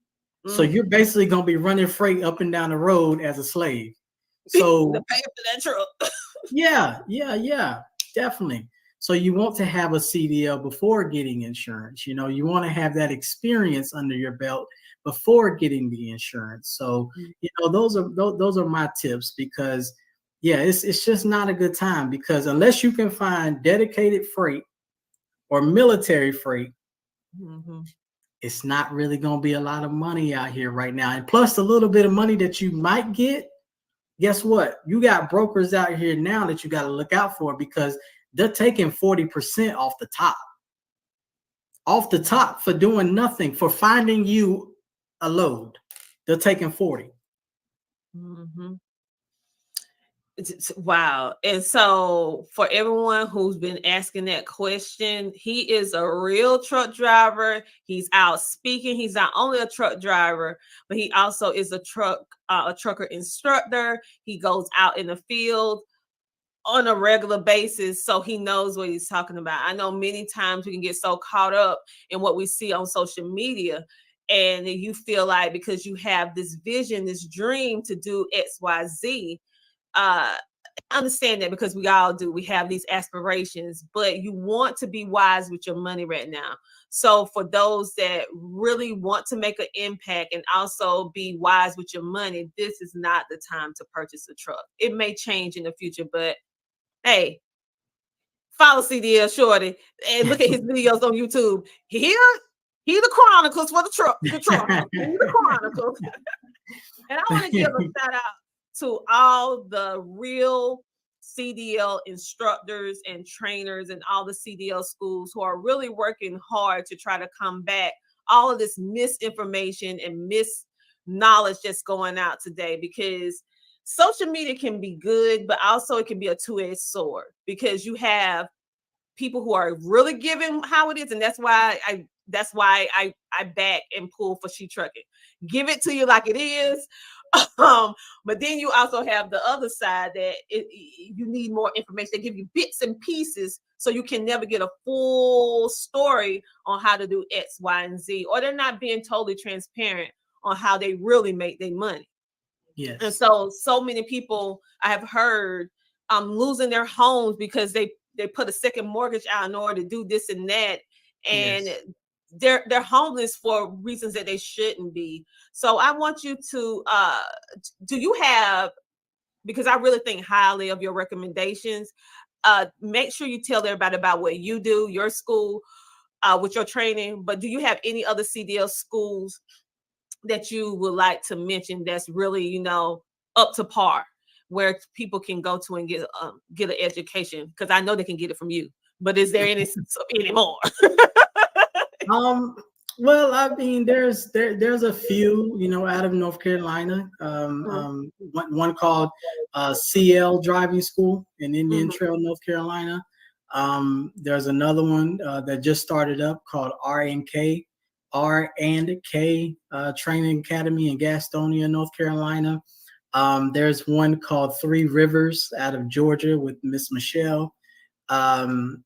S15: So you're basically going to be running freight up and down the road as a slave. So
S1: to pay for that truck.
S15: yeah, definitely. So you want to have a CDL before getting insurance. You want to have that experience under your belt before getting the insurance. So those are my tips, because it's just not a good time, because unless you can find dedicated freight or military freight, it's not really going to be a lot of money out here right now. And plus a little bit of money that you might get, guess what? You got brokers out here now that you got to look out for, because they're taking 40% off the top for doing nothing, for finding you a load. They're taking 40.
S1: Wow. And so for everyone who's been asking that question, he is a real truck driver. He's out speaking. He's not only a truck driver, but he also is a trucker instructor. He goes out in the field on a regular basis, so he knows what he's talking about. I know many times we can get so caught up in what we see on social media, and you feel like because you have this vision, this dream to do XYZ, understand that, because we all do. We have these aspirations, but you want to be wise with your money right now. So for those that really want to make an impact and also be wise with your money, this is not the time to purchase a truck. It may change in the future, but hey, follow CDL Shorty and look at his videos on YouTube. He the chronicles for the truck. He the chronicles. And I want to give a shout out to all the real CDL instructors and trainers and all the CDL schools who are really working hard to try to combat all of this misinformation and misknowledge that's going out today, because social media can be good, but also it can be a two-edged sword, because you have people who are really giving how it is, and that's why I back and pull for She Trucking. Give it to you like it is. But then you also have the other side that you need more information. They give you bits and pieces, so you can never get a full story on how to do X, Y, and Z, or they're not being totally transparent on how they really make their money.
S15: Yes.
S1: And so many people I have heard losing their homes because they put a second mortgage out in order to do this and that, and
S15: Yes.
S1: they're homeless for reasons that they shouldn't be. So I want you to do you have, because I really think highly of your recommendations, make sure you tell everybody about what you do, your school, with your training. But do you have any other CDL schools that you would like to mention that's really, up to par, where people can go to and get an education? Because I know they can get it from you. But is there any more?
S15: Well, I mean, there's a few, out of North Carolina. One called CL Driving School in Indian Trail, North Carolina. There's another one that just started up called R&K Training Academy in Gastonia, North Carolina. There's one called Three Rivers out of Georgia with Miss Michelle. Those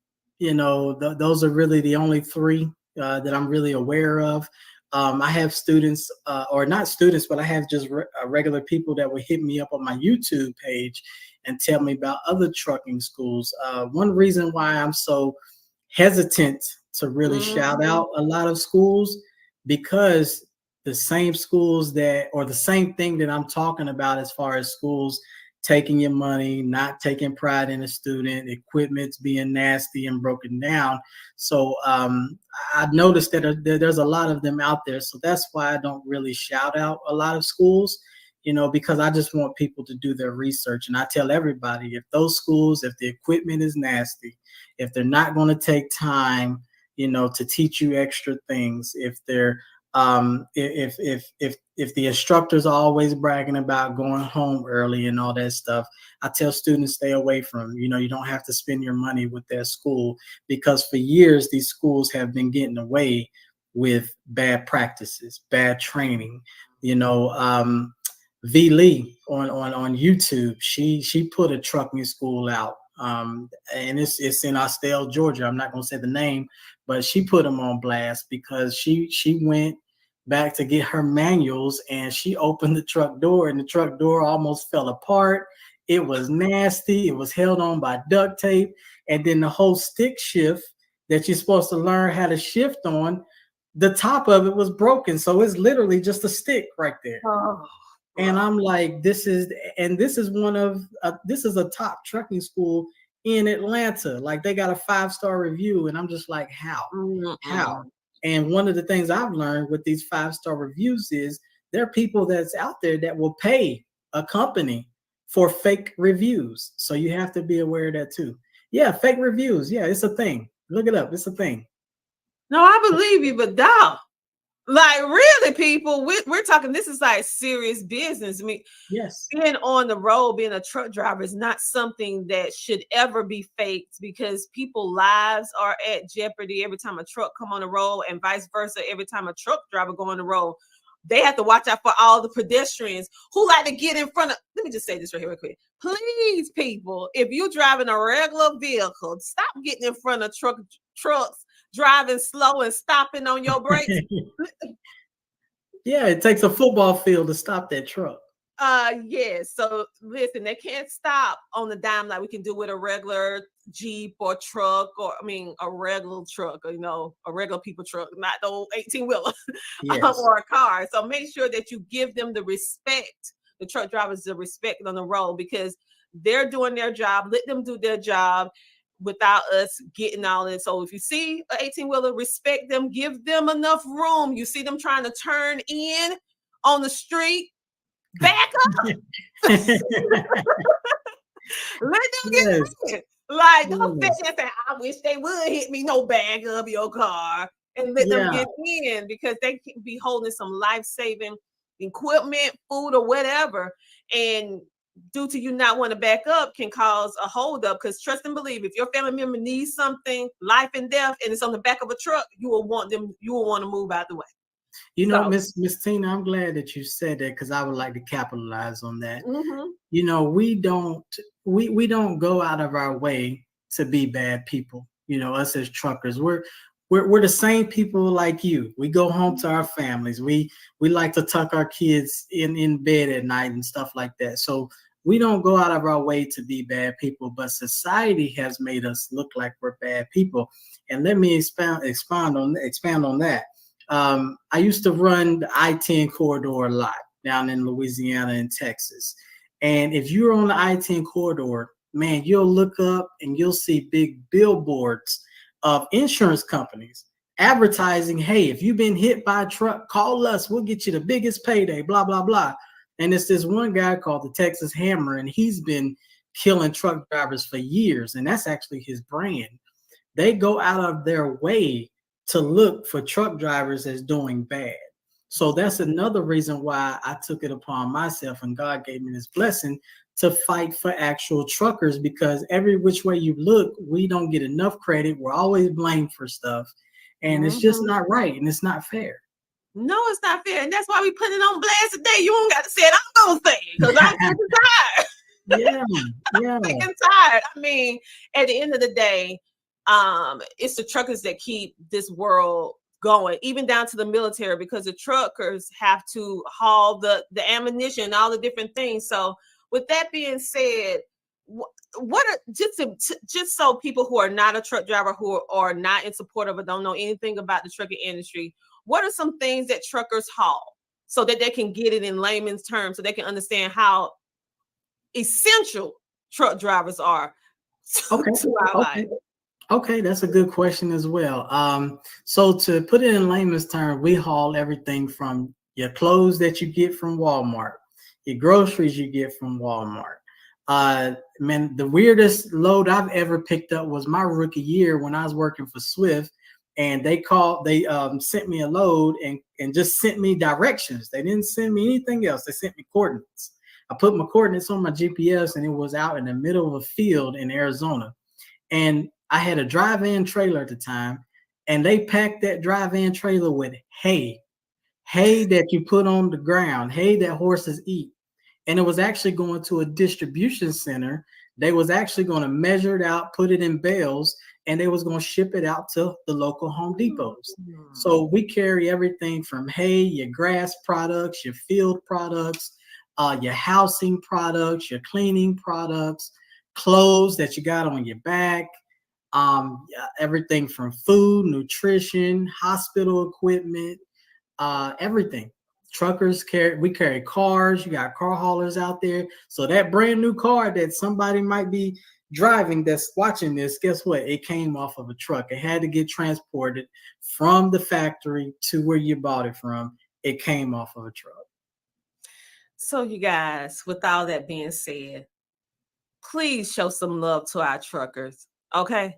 S15: are really the only three that I'm really aware of. I have students, or not students, but I have just regular people that will hit me up on my YouTube page and tell me about other trucking schools. One reason why I'm so hesitant to really shout out a lot of schools, because the same schools or the same thing that I'm talking about as far as schools taking your money, not taking pride in a student, equipment's being nasty and broken down. So I've noticed that there's a lot of them out there. So that's why I don't really shout out a lot of schools, because I just want people to do their research. And I tell everybody, if those schools, if the equipment is nasty, if they're not going to take time, to teach you extra things, if they're if the instructors are always bragging about going home early and all that stuff, I tell students stay away from. You don't have to spend your money with that school, because for years these schools have been getting away with bad practices, bad training. V Lee on YouTube, she put a trucking school out, and it's in Austell, Georgia. I'm not gonna say the name, but she put them on blast because she went back to get her manuals and she opened the truck door and the truck door almost fell apart. It was nasty. It was held on by duct tape, and then the whole stick shift that you're supposed to learn how to shift on, the top of it was broken. So it's literally just a stick right there. And I'm like, this is a top trucking school in Atlanta. Like, they got a 5-star review, and I'm just like, how? And one of the things I've learned with these 5-star reviews is there are people that's out there that will pay a company for fake reviews. So you have to be aware of that too. Yeah, fake reviews. Yeah, it's a thing. Look it up. It's a thing.
S1: No, I believe you, but dog, Like, really, people, we're talking, this is like serious business. I mean,
S15: yes,
S1: being on the road, being a truck driver is not something that should ever be faked, because people's lives are at jeopardy every time a truck come on the road, and vice versa. Every time a truck driver go on the road, they have to watch out for all the pedestrians who like to get in front of. Let me just say this right here real quick. Please, people, if you're driving a regular vehicle, stop getting in front of trucks, driving slow and stopping on your brakes.
S15: Yeah, it takes a football field to stop that truck.
S1: Yes. So listen, they can't stop on the dime like we can do with a regular Jeep or truck, or I mean a regular truck, or, a regular people truck, not the old 18-wheeler
S15: Yes.
S1: or a car. So make sure that you give them the respect, the truck drivers, the respect on the road, because they're doing their job. Let them do their job without us getting all in. So if you see an 18-wheeler, respect them, give them enough room. You see them trying to turn in on the street, back up. Let them get in. Like, don't sit there and say, I wish they would hit me. No, bag up your car and let them get in, because they can be holding some life-saving equipment, food, or whatever. And due to you not want to back up can cause a holdup, because trust and believe, if your family member needs something, life and death, and it's on the back of a truck, you will want to move out the way.
S15: You know, Miss Tina, I'm glad that you said that, because I would like to capitalize on that. You know, we don't go out of our way to be bad people. You know, us as truckers, we're the same people like you. We go home to our families. We like to tuck our kids in bed at night and stuff like that. So we don't go out of our way to be bad people, but society has made us look like we're bad people. And let me expand on that. I used to run the I-10 corridor a lot down in Louisiana and Texas. And if you're on the I-10 corridor, man, you'll look up and you'll see big billboards of insurance companies advertising, hey, if you've been hit by a truck, call us. We'll get you the biggest payday, blah, blah, blah. And it's this one guy called the Texas Hammer, and he's been killing truck drivers for years. And that's actually his brand. They go out of their way to look for truck drivers as doing bad. So that's another reason why I took it upon myself, and God gave me this blessing to fight for actual truckers, because every which way you look, we don't get enough credit. We're always blamed for stuff, and it's just not right, and it's not fair.
S1: No, it's not fair. And that's why we put it on blast today. You don't got to say it. I'm going to say it, because I'm sick and tired.
S15: Yeah.
S1: I'm sick and tired. I mean, at the end of the day, it's the truckers that keep this world going, even down to the military, because the truckers have to haul the ammunition and all the different things. So with that being said, what are just so people who are not a truck driver, who are not in support of or don't know anything about the trucking industry, what are some things that truckers haul so that they can get it in layman's terms, so they can understand how essential truck drivers are to our life?
S15: Okay, that's a good question as well. So to put it in layman's terms, we haul everything from your clothes that you get from Walmart, your groceries you get from Walmart. Man, the weirdest load I've ever picked up was my rookie year when I was working for Swift, and they sent me a load and just sent me directions. They didn't send me anything else. They sent me coordinates. I put my coordinates on my GPS, and it was out in the middle of a field in Arizona. And I had a drive-in trailer at the time, and they packed that drive-in trailer with hay that you put on the ground, hay that horses eat. And it was actually going to a distribution center. They was actually going to measure it out, put it in bales, and they was going to ship it out to the local Home Depots. So we carry everything from hay, your grass products, your field products, your housing products, your cleaning products, clothes that you got on your back, everything from food, nutrition, hospital equipment, everything. Truckers carry cars. You got car haulers out there. So that brand new car that somebody might be driving that's watching this, guess what? It came off of a truck. It had to get transported from the factory to where you bought it from. It came off of a truck.
S1: So you guys, with all that being said, please show some love to our truckers, okay?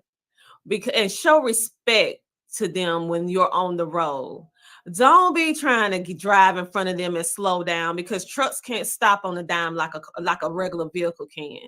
S1: And show respect to them when you're on the road, Don't be trying to drive in front of them and slow down, because trucks can't stop on a dime like a regular vehicle can.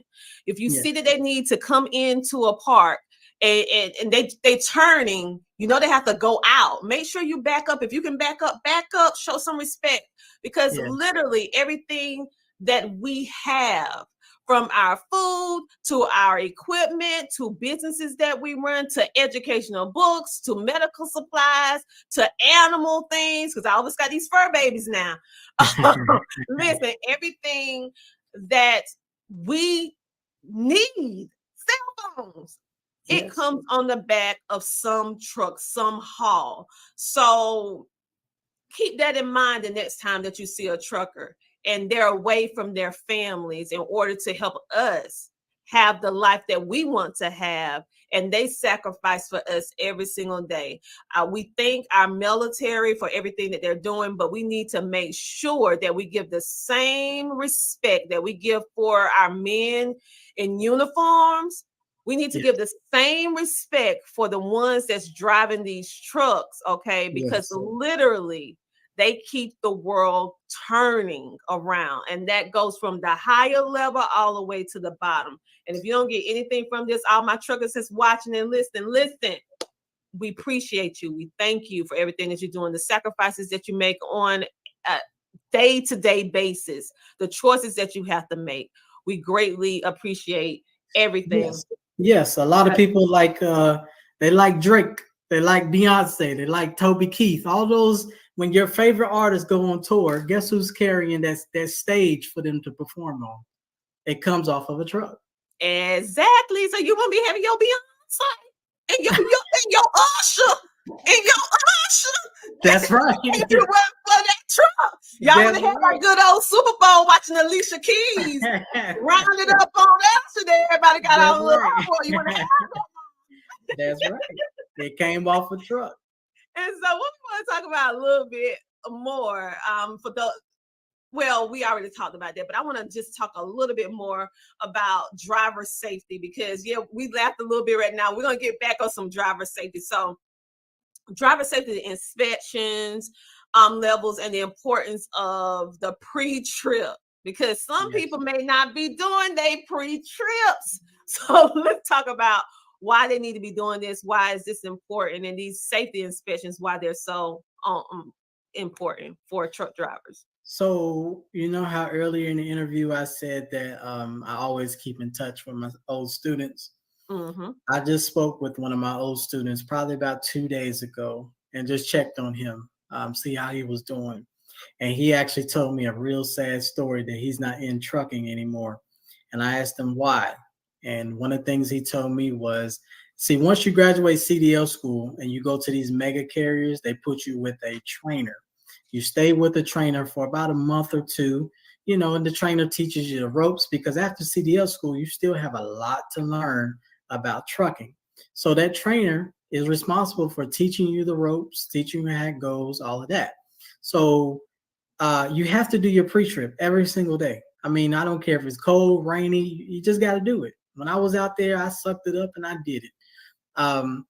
S1: If you see that they need to come into a park and they turning, you know they have to go out. Make sure you back up. If you can back up, show some respect, because literally everything that we have, from our food to our equipment to businesses that we run to educational books to medical supplies to animal things, because I always got these fur babies now. Listen, everything that we need, cell phones, it comes on the back of some truck, some haul. So keep that in mind the next time that you see a trucker and they're away from their families in order to help us have the life that we want to have, and they sacrifice for us every single day. We thank our military for everything that they're doing, but we need to make sure that we give the same respect that we give for our men in uniforms. We need to give the same respect for the ones that's driving these trucks, okay? Because literally, they keep the world turning around. And that goes from the higher level all the way to the bottom. And if you don't get anything from this, all my truckers that's watching and listening, listen. We appreciate you. We thank you for everything that you're doing, the sacrifices that you make on a day-to-day basis, the choices that you have to make. We greatly appreciate everything.
S15: Yes, a lot of people like they like Drake, they like Beyonce, they like Toby Keith, all those. When your favorite artists go on tour, guess who's carrying that stage for them to perform on? It comes off of a truck.
S1: Exactly. So you want to be having your Beyonce and your Usher and your Usher.
S15: That's right.
S1: And you run for that truck. Y'all want to have our good old Super Bowl watching Alicia Keys rounded up on Usher there. Everybody got all a little uproar. You want to have that?
S15: That's right. It came off a truck.
S1: And so what we want to talk about a little bit more we already talked about that, but I want to just talk a little bit more about driver safety, because we laughed a little bit right now. We're going to get back on some driver safety. So driver safety inspections, levels, and the importance of the pre-trip, because some people may not be doing their pre-trips. So let's talk about why they need to be doing this. Why is this important? And these safety inspections, why they're so important for truck drivers.
S15: So, you know how earlier in the interview I said that I always keep in touch with my old students.
S1: Mm-hmm.
S15: I just spoke with one of my old students probably about 2 days ago and just checked on him, see how he was doing. And he actually told me a real sad story that he's not in trucking anymore. And I asked him why. And one of the things he told me was, see, once you graduate CDL school and you go to these mega carriers, they put you with a trainer. You stay with the trainer for about a month or two, and the trainer teaches you the ropes, because after CDL school, you still have a lot to learn about trucking. So that trainer is responsible for teaching you the ropes, teaching you how it goes, all of that. So you have to do your pre-trip every single day. I mean, I don't care if it's cold, rainy, you just got to do it. When I was out there, I sucked it up and I did it.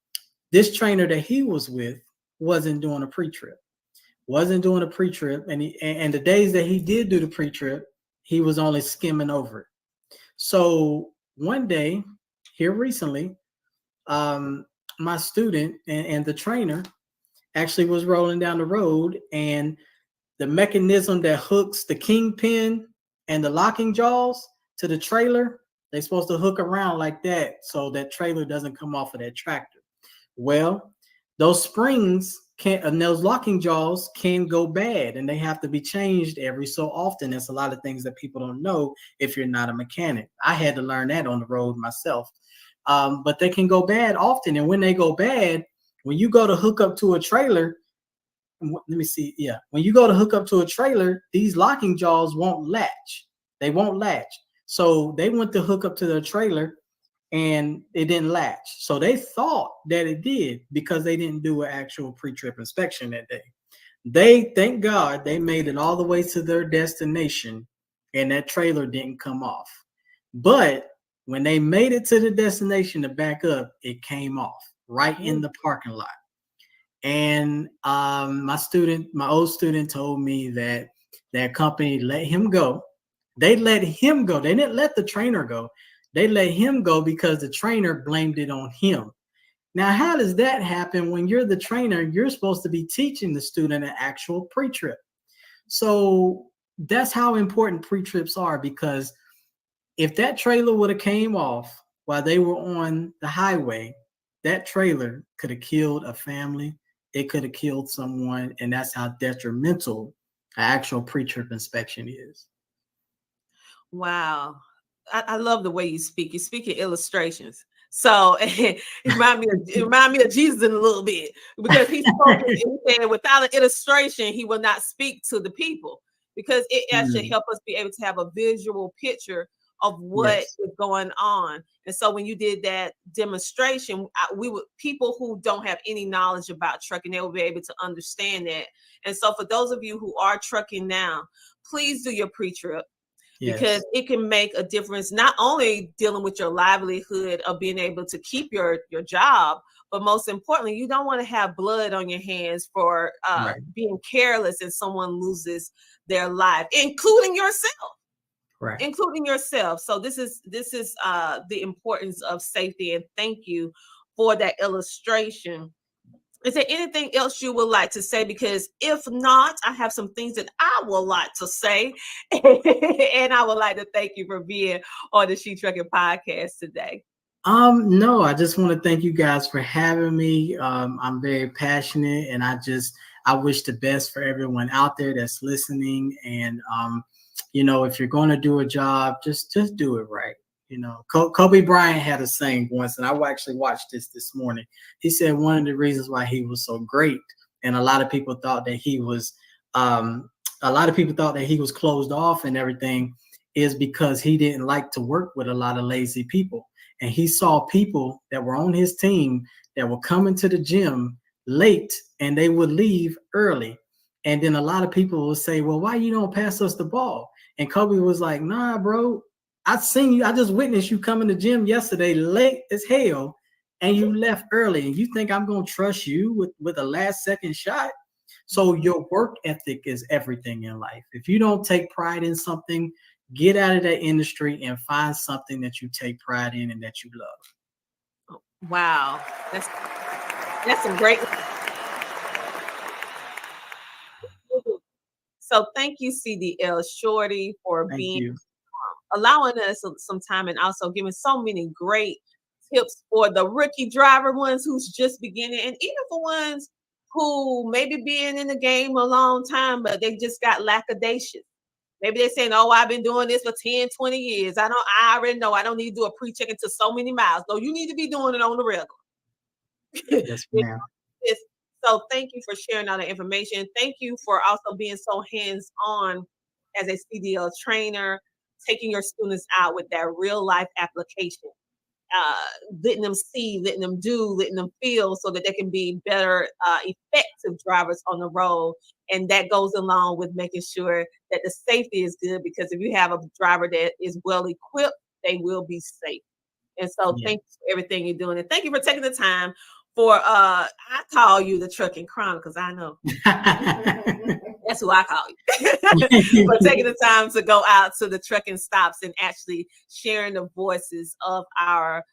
S15: This trainer that he was with wasn't doing a pre-trip. And the days that he did do the pre-trip, he was only skimming over it. So one day, here recently, my student and the trainer actually was rolling down the road, and the mechanism that hooks the kingpin and the locking jaws to the trailer, they're supposed to hook around like that so that trailer doesn't come off of that tractor. Well, those springs and those locking jaws can go bad, and they have to be changed every so often. That's a lot of things that people don't know if you're not a mechanic. I had to learn that on the road myself. But they can go bad often. And when they go bad, when you go to hook up to a trailer, when you go to hook up to a trailer, these locking jaws won't latch. They won't latch. So they went to hook up to their trailer and it didn't latch. So they thought that it did because they didn't do an actual pre-trip inspection that day. Thank God, they made it all the way to their destination and that trailer didn't come off. But when they made it to the destination to back up, it came off right in the parking lot. And my old student told me that that company let him go. They let him go. They didn't let the trainer go. They let him go because the trainer blamed it on him. Now, how does that happen when you're the trainer? You're supposed to be teaching the student an actual pre-trip. So that's how important pre-trips are, because if that trailer would have came off while they were on the highway, that trailer could have killed a family. It could have killed someone, and that's how detrimental an actual pre-trip inspection is.
S1: Wow. I love the way you speak. You speak in illustrations. So it remind me of Jesus in a little bit, because he spoke and he said without an illustration, he will not speak to the people, because it actually help us be able to have a visual picture of what
S15: Yes.
S1: is going on. And so when you did that demonstration, we would, people who don't have any knowledge about trucking, they will be able to understand that. And so for those of you who are trucking now, please do your pre-trip, because
S15: Yes.
S1: it can make a difference, not only dealing with your livelihood of being able to keep your job, but most importantly, you don't want to have blood on your hands for
S15: Right.
S1: being careless and someone loses their life, including yourself.
S15: Right.
S1: Including yourself. So this is the importance of safety, and thank you for that illustration. Is there anything else you would like to say? Because if not, I have some things that I would like to say. And I would like to thank you for being on the She Trucking podcast today.
S15: No, I just want to thank you guys for having me. I'm very passionate, and I wish the best for everyone out there that's listening. And if you're going to do a job, just do it right. Kobe Bryant had a saying once, and I actually watched this morning. He said one of the reasons why he was so great, and a lot of people thought that he was closed off and everything, is because he didn't like to work with a lot of lazy people. And he saw people that were on his team that were coming to the gym late and they would leave early. And then a lot of people would say, well, why you don't pass us the ball? And Kobe was like, nah, bro, I seen you. I just witnessed you coming to the gym yesterday late as hell, and you left early. And you think I'm going to trust you with a last second shot? So your work ethic is everything in life. If you don't take pride in something, get out of that industry and find something that you take pride in and that you love.
S1: Wow. That's some great. So thank you, CDL Shorty, for allowing us some time, and also giving so many great tips for the rookie driver ones who's just beginning, and even for ones who maybe been in the game a long time, but they just got lackadaisious. Maybe they're saying, oh, I've been doing this for 10, 20 years. I already know I don't need to do a pre-check into so many miles. No, you need to be doing it on the regular.
S15: Yes, ma'am.
S1: So thank you for sharing all the information. Thank you for also being so hands-on as a CDL trainer, taking your students out with that real life application, letting them see, letting them do, letting them feel, so that they can be better, effective drivers on the road. And that goes along with making sure that the safety is good, because if you have a driver that is well equipped, they will be safe. And so thank you for everything you're doing. And thank you for taking the time for, I call you the Trucking Chronicles. I know. That's who I call you. For taking the time to go out to the trucking stops and actually sharing the voices of our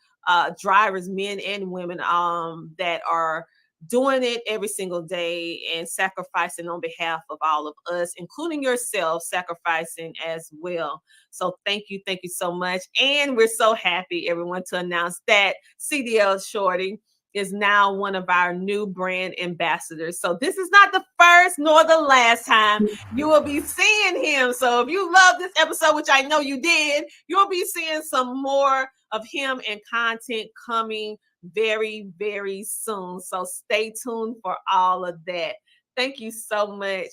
S1: drivers, men and women, that are doing it every single day and sacrificing on behalf of all of us, including yourself, sacrificing as well. So thank you so much. And we're so happy, everyone, to announce that CDL Shorty is now one of our new brand ambassadors. So this is not the first nor the last time you will be seeing him. So if you love this episode, which I know you did, you'll be seeing some more of him and content coming very, very soon. So stay tuned for all of that. Thank you so much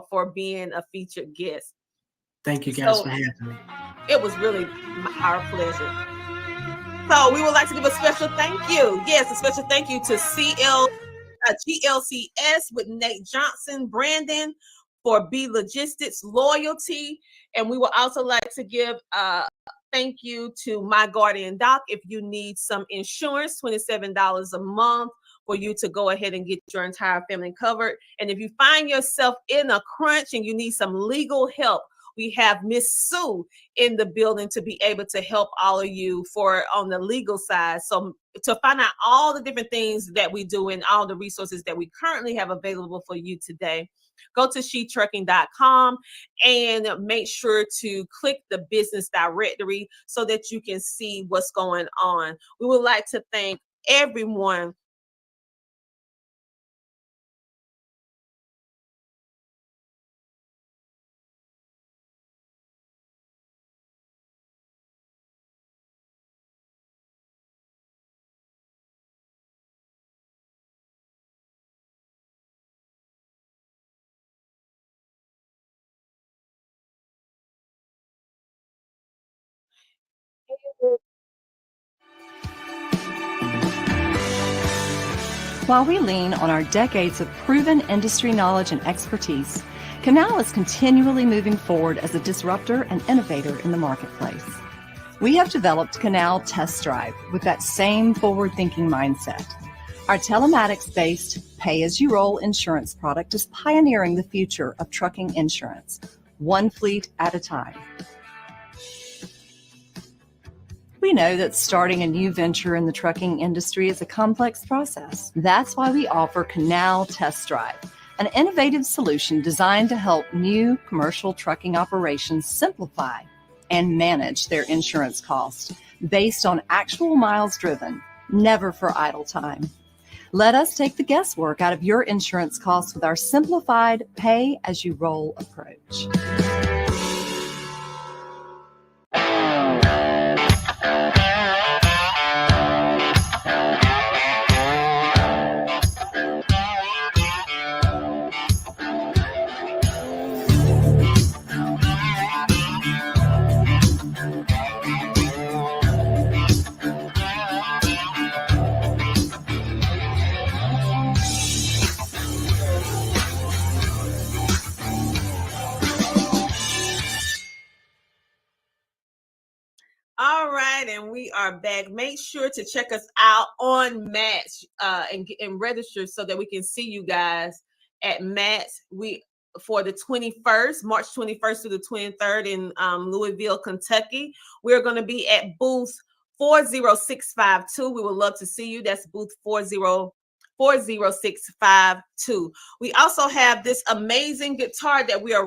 S1: for being a featured guest.
S15: Thank you guys for having me.
S1: It was really our pleasure. So we would like to give a special thank you. Yes, a special thank you to GLCS with Nate Johnson, Brandon, for B Logistics Loyalty. And we would also like to give thank you to My Guardian Doc. If you need some insurance, $27 a month for you to go ahead and get your entire family covered. And if you find yourself in a crunch and you need some legal help, we have Miss Sue in the building to be able to help all of you for on the legal side. So to find out all the different things that we do and all the resources that we currently have available for you today, go to shetrucking.com and make sure to click the business directory so that you can see what's going on. We would like to thank everyone
S20: While we lean on our decades of proven industry knowledge and expertise, Canal is continually moving forward as a disruptor and innovator in the marketplace. We have developed Canal Test Drive with that same forward-thinking mindset. Our telematics-based pay-as-you-roll insurance product is pioneering the future of trucking insurance, one fleet at a time. We know that starting a new venture in the trucking industry is a complex process. That's why we offer Canal Test Drive, an innovative solution designed to help new commercial trucking operations simplify and manage their insurance costs based on actual miles driven, never for idle time. Let us take the guesswork out of your insurance costs with our simplified pay-as-you-roll approach.
S1: All right, and we are back. Make sure to check us out on Match and register so that we can see you guys at Match. We for the 21st, March 21st to the 23rd in Louisville, Kentucky. We're going to be at booth 40652. We would love to see you. That's booth 40652. We also have this amazing guitar that we are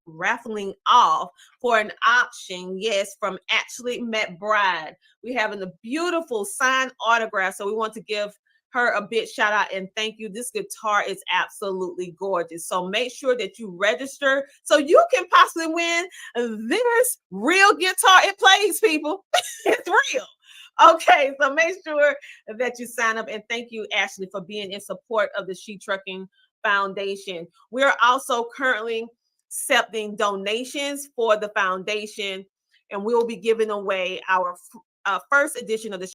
S1: raffling off for an auction, yes, from Ashley McBride. We have a beautiful signed autograph, so we want to give her a big shout out and thank you. This guitar is absolutely gorgeous. So make sure that you register so you can possibly win this real guitar. It plays, people. It's real. Okay, so make sure that you sign up, and thank you, Ashley, for being in support of the She Trucking Foundation. We're also currently accepting donations for the foundation, and we'll be giving away our first edition of the